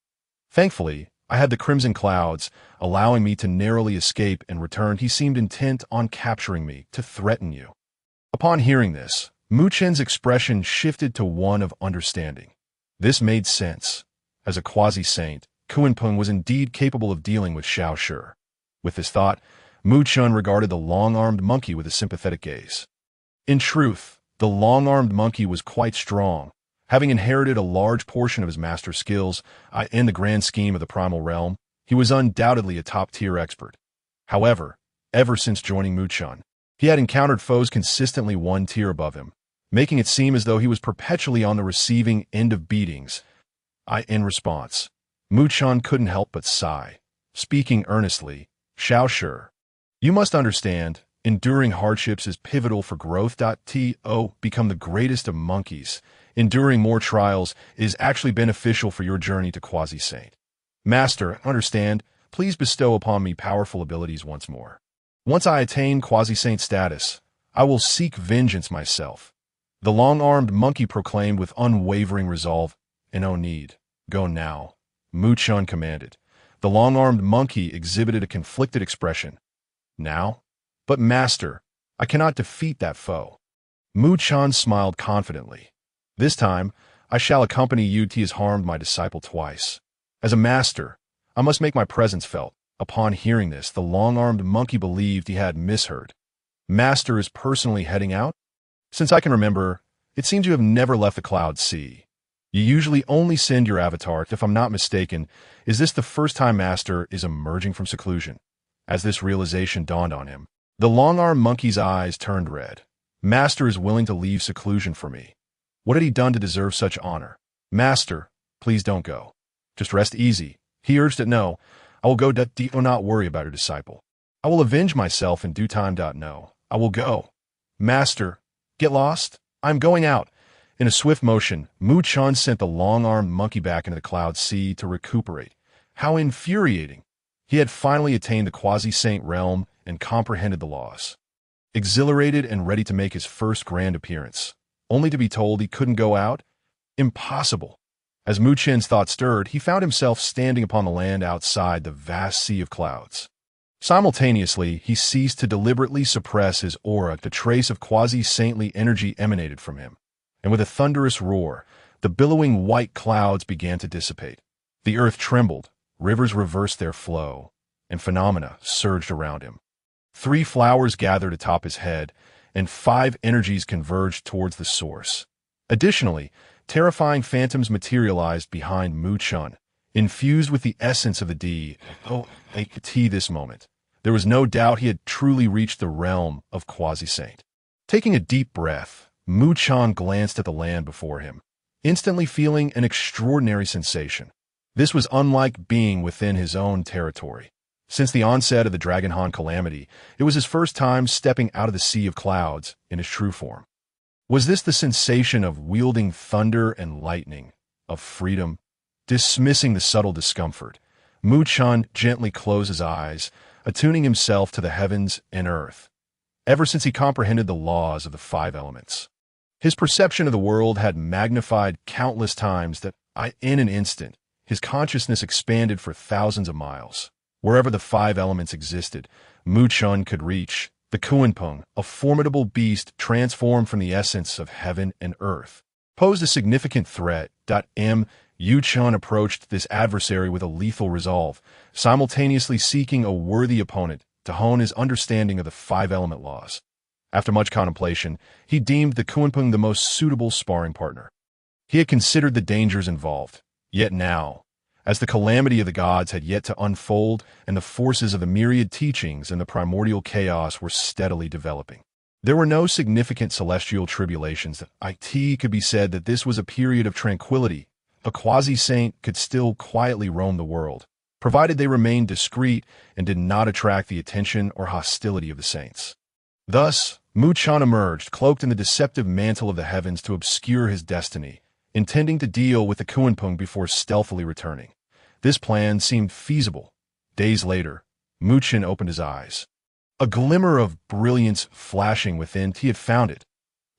Thankfully, I had the crimson clouds, allowing me to narrowly escape and return. He seemed intent on capturing me, to threaten you." Upon hearing this, Mu Chen's expression shifted to one of understanding. This made sense. As a quasi-saint, Kunpeng was indeed capable of dealing with Xiao. With this thought, Mu Chen regarded the long-armed monkey with a sympathetic gaze. In truth, the long-armed monkey was quite strong, having inherited a large portion of his master's skills. In the grand scheme of the primal realm, he was undoubtedly a top-tier expert. However, ever since joining Mu Chen, he had encountered foes consistently one tier above him, making it seem as though he was perpetually on the receiving end of beatings. In response, Mu Chen couldn't help but sigh, speaking earnestly, "Xiao, you must understand, enduring hardships is pivotal for growth. Become the greatest of monkeys. Enduring more trials is actually beneficial for your journey to quasi-saint. Master, understand, please bestow upon me powerful abilities once more. Once I attain quasi-saint status, I will seek vengeance myself." The long-armed monkey proclaimed with unwavering resolve. "No need. Go now," Mu Chen commanded, The long-armed monkey exhibited a conflicted expression. Now? But master, I cannot defeat that foe. Mu-chan smiled confidently. This time, I shall accompany you till he has harmed my disciple twice. As a master, I must make my presence felt. Upon hearing this, the long-armed monkey believed he had misheard. Master is personally heading out? Since I can remember, it seems you have never left the Cloud Sea. You usually only send your avatar, if I'm not mistaken. Is this the first time Master is emerging from seclusion? As this realization dawned on him, the long-armed monkey's eyes turned red. Master is willing to leave seclusion for me. What had he done to deserve such honor? Master, please don't go. Just rest easy. He urged it. No, I will go. Do not worry about your disciple. I will avenge myself in due time. No, I will go. Master, get lost. I'm going out. In a swift motion, Mu-chan sent the long-armed monkey back into the Cloud Sea to recuperate. How infuriating! He had finally attained the quasi-saint realm and comprehended the laws. Exhilarated and ready to make his first grand appearance, only to be told he couldn't go out? Impossible. As Mu-chan's thoughts stirred, he found himself standing upon the land outside the vast sea of clouds. Simultaneously, he ceased to deliberately suppress his aura. The trace of quasi-saintly energy emanated from him, and with a thunderous roar, the billowing white clouds began to dissipate. The earth trembled, rivers reversed their flow, and phenomena surged around him. 3 flowers gathered atop his head, and 5 energies converged towards the source. Additionally, terrifying phantoms materialized behind Mu-chan, infused with the essence of the T. This moment, there was no doubt he had truly reached the realm of quasi-saint. Taking a deep breath, Mu-chan glanced at the land before him, instantly feeling an extraordinary sensation. This was unlike being within his own territory. Since the onset of the Dragonhan calamity, it was his first time stepping out of the sea of clouds in his true form. Was this the sensation of wielding thunder and lightning, of freedom? Dismissing the subtle discomfort, Mu-chan gently closed his eyes, attuning himself to the heavens and earth. Ever since he comprehended the laws of the 5 elements, his perception of the world had magnified countless times that, in an instant, his consciousness expanded for thousands of miles. Wherever the 5 elements existed, Mu-chan could reach. The Kunpeng, a formidable beast transformed from the essence of heaven and earth, posed a significant threat. Mu-chan approached this adversary with a lethal resolve, simultaneously seeking a worthy opponent to hone his understanding of the 5-element laws. After much contemplation, he deemed the Kunpeng the most suitable sparring partner. He had considered the dangers involved, yet now, as the calamity of the gods had yet to unfold and the forces of the myriad teachings and the primordial chaos were steadily developing, there were no significant celestial tribulations. It could be said that this was a period of tranquility. A quasi-saint could still quietly roam the world, provided they remained discreet and did not attract the attention or hostility of the saints. Thus, Mu-chan emerged, cloaked in the deceptive mantle of the heavens to obscure his destiny, intending to deal with the Kunpeng before stealthily returning. This plan seemed feasible. Days later, Mu-chan opened his eyes. A glimmer of brilliance flashing within, he had found it.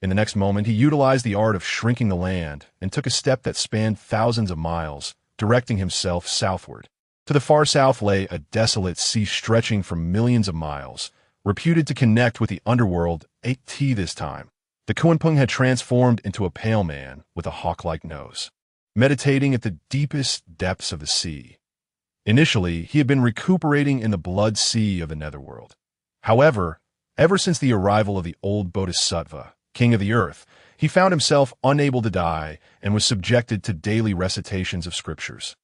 In the next moment, he utilized the art of shrinking the land and took a step that spanned thousands of miles, directing himself southward. To the far south lay a desolate sea stretching for millions of miles, reputed to connect with the underworld. This time, the Kunpeng had transformed into a pale man with a hawk-like nose, meditating at the deepest depths of the sea. Initially, he had been recuperating in the blood sea of the netherworld. However, ever since the arrival of the old Bodhisattva, king of the earth, he found himself unable to die and was subjected to daily recitations of scriptures.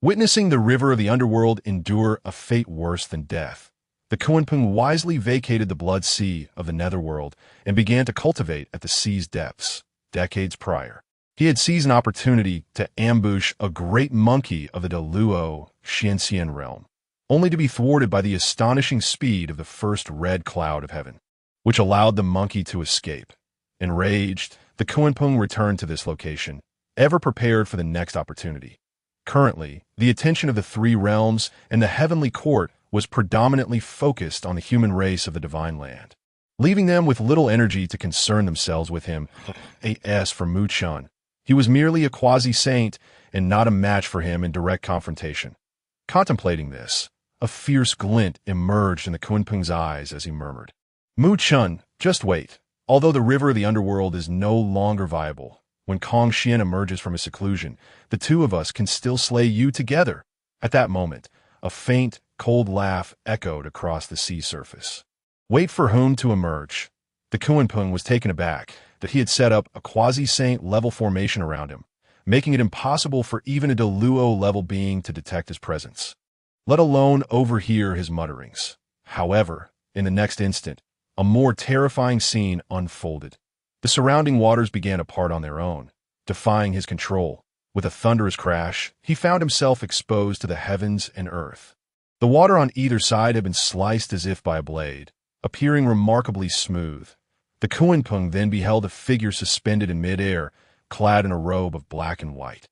Witnessing the river of the underworld endure a fate worse than death, the Kunpeng wisely vacated the blood sea of the netherworld and began to cultivate at the sea's depths. Decades prior, he had seized an opportunity to ambush a great monkey of the Luo Jinxian realm, only to be thwarted by the astonishing speed of the first red cloud of heaven, which allowed the monkey to escape. Enraged, the Kunpeng returned to this location, ever prepared for the next opportunity. Currently, the attention of the 3 realms and the heavenly court was predominantly focused on the human race of the divine land, leaving them with little energy to concern themselves with him. As for Mu-chan, he was merely a quasi-saint and not a match for him in direct confrontation. Contemplating this, a fierce glint emerged in the Kunpeng's eyes as he murmured, "Mu Chun, just wait. Although the river of the underworld is no longer viable, when Kong Xian emerges from his seclusion, the two of us can still slay you together." At that moment, a faint, cold laugh echoed across the sea surface. Wait for whom to emerge? The Kunpeng was taken aback that he had set up a quasi-saint level formation around him, making it impossible for even a Luo level being to detect his presence, let alone overhear his mutterings. However, in the next instant, a more terrifying scene unfolded. The surrounding waters began to part on their own, defying his control. With a thunderous crash, he found himself exposed to the heavens and earth. The water on either side had been sliced as if by a blade, appearing remarkably smooth. The Kunpeng then beheld a figure suspended in midair, clad in a robe of black and white,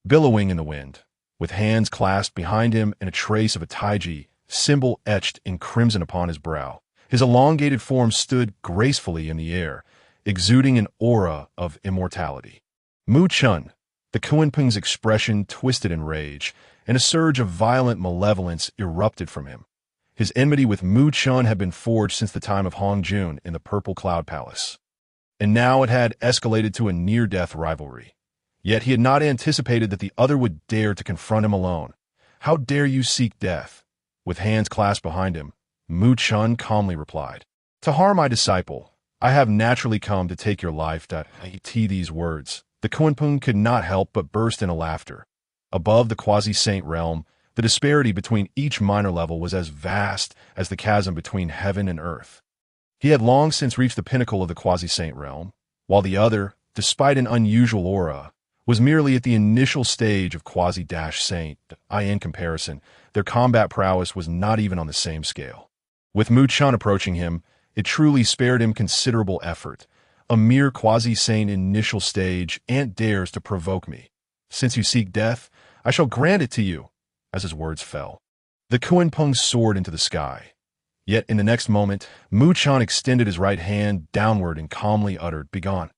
billowing in the wind, with hands clasped behind him and a trace of a Taiyi symbol etched in crimson upon his brow. His elongated form stood gracefully in the air, exuding an aura of immortality. Mu Chun. The Kunpeng's expression twisted in rage, and a surge of violent malevolence erupted from him. His enmity with Mu Chun had been forged since the time of Hong Jun in the Purple Cloud Palace, and now it had escalated to a near-death rivalry. Yet he had not anticipated that the other would dare to confront him alone. "How dare you seek death?" With hands clasped behind him, Mu Chun calmly replied, "To harm my disciple, I have naturally come to take your life." These words, the Kunpeng could not help but burst into laughter. Above the quasi-saint realm, the disparity between each minor level was as vast as the chasm between heaven and earth. He had long since reached the pinnacle of the quasi-saint realm, while the other, despite an unusual aura, was merely at the initial stage of quasi-saint. In comparison, their combat prowess was not even on the same scale. With Mu Chun approaching him, it truly spared him considerable effort. "A mere quasi-saint initial stage ant dares to provoke me. Since you seek death, I shall grant it to you." As his words fell, the Kunpeng soared into the sky. Yet in the next moment, Mu Chun extended his right hand downward and calmly uttered, "Begone."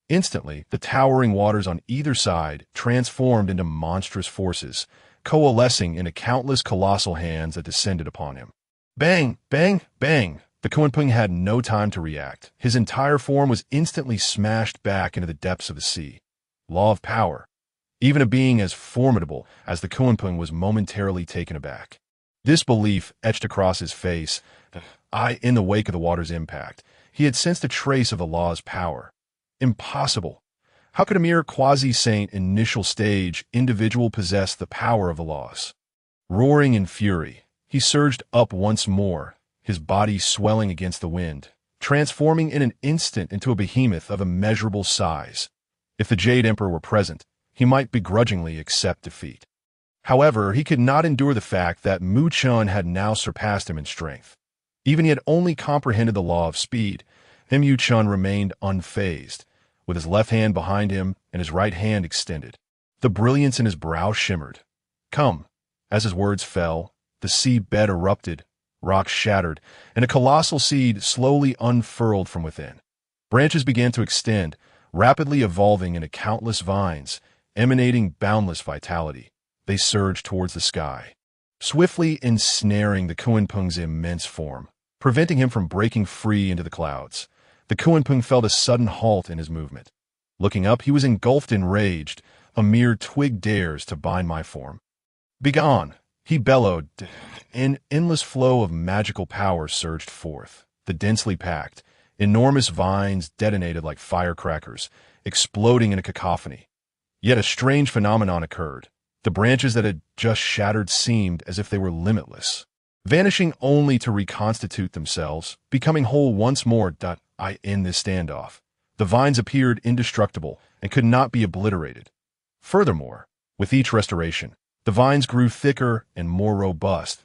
Instantly, the towering waters on either side transformed into monstrous forces, coalescing into countless colossal hands that descended upon him. Bang! Bang! Bang! The Kunpeng had no time to react. His entire form was instantly smashed back into the depths of the sea. Law of power. Even a being as formidable as the Kunpeng was momentarily taken aback. This belief etched across his face. In the wake of the water's impact, he had sensed a trace of the law's power. Impossible. How could a mere quasi-saint initial stage individual possess the power of the laws? Roaring in fury, he surged up once more, his body swelling against the wind, transforming in an instant into a behemoth of immeasurable size. If the Jade Emperor were present, he might begrudgingly accept defeat. However, he could not endure the fact that Mu Chun had now surpassed him in strength. Even he had only comprehended the law of speed, Mu Chun remained unfazed, with his left hand behind him and his right hand extended. The brilliance in his brow shimmered. "Come." As his words fell, the sea bed erupted, rocks shattered, and a colossal seed slowly unfurled from within. Branches began to extend, rapidly evolving into countless vines, emanating boundless vitality. They surged towards the sky, swiftly ensnaring the Kunpeng's immense form, preventing him from breaking free into the clouds. The Kunpeng felt a sudden halt in his movement. Looking up, he was engulfed in rage. "A mere twig dares to bind my form." "Begone!" he bellowed. An endless flow of magical power surged forth. The densely packed, enormous vines detonated like firecrackers, exploding in a cacophony. Yet a strange phenomenon occurred. The branches that had just shattered seemed as if they were limitless, vanishing only to reconstitute themselves, becoming whole once more. In this standoff, the vines appeared indestructible and could not be obliterated. Furthermore, with each restoration, the vines grew thicker and more robust.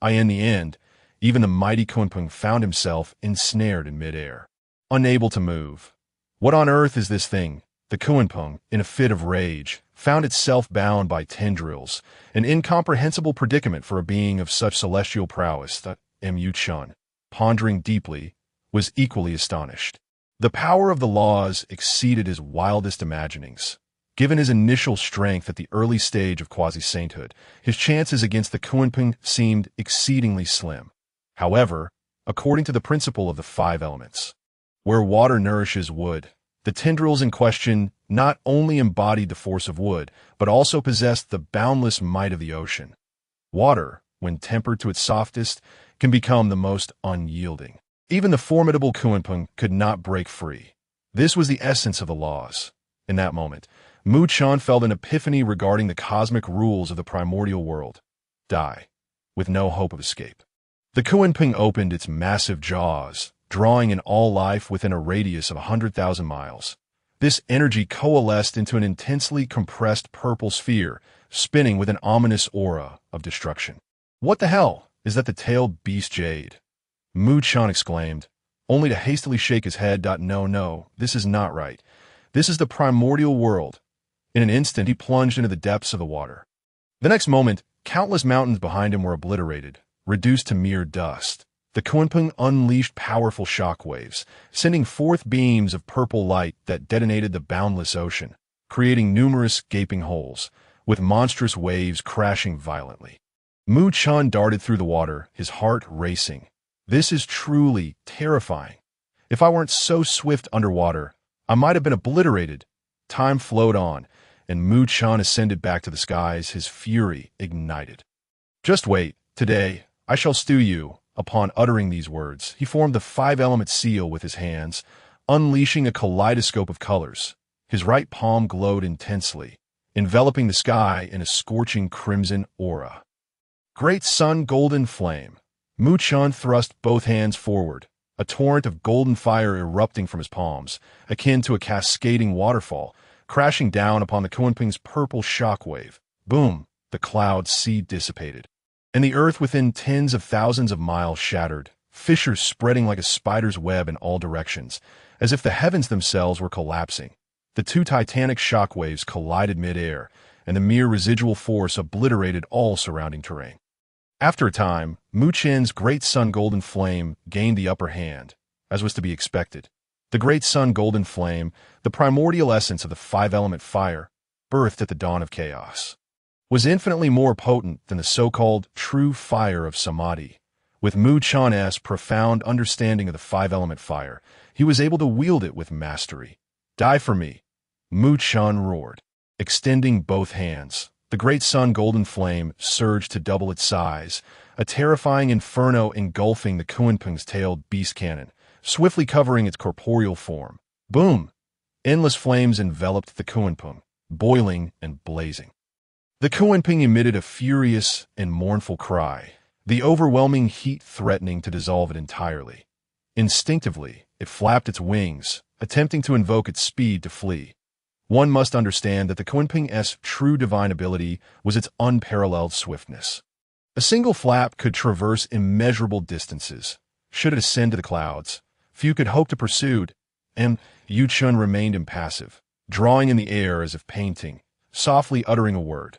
In the end, even the mighty Kunpeng found himself ensnared in midair, unable to move. "What on earth is this thing?" The Kunpeng, in a fit of rage, found itself bound by tendrils, an incomprehensible predicament for a being of such celestial prowess. Mu Chun, pondering deeply, was equally astonished. The power of the laws exceeded his wildest imaginings. Given his initial strength at the early stage of quasi-sainthood, his chances against the Kunpeng seemed exceedingly slim. However, according to the principle of the five elements, where water nourishes wood, the tendrils in question not only embodied the force of wood, but also possessed the boundless might of the ocean. Water, when tempered to its softest, can become the most unyielding. Even the formidable Kunpeng could not break free. This was the essence of the laws. In that moment, Mu Chen felt an epiphany regarding the cosmic rules of the primordial world. Die, with no hope of escape. The Kunpeng opened its massive jaws, drawing in all life within a radius of 100,000 miles. This energy coalesced into an intensely compressed purple sphere, spinning with an ominous aura of destruction. "What the hell is that the tailed beast jade?" Mu Chen exclaimed, only to hastily shake his head. No, this is not right. This is the primordial world. In an instant, he plunged into the depths of the water. The next moment, countless mountains behind him were obliterated, reduced to mere dust. The Kunpeng unleashed powerful shockwaves, sending forth beams of purple light that detonated the boundless ocean, creating numerous gaping holes, with monstrous waves crashing violently. Mu Chen darted through the water, his heart racing. This is truly terrifying. If I weren't so swift underwater, I might have been obliterated. Time flowed on, and Mu Chen ascended back to the skies, his fury ignited. "Just wait. Today, I shall stew you." Upon uttering these words, he formed the five-element seal with his hands, unleashing a kaleidoscope of colors. His right palm glowed intensely, enveloping the sky in a scorching crimson aura. Great Sun Golden Flame. Mu Chen thrust both hands forward, a torrent of golden fire erupting from his palms, akin to a cascading waterfall, crashing down upon the Kunpeng's purple shockwave. Boom! The cloud sea dissipated, and the earth within tens of thousands of miles shattered, fissures spreading like a spider's web in all directions, as if the heavens themselves were collapsing. The two titanic shockwaves collided mid-air, and the mere residual force obliterated all surrounding terrain. After a time, Mu Chen's Great Sun Golden Flame gained the upper hand, as was to be expected. The Great Sun Golden Flame, the primordial essence of the five-element fire, birthed at the dawn of chaos, was infinitely more potent than the so-called true fire of Samadhi. With Mu Chen's profound understanding of the five-element fire, he was able to wield it with mastery. "Die for me," Mu Chen roared. Extending both hands, the Great Sun Golden Flame surged to double its size, a terrifying inferno engulfing the Kunpeng's tailed beast cannon, swiftly covering its corporeal form. Boom! Endless flames enveloped the Kunpeng, boiling and blazing. The Kunpeng emitted a furious and mournful cry, the overwhelming heat threatening to dissolve it entirely. Instinctively, it flapped its wings, attempting to invoke its speed to flee. One must understand that the Kunpeng's true divine ability was its unparalleled swiftness. A single flap could traverse immeasurable distances. Should it ascend to the clouds, few could hope to pursue, and Mu Chen remained impassive, drawing in the air as if painting, softly uttering a word.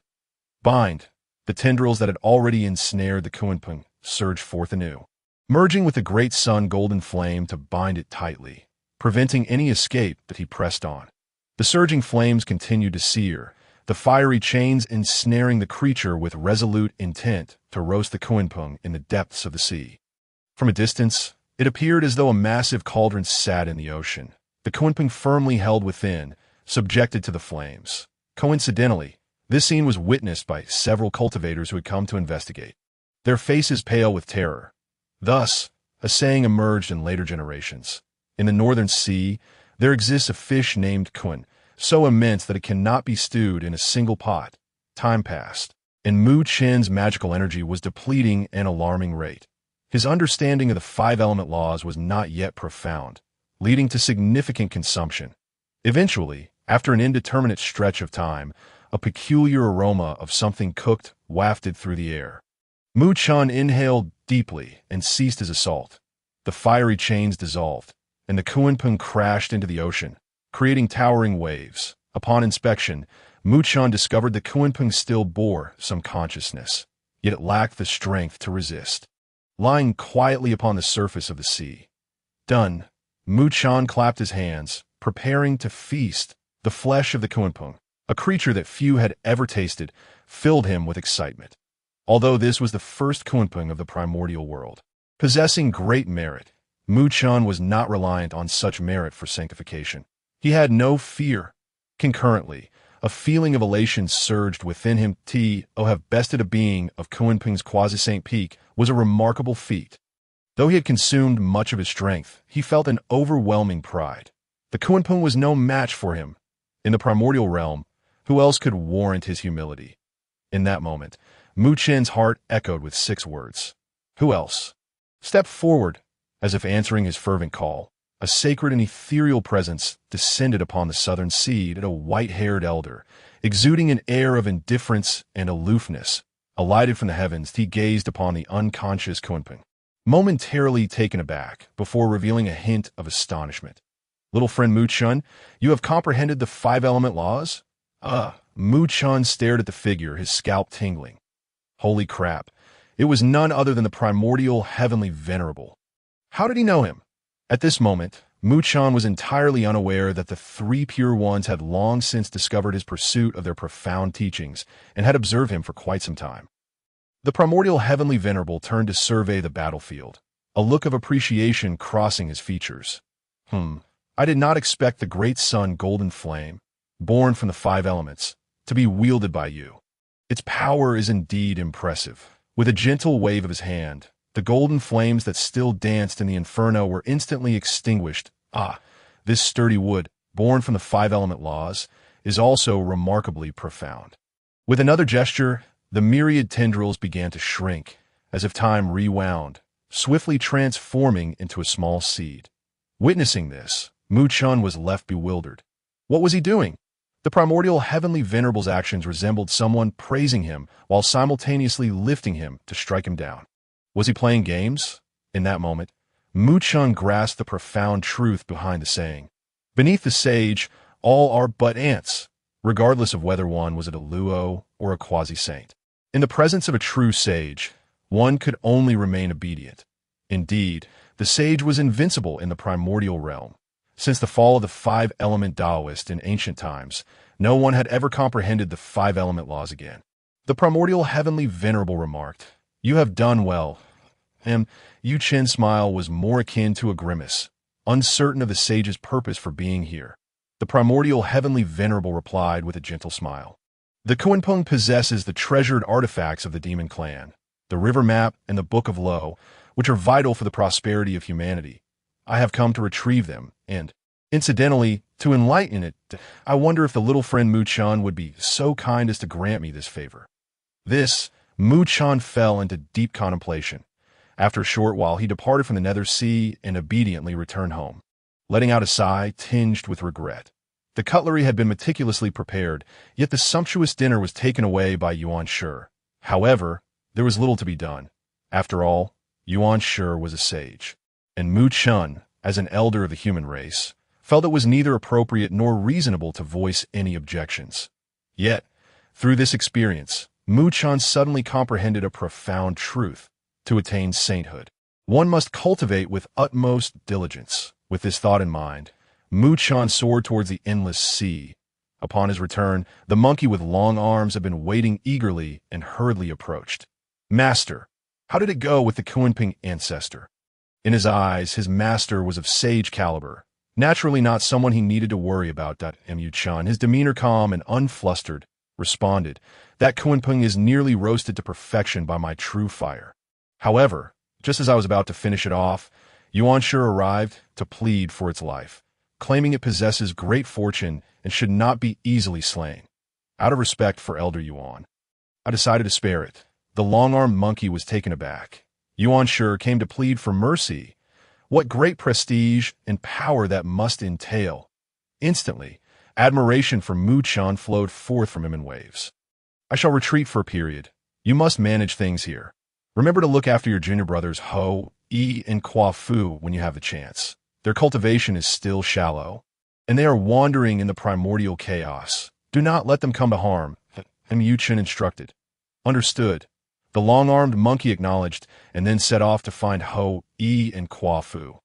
Bind! The tendrils that had already ensnared the Kunpeng surged forth anew, merging with the Great Sun Golden Flame to bind it tightly, preventing any escape that he pressed on. The surging flames continued to sear, the fiery chains ensnaring the creature with resolute intent to roast the Kunpeng in the depths of the sea. From a distance, it appeared as though a massive cauldron sat in the ocean, the Kunpeng firmly held within, subjected to the flames. Coincidentally, this scene was witnessed by several cultivators who had come to investigate, their faces pale with terror. Thus, a saying emerged in later generations. In the northern sea, there exists a fish named Kun, so immense that it cannot be stewed in a single pot. Time passed, and Mu Chen's magical energy was depleting at an alarming rate. His understanding of the five-element laws was not yet profound, leading to significant consumption. Eventually, after an indeterminate stretch of time, a peculiar aroma of something cooked wafted through the air. Mu Chen inhaled deeply and ceased his assault. The fiery chains dissolved, and the Kunpeng crashed into the ocean, creating towering waves. Upon inspection, Mu Chen discovered the Kunpeng still bore some consciousness, yet it lacked the strength to resist. Lying quietly upon the surface of the sea. Done, Mu Chen clapped his hands, preparing to feast the flesh of the Kunpeng. A creature that few had ever tasted filled him with excitement. Although this was the first Kunpeng of the primordial world, possessing great merit, Mu Chen was not reliant on such merit for sanctification. He had no fear. Concurrently, a feeling of elation surged within him. To have bested a being of Kunpeng's quasi-saint peak was a remarkable feat. Though he had consumed much of his strength, he felt an overwhelming pride. The Kunpeng was no match for him. In the primordial realm, who else could warrant his humility? In that moment, Mu Chen's heart echoed with 6 words. Who else? Step forward, as if answering his fervent call. A sacred and ethereal presence descended upon the southern seed, a white-haired elder, exuding an air of indifference and aloofness. Alighted from the heavens, he gazed upon the unconscious Kunpeng, momentarily taken aback, before revealing a hint of astonishment. Little friend Mu Chen, you have comprehended the 5 element laws? Mu Chen stared at the figure, his scalp tingling. Holy crap, it was none other than the primordial heavenly venerable. How did he know him? At this moment, Mu Chen was entirely unaware that the 3 pure ones had long since discovered his pursuit of their profound teachings and had observed him for quite some time. The primordial heavenly venerable turned to survey the battlefield, a look of appreciation crossing his features. I did not expect the great sun golden flame, born from the 5 elements, to be wielded by you. Its power is indeed impressive. With a gentle wave of his hand, the golden flames that still danced in the inferno were instantly extinguished. This sturdy wood, born from the 5 element laws, is also remarkably profound. With another gesture, the myriad tendrils began to shrink, as if time rewound, swiftly transforming into a small seed. Witnessing this, Mu Chen was left bewildered. What was he doing? The primordial heavenly venerable's actions resembled someone praising him while simultaneously lifting him to strike him down. Was he playing games? In that moment, Mu Chen grasped the profound truth behind the saying. Beneath the sage, all are but ants, regardless of whether one was a Luo or a quasi-saint. In the presence of a true sage, one could only remain obedient. Indeed, the sage was invincible in the primordial realm. Since the fall of the 5-element Taoist in ancient times, no one had ever comprehended the 5-element laws again. The primordial heavenly venerable remarked, You have done well. Yu Chen's smile was more akin to a grimace, uncertain of the sage's purpose for being here. The primordial heavenly venerable replied with a gentle smile. The Kunpeng possesses the treasured artifacts of the demon clan, the river map and the book of Luo, which are vital for the prosperity of humanity. I have come to retrieve them, and, incidentally, to enlighten it. I wonder if the little friend Mu Chen would be so kind as to grant me this favor. Mu Chen fell into deep contemplation. After a short while, he departed from the Nether Sea and obediently returned home, letting out a sigh tinged with regret. The cutlery had been meticulously prepared, yet the sumptuous dinner was taken away by Yuan Shi. However, there was little to be done. After all, Yuan Shi was a sage, and Mu Chen, as an elder of the human race, felt it was neither appropriate nor reasonable to voice any objections. Yet, through this experience, Mu Chen suddenly comprehended a profound truth. To attain sainthood, one must cultivate with utmost diligence. With this thought in mind, Mu Chen soared towards the endless sea. Upon his return, the monkey with long arms had been waiting eagerly and hurriedly approached. Master, how did it go with the Demon Ancestor? In his eyes, his master was of sage caliber, naturally not someone he needed to worry about. Mu Chen, his demeanor calm and unflustered, responded, That Kunpeng is nearly roasted to perfection by my true fire. However, just as I was about to finish it off, Yuan Shi arrived to plead for its life, claiming it possesses great fortune and should not be easily slain. Out of respect for Elder Yuan, I decided to spare it. The long-armed monkey was taken aback. Yuan Shi came to plead for mercy. What great prestige and power that must entail. Instantly, admiration for Mu Chen flowed forth from him in waves. I shall retreat for a period. You must manage things here. Remember to look after your junior brothers Ho, Yi, and Kwa Fu when you have the chance. Their cultivation is still shallow, and they are wandering in the primordial chaos. Do not let them come to harm, Mu Chen instructed. Understood. The long-armed monkey acknowledged, and then set off to find Ho, Yi, and Kwa Fu.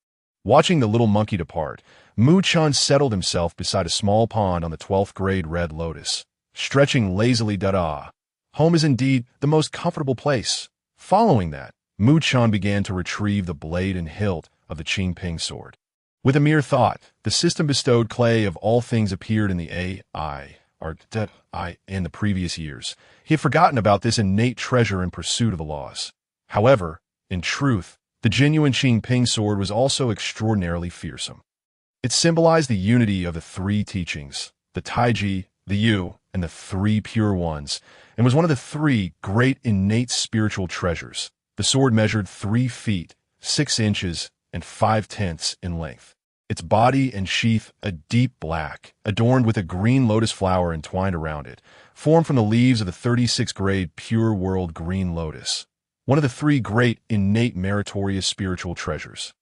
Watching the little monkey depart, Mu Chen settled himself beside a small pond on the 12th grade Red Lotus. stretching lazily. Da-da. Home is indeed the most comfortable place. Following that, Mu Chen began to retrieve the blade and hilt of the Qingping sword. With a mere thought, the system bestowed clay of all things appeared in the AI, or I, in the previous years. He had forgotten about this innate treasure in pursuit of the laws. However, in truth, the genuine Qingping sword was also extraordinarily fearsome. It symbolized the unity of the three teachings, the Taiyi, the Yu, and the three pure ones, and was one of the three great innate spiritual treasures. The sword measured 3 feet, 6 inches, and 5/10 in length. Its body and sheath a deep black, adorned with a green lotus flower entwined around it, formed from the leaves of the 36th grade pure world green lotus, one of the 3 great innate meritorious spiritual treasures.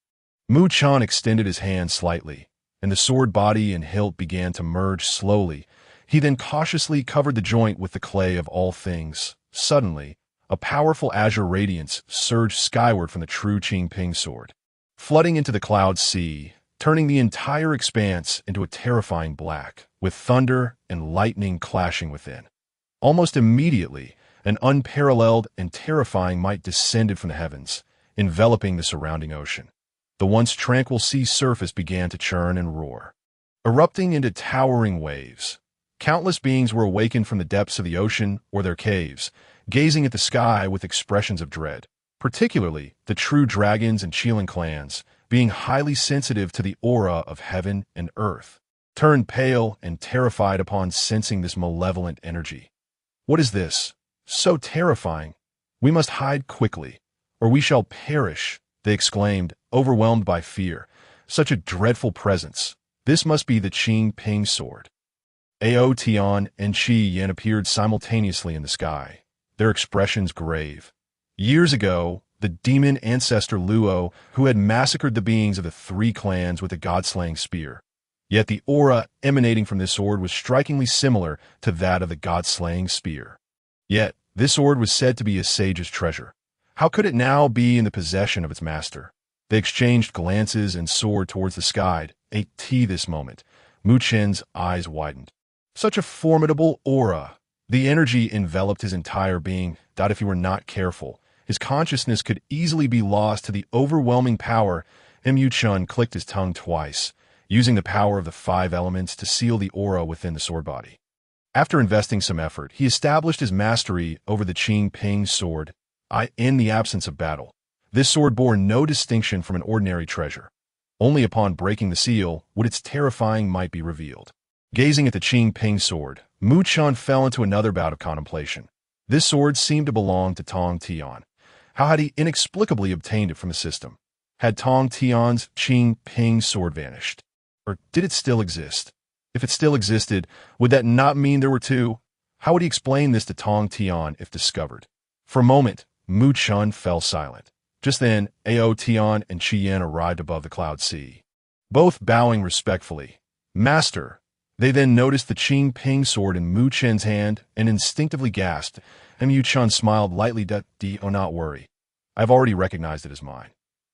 Mu Chen extended his hand slightly, and the sword body and hilt began to merge slowly. He then cautiously covered the joint with the clay of all things. Suddenly, a powerful azure radiance surged skyward from the true Qingping sword, flooding into the cloud sea, turning the entire expanse into a terrifying black, with thunder and lightning clashing within. Almost immediately, an unparalleled and terrifying might descended from the heavens, enveloping the surrounding ocean. The once tranquil sea surface began to churn and roar, erupting into towering waves. Countless beings were awakened from the depths of the ocean or their caves, gazing at the sky with expressions of dread. Particularly, the true dragons and Xian clans, being highly sensitive to the aura of heaven and earth, turned pale and terrified upon sensing this malevolent energy. "What is this? So terrifying! We must hide quickly, or we shall perish," they exclaimed, overwhelmed by fear. Such a dreadful presence. This must be the Qingping sword. Tian and Xian appeared simultaneously in the sky, their expressions grave. Years ago, the Demon Ancestor Luo, who had massacred the beings of the 3 clans with a god-slaying spear. Yet the aura emanating from this sword was strikingly similar to that of the god-slaying spear. Yet, this sword was said to be a sage's treasure. How could it now be in the possession of its master? They exchanged glances and soared towards the sky. At this moment, Mu Chen's eyes widened. Such a formidable aura. The energy enveloped his entire being, that if he were not careful, his consciousness could easily be lost to the overwhelming power. Mu Chen clicked his tongue twice, using the power of the 5 elements to seal the aura within the sword body. After investing some effort, he established his mastery over the Qingping sword. In the absence of battle, this sword bore no distinction from an ordinary treasure. Only upon breaking the seal would its terrifying might be revealed. Gazing at the Qingping sword, Mu Chen fell into another bout of contemplation. This sword seemed to belong to Tong Tian. How had he inexplicably obtained it from the system? Had Tong Tian's Qingping sword vanished? Or did it still exist? If it still existed, would that not mean there were 2? How would he explain this to Tong Tian if discovered? For a moment, Mu Chen fell silent. Just then, Tian and Xian arrived above the cloud sea, both bowing respectfully. "Master." They then noticed the Qingping sword in Mu Chen's hand and instinctively gasped, and Mu Chen smiled lightly. "Do not worry. I've already recognized it as mine."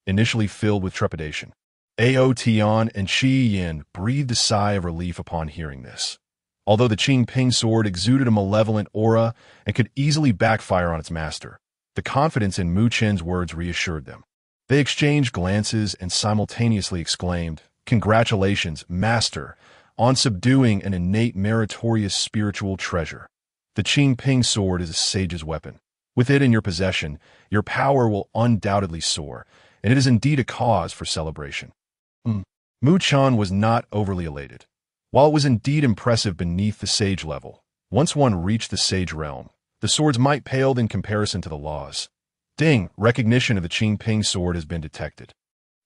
Initially filled with trepidation, Tian and Xian breathed a sigh of relief upon hearing this. Although the Qingping sword exuded a malevolent aura and could easily backfire on its master, the confidence in Mu Chen's words reassured them. They exchanged glances and simultaneously exclaimed, "Congratulations, Master, on subduing an innate meritorious spiritual treasure. The Qingping sword is a sage's weapon. With it in your possession, your power will undoubtedly soar, and it is indeed a cause for celebration." Mu Chen was not overly elated. While it was indeed impressive beneath the sage level, once one reached the sage realm, the sword's might paled in comparison to the laws. Ding! Recognition of the Qingping sword has been detected.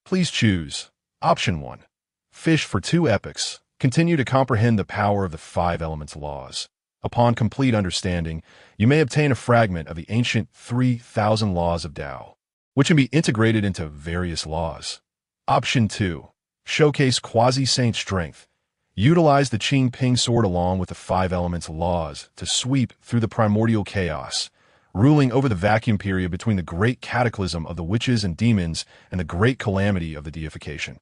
Please choose. Option 1. Fish for 2 epochs. Continue to comprehend the power of the 5 elements laws. Upon complete understanding, you may obtain a fragment of the ancient 3,000 laws of Tao, which can be integrated into various laws. Option 2. Showcase quasi-saint strength. Utilize the Qingping sword along with the 5 elements laws to sweep through the primordial chaos, ruling over the vacuum period between the great cataclysm of the witches and demons and the great calamity of the deification.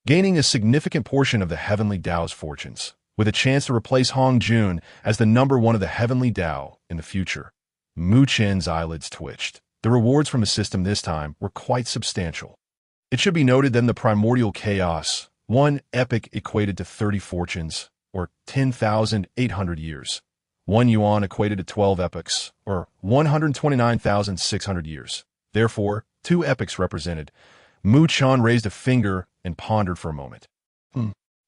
Gaining a significant portion of the heavenly Tao's fortunes. with a chance to replace Hong Jun as the #1 of the heavenly Tao in the future. Mu Chen's eyelids twitched. The rewards from the system this time were quite substantial. It should be noted that in the primordial chaos, one epic equated to 30 fortunes, or 10,800 years. 1 yuan equated to 12 epochs, or 129,600 years. Therefore, 2 epochs represented. Mu Chan raised a finger and pondered for a moment.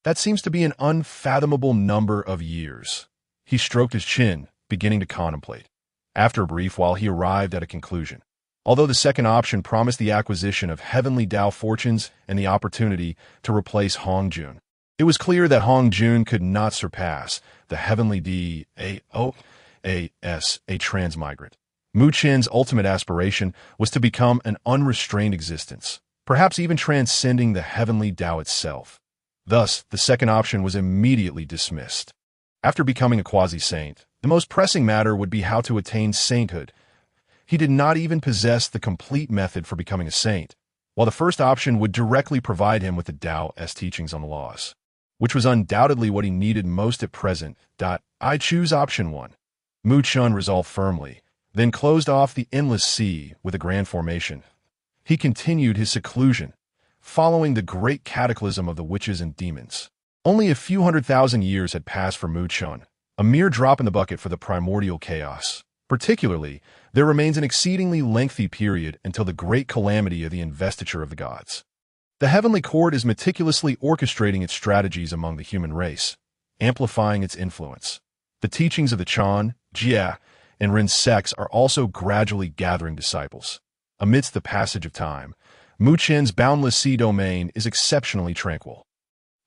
That seems to be an unfathomable number of years. He stroked his chin, beginning to contemplate. After a brief while, he arrived at a conclusion. Although the second option promised the acquisition of heavenly Tao fortunes and the opportunity to replace Hong Jun, it was clear that Hong Jun could not surpass the heavenly Dao as a transmigrant. Mu Chen's ultimate aspiration was to become an unrestrained existence, perhaps even transcending the heavenly Tao itself. Thus, the second option was immediately dismissed. After becoming a quasi-saint, the most pressing matter would be how to attain sainthood. He did not even possess the complete method for becoming a saint, while the first option would directly provide him with the Tao's teachings on the laws, which was undoubtedly what he needed most at present. I choose option 1. Mu Chun resolved firmly, then closed off the endless sea with a grand formation. He continued his seclusion, following the great cataclysm of the witches and demons. Only a few 100,000 years had passed for Mu Chun, a mere drop in the bucket for the primordial chaos. Particularly, there remains an exceedingly lengthy period until the great calamity of the investiture of the gods. The heavenly court is meticulously orchestrating its strategies among the human race, amplifying its influence. The teachings of the Chan, Jia, and Ren sects are also gradually gathering disciples. Amidst the passage of time, Mu Chen's boundless sea domain is exceptionally tranquil.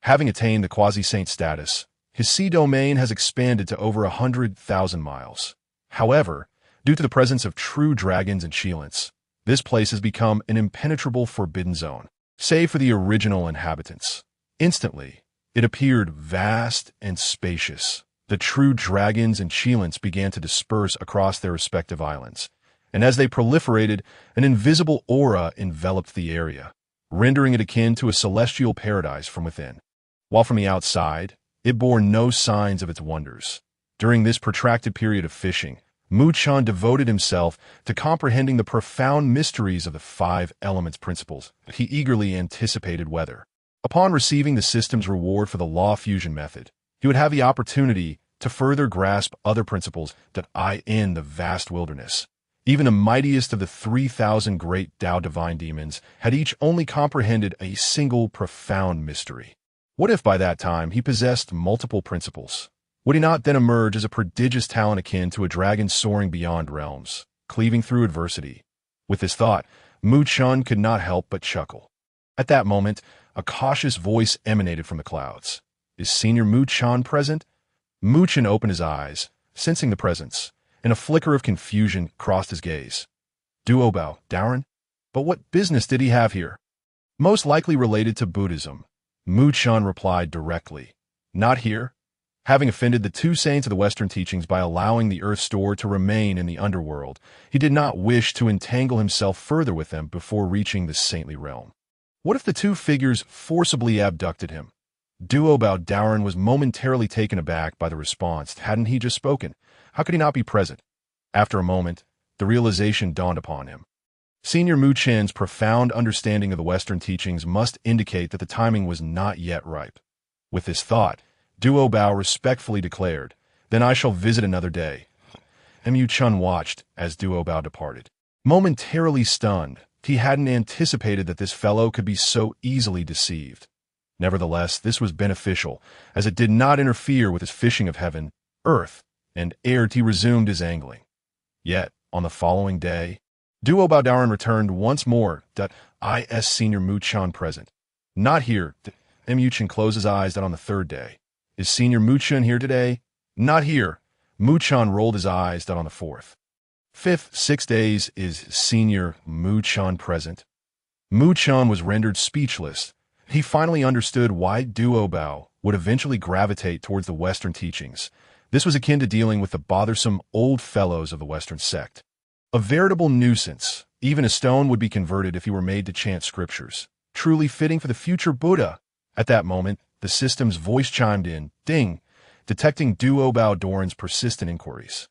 Having attained the quasi-saint status, his sea domain has expanded to over 100,000 miles. However, due to the presence of true dragons and Xians, this place has become an impenetrable forbidden zone, save for the original inhabitants. Instantly, it appeared vast and spacious. The true dragons and Xians began to disperse across their respective islands, and as they proliferated, an invisible aura enveloped the area, rendering it akin to a celestial paradise from within. While from the outside, it bore no signs of its wonders. During this protracted period of fishing, Mu Chan devoted himself to comprehending the profound mysteries of the 5 elements principles. He eagerly anticipated whether, upon receiving the system's reward for the law fusion method, he would have the opportunity to further grasp other principles in the vast wilderness. Even the mightiest of the 3,000 great Tao divine demons had each only comprehended a single profound mystery. What if by that time he possessed multiple principles? Would he not then emerge as a prodigious talent akin to a dragon soaring beyond realms, cleaving through adversity? With this thought, Mu Chun could not help but chuckle. At that moment, a cautious voice emanated from the clouds. Is Senior Mu Chun present? Mu Chun opened his eyes, sensing the presence, and a flicker of confusion crossed his gaze. Duobao, Darren? But what business did he have here? Most likely related to Buddhism. Mu Chun replied directly. Not here. Having offended the 2 saints of the Western teachings by allowing the Earth Store to remain in the underworld, he did not wish to entangle himself further with them before reaching the saintly realm. What if the 2 figures forcibly abducted him? Duobao Darren was momentarily taken aback by the response. Hadn't he just spoken? How could he not be present? After a moment, the realization dawned upon him. Senior Mu Chen's profound understanding of the Western teachings must indicate that the timing was not yet ripe. With this thought, Duobao respectfully declared, "Then I shall visit another day." Mu Chun watched as Duobao departed. Momentarily stunned, he hadn't anticipated that this fellow could be so easily deceived. Nevertheless, this was beneficial, as it did not interfere with his fishing of heaven, earth, and air. He resumed his angling. Yet, on the following day, Duobao Darren returned once more. Is Senior Mu Chun present? Not here. Mu Chun closed his eyes. On the 3rd day. Is Senior Mu Chun here today? Not here. Mu Chun rolled his eyes. On the 4th. 5th, 6 days. Is Senior Mu Chun present? Mu Chun was rendered speechless. He finally understood why Duobao would eventually gravitate towards the Western teachings. This was akin to dealing with the bothersome old fellows of the Western sect. A veritable nuisance. Even a stone would be converted if he were made to chant scriptures. Truly fitting for the future Buddha. At that moment, the system's voice chimed in. Ding! detecting Duo Doran's persistent inquiries.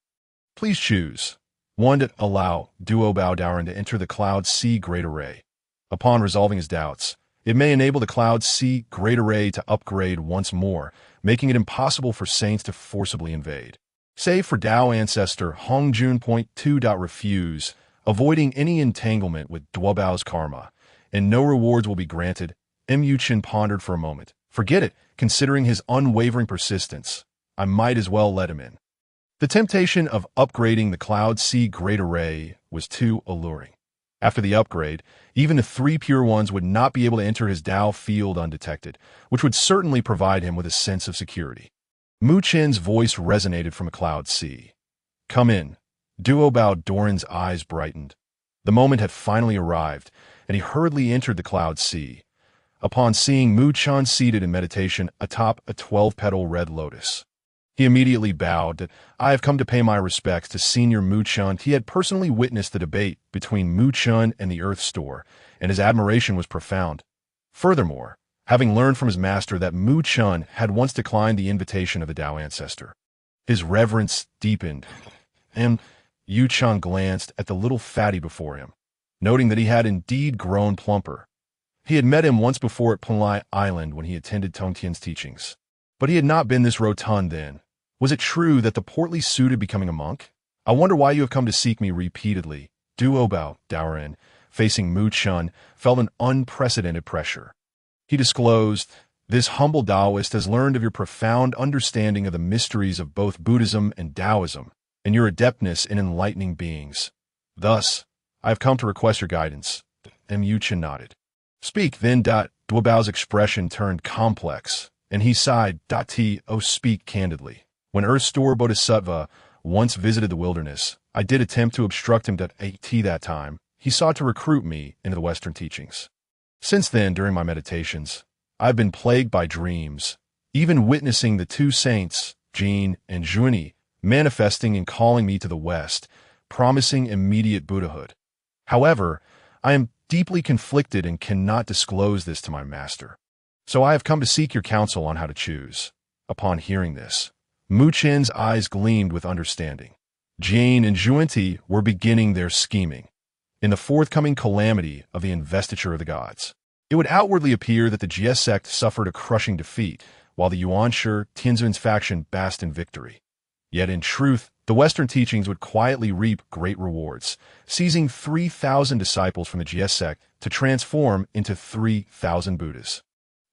Please choose. 1. To allow Duo Doran to enter the Cloud C Great Array. Upon resolving his doubts, it may enable the Cloud C Great Array to upgrade once more, making it impossible for saints to forcibly invade. Save for Dao Ancestor Hongjun.2. Refuse, avoiding any entanglement with Duobao's karma, and no rewards will be granted. Chen pondered for a moment. Forget it, considering his unwavering persistence. I might as well let him in. The temptation of upgrading the Cloud C Great Array was too alluring. After the upgrade, even the 3 pure ones would not be able to enter his Dao field undetected, which would certainly provide him with a sense of security. Chen's voice resonated from a Cloud C. Come in. Duo Doran's eyes brightened. The moment had finally arrived, and he hurriedly entered the Cloud C. Upon seeing Chen seated in meditation atop a 12-petal red lotus, he immediately bowed that I have come to pay my respects to Senior Chen. He had personally witnessed the debate between Chen and the Earth Store, and his admiration was profound. Furthermore, having learned from his master that Chen had once declined the invitation of the Dao Ancestor, his reverence deepened, and Chen glanced at the little fatty before him, noting that he had indeed grown plumper. He had met him once before at Panlai Island when he attended Tongtian's teachings, but he had not been this rotund then. Was it true that the portly suit had becoming a monk? I wonder why you have come to seek me repeatedly. Duo Doran, facing Chen, felt an unprecedented pressure. He disclosed, this humble Taoist has learned of your profound understanding of the mysteries of both Buddhism and Taoism, and your adeptness in enlightening beings. Thus, I have come to request your guidance. Chen nodded. Speak, then. Duobao's expression turned complex, and he sighed. Speak candidly. When Earth Store Bodhisattva once visited the wilderness, I did attempt to obstruct him. That time, he sought to recruit me into the Western teachings. Since then, during my meditations, I've been plagued by dreams, even witnessing the 2 saints, Jin and Zhuani, manifesting and calling me to the West, promising immediate Buddhahood. However, I am deeply conflicted and cannot disclose this to my master. So I have come to seek your counsel on how to choose. Upon hearing this, Chen's eyes gleamed with understanding. Jin and Zhuani were beginning their scheming. In the forthcoming calamity of the investiture of the gods, it would outwardly appear that the Jie sect suffered a crushing defeat, while the Yuanshi Tianzun's faction basked in victory. Yet in truth, the Western teachings would quietly reap great rewards, seizing 3,000 disciples from the Jie sect to transform into 3,000 Buddhas,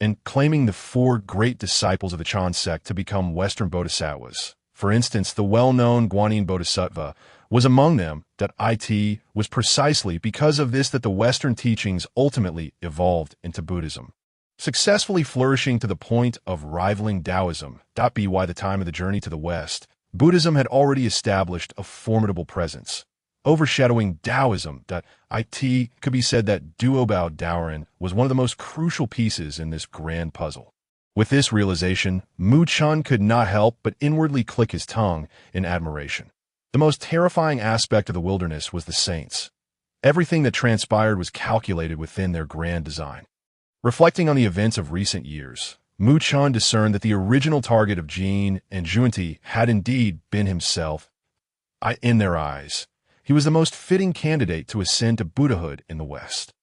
and claiming the 4 great disciples of the Chan sect to become Western bodhisattvas. For instance, the well-known Guanyin Bodhisattva was among them. It was precisely because of this that the Western teachings ultimately evolved into Buddhism, successfully flourishing to the point of rivaling Taoism. By the time of the journey to the West, Buddhism had already established a formidable presence, overshadowing Taoism. It could be said that Duo Doran was one of the most crucial pieces in this grand puzzle. With this realization, Chen could not help but inwardly click his tongue in admiration. The most terrifying aspect of the wilderness was the saints. Everything that transpired was calculated within their grand design. Reflecting on the events of recent years, Chen discerned that the original target of Jin and Zhuani had indeed been himself. In their eyes, he was the most fitting candidate to ascend to Buddhahood in the West.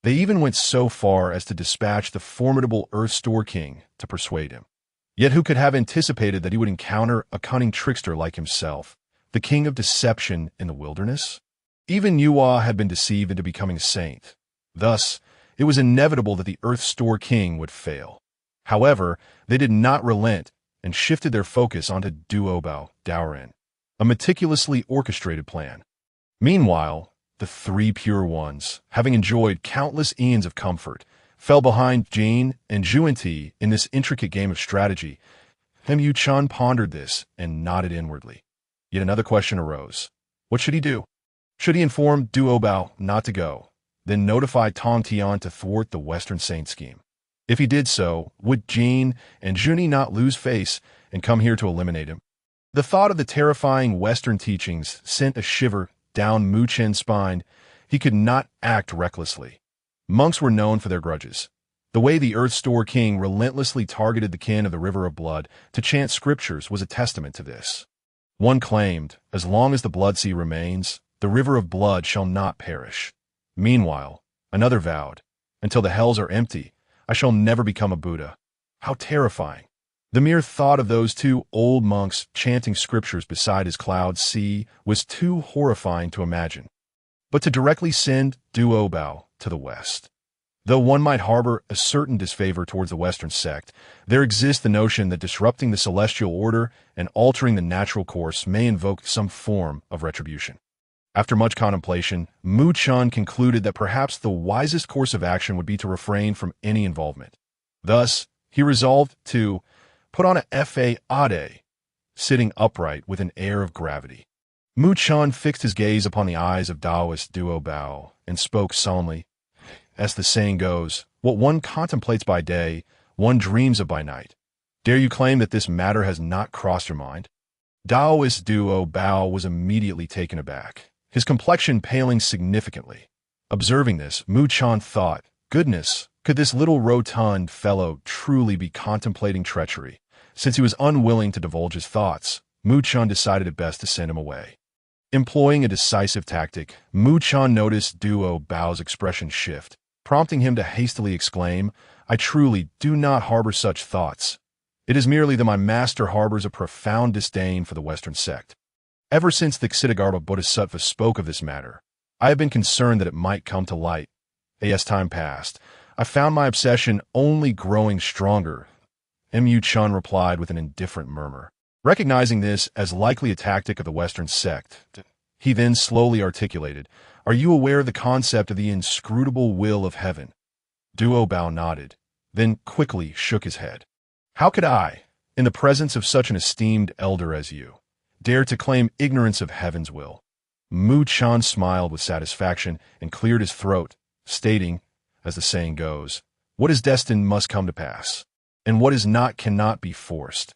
They even went so far as to dispatch the formidable Earth Store King to persuade him. Yet who could have anticipated that he would encounter a cunning trickster like himself, the king of deception in the wilderness? Even Nuwa had been deceived into becoming a saint. Thus, it was inevitable that the Earth Store King would fail. However, they did not relent and shifted their focus onto Duo Doran, a meticulously orchestrated plan. Meanwhile, the 3 pure ones, having enjoyed countless eons of comfort, fell behind Jin and Zhuani in this intricate game of strategy. Chen pondered this and nodded inwardly. Yet another question arose. What should he do? Should he inform Duo not to go, then notify Tongtian to thwart the Western Saint scheme? If he did so, would Jin and Zhuani not lose face and come here to eliminate him? The thought of the terrifying Western teachings sent a shiver down Chen's spine. He could not act recklessly. Monks were known for their grudges. The way the Earth Store King relentlessly targeted the kin of the River of Blood to chant scriptures was a testament to this. One claimed, as long as the Blood Sea remains, the River of Blood shall not perish. Meanwhile, another vowed, until the hells are empty, I shall never become a Buddha. How terrifying. The mere thought of those two old monks chanting scriptures beside his cloud sea was too horrifying to imagine. But to directly send Duo Bao to the West. Though one might harbor a certain disfavor towards the Western sect, there exists the notion that disrupting the celestial order and altering the natural course may invoke some form of retribution. After much contemplation, Mu Chen concluded that perhaps the wisest course of action would be to refrain from any involvement. Thus, he resolved to put on a fade, sitting upright with an air of gravity. Mu Chen fixed his gaze upon the eyes of Taoist Duo Bao and spoke solemnly. As the saying goes, what one contemplates by day, one dreams of by night. Dare you claim that this matter has not crossed your mind? Taoist Duo Bao was immediately taken aback, his complexion paling significantly. Observing this, Mu Chen thought, goodness, could this little rotund fellow truly be contemplating treachery? Since he was unwilling to divulge his thoughts, Mu Chen decided it best to send him away. Employing a decisive tactic, Mu Chen noticed Duo Bao's expression shift, prompting him to hastily exclaim, I truly do not harbor such thoughts. It is merely that my master harbors a profound disdain for the Western sect. Ever since the Ksitigarbha Bodhisattva spoke of this matter, I have been concerned that it might come to light. As time passed, I found my obsession only growing stronger. Mu Chen replied with an indifferent murmur. Recognizing this as likely a tactic of the Western sect, he then slowly articulated, Are you aware of the concept of the inscrutable will of heaven? Duo Bao nodded, then quickly shook his head. How could I, in the presence of such an esteemed elder as you, dare to claim ignorance of heaven's will? Mu Chen smiled with satisfaction and cleared his throat, stating, as the saying goes, what is destined must come to pass, and what is not cannot be forced.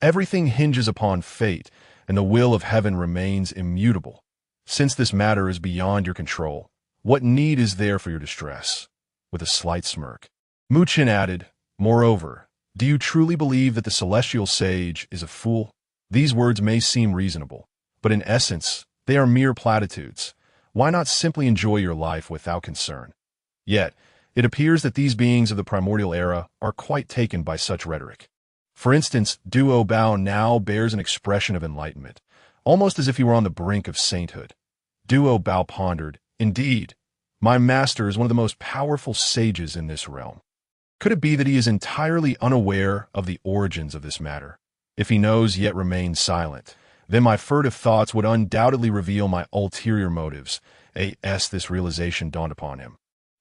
Everything hinges upon fate, and the will of heaven remains immutable. Since this matter is beyond your control, what need is there for your distress? With a slight smirk, Mu Chen added, Moreover, do you truly believe that the celestial sage is a fool? These words may seem reasonable, but in essence, they are mere platitudes. Why not simply enjoy your life without concern? Yet, it appears that these beings of the Primordial Era are quite taken by such rhetoric. For instance, Duo Bao now bears an expression of enlightenment, almost as if he were on the brink of sainthood. Duo Bao pondered, Indeed, my master is one of the most powerful sages in this realm. Could it be that he is entirely unaware of the origins of this matter? If he knows yet remains silent, then my furtive thoughts would undoubtedly reveal my ulterior motives. This realization dawned upon him.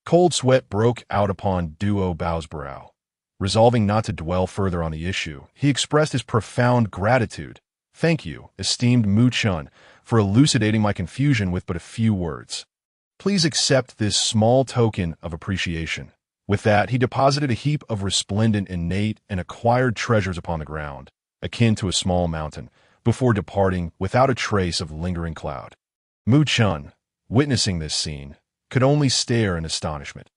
Cold sweat broke out upon Duo Bao's brow. Resolving not to dwell further on the issue, he expressed his profound gratitude. Thank you, esteemed Mu Chen, for elucidating my confusion with but a few words. Please accept this small token of appreciation. With that, he deposited a heap of resplendent innate and acquired treasures upon the ground, akin to a small mountain, before departing without a trace of lingering cloud. Mu Chen, witnessing this scene, could only stare in astonishment.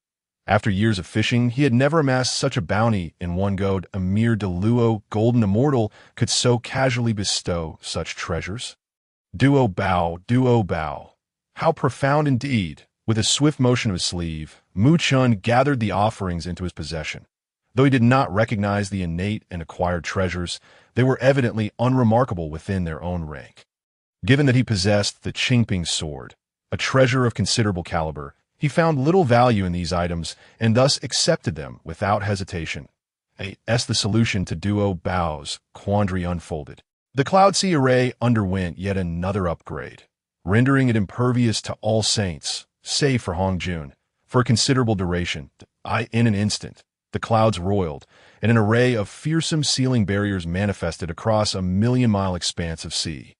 After years of fishing, he had never amassed such a bounty in one go. A mere Deluo golden immortal could so casually bestow such treasures. Duo Bao, how profound indeed! With a swift motion of his sleeve, Mu Chen gathered the offerings into his possession. Though he did not recognize the innate and acquired treasures, they were evidently unremarkable within their own rank. Given that he possessed the Qingping sword, a treasure of considerable caliber, he found little value in these items and thus accepted them without hesitation. The solution to Duo Bao's quandary unfolded. The Cloud Sea array underwent yet another upgrade, rendering it impervious to all saints, save for Hongjun. For a considerable duration, in an instant, the clouds roiled, and an array of fearsome sealing barriers manifested across a million-mile expanse of sea.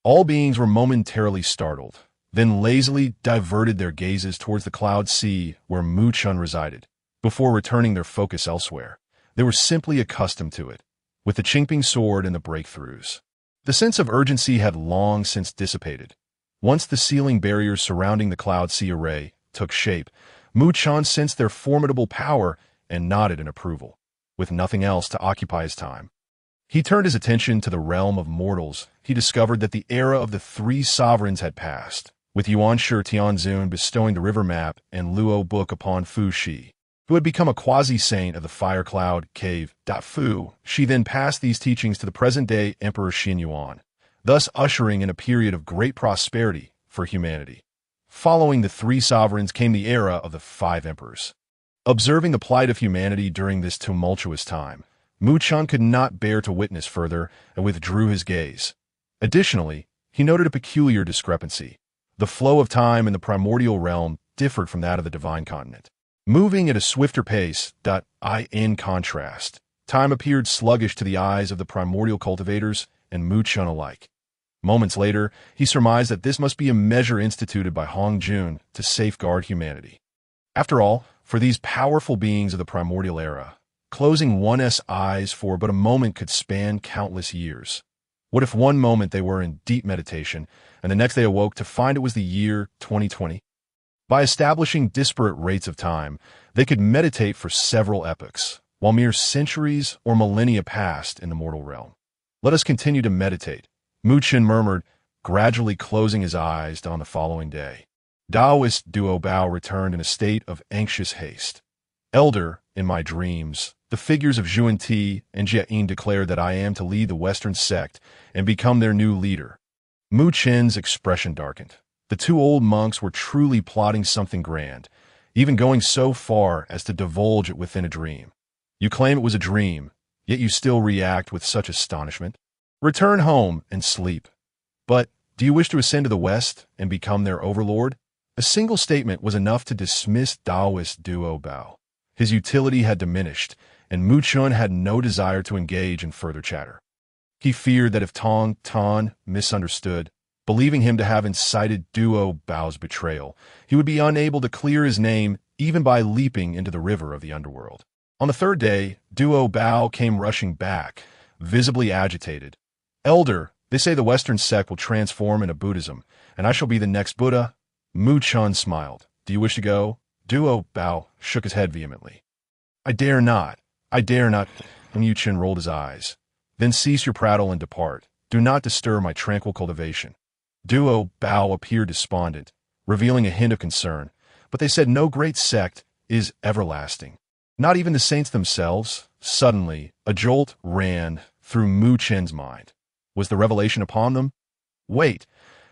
All beings were momentarily startled, then lazily diverted their gazes towards the Cloud Sea where Mu Chen resided, before returning their focus elsewhere. They were simply accustomed to it, with the Qingping sword and the breakthroughs. The sense of urgency had long since dissipated. Once the sealing barriers surrounding the Cloud Sea array took shape, Mu Chen sensed their formidable power and nodded in approval. With nothing else to occupy his time, he turned his attention to the realm of mortals. He discovered that the era of the three sovereigns had passed, with Yuanshi Tianzun bestowing the river map and Luo book upon Fu Shi, who had become a quasi-saint of the fire cloud cave. Fu Shi then passed these teachings to the present-day Emperor Xin Yuan, thus ushering in a period of great prosperity for humanity. Following the three sovereigns came the era of the five emperors. Observing the plight of humanity during this tumultuous time, Mu Chen could not bear to witness further and withdrew his gaze. Additionally, he noted a peculiar discrepancy. The flow of time in the primordial realm differed from that of the divine continent, moving at a swifter pace. In contrast, time appeared sluggish to the eyes of the primordial cultivators and Mu Chen alike. Moments later, he surmised that this must be a measure instituted by Hong Jun to safeguard humanity. After all, for these powerful beings of the primordial era, closing one's eyes for but a moment could span countless years. What if one moment they were in deep meditation, and the next they awoke to find it was the year 2020? By establishing disparate rates of time, they could meditate for several epochs, while mere centuries or millennia passed in the mortal realm. Let us continue to meditate, Mu Chen murmured, gradually closing his eyes on the following day. Taoist Duo Bao returned in a state of anxious haste. Elder, in my dreams, the figures of Zhuan Ti and Xian declared that I am to lead the Western sect and become their new leader. Mu Chen's expression darkened. The two old monks were truly plotting something grand, even going so far as to divulge it within a dream. You claim it was a dream, yet you still react with such astonishment. Return home and sleep. But do you wish to ascend to the West and become their overlord? A single statement was enough to dismiss Taoist Duo Bao. His utility had diminished, and Mu Chen had no desire to engage in further chatter. He feared that if Tong Tan misunderstood, believing him to have incited Duo Bao's betrayal, he would be unable to clear his name even by leaping into the river of the underworld. On the third day, Duo Bao came rushing back, visibly agitated. Elder, they say the Western sect will transform into Buddhism, and I shall be the next Buddha. Mu Chen smiled. Do you wish to go? Duo Bao shook his head vehemently. I dare not. I dare not. Mu Chen rolled his eyes. Then cease your prattle and depart. Do not disturb my tranquil cultivation. Duo Bao appeared despondent, revealing a hint of concern, but they said no great sect is everlasting. Not even the saints themselves. Suddenly, a jolt ran through Mu Chen's mind. Was the revelation upon them? Wait,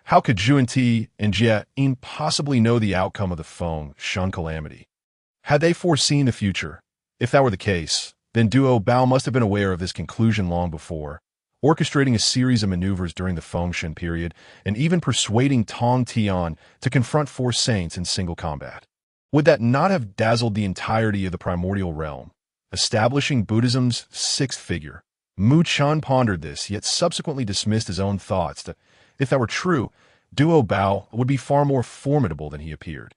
how could Zhuan Ti and Xian possibly know the outcome of the Feng Shun calamity? Had they foreseen the future? If that were the case, then Duo Bao must have been aware of this conclusion long before, orchestrating a series of maneuvers during the Feng Shun period and even persuading Tong Tian to confront four saints in single combat. Would that not have dazzled the entirety of the primordial realm, establishing Buddhism's sixth figure? Mu Chen pondered this, yet subsequently dismissed his own thoughts that, if that were true, Duo Bao would be far more formidable than he appeared.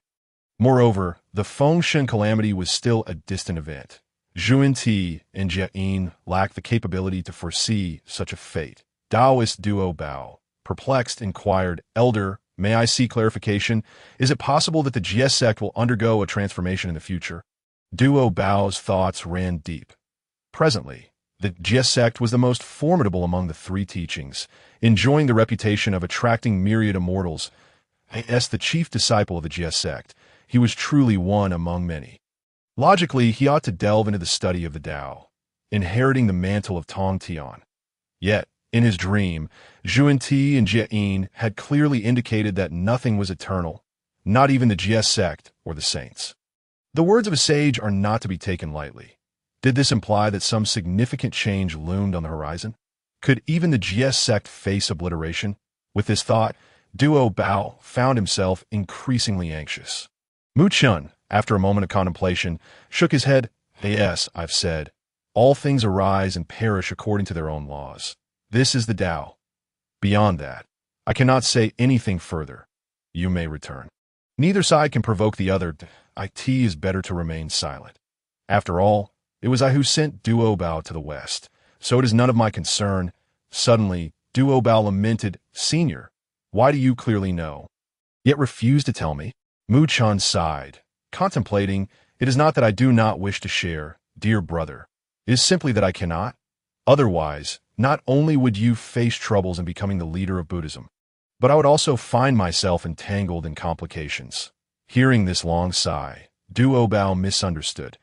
Moreover, the Feng Shun calamity was still a distant event. Zhuan Ti and Xian lacked the capability to foresee such a fate. Taoist Duo Bao, perplexed, inquired, Elder, may I see clarification? Is it possible that the Jie sect will undergo a transformation in the future? Duo Bao's thoughts ran deep. Presently, the Jie sect was the most formidable among the three teachings, enjoying the reputation of attracting myriad immortals. As the chief disciple of the Jie sect, he was truly one among many. Logically, he ought to delve into the study of the Tao, inheriting the mantle of Tong Tian. Yet, in his dream, Zhuan Ti and Xian had clearly indicated that nothing was eternal, not even the Jie sect or the saints. The words of a sage are not to be taken lightly. Did this imply that some significant change loomed on the horizon? Could even the Jie sect face obliteration? With this thought, Duo Bao found himself increasingly anxious. Mu Chen, after a moment of contemplation, shook his head. Yes, I've said. All things arise and perish according to their own laws. This is the Tao. Beyond that, I cannot say anything further. You may return. Neither side can provoke the other. It is better to remain silent. After all, it was I who sent Duo Bao to the West, so it is none of my concern. Suddenly, Duo Bao lamented, Senior, why do you clearly know, yet refuse to tell me? Mu Chen sighed, contemplating It is not that I do not wish to share, dear brother. It is simply that I cannot. Otherwise, not only would you face troubles in becoming the leader of Buddhism, but I would also find myself entangled in complications. Hearing this long sigh, Duo Bao misunderstood.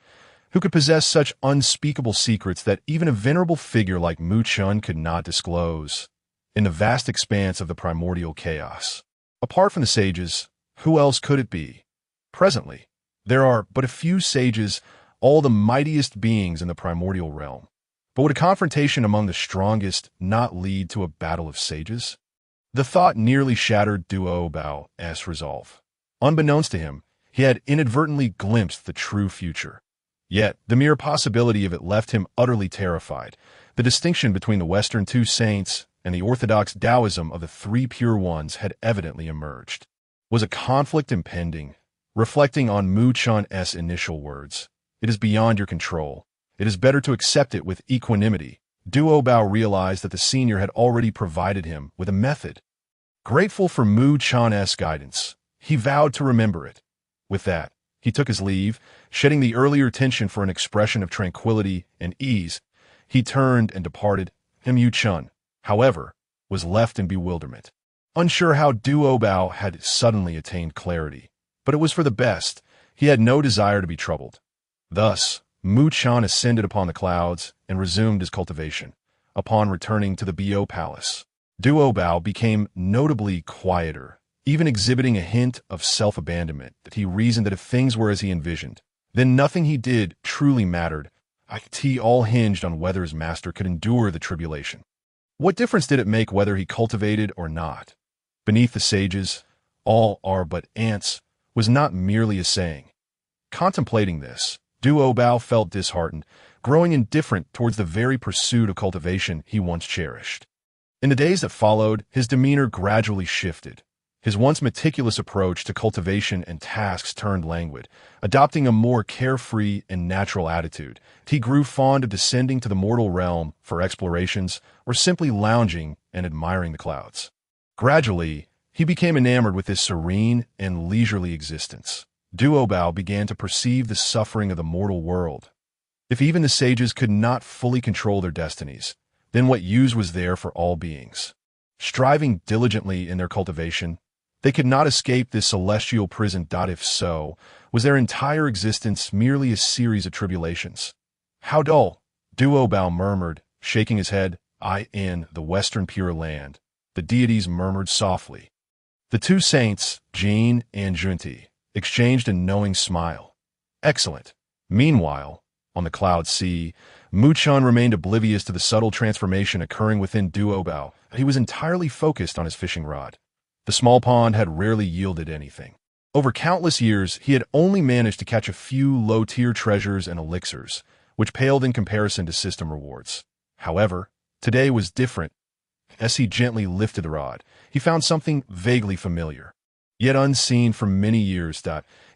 Who could possess such unspeakable secrets that even a venerable figure like Mu Chun could not disclose? In the vast expanse of the primordial chaos, apart from the sages, who else could it be? Presently, there are but a few sages, all the mightiest beings in the primordial realm. But would a confrontation among the strongest not lead to a battle of sages? The thought nearly shattered Duo Bao's resolve. Unbeknownst to him, he had inadvertently glimpsed the true future. Yet, the mere possibility of it left him utterly terrified. The distinction between the Western two saints and the orthodox Taoism of the three pure ones had evidently emerged. Was a conflict impending? Reflecting on Mu Chun's initial words, "It is beyond your control. It is better to accept it with equanimity." Duo Bao realized that the senior had already provided him with a method. Grateful for Mu Chun's guidance, he vowed to remember it. With that, he took his leave, shedding the earlier tension for an expression of tranquility and ease. He turned and departed. Mu Chun, however, was left in bewilderment, unsure how Duo Bao had suddenly attained clarity. But it was for the best. He had no desire to be troubled. Thus, Mu Chun ascended upon the clouds and resumed his cultivation. Upon returning to the Bo Palace, Duo Bao became notably quieter, even exhibiting a hint of self-abandonment that he reasoned that if things were as he envisioned, then nothing he did truly mattered. It all hinged on whether his master could endure the tribulation. What difference did it make whether he cultivated or not? Beneath the sages, all are but ants, was not merely a saying. Contemplating this, Duo Bao felt disheartened, growing indifferent towards the very pursuit of cultivation he once cherished. In the days that followed, his demeanor gradually shifted. His once meticulous approach to cultivation and tasks turned languid. Adopting a more carefree and natural attitude, he grew fond of descending to the mortal realm for explorations or simply lounging and admiring the clouds. Gradually, he became enamored with this serene and leisurely existence. Duo Bao began to perceive the suffering of the mortal world. If even the sages could not fully control their destinies, then what use was there for all beings? Striving diligently in their cultivation, they could not escape this celestial prison. If so, was their entire existence merely a series of tribulations? How dull, Duo Bao murmured, shaking his head. In the Western Pure Land, the deities murmured softly. The two saints, Jin and Junti, exchanged a knowing smile. Excellent. Meanwhile, on the cloud sea, Mu Chun remained oblivious to the subtle transformation occurring within Duo Bao. He was entirely focused on his fishing rod. The small pond had rarely yielded anything. Over countless years, he had only managed to catch a few low-tier treasures and elixirs, which paled in comparison to system rewards. However, today was different. As he gently lifted the rod, he found something vaguely familiar, yet unseen for many years.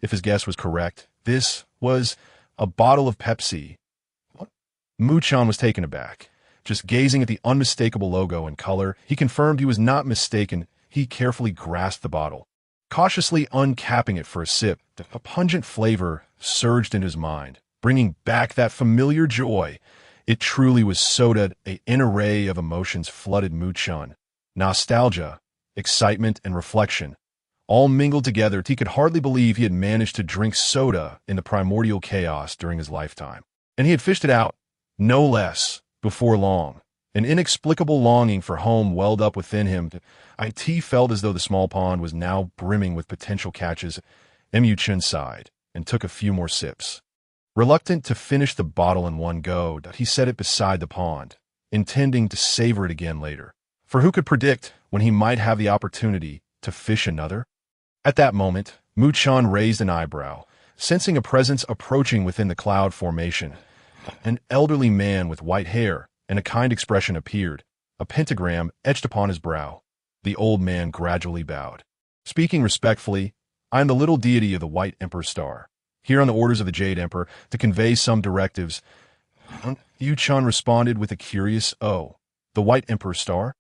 If his guess was correct, this was a bottle of Pepsi. Mu Chun was taken aback. Just gazing at the unmistakable logo and color, he confirmed he was not mistaken. He carefully grasped the bottle, cautiously uncapping it for a sip. A pungent flavor surged into his mind, bringing back that familiar joy. It truly was soda. An array of emotions flooded Mu Chun. Nostalgia, excitement, and reflection, all mingled together. He could hardly believe he had managed to drink soda in the primordial chaos during his lifetime. And he had fished it out, no less, before long. An inexplicable longing for home welled up within him. It felt as though the small pond was now brimming with potential catches. Mu Chun sighed and took a few more sips. Reluctant to finish the bottle in one go, he set it beside the pond, intending to savor it again later. For who could predict when he might have the opportunity to fish another? At that moment, Mu Chun raised an eyebrow, sensing a presence approaching within the cloud formation. An elderly man with white hair and a kind expression appeared, a pentagram etched upon his brow. The old man gradually bowed. Speaking respectfully, "I am the little deity of the White Emperor Star, here on the orders of the Jade Emperor to convey some directives." Mu Chun responded with a curious, "Oh, the White Emperor Star?"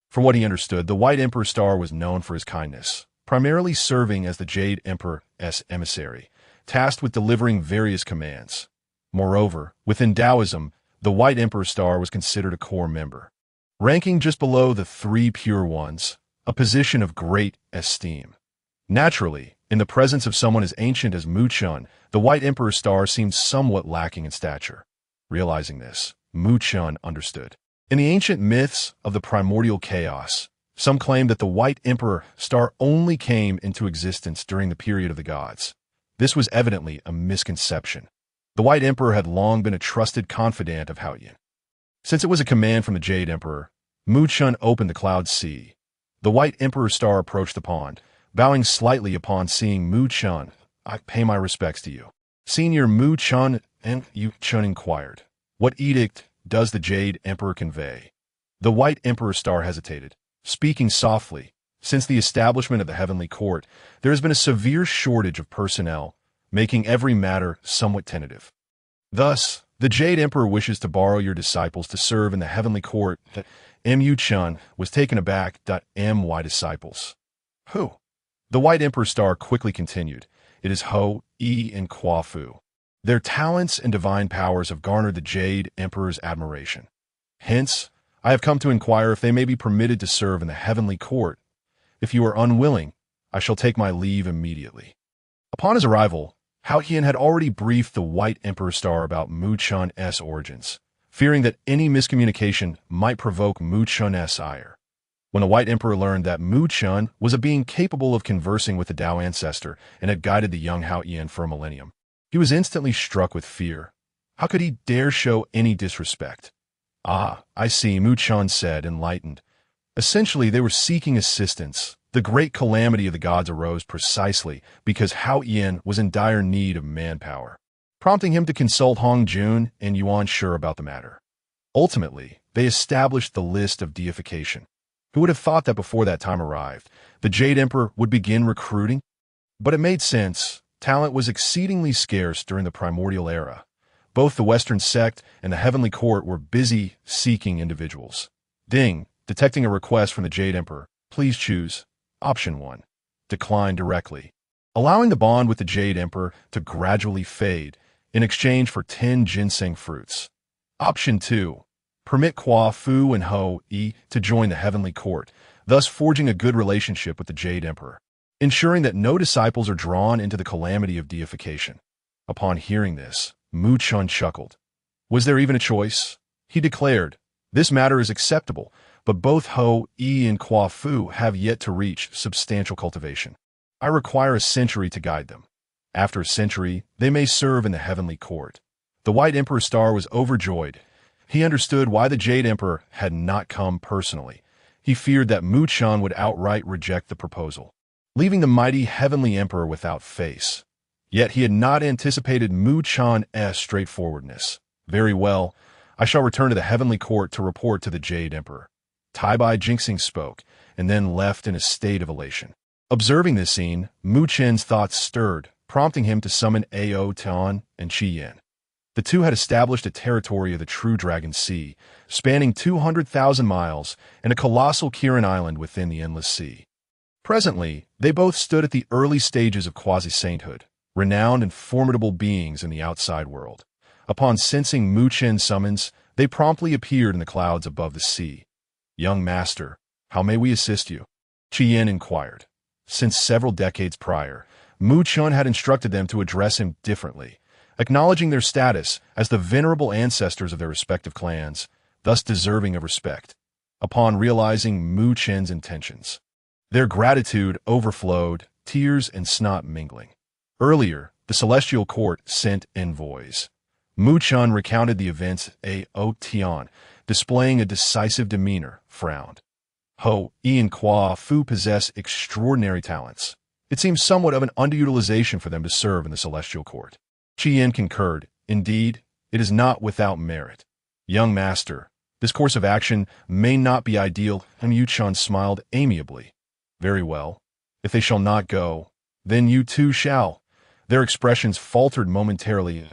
From what he understood, the White Emperor Star was known for his kindness, primarily serving as the Jade Emperor's emissary. tasked with delivering various commands. Moreover, within Taoism, the White Emperor star was considered a core member, ranking just below the three pure ones, a position of great esteem. Naturally, in the presence of someone as ancient as Mu Chun, the White Emperor star seemed somewhat lacking in stature. Realizing this, Mu Chun understood. In the ancient myths of the primordial chaos, some claim that the White Emperor star only came into existence during the period of the gods. This was evidently a misconception. The White Emperor had long been a trusted confidant of Xian. Since it was a command from the Jade Emperor, Mu Chun opened the cloud sea. The White Emperor star approached the pond, bowing slightly upon seeing Mu Chun. "I pay my respects to you." Senior Mu Chun and Yu Chun inquired, "What edict does the Jade Emperor convey?" The White Emperor star hesitated, speaking softly. "Since the establishment of the heavenly court, there has been a severe shortage of personnel, making every matter somewhat tentative. Thus, the Jade Emperor wishes to borrow your disciples to serve in the heavenly court." Mu Chun was taken aback. My disciples? Who? The White Emperor star quickly continued. "It is Ho, Yi, and Kwa Fu. Their talents and divine powers have garnered the Jade Emperor's admiration. Hence, I have come to inquire if they may be permitted to serve in the heavenly court. If you are unwilling, I shall take my leave immediately." Upon his arrival, Xian had already briefed the White Emperor star about Mu Chun's origins, fearing that any miscommunication might provoke Mu Chun's ire. When the White Emperor learned that Mu Chun was a being capable of conversing with the Demon Ancestor and had guided the young Xian for a millennium, he was instantly struck with fear. How could he dare show any disrespect? "Ah, I see," Mu Chun said, enlightened. Essentially, they were seeking assistance. The great calamity of the gods arose precisely because Xian was in dire need of manpower, prompting him to consult Hong Jun and Yuan Shi about the matter. Ultimately, they established the list of deification. Who would have thought that before that time arrived, the Jade Emperor would begin recruiting? But it made sense. Talent was exceedingly scarce during the Primordial Era. Both the Western sect and the Heavenly Court were busy seeking individuals. Ding, detecting a request from the Jade Emperor, "Please choose Option 1. Decline directly, allowing the bond with the Jade Emperor to gradually fade in exchange for 10 ginseng fruits. Option 2. Permit Kwa Fu and Ho Yi to join the Heavenly Court, thus forging a good relationship with the Jade Emperor, ensuring that no disciples are drawn into the calamity of deification." Upon hearing this, Mu Chun chuckled. Was there even a choice? He declared, "This matter is acceptable, but both Ho Yi and Kwa Fu have yet to reach substantial cultivation. I require a century to guide them. After a century, they may serve in the Heavenly Court." The White Emperor star was overjoyed. He understood why the Jade Emperor had not come personally. He feared that Mu Chun would outright reject the proposal, leaving the mighty Heavenly Emperor without face. Yet he had not anticipated Mu Chun's straightforwardness. "Very well, I shall return to the Heavenly Court to report to the Jade Emperor." Taiyi Xuanxian spoke, and then left in a state of elation. Observing this scene, Mu Chun's thoughts stirred, prompting him to summon Attain and Xian. The two had established a territory of the True Dragon Sea, spanning 200,000 miles, and a colossal Kirin Island within the Endless Sea. Presently, they both stood at the early stages of quasi-sainthood, renowned and formidable beings in the outside world. Upon sensing Mu Chun's summons, they promptly appeared in the clouds above the sea. "Young master, how may we assist you?" Xian inquired. Since several decades prior, Mu Chun had instructed them to address him differently, acknowledging their status as the venerable ancestors of their respective clans, thus deserving of respect. Upon realizing Mu Chun's intentions, their gratitude overflowed, tears and snot mingling. Earlier, the Celestial Court sent envoys. Mu Chun recounted the events Attain, displaying a decisive demeanor, frowned. Ho Yi and Kwa Fu possess extraordinary talents. It seems somewhat of an underutilization for them to serve in the Celestial Court. Xian concurred. "Indeed, it is not without merit. Young master, this course of action may not be ideal," and Mu Chun smiled amiably. "Very well. If they shall not go, then you too shall." Their expressions faltered momentarily.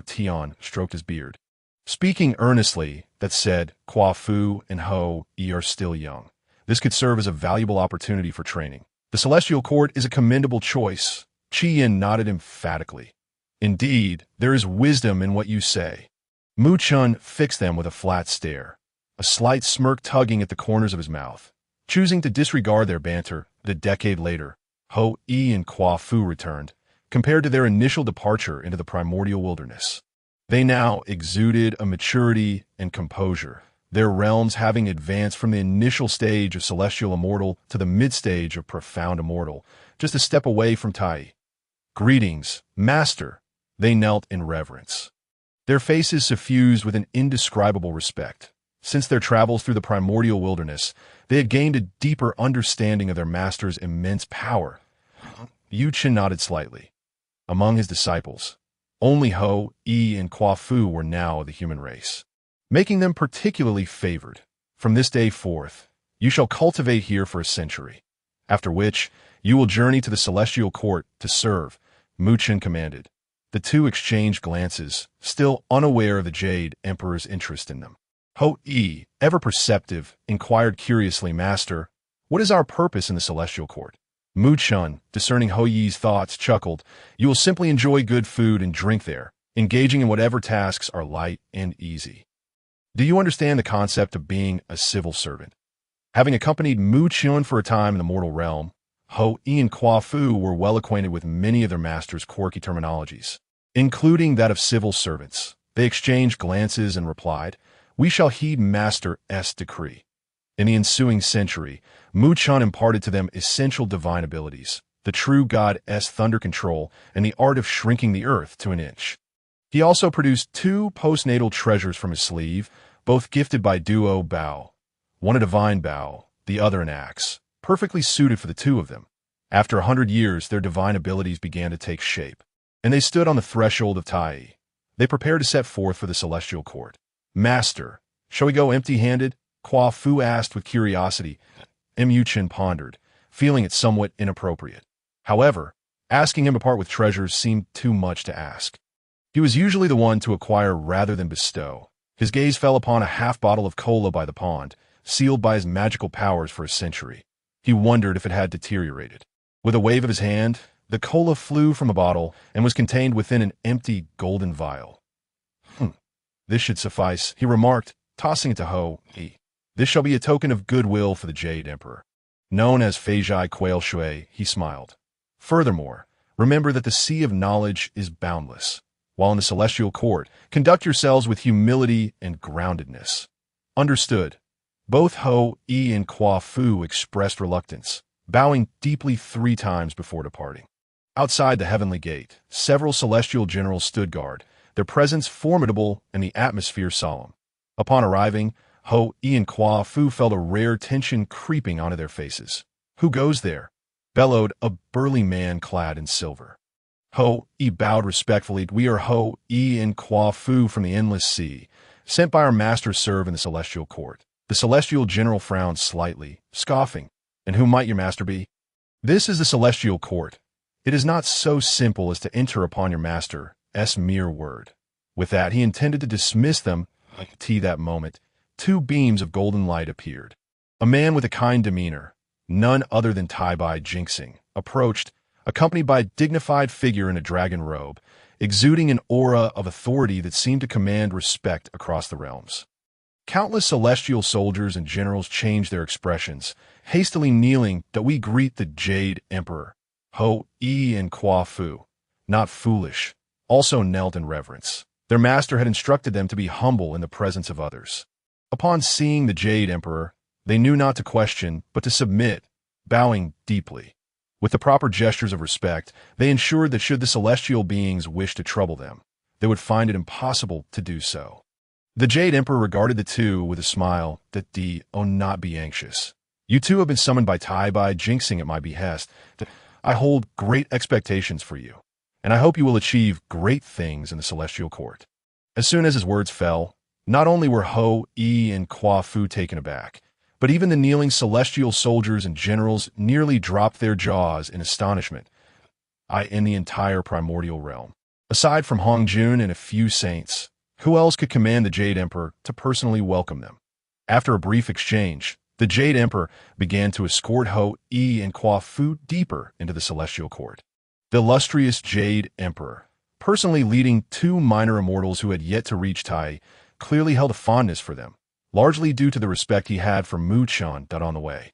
Tian stroked his beard, speaking earnestly, that said, "Kwa Fu and Ho Yi are still young. This could serve as a valuable opportunity for training. The Celestial Court is a commendable choice." Xian nodded emphatically. Indeed, there is wisdom in what you say. Mu Chun fixed them with a flat stare, a slight smirk tugging at the corners of his mouth. Choosing to disregard their banter, a decade later, Ho Yi and Kwa Fu returned, compared to their initial departure into the primordial wilderness. They now exuded a maturity and composure, their realms having advanced from the initial stage of celestial immortal to the mid-stage of profound immortal, just a step away from Taiyi. Greetings, Master, they knelt in reverence. Their faces suffused with an indescribable respect. Since their travels through the primordial wilderness, they had gained a deeper understanding of their master's immense power. Yu Chen nodded slightly. Among his disciples, only Ho, Yi, and Kwa Fu were now of the human race, making them particularly favored. From this day forth, you shall cultivate here for a century, after which you will journey to the celestial court to serve, Mu Chen commanded. The two exchanged glances, still unaware of the Jade Emperor's interest in them. Ho Yi, ever perceptive, inquired curiously, Master, what is our purpose in the celestial court? Mu Chun, discerning Ho Yi's thoughts, chuckled, You will simply enjoy good food and drink there, engaging in whatever tasks are light and easy. Do you understand the concept of being a civil servant? Having accompanied Mu Chun for a time in the mortal realm, Ho Yi and Kwa Fu were well acquainted with many of their master's quirky terminologies, including that of civil servants. They exchanged glances and replied, We shall heed Master S' decree. In the ensuing century, Mu Chun imparted to them essential divine abilities, the true God S' thunder control and the art of shrinking the earth to an inch. He also produced 2 postnatal treasures from his sleeve, both gifted by Duo Bao, one a divine bow, the other an axe, perfectly suited for the two of them. After 100 years, their divine abilities began to take shape, and they stood on the threshold of Taiyi. They prepared to set forth for the celestial court. Master, shall we go empty-handed? Kwa Fu asked with curiosity. Mu Chen pondered, feeling it somewhat inappropriate. However, asking him to part with treasures seemed too much to ask. He was usually the one to acquire rather than bestow. His gaze fell upon a half-bottle of cola by the pond, sealed by his magical powers for a century. He wondered if it had deteriorated. With a wave of his hand, the cola flew from the bottle and was contained within an empty golden vial. This should suffice, he remarked, tossing it to Ho Yi. This shall be a token of goodwill for the Jade Emperor. Known as Feijai Quail Shui, he smiled. Furthermore, remember that the sea of knowledge is boundless. While in the celestial court, conduct yourselves with humility and groundedness. Understood. Both Ho Yi and Kwa Fu expressed reluctance, bowing deeply 3 times before departing. Outside the heavenly gate, several celestial generals stood guard, their presence formidable and the atmosphere solemn. Upon arriving, Ho Yi and Kwa Fu felt a rare tension creeping onto their faces. Who goes there? Bellowed a burly man clad in silver. Ho Yi bowed respectfully. We are Ho Yi and Kwa Fu from the endless sea, sent by our master to serve in the celestial court. The celestial general frowned slightly, scoffing. And who might your master be? This is the celestial court. It is not so simple as to enter upon your master's mere word. With that, he intended to dismiss them. That moment, 2 beams of golden light appeared. A man with a kind demeanor, none other than Taiyi Xuanxian, approached, accompanied by a dignified figure in a dragon robe, exuding an aura of authority that seemed to command respect across the realms. Countless celestial soldiers and generals changed their expressions, hastily kneeling that we greet the Jade Emperor. Ho Yi and Kwa Fu, not foolish, also knelt in reverence. Their master had instructed them to be humble in the presence of others. Upon seeing the Jade Emperor, they knew not to question, but to submit, bowing deeply. With the proper gestures of respect, they ensured that should the celestial beings wish to trouble them, they would find it impossible to do so. The Jade Emperor regarded the two with a smile that not be anxious. You two have been summoned by Taiyi Xuanxian at my behest. I hold great expectations for you, and I hope you will achieve great things in the celestial court. As soon as his words fell, not only were Ho Yi and Kwa Fu taken aback, but even the kneeling celestial soldiers and generals nearly dropped their jaws in astonishment. In the entire primordial realm, aside from Hong Jun and a few saints, who else could command the Jade Emperor to personally welcome them? After a brief exchange, the Jade Emperor began to escort Ho Yi and Kwa Fu deeper into the celestial court. The illustrious Jade Emperor, personally leading two minor immortals who had yet to reach Taiyi, clearly held a fondness for them, largely due to the respect he had for Muchan on the way.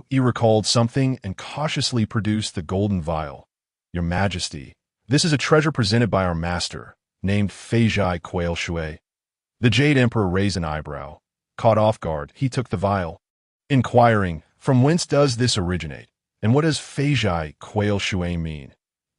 He recalled something and cautiously produced the golden vial. Your Majesty, this is a treasure presented by our master, named Taiyi Xuanxian. The Jade Emperor raised an eyebrow. Caught off guard, he took the vial, inquiring, from whence does this originate, and what does Taiyi Xuanxian mean?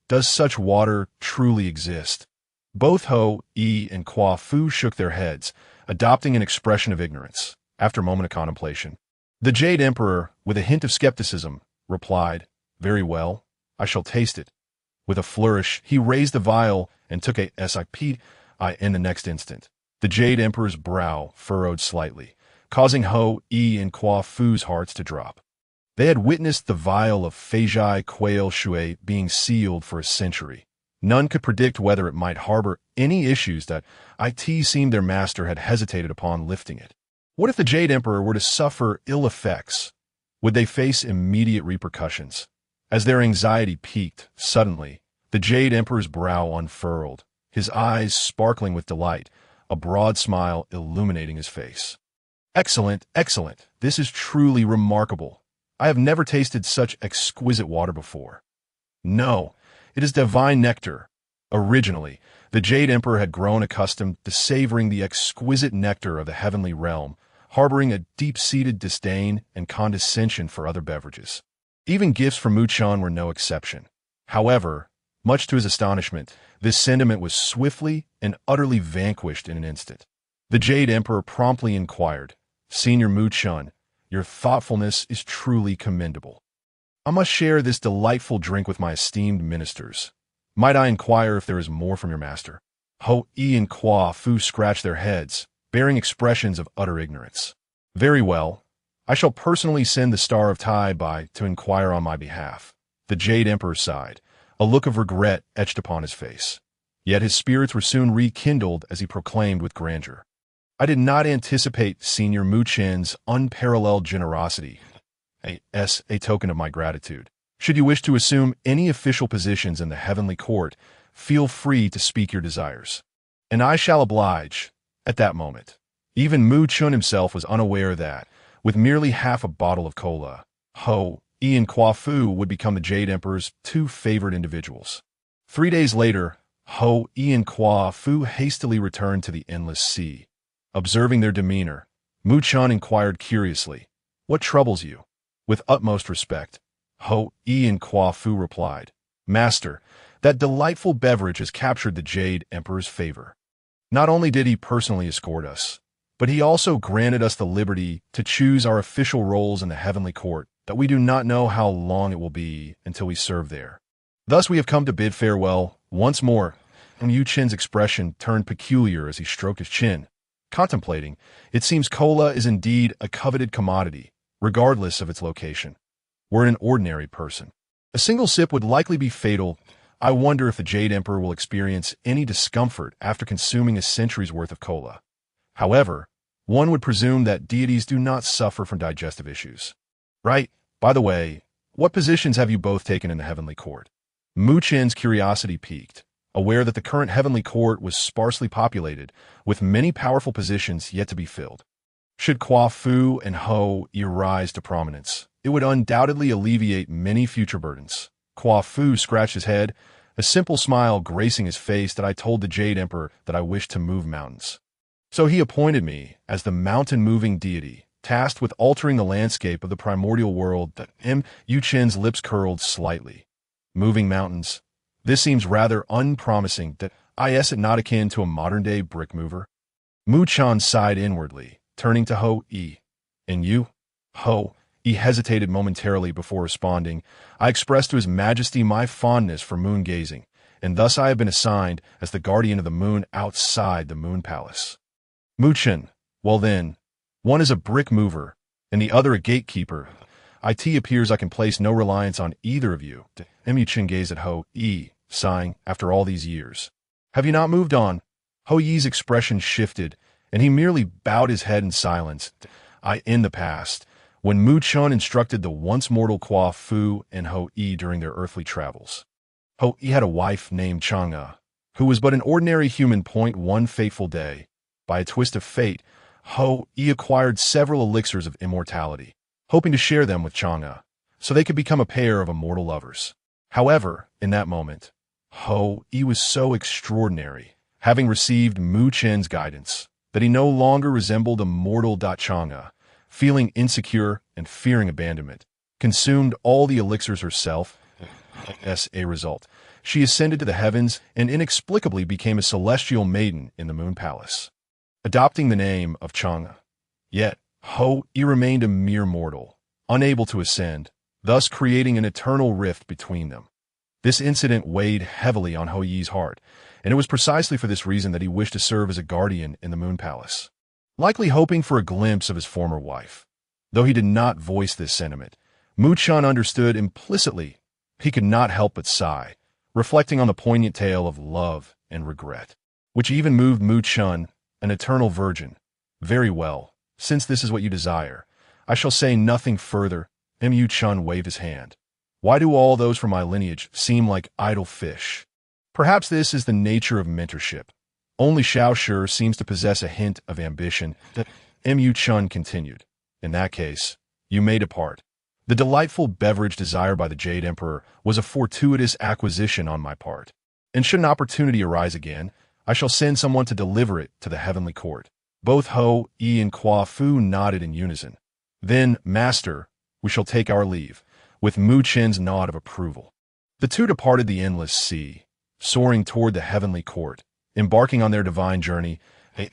Does such water truly exist? Both Yi and Qua Fu shook their heads, adopting an expression of ignorance. After a moment of contemplation, the Jade Emperor, with a hint of skepticism, replied, "Very well, I shall taste it." With a flourish, he raised the vial and took a sip. In the next instant, the Jade Emperor's brow furrowed slightly, causing Yi and Qua Fu's hearts to drop. They had witnessed the vial of Taiyi Xuanxian being sealed for a century. None could predict whether it might harbor any issues that it seemed their master had hesitated upon lifting it. What if the Jade Emperor were to suffer ill effects? Would they face immediate repercussions? As their anxiety peaked, suddenly, the Jade Emperor's brow unfurled, his eyes sparkling with delight, a broad smile illuminating his face. "Excellent, excellent. This is truly remarkable. I have never tasted such exquisite water before. No, it is divine nectar." Originally, the Jade Emperor had grown accustomed to savoring the exquisite nectar of the heavenly realm, harboring a deep-seated disdain and condescension for other beverages. Even gifts from Muchan were no exception. However, much to his astonishment, this sentiment was swiftly and utterly vanquished in an instant. The Jade Emperor promptly inquired, "Senior Muchan, your thoughtfulness is truly commendable. I must share this delightful drink with my esteemed ministers. Might I inquire if there is more from your master?" Yi and Qua Fu scratched their heads, bearing expressions of utter ignorance. "Very well. I shall personally send the Star of Tai to inquire on my behalf." The Jade Emperor sighed, a look of regret etched upon his face. Yet his spirits were soon rekindled as he proclaimed with grandeur, "I did not anticipate Senior Muchan's unparalleled generosity. A token of my gratitude. Should you wish to assume any official positions in the heavenly court, feel free to speak your desires. And I shall oblige." At that moment, even Muchan himself was unaware that, with merely half a bottle of cola, Yi and Qua Fu would become the Jade Emperor's two favored individuals. 3 days later, Yi and Qua Fu hastily returned to the endless sea. Observing their demeanor, Muchan inquired curiously, "What troubles you?" With utmost respect, Yi and Qua Fu replied, "Master, that delightful beverage has captured the Jade Emperor's favor. Not only did he personally escort us, but he also granted us the liberty to choose our official roles in the heavenly court that we do not know how long it will be until we serve there. Thus we have come to bid farewell once more." And Yu Chen's expression turned peculiar as he stroked his chin. Contemplating, it seems cola is indeed a coveted commodity, regardless of its location. Were an ordinary person, a single sip would likely be fatal. I wonder if the Jade Emperor will experience any discomfort after consuming a century's worth of cola. However, one would presume that deities do not suffer from digestive issues. Right? By the way, what positions have you both taken in the heavenly court? Muchan's curiosity piqued, aware that the current heavenly court was sparsely populated, with many powerful positions yet to be filled. Should Qua Fu and Yi rise to prominence, it would undoubtedly alleviate many future burdens. Qua Fu scratched his head, a simple smile gracing his face that I told the Jade Emperor that I wished to move mountains. So he appointed me as the mountain-moving deity, tasked with altering the landscape of the primordial world. That Yu Chen's lips curled slightly. Moving mountains. This seems rather unpromising. That is it not akin to a modern-day brick mover? Muchan sighed inwardly, turning to Yi. "And you?" He hesitated momentarily before responding. "I expressed to His Majesty my fondness for moon-gazing, and thus I have been assigned as the guardian of the moon outside the Moon Palace." Muchan, well then, one is a brick mover, and the other a gatekeeper. It appears I can place no reliance on either of you. Muchan gazed at Yi, sighing, after all these years. "Have you not moved on?" Yi's expression shifted, and he merely bowed his head in silence. In the past, when Muchan instructed the once mortal Qua Fu and Yi during their earthly travels. He had a wife named Chang'e, who was but an ordinary human. One fateful day, by a twist of fate, He acquired several elixirs of immortality, hoping to share them with Chang'e, so they could become a pair of immortal lovers. However, in that moment, He was so extraordinary, having received Mu Chen's guidance, that he no longer resembled a mortal. Chang'e, feeling insecure and fearing abandonment, consumed all the elixirs herself. As a result, she ascended to the heavens and inexplicably became a celestial maiden in the Moon Palace, adopting the name of Chang'e. Yet, He remained a mere mortal, unable to ascend, thus creating an eternal rift between them. This incident weighed heavily on Yi's heart, and it was precisely for this reason that he wished to serve as a guardian in the Moon Palace, likely hoping for a glimpse of his former wife. Though he did not voice this sentiment, Mu Chen understood implicitly. He could not help but sigh, reflecting on the poignant tale of love and regret, which even moved Mu Chen, an eternal virgin. Very well, since this is what you desire, I shall say nothing further. Mu Chen waved his hand. Why do all those from my lineage seem like idle fish? Perhaps this is the nature of mentorship. Only Xiao seems to possess a hint of ambition. Mu Chen continued. In that case, you may depart. The delightful beverage desired by the Jade Emperor was a fortuitous acquisition on my part, and should an opportunity arise again, I shall send someone to deliver it to the heavenly court. Both Yi and Kwa Fu nodded in unison. Then, Master, we shall take our leave, with Mu Chen's nod of approval. The two departed the endless sea, soaring toward the heavenly court, embarking on their divine journey.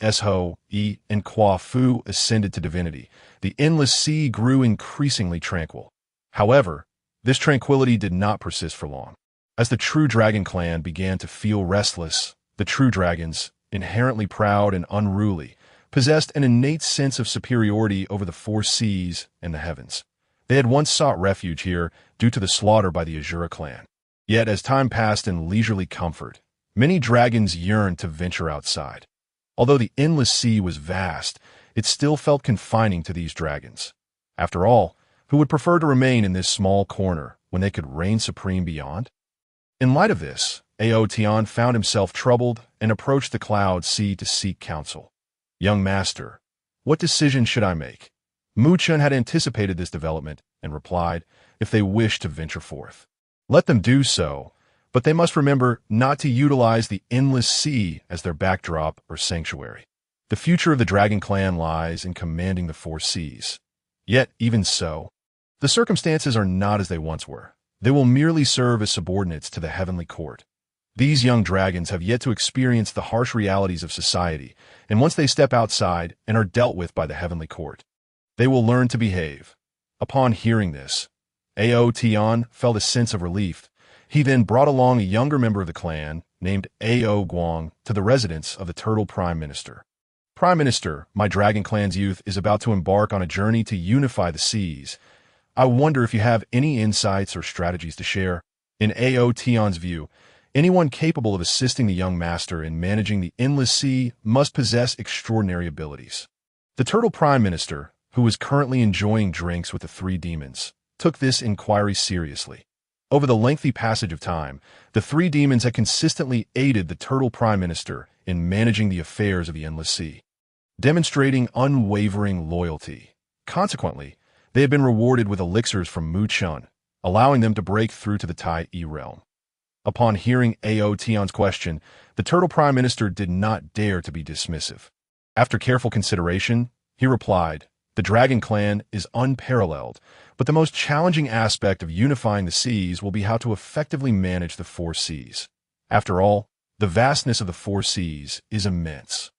As Yi and Kwa Fu ascended to divinity, the endless sea grew increasingly tranquil. However, this tranquility did not persist for long. As the true dragon clan began to feel restless, the true dragons, inherently proud and unruly, possessed an innate sense of superiority over the four seas and the heavens. They had once sought refuge here due to the slaughter by the Azura clan. Yet as time passed in leisurely comfort, many dragons yearned to venture outside. Although the endless sea was vast, it still felt confining to these dragons. After all, who would prefer to remain in this small corner when they could reign supreme beyond? In light of this, Tian found himself troubled and approached the cloud sea to seek counsel. Young master, what decision should I make? Mu Chen had anticipated this development and replied, if they wish to venture forth, let them do so, but they must remember not to utilize the endless sea as their backdrop or sanctuary. The future of the Dragon Clan lies in commanding the four seas. Yet, even so, the circumstances are not as they once were. They will merely serve as subordinates to the heavenly court. These young dragons have yet to experience the harsh realities of society, and once they step outside and are dealt with by the heavenly court, they will learn to behave. Upon hearing this, Tian felt a sense of relief. He then brought along a younger member of the clan, named Guang, to the residence of the Turtle Prime Minister. Prime Minister, my Dragon Clan's youth is about to embark on a journey to unify the seas. I wonder if you have any insights or strategies to share. In Tian's view, anyone capable of assisting the young master in managing the endless sea must possess extraordinary abilities. The Turtle Prime Minister, who was currently enjoying drinks with the three demons, took this inquiry seriously. Over the lengthy passage of time, the three demons had consistently aided the Turtle Prime Minister in managing the affairs of the Endless Sea, demonstrating unwavering loyalty. Consequently, they had been rewarded with elixirs from Mu Chen, allowing them to break through to the Taiyi realm. Upon hearing Tian's question, the Turtle Prime Minister did not dare to be dismissive. After careful consideration, he replied, the Dragon Clan is unparalleled, but the most challenging aspect of unifying the seas will be how to effectively manage the four seas. After all, the vastness of the four seas is immense,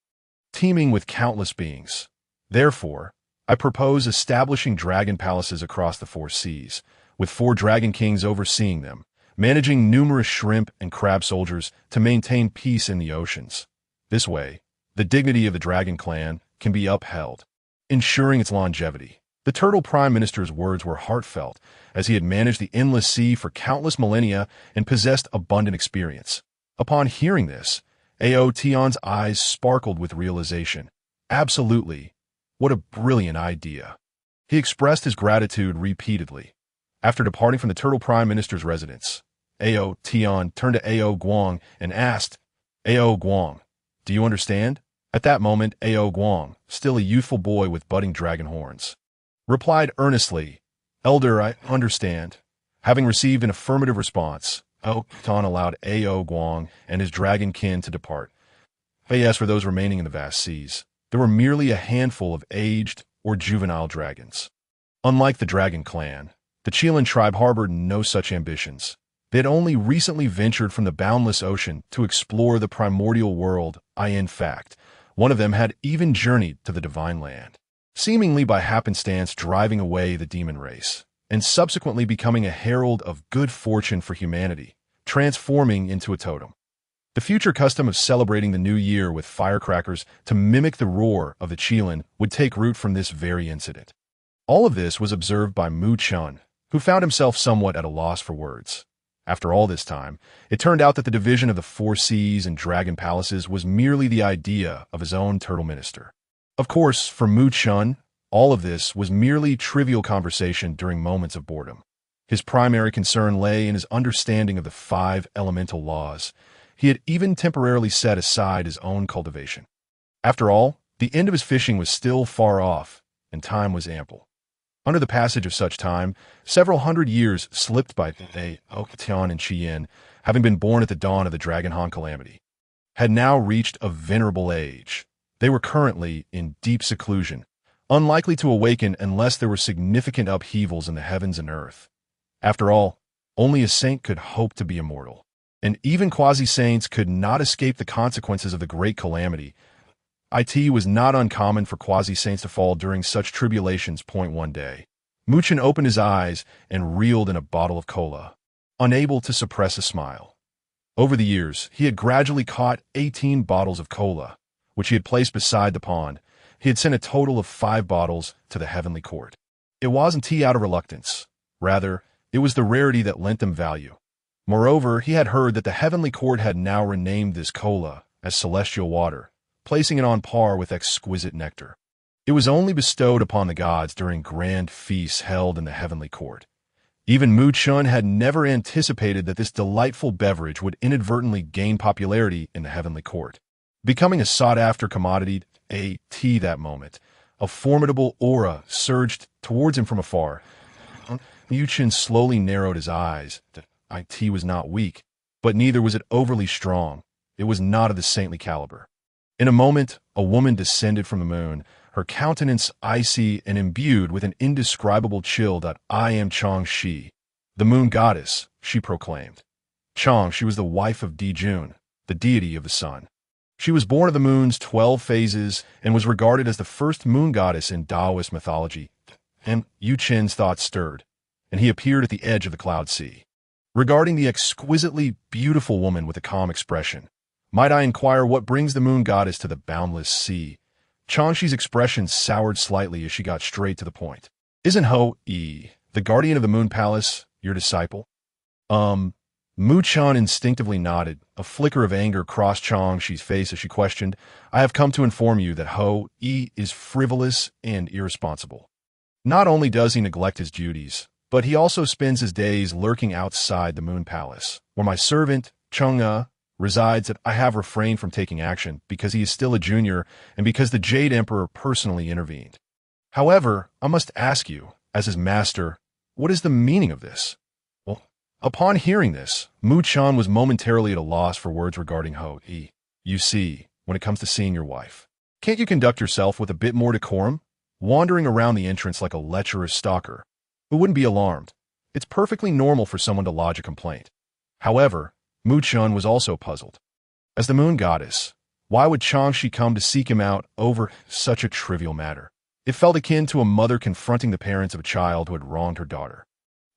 teeming with countless beings. Therefore, I propose establishing dragon palaces across the four seas, with 4 dragon kings overseeing them, managing numerous shrimp and crab soldiers to maintain peace in the oceans. This way, the dignity of the Dragon Clan can be upheld, ensuring its longevity. The Turtle Prime Minister's words were heartfelt, as he had managed the endless sea for countless millennia and possessed abundant experience. Upon hearing this, Tian's eyes sparkled with realization. Absolutely. What a brilliant idea. He expressed his gratitude repeatedly. After departing from the Turtle Prime Minister's residence, Ao Tian turned to Ao Guang and asked, Ao Guang, do you understand? At that moment, Ao Guang, still a youthful boy with budding dragon horns, replied earnestly, Elder, I understand. Having received an affirmative response, Ao Tian allowed Ao Guang and his dragon kin to depart. As for those remaining in the vast seas, there were merely a handful of aged or juvenile dragons. Unlike the dragon clan, the Xian tribe harbored no such ambitions. They had only recently ventured from the boundless ocean to explore the primordial world. In fact, one of them had even journeyed to the divine land, seemingly by happenstance driving away the demon race, and subsequently becoming a herald of good fortune for humanity, transforming into a totem. The future custom of celebrating the new year with firecrackers to mimic the roar of the Xian would take root from this very incident. All of this was observed by Mu Chen, who found himself somewhat at a loss for words. After all this time, it turned out that the division of the four seas and dragon palaces was merely the idea of his own turtle minister. Of course, for Mu Chen, all of this was merely trivial conversation during moments of boredom. His primary concern lay in his understanding of the 5 elemental laws. He had even temporarily set aside his own cultivation. After all, the end of his fishing was still far off, and time was ample. Under the passage of such time, several hundred years slipped by. Ao Tian and Xian, having been born at the dawn of the Dragonhan calamity, had now reached a venerable age. They were currently in deep seclusion, unlikely to awaken unless there were significant upheavals in the heavens and earth. After all, only a saint could hope to be immortal, and even quasi-saints could not escape the consequences of the great calamity. It was not uncommon for quasi-saints to fall during such tribulations. One day, Mu Chen opened his eyes and reeled in a bottle of cola, unable to suppress a smile. Over the years, he had gradually caught 18 bottles of cola, which he had placed beside the pond. He had sent a total of 5 bottles to the heavenly court. It wasn't tea out of reluctance. Rather, it was the rarity that lent them value. Moreover, he had heard that the heavenly court had now renamed this cola as celestial water, placing it on par with exquisite nectar. It was only bestowed upon the gods during grand feasts held in the heavenly court. Even Mu Chen had never anticipated that this delightful beverage would inadvertently gain popularity in the heavenly court, becoming a sought-after commodity. That moment, a formidable aura surged towards him from afar. Mu Chen slowly narrowed his eyes. It was not weak, but neither was it overly strong. It was not of the saintly caliber. In a moment, a woman descended from the moon, her countenance icy and imbued with an indescribable chill. I am Chang Shi, the moon goddess, she proclaimed. Chang, she was the wife of Dijun, the deity of the sun. She was born of the moon's 12 phases and was regarded as the first moon goddess in Taoist mythology. And Yu Chen's thoughts stirred, and he appeared at the edge of the cloud sea. Regarding the exquisitely beautiful woman with a calm expression, might I inquire what brings the moon goddess to the boundless sea? Changshi's expression soured slightly as she got straight to the point. Isn't Ho-E, the guardian of the moon palace, your disciple? Mu Chen instinctively nodded. A flicker of anger crossed Changshi's face as she questioned, I have come to inform you that Ho-E is frivolous and irresponsible. Not only does he neglect his duties, but he also spends his days lurking outside the moon palace, where my servant, Chang'e, resides. That I have refrained from taking action because he is still a junior and because the Jade Emperor personally intervened. However, I must ask you, as his master, what is the meaning of this? Well, upon hearing this, Mu Chen was momentarily at a loss for words regarding Ho-E. You see, when it comes to seeing your wife, can't you conduct yourself with a bit more decorum? Wandering around the entrance like a lecherous stalker, who wouldn't be alarmed. It's perfectly normal for someone to lodge a complaint. However, Mu Chen was also puzzled. As the moon goddess, why would Changshi come to seek him out over such a trivial matter? It felt akin to a mother confronting the parents of a child who had wronged her daughter.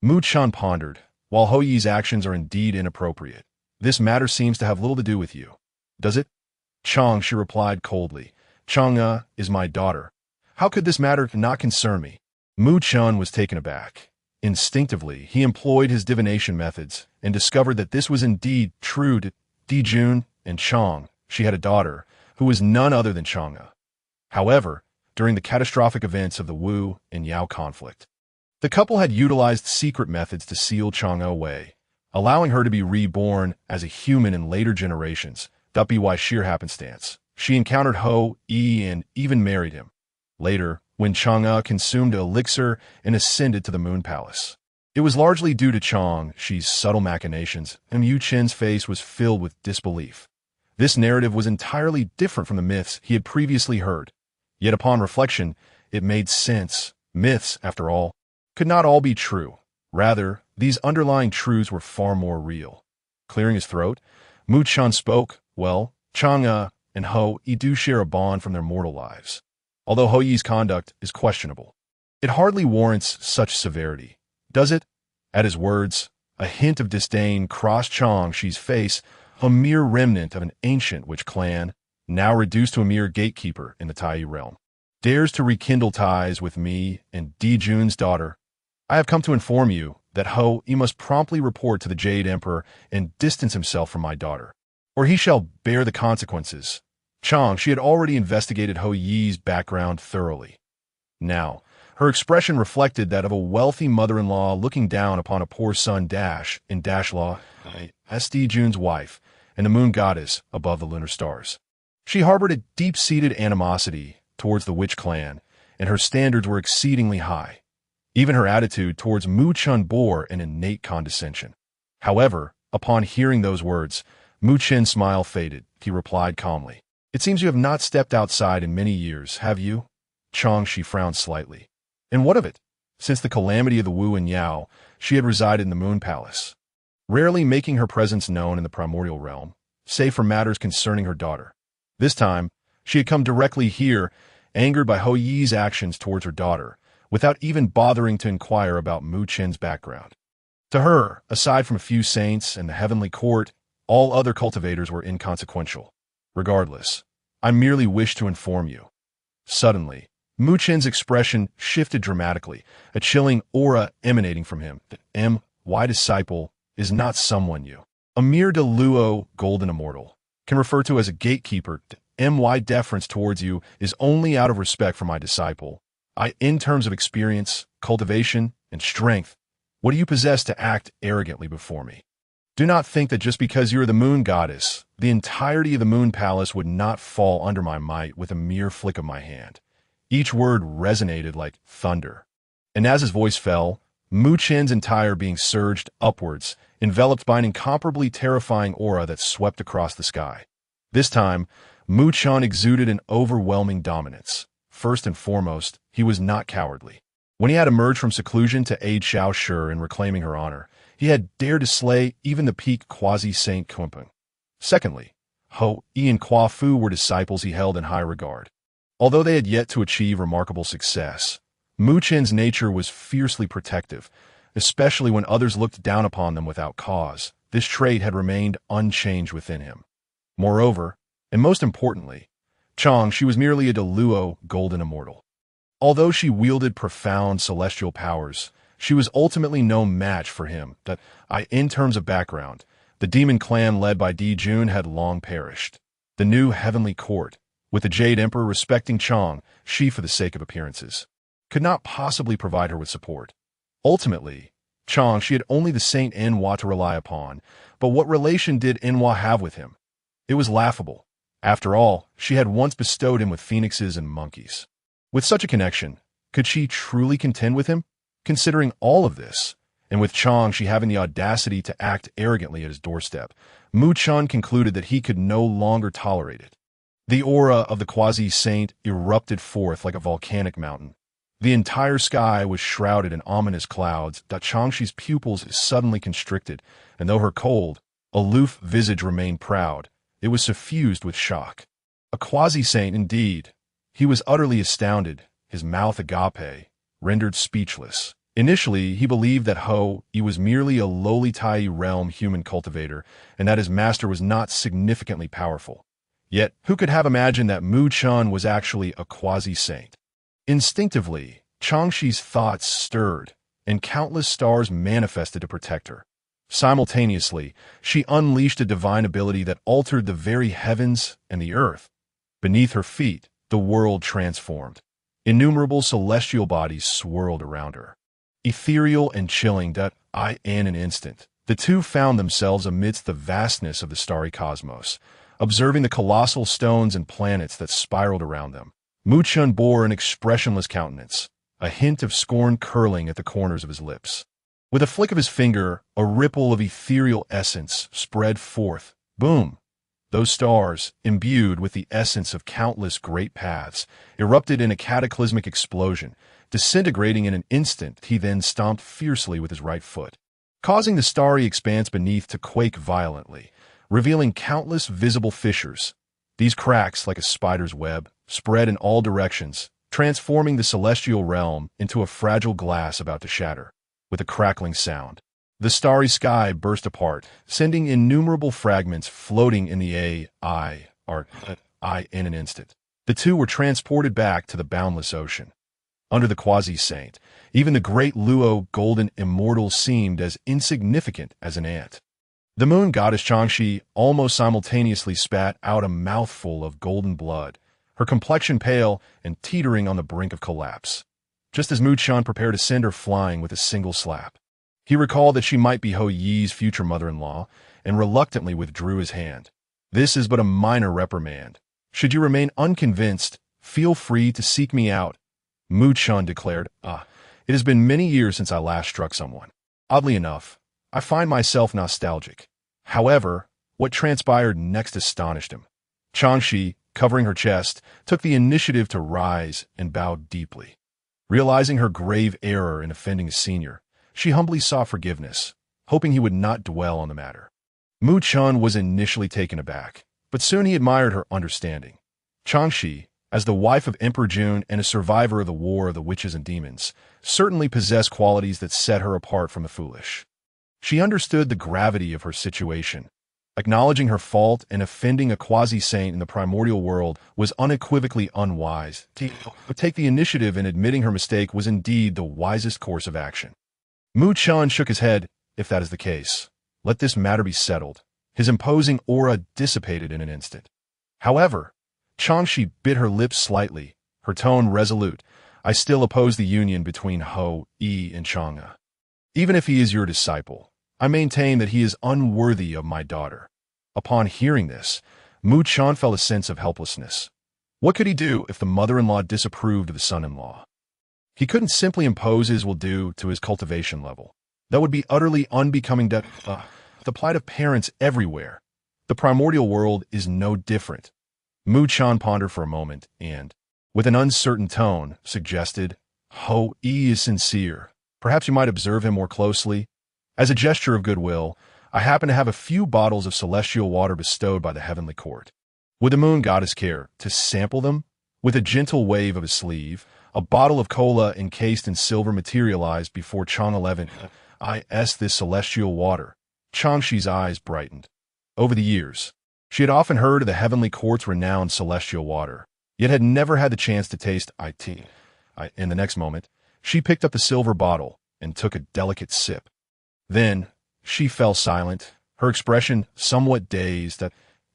Mu Chen pondered, while Ho-Yi's actions are indeed inappropriate, this matter seems to have little to do with you. Does it? Changshi replied coldly. Chang'e is my daughter. How could this matter not concern me? Mu Chen was taken aback. Instinctively, he employed his divination methods and discovered that this was indeed true to Dijun and Chang. She had a daughter, who was none other than Chang'e. However, during the catastrophic events of the Wu and Yao conflict, the couple had utilized secret methods to seal Chang'e away, allowing her to be reborn as a human in later generations. By sheer happenstance, she encountered Ho Yi and even married him. Later, when Chang'e consumed an elixir and ascended to the Moon Palace. It was largely due to Xi's subtle machinations, and Yu Chen's face was filled with disbelief. This narrative was entirely different from the myths he had previously heard. Yet upon reflection, it made sense. Myths, after all, could not all be true. Rather, these underlying truths were far more real. Clearing his throat, Mu Chen spoke. Well, Chang'e and Ho Yi do share a bond from their mortal lives. Although Ho Yi's conduct is questionable, it hardly warrants such severity, does it? At his words, a hint of disdain crossed Xi's face, a mere remnant of an ancient witch clan, now reduced to a mere gatekeeper in the Taiyi realm, dares to rekindle ties with me and Dijun's daughter. I have come to inform you that Ho Yi must promptly report to the Jade Emperor and distance himself from my daughter, or he shall bear the consequences. She had already investigated Ho Yi's background thoroughly. Now, her expression reflected that of a wealthy mother-in-law looking down upon a poor son in Dashlaw, Dijun's wife, and the moon goddess above the lunar stars. She harbored a deep-seated animosity towards the witch clan, and her standards were exceedingly high. Even her attitude towards Mu Chen bore an innate condescension. However, upon hearing those words, Mu Chen's smile faded. He replied calmly, "It seems you have not stepped outside in many years, have you?" She frowned slightly. And what of it? Since the calamity of the Wu and Yao, she had resided in the Moon Palace, rarely making her presence known in the primordial realm, save for matters concerning her daughter. This time, she had come directly here, angered by Ho Yi's actions towards her daughter, without even bothering to inquire about Mu Chen's background. To her, aside from a few saints and the heavenly court, all other cultivators were inconsequential. Regardless, I merely wish to inform you. Suddenly, Mu Chen's expression shifted dramatically, a chilling aura emanating from him. The M.Y. disciple is not someone you, a mere Luo golden immortal, can refer to as a gatekeeper. The M.Y. deference towards you is only out of respect for my disciple. In terms of experience, cultivation, and strength, what do you possess to act arrogantly before me? Do not think that just because you are the moon goddess, the entirety of the Moon Palace would not fall under my might with a mere flick of my hand. Each word resonated like thunder. And as his voice fell, Mu Chen's entire being surged upwards, enveloped by an incomparably terrifying aura that swept across the sky. This time, Mu Chen exuded an overwhelming dominance. First and foremost, he was not cowardly. When he had emerged from seclusion to aid Xiao Shi in reclaiming her honor, he had dared to slay even the peak quasi-saint Kunpeng. Secondly, Ho Yi and Kwa Fu were disciples he held in high regard. Although they had yet to achieve remarkable success, Mu Chen's nature was fiercely protective, especially when others looked down upon them without cause. This trait had remained unchanged within him. Moreover, and most importantly, she was merely a Luo golden immortal. Although she wielded profound celestial powers, she was ultimately no match for him. In terms of background, the demon clan led by Dijun had long perished. The new heavenly court, with the Jade Emperor respecting she for the sake of appearances, could not possibly provide her with support. Ultimately, she had only the Saint Nuwa to rely upon, but what relation did Nuwa have with him? It was laughable. After all, she had once bestowed him with phoenixes and monkeys. With such a connection, could she truly contend with him? Considering all of this, and with she having the audacity to act arrogantly at his doorstep, Mu Chen concluded that he could no longer tolerate it. The aura of the quasi-saint erupted forth like a volcanic mountain. The entire sky was shrouded in ominous clouds. Xi's pupils suddenly constricted, and though her cold, aloof visage remained proud, it was suffused with shock. A quasi-saint indeed. He was utterly astounded, his mouth agape, rendered speechless. Initially, he believed that Ho Yi was merely a lowly Taiyi realm human cultivator, and that his master was not significantly powerful. Yet, who could have imagined that Mu Chen was actually a quasi-saint? Instinctively, Xi's thoughts stirred, and countless stars manifested to protect her. Simultaneously, she unleashed a divine ability that altered the very heavens and the earth. Beneath her feet, the world transformed. Innumerable celestial bodies swirled around her. Ethereal and chilling in an instant, The two found themselves amidst the vastness of the starry cosmos, observing the colossal stones and planets that spiraled around them. Mu Chen bore an expressionless countenance, a hint of scorn curling at the corners of his lips. With a flick of his finger, a ripple of ethereal essence spread forth. Boom! Those stars, imbued with the essence of countless great paths, erupted in a cataclysmic explosion, disintegrating in an instant. He then stomped fiercely with his right foot, causing the starry expanse beneath to quake violently, revealing countless visible fissures. These cracks, like a spider's web, spread in all directions, transforming the celestial realm into a fragile glass about to shatter. With a crackling sound, the starry sky burst apart, sending innumerable fragments floating in the air in an instant. The two were transported back to the boundless ocean. Under the quasi-saint, even the great Luo golden immortal seemed as insignificant as an ant. The moon goddess Xiangxi almost simultaneously spat out a mouthful of golden blood, her complexion pale and teetering on the brink of collapse, just as Mu Chen prepared to send her flying with a single slap. He recalled that she might be Ho Yi's future mother-in-law, and reluctantly withdrew his hand. This is but a minor reprimand. Should you remain unconvinced, feel free to seek me out, Mu Chen declared. It has been many years since I last struck someone. Oddly enough, I find myself nostalgic. However, what transpired next astonished him. Xiangxi, covering her chest, took the initiative to rise and bowed deeply. Realizing her grave error in offending a senior, she humbly sought forgiveness, hoping he would not dwell on the matter. Mu Chen was initially taken aback, but soon he admired her understanding. Xiangxi, as the wife of Emperor Jun and a survivor of the War of the Witches and Demons, certainly possessed qualities that set her apart from the foolish. She understood the gravity of her situation. Acknowledging her fault and offending a quasi-saint in the primordial world was unequivocally unwise. To take the initiative in admitting her mistake was indeed the wisest course of action. Mu Chen shook his head. If that is the case, let this matter be settled. His imposing aura dissipated in an instant. However, Xiangxi bit her lips slightly, her tone resolute. I still oppose the union between Ho Yi and Chang'e. Even if he is your disciple, I maintain that he is unworthy of my daughter. Upon hearing this, Mu Chen felt a sense of helplessness. What could he do if the mother-in-law disapproved of the son-in-law? He couldn't simply impose his will do to his cultivation level. That would be utterly unbecoming. The plight of parents everywhere. The primordial world is no different. Mu Chen pondered for a moment and, with an uncertain tone, suggested, Ho Yi is sincere. Perhaps you might observe him more closely. As a gesture of goodwill, I happen to have a few bottles of celestial water bestowed by the heavenly court. Would the moon goddess care to sample them? With a gentle wave of his sleeve, a bottle of cola encased in silver materialized before Chang 11. This celestial water. Xiangxi's eyes brightened. Over the years, she had often heard of the heavenly court's renowned celestial water, yet had never had the chance to taste it. In the next moment, she picked up the silver bottle and took a delicate sip. Then, she fell silent, her expression somewhat dazed.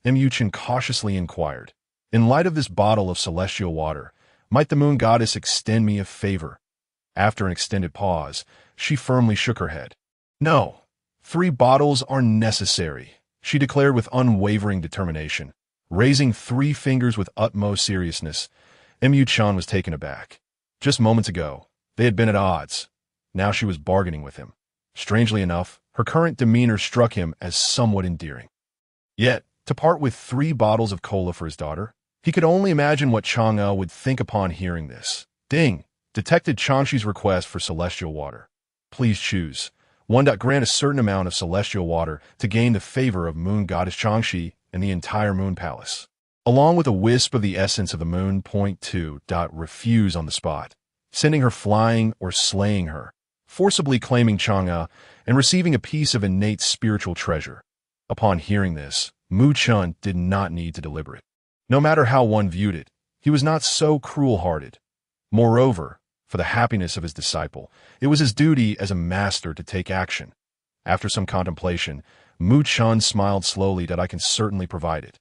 Mu Chen cautiously inquired, in light of this bottle of celestial water, might the moon goddess extend me a favor? After an extended pause, she firmly shook her head. No, 3 bottles are necessary, she declared with unwavering determination. Raising 3 fingers with utmost seriousness, Mu Chen was taken aback. Just moments ago, they had been at odds. Now she was bargaining with him. Strangely enough, her current demeanor struck him as somewhat endearing. Yet, to part with 3 bottles of cola for his daughter, he could only imagine what Chang'e would think upon hearing this. Ding! Detected Xiangxi's request for celestial water. Please choose. 1. Grant a certain amount of celestial water to gain the favor of moon goddess Xiangxi and the entire moon palace, along with a wisp of the essence of the moon. 2. Refuse on the spot, sending her flying or slaying her, forcibly claiming Chang'e and receiving a piece of innate spiritual treasure. Upon hearing this, Mu Chen did not need to deliberate. No matter how one viewed it, he was not so cruel-hearted. Moreover, for the happiness of his disciple, it was his duty as a master to take action. After some contemplation, Mu Chen smiled slowly. I can certainly provide it.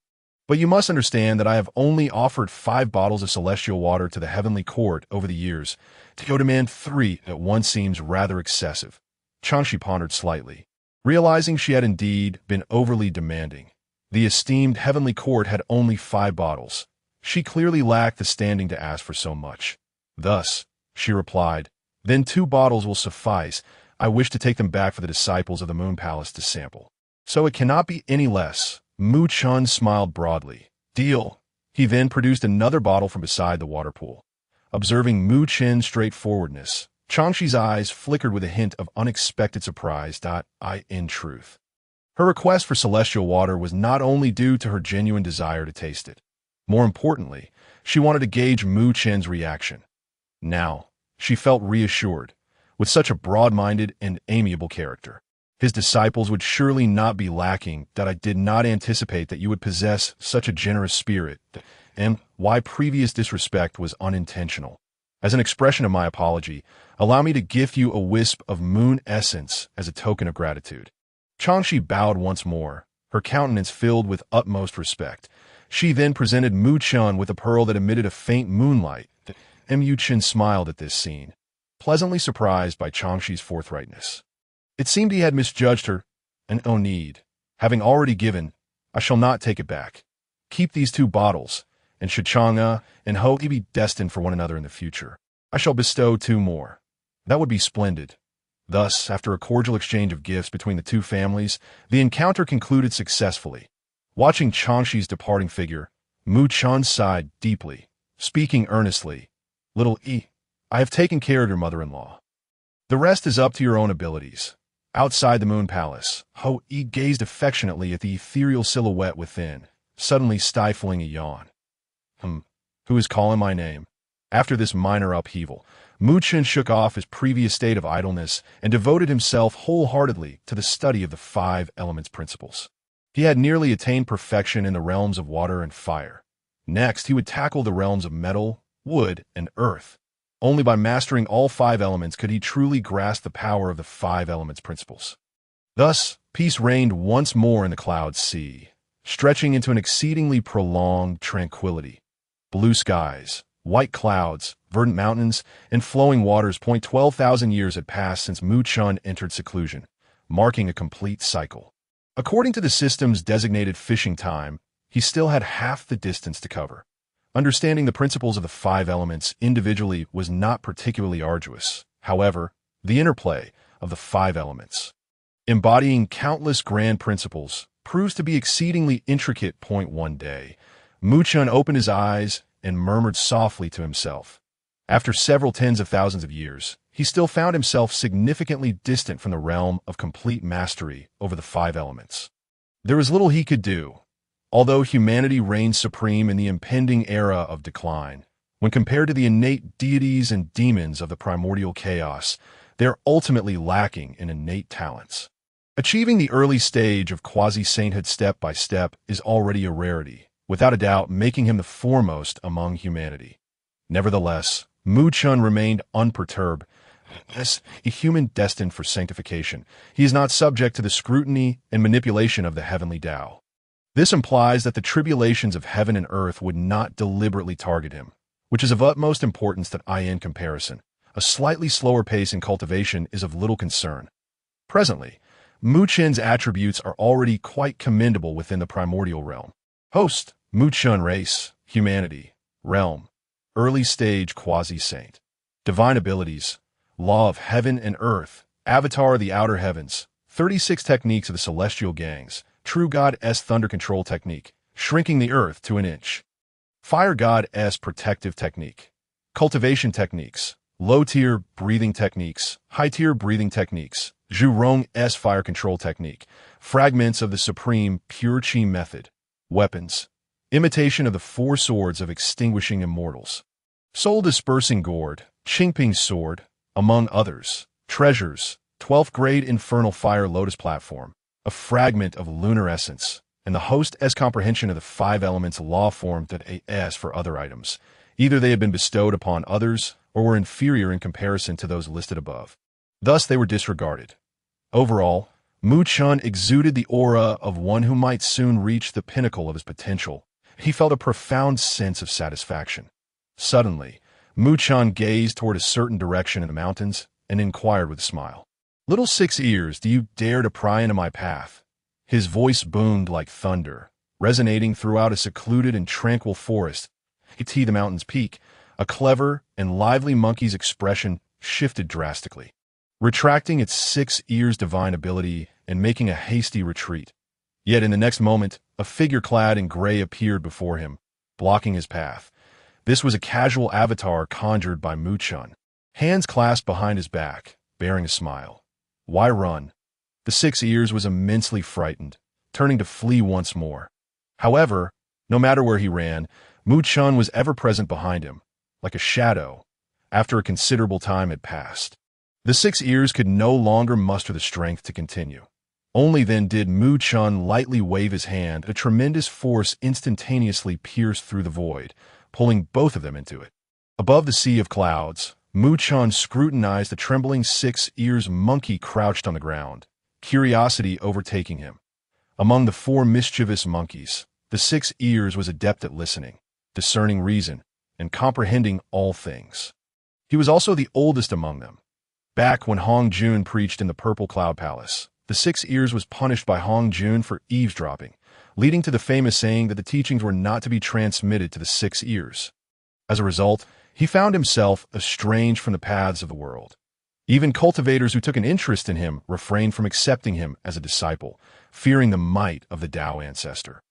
But you must understand that I have only offered 5 bottles of celestial water to the heavenly court over the years. To go demand 3 at once seems rather excessive. Xiangxi pondered slightly. Realizing she had indeed been overly demanding, the esteemed heavenly court had only 5 bottles. She clearly lacked the standing to ask for so much. Thus, she replied, "Then 2 bottles will suffice. I wish to take them back for the disciples of the Moon Palace to sample. So it cannot be any less." Mu Chun smiled broadly. "Deal." He then produced another bottle from beside the water pool. Observing Mu Chen's straightforwardness, Changshi's eyes flickered with a hint of unexpected surprise. In truth, her request for celestial water was not only due to her genuine desire to taste it. More importantly, she wanted to gauge Mu Chen's reaction. Now, she felt reassured. With such a broad-minded and amiable character, his disciples would surely not be lacking. I did not anticipate that you would possess such a generous spirit, and why previous disrespect was unintentional. As an expression of my apology, allow me to gift you a wisp of moon essence as a token of gratitude." Changshi bowed once more, her countenance filled with utmost respect. She then presented Mu Chun with a pearl that emitted a faint moonlight. Mu Chun smiled at this scene, pleasantly surprised by Changshi's forthrightness. It seemed he had misjudged her, and no need. Having already given, I shall not take it back. Keep these 2 bottles, and should Chang'e and Ho be destined for one another in the future, I shall bestow 2 more. That would be splendid. Thus, after a cordial exchange of gifts between the 2 families, the encounter concluded successfully. Watching Changshi's departing figure, Mu Chun sighed deeply, speaking earnestly. "Little E, I have taken care of your mother-in-law. The rest is up to your own abilities." Outside the Moon Palace, Ho E gazed affectionately at the ethereal silhouette within, suddenly stifling a yawn. Who is calling my name?" After this minor upheaval, Mu Chun shook off his previous state of idleness and devoted himself wholeheartedly to the study of the 5 elements principles. He had nearly attained perfection in the realms of water and fire. Next, he would tackle the realms of metal, wood, and earth. Only by mastering all 5 elements could he truly grasp the power of the 5 elements principles. Thus, peace reigned once more in the cloud sea, stretching into an exceedingly prolonged tranquility. Blue skies, white clouds, verdant mountains, and flowing waters. 12,000 years had passed since Mu Chun entered seclusion, marking a complete cycle. According to the system's designated fishing time, he still had half the distance to cover. Understanding the principles of the 5 elements individually was not particularly arduous. However, the interplay of the 5 elements, embodying countless grand principles, proves to be exceedingly intricate. One day, Mu Chun opened his eyes and murmured softly to himself. After several tens of thousands of years, he still found himself significantly distant from the realm of complete mastery over the 5 elements. There was little he could do. Although humanity reigns supreme in the impending era of decline, when compared to the innate deities and demons of the primordial chaos, they are ultimately lacking in innate talents. Achieving the early stage of quasi-sainthood step by step is already a rarity, without a doubt making him the foremost among humanity. Nevertheless, Mu Chun remained unperturbed. As a human destined for sanctification, he is not subject to the scrutiny and manipulation of the heavenly Tao. This implies that the tribulations of heaven and earth would not deliberately target him, which is of utmost importance. In comparison, a slightly slower pace in cultivation is of little concern. Presently, Mu Chun's attributes are already quite commendable within the primordial realm. Host, Mu Chun race, humanity, realm, early stage quasi-saint. Divine abilities, law of heaven and earth, avatar of the outer heavens, 36 techniques of the celestial gangs, true God S thunder control technique, shrinking the earth to an inch. Fire God S protective technique. Cultivation techniques, low-tier breathing techniques, high-tier breathing techniques, Zhu Rong S fire control technique, fragments of the supreme pure chi method, weapons, imitation of the 4 swords of extinguishing immortals, soul dispersing gourd, Qingping sword, among others, treasures, 12th grade infernal fire lotus platform, a fragment of lunar essence, and the host S comprehension of the 5 elements law formed as for other items. Either they had been bestowed upon others or were inferior in comparison to those listed above. Thus they were disregarded. Overall, Mu Chun exuded the aura of one who might soon reach the pinnacle of his potential. He felt a profound sense of satisfaction. Suddenly, Mu Chun gazed toward a certain direction in the mountains and inquired with a smile. Little six ears, do you dare to pry into my path? His voice boomed like thunder, resonating throughout a secluded and tranquil forest. At the mountain's peak, a clever and lively monkey's expression shifted drastically, retracting its 6 ears' divine ability and making a hasty retreat. Yet in the next moment, a figure clad in gray appeared before him, blocking his path. This was a casual avatar conjured by Muchan, hands clasped behind his back, bearing a smile. Why run? The 6 ears was immensely frightened, turning to flee once more. However, no matter where he ran, Muchan was ever present behind him, like a shadow, after a considerable time had passed. The 6 ears could no longer muster the strength to continue. Only then did Muchan lightly wave his hand. A tremendous force instantaneously pierced through the void, pulling both of them into it. Above the sea of clouds, Muchan scrutinized the trembling 6 ears monkey crouched on the ground, curiosity overtaking him. Among the 4 mischievous monkeys, the 6 ears was adept at listening, discerning reason, and comprehending all things. He was also the oldest among them. Back when Hong Jun preached in the Purple Cloud Palace, the 6 ears was punished by Hong Jun for eavesdropping, leading to the famous saying that the teachings were not to be transmitted to the 6 ears. As a result, he found himself estranged from the paths of the world. Even cultivators who took an interest in him refrained from accepting him as a disciple, fearing the might of the Tao Ancestor.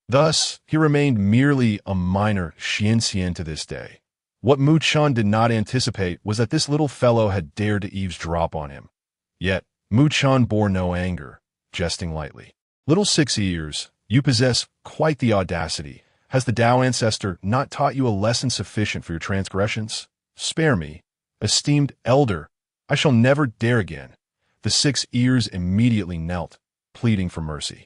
Thus, he remained merely a minor Xian to this day. What Muchan did not anticipate was that this little fellow had dared to eavesdrop on him. Yet, Muchan bore no anger, jesting lightly. Little 6 ears, you possess quite the audacity. Has the Tao Ancestor not taught you a lesson sufficient for your transgressions? Spare me, esteemed elder. I shall never dare again. The 6 ears immediately knelt, pleading for mercy.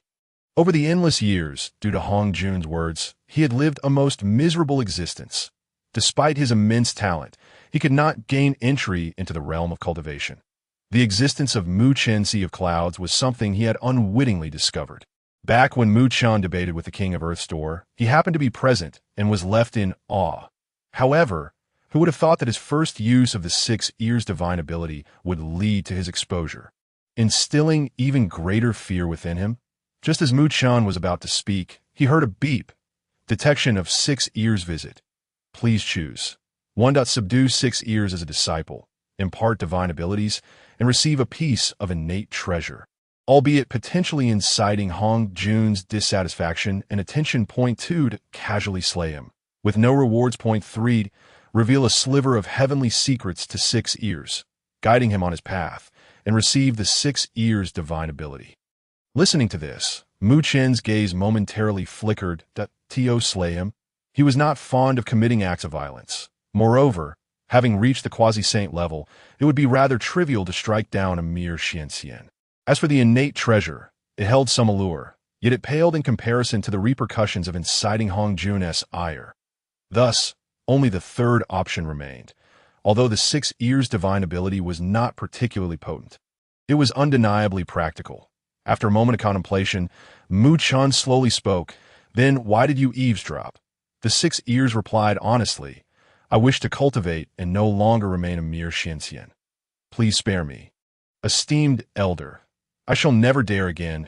Over the endless years, due to Hong Jun's words, he had lived a most miserable existence. Despite his immense talent, he could not gain entry into the realm of cultivation. The existence of Muchan Sea of Clouds was something he had unwittingly discovered. Back when Muchan debated with the King of Earth's door, he happened to be present and was left in awe. However, who would have thought that his first use of the 6 ears' divine ability would lead to his exposure, instilling even greater fear within him? Just as Muchan was about to speak, he heard a beep. Detection of 6 ears visit. Please choose. 1. Subdue 6 ears as a disciple, impart divine abilities, and receive a piece of innate treasure, albeit potentially inciting Hong Jun's dissatisfaction and attention. 2. To casually slay him. With no rewards. 3. Reveal a sliver of heavenly secrets to 6 ears, guiding him on his path, and receive the 6 ears' divine ability. Listening to this, Muchan's gaze momentarily flickered. To slay him? He was not fond of committing acts of violence. Moreover, having reached the quasi-saint level, it would be rather trivial to strike down a mere Xian. As for the innate treasure, it held some allure, yet it paled in comparison to the repercussions of inciting Hong Jun's ire. Thus, only the 3rd option remained, although the 6 ears' divine ability was not particularly potent. It was undeniably practical. After a moment of contemplation, Muchan slowly spoke. Then, why did you eavesdrop? The 6 ears replied honestly, I wish to cultivate and no longer remain a mere Xian. Please spare me. Esteemed elder, I shall never dare again.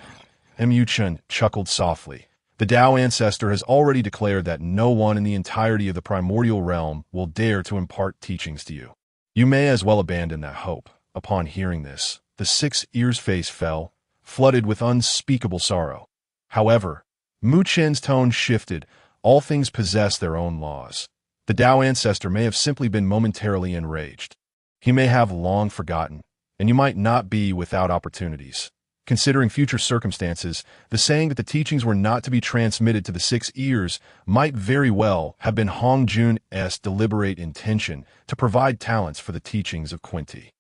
Muchan chuckled softly. The Tao Ancestor has already declared that no one in the entirety of the primordial realm will dare to impart teachings to you. You may as well abandon that hope. Upon hearing this, the 6 ears' face fell, flooded with unspeakable sorrow. However, Muchan's tone shifted. All things possess their own laws. The Tao Ancestor may have simply been momentarily enraged. He may have long forgotten, and you might not be without opportunities. Considering future circumstances, the saying that the teachings were not to be transmitted to the 6 ears might very well have been Hong Jun's deliberate intention to provide talents for the teachings of Quinty.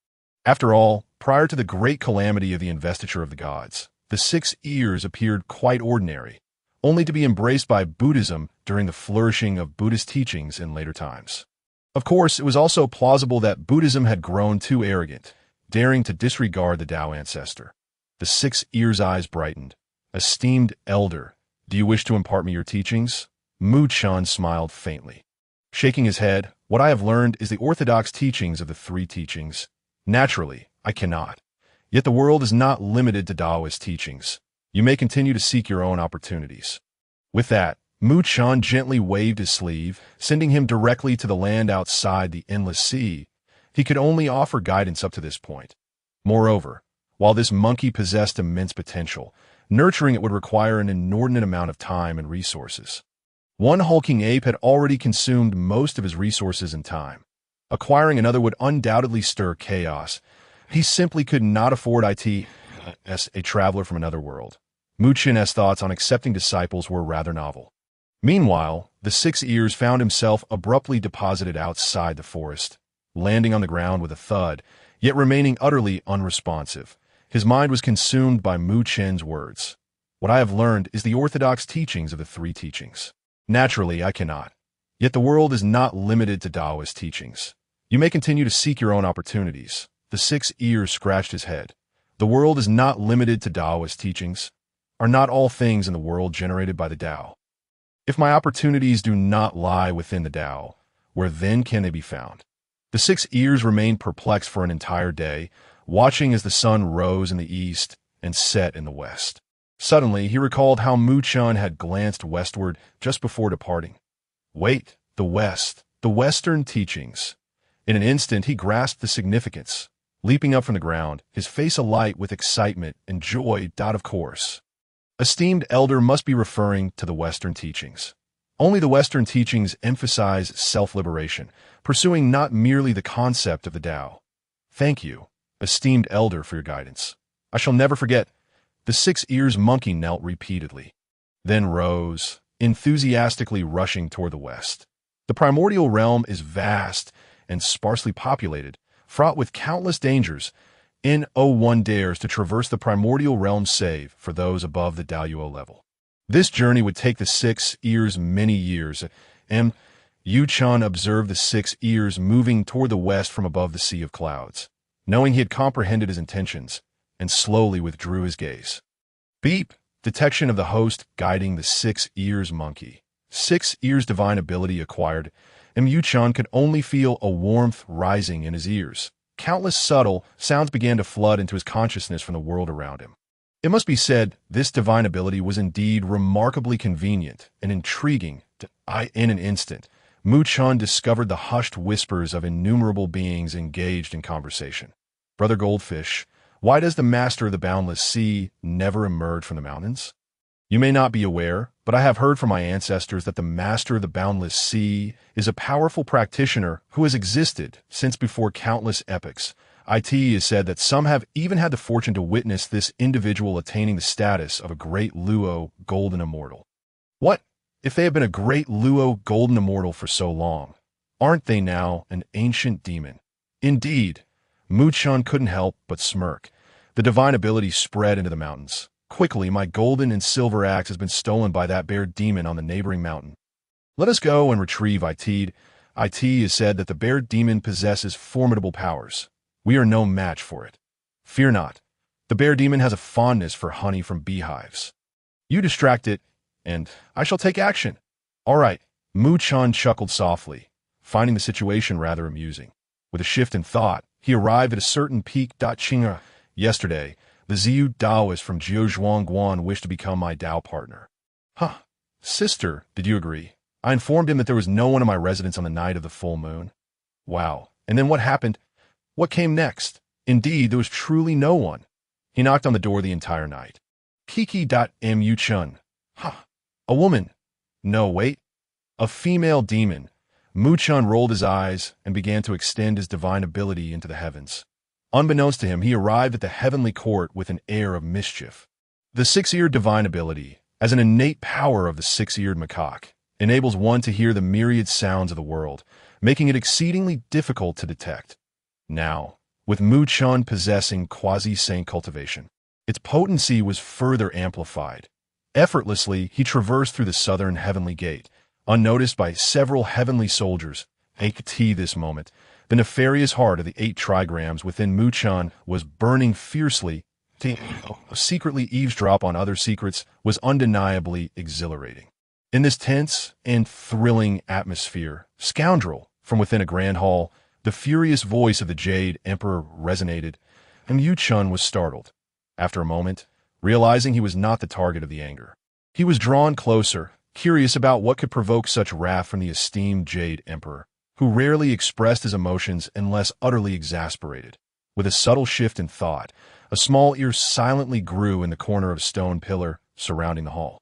After all, prior to the great calamity of the investiture of the gods, the 6 ears appeared quite ordinary, only to be embraced by Buddhism during the flourishing of Buddhist teachings in later times. Of course, it was also plausible that Buddhism had grown too arrogant, daring to disregard the Tao Ancestor. The 6 ears' eyes brightened. Esteemed elder, do you wish to impart me your teachings? Muchan smiled faintly. Shaking his head, what I have learned is the orthodox teachings of the 3 teachings. Naturally, I cannot. Yet the world is not limited to Taoist teachings. You may continue to seek your own opportunities. With that, Mu Chen gently waved his sleeve, sending him directly to the land outside the endless sea. He could only offer guidance up to this point. Moreover, while this monkey possessed immense potential, nurturing it would require an inordinate amount of time and resources. One hulking ape had already consumed most of his resources and time. Acquiring another would undoubtedly stir chaos. He simply could not afford it as a traveler from another world. Mu Chen's thoughts on accepting disciples were rather novel. Meanwhile, the Six Ears found himself abruptly deposited outside the forest, landing on the ground with a thud, yet remaining utterly unresponsive. His mind was consumed by Mu Chen's words. What I have learned is the orthodox teachings of the three teachings. Naturally, I cannot. Yet the world is not limited to Taoist teachings. You may continue to seek your own opportunities. The Six Ears scratched his head. The world is not limited to Taoist teachings. Are not all things in the world generated by the Tao? If my opportunities do not lie within the Tao, where then can they be found? The Six Ears remained perplexed for an entire day, watching as the sun rose in the east and set in the west. Suddenly, he recalled how Mu Chen had glanced westward just before departing. Wait, the West, the Western teachings. In an instant, he grasped the significance. Leaping up from the ground, his face alight with excitement and joy. Of course. Esteemed elder must be referring to the Western teachings. Only the Western teachings emphasize self-liberation, pursuing not merely the concept of the Tao. Thank you, esteemed elder, for your guidance. I shall never forget. The Six Ears monkey knelt repeatedly, then rose, enthusiastically rushing toward the west. The primordial realm is vast and sparsely populated, fraught with countless dangers. No one dares to traverse the primordial realm save for those above the Daoyuo level. This journey would take the Six Ears many years. Yu Chen observed the Six Ears moving toward the west from above the sea of clouds. Knowing he had comprehended his intentions, and slowly withdrew his gaze. Beep! Detection of the host guiding the Six Ears monkey. Six Ears divine ability acquired. Yu Chen could only feel a warmth rising in his ears. Countless subtle sounds began to flood into his consciousness from the world around him. It must be said, this divine ability was indeed remarkably convenient and intriguing. In an instant, Mu Chen discovered the hushed whispers of innumerable beings engaged in conversation. Brother Goldfish, why does the master of the boundless sea never emerge from the mountains? You may not be aware, but I have heard from my ancestors that the master of the boundless sea is a powerful practitioner who has existed since before countless epochs. It is said that some have even had the fortune to witness this individual attaining the status of a great Luo golden immortal. What if they have been a great Luo golden immortal for so long? Aren't they now an ancient demon? Indeed, Mu Chen couldn't help but smirk. The divine ability spread into the mountains. Quickly, my golden and silver axe has been stolen by that bear demon on the neighboring mountain. Let us go and retrieve it. It is said that the bear demon possesses formidable powers. We are no match for it. Fear not. The bear demon has a fondness for honey from beehives. You distract it, and I shall take action. All right. Mu Chen chuckled softly, finding the situation rather amusing. With a shift in thought, he arrived at a certain peak. Yesterday, the Ziyu Taoist from Jiuzhuangguan wished to become my Tao partner. Huh. Sister, did you agree? I informed him that there was no one in my residence on the night of the full moon. Wow. And then what happened? What came next? Indeed, there was truly no one. He knocked on the door the entire night. Mu Chen. Huh. A woman. No, wait. A female demon. Mu Chen rolled his eyes and began to extend his divine ability into the heavens. Unbeknownst to him, he arrived at the heavenly court with an air of mischief. The six-eared divine ability, as an innate power of the six-eared macaque, enables one to hear the myriad sounds of the world, making it exceedingly difficult to detect. Now, with Mu Chen possessing quasi-saint cultivation, its potency was further amplified. Effortlessly, he traversed through the southern heavenly gate, unnoticed by several heavenly soldiers. This moment, the nefarious heart of the 8 trigrams within Mu Chen was burning fiercely. To secretly eavesdrop on other secrets was undeniably exhilarating. In this tense and thrilling atmosphere, scoundrel, from within a grand hall, the furious voice of the Jade Emperor resonated. and Yu Chun was startled. After a moment, realizing he was not the target of the anger, he was drawn closer, curious about what could provoke such wrath from the esteemed Jade Emperor, who rarely expressed his emotions unless utterly exasperated. With a subtle shift in thought, a small ear silently grew in the corner of a stone pillar surrounding the hall,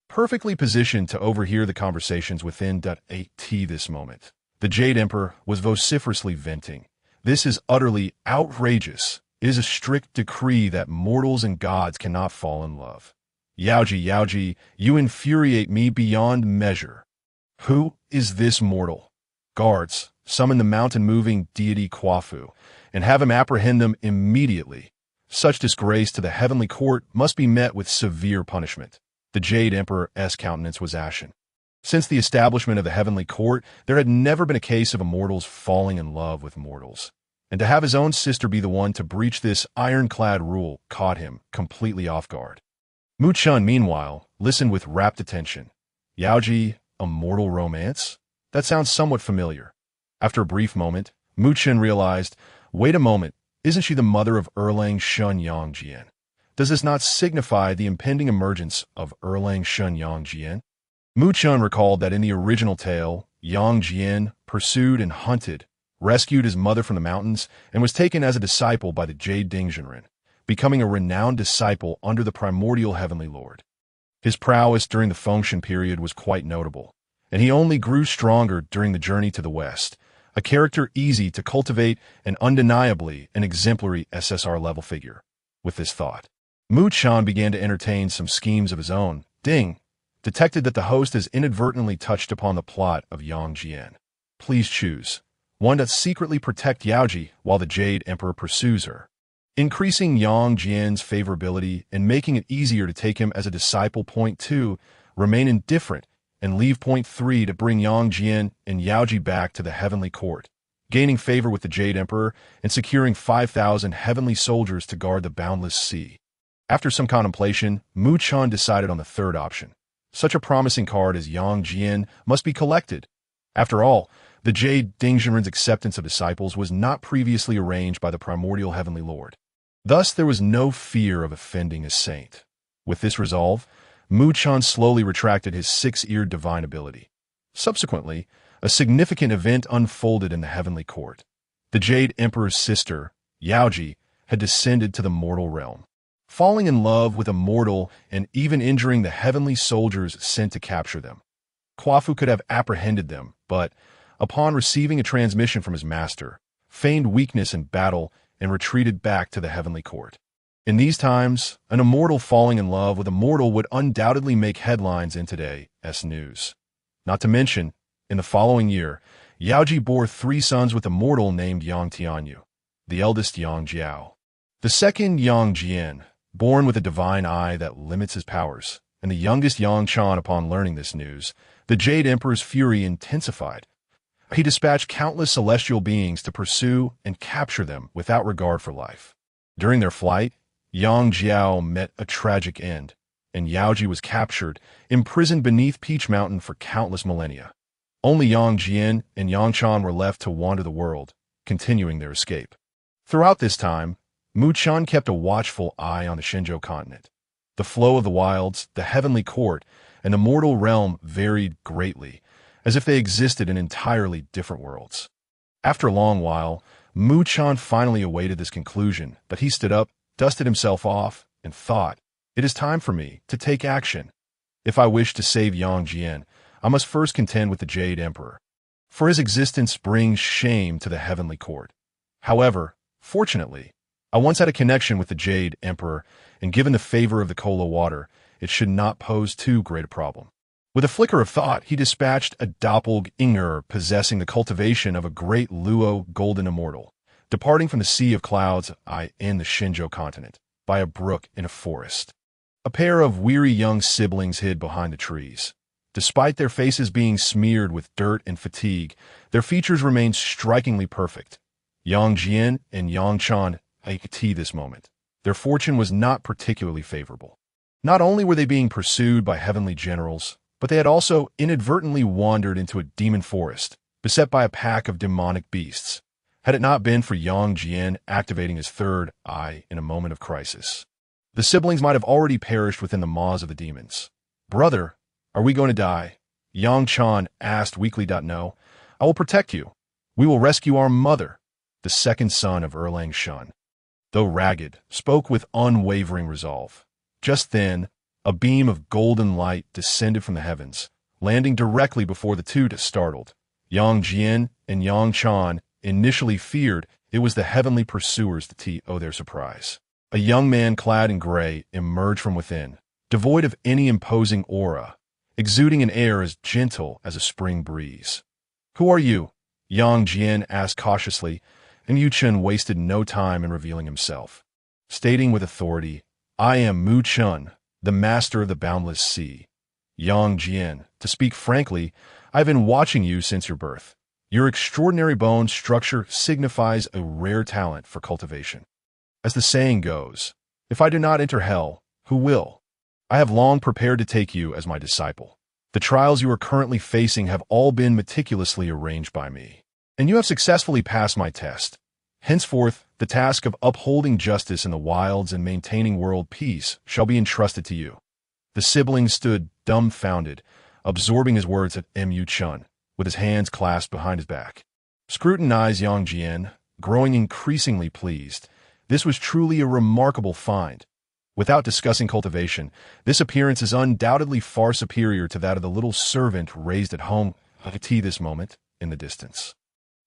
perfectly positioned to overhear the conversations within. This moment, the Jade Emperor was vociferously venting. "This is utterly outrageous. It is a strict decree that mortals and gods cannot fall in love. Yaoji, you infuriate me beyond measure. Who is this mortal? Guards, summon the mountain-moving deity Quafu, and have him apprehend them immediately. Such disgrace to the heavenly court must be met with severe punishment." The Jade Emperor's countenance was ashen. Since the establishment of the heavenly court, there had never been a case of a mortal's falling in love with mortals. And to have his own sister be the one to breach this ironclad rule caught him completely off guard. Mu Chun, meanwhile, listened with rapt attention. "Yaoji, a mortal romance? That sounds somewhat familiar." After a brief moment, Mu Chun realized, wait a moment, isn't she the mother of Erlang Shun Yangjian? Does this not signify the impending emergence of Erlang Shun Yangjian? Mu Chun recalled that in the original tale, Yangjian pursued and hunted, rescued his mother from the mountains, and was taken as a disciple by the Jade Dingzhenren, becoming a renowned disciple under the primordial heavenly lord. His prowess during the Fengshen period was quite notable, and he only grew stronger during the journey to the west, a character easy to cultivate and undeniably an exemplary SSR-level figure. With this thought, Mu Chun began to entertain some schemes of his own. Ding! Detected that the host has inadvertently touched upon the plot of Yangjian. Please choose. One to secretly protect Yaoji while the Jade Emperor pursues her, increasing Yangjian's favorability and making it easier to take him as a disciple. Point 2, remain indifferent and leave. Point 3, to bring Yangjian and Yaoji back to the heavenly court, gaining favor with the Jade Emperor and securing 5,000 heavenly soldiers to guard the boundless sea. After some contemplation, Mu Chun decided on the third option. Such a promising card as Yangjian must be collected. After all, the Jade Dingzhenren's acceptance of disciples was not previously arranged by the primordial heavenly lord. Thus, there was no fear of offending a saint. With this resolve, Mu Chun slowly retracted his six-eared divine ability. Subsequently, a significant event unfolded in the heavenly court. The Jade Emperor's sister, Yaoji, had descended to the mortal realm, falling in love with a mortal and even injuring the heavenly soldiers sent to capture them. Quafu could have apprehended them, but, upon receiving a transmission from his master, feigned weakness in battle and retreated back to the heavenly court. In these times, an immortal falling in love with a mortal would undoubtedly make headlines in today's news. Not to mention, in the following year, Yaoji bore 3 sons with a mortal named Yang Tianyu, the eldest Yang Jiao, the second Yang Jian, born with a divine eye that limits his powers, and the youngest Yang Chan. Upon learning this news, the Jade Emperor's fury intensified. He dispatched countless celestial beings to pursue and capture them without regard for life. During their flight, Yang Jiao met a tragic end, and Yaoji was captured, imprisoned beneath Peach Mountain for countless millennia. Only Yang Jian and Yang Chan were left to wander the world, continuing their escape. Throughout this time, Mu Chun kept a watchful eye on the Shenzhou continent. The flow of the wilds, the heavenly court, and the mortal realm varied greatly, as if they existed in entirely different worlds. After a long while, Mu Chun finally awaited this conclusion, but he stood up, dusted himself off, and thought, "It is time for me to take action. If I wish to save Yangjian, I must first contend with the Jade Emperor, for his existence brings shame to the heavenly court. However, fortunately, I once had a connection with the Jade Emperor, and given the favor of the Kola water, it should not pose too great a problem." With a flicker of thought, he dispatched a doppelganger possessing the cultivation of a great Luo golden immortal, departing from the sea of clouds in the Shenzhou continent, by a brook in a forest. A pair of weary young siblings hid behind the trees. Despite their faces being smeared with dirt and fatigue, their features remained strikingly perfect. Yang Jian and Yang Chan this moment. Their fortune was not particularly favorable. Not only were they being pursued by heavenly generals, but they had also inadvertently wandered into a demon forest, beset by a pack of demonic beasts. had it not been for Yang Jian activating his third eye in a moment of crisis. The siblings might have already perished within the maws of the demons. "Brother, are we going to die?" Yang Chan asked weakly. "No, I will protect you. We will rescue our mother." The second son of Erlang Shun, though ragged, spoke with unwavering resolve. Just then, a beam of golden light descended from the heavens, landing directly before the two. Startled, Yang Jian and Yang Chan initially feared it was the heavenly pursuers to their surprise. A young man clad in gray emerged from within, devoid of any imposing aura, exuding an air as gentle as a spring breeze. "Who are you?" Yang Jian asked cautiously, and Yu Chen wasted no time in revealing himself, stating with authority, "I am Mu Chun, the master of the boundless sea." "Yang Jian, to speak frankly, I've been watching you since your birth. Your extraordinary bone structure signifies a rare talent for cultivation. As the saying goes, if I do not enter hell, who will? I have long prepared to take you as my disciple. The trials you are currently facing have all been meticulously arranged by me, and you have successfully passed my test. Henceforth, the task of upholding justice in the wilds and maintaining world peace shall be entrusted to you." The siblings stood dumbfounded, absorbing his words at Mu Chun, with his hands clasped behind his back. Scrutinized Yang Jian, growing increasingly pleased. This was truly a remarkable find. Without discussing cultivation, this appearance is undoubtedly far superior to that of the little servant raised at home. This moment, in the distance,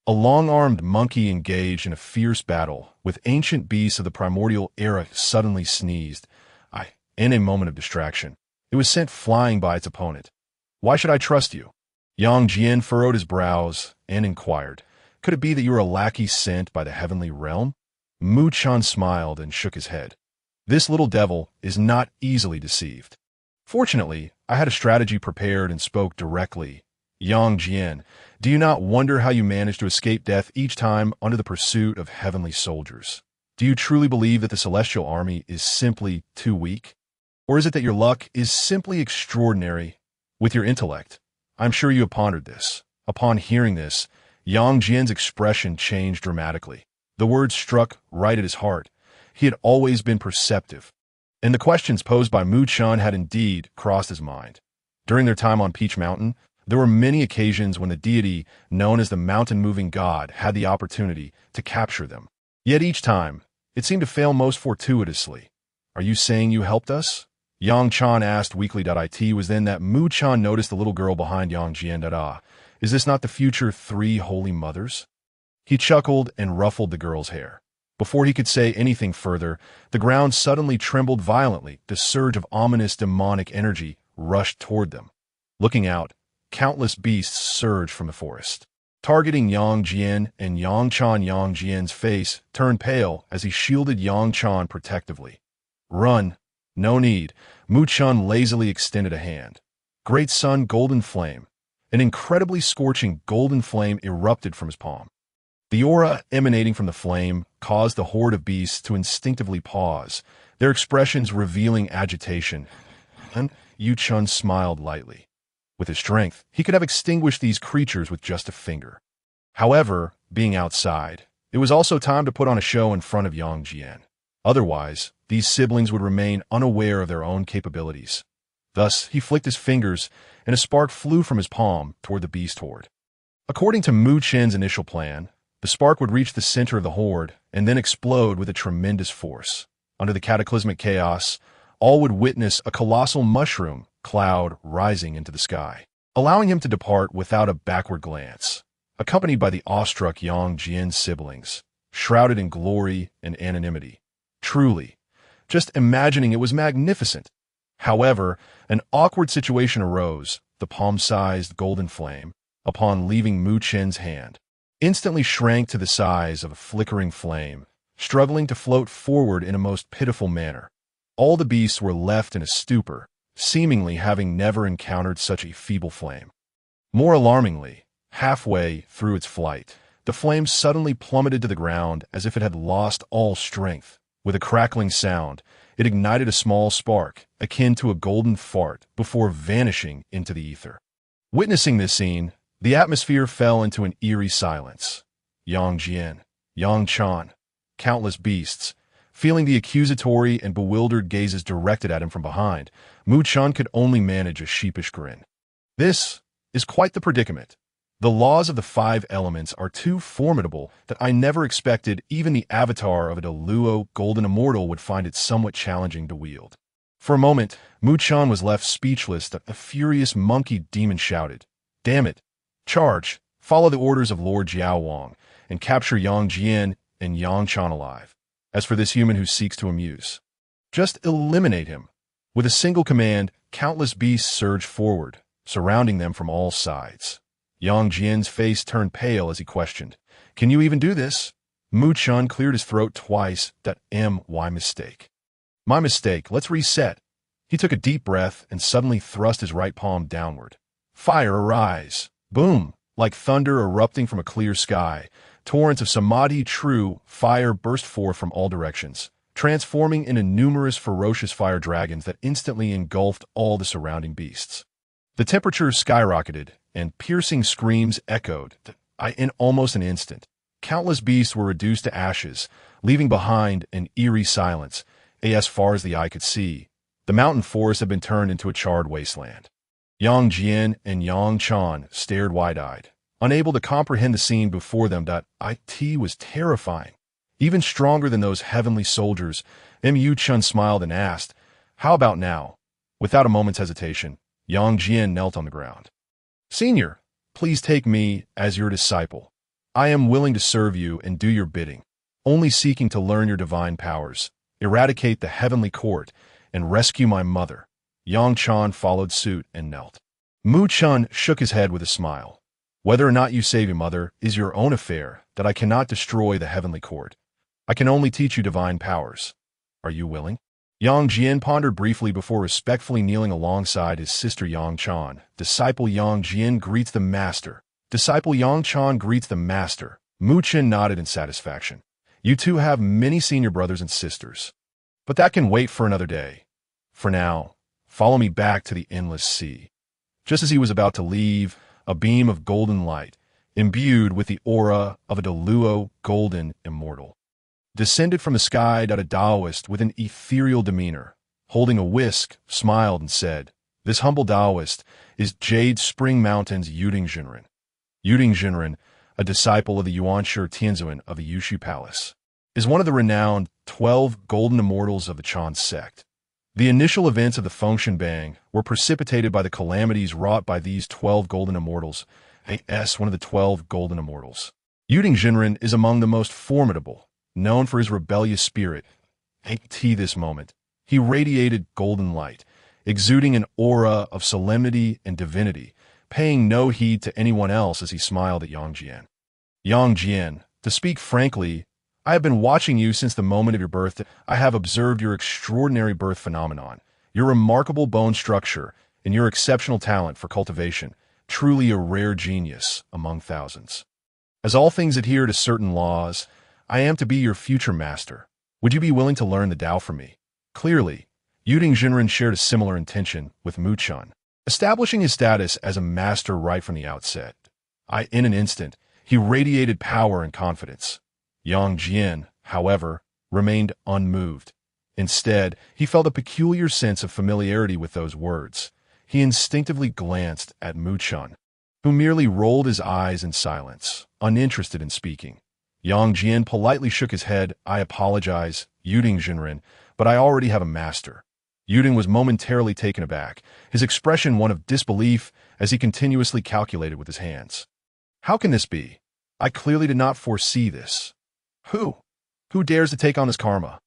a long-armed monkey engaged in a fierce battle with ancient beasts of the Primordial Era suddenly sneezed. In a moment of distraction, it was sent flying by its opponent. "Why should I trust you?" Yang Jian furrowed his brows and inquired, "Could it be that you are a lackey sent by the heavenly realm?" Mu Chan smiled and shook his head. "This little devil is not easily deceived. Fortunately, I had a strategy prepared and spoke directly. Yang Jian, do you not wonder how you manage to escape death each time under the pursuit of heavenly soldiers? Do you truly believe that the celestial army is simply too weak? Or is it that your luck is simply extraordinary? With your intellect, I'm sure you have pondered this." Upon hearing this, Yang Jian's expression changed dramatically. The words struck right at his heart. He had always been perceptive, and the questions posed by Mu Chan had indeed crossed his mind. During their time on Peach Mountain, there were many occasions when the deity known as the mountain-moving god had the opportunity to capture them. Yet each time, it seemed to fail most fortuitously. "Are you saying you helped us?" Yang Chan asked weakly. It was then that Mu Chan noticed the little girl behind Yang Jian. Is this not the future three holy mothers?" He chuckled and ruffled the girl's hair. Before he could say anything further, the ground suddenly trembled violently. The surge of ominous demonic energy rushed toward them. Looking out, countless beasts surged from the forest, targeting Yang Jian and Yang Chan. Yang Jian's face turned pale as he shielded Yang Chan protectively. "Run. No need." Mu Chan lazily extended a hand. Great Sun Golden Flame. An incredibly scorching golden flame erupted from his palm. The aura emanating from the flame caused the horde of beasts to instinctively pause, their expressions revealing agitation. And Yu Chun smiled lightly. With his strength, he could have extinguished these creatures with just a finger. However, being outside, it was also time to put on a show in front of Yang Jian. Otherwise, these siblings would remain unaware of their own capabilities. Thus, he flicked his fingers, and a spark flew from his palm toward the beast horde. According to Mu Chen's initial plan, the spark would reach the center of the horde and then explode with a tremendous force. Under the cataclysmic chaos, all would witness a colossal mushroom cloud rising into the sky, allowing him to depart without a backward glance, accompanied by the awestruck Yang Jian siblings, shrouded in glory and anonymity. Truly, just imagining it was magnificent. However, an awkward situation arose. The palm-sized golden flame, upon leaving Mu Chen's hand, instantly shrank to the size of a flickering flame, struggling to float forward in a most pitiful manner. All the beasts were left in a stupor, seemingly having never encountered such a feeble flame. More alarmingly, halfway through its flight, the flame suddenly plummeted to the ground as if it had lost all strength. With a crackling sound, it ignited a small spark, akin to a golden fart, before vanishing into the ether. Witnessing this scene, the atmosphere fell into an eerie silence. Yang Jian, Yang Chan. Countless beasts. Feeling the accusatory and bewildered gazes directed at him from behind, Mu Chan could only manage a sheepish grin. This is quite the predicament. The laws of the 5 elements are too formidable that I never expected even the avatar of a Luo golden immortal would find it somewhat challenging to wield. For a moment, Mu Chan was left speechless. A furious monkey demon shouted, "Damn it! Charge! Follow the orders of Lord Jiao Wang, and capture Yang Jian and Yang Chan alive. As for this human who seeks to amuse, just eliminate him." With a single command, countless beasts surged forward, surrounding them from all sides. Yang Jian's face turned pale as he questioned, "Can you even do this?" Mu Chan cleared his throat twice. My mistake. My mistake. Let's reset. He took a deep breath and suddenly thrust his right palm downward. Fire arise. Boom! Like thunder erupting from a clear sky, torrents of samadhi true fire burst forth from all directions, transforming into numerous ferocious fire dragons that instantly engulfed all the surrounding beasts. The temperature skyrocketed, and piercing screams echoed. In almost an instant, countless beasts were reduced to ashes, leaving behind an eerie silence. As far as the eye could see, the mountain forest had been turned into a charred wasteland. Yang Jian and Yang Chan stared wide-eyed, unable to comprehend the scene before them. It was terrifying. Even stronger than those heavenly soldiers, Mu Chun smiled and asked, "How about now?" Without a moment's hesitation, Yang Jian knelt on the ground. "Senior, please take me as your disciple. I am willing to serve you and do your bidding, only seeking to learn your divine powers, eradicate the heavenly court, and rescue my mother." Yang Chan followed suit and knelt. Mu Chun shook his head with a smile. "Whether or not you save your mother is your own affair, that I cannot destroy the heavenly court. I can only teach you divine powers. Are you willing?" Yang Jian pondered briefly before respectfully kneeling alongside his sister Yang Chan. Disciple Yang Jian greets the master. Disciple Yang Chan greets the master. Mu Chun nodded in satisfaction. "You two have many senior brothers and sisters, but that can wait for another day. For now, follow me back to the endless sea." Just as he was about to leave, a beam of golden light, imbued with the aura of a Luo golden immortal, descended from the sky. A Taoist with an ethereal demeanor, holding a whisk, smiled and said, "This humble Taoist is Jade Spring Mountain's Jinxian. Jinxian, a disciple of the Yuanshi Tianzuan of the Yushu Palace, is one of the renowned 12 golden immortals of the Chan sect. The initial events of the Fengshan Bang were precipitated by the calamities wrought by these 12 golden immortals. One of the 12 golden immortals. Jinxian is among the most formidable, known for his rebellious spirit. This moment, he radiated golden light, exuding an aura of solemnity and divinity, paying no heed to anyone else as he smiled at Yang Jian. "Yang Jian, to speak frankly, I have been watching you since the moment of your birth. I have observed your extraordinary birth phenomenon, your remarkable bone structure, and your exceptional talent for cultivation, truly a rare genius among thousands. As all things adhere to certain laws, I am to be your future master. Would you be willing to learn the Tao from me?" Clearly, Jinxian shared a similar intention with Mu Chun, establishing his status as a master right from the outset. In an instant, he radiated power and confidence. Yang Jian, however, remained unmoved. Instead, he felt a peculiar sense of familiarity with those words. He instinctively glanced at Mu Chun, who merely rolled his eyes in silence, uninterested in speaking. Yang Jian politely shook his head. "I apologize, Jinxian, but I already have a master." Yuding was momentarily taken aback, his expression one of disbelief as he continuously calculated with his hands. "How can this be? I clearly did not foresee this. Who dares to take on this karma?"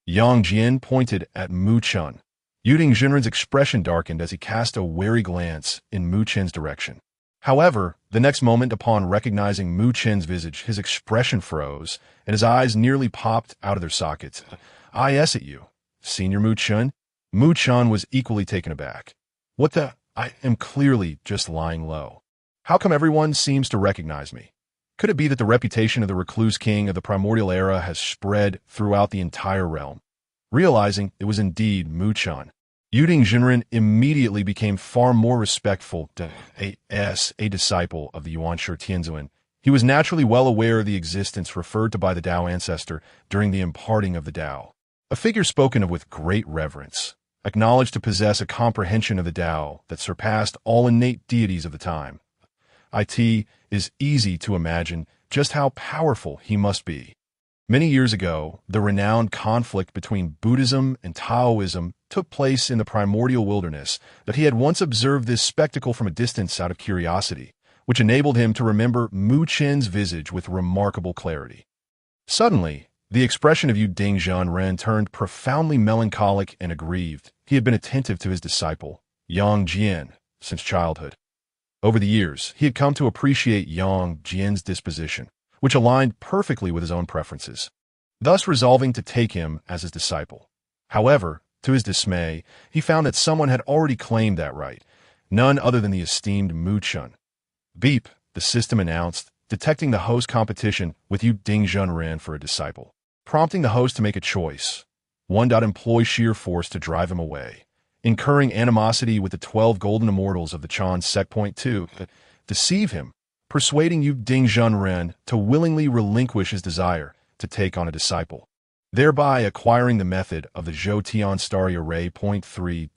Yang Jian pointed at Mu Chun. Jinxian's expression darkened as he cast a wary glance in Mu Chun's direction. However, the next moment upon recognizing Mu Chun's visage, his expression froze, and his eyes nearly popped out of their sockets. At you, Senior Mu Chun?" Mu Chun was equally taken aback. "What the? I am clearly just lying low. How come everyone seems to recognize me? Could it be that the reputation of the recluse king of the Primordial Era has spread throughout the entire realm?" Realizing it was indeed Mu Chun, Jinxian immediately became far more respectful. A disciple of the Yuanshi Tianzuan, He was naturally well aware of the existence referred to by the Tao Ancestor during the imparting of the Tao, a figure spoken of with great reverence, acknowledged to possess a comprehension of the Tao that surpassed all innate deities of the time. It is easy to imagine just how powerful he must be. Many years ago, the renowned conflict between Buddhism and Taoism took place in the primordial wilderness, but he had once observed this spectacle from a distance out of curiosity, which enabled him to remember Mu Chen's visage with remarkable clarity. Suddenly, the expression of Yu Ding Zhanren turned profoundly melancholic and aggrieved. He had been attentive to his disciple, Yang Jian, since childhood. Over the years, he had come to appreciate Yang Jian's disposition, which aligned perfectly with his own preferences, thus resolving to take him as his disciple. However, to his dismay, he found that someone had already claimed that right, none other than the esteemed Mu Chen. Beep, the system announced, detecting the host competition with Yu Ding Zhanren for a disciple, prompting the host to make a choice. 1. Employ sheer force to drive him away, incurring animosity with the 12 golden immortals of the Chan sect. 2. Deceive him, persuading Yu Ding Zhanren to willingly relinquish his desire to take on a disciple, thereby acquiring the method of the Zhou Tian starry array. 3.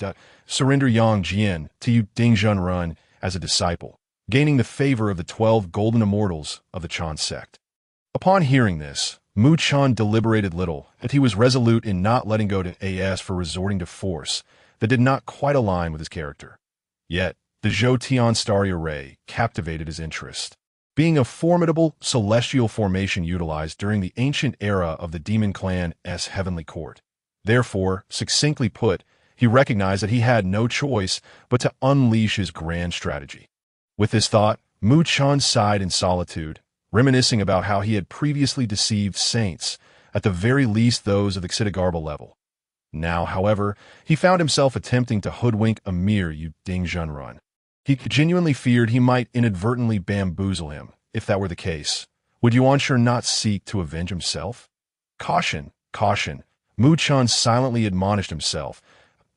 Surrender Yang Jian to Yu Ding Zhanren as a disciple, gaining the favor of the 12 golden immortals of the Chan sect. Upon hearing this, Mu Chen deliberated little, and he was resolute in not letting go to AS for resorting to force that did not quite align with his character. Yet, the Zhou Tian starry array captivated his interest, being a formidable celestial formation utilized during the ancient era of the Demon Clan's heavenly court. Therefore, succinctly put, he recognized that he had no choice but to unleash his grand strategy. With this thought, Mu Chen sighed in solitude, reminiscing about how he had previously deceived saints, at the very least those of the Xitigarbal level. Now, however, he found himself attempting to hoodwink a mere Yu Ding Zhanren. He genuinely feared he might inadvertently bamboozle him. If that were the case, would Yuanshur not seek to avenge himself? Caution, caution, Mu Chen silently admonished himself,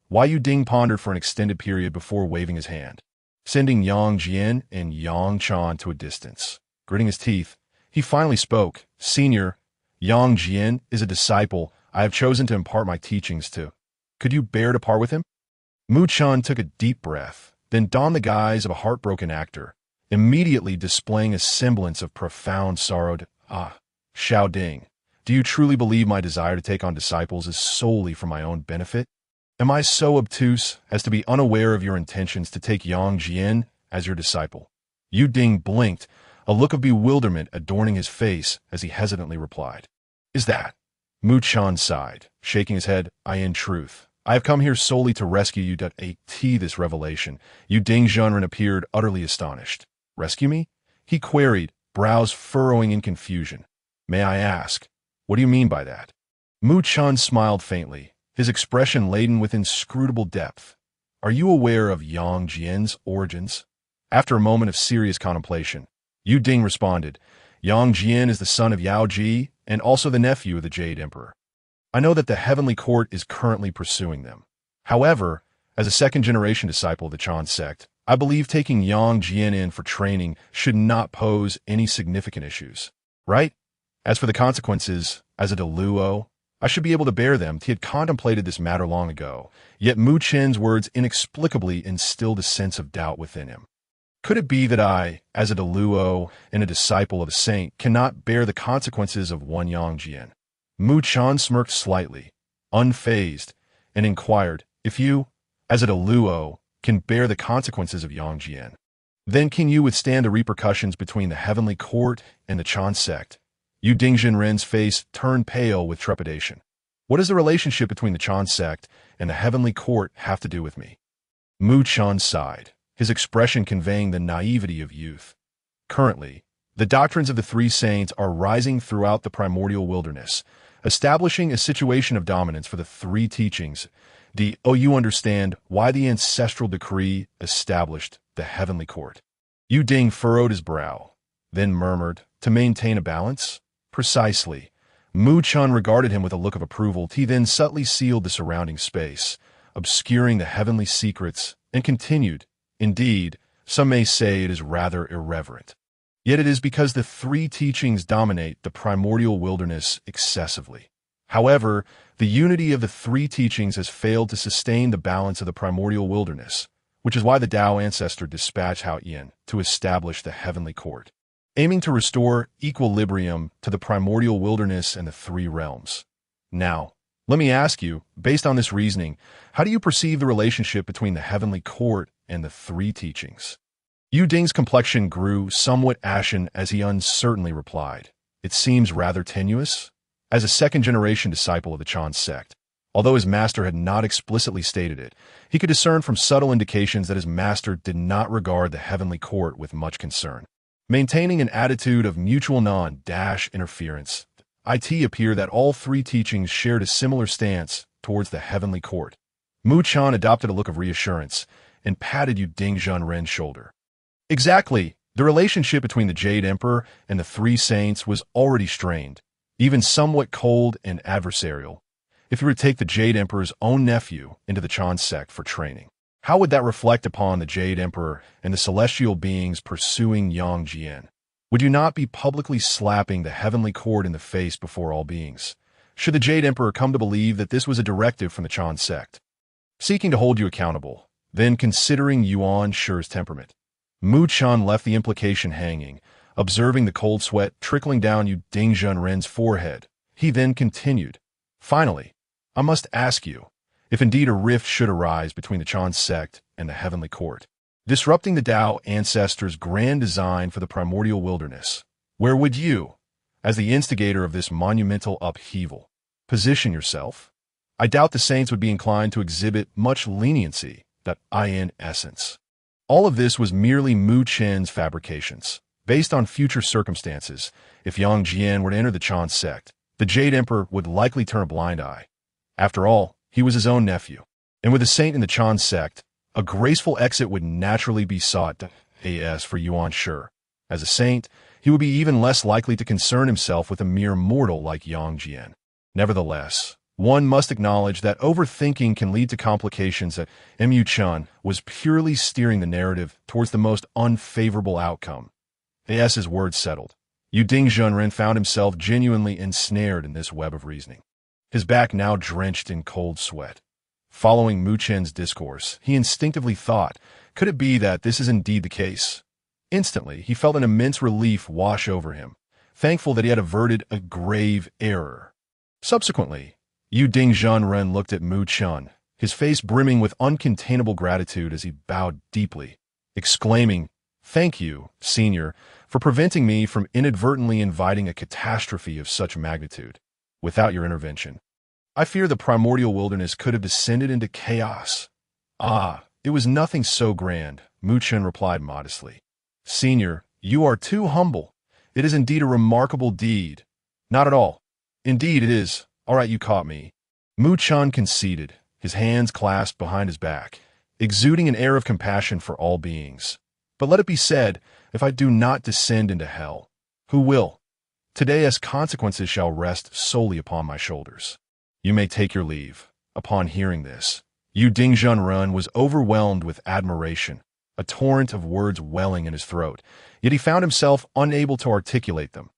while Yu Ding pondered for an extended period before waving his hand, sending Yang Jian and Yang Chen to a distance. Gritting his teeth, he finally spoke. Senior, Yang Jian is a disciple I have chosen to impart my teachings to. Could you bear to part with him? Mu Chen took a deep breath, then donned the guise of a heartbroken actor, immediately displaying a semblance of profound sorrow. Xiao Ding, do you truly believe my desire to take on disciples is solely for my own benefit? Am I so obtuse as to be unaware of your intentions to take Yang Jian as your disciple? Yu Ding blinked, a look of bewilderment adorning his face as he hesitantly replied. Is that? Mu Chen sighed, shaking his head. In truth, I have come here solely to rescue you. This revelation. Yu Ding Zhanren appeared utterly astonished. Rescue me? He queried, brows furrowing in confusion. May I ask, what do you mean by that? Mu Chen smiled faintly, his expression laden with inscrutable depth. Are you aware of Yang Jian's origins? After a moment of serious contemplation, Yu Ding responded, Yang Jian is the son of Yao Ji and also the nephew of the Jade Emperor. I know that the heavenly court is currently pursuing them. However, as a second-generation disciple of the Chan sect, I believe taking Yang Jian in for training should not pose any significant issues, right? As for the consequences, as a Luo, I should be able to bear them. He had contemplated this matter long ago, yet Mu Chen's words inexplicably instilled a sense of doubt within him. Could it be that I, as a Luo and a disciple of a saint, cannot bear the consequences of one Yang Jian? Mu Chen smirked slightly, unfazed, and inquired, if you, as a Luo, can bear the consequences of Yang Jian, then can you withstand the repercussions between the heavenly court and the Chan sect? Yu Ding Zhanren's face turned pale with trepidation. What does the relationship between the Chan sect and the heavenly court have to do with me? Mu Chen sighed, his expression conveying the naivety of youth. Currently, the doctrines of the three saints are rising throughout the primordial wilderness, establishing a situation of dominance for the three teachings. You understand why the ancestral decree established the heavenly court. Yu Ding furrowed his brow, then murmured, to maintain a balance? Precisely. Mu Chen regarded him with a look of approval. He then subtly sealed the surrounding space, obscuring the heavenly secrets, and continued, indeed, some may say it is rather irreverent. Yet it is because the three teachings dominate the primordial wilderness excessively. However, the unity of the three teachings has failed to sustain the balance of the primordial wilderness, which is why the Tao Ancestor dispatched Xian to establish the heavenly court, aiming to restore equilibrium to the primordial wilderness and the three realms. Now, let me ask you, based on this reasoning, how do you perceive the relationship between the heavenly court and the three teachings? Yu Ding's complexion grew somewhat ashen as he uncertainly replied. It seems rather tenuous. As a second-generation disciple of the Chen sect, although his master had not explicitly stated it, he could discern from subtle indications that his master did not regard the heavenly court with much concern. Maintaining an attitude of mutual non-interference, it appeared that all three teachings shared a similar stance towards the heavenly court. Mu Chen adopted a look of reassurance and patted Yu Ding Zhenren's shoulder. Exactly. The relationship between the Jade Emperor and the three saints was already strained, even somewhat cold and adversarial. If you were to take the Jade Emperor's own nephew into the Chen sect for training, how would that reflect upon the Jade Emperor and the celestial beings pursuing Yang Jian? Would you not be publicly slapping the heavenly court in the face before all beings? Should the Jade Emperor come to believe that this was a directive from the Chen sect, seeking to hold you accountable, then considering Yuan Shi's temperament? Mu Chen left the implication hanging, observing the cold sweat trickling down Yu Ding Zhenren's forehead. He then continued, "Finally, I must ask you, if indeed a rift should arise between the Chen sect and the heavenly court, disrupting the Tao Ancestor's grand design for the primordial wilderness, where would you, as the instigator of this monumental upheaval, position yourself? I doubt the saints would be inclined to exhibit much leniency, that in essence. All of this was merely Mu Chen's fabrications. Based on future circumstances, if Yang Jian were to enter the Chen sect, the Jade Emperor would likely turn a blind eye. After all, he was his own nephew. And with a saint in the Chen sect, a graceful exit would naturally be sought as for Yuan Shi. As a saint, he would be even less likely to concern himself with a mere mortal like Yang Jian. Nevertheless, one must acknowledge that overthinking can lead to complications that Mu Chen was purely steering the narrative towards the most unfavorable outcome. As his words settled, Yu Ding Zhenren found himself genuinely ensnared in this web of reasoning, his back now drenched in cold sweat. Following Mu Chen's discourse, he instinctively thought, could it be that this is indeed the case? Instantly, he felt an immense relief wash over him, thankful that he had averted a grave error. Subsequently, Yu Ding Zhenren looked at Mu Chen, his face brimming with uncontainable gratitude as he bowed deeply, exclaiming, "Thank you, Senior, for preventing me from inadvertently inviting a catastrophe of such magnitude. Without your intervention, I fear the primordial wilderness could have descended into chaos." "Ah, it was nothing so grand," Mu Chen replied modestly. "Senior, you are too humble. It is indeed a remarkable deed." "Not at all. Indeed it is. All right, you caught me." Mu Chen conceded, his hands clasped behind his back, exuding an air of compassion for all beings. "But let it be said, if I do not descend into hell, who will? Today as consequences shall rest solely upon my shoulders. You may take your leave." Upon hearing this, Yu Ding Zhenren was overwhelmed with admiration, a torrent of words welling in his throat, yet he found himself unable to articulate them.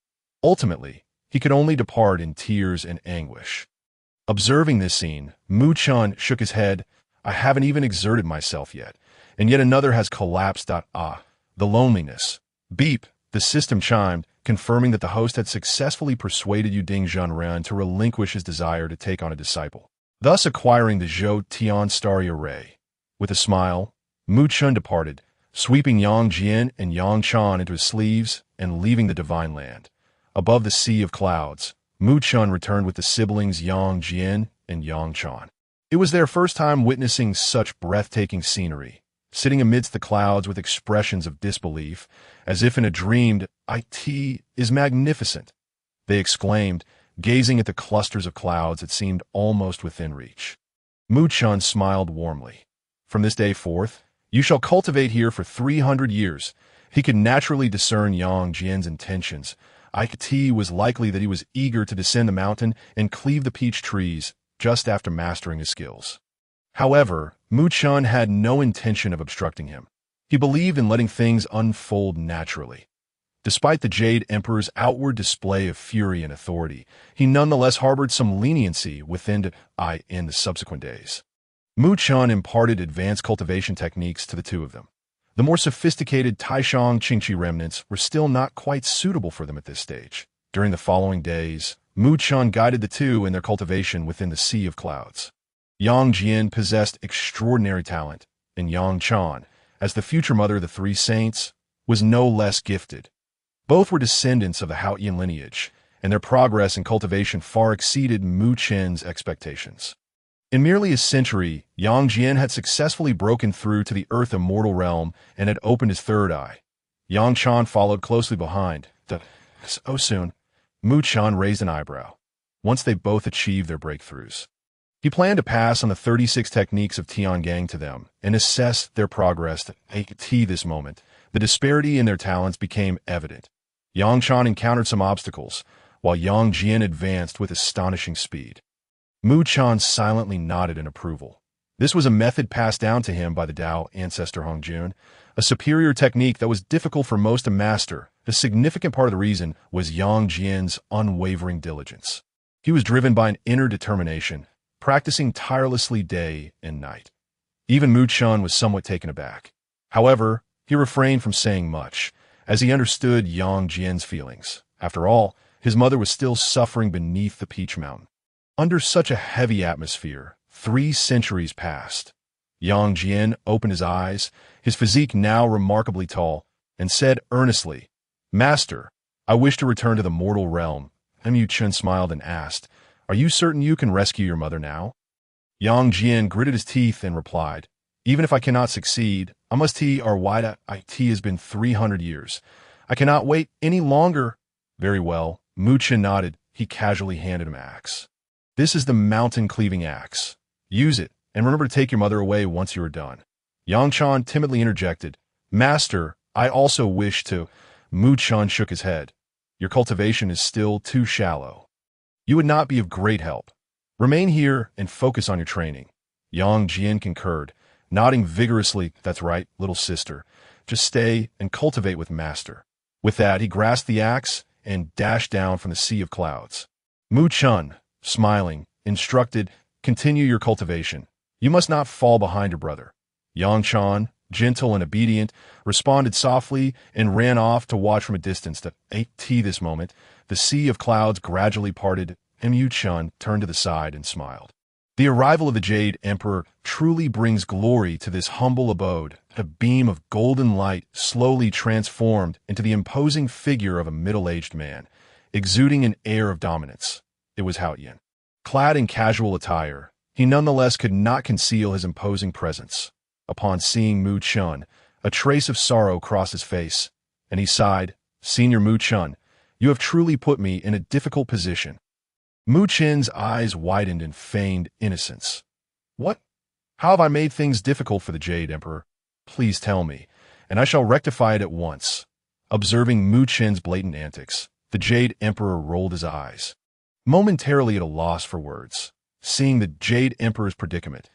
Ultimately, he could only depart in tears and anguish. Observing this scene, Mu Chen shook his head. "I haven't even exerted myself yet, and yet another has collapsed. The loneliness." Beep, the system chimed, confirming that the host had successfully persuaded Yu Ding Zhenren to relinquish his desire to take on a disciple, thus acquiring the Zhou Tian starry array. With a smile, Mu Chen departed, sweeping Yang Jian and Yang Chen into his sleeves and leaving the divine land. Above the sea of clouds, Mu Chen returned with the siblings Yang Jian and Yang Chen. It was their first time witnessing such breathtaking scenery, sitting amidst the clouds with expressions of disbelief, as if in a dream. "It is magnificent," they exclaimed, gazing at the clusters of clouds that seemed almost within reach. Mu Chen smiled warmly. "From this day forth, you shall cultivate here for 300 years. He could naturally discern Yang Jian's intentions. It was likely that he was eager to descend the mountain and cleave the peach trees just after mastering his skills. However, Mu Chen had no intention of obstructing him. He believed in letting things unfold naturally. Despite the Jade Emperor's outward display of fury and authority, he nonetheless harbored some leniency within in the subsequent days. Chen imparted advanced cultivation techniques to the two of them. The more sophisticated Taiyi Xuanxian remnants were still not quite suitable for them at this stage. During the following days, Chen guided the two in their cultivation within the Sea of Clouds. Yang Jian possessed extraordinary talent, and Yang Chan, as the future mother of the three saints, was no less gifted. Both were descendants of the Haotian lineage, and their progress in cultivation far exceeded Chen's expectations. In merely a century, Yang Jian had successfully broken through to the Earth Immortal realm and had opened his third eye. Yang Chan followed closely behind. So soon, Chen raised an eyebrow. Once they both achieved their breakthroughs, he planned to pass on the 36 techniques of Tiangang to them and assess their progress. At this moment, the disparity in their talents became evident. Yang Chan encountered some obstacles, while Yang Jian advanced with astonishing speed. Chen silently nodded in approval. This was a method passed down to him by the Demon Ancestor Hongjun, a superior technique that was difficult for most to master. A significant part of the reason was Yang Jian's unwavering diligence. He was driven by an inner determination, practicing tirelessly day and night. Even Chen was somewhat taken aback. However, he refrained from saying much, as he understood Yang Jian's feelings. After all, his mother was still suffering beneath the Peach Mountain. Under such a heavy atmosphere, 3 centuries passed. Yang Jian opened his eyes, his physique now remarkably tall, and said earnestly, "Master, I wish to return to the mortal realm." Chen smiled and asked, "Are you certain you can rescue your mother now?" Yang Jian gritted his teeth and replied, "Even if I cannot succeed, I must it has been 300 years. I cannot wait any longer." "Very well." Chen nodded. He casually handed him an axe. "This is the mountain-cleaving axe. Use it, and remember to take your mother away once you are done." Yang Chan timidly interjected, "Master, I also wish to." Chen shook his head. "Your cultivation is still too shallow. You would not be of great help. Remain here and focus on your training." Yang Jian concurred, nodding vigorously. "That's right, little sister. Just stay and cultivate with Master." With that, he grasped the axe and dashed down from the Sea of Clouds. Chen, smiling, instructed, "Continue your cultivation. You must not fall behind your brother." Yang Chan, gentle and obedient, responded softly and ran off to watch from a distance. This moment, the Sea of Clouds gradually parted, and Chen turned to the side and smiled. The arrival of the Jade Emperor truly brings glory to this humble abode. A beam of golden light slowly transformed into the imposing figure of a middle-aged man, exuding an air of dominance. It was Haotian. Clad in casual attire, he nonetheless could not conceal his imposing presence. Upon seeing Chen, a trace of sorrow crossed his face, and he sighed, "Senior Chen, you have truly put me in a difficult position." Chen's eyes widened in feigned innocence. "What? How have I made things difficult for the Jade Emperor? Please tell me, and I shall rectify it at once." Observing Chen's blatant antics, the Jade Emperor rolled his eyes, momentarily at a loss for words. Seeing the Jade Emperor's predicament,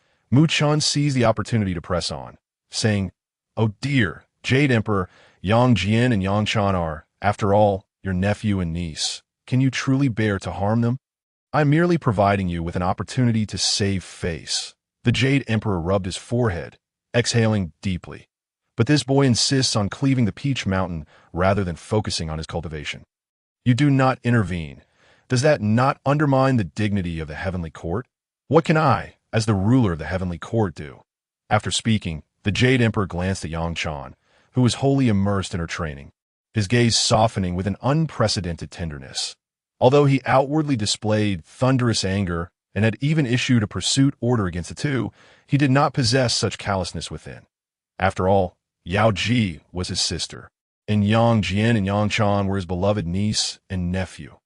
Chen seized the opportunity to press on, saying, "Oh dear, Jade Emperor, Yang Jian and Yang Chan are, after all, your nephew and niece. Can you truly bear to harm them? I'm merely providing you with an opportunity to save face." The Jade Emperor rubbed his forehead, exhaling deeply. "But this boy insists on cleaving the Peach Mountain rather than focusing on his cultivation. You do not intervene. Does that not undermine the dignity of the Heavenly Court? What can I, as the ruler of the Heavenly Court, do?" After speaking, the Jade Emperor glanced at Yang Chan, who was wholly immersed in her training, his gaze softening with an unprecedented tenderness. Although he outwardly displayed thunderous anger and had even issued a pursuit order against the two, he did not possess such callousness within. After all, Yao Ji was his sister, and Yang Jian and Yang Chan were his beloved niece and nephew.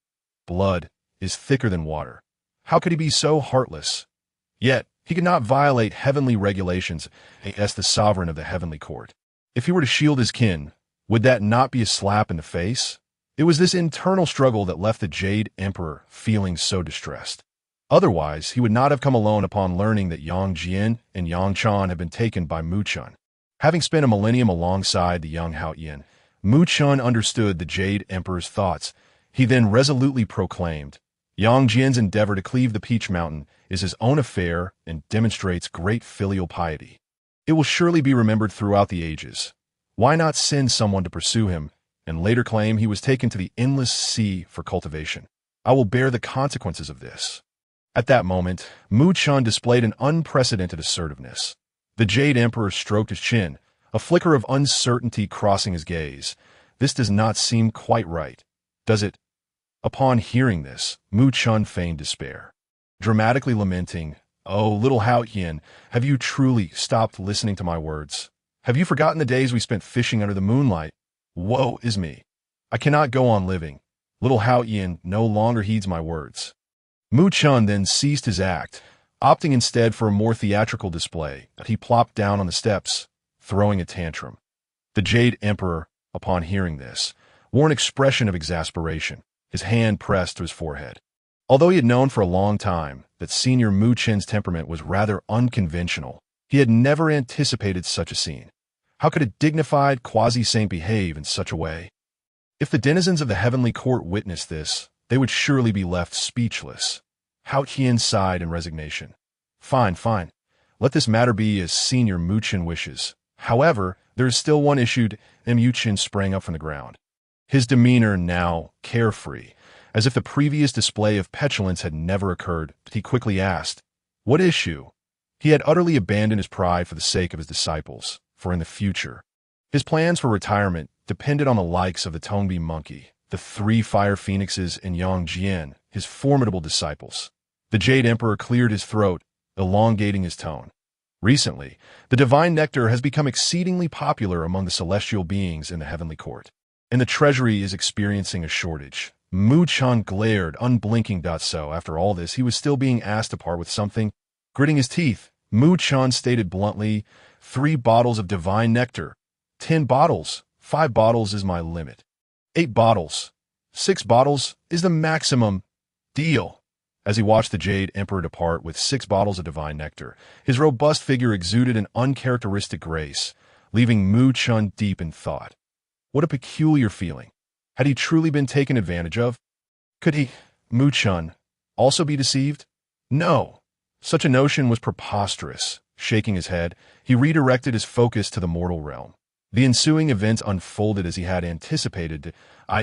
Blood is thicker than water. How could he be so heartless? Yet, he could not violate heavenly regulations as the sovereign of the Heavenly Court. If he were to shield his kin, would that not be a slap in the face? It was this internal struggle that left the Jade Emperor feeling so distressed. Otherwise, he would not have come alone upon learning that Yang Jian and Yang Chan had been taken by Chen. Having spent a millennium alongside the young Haotian, Mu Chun understood the Jade Emperor's thoughts. He then resolutely proclaimed, Yang Jian's endeavor to cleave the Peach Mountain is his own affair and demonstrates great filial piety. It will surely be remembered throughout the ages. Why not send someone to pursue him, and later claim he was taken to the endless sea for cultivation? I will bear the consequences of this. At that moment, Mu Chun displayed an unprecedented assertiveness. The Jade Emperor stroked his chin, a flicker of uncertainty crossing his gaze. This does not seem quite right, does it? Upon hearing this, Mu Chun feigned despair, dramatically lamenting, "Oh, little Xian, have you truly stopped listening to my words? Have you forgotten the days we spent fishing under the moonlight? Woe is me. I cannot go on living. Little Xian no longer heeds my words." Mu Chun then ceased his act, opting instead for a more theatrical display. He plopped down on the steps, throwing a tantrum. The Jade Emperor, upon hearing this, wore an expression of exasperation, his hand pressed to his forehead. Although he had known for a long time that Senior Mu Chen's temperament was rather unconventional, he had never anticipated such a scene. How could a dignified quasi-saint behave in such a way? If the denizens of the heavenly court witnessed this, they would surely be left speechless. Xian sighed in resignation. Fine. Let this matter be as Senior Mu Chen wishes. However, there is still one issue. Mu Chen sprang up from the ground. His demeanor now carefree, as if the previous display of petulance had never occurred. He quickly asked, "What issue?" He had utterly abandoned his pride for the sake of his disciples, for in the future, his plans for retirement depended on the likes of the Tongbi monkey, the 3 fire phoenixes, and Yang Jian, his formidable disciples. The Jade Emperor cleared his throat, elongating his tone. Recently, the divine nectar has become exceedingly popular among the celestial beings in the heavenly court, and the treasury is experiencing a shortage. Mu Chun glared, unblinking. So, after all this, he was still being asked to part with something. Gritting his teeth, Mu Chun stated bluntly, 3 bottles of divine nectar. 10 bottles. 5 bottles is my limit. 8 bottles. 6 bottles is the maximum. Deal. As he watched the Jade Emperor depart with 6 bottles of divine nectar, his robust figure exuded an uncharacteristic grace, leaving Mu Chun deep in thought. What a peculiar feeling. Had he truly been taken advantage of? Could he, Mu Chun, also be deceived? No. Such a notion was preposterous. Shaking his head, he redirected his focus to the mortal realm. The ensuing events unfolded as he had anticipated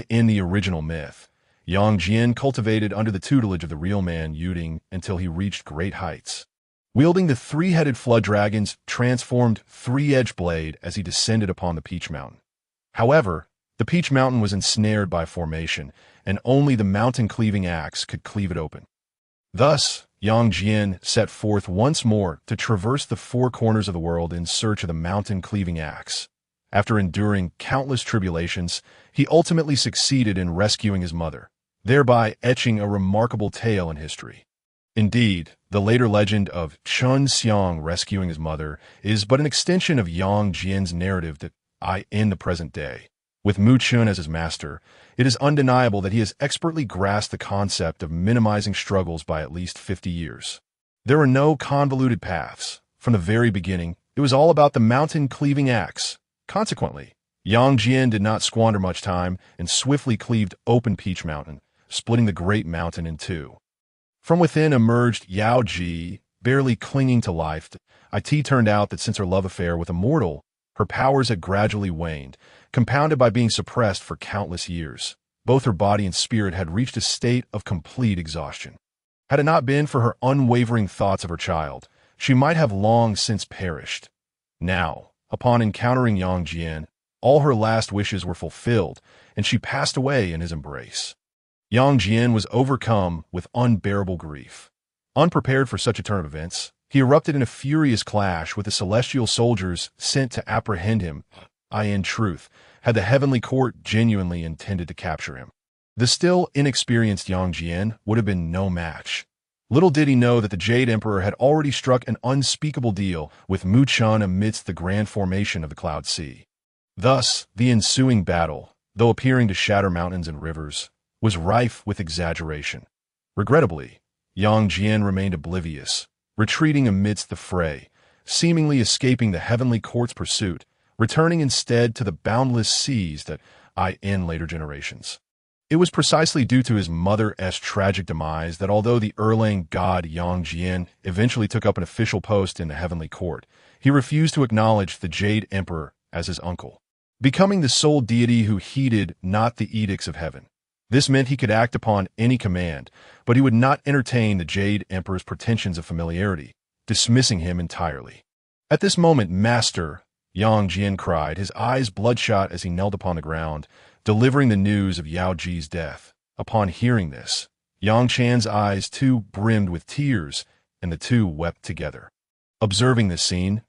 in the original myth. Yang Jian cultivated under the tutelage of the real man Yuding until he reached great heights. Wielding the 3-headed flood dragon's transformed 3-edged blade as he descended upon the Peach Mountain. However, the Peach Mountain was ensnared by formation, and only the mountain-cleaving axe could cleave it open. Thus, Yang Jian set forth once more to traverse the 4 corners of the world in search of the mountain-cleaving axe. After enduring countless tribulations, he ultimately succeeded in rescuing his mother, thereby etching a remarkable tale in history. Indeed, the later legend of Chen Xiang rescuing his mother is but an extension of Yang Jian's narrative in the present day. With Mu Chun as his master, it is undeniable that he has expertly grasped the concept of minimizing struggles by at least 50 years. There are no convoluted paths. From the very beginning, it was all about the mountain-cleaving axe. Consequently, Yang Jian did not squander much time and swiftly cleaved open Peach Mountain, splitting the great mountain in 2. From within emerged Yao Ji, barely clinging to life. It turned out that since her love affair with a mortal, her powers had gradually waned, compounded by being suppressed for countless years. Both her body and spirit had reached a state of complete exhaustion. Had it not been for her unwavering thoughts of her child, she might have long since perished. Now, upon encountering Yang Jian, all her last wishes were fulfilled, and she passed away in his embrace. Yang Jian was overcome with unbearable grief. Unprepared for such a turn of events, he erupted in a furious clash with the celestial soldiers sent to apprehend him. In truth, had the heavenly court genuinely intended to capture him, the still inexperienced Yang Jian would have been no match. Little did he know that the Jade Emperor had already struck an unspeakable deal with Mu Chun amidst the grand formation of the Cloud Sea. Thus, the ensuing battle, though appearing to shatter mountains and rivers, was rife with exaggeration. Regrettably, Yang Jian remained oblivious, retreating amidst the fray, seemingly escaping the heavenly court's pursuit, returning instead to the boundless seas that I in later generations. It was precisely due to his mother's tragic demise that although the Erlang god Jian eventually took up an official post in the heavenly court, he refused to acknowledge the Jade Emperor as his uncle, becoming the sole deity who heeded not the edicts of heaven. This meant he could act upon any command, but he would not entertain the Jade Emperor's pretensions of familiarity, dismissing him entirely. At this moment, Master Jian cried, his eyes bloodshot as he knelt upon the ground, delivering the news of Yao Ji's death. Upon hearing this, Xian's eyes too brimmed with tears, and the two wept together. Observing this scene,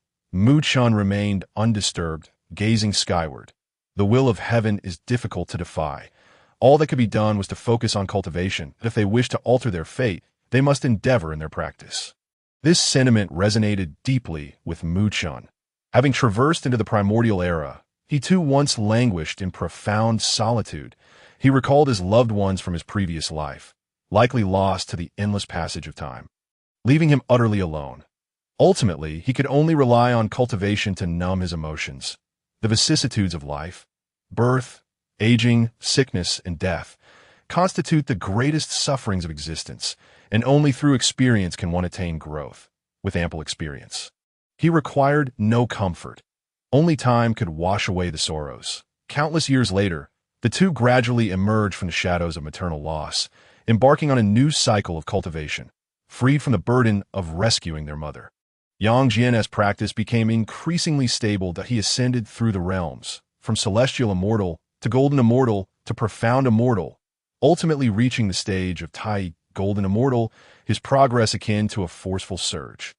Chen remained undisturbed, gazing skyward. The will of heaven is difficult to defy. All that could be done was to focus on cultivation. If they wish to alter their fate, they must endeavor in their practice. This sentiment resonated deeply with Chen. Having traversed into the Primordial Era, he too once languished in profound solitude. He recalled his loved ones from his previous life, likely lost to the endless passage of time, leaving him utterly alone. Ultimately, he could only rely on cultivation to numb his emotions. The vicissitudes of life, birth, aging, sickness, and death, constitute the greatest sufferings of existence, and only through experience can one attain growth. With ample experience, he required no comfort. Only time could wash away the sorrows. Countless years later, the two gradually emerged from the shadows of maternal loss, embarking on a new cycle of cultivation, freed from the burden of rescuing their mother. Jian's practice became increasingly stable that he ascended through the realms, from celestial immortal to golden immortal to profound immortal, ultimately reaching the stage of Taiyi golden immortal, his progress akin to a forceful surge.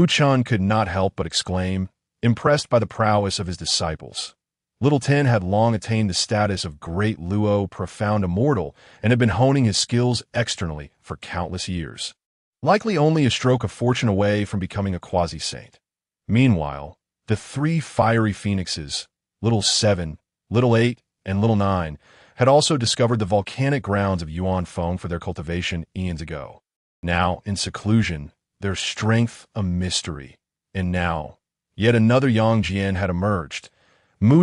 Chen could not help but exclaim, impressed by the prowess of his disciples. Little Ten had long attained the status of great Luo profound immortal and had been honing his skills externally for countless years, likely only a stroke of fortune away from becoming a quasi-saint. Meanwhile, the three fiery phoenixes, Little 7, Little 8, and Little 9, had also discovered the volcanic grounds of Yuan Feng for their cultivation eons ago. Now, in seclusion, their strength a mystery. And now, yet another Jian had emerged.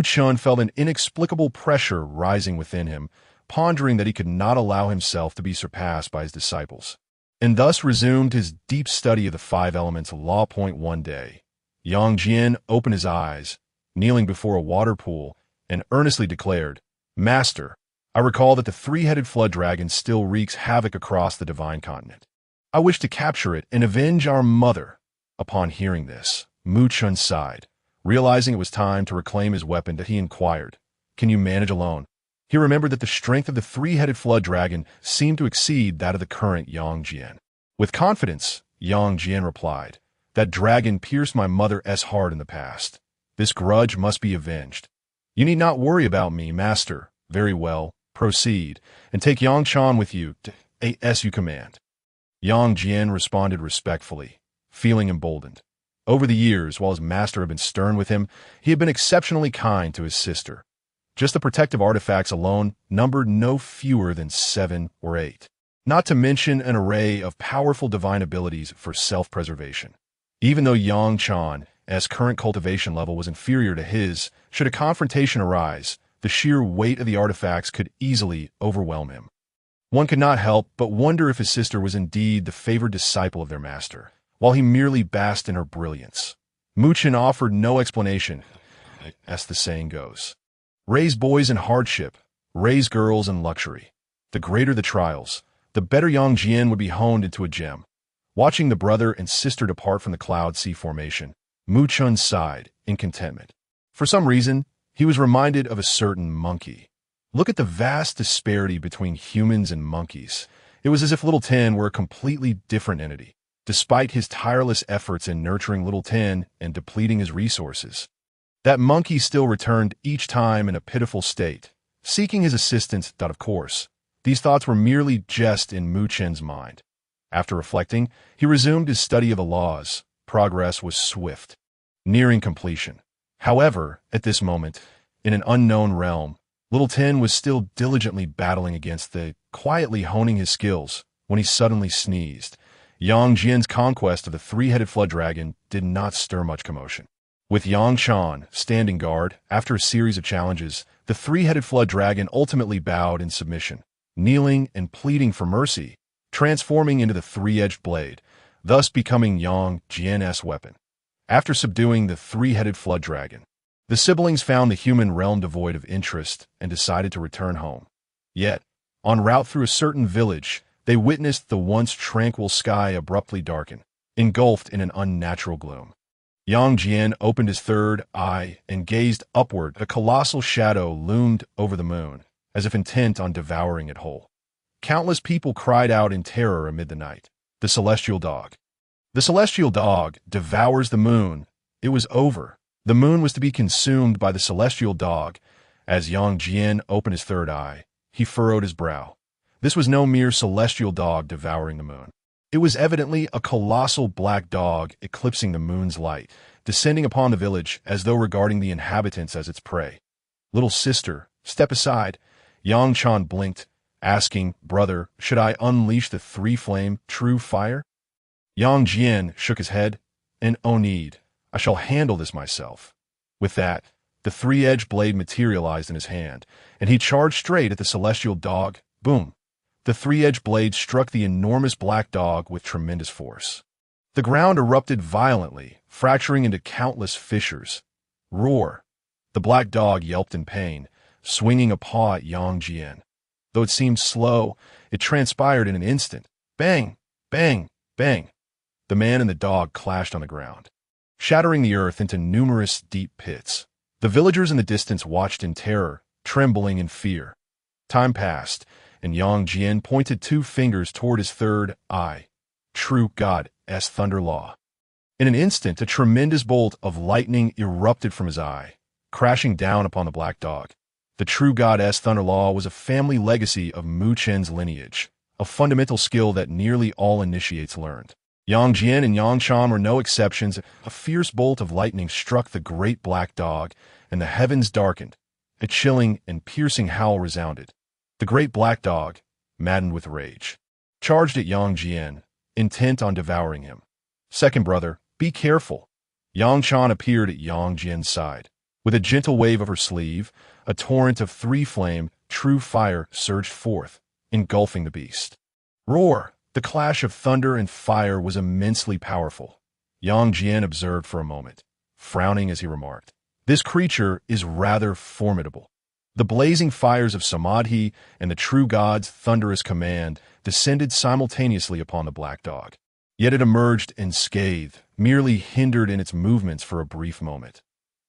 Chen felt an inexplicable pressure rising within him, pondering that he could not allow himself to be surpassed by his disciples, and thus resumed his deep study of the five elements law. One day, Jian opened his eyes, kneeling before a water pool, and earnestly declared, "Master, I recall that the three-headed flood dragon still wreaks havoc across the divine continent. I wish to capture it and avenge our mother." Upon hearing this, Chen sighed, realizing it was time to reclaim his weapon that he inquired, "Can you manage alone?" He remembered that the strength of the three-headed flood dragon seemed to exceed that of the current Jian. With confidence, Jian replied, "That dragon pierced my mother's heart in the past. This grudge must be avenged. You need not worry about me, master. Very well, proceed, and take Chen with you as you command." Jian responded respectfully, feeling emboldened. Over the years, while his master had been stern with him, he had been exceptionally kind to his sister. Just the protective artifacts alone numbered no fewer than 7 or 8, not to mention an array of powerful divine abilities for self-preservation. Even though Chen's current cultivation level was inferior to his, should a confrontation arise, the sheer weight of the artifacts could easily overwhelm him. One could not help but wonder if his sister was indeed the favored disciple of their master, while he merely basked in her brilliance. Chen offered no explanation, as the saying goes. Raise boys in hardship, raise girls in luxury. The greater the trials, the better Jian would be honed into a gem. Watching the brother and sister depart from the cloud sea formation, Chen sighed in contentment. For some reason, he was reminded of a certain monkey. Look at the vast disparity between humans and monkeys. It was as if Little Ten were a completely different entity, despite his tireless efforts in nurturing Little Ten and depleting his resources. That monkey still returned each time in a pitiful state, seeking his assistance. Of course, these thoughts were merely jest in Chen's mind. After reflecting, he resumed his study of the laws. Progress was swift, nearing completion. However, at this moment, in an unknown realm, Little Ten was still diligently battling against quietly honing his skills, when he suddenly sneezed. Jian's conquest of the three-headed flood dragon did not stir much commotion. With Yangshan standing guard, after a series of challenges, the three-headed flood dragon ultimately bowed in submission, kneeling and pleading for mercy, transforming into the three-edged blade, thus becoming Yang Jian's weapon. After subduing the three-headed flood dragon, the siblings found the human realm devoid of interest and decided to return home. Yet, en route through a certain village, they witnessed the once tranquil sky abruptly darken, engulfed in an unnatural gloom. Yang Jian opened his third eye and gazed upward. A colossal shadow loomed over the moon, as if intent on devouring it whole. Countless people cried out in terror amid the night. The celestial dog. The celestial dog devours the moon. It was over. The moon was to be consumed by the celestial dog. As Yang Jian opened his third eye, he furrowed his brow. This was no mere celestial dog devouring the moon. It was evidently a colossal black dog eclipsing the moon's light, descending upon the village as though regarding the inhabitants as its prey. "Little sister, step aside." Yangshan blinked, asking, "Brother, should I unleash the three-flame true fire?" Yang Jian shook his head, "And oh need, I shall handle this myself." With that, the three-edged blade materialized in his hand, and he charged straight at the celestial dog. Boom! The three-edged blade struck the enormous black dog with tremendous force. The ground erupted violently, fracturing into countless fissures. Roar! The black dog yelped in pain, swinging a paw at Yang Jian. Though it seemed slow, it transpired in an instant. Bang! Bang! Bang! The man and the dog clashed on the ground, shattering the earth into numerous deep pits. The villagers in the distance watched in terror, trembling in fear. Time passed, and Yang Jian pointed two fingers toward his third eye. True God's thunder law. In an instant, a tremendous bolt of lightning erupted from his eye, crashing down upon the black dog. The true God's thunder law was a family legacy of Mu Chen's lineage, a fundamental skill that nearly all initiates learned. Yang Jian and Yangshan were no exceptions. A fierce bolt of lightning struck the great black dog, and the heavens darkened. A chilling and piercing howl resounded. The great black dog, maddened with rage, charged at Yang Jian, intent on devouring him. "Second brother, be careful." Yangshan appeared at Yang Jian's side. With a gentle wave of her sleeve, a torrent of three-flame, true fire surged forth, engulfing the beast. Roar! The clash of thunder and fire was immensely powerful. Yang Jian observed for a moment, frowning as he remarked, "This creature is rather formidable." The blazing fires of Samadhi and the true God's thunderous command descended simultaneously upon the black dog. Yet it emerged unscathed, merely hindered in its movements for a brief moment.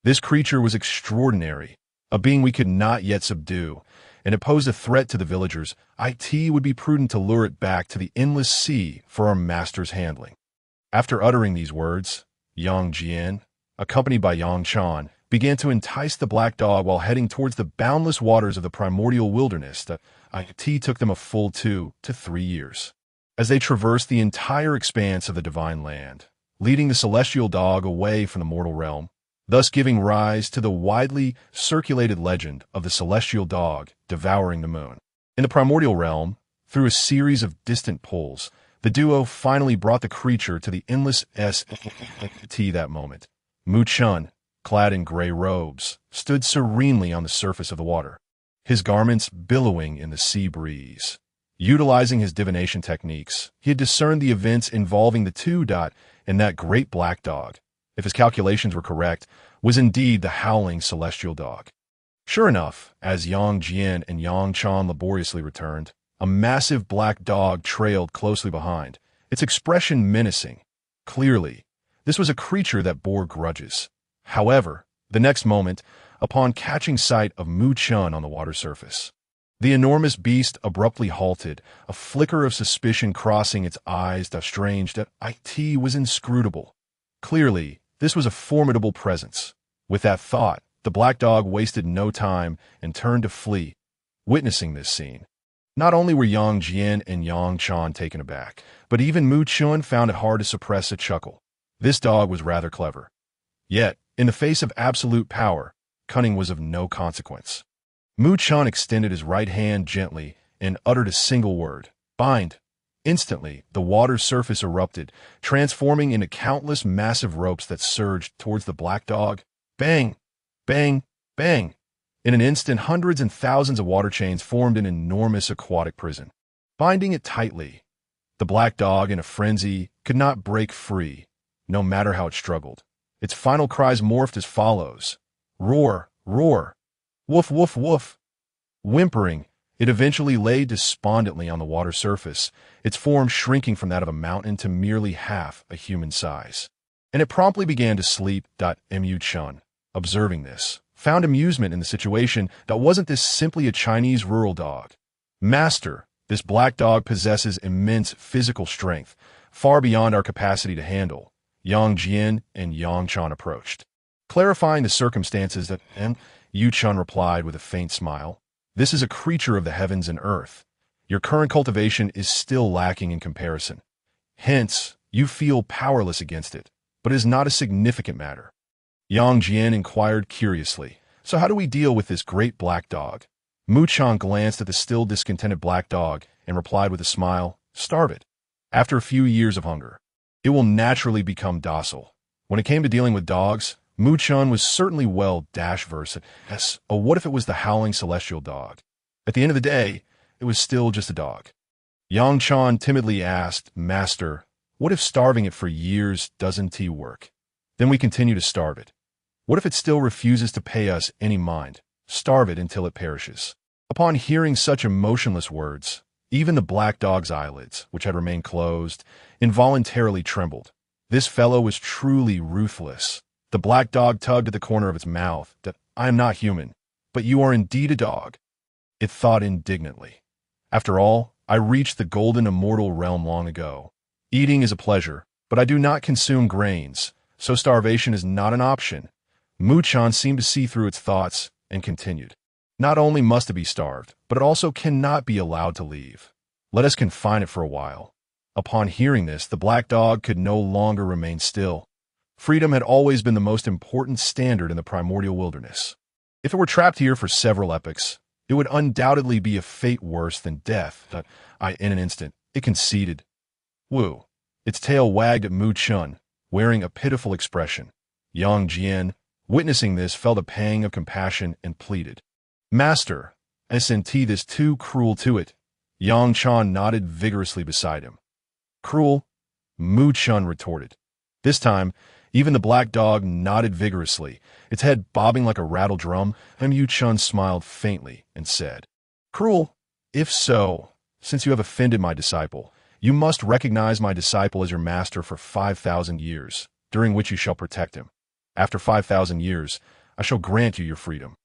This creature was extraordinary, a being we could not yet subdue, and it posed a threat to the villagers. It would be prudent to lure it back to the endless sea for our master's handling. After uttering these words, Yang Jian, accompanied by Yangshan, began to entice the black dog while heading towards the boundless waters of the primordial wilderness. It took them a full 2 to 3 years, as they traversed the entire expanse of the divine land, leading the celestial dog away from the mortal realm, thus giving rise to the widely circulated legend of the celestial dog devouring the moon. In the primordial realm, through a series of distant pulls, the duo finally brought the creature to the endless sea. That moment, Mu Chen, clad in gray robes, stood serenely on the surface of the water, his garments billowing in the sea breeze. Utilizing his divination techniques, he had discerned the events involving the two and that great black dog, if his calculations were correct, was indeed the howling celestial dog. Sure enough, as Yang Jian and Yangshan laboriously returned, a massive black dog trailed closely behind, its expression menacing. Clearly, this was a creature that bore grudges. However, the next moment, upon catching sight of Mu Chen on the water surface, the enormous beast abruptly halted, a flicker of suspicion crossing its eyes. The strange that it was inscrutable. Clearly, this was a formidable presence. With that thought, the black dog wasted no time and turned to flee. Witnessing this scene, not only were Yang Jian and Yangshan taken aback, but even Mu Chen found it hard to suppress a chuckle. This dog was rather clever. Yet, in the face of absolute power, cunning was of no consequence. Mu Chen extended his right hand gently and uttered a single word, "Bind." Instantly, the water's surface erupted, transforming into countless massive ropes that surged towards the black dog. Bang! Bang! Bang! In an instant, hundreds and thousands of water chains formed an enormous aquatic prison. Binding it tightly, the black dog, in a frenzy, could not break free, no matter how it struggled. Its final cries morphed as follows. Roar! Roar! Woof! Woof! Woof! Whimpering, it eventually lay despondently on the water surface, its form shrinking from that of a mountain to merely half a human size. And it promptly began to sleep. Chen, observing this, found amusement in the situation. That wasn't this simply a Chinese rural dog. Master, this black dog possesses immense physical strength, far beyond our capacity to handle. Jian and Chen approached. Clarifying the circumstances, that Chen replied with a faint smile. This is a creature of the heavens and earth. Your current cultivation is still lacking in comparison. Hence, you feel powerless against it, but it is not a significant matter. Jian inquired curiously, so how do we deal with this great black dog? Chen glanced at the still discontented black dog and replied with a smile, starve it. After a few years of hunger, it will naturally become docile. When it came to dealing with dogs, Chen was certainly well-versed. What if it was the howling celestial dog? At the end of the day, it was still just a dog. Chen timidly asked, Master, what if starving it for years doesn't work? Then we continue to starve it. What if it still refuses to pay us any mind? Starve it until it perishes. Upon hearing such emotionless words, even the black dog's eyelids, which had remained closed, involuntarily trembled. This fellow was truly ruthless. The black dog tugged at the corner of its mouth. That I am not human, but you are indeed a dog, it thought indignantly. After all, I reached the golden immortal realm long ago. Eating is a pleasure, but I do not consume grains, so starvation is not an option. Chen seemed to see through its thoughts and continued. Not only must it be starved, but it also cannot be allowed to leave. Let us confine it for a while. Upon hearing this, the black dog could no longer remain still. Freedom had always been the most important standard in the primordial wilderness. If it were trapped here for several epochs, it would undoubtedly be a fate worse than death. In an instant, it conceded. Woo! Its tail wagged at Chen, wearing a pitiful expression. Jian, witnessing this, felt a pang of compassion and pleaded. Master, isn't this too cruel to it? Chen nodded vigorously beside him. Cruel? Chen retorted. This time, even the black dog nodded vigorously, its head bobbing like a rattle drum, and Chen smiled faintly and said, Cruel? If so, since you have offended my disciple, you must recognize my disciple as your master for 5,000 years, during which you shall protect him. After 5,000 years, I shall grant you your freedom.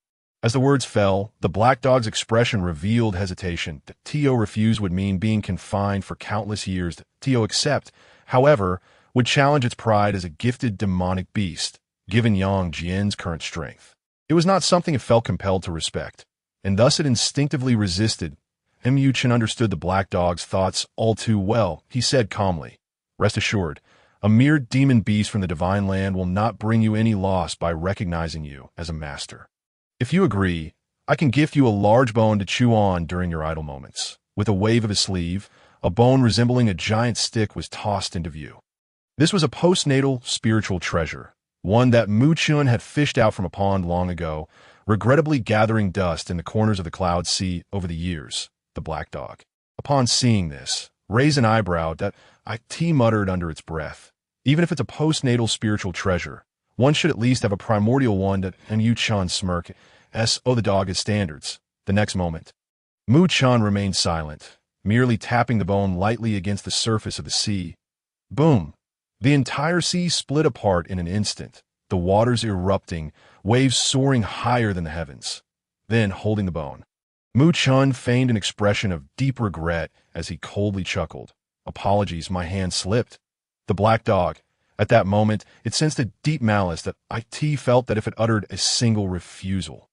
As the words fell, the black dog's expression revealed hesitation. That Tio refuse would mean being confined for countless years. Tio accept, however, would challenge its pride as a gifted demonic beast, given Jian's current strength. It was not something it felt compelled to respect, and thus it instinctively resisted. Chen understood the black dog's thoughts all too well. He said calmly, Rest assured, a mere demon beast from the divine land will not bring you any loss by recognizing you as a master. If you agree, I can gift you a large bone to chew on during your idle moments. With a wave of his sleeve, a bone resembling a giant stick was tossed into view. This was a postnatal spiritual treasure, one that Chen had fished out from a pond long ago, regrettably gathering dust in the corners of the cloud sea over the years. The black dog, upon seeing this, raised an eyebrow. That muttered under its breath. Even if it's a postnatal spiritual treasure, one should at least have a primordial one. That Chen smirked. The dog has standards. The next moment, Chen remained silent, merely tapping the bone lightly against the surface of the sea. Boom! The entire sea split apart in an instant, the waters erupting, waves soaring higher than the heavens. Then, holding the bone, Chen feigned an expression of deep regret as he coldly chuckled. Apologies, my hand slipped. The black dog, at that moment, it sensed a deep malice that it felt that if it uttered a single refusal,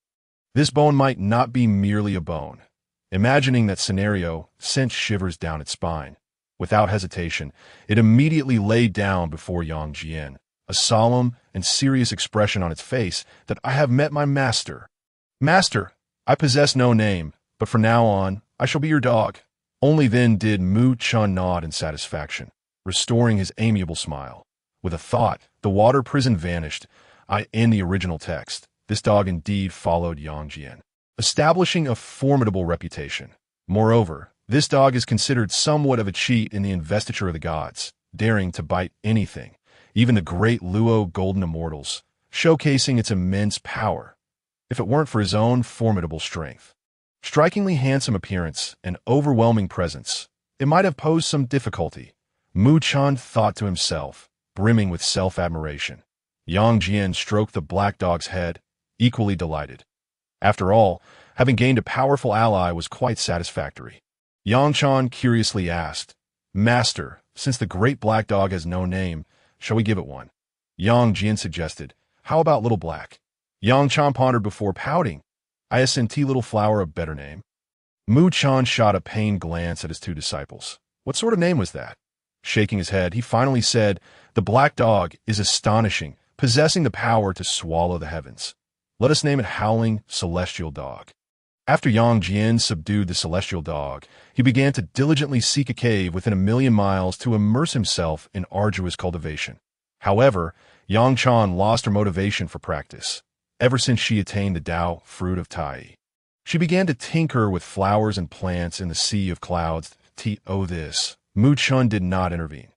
this bone might not be merely a bone. Imagining that scenario sent shivers down its spine. Without hesitation, it immediately laid down before Jian, a solemn and serious expression on its face. That I have met my master. Master, I possess no name, but from now on, I shall be your dog. Only then did Mu Chun nod in satisfaction, restoring his amiable smile. With a thought, the water prison vanished. In the original text, this dog indeed followed Yang Jian, establishing a formidable reputation. Moreover, this dog is considered somewhat of a cheat in the investiture of the gods, daring to bite anything, even the great Luo golden immortals, showcasing its immense power, if it weren't for his own formidable strength. Strikingly handsome appearance and overwhelming presence, it might have posed some difficulty, Mu Chun thought to himself, brimming with self-admiration. Yang Jian stroked the black dog's head, equally delighted. After all, having gained a powerful ally was quite satisfactory. Yang Chan curiously asked, "Master, since the great black dog has no name, shall we give it one?" Yang Jian suggested, "How about Little Black?" Yang Chan pondered before pouting. "I sent Little Flower a better name." Mu Chan shot a pained glance at his two disciples. What sort of name was that? Shaking his head, he finally said, "The black dog is astonishing, possessing the power to swallow the heavens. Let us name it Howling Celestial Dog." After Yang Jian subdued the celestial dog, he began to diligently seek a cave within 1,000,000 miles to immerse himself in arduous cultivation. However, Yang Chan lost her motivation for practice, ever since she attained the Tao fruit of Taiyi. She began to tinker with flowers and plants in the sea of clouds. This, Mu Chun did not intervene.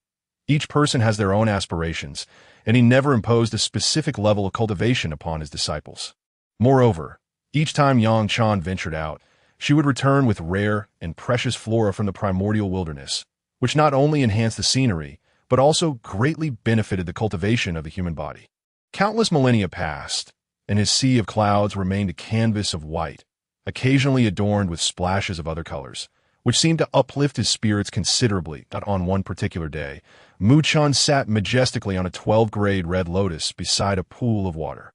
Each person has their own aspirations, and he never imposed a specific level of cultivation upon his disciples. Moreover, each time Yang Chan ventured out, she would return with rare and precious flora from the primordial wilderness, which not only enhanced the scenery, but also greatly benefited the cultivation of the human body. Countless millennia passed, and his sea of clouds remained a canvas of white, occasionally adorned with splashes of other colors, which seemed to uplift his spirits considerably. On one particular day, Mu Chun sat majestically on a 12-grade red lotus beside a pool of water.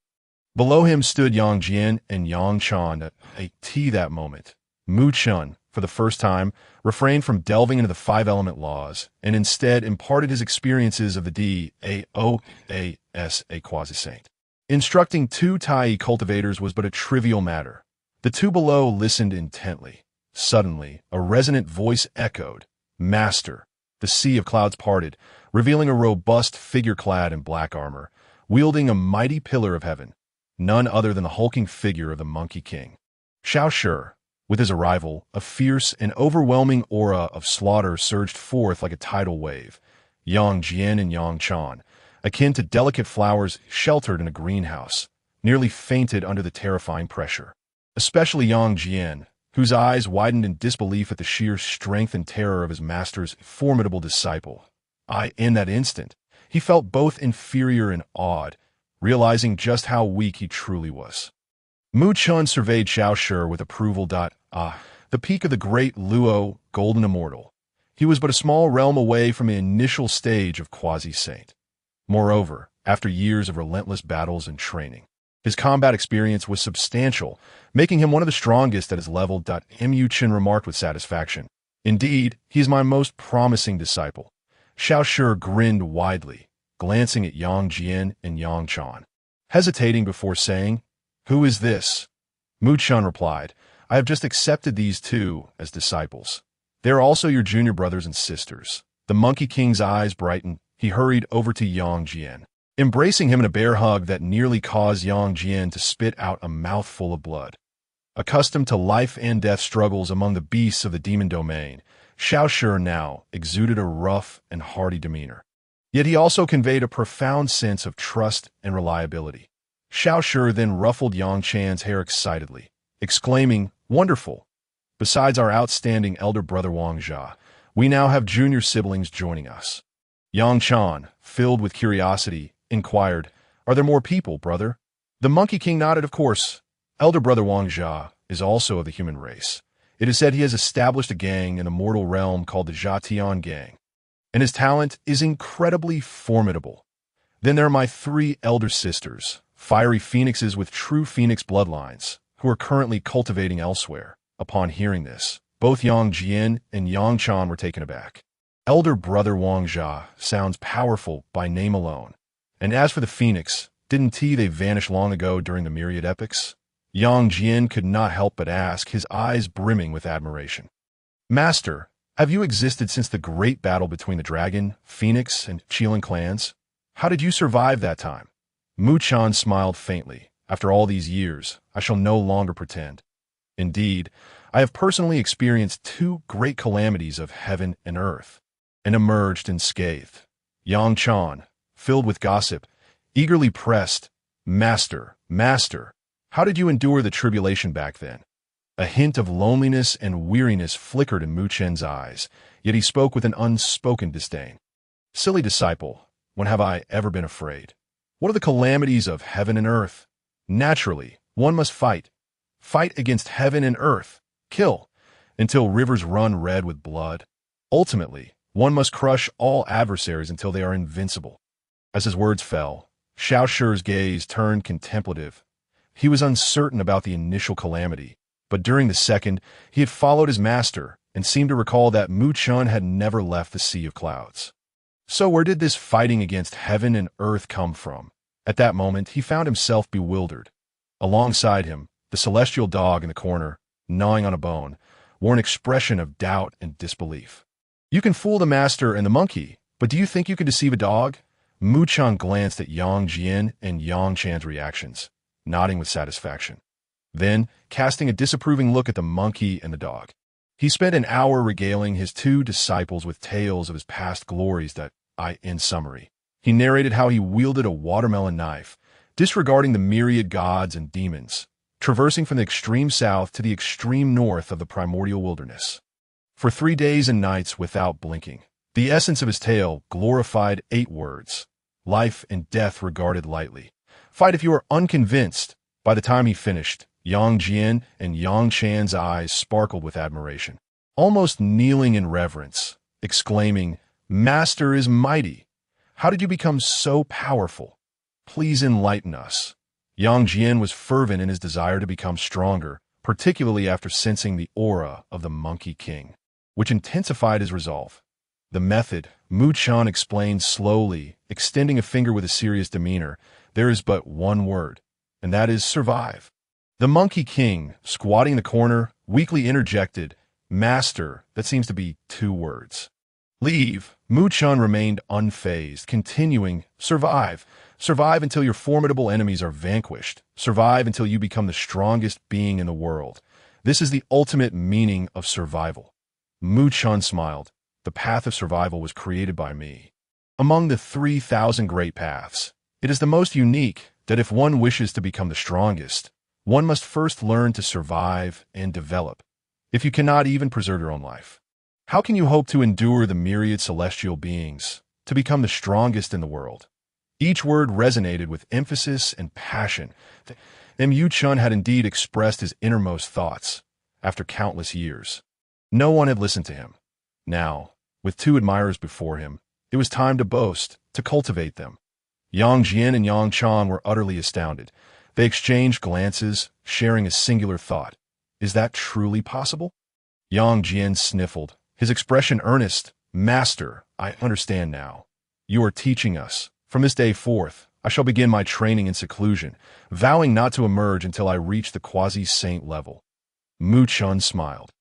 Below him stood Yang Jian and Yang Chan at that moment. Mu Chun, for the first time, refrained from delving into the five-element laws and instead imparted his experiences of the Daoas, a quasi-saint. Instructing two Taiyi cultivators was but a trivial matter. The two below listened intently. Suddenly, a resonant voice echoed, "Master." The sea of clouds parted, revealing a robust figure clad in black armor, wielding a mighty pillar of heaven, none other than the hulking figure of the Monkey King. Xiao Shi. With his arrival, a fierce and overwhelming aura of slaughter surged forth like a tidal wave. Yang Jian and Yang Chan, akin to delicate flowers sheltered in a greenhouse, nearly fainted under the terrifying pressure. Especially Yang Jian, whose eyes widened in disbelief at the sheer strength and terror of his master's formidable disciple. In that instant, he felt both inferior and awed, realizing just how weak he truly was. Mu Chun surveyed Xiao Shi with approval. The peak of the great Luo golden immortal. He was but a small realm away from the initial stage of quasi-saint. Moreover, after years of relentless battles and training, his combat experience was substantial, making him one of the strongest at his level. Mu Chen remarked with satisfaction. "Indeed, he is my most promising disciple." Xiao Shi grinned widely, glancing at Yang Jian and Yang Chan, hesitating before saying, "Who is this?" Mu Chun replied, "I have just accepted these two as disciples. They are also your junior brothers and sisters." The Monkey King's eyes brightened. He hurried over to Yang Jian, embracing him in a bear hug that nearly caused Yang Jian to spit out a mouthful of blood. Accustomed to life and death struggles among the beasts of the demon domain, Xiao Shi now exuded a rough and hearty demeanor. Yet he also conveyed a profound sense of trust and reliability. Xiao Shi then ruffled Yang Chan's hair excitedly, exclaiming, "Wonderful! Besides our outstanding elder brother Wang Jia, we now have junior siblings joining us." Yang Chan, filled with curiosity, inquired, "Are there more people, brother?" The Monkey King nodded. "Of course. Elder brother Wang Jia is also of the human race. It is said he has established a gang in the mortal realm called the Zhatian Gang, and his talent is incredibly formidable. Then there are my three elder sisters, fiery phoenixes with true phoenix bloodlines, who are currently cultivating elsewhere." Upon hearing this, both Yang Jian and Yang Chan were taken aback. Elder brother Wang Jia sounds powerful by name alone. And as for the phoenix, didn't they vanish long ago during the myriad epics? Yang Jian could not help but ask, his eyes brimming with admiration. "Master, Have you existed since the great battle between the dragon, phoenix, and Xian clans? How did you survive that time? Mu Chan smiled faintly. After all these years, I shall no longer pretend. Indeed, I have personally experienced two great calamities of heaven and earth, and emerged unscathed. Yang Chan, filled with gossip, eagerly pressed, Master, Master, how did you endure the tribulation back then? A hint of loneliness and weariness flickered in Mu Chen's eyes, yet he spoke with an unspoken disdain. Silly disciple, when have I ever been afraid? What are the calamities of heaven and earth? Naturally, one must fight. Fight against heaven and earth. Kill, until rivers run red with blood. Ultimately, one must crush all adversaries until they are invincible. As his words fell, Xiao Shi's gaze turned contemplative. He was uncertain about the initial calamity, but during the second, he had followed his master and seemed to recall that Mu Chan had never left the Sea of Clouds. So where did this fighting against heaven and earth come from? At that moment, he found himself bewildered. Alongside him, the celestial dog in the corner, gnawing on a bone, wore an expression of doubt and disbelief. You can fool the master and the monkey, but do you think you can deceive a dog? Mu Chan glanced at Yang Jian and Yang Chan's reactions, nodding with satisfaction. Then, casting a disapproving look at the monkey and the dog, he spent an hour regaling his two disciples with tales of his past glories in summary, he narrated how he wielded a watermelon knife, disregarding the myriad gods and demons, traversing from the extreme south to the extreme north of the primordial wilderness. For 3 days and nights without blinking, the essence of his tale glorified 8 words: life and death regarded lightly. Fight if you are unconvinced. By the time he finished, Yang Jian and Yang Chan's eyes sparkled with admiration, almost kneeling in reverence, exclaiming, "Master is mighty. How did you become so powerful? Please enlighten us." Yang Jian was fervent in his desire to become stronger, particularly after sensing the aura of the Monkey King, which intensified his resolve. The method, Mu Chan explained slowly, extending a finger with a serious demeanor. There is but one word, and that is survive. The Monkey King, squatting in the corner, weakly interjected, "Master, that seems to be 2 words." "Leave." Mu Chan remained unfazed, continuing, "Survive. Survive until your formidable enemies are vanquished. Survive until you become the strongest being in the world. This is the ultimate meaning of survival." Mu Chan smiled. "The path of survival was created by me. Among the 3,000 great paths, it is the most unique that if one wishes to become the strongest, one must first learn to survive and develop. If you cannot even preserve your own life, how can you hope to endure the myriad celestial beings, to become the strongest in the world?" Each word resonated with emphasis and passion. Mu Chan had indeed expressed his innermost thoughts after countless years. No one had listened to him. Now, with 2 admirers before him, it was time to boast, to cultivate them. Yang Jian and Yang Chan were utterly astounded. They exchanged glances, sharing a singular thought. Is that truly possible? Yang Jian sniffled, his expression earnest. "Master, I understand now. You are teaching us. From this day forth, I shall begin my training in seclusion, vowing not to emerge until I reach the quasi-saint level." Mu Chan smiled.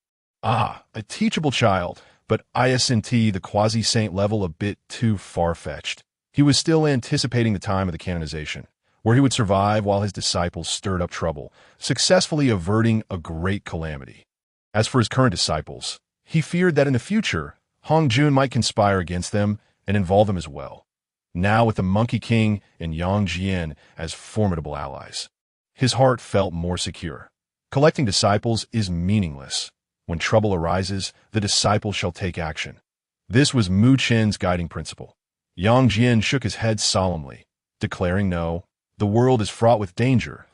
"Ah, a teachable child, but isn't the quasi-saint level a bit too far-fetched?" He was still anticipating the time of the canonization, where he would survive while his disciples stirred up trouble, successfully averting a great calamity. As for his current disciples, he feared that in the future, Hongjun might conspire against them and involve them as well. Now with the Monkey King and Yang Jian as formidable allies, his heart felt more secure. Collecting disciples is meaningless. When trouble arises, the disciple shall take action. This was Mu Chen's guiding principle. Yang Jian shook his head solemnly, declaring, "No, the world is fraught with danger,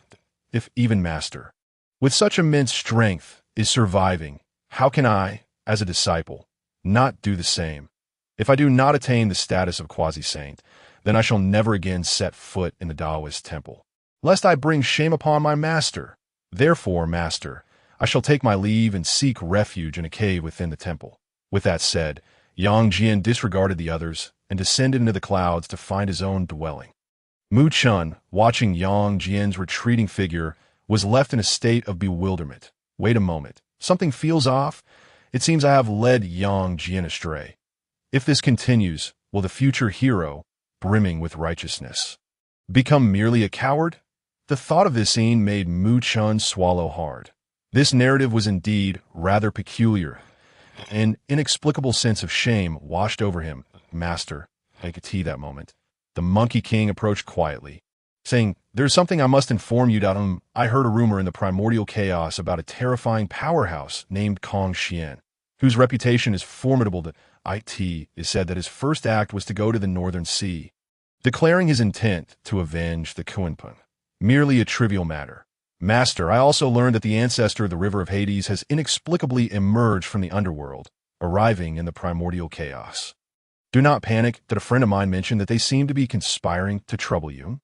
if even master. With such immense strength is surviving. How can I, as a disciple, not do the same? If I do not attain the status of quasi-saint, then I shall never again set foot in the Taoist temple, lest I bring shame upon my master. Therefore, master, I shall take my leave and seek refuge in a cave within the temple." With that said, Yang Jian disregarded the others and descended into the clouds to find his own dwelling. Mu Chan, watching Yang Jian's retreating figure, was left in a state of bewilderment. Wait a moment. Something feels off. It seems I have led young Xian astray. If this continues, will the future hero, brimming with righteousness, become merely a coward? The thought of this scene made Mu Chun swallow hard. This narrative was indeed rather peculiar. An inexplicable sense of shame washed over him. Master, I could see that moment. The Monkey King approached quietly, saying, "There's something I must inform you about. I heard a rumor in the primordial chaos about a terrifying powerhouse named Xian, whose reputation is formidable. It is said that his first act was to go to the northern sea, declaring his intent to avenge the Kunpun. Merely a trivial matter. Master, I also learned that the ancestor of the river of Hades has inexplicably emerged from the underworld, arriving in the primordial chaos. Do not panic that a friend of mine mentioned that they seem to be conspiring to trouble you."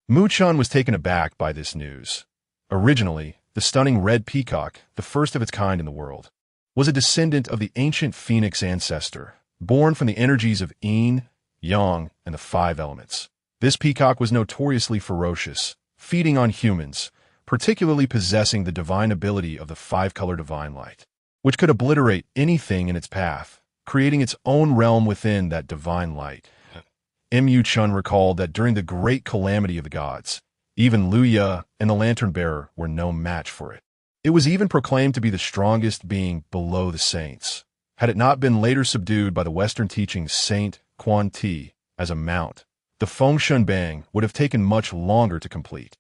Mu Chun was taken aback by this news. Originally, the stunning red peacock, the first of its kind in the world, was a descendant of the ancient phoenix ancestor, born from the energies of yin, yang, and the five elements. This peacock was notoriously ferocious, feeding on humans, particularly possessing the divine ability of the five-color divine light, which could obliterate anything in its path, creating its own realm within that divine light. Mu Chun recalled that during the great calamity of the gods, even Luo and the lantern-bearer were no match for it. It was even proclaimed to be the strongest being below the saints, had it not been later subdued by the Western teachings Saint Quan Ti as a mount. The Fengshen Bang would have taken much longer to complete.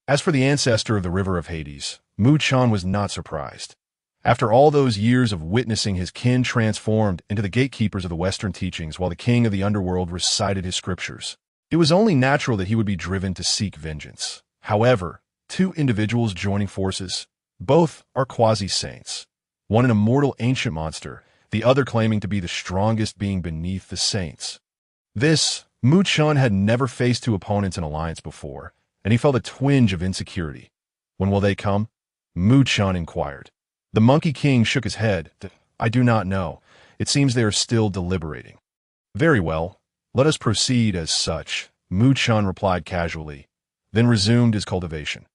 As for the ancestor of the river of Hades, Mu Chun was not surprised. After all those years of witnessing his kin transformed into the gatekeepers of the Western teachings while the king of the underworld recited his scriptures, it was only natural that he would be driven to seek vengeance. However, two individuals joining forces, both are quasi-saints, one an immortal ancient monster, the other claiming to be the strongest being beneath the saints. This, Mu Chun had never faced two opponents in alliance before, and he felt a twinge of insecurity. When will they come? Mu Chun inquired. The Monkey King shook his head. I do not know. It seems they are still deliberating. Very well. Let us proceed as such, Mu Chun replied casually, then resumed his cultivation.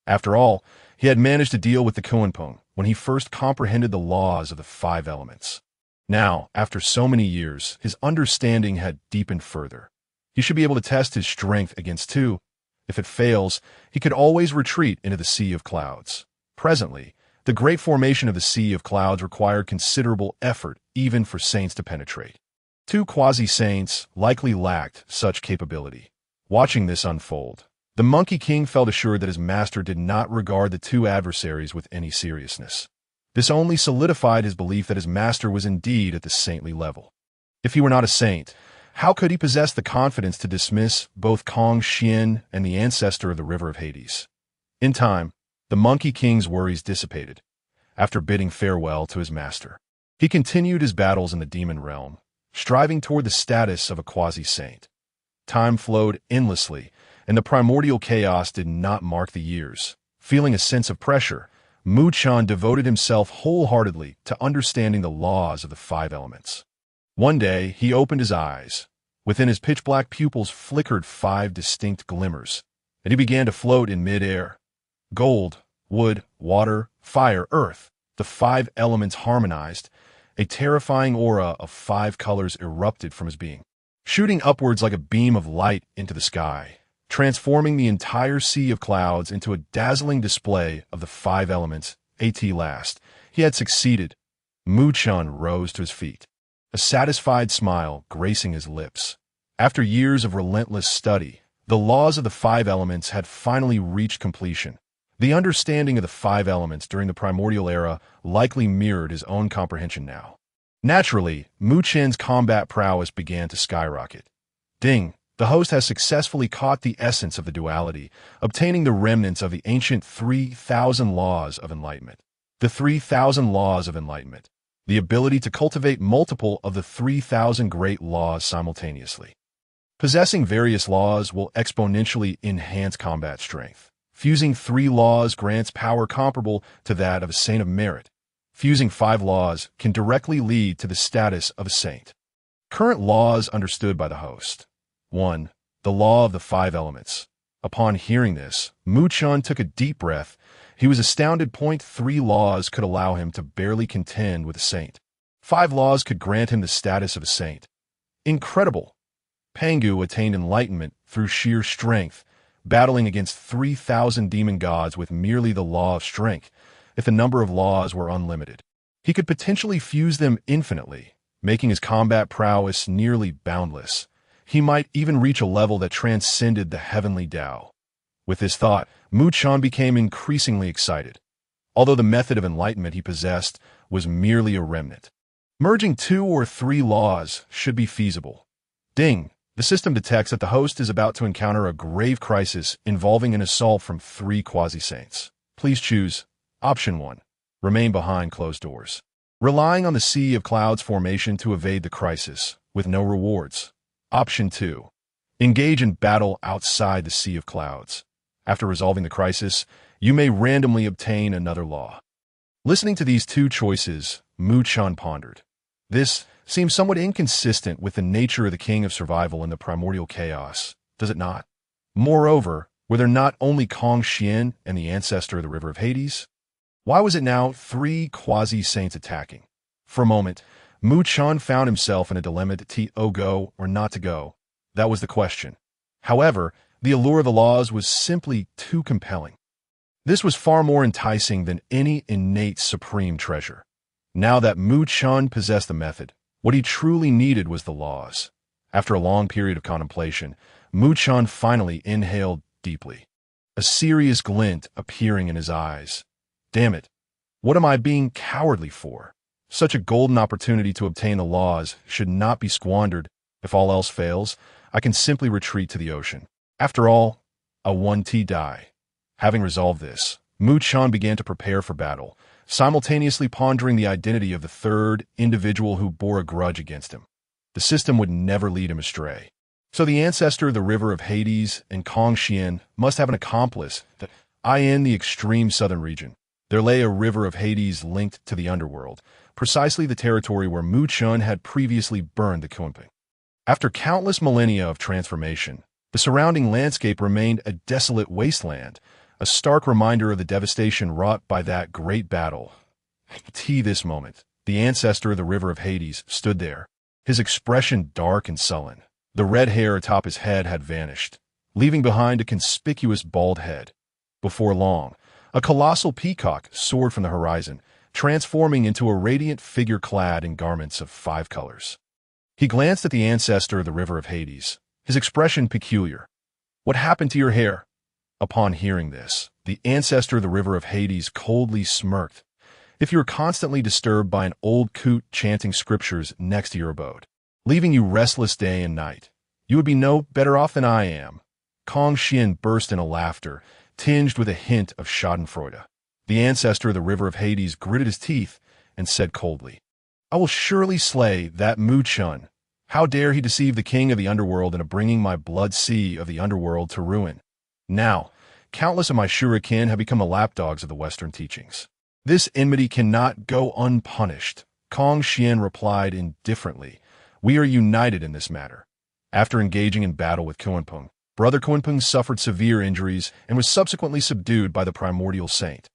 After all, he had managed to deal with the Kunpun when he first comprehended the laws of the five elements. Now, after so many years, his understanding had deepened further. He should be able to test his strength against two. If it fails, he could always retreat into the Sea of Clouds. Presently, the great formation of the Sea of Clouds required considerable effort even for saints to penetrate. Two quasi-saints likely lacked such capability. Watching this unfold, the Monkey King felt assured that his master did not regard the two adversaries with any seriousness. This only solidified his belief that his master was indeed at the saintly level. If he were not a saint, how could he possess the confidence to dismiss both Xian and the ancestor of the river of Hades? In time, the Monkey King's worries dissipated. After bidding farewell to his master, he continued his battles in the demon realm, striving toward the status of a quasi-saint. Time flowed endlessly, and the primordial chaos did not mark the years. Feeling a sense of pressure, Mu Chun devoted himself wholeheartedly to understanding the laws of the five elements. One day, he opened his eyes. Within his pitch-black pupils flickered five distinct glimmers, and he began to float in mid-air. Gold, wood, water, fire, earth, the five elements harmonized. A terrifying aura of five colors erupted from his being, shooting upwards like a beam of light into the sky, transforming the entire sea of clouds into a dazzling display of the five elements. At last, he had succeeded. Mu Chun rose to his feet, a satisfied smile gracing his lips. After years of relentless study, the laws of the five elements had finally reached completion. The understanding of the five elements during the Primordial Era likely mirrored his own comprehension now. Naturally, Mu Chen's combat prowess began to skyrocket. Ding! The host has successfully caught the essence of the duality, obtaining the remnants of the ancient 3,000 laws of enlightenment. The 3,000 laws of enlightenment. The ability to cultivate multiple of the 3,000 great laws simultaneously. Possessing various laws will exponentially enhance combat strength. Fusing 3 laws grants power comparable to that of a saint of merit. Fusing 5 laws can directly lead to the status of a saint. Current laws understood by the host. 1. The law of the 5 elements. Upon hearing this, Mu Chun took a deep breath He was astounded. 3 laws could allow him to barely contend with a saint. 5 laws could grant him the status of a saint. Incredible! Pangu attained enlightenment through sheer strength, battling against 3,000 demon gods with merely the law of strength. If the number of laws were unlimited, he could potentially fuse them infinitely, making his combat prowess nearly boundless. He might even reach a level that transcended the heavenly Tao. With this thought, Mu Chen became increasingly excited. Although the method of enlightenment he possessed was merely a remnant, merging 2 or 3 laws should be feasible. Ding! The system detects that the host is about to encounter a grave crisis involving an assault from 3 quasi-saints. Please choose Option 1. Remain behind closed doors, relying on the sea of clouds formation to evade the crisis, with no rewards. Option 2. Engage in battle outside the sea of clouds. After resolving the crisis, you may randomly obtain another law. Listening to these 2 choices, Mu Chen pondered. This seems somewhat inconsistent with the nature of the king of survival in the primordial chaos, does it not? Moreover, were there not only Xian and the ancestor of the river of Hades? Why was it now 3 quasi-saints attacking? For a moment, Mu Chen found himself in a dilemma to go or not to go. That was the question. However, the allure of the laws was simply too compelling. This was far more enticing than any innate supreme treasure. Now that Mu Chen possessed the method, what he truly needed was the laws. After a long period of contemplation, Mu Chen finally inhaled deeply, a serious glint appearing in his eyes. Damn it! What am I being cowardly for? Such a golden opportunity to obtain the laws should not be squandered. If all else fails, I can simply retreat to the ocean. After all, a 1T die. Having resolved this, Mu Chen began to prepare for battle, simultaneously pondering the identity of the 3rd individual who bore a grudge against him. The system would never lead him astray. So the ancestor of the river of Hades and Xian must have an accomplice that in the extreme southern region. There lay a river of Hades linked to the underworld, precisely the territory where Mu Chen had previously burned the Kunping. After countless millennia of transformation, the surrounding landscape remained a desolate wasteland, a stark reminder of the devastation wrought by that great battle. This moment, the ancestor of the river of Hades stood there, his expression dark and sullen. The red hair atop his head had vanished, leaving behind a conspicuous bald head. Before long, a colossal peacock soared from the horizon, transforming into a radiant figure clad in garments of 5 colors. He glanced at the ancestor of the river of Hades, his expression peculiar. "What happened to your hair?" Upon hearing this, the ancestor of the river of Hades coldly smirked. "If you were constantly disturbed by an old coot chanting scriptures next to your abode, leaving you restless day and night, you would be no better off than I am." Xian burst into laughter, tinged with a hint of schadenfreude. The ancestor of the river of Hades gritted his teeth and said coldly, "I will surely slay that Mu Chen. How dare he deceive the king of the underworld into bringing my blood sea of the underworld to ruin? Now, countless of my shuriken have become the lapdogs of the Western teachings. This enmity cannot go unpunished." Xian replied indifferently, "We are united in this matter." After engaging in battle with Kunpeng, Brother Kunpeng suffered severe injuries and was subsequently subdued by the primordial saint.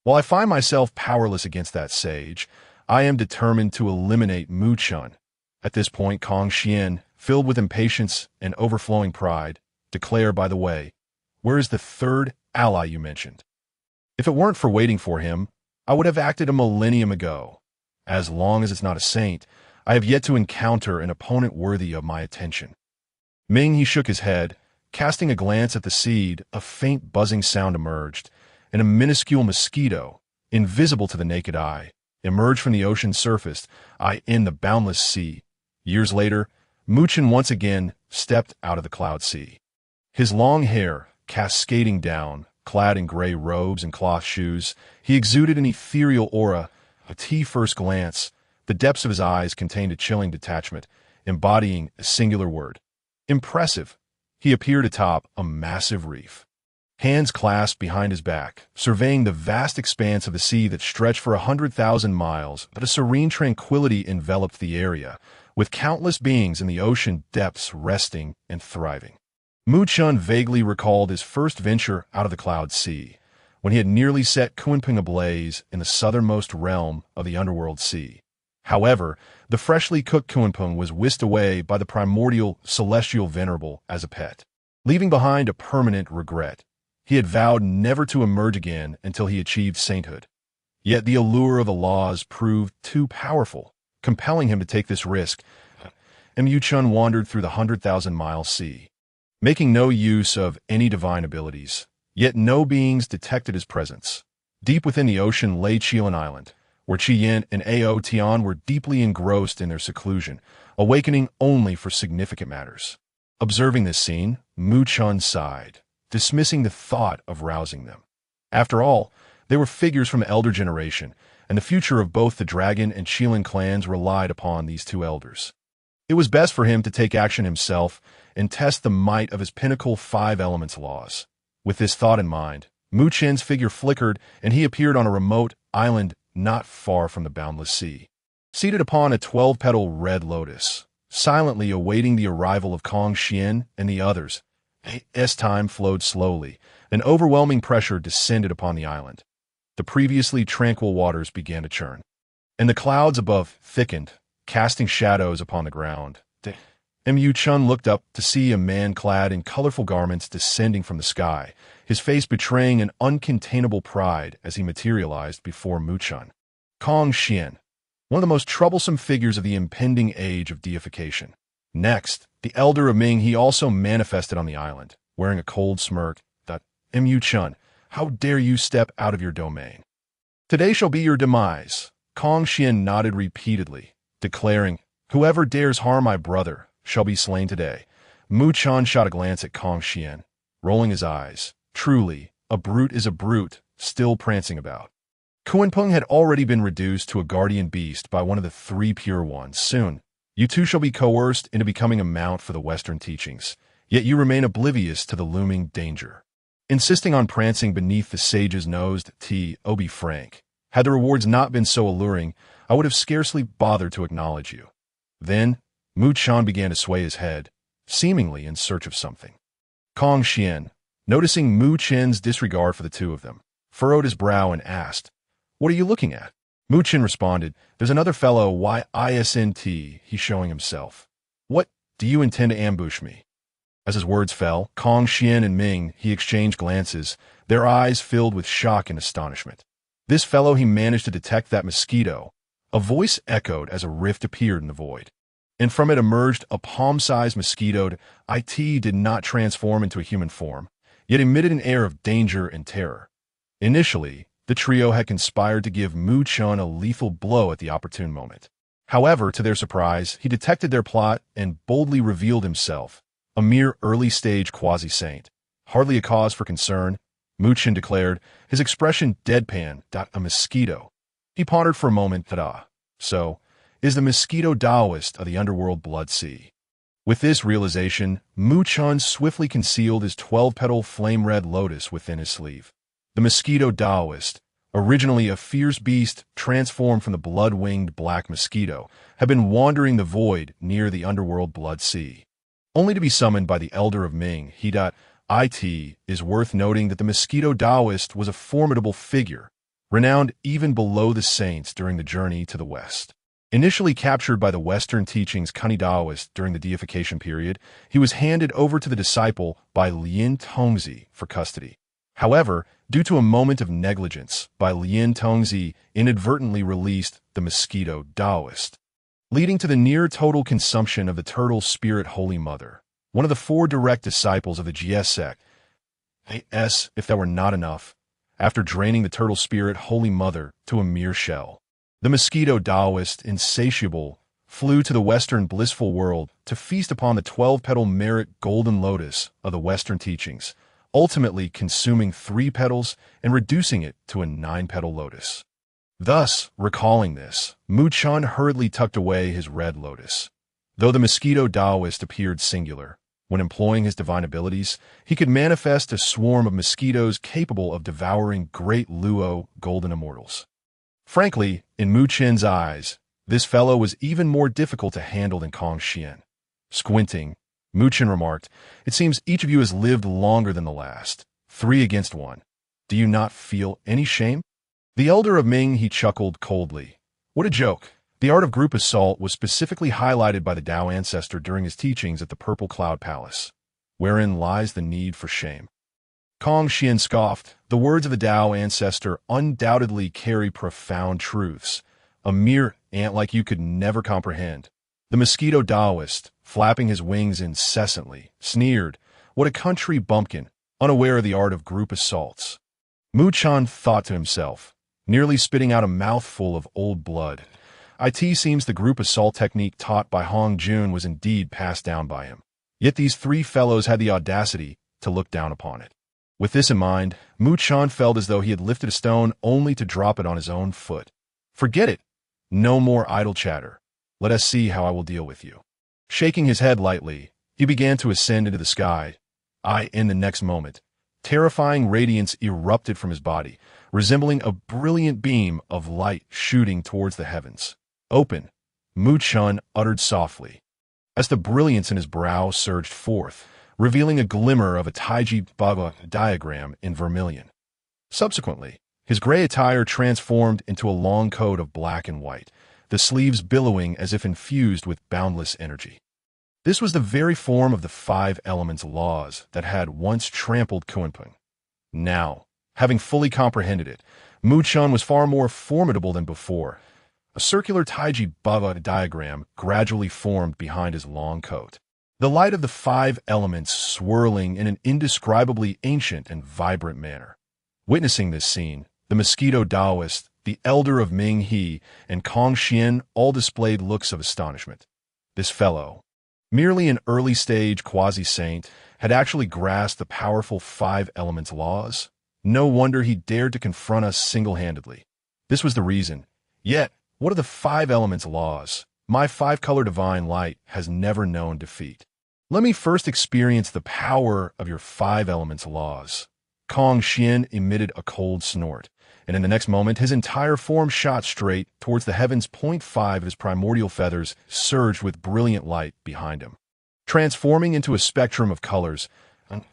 While I find myself powerless against that sage, I am determined to eliminate Mu Chen. At this point, Xian, filled with impatience and overflowing pride, declared, "By the way, where is the 3rd ally you mentioned? If it weren't for waiting for him, I would have acted a millennium ago. As long as it's not a saint, I have yet to encounter an opponent worthy of my attention." He shook his head. Casting a glance at the seed, a faint buzzing sound emerged, and a minuscule mosquito, invisible to the naked eye, emerged from the ocean's surface, in the boundless sea. Years later, Mu Chen once again stepped out of the cloud sea. His long hair, cascading down, clad in gray robes and cloth shoes, he exuded an ethereal aura. At first glance, the depths of his eyes contained a chilling detachment, embodying a singular word: impressive. He appeared atop a massive reef, hands clasped behind his back, surveying the vast expanse of the sea that stretched for 100,000 miles, but a serene tranquility enveloped the area, with countless beings in the ocean depths resting and thriving. Mu Chen vaguely recalled his first venture out of the cloud sea, when he had nearly set Kunpeng ablaze in the southernmost realm of the underworld sea. However, the freshly cooked Kunpeng was whisked away by the primordial celestial venerable as a pet, leaving behind a permanent regret. He had vowed never to emerge again until he achieved sainthood. Yet the allure of the laws proved too powerful, compelling him to take this risk. Chen wandered through the 100,000-mile sea, making no use of any divine abilities. Yet no beings detected his presence. Deep within the ocean lay Xian Island, where Xian and Ao Tian were deeply engrossed in their seclusion, awakening only for significant matters. Observing this scene, Chen sighed, dismissing the thought of rousing them. After all, they were figures from the elder generation, and the future of both the dragon and Xian clans relied upon these two elders. It was best for him to take action himself and test the might of his pinnacle 5 elements laws. With this thought in mind, Chen's figure flickered and he appeared on a remote island not far from the boundless sea. Seated upon a 12-petal red lotus, silently awaiting the arrival of Xian and the others, as time flowed slowly, an overwhelming pressure descended upon the island. The previously tranquil waters began to churn, and the clouds above thickened, casting shadows upon the ground. Chen looked up to see a man clad in colorful garments descending from the sky, his face betraying an uncontainable pride as he materialized before Chen. Xian, one of the most troublesome figures of the impending age of deification. Next, the elder of Ming, he also manifested on the island, wearing a cold smirk. Chen, how dare you step out of your domain? Today shall be your demise. Xian nodded repeatedly, declaring, whoever dares harm my brother shall be slain today. Chen shot a glance at Xian, rolling his eyes. Truly, a brute is a brute, still prancing about. Kunpeng had already been reduced to a guardian beast by one of the 3 pure ones. Soon, you too shall be coerced into becoming a mount for the Western teachings, yet you remain oblivious to the looming danger. Insisting on prancing beneath the sage's nose, be frank. Had the rewards not been so alluring, I would have scarcely bothered to acknowledge you. Then, Chen began to sway his head, seemingly in search of something. Xian, noticing Chen's disregard for the two of them, furrowed his brow and asked, what are you looking at? Chen responded, there's another fellow, Ysnt, he's showing himself. What, do you intend to ambush me? As his words fell, Xian and Ming, he exchanged glances, their eyes filled with shock and astonishment. This fellow, he managed to detect that mosquito. A voice echoed as a rift appeared in the void, and from it emerged a palm-sized mosquito. It did not transform into a human form, yet emitted an air of danger and terror. Initially, the trio had conspired to give Chen a lethal blow at the opportune moment. However, to their surprise, he detected their plot and boldly revealed himself, a mere early-stage quasi-saint. Hardly a cause for concern, Chen declared, his expression deadpan. A mosquito. He pondered for a moment. So, is the mosquito Taoist of the underworld blood sea? With this realization, Chen swiftly concealed his 12-petal flame-red lotus within his sleeve. The mosquito Taoist, originally a fierce beast transformed from the blood-winged black mosquito, had been wandering the void near the underworld blood sea, only to be summoned by the elder of Ming. It is worth noting that the mosquito Taoist was a formidable figure, renowned even below the saints during the journey to the west. Initially captured by the Western teachings Cunning Taoist during the deification period, he was handed over to the disciple by Lin Tongzi for custody. However, due to a moment of negligence by Lin Tongzi, inadvertently released the mosquito Taoist, leading to the near-total consumption of the turtle spirit Holy Mother, one of the 4 direct disciples of the GS sect. If that were not enough, after draining the turtle spirit Holy Mother to a mere shell, the mosquito Taoist, insatiable, flew to the Western blissful world to feast upon the 12-petal merit golden lotus of the Western teachings, ultimately consuming 3 petals and reducing it to a 9-petal lotus. Thus, recalling this, Chen hurriedly tucked away his red lotus. Though the mosquito Taoist appeared singular, when employing his divine abilities, he could manifest a swarm of mosquitoes capable of devouring great Luo golden immortals. Frankly, in Chen's eyes, this fellow was even more difficult to handle than Xian. Squinting, Chen remarked, it seems each of you has lived longer than the last. 3 against 1. Do you not feel any shame? The elder of Ming, he chuckled coldly. What a joke. The art of group assault was specifically highlighted by the Tao Ancestor during his teachings at the Purple Cloud Palace. Wherein lies the need for shame? Kong Xian scoffed. The words of the Tao Ancestor undoubtedly carry profound truths. A mere ant like you could never comprehend. The mosquito Taoist, flapping his wings incessantly, sneered. What a country bumpkin, unaware of the art of group assaults. Mu Chan thought to himself, nearly spitting out a mouthful of old blood. It seems the group assault technique taught by Hong Jun was indeed passed down by him. Yet these three fellows had the audacity to look down upon it. With this in mind, Mu Chan felt as though he had lifted a stone only to drop it on his own foot. Forget it. No more idle chatter. Let us see how I will deal with you. Shaking his head lightly, he began to ascend into the sky. In the next moment, terrifying radiance erupted from his body, resembling a brilliant beam of light shooting towards the heavens. Open, Mu Chan uttered softly, as the brilliance in his brow surged forth, revealing a glimmer of a Taiyi Xuanxian diagram in vermilion. Subsequently, his gray attire transformed into a long coat of black and white, the sleeves billowing as if infused with boundless energy. This was the very form of the five elements laws that had once trampled Kunpeng. Now, having fully comprehended it, Mu Chan was far more formidable than before. A circular Taiyi Xuanxian diagram gradually formed behind his long coat. The light of the five elements swirling in an indescribably ancient and vibrant manner. Witnessing this scene, the mosquito Taoist, the elder of Ming He, and Kong Xian all displayed looks of astonishment. This fellow, merely an early-stage quasi-saint, had actually grasped the powerful five elements laws. No wonder he dared to confront us single-handedly. This was the reason. Yet, what are the five elements laws? My five-color divine light has never known defeat. Let me first experience the power of your five elements laws. Kong Xian emitted a cold snort, and in the next moment his entire form shot straight towards the heavens. 5 of his primordial feathers surged with brilliant light behind him. Transforming into a spectrum of colors,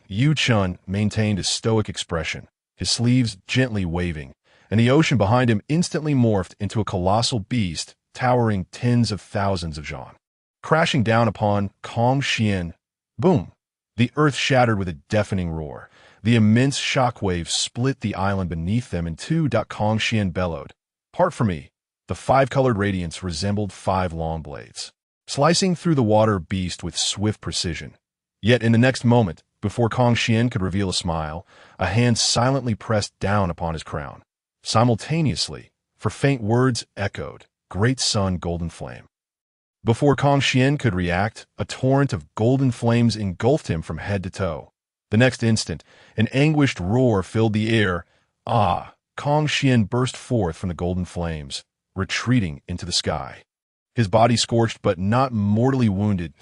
Yu Chun maintained a stoic expression, his sleeves gently waving, and the ocean behind him instantly morphed into a colossal beast towering tens of thousands of zhan. Crashing down upon Kong Xian, boom! The earth shattered with a deafening roar. The immense shockwave split the island beneath them in two. Kong Xian bellowed. Part from me. The five-colored radiance resembled five long blades, slicing through the water beast with swift precision. Yet in the next moment, before Kong Xian could reveal a smile, a hand silently pressed down upon his crown. Simultaneously, for faint words echoed, Great Sun Golden Flame. Before Kong Xian could react, a torrent of golden flames engulfed him from head to toe. The next instant, an anguished roar filled the air. Kong Xian burst forth from the golden flames, retreating into the sky. His body scorched but not mortally wounded.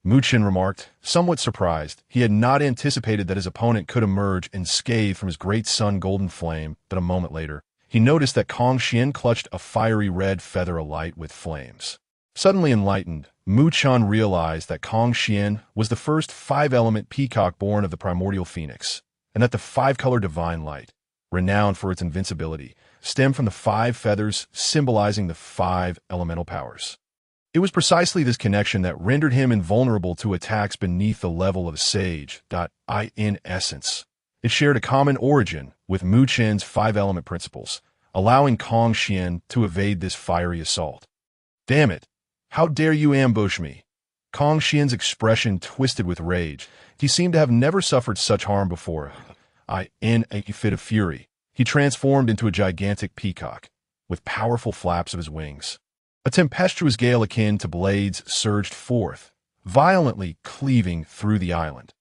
Mu Chan remarked, somewhat surprised. He had not anticipated that his opponent could emerge unscathed from his great sun golden flame, but a moment later, he noticed that Kong Xian clutched a fiery red feather alight with flames. Suddenly enlightened, Mu Chan realized that Kong Xian was the first five-element peacock born of the primordial phoenix, and that the five-color divine light, renowned for its invincibility, stemmed from the five feathers symbolizing the five elemental powers. It was precisely this connection that rendered him invulnerable to attacks beneath the level of a sage. In essence, it shared a common origin with Mu Chan's five-element principles, allowing Kong Xian to evade this fiery assault. Damn it! How dare you ambush me? Kong Xian's expression twisted with rage. He seemed to have never suffered such harm before. In a fit of fury, he transformed into a gigantic peacock, with powerful flaps of his wings. A tempestuous gale akin to blades surged forth, violently cleaving through the island.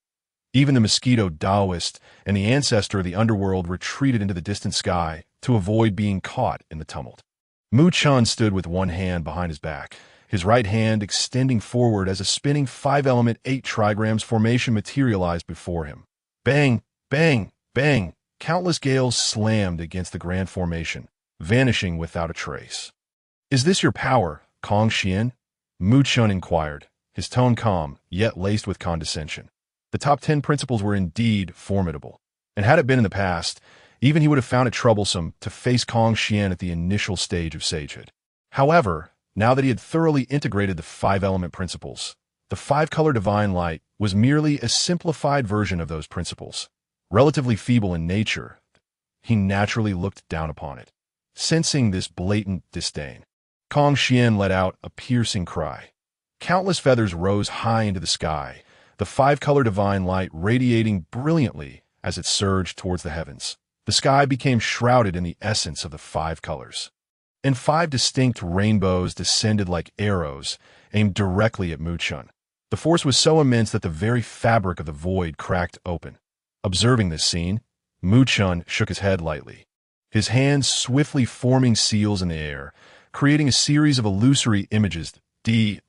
Even the mosquito Taoist and the ancestor of the underworld retreated into the distant sky to avoid being caught in the tumult. Mu Chan stood with one hand behind his back, his right hand extending forward as a spinning five-element 8 trigrams formation materialized before him. Bang, bang, bang, countless gales slammed against the grand formation, vanishing without a trace. Is this your power, Kong Xian? Mu Chan inquired, his tone calm, yet laced with condescension. The top 10 principles were indeed formidable. and had it been in the past, even he would have found it troublesome to face Kong Xian at the initial stage of sagehood. However, now that he had thoroughly integrated the five-element principles, the five-color divine light was merely a simplified version of those principles. Relatively feeble in nature, he naturally looked down upon it. Sensing this blatant disdain, Kong Xian let out a piercing cry. Countless feathers rose high into the sky, the five-color divine light radiating brilliantly as it surged towards the heavens. The sky became shrouded in the essence of the five colors, and five distinct rainbows descended like arrows, aimed directly at Muchun. The force was so immense that the very fabric of the void cracked open. Observing this scene, Muchun shook his head lightly, his hands swiftly forming seals in the air, creating a series of illusory images.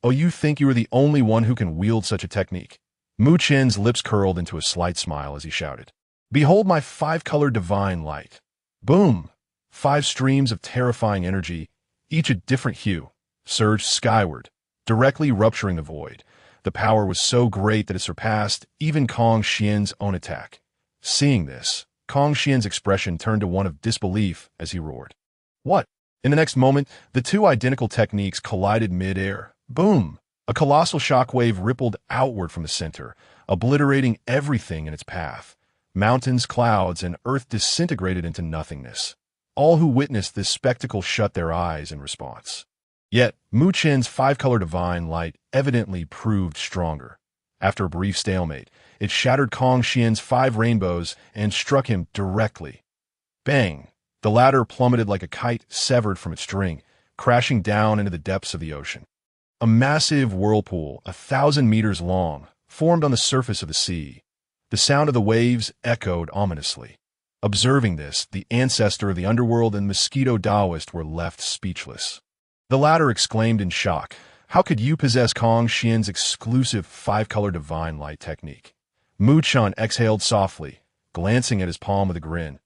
Oh, you think you are the only one who can wield such a technique? Muchun's lips curled into a slight smile as he shouted, "Behold my five-color divine light." Boom! 5 streams of terrifying energy, each a different hue, surged skyward, directly rupturing the void. The power was so great that it surpassed even Kong Xian's own attack. Seeing this, Kong Xian's expression turned to one of disbelief as he roared, "What?" In the next moment, the two identical techniques collided mid-air. Boom! A colossal shockwave rippled outward from the center, obliterating everything in its path. Mountains, clouds, and earth disintegrated into nothingness. All who witnessed this spectacle shut their eyes in response. Yet, Muchun's five-color divine light evidently proved stronger. After a brief stalemate, it shattered Kong Xian's 5 rainbows and struck him directly. Bang! The latter plummeted like a kite severed from its string, crashing down into the depths of the ocean. A massive whirlpool, 1,000 meters long, formed on the surface of the sea. The sound of the waves echoed ominously. Observing this, the ancestor of the underworld and mosquito Taoist were left speechless. The latter exclaimed in shock, "How could you possess Kong Xian's exclusive five-color divine light technique?" Muchun exhaled softly, glancing at his palm with a grin.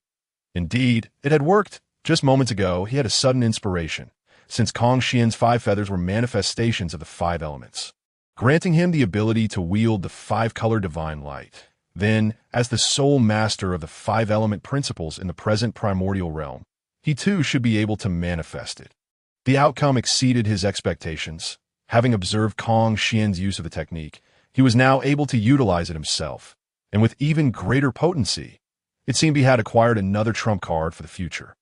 Indeed, it had worked. Just moments ago, he had a sudden inspiration, since Kong Xian's 5 feathers were manifestations of the 5 elements, granting him the ability to wield the five-color divine light. Then, as the sole master of the 5-element principles in the present primordial realm, he too should be able to manifest it. The outcome exceeded his expectations. Having observed Kong Xian's use of the technique, he was now able to utilize it himself, and with even greater potency. It seemed he had acquired another trump card for the future.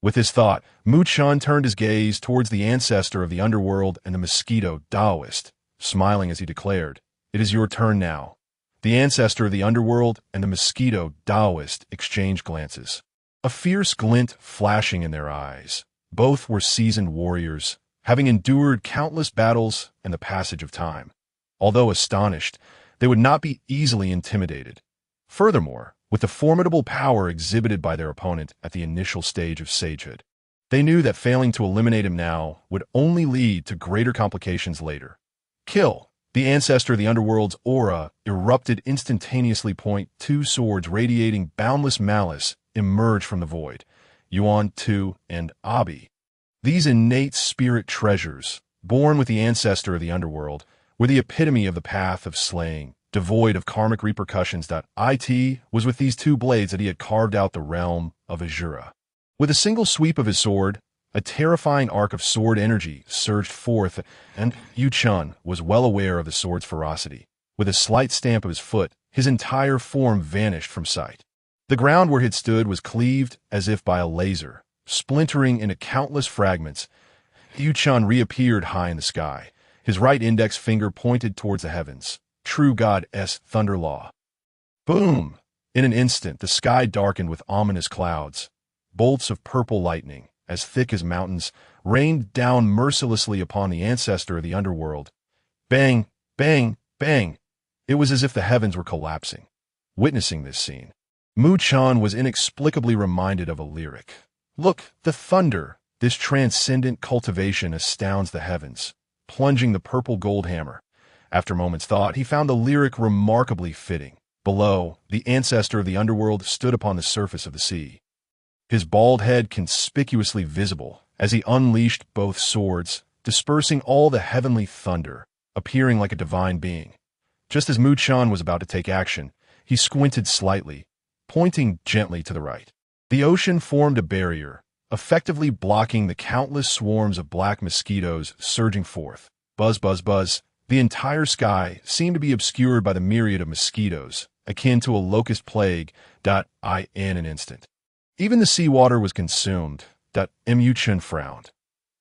With this thought, Muchun turned his gaze towards the ancestor of the underworld and the mosquito Taoist, smiling as he declared, "It is your turn now." The ancestor of the underworld and the mosquito Taoist exchanged glances, a fierce glint flashing in their eyes. Both were seasoned warriors, having endured countless battles and the passage of time. Although astonished, they would not be easily intimidated. Furthermore, with the formidable power exhibited by their opponent at the initial stage of sagehood, they knew that failing to eliminate him now would only lead to greater complications later. Kill! The ancestor of the underworld's aura erupted instantaneously. 2 swords radiating boundless malice emerged from the void. Yuan, Tu, and Abi. These innate spirit treasures, born with the ancestor of the underworld, were the epitome of the path of slaying, devoid of karmic repercussions. It was with these 2 blades that he had carved out the realm of Azura. With a single sweep of his sword, a terrifying arc of sword energy surged forth, and Muchun was well aware of the sword's ferocity. With a slight stamp of his foot, his entire form vanished from sight. The ground where he had stood was cleaved as if by a laser, splintering into countless fragments. Muchun reappeared high in the sky, his right index finger pointed towards the heavens. True God's thunder law. Boom! In an instant, the sky darkened with ominous clouds. Bolts of purple lightning, as thick as mountains, rained down mercilessly upon the ancestor of the underworld. Bang! Bang! Bang! It was as if the heavens were collapsing. Witnessing this scene, Muchun was inexplicably reminded of a lyric. Look, the thunder! This transcendent cultivation astounds the heavens, plunging the purple gold hammer. After a moment's thought, he found the lyric remarkably fitting. Below, the ancestor of the underworld stood upon the surface of the sea, his bald head conspicuously visible as he unleashed both swords, dispersing all the heavenly thunder, appearing like a divine being. Just as Muchun was about to take action, he squinted slightly, pointing gently to the right. The ocean formed a barrier, effectively blocking the countless swarms of black mosquitoes surging forth. Buzz, buzz, buzz. The entire sky seemed to be obscured by the myriad of mosquitoes, akin to a locust plague. In an instant. Even the seawater was consumed. Chen frowned.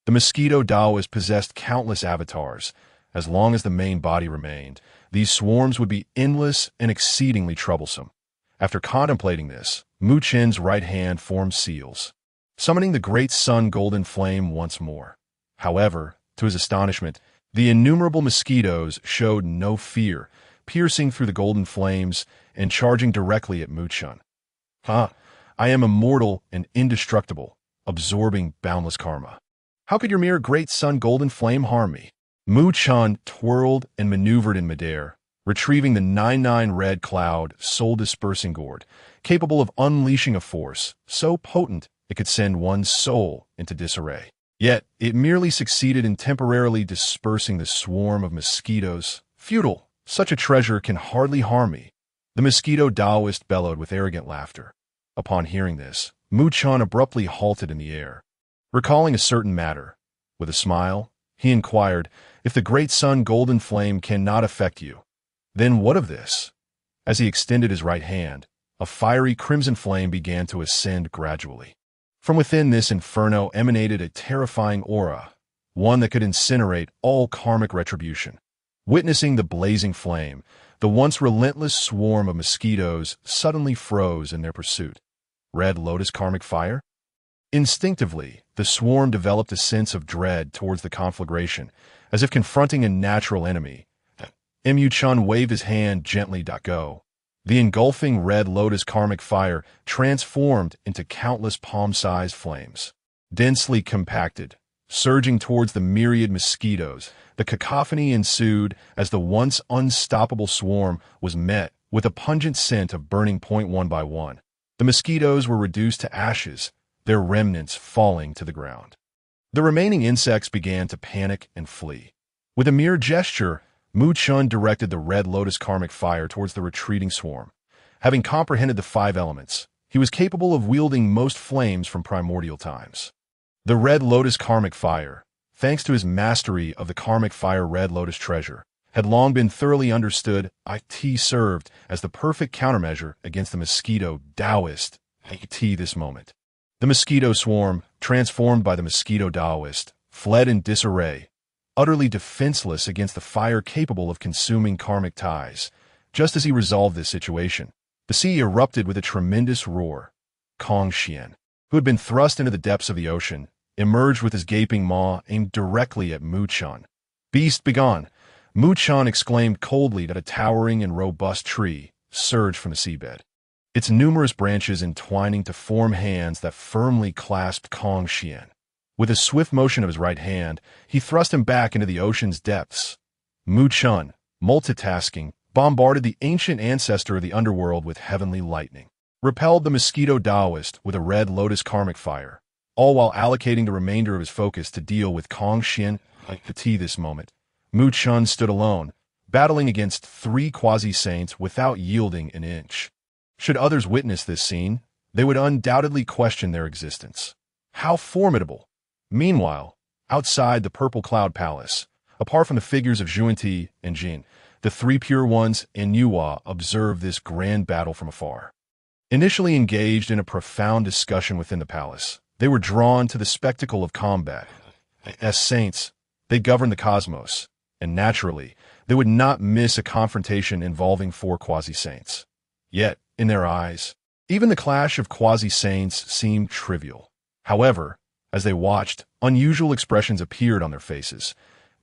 The mosquito Taoist possessed countless avatars. As long as the main body remained, these swarms would be endless and exceedingly troublesome. After contemplating this, Mu Chen's right hand formed seals, summoning the great sun golden flame once more. However, to his astonishment, the innumerable mosquitoes showed no fear, piercing through the golden flames and charging directly at Mu Chen. I am immortal and indestructible, absorbing boundless karma. How could your mere great sun golden flame harm me? Mu Chen twirled and maneuvered in midair, retrieving the 9-9 red cloud soul-dispersing gourd, capable of unleashing a force so potent it could send one's soul into disarray. Yet, it merely succeeded in temporarily dispersing the swarm of mosquitoes. Futile! Such a treasure can hardly harm me. The mosquito Taoist bellowed with arrogant laughter. Upon hearing this, Mu Chen abruptly halted in the air. Recalling a certain matter, with a smile, he inquired, if the great sun golden flame cannot affect you, then what of this? As he extended his right hand, a fiery crimson flame began to ascend gradually. From within this inferno emanated a terrifying aura, one that could incinerate all karmic retribution. Witnessing the blazing flame, the once relentless swarm of mosquitoes suddenly froze in their pursuit. Red Lotus karmic fire? Instinctively, the swarm developed a sense of dread towards the conflagration, as if confronting a natural enemy. Mu Chen waved his hand gently. Go. The engulfing Red Lotus karmic fire transformed into countless palm-sized flames. Densely compacted, surging towards the myriad mosquitoes, the cacophony ensued as the once unstoppable swarm was met with a pungent scent of burning point one by one. The mosquitoes were reduced to ashes, their remnants falling to the ground. The remaining insects began to panic and flee. With a mere gesture, Mu Chen directed the Red Lotus karmic fire towards the retreating swarm. Having comprehended the 5 elements, he was capable of wielding most flames from primordial times. The Red Lotus karmic fire, thanks to his mastery of the karmic fire Red Lotus treasure, had long been thoroughly understood. It served as the perfect countermeasure against the mosquito Taoist. This moment. The mosquito swarm, transformed by the mosquito Taoist, fled in disarray, utterly defenseless against the fire capable of consuming karmic ties. Just as he resolved this situation, the sea erupted with a tremendous roar. Xian, who had been thrust into the depths of the ocean, emerged with his gaping maw aimed directly at Mu Chen. Beast, begone! Mu Chen exclaimed coldly that a towering and robust tree surged from the seabed, its numerous branches entwining to form hands that firmly clasped Xian. With a swift motion of his right hand, he thrust him back into the ocean's depths. Mu Chen, multitasking, bombarded the ancient ancestor of the underworld with heavenly lightning, repelled the mosquito Taoist with a Red Lotus karmic fire, all while allocating the remainder of his focus to deal with Xian. This moment, Mu Chen stood alone, battling against 3 quasi-saints without yielding an inch. Should others witness this scene, they would undoubtedly question their existence. How formidable! Meanwhile, outside the Purple Cloud Palace, apart from the figures of Xuanti and Jin, the 3 Pure Ones and Nuwa observed this grand battle from afar. Initially engaged in a profound discussion within the palace, they were drawn to the spectacle of combat. As saints, they governed the cosmos, and naturally, they would not miss a confrontation involving 4 quasi-saints. Yet, in their eyes, even the clash of quasi-saints seemed trivial. However, as they watched, unusual expressions appeared on their faces.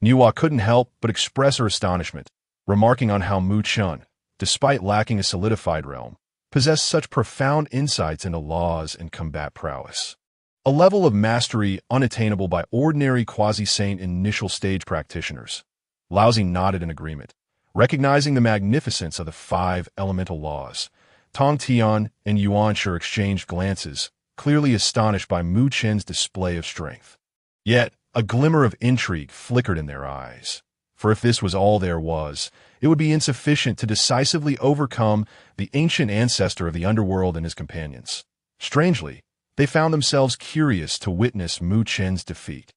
Nuwa couldn't help but express her astonishment, remarking on how Mu Chen, despite lacking a solidified realm, possessed such profound insights into laws and combat prowess. A level of mastery unattainable by ordinary quasi-saint initial stage practitioners. Laozi nodded in agreement, recognizing the magnificence of the 5 elemental laws. Tong Tian and Yuan Shi exchanged glances, clearly astonished by Mu Chen's display of strength. Yet, a glimmer of intrigue flickered in their eyes. For if this was all there was, it would be insufficient to decisively overcome the ancient ancestor of the underworld and his companions. Strangely, they found themselves curious to witness Mu Chen's defeat.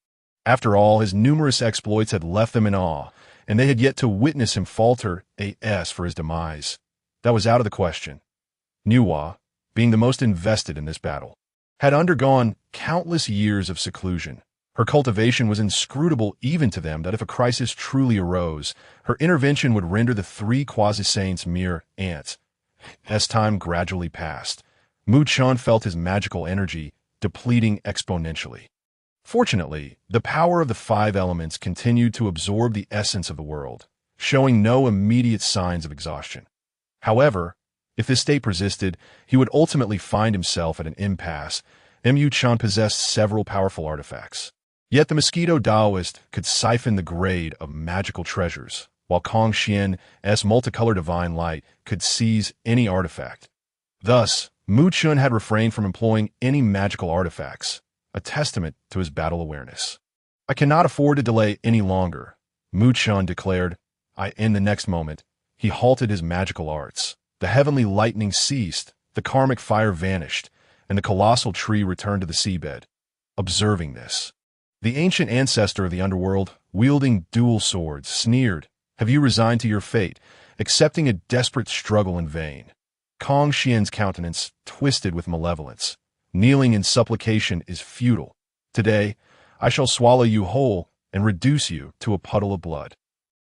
After all, his numerous exploits had left them in awe, and they had yet to witness him falter for his demise. That was out of the question. Nuwa, being the most invested in this battle, had undergone countless years of seclusion. Her cultivation was inscrutable even to them that if a crisis truly arose, her intervention would render the three quasi-saints mere ants. As time gradually passed, Mu Chen felt his magical energy depleting exponentially. Fortunately, the power of the five elements continued to absorb the essence of the world, showing no immediate signs of exhaustion. However, if this state persisted, he would ultimately find himself at an impasse. Mu Chen possessed several powerful artifacts. Yet the mosquito Taoist could siphon the grade of magical treasures, while Kong Xian's multicolored divine light could seize any artifact. Thus, Mu Chen had refrained from employing any magical artifacts, a testament to his battle awareness. I cannot afford to delay any longer, Mu Chen declared. In the next moment, he halted his magical arts. The heavenly lightning ceased, the karmic fire vanished, and the colossal tree returned to the seabed. Observing this, the ancient ancestor of the underworld, wielding dual swords, sneered, "Have you resigned to your fate, accepting a desperate struggle in vain?" Kong Xian's countenance twisted with malevolence. "Kneeling in supplication is futile. Today, I shall swallow you whole and reduce you to a puddle of blood."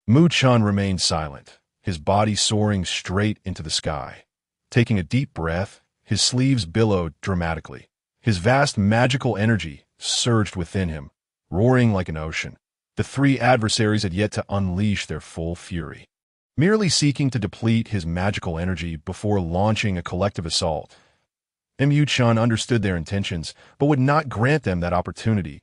Mu Chen remained silent, his body soaring straight into the sky. Taking a deep breath, his sleeves billowed dramatically. His vast magical energy surged within him, roaring like an ocean. The three adversaries had yet to unleash their full fury. Merely seeking to deplete his magical energy before launching a collective assault, Mu Chen understood their intentions, but would not grant them that opportunity.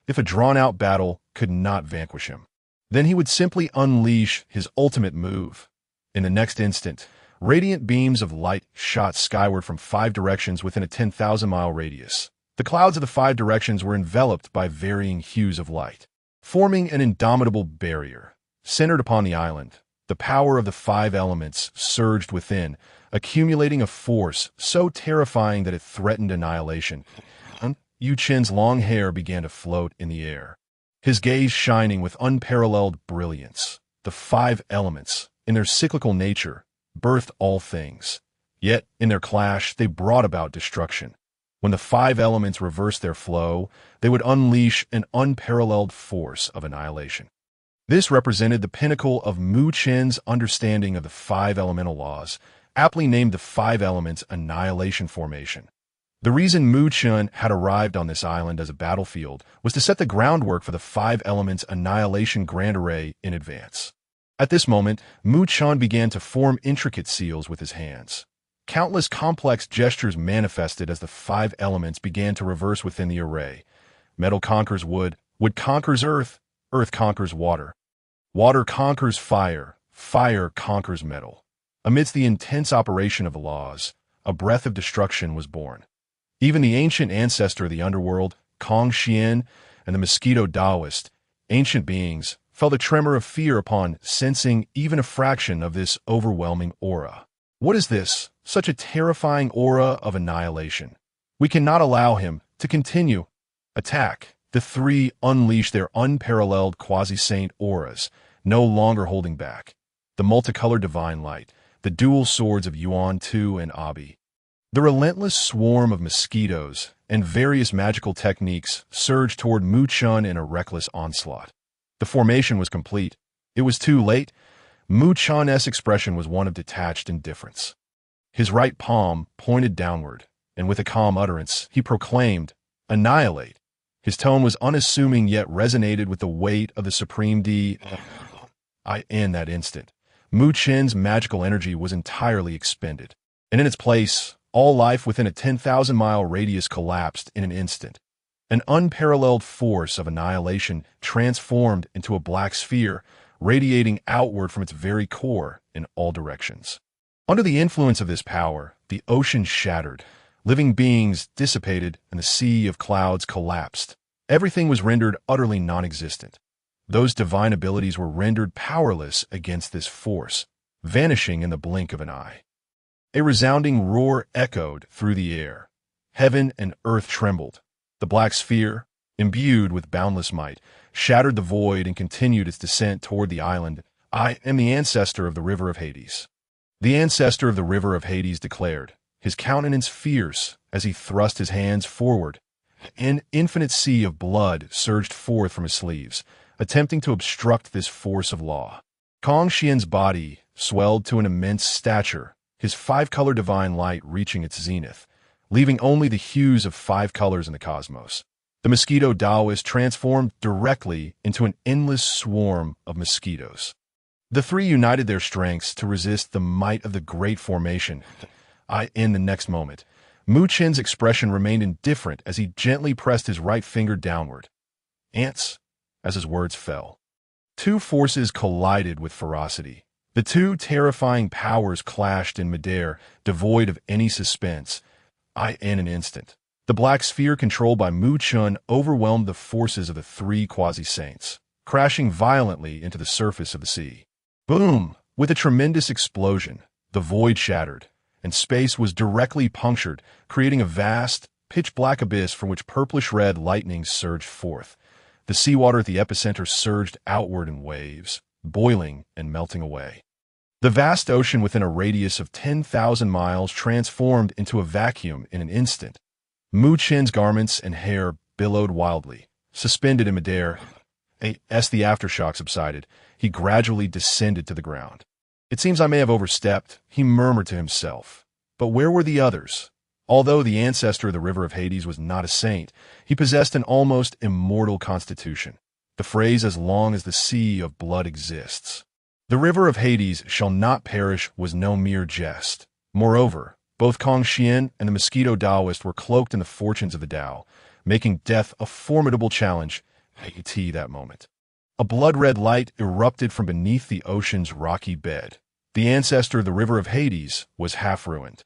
If a drawn-out battle could not vanquish him, then he would simply unleash his ultimate move. In the next instant, radiant beams of light shot skyward from 5 directions within a 10,000-mile radius. The clouds of the 5 directions were enveloped by varying hues of light, forming an indomitable barrier. Centered upon the island, the power of the 5 elements surged within, accumulating a force so terrifying that it threatened annihilation. Yu Chen's long hair began to float in the air, his gaze shining with unparalleled brilliance. The 5 elements, in their cyclical nature, birthed all things. Yet, in their clash, they brought about destruction. When the 5 elements reversed their flow, they would unleash an unparalleled force of annihilation. This represented the pinnacle of Mu Chen's understanding of the 5 elemental laws, aptly named the 5 elements annihilation formation. The reason Mu Chen had arrived on this island as a battlefield was to set the groundwork for the 5 elements annihilation grand array in advance. At this moment, Mu Chen began to form intricate seals with his hands. Countless complex gestures manifested as the 5 elements began to reverse within the array. Metal conquers wood, wood conquers earth, earth conquers water, water conquers fire, fire conquers metal. Amidst the intense operation of the laws, a breath of destruction was born. Even the ancient ancestor of the underworld, Kong Xian, and the mosquito Taoist, ancient beings, felt a tremor of fear upon sensing even a fraction of this overwhelming aura. What is this? Such a terrifying aura of annihilation. We cannot allow him to continue. Attack. The 3 unleashed their unparalleled quasi-saint auras, no longer holding back. The multicolored divine light, the dual swords of Yuan Tu and Abi. The relentless swarm of mosquitoes and various magical techniques surged toward Mu Chen in a reckless onslaught. The formation was complete. It was too late. Mu Chen's expression was one of detached indifference. His right palm pointed downward, and with a calm utterance, he proclaimed, "Annihilate." His tone was unassuming yet resonated with the weight of the supreme in that instant. Mu Chen's magical energy was entirely expended, and in its place, all life within a 10,000-mile radius collapsed in an instant. An unparalleled force of annihilation transformed into a black sphere, radiating outward from its very core in all directions. Under the influence of this power, the ocean shattered, living beings dissipated, and the sea of clouds collapsed. Everything was rendered utterly non-existent. those divine abilities were rendered powerless against this force, vanishing in the blink of an eye. A resounding roar echoed through the air. Heaven and earth trembled. The black sphere, imbued with boundless might, shattered the void and continued its descent toward the island. I am the ancestor of the river of Hades. The ancestor of the river of Hades declared, his countenance fierce as he thrust his hands forward. An infinite sea of blood surged forth from his sleeves, attempting to obstruct this force of law. Xian's body swelled to an immense stature, his five-color divine light reaching its zenith, leaving only the hues of five colors in the cosmos. The mosquito Taoist transformed directly into an endless swarm of mosquitoes. The three united their strengths to resist the might of the Great Formation. In the next moment, Mu Chen's expression remained indifferent as he gently pressed his right finger downward. Ants, as his words fell. Two forces collided with ferocity. The two terrifying powers clashed in midair, devoid of any suspense. In an instant, the black sphere controlled by Mu Chen overwhelmed the forces of the three quasi-saints, crashing violently into the surface of the sea. Boom! With a tremendous explosion, the void shattered, and space was directly punctured, creating a vast, pitch-black abyss from which purplish-red lightning surged forth. The seawater at the epicenter surged outward in waves, boiling and melting away. The vast ocean within a radius of 10,000 miles transformed into a vacuum in an instant. Mu Chen's garments and hair billowed wildly, suspended in midair. As the aftershock subsided, he gradually descended to the ground. It seems I may have overstepped, he murmured to himself. But where were the others? Although the ancestor of the river of Hades was not a saint, he possessed an almost immortal constitution. The phrase, as long as the sea of blood exists. The river of Hades shall not perish was no mere jest. Moreover, both Xian and the mosquito Taoist were cloaked in the fortunes of the Tao, making death a formidable challenge. That moment. A blood-red light erupted from beneath the ocean's rocky bed. The ancestor of the river of Hades was half ruined.